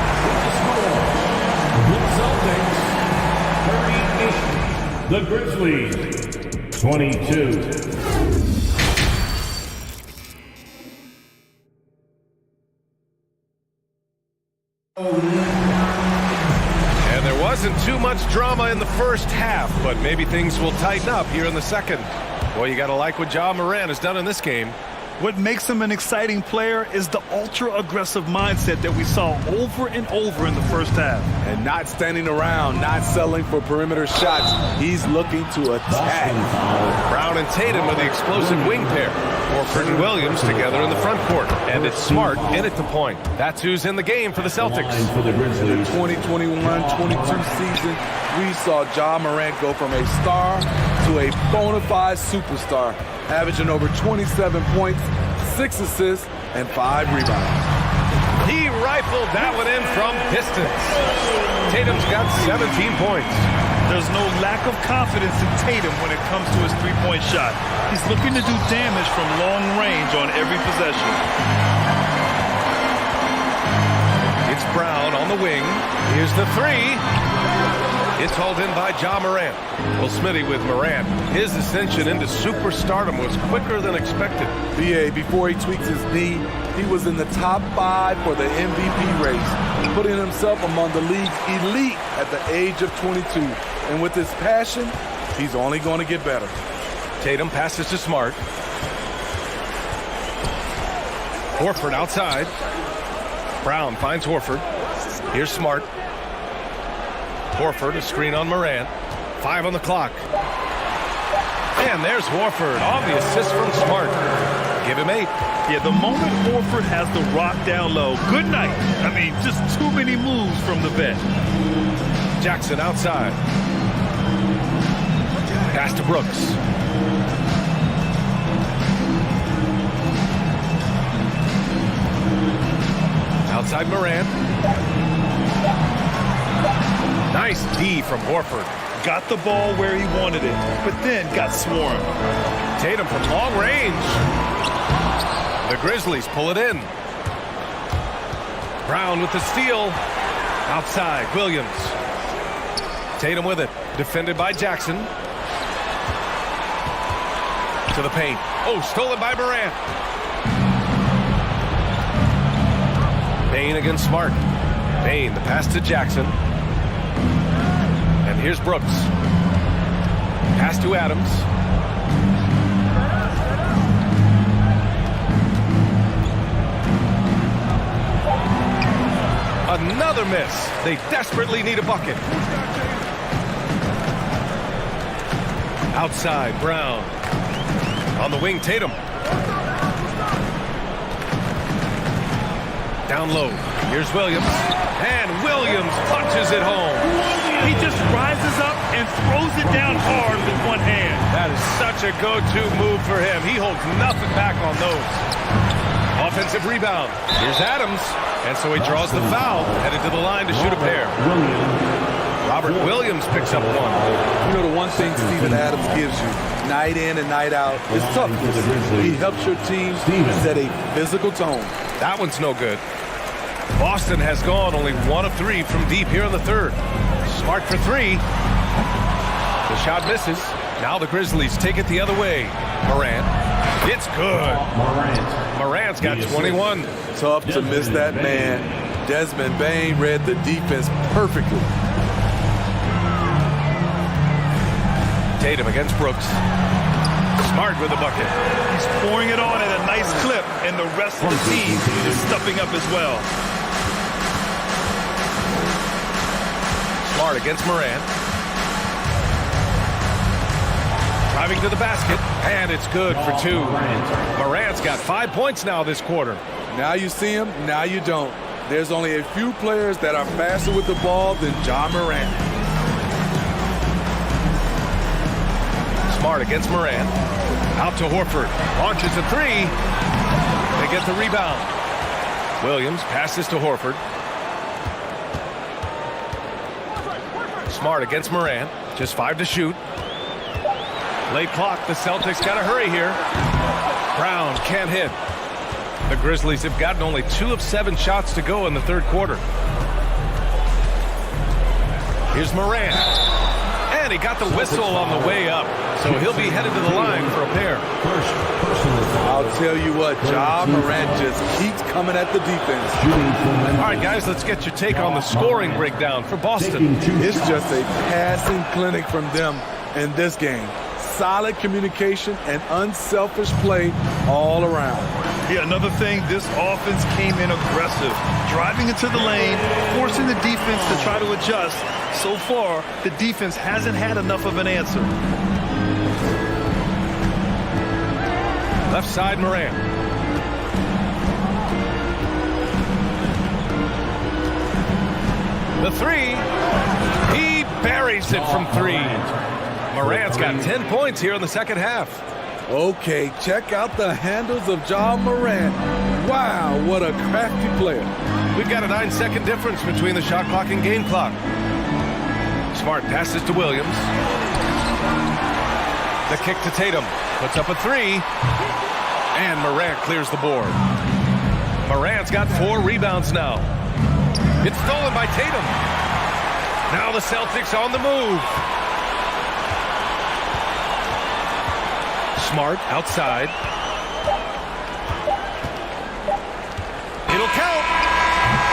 The Grizzlies, 22. And there wasn't too much drama in the first half, but maybe things will tighten up here in the second. Well, you got to like what Ja Morant has done in this game. What makes him an exciting player is the ultra-aggressive mindset that we saw over and over in the first half. And not standing around, not settling for perimeter shots. He's looking to attack. Brown and Tatum with the explosive wing pair. Horford and Williams together in the front court. And it's Smart in at the point. That's who's in the game for the Celtics. In the 2021-22 season, we saw Ja Morant go from a star to a bona fide superstar, averaging over 27 points, 6 assists, and 5 rebounds. He rifled that one in from distance. Tatum's got 17 points. There's no lack of confidence in Tatum when it comes to his three-point shot. He's looking to do damage from long range on every possession. It's Brown on the wing. Here's the three. It's hauled in by Ja Morant. Well, Smitty with Morant, his ascension into superstardom was quicker than expected. BA, before he tweaked his knee, he was in the top 5 for the MVP race, putting himself among the league's elite at the age of 22. And with his passion, he's only going to get better. Tatum passes to Smart. Horford outside. Brown finds Horford. Here's Smart. Horford, a screen on Morant. 5 on the clock. And there's Horford on the assist from Smart. Give him 8. Yeah, the moment Horford has the rock down low, good night. I mean, just too many moves from the vet. Jackson outside. Pass to Brooks. Outside Morant. Nice D from Horford. Got the ball where he wanted it, but then got swarmed. Tatum from long range. The Grizzlies pull it in. Brown with the steal. Outside, Williams. Tatum with it. Defended by Jackson. To the paint. Oh, stolen by Morant. Payne against Smart. Payne, the pass to Jackson. And here's Brooks. Pass to Adams. Another miss. They desperately need a bucket. Outside, Brown. On the wing, Tatum. Down low. Here's Williams. And Williams punches it home. He just rises up and throws it down hard with one hand. That is such a go-to move for him. He holds nothing back on those. Offensive rebound. Here's Adams. And so he draws the foul, headed to the line to shoot a pair. Robert Williams picks up one. You know, the one thing Steven Adams gives you, night in and night out, is toughness. He helps your team set a physical tone. That one's no good. Boston has gone only 1 of 3 from deep here in the third. Smart for 3. The shot misses. Now the Grizzlies take it the other way. Morant. It's good. Morant's got 21. Tough to miss that man. Desmond Bane read the defense perfectly. Tatum against Brooks. Smart with the bucket. He's pouring it on at a nice clip, and the rest of the team is stepping up as well. Smart against Morant. Driving to the basket, and it's good for 2. Morant's got 5 points now this quarter. Now you see him, now you don't. There's only a few players that are faster with the ball than John Morant. Smart against Morant. Out to Horford. Launches a 3. They get the rebound. Williams passes to Horford. Smart against Morant. Just 5 to shoot. Late clock. The Celtics got to hurry here. Brown can't hit. The Grizzlies have gotten only 2 of 7 shots to go in the third quarter. Here's Morant. And he got the whistle on the way up. So he'll be headed to the line for a pair. I'll tell you what, Ja Morant just keeps coming at the defense. All right, guys, let's get your take on the scoring breakdown for Boston. It's just a passing clinic from them in this game. Solid communication and unselfish play all around. Yeah, another thing, this offense came in aggressive, driving into the lane, forcing the defense to try to adjust. So far, the defense hasn't had enough of an answer. Left side, Morant. The 3. He buries it from 3. Morant's got 10 points here in the second half. Okay, check out the handles of Ja Morant. Wow, what a crafty player. We've got a 9-second difference between the shot clock and game clock. Smart passes to Williams. The kick to Tatum. Puts up a 3. And Morant clears the board. Morant's got 4 rebounds now. It's stolen by Tatum. Now the Celtics on the move. Smart outside. It'll count.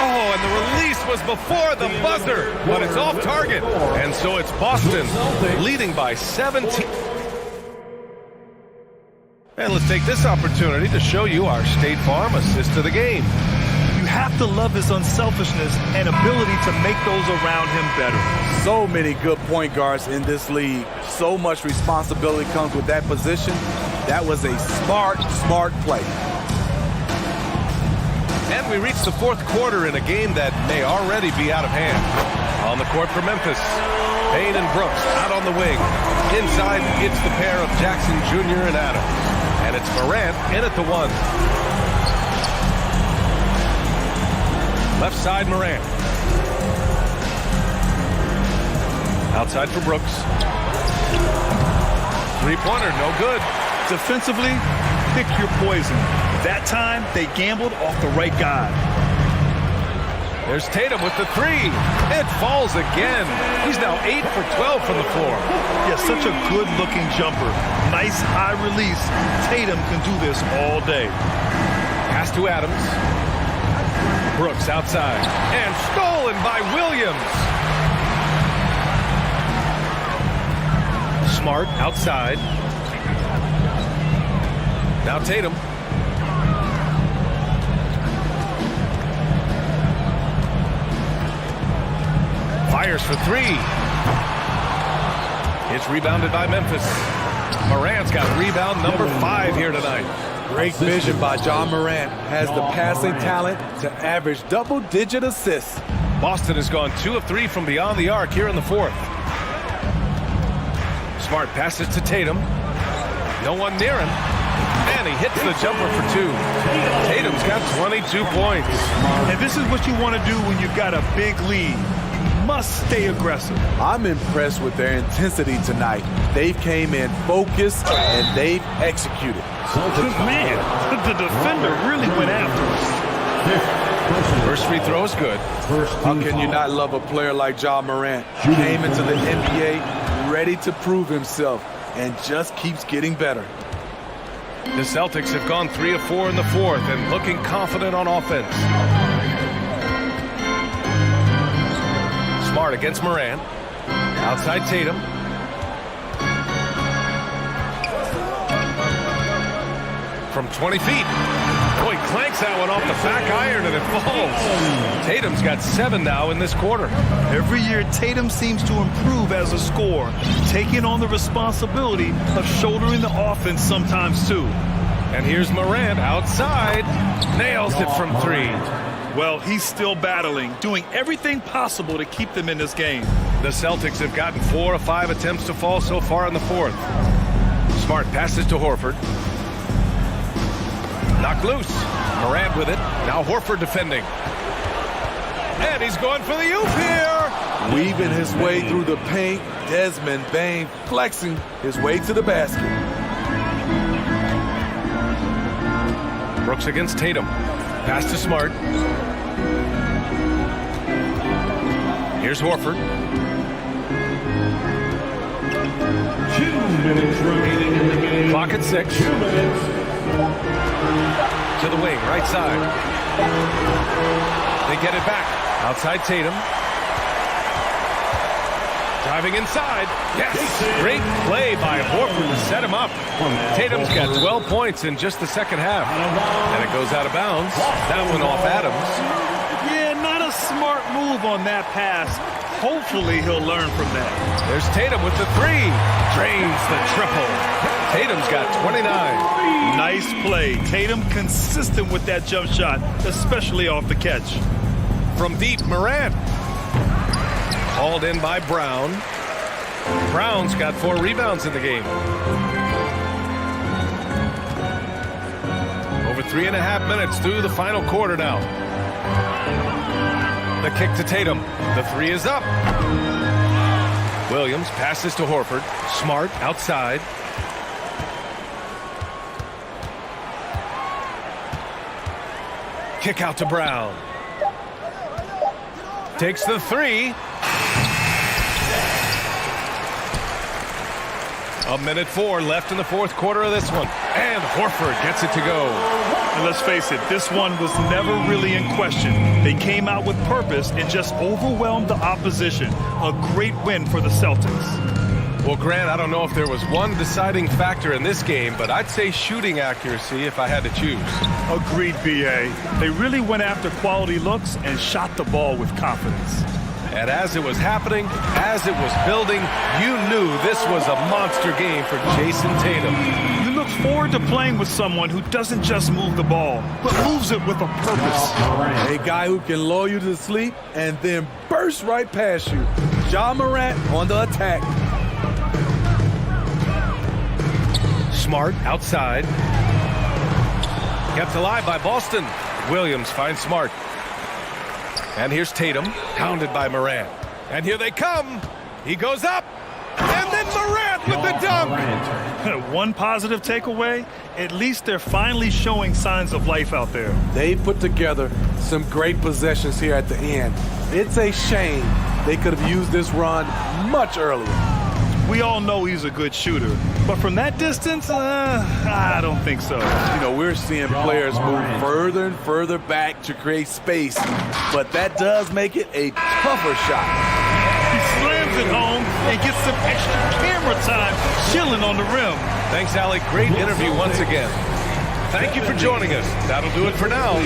Oh, and the release was before the buzzer, but it's off target. And so it's Boston leading by 17. And let's take this opportunity to show you our State Farm assist of the game. You have to love his unselfishness and ability to make those around him better. So many good point guards in this league. So much responsibility comes with that position. That was a smart play. And we reach the fourth quarter in a game that may already be out of hand. On the court for Memphis, Payne and Brooks out on the wing. Inside, it's the pair of Jackson Jr. and Adams. And it's Morant in at the 1. Left side, Morant. Outside for Brooks. Three-pointer, no good. Defensively, pick your poison. That time, they gambled off the right guy. There's Tatum with the 3. It falls again. He's now 8 for 12 from the floor. Yeah, such a good-looking jumper. Nice high release. Tatum can do this all day. Pass to Adams. Brooks outside. And stolen by Williams. Smart outside. Now Tatum. Fires for 3. It's rebounded by Memphis. Morant's got rebound number 5 here tonight. Great vision by John Morant. Has the passing talent to average double-digit assists. Boston has gone 2 of 3 from beyond the arc here in the fourth. Smart passes to Tatum. No one near him. And he hits the jumper for 2. Tatum's got 22 points. And this is what you want to do when you've got a big lead. Must stay aggressive. I'm impressed with their intensity tonight. They came in focused and they've executed. Man, the defender really went after us. First free throw is good. How can you not love a player like John Morant? Came into the NBA ready to prove himself and just keeps getting better. The Celtics have gone 3 of 4 in the fourth and looking confident on offense. Smart against Morant. Outside Tatum. From 20 feet. Boy, clanks that one off the back iron and it falls. Tatum's got 7 now in this quarter. Every year, Tatum seems to improve as a scorer, taking on the responsibility of shouldering the offense sometimes too. And here's Morant outside. Nails it from 3. Well, he's still battling, doing everything possible to keep them in this game. The Celtics have gotten 4 of 5 attempts to fall so far in the fourth. Smart passes to Horford. Knocked loose. Morant with it. Now Horford defending. And he's going for the oop here. Weaving his way through the paint. Desmond Bane flexing his way to the basket. Brooks against Tatum. Pass to Smart. Here's Horford. 2 minutes remaining in the game. Clock at 6. 2 minutes. To the wing, right side. They get it back. Outside Tatum. Driving inside. Yes! Great play by Horford to set him up. Tatum's got 12 points in just the second half. And it goes out of bounds. That one off Adams. Yeah, not a smart move on that pass. Hopefully he'll learn from that. There's Tatum with the 3. Drains the triple. Tatum's got 29. Nice play. Tatum consistent with that jump shot, especially off the catch. From deep, Morant. Hauled in by Brown. Brown's got 4 rebounds in the game. Over 3.5 minutes through the final quarter now. The kick to Tatum. The 3 is up. Williams passes to Horford. Smart outside. Kick out to Brown. Takes the 3. 1:04 left in the fourth quarter of this one. And Horford gets it to go. And let's face it, this one was never really in question. They came out with purpose and just overwhelmed the opposition. A great win for the Celtics. Well, Grant, I don't know if there was one deciding factor in this game, but I'd say shooting accuracy if I had to choose. Agreed, B.A. They really went after quality looks and shot the ball with confidence. And as it was happening, as it was building, you knew this was a monster game for Jason Tatum. You look forward to playing with someone who doesn't just move the ball, but moves it with a purpose. A guy who can lull you to sleep and then burst right past you. Ja Morant on the attack. Smart outside. Kept alive by Boston. Williams finds Smart. And here's Tatum, pounded by Morant. And here they come. He goes up. And then Morant with the dunk. One positive takeaway, at least they're finally showing signs of life out there. They put together some great possessions here at the end. It's a shame they could have used this run much earlier. We all know he's a good shooter, but from that distance, I don't think so. You know, we're seeing players move further and further back to create space, but that does make it a tougher shot. He slams it home and gets some extra camera time chilling on the rim. Thanks, Alec. Great interview once again. Thank you for joining us. That'll do it for now.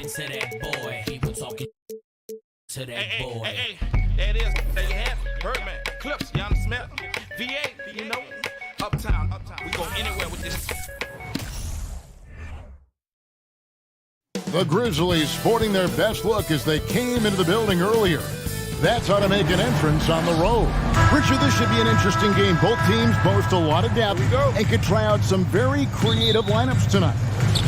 talking to that boy. People talking to that boy. Hey, there it is. There you have it. Birdman, Clips, you understand? VA, you know, Uptown. We go anywhere with this. The Grizzlies sporting their best look as they came into the building earlier. That's how to make an entrance on the road. Richard, this should be an interesting game. Both teams boast a lot of depth and could try out some very creative lineups tonight.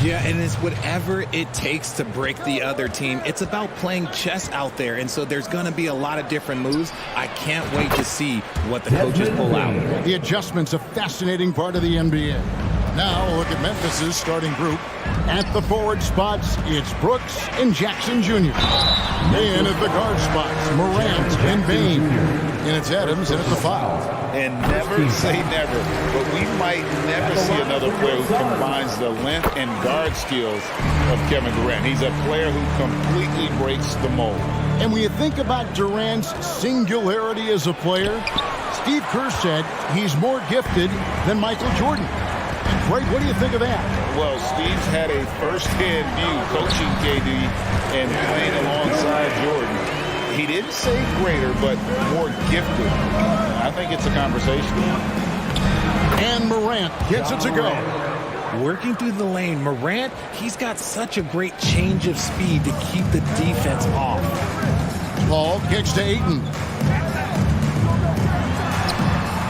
Yeah, and it's whatever it takes to break the other team. It's about playing chess out there, and so there's going to be a lot of different moves. I can't wait to see what the coaches pull out. The adjustment's a fascinating part of the NBA. Now look at Memphis's starting group. At the forward spots, it's Brooks and Jackson Jr. And at the guard spots, Morant and Bain. And it's Adams and at the 5. And never say never, but we might never see another player who combines the length and guard skills of Kevin Durant. He's a player who completely breaks the mold. And when you think about Durant's singularity as a player, Steve Kerr said he's more gifted than Michael Jordan. Greg, what do you think of that? Well, Steve's had a first-hand view coaching KD and playing alongside Jordan. He didn't say greater, but more gifted. I think it's a conversation. And Morant gets it to go. Working through the lane, Morant, he's got such a great change of speed to keep the defense off. Paul kicks to Ayton.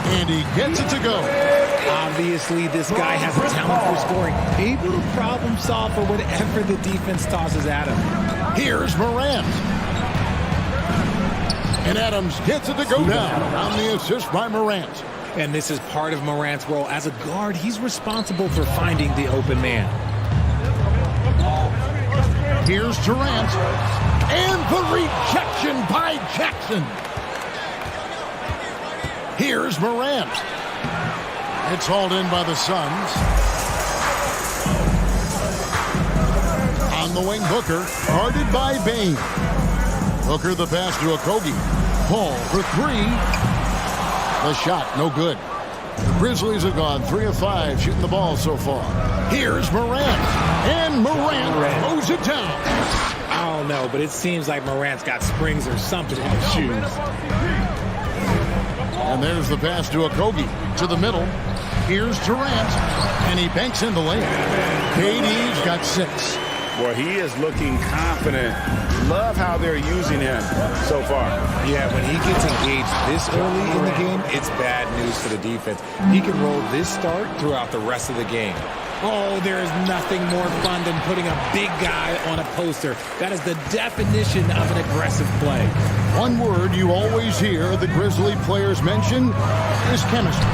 And he gets it to go. Obviously, this guy has a talent for scoring. Able to problem solve for whatever the defense tosses at him. Here's Morant. And Adams gets it to go down on the assist by Morant. And this is part of Morant's role. As a guard, he's responsible for finding the open man. Here's Durant. And the rejection by Jackson. Here's Morant. It's hauled in by the Suns. On the wing, Booker, guarded by Bain. Booker the pass to Okogie. Paul for 3. The shot, no good. The Grizzlies have gone 3 of 5 shooting the ball so far. Here's Morant. And Morant throws it down. I don't know, but it seems like Morant's got springs or something in his shoes. And there's the pass to Okogie. To the middle. Here's Durant. And he banks in the lane. KD's got 6. Boy, he is looking confident. Love how they're using him so far. Yeah, when he gets engaged this early in the game, it's bad news for the defense. He can roll this start throughout the rest of the game. Oh, there is nothing more fun than putting a big guy on a poster. That is the definition of an aggressive play. One word you always hear the Grizzly players mention is chemistry.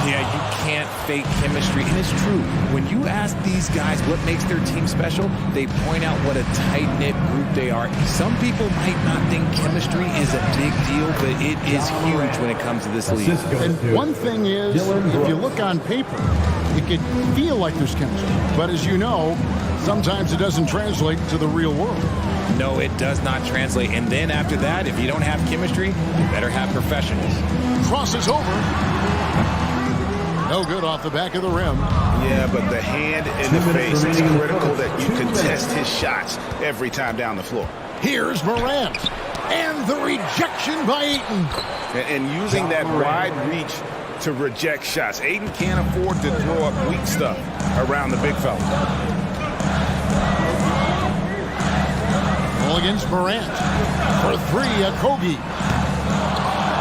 Yeah, you can't fake chemistry, and it's true. When you ask these guys what makes their team special, they point out what a tight-knit group they are. Some people might not think chemistry is a big deal, but it is huge when it comes to this league. And one thing is, if you look on paper, it could feel like there's chemistry. But as you know, sometimes it doesn't translate to the real world. No, it does not translate. And then after that, if you don't have chemistry, you better have professionals. Crosses over. No good off the back of the rim. Yeah, but the hand in the face is critical that you contest his shots every time down the floor. Here's Morant. And the rejection by Ayton. And using that wide reach to reject shots. Ayton can't afford to throw up weak stuff around the big fella. Ball against Morant. For 3, Okogie.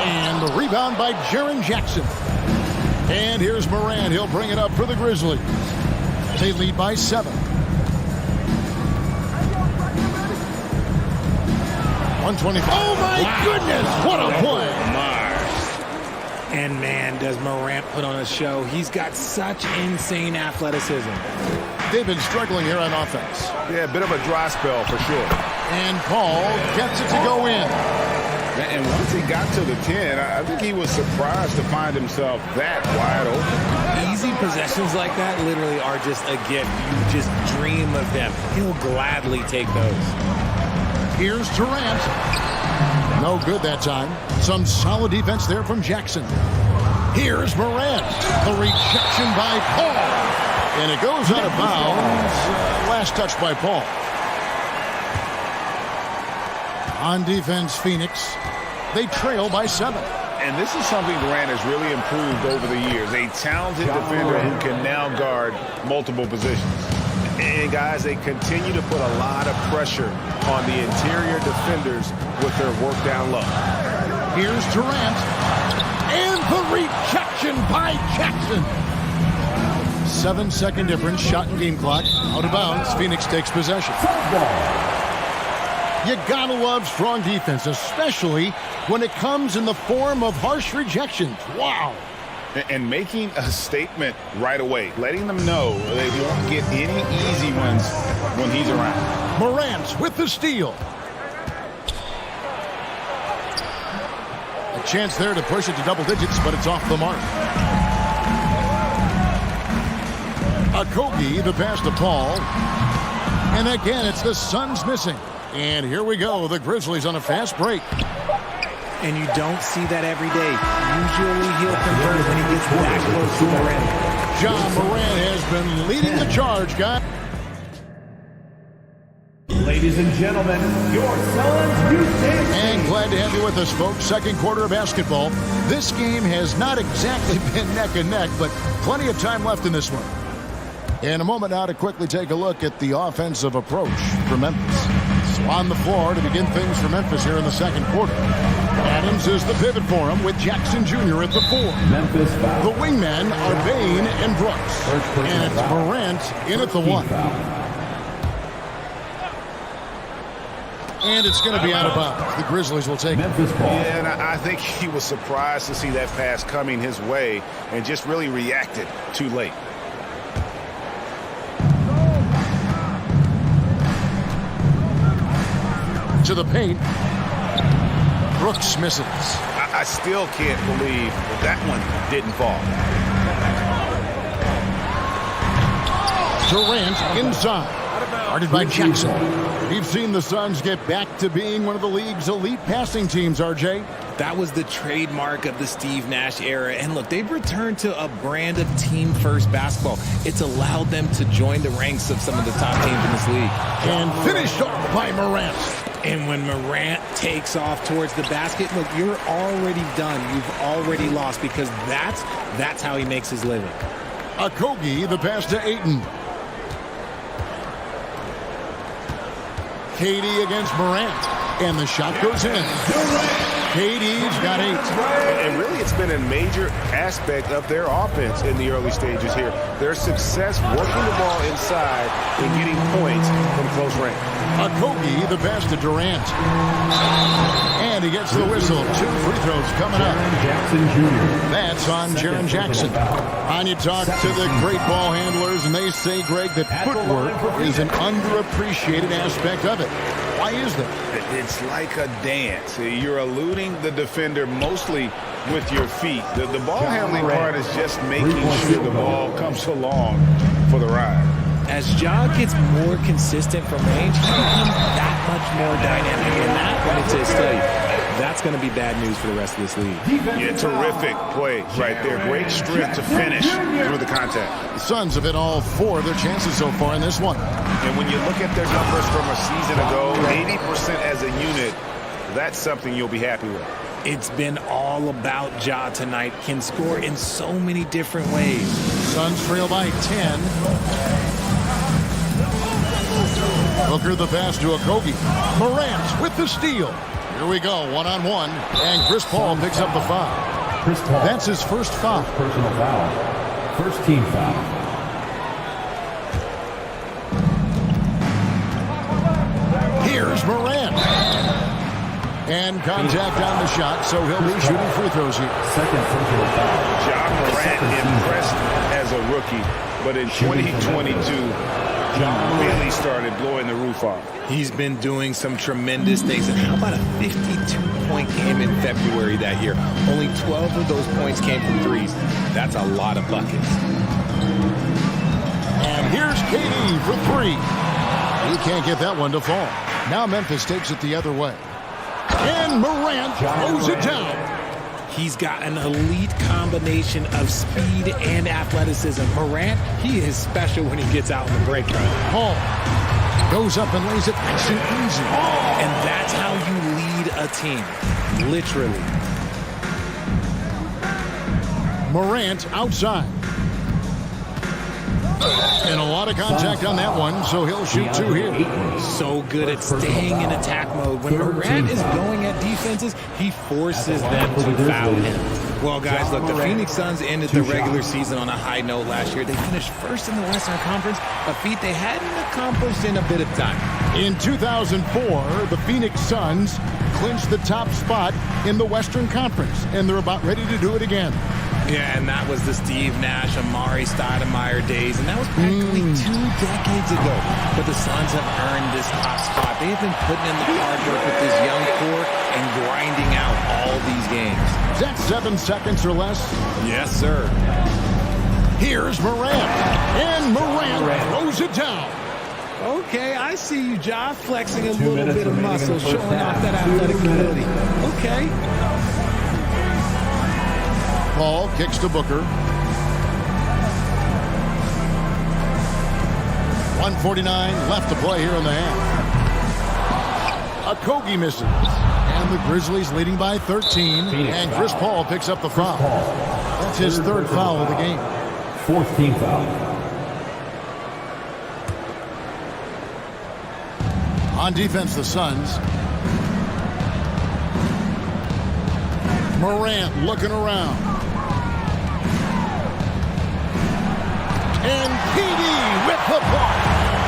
And the rebound by Jaren Jackson. And here's Morant. He'll bring it up for the Grizzlies. They lead by 7. 125. Oh, my goodness. What a play. And, man, does Morant put on a show. He's got such insane athleticism. They've been struggling here on offense. Yeah, a bit of a dry spell for sure. And Paul gets it to go in. And once he got to the 10, I think he was surprised to find himself that wide open. Easy possessions like that literally are just a gift. You just dream of them. He'll gladly take those. Here's Durant. No good that time. Some solid defense there from Jackson. Here's Morant. The rejection by Paul. And it goes out of bounds. Last touch by Paul. On defense, Phoenix. They trail by 7. And this is something Durant has really improved over the years. A talented defender who can now guard multiple positions. And guys, they continue to put a lot of pressure on the interior defenders with their work down low. Here's Durant. And the rejection by Jackson. 7-second difference, shot and game clock. Out of bounds, Phoenix takes possession. You gotta love strong defense, especially when it comes in the form of harsh rejections. Wow. And making a statement right away, letting them know they won't get any easy ones when he's around. Morant with the steal. A chance there to push it to double digits, but it's off the mark. Okogie, the pass to Paul. And again, it's the Suns missing. And here we go, the Grizzlies on a fast break. And you don't see that every day. Usually he'll convert when he gets that close to the rim. John Morant has been leading the charge, guys. Ladies and gentlemen, your Suns Houston. And glad to have you with us, folks. Second quarter of basketball. This game has not exactly been neck and neck, but plenty of time left in this one. In a moment now to quickly take a look at the offensive approach for Memphis. On the floor to begin things for Memphis here in the second quarter. Adams is the pivot for him with Jackson Jr. at the 4. Memphis foul. The wingmen are Bain and Brooks. And it's Morant in at the 1. And it's going to be out of bounds. The Grizzlies will take Memphis ball. Yeah, and I think he was surprised to see that pass coming his way and just really reacted too late. To the paint. Brooks misses. I still can't believe that one didn't fall. Durant inside. Guarded by Jackson. We've seen the Suns get back to being one of the league's elite passing teams, RJ. That was the trademark of the Steve Nash era. And look, they've returned to a brand of team-first basketball. It's allowed them to join the ranks of some of the top teams in this league. And finished off by Morant. And when Morant takes off towards the basket, look, you're already done. You've already lost because that's how he makes his living. Okogie, the pass to Ayton. KD against Morant. And the shot goes in. KD's got 8. And really, it's been a major aspect of their offense in the early stages here. Their success working the ball inside and getting points from close range. Okogie, the pass to Durant. And he gets the whistle. 2 free throws coming up. Jackson Jr. That's on Jaren Jackson. And you talk to the great ball handlers, and they say, Greg, that footwork is an underappreciated aspect of it. Why is that? It's like a dance. You're eluding the defender mostly with your feet. The ball handling part is just making sure the ball comes along for the ride. As Ja gets more consistent from range, he becomes that much more dynamic. And that, let me just tell you, that's going to be bad news for the rest of this league. Yeah, terrific play right there. Great strength to finish through the contact. The Suns have hit all 4 of their chances so far in this one. And when you look at their numbers from a season ago, 80% as a unit, that's something you'll be happy with. It's been all about Ja tonight. Can score in so many different ways. Suns trail by 10. Booker the pass to Okogie. Morant with the steal. Here we go, 1-on-1. And Chris Paul picks up the foul. Chris Paul. That's his first foul. Personal foul. First team foul. Here's Morant. And contact on the shot, so he'll be shooting free throws here. Second personal foul. Ja Morant impressed as a rookie, but in 2022, he really started blowing the roof off. He's been doing some tremendous things. And how about a 52-point game in February that year? Only 12 of those points came from threes. That's a lot of buckets. And here's KD for 3. He can't get that one to fall. Now Memphis takes it the other way. And Morant throws it down. He's got an elite combination of speed and athleticism. Morant, he is special when he gets out in the break run. Paul. Goes up and lays it nice and easy. And that's how you lead a team. Literally. Morant outside. And a lot of contact on that one, so he'll shoot two here. So good at staying in attack mode. When Morant is going at defenses, he forces them to foul him. Well, guys, look, the Phoenix Suns ended the regular season on a high note last year. They finished first in the Western Conference, a feat they hadn't accomplished in a bit of time. In 2004, the Phoenix Suns clinched the top spot in the Western Conference, and they're about ready to do it again. Yeah, and that was the Steve Nash, Amari Stoudemire days, and that was practically 2 decades ago. But the Suns have earned this top spot. They've been putting in the hard work with this young core and grinding out all these games. Is that 7 seconds or less? Yes, sir. Here's Morant, and Morant throws it down. Okay, I see you, Ja, flexing a little bit of muscle, showing off that athletic ability. Okay. Paul kicks to Booker. 1:49 left to play here in the half. Okogie misses. And the Grizzlies leading by 13. And Chris Paul picks up the foul. That's his third foul of the game. 4th team foul. On defense, the Suns. Morant looking around. And KD with the block.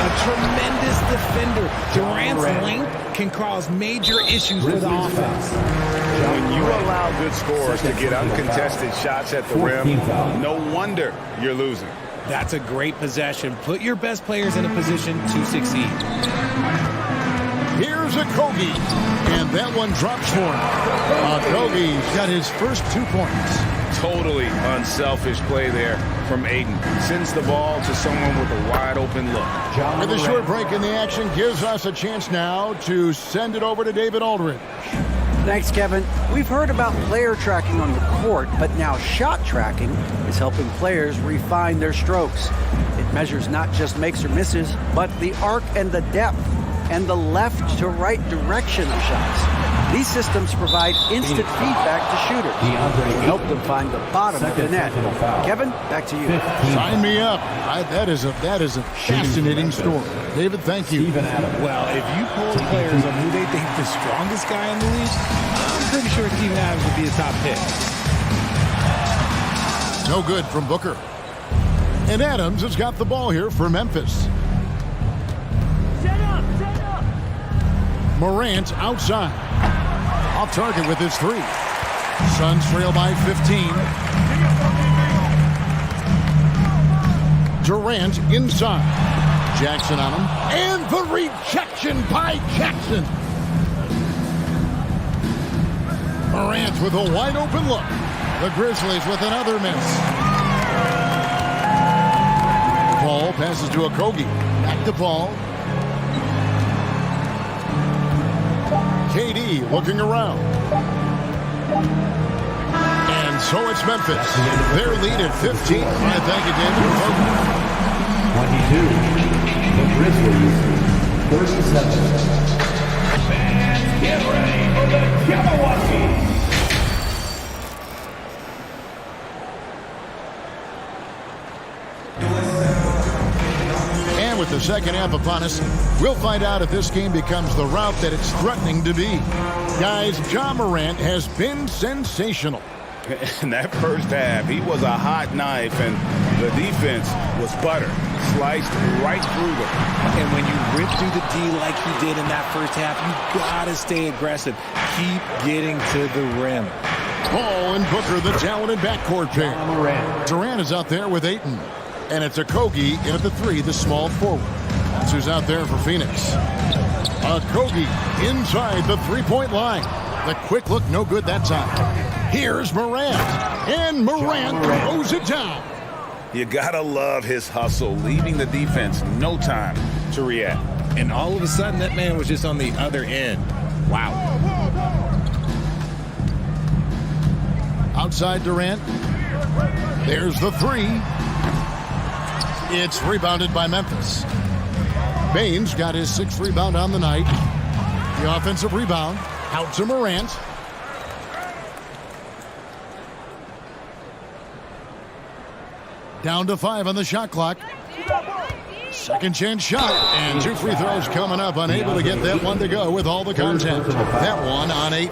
A tremendous defender. Durant's length can cause major issues with offense. When you allow good scorers to get uncontested shots at the rim, no wonder you're losing. That's a great possession. Put your best players in a position to succeed. Here's Okogie. And that one drops for him. Okogie's got his first 2 points. Totally unselfish play there from Aiden. Sends the ball to someone with a wide open look. With a short break in the action gives us a chance now to send it over to David Aldridge. Thanks, Kevin. We've heard about player tracking on the court, but now shot tracking is helping players refine their strokes. It measures not just makes or misses, but the arc and the depth and the left to right direction of shots. These systems provide instant feedback to shooters to help them find the bottom of the net. Kevin, back to you. Sign me up. That is a fascinating story. David, thank you. Well, if you poll players on who they think the strongest guy in the league, I'm pretty sure Steven Adams would be the top pick. No good from Booker. And Adams has got the ball here for Memphis. Set up! Morant outside. Off target with his 3. Suns trail by 15. Durant inside. Jackson on him. And the rejection by Jackson. Morant with a wide open look. The Grizzlies with another miss. Paul passes to Okogie. Back to Paul. KD looking around. And so it's Memphis. Their lead at 15. Thank you, David. 22. The Grizzlies, 37. Fans, get ready for the Cavaliers. And with the second half upon us, we'll find out if this game becomes the route that it's threatening to be. Guys, Ja Morant has been sensational. In that first half, he was a hot knife, and the defense was butter. Sliced right through them. And when you rip through the D like he did in that first half, you gotta stay aggressive. Keep getting to the rim. Paul and Booker, the talented backcourt pair. Durant is out there with Ayton. And it's Okogie in at the 3, the small forward. That's who's out there for Phoenix. Okogie inside the 3-point line. The quick look, no good that time. Here's Morant. And Morant throws it down. You gotta love his hustle, leaving the defense no time to react. And all of a sudden, that man was just on the other end. Wow. Outside Durant. There's the 3. It's rebounded by Memphis. Baines got his 6th rebound on the night. The offensive rebound out to Morant. Down to 5 on the shot clock. Second chance shot, and 2 free throws coming up. Unable to get that one to go with all the contact. That one on 8.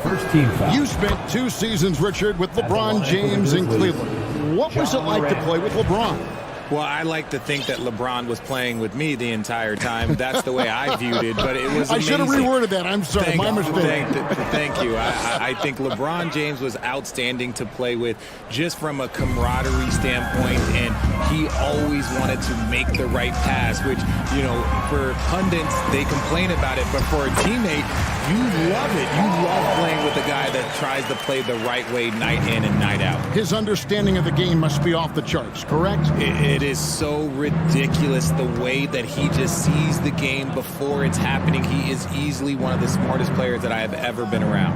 You spent 2 seasons, Richard, with LeBron James in Cleveland. What was it like to play with LeBron? Well, I like to think that LeBron was playing with me the entire time. That's the way I viewed it, but it was amazing. I should have reworded that. I'm sorry. My mistake. Thank you. I think LeBron James was outstanding to play with just from a camaraderie standpoint, and he always wanted to make the right pass, which, you know, for pundits, they complain about it, but for a teammate, you love it. You love playing with a guy that tries to play the right way night in and night out. His understanding of the game must be off the charts, correct? It is so ridiculous the way that he just sees the game before it's happening. He is easily one of the smartest players that I have ever been around.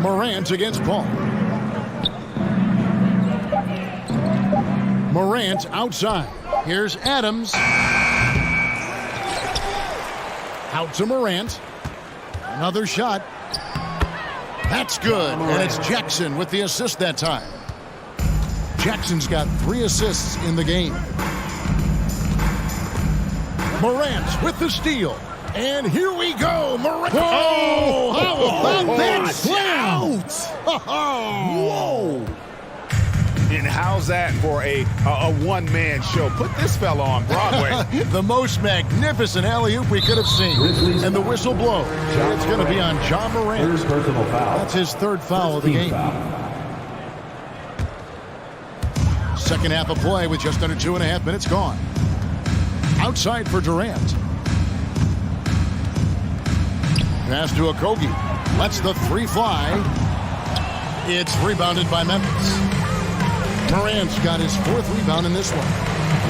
Morant against Paul. Morant outside. Here's Adams. Out to Morant. Another shot. That's good. And it's Jackson with the assist that time. Jackson's got 3 assists in the game. Morant with the steal. And here we go. Morant. Oh, how about that slam? Whoa. And how's that for a one-man show? Put this fella on Broadway. The most magnificent alley-oop we could have seen. And the whistle blows. It's going to be on Ja Morant. That's his 3rd foul of the game. Second half of play with just under 2.5 minutes gone. Outside for Durant. Pass to Okogie. Lets the 3 fly. It's rebounded by Memphis. Morant's got his 4th rebound in this one.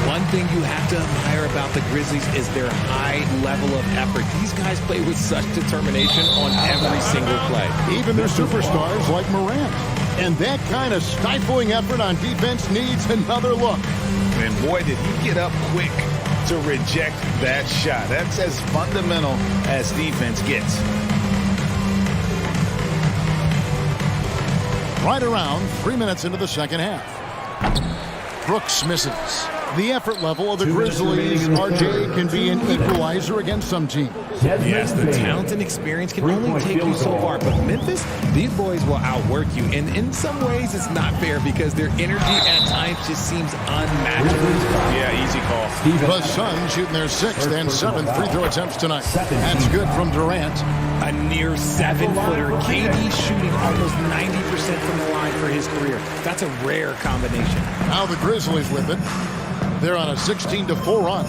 One thing you have to admire about the Grizzlies is their high level of effort. These guys play with such determination on every single play. Even their superstars like Morant. And that kind of stifling effort on defense needs another look. And boy, did he get up quick to reject that shot. That's as fundamental as defense gets. Right around 3 minutes into the second half. Brooks misses. The effort level of the Grizzlies, RJ, can be an equalizer against some teams. Yes, the talent and experience can only take you so far, but Memphis, these boys will outwork you. And in some ways, it's not fair because their energy at times just seems unmatchable. Yeah, easy call. The Suns shooting their 6th and 7th free throw attempts tonight. That's good from Durant. A near 7-footer. KD shooting almost 90% from the line for his career. That's a rare combination. Now the Grizzlies with it. They're on a 16-4 run.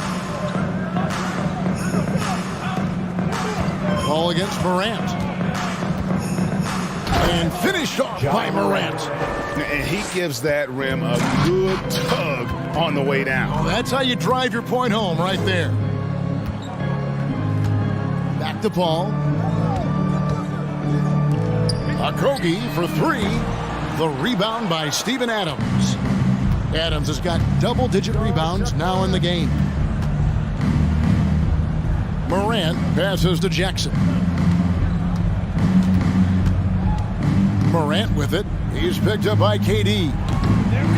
Ball against Morant. And finished off by Morant. And he gives that rim a good tug on the way down. That's how you drive your point home right there. Back to Paul. Okogie for 3. The rebound by Steven Adams. Adams has got double-digit rebounds now in the game. Morant passes to Jackson. Morant with it. He's picked up by KD.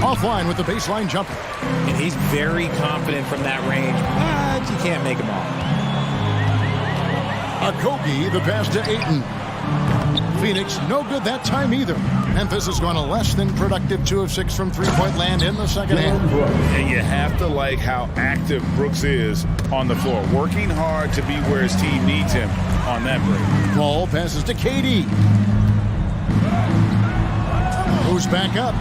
Offline with the baseline jumper. And he's very confident from that range, but you can't make him all. Okogie, the pass to Ayton. Phoenix, no good that time either. Memphis has gone a less than productive 2 of 6 from three-point land in the second half. And you have to like how active Brooks is on the floor, working hard to be where his team needs him on that break. Paul passes to KD. Moves back up.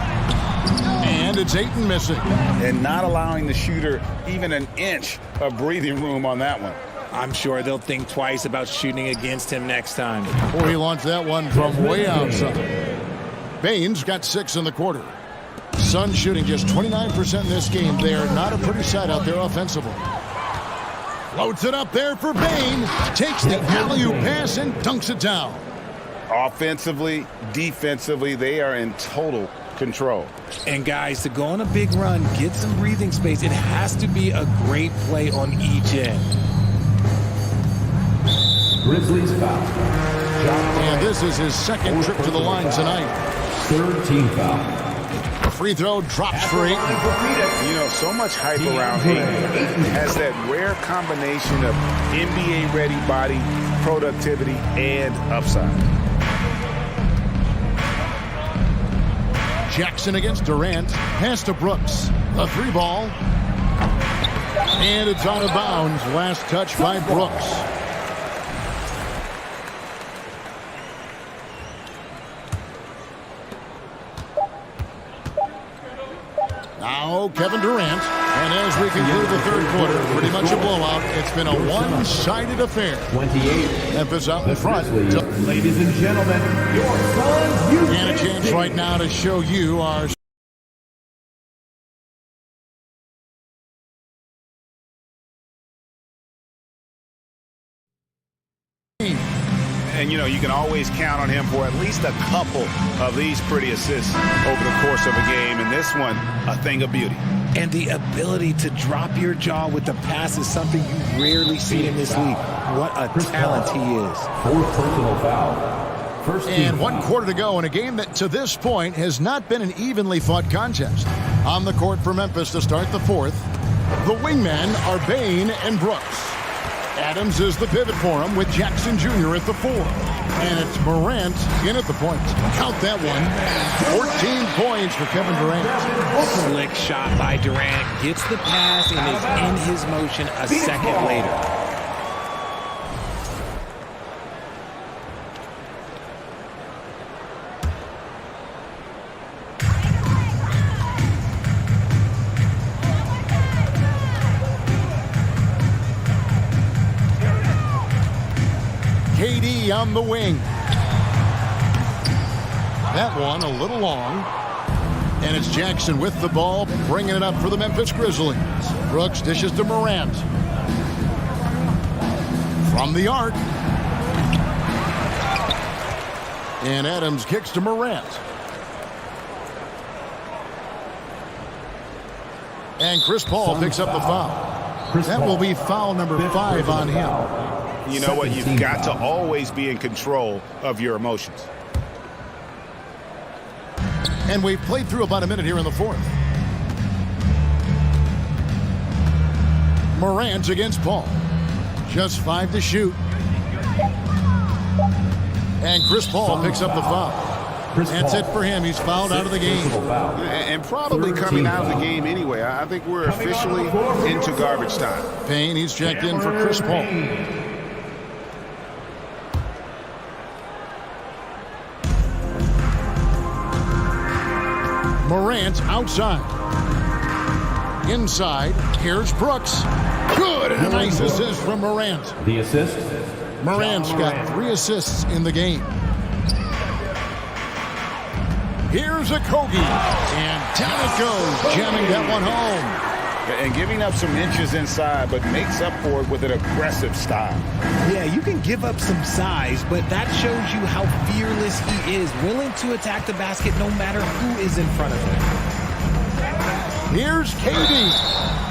And it's Ayton missing. And not allowing the shooter even an inch of breathing room on that one. I'm sure they'll think twice about shooting against him next time. Or he launched that one from way outside. Baines got 6 in the quarter. Suns shooting just 29% in this game. They are not a pretty sight out there offensively. Floats it up there for Bane. Takes the alley-oop pass and dunks it down. Offensively, defensively, they are in total control. And guys, to go on a big run, get some breathing space, it has to be a great play on each end. Grizzlies foul. And this is his second trip to the line tonight. Third team foul. The free throw drops for Ayton. You know, so much hype around Ayton. Ayton has that rare combination of NBA-ready body, productivity, and upside. Jackson against Durant. Pass to Brooks. The three ball. And it's out of bounds. Last touch by Brooks. Now Kevin Durant. And as we conclude the third quarter, pretty much a blowout. It's been a one-sided affair. 28. Memphis out in front. Ladies and gentlemen, your son, and a chance right now to show you our And, you know, you can always count on him for at least a couple of these pretty assists over the course of a game. And this one, a thing of beauty. And the ability to drop your jaw with the pass is something you rarely see in this league. What a talent he is. Fourth personal foul. And 1 quarter to go in a game that to this point has not been an evenly fought contest. On the court for Memphis to start the fourth, the wingmen are Bane and Brooks. Adams is the pivot for him with Jackson Jr. at the 4. And it's Morant in at the point. Count that one. 14 points for Kevin Durant. Slick shot by Durant. Gets the pass and is in his motion a second later. KD on the wing. That one a little long. And it's Jackson with the ball, bringing it up for the Memphis Grizzlies. Brooks dishes to Morant. From the arc. And Adams kicks to Morant. And Chris Paul picks up the foul. That will be foul number 5 on him. You know what? You've got to always be in control of your emotions. And we've played through about a minute here in the fourth. Morant against Paul. Just 5 to shoot. And Chris Paul picks up the foul. That's it for him. He's fouled out of the game. And probably coming out of the game anyway. I think we're officially into garbage time. Payne, he's checked in for Chris Paul. Morant outside. Inside. Here's Brooks. Good. And a nice assist from Morant. The assist. Morant's got 3 assists in the game. Here's a Kogi. And down it goes. Jamming that one home. And giving up some inches inside, but makes up for it with an aggressive style. Yeah, you can give up some size, but that shows you how fearless he is, willing to attack the basket no matter who is in front of him. Here's KD.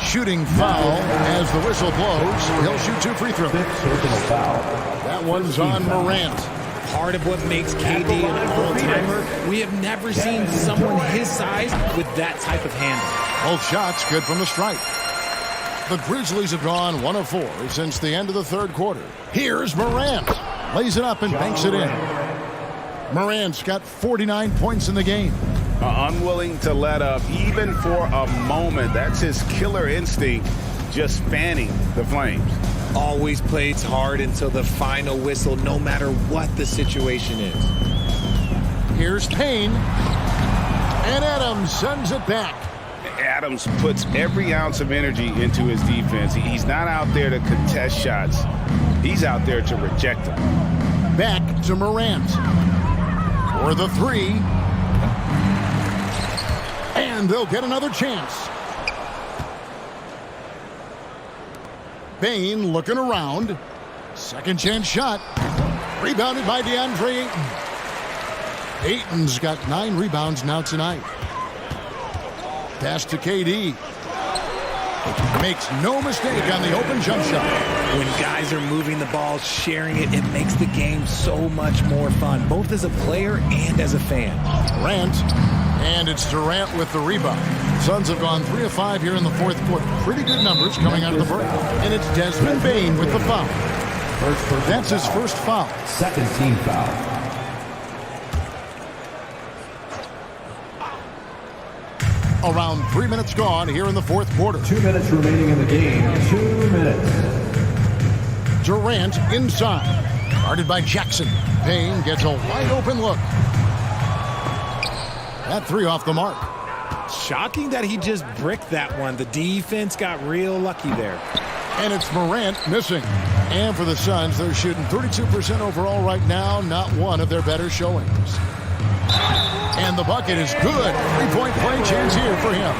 Shooting foul as the whistle blows. He'll shoot 2 free throws. That one's on Morant. Part of what makes KD an all-timer, we have never seen someone his size with that type of handle. Both shots good from the stripe. The Grizzlies have gone 1 of 4 since the end of the third quarter. Here's Morant. Lays it up and banks it in. Morant's got 49 points in the game. Unwilling to let up even for a moment. That's his killer instinct, just fanning the flames. Always plays hard until the final whistle, no matter what the situation is. Here's Payne. And Adams sends it back. Adams puts every ounce of energy into his defense. He's not out there to contest shots. He's out there to reject them. Back to Morant. For the 3. And they'll get another chance. Bane looking around. Second chance shot. Rebounded by DeAndre Ayton. Ayton's got 9 rebounds now tonight. Pass to KD. Makes no mistake on the open jump shot. When guys are moving the ball, sharing it, it makes the game so much more fun, both as a player and as a fan. Durant, and it's Durant with the rebound. Suns have gone 3 of 5 here in the fourth quarter. Pretty good numbers coming out of the break. And it's Desmond Bane with the foul. That's his first foul. Second team foul. Around 3 minutes gone here in the fourth quarter. 2 minutes remaining in the game. 2 minutes. Durant inside. Guarded by Jackson. Payne gets a wide open look. That three off the mark. Shocking that he just bricked that one. The defense got real lucky there. And it's Morant missing. And for the Suns, they're shooting 32% overall right now. Not one of their better showings. And the bucket is good. Three-point play chance here for him.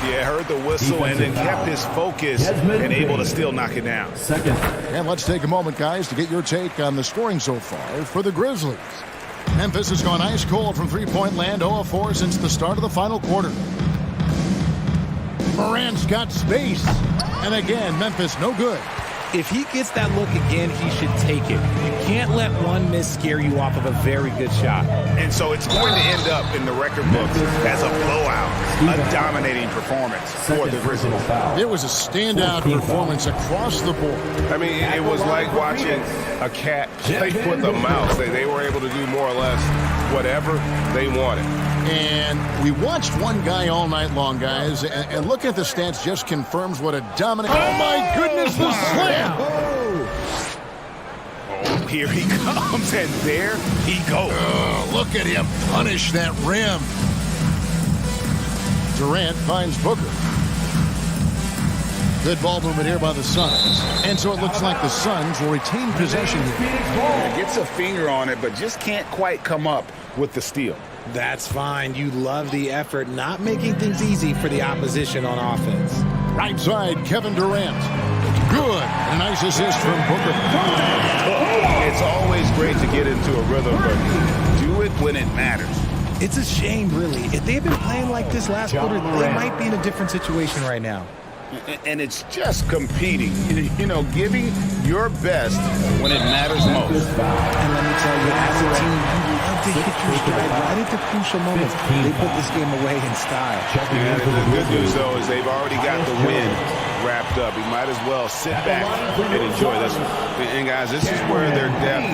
Yeah, heard the whistle and then kept his focus and able to still knock it down. Second. And let's take a moment, guys, to get your take on the scoring so far for the Grizzlies. Memphis has gone ice cold from three-point land, 0 of 4 since the start of the final quarter. Morant's got space. And again, Memphis no good. If he gets that look again, he should take it. You can't let one miss scare you off of a very good shot. And so it's going to end up in the record books as a blowout, a dominating performance for the Grizzlies. It was a standout performance across the board. I mean, it was like watching a cat play with a mouse. They were able to do more or less whatever they wanted. And we watched one guy all night long, guys, and looking at the stats just confirms what a dominant... Oh, my goodness, the slam! Oh, here he comes, and there he goes. Oh, look at him punish that rim. Durant finds Booker. Good ball movement here by the Suns. And so it looks like the Suns will retain possession here. Gets a finger on it, but just can't quite come up with the steal. That's fine. You love the effort, not making things easy for the opposition on offense. Right side, Kevin Durant. Good. A nice assist from Booker. It's always great to get into a rhythm, but do it when it matters. It's a shame, really. If they had been playing like this last quarter, they might be in a different situation right now. And it's just competing, you know, giving your best when it matters most. And let me tell you, as a team, you love to hit your stride right at the crucial moments. They put this game away in style. And the good news, though, is they've already got the win wrapped up. You might as well sit back and enjoy this one. And, guys, this is where their depth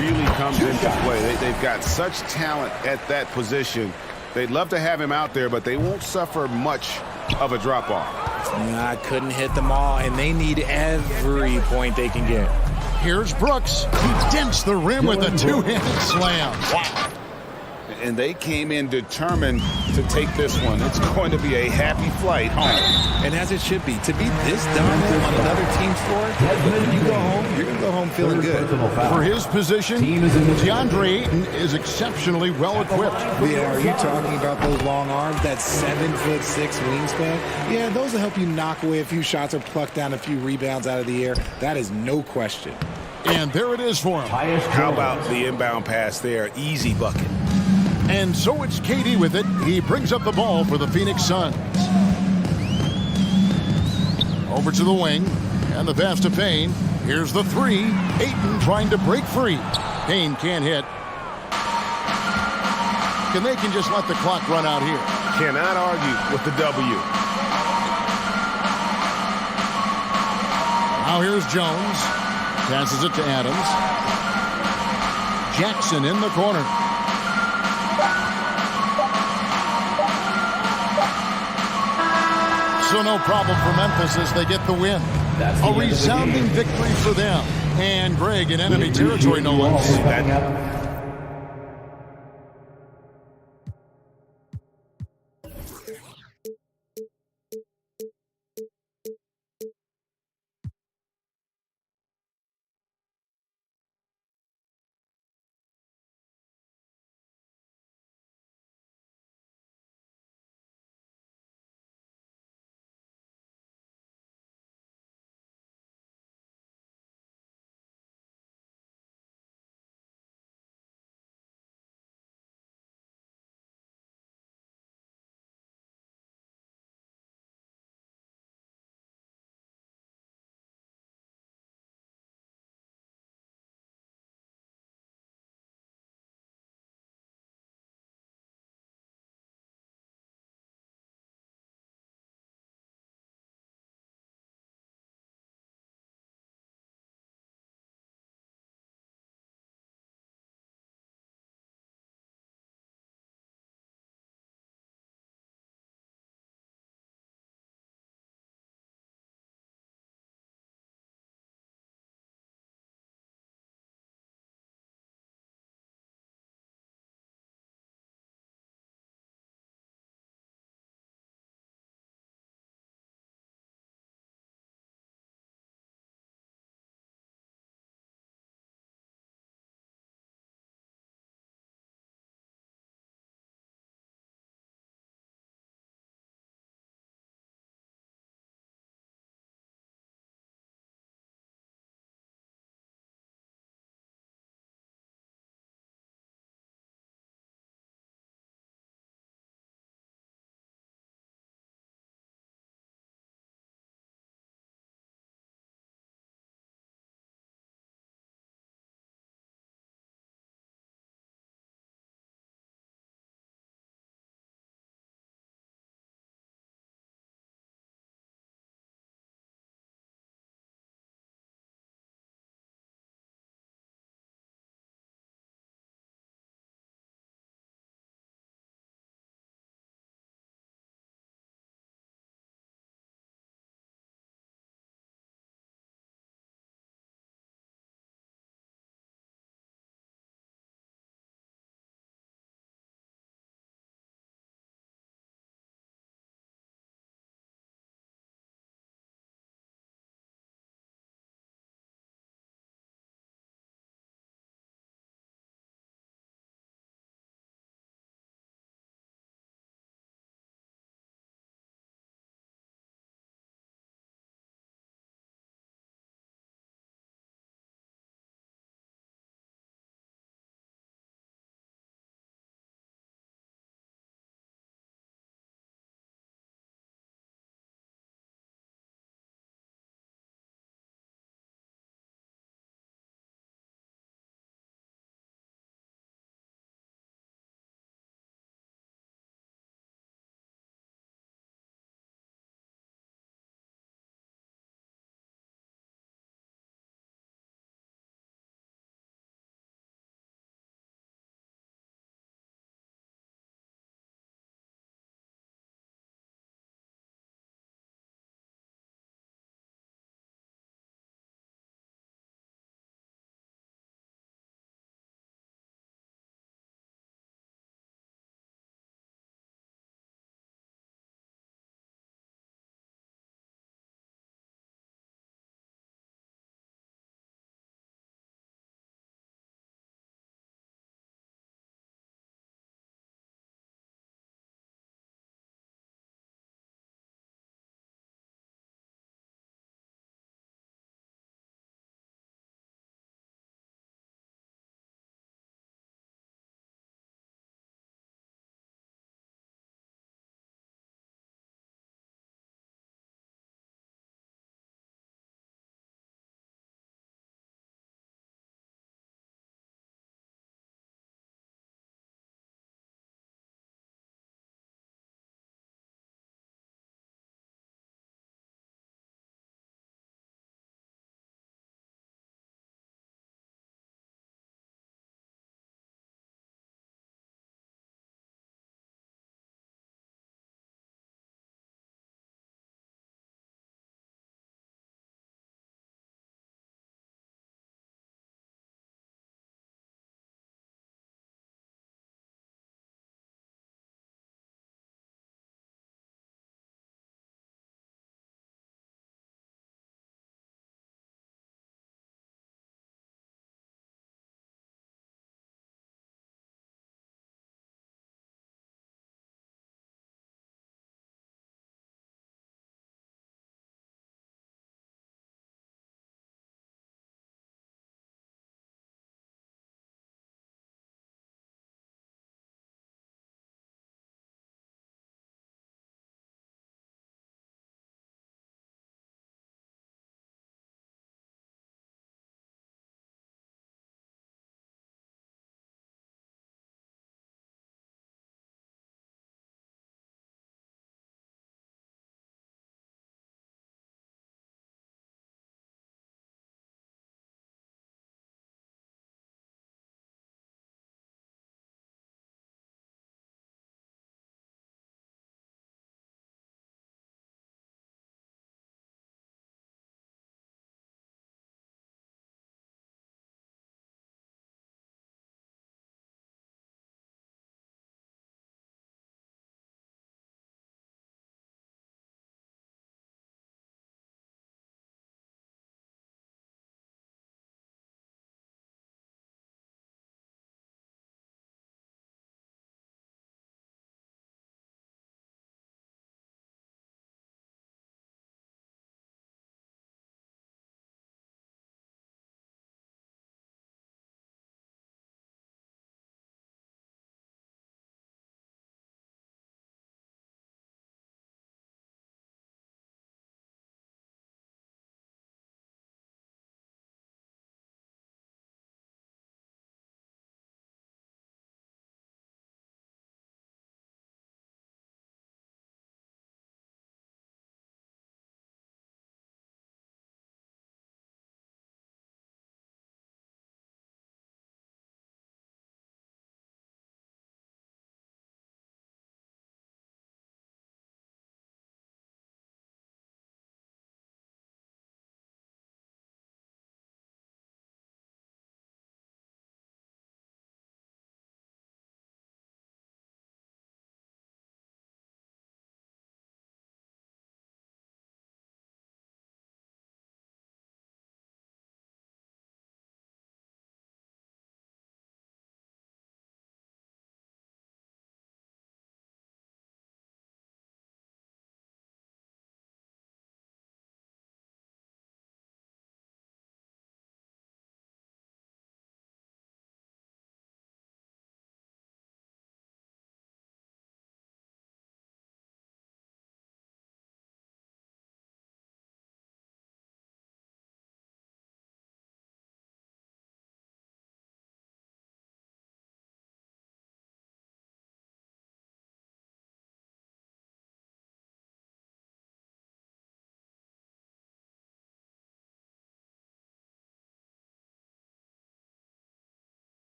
really comes into play. They've got such talent at that position. They'd love to have him out there, but they won't suffer much of a drop-off. I couldn't hit them all, and they need every point they can get. Here's Brooks. He dents the rim with a two-handed slam. Wow. And they came in determined to take this one. It's going to be a happy flight home. And as it should be. To be this dominant on another team's floor, when you go home, you're going to go home feeling good. For his position, DeAndre Ayton is exceptionally well-equipped. Yeah, are you talking about those long arms, that 7'6" wingspan? Yeah, those will help you knock away a few shots or pluck down a few rebounds out of the air. That is no question. And there it is for him. How about the inbound pass there? Easy bucket. And so it's KD with it. He brings up the ball for the Phoenix Suns. Over to the wing. And the pass to Payne. Here's the three. Ayton trying to break free. Payne can't hit. And they can just let the clock run out here. Cannot argue with the W. Now here's Jones. Passes it to Adams. Jackson in the corner. So no problem for Memphis as they get the win. A resounding victory for them. And Greg in enemy territory, no less.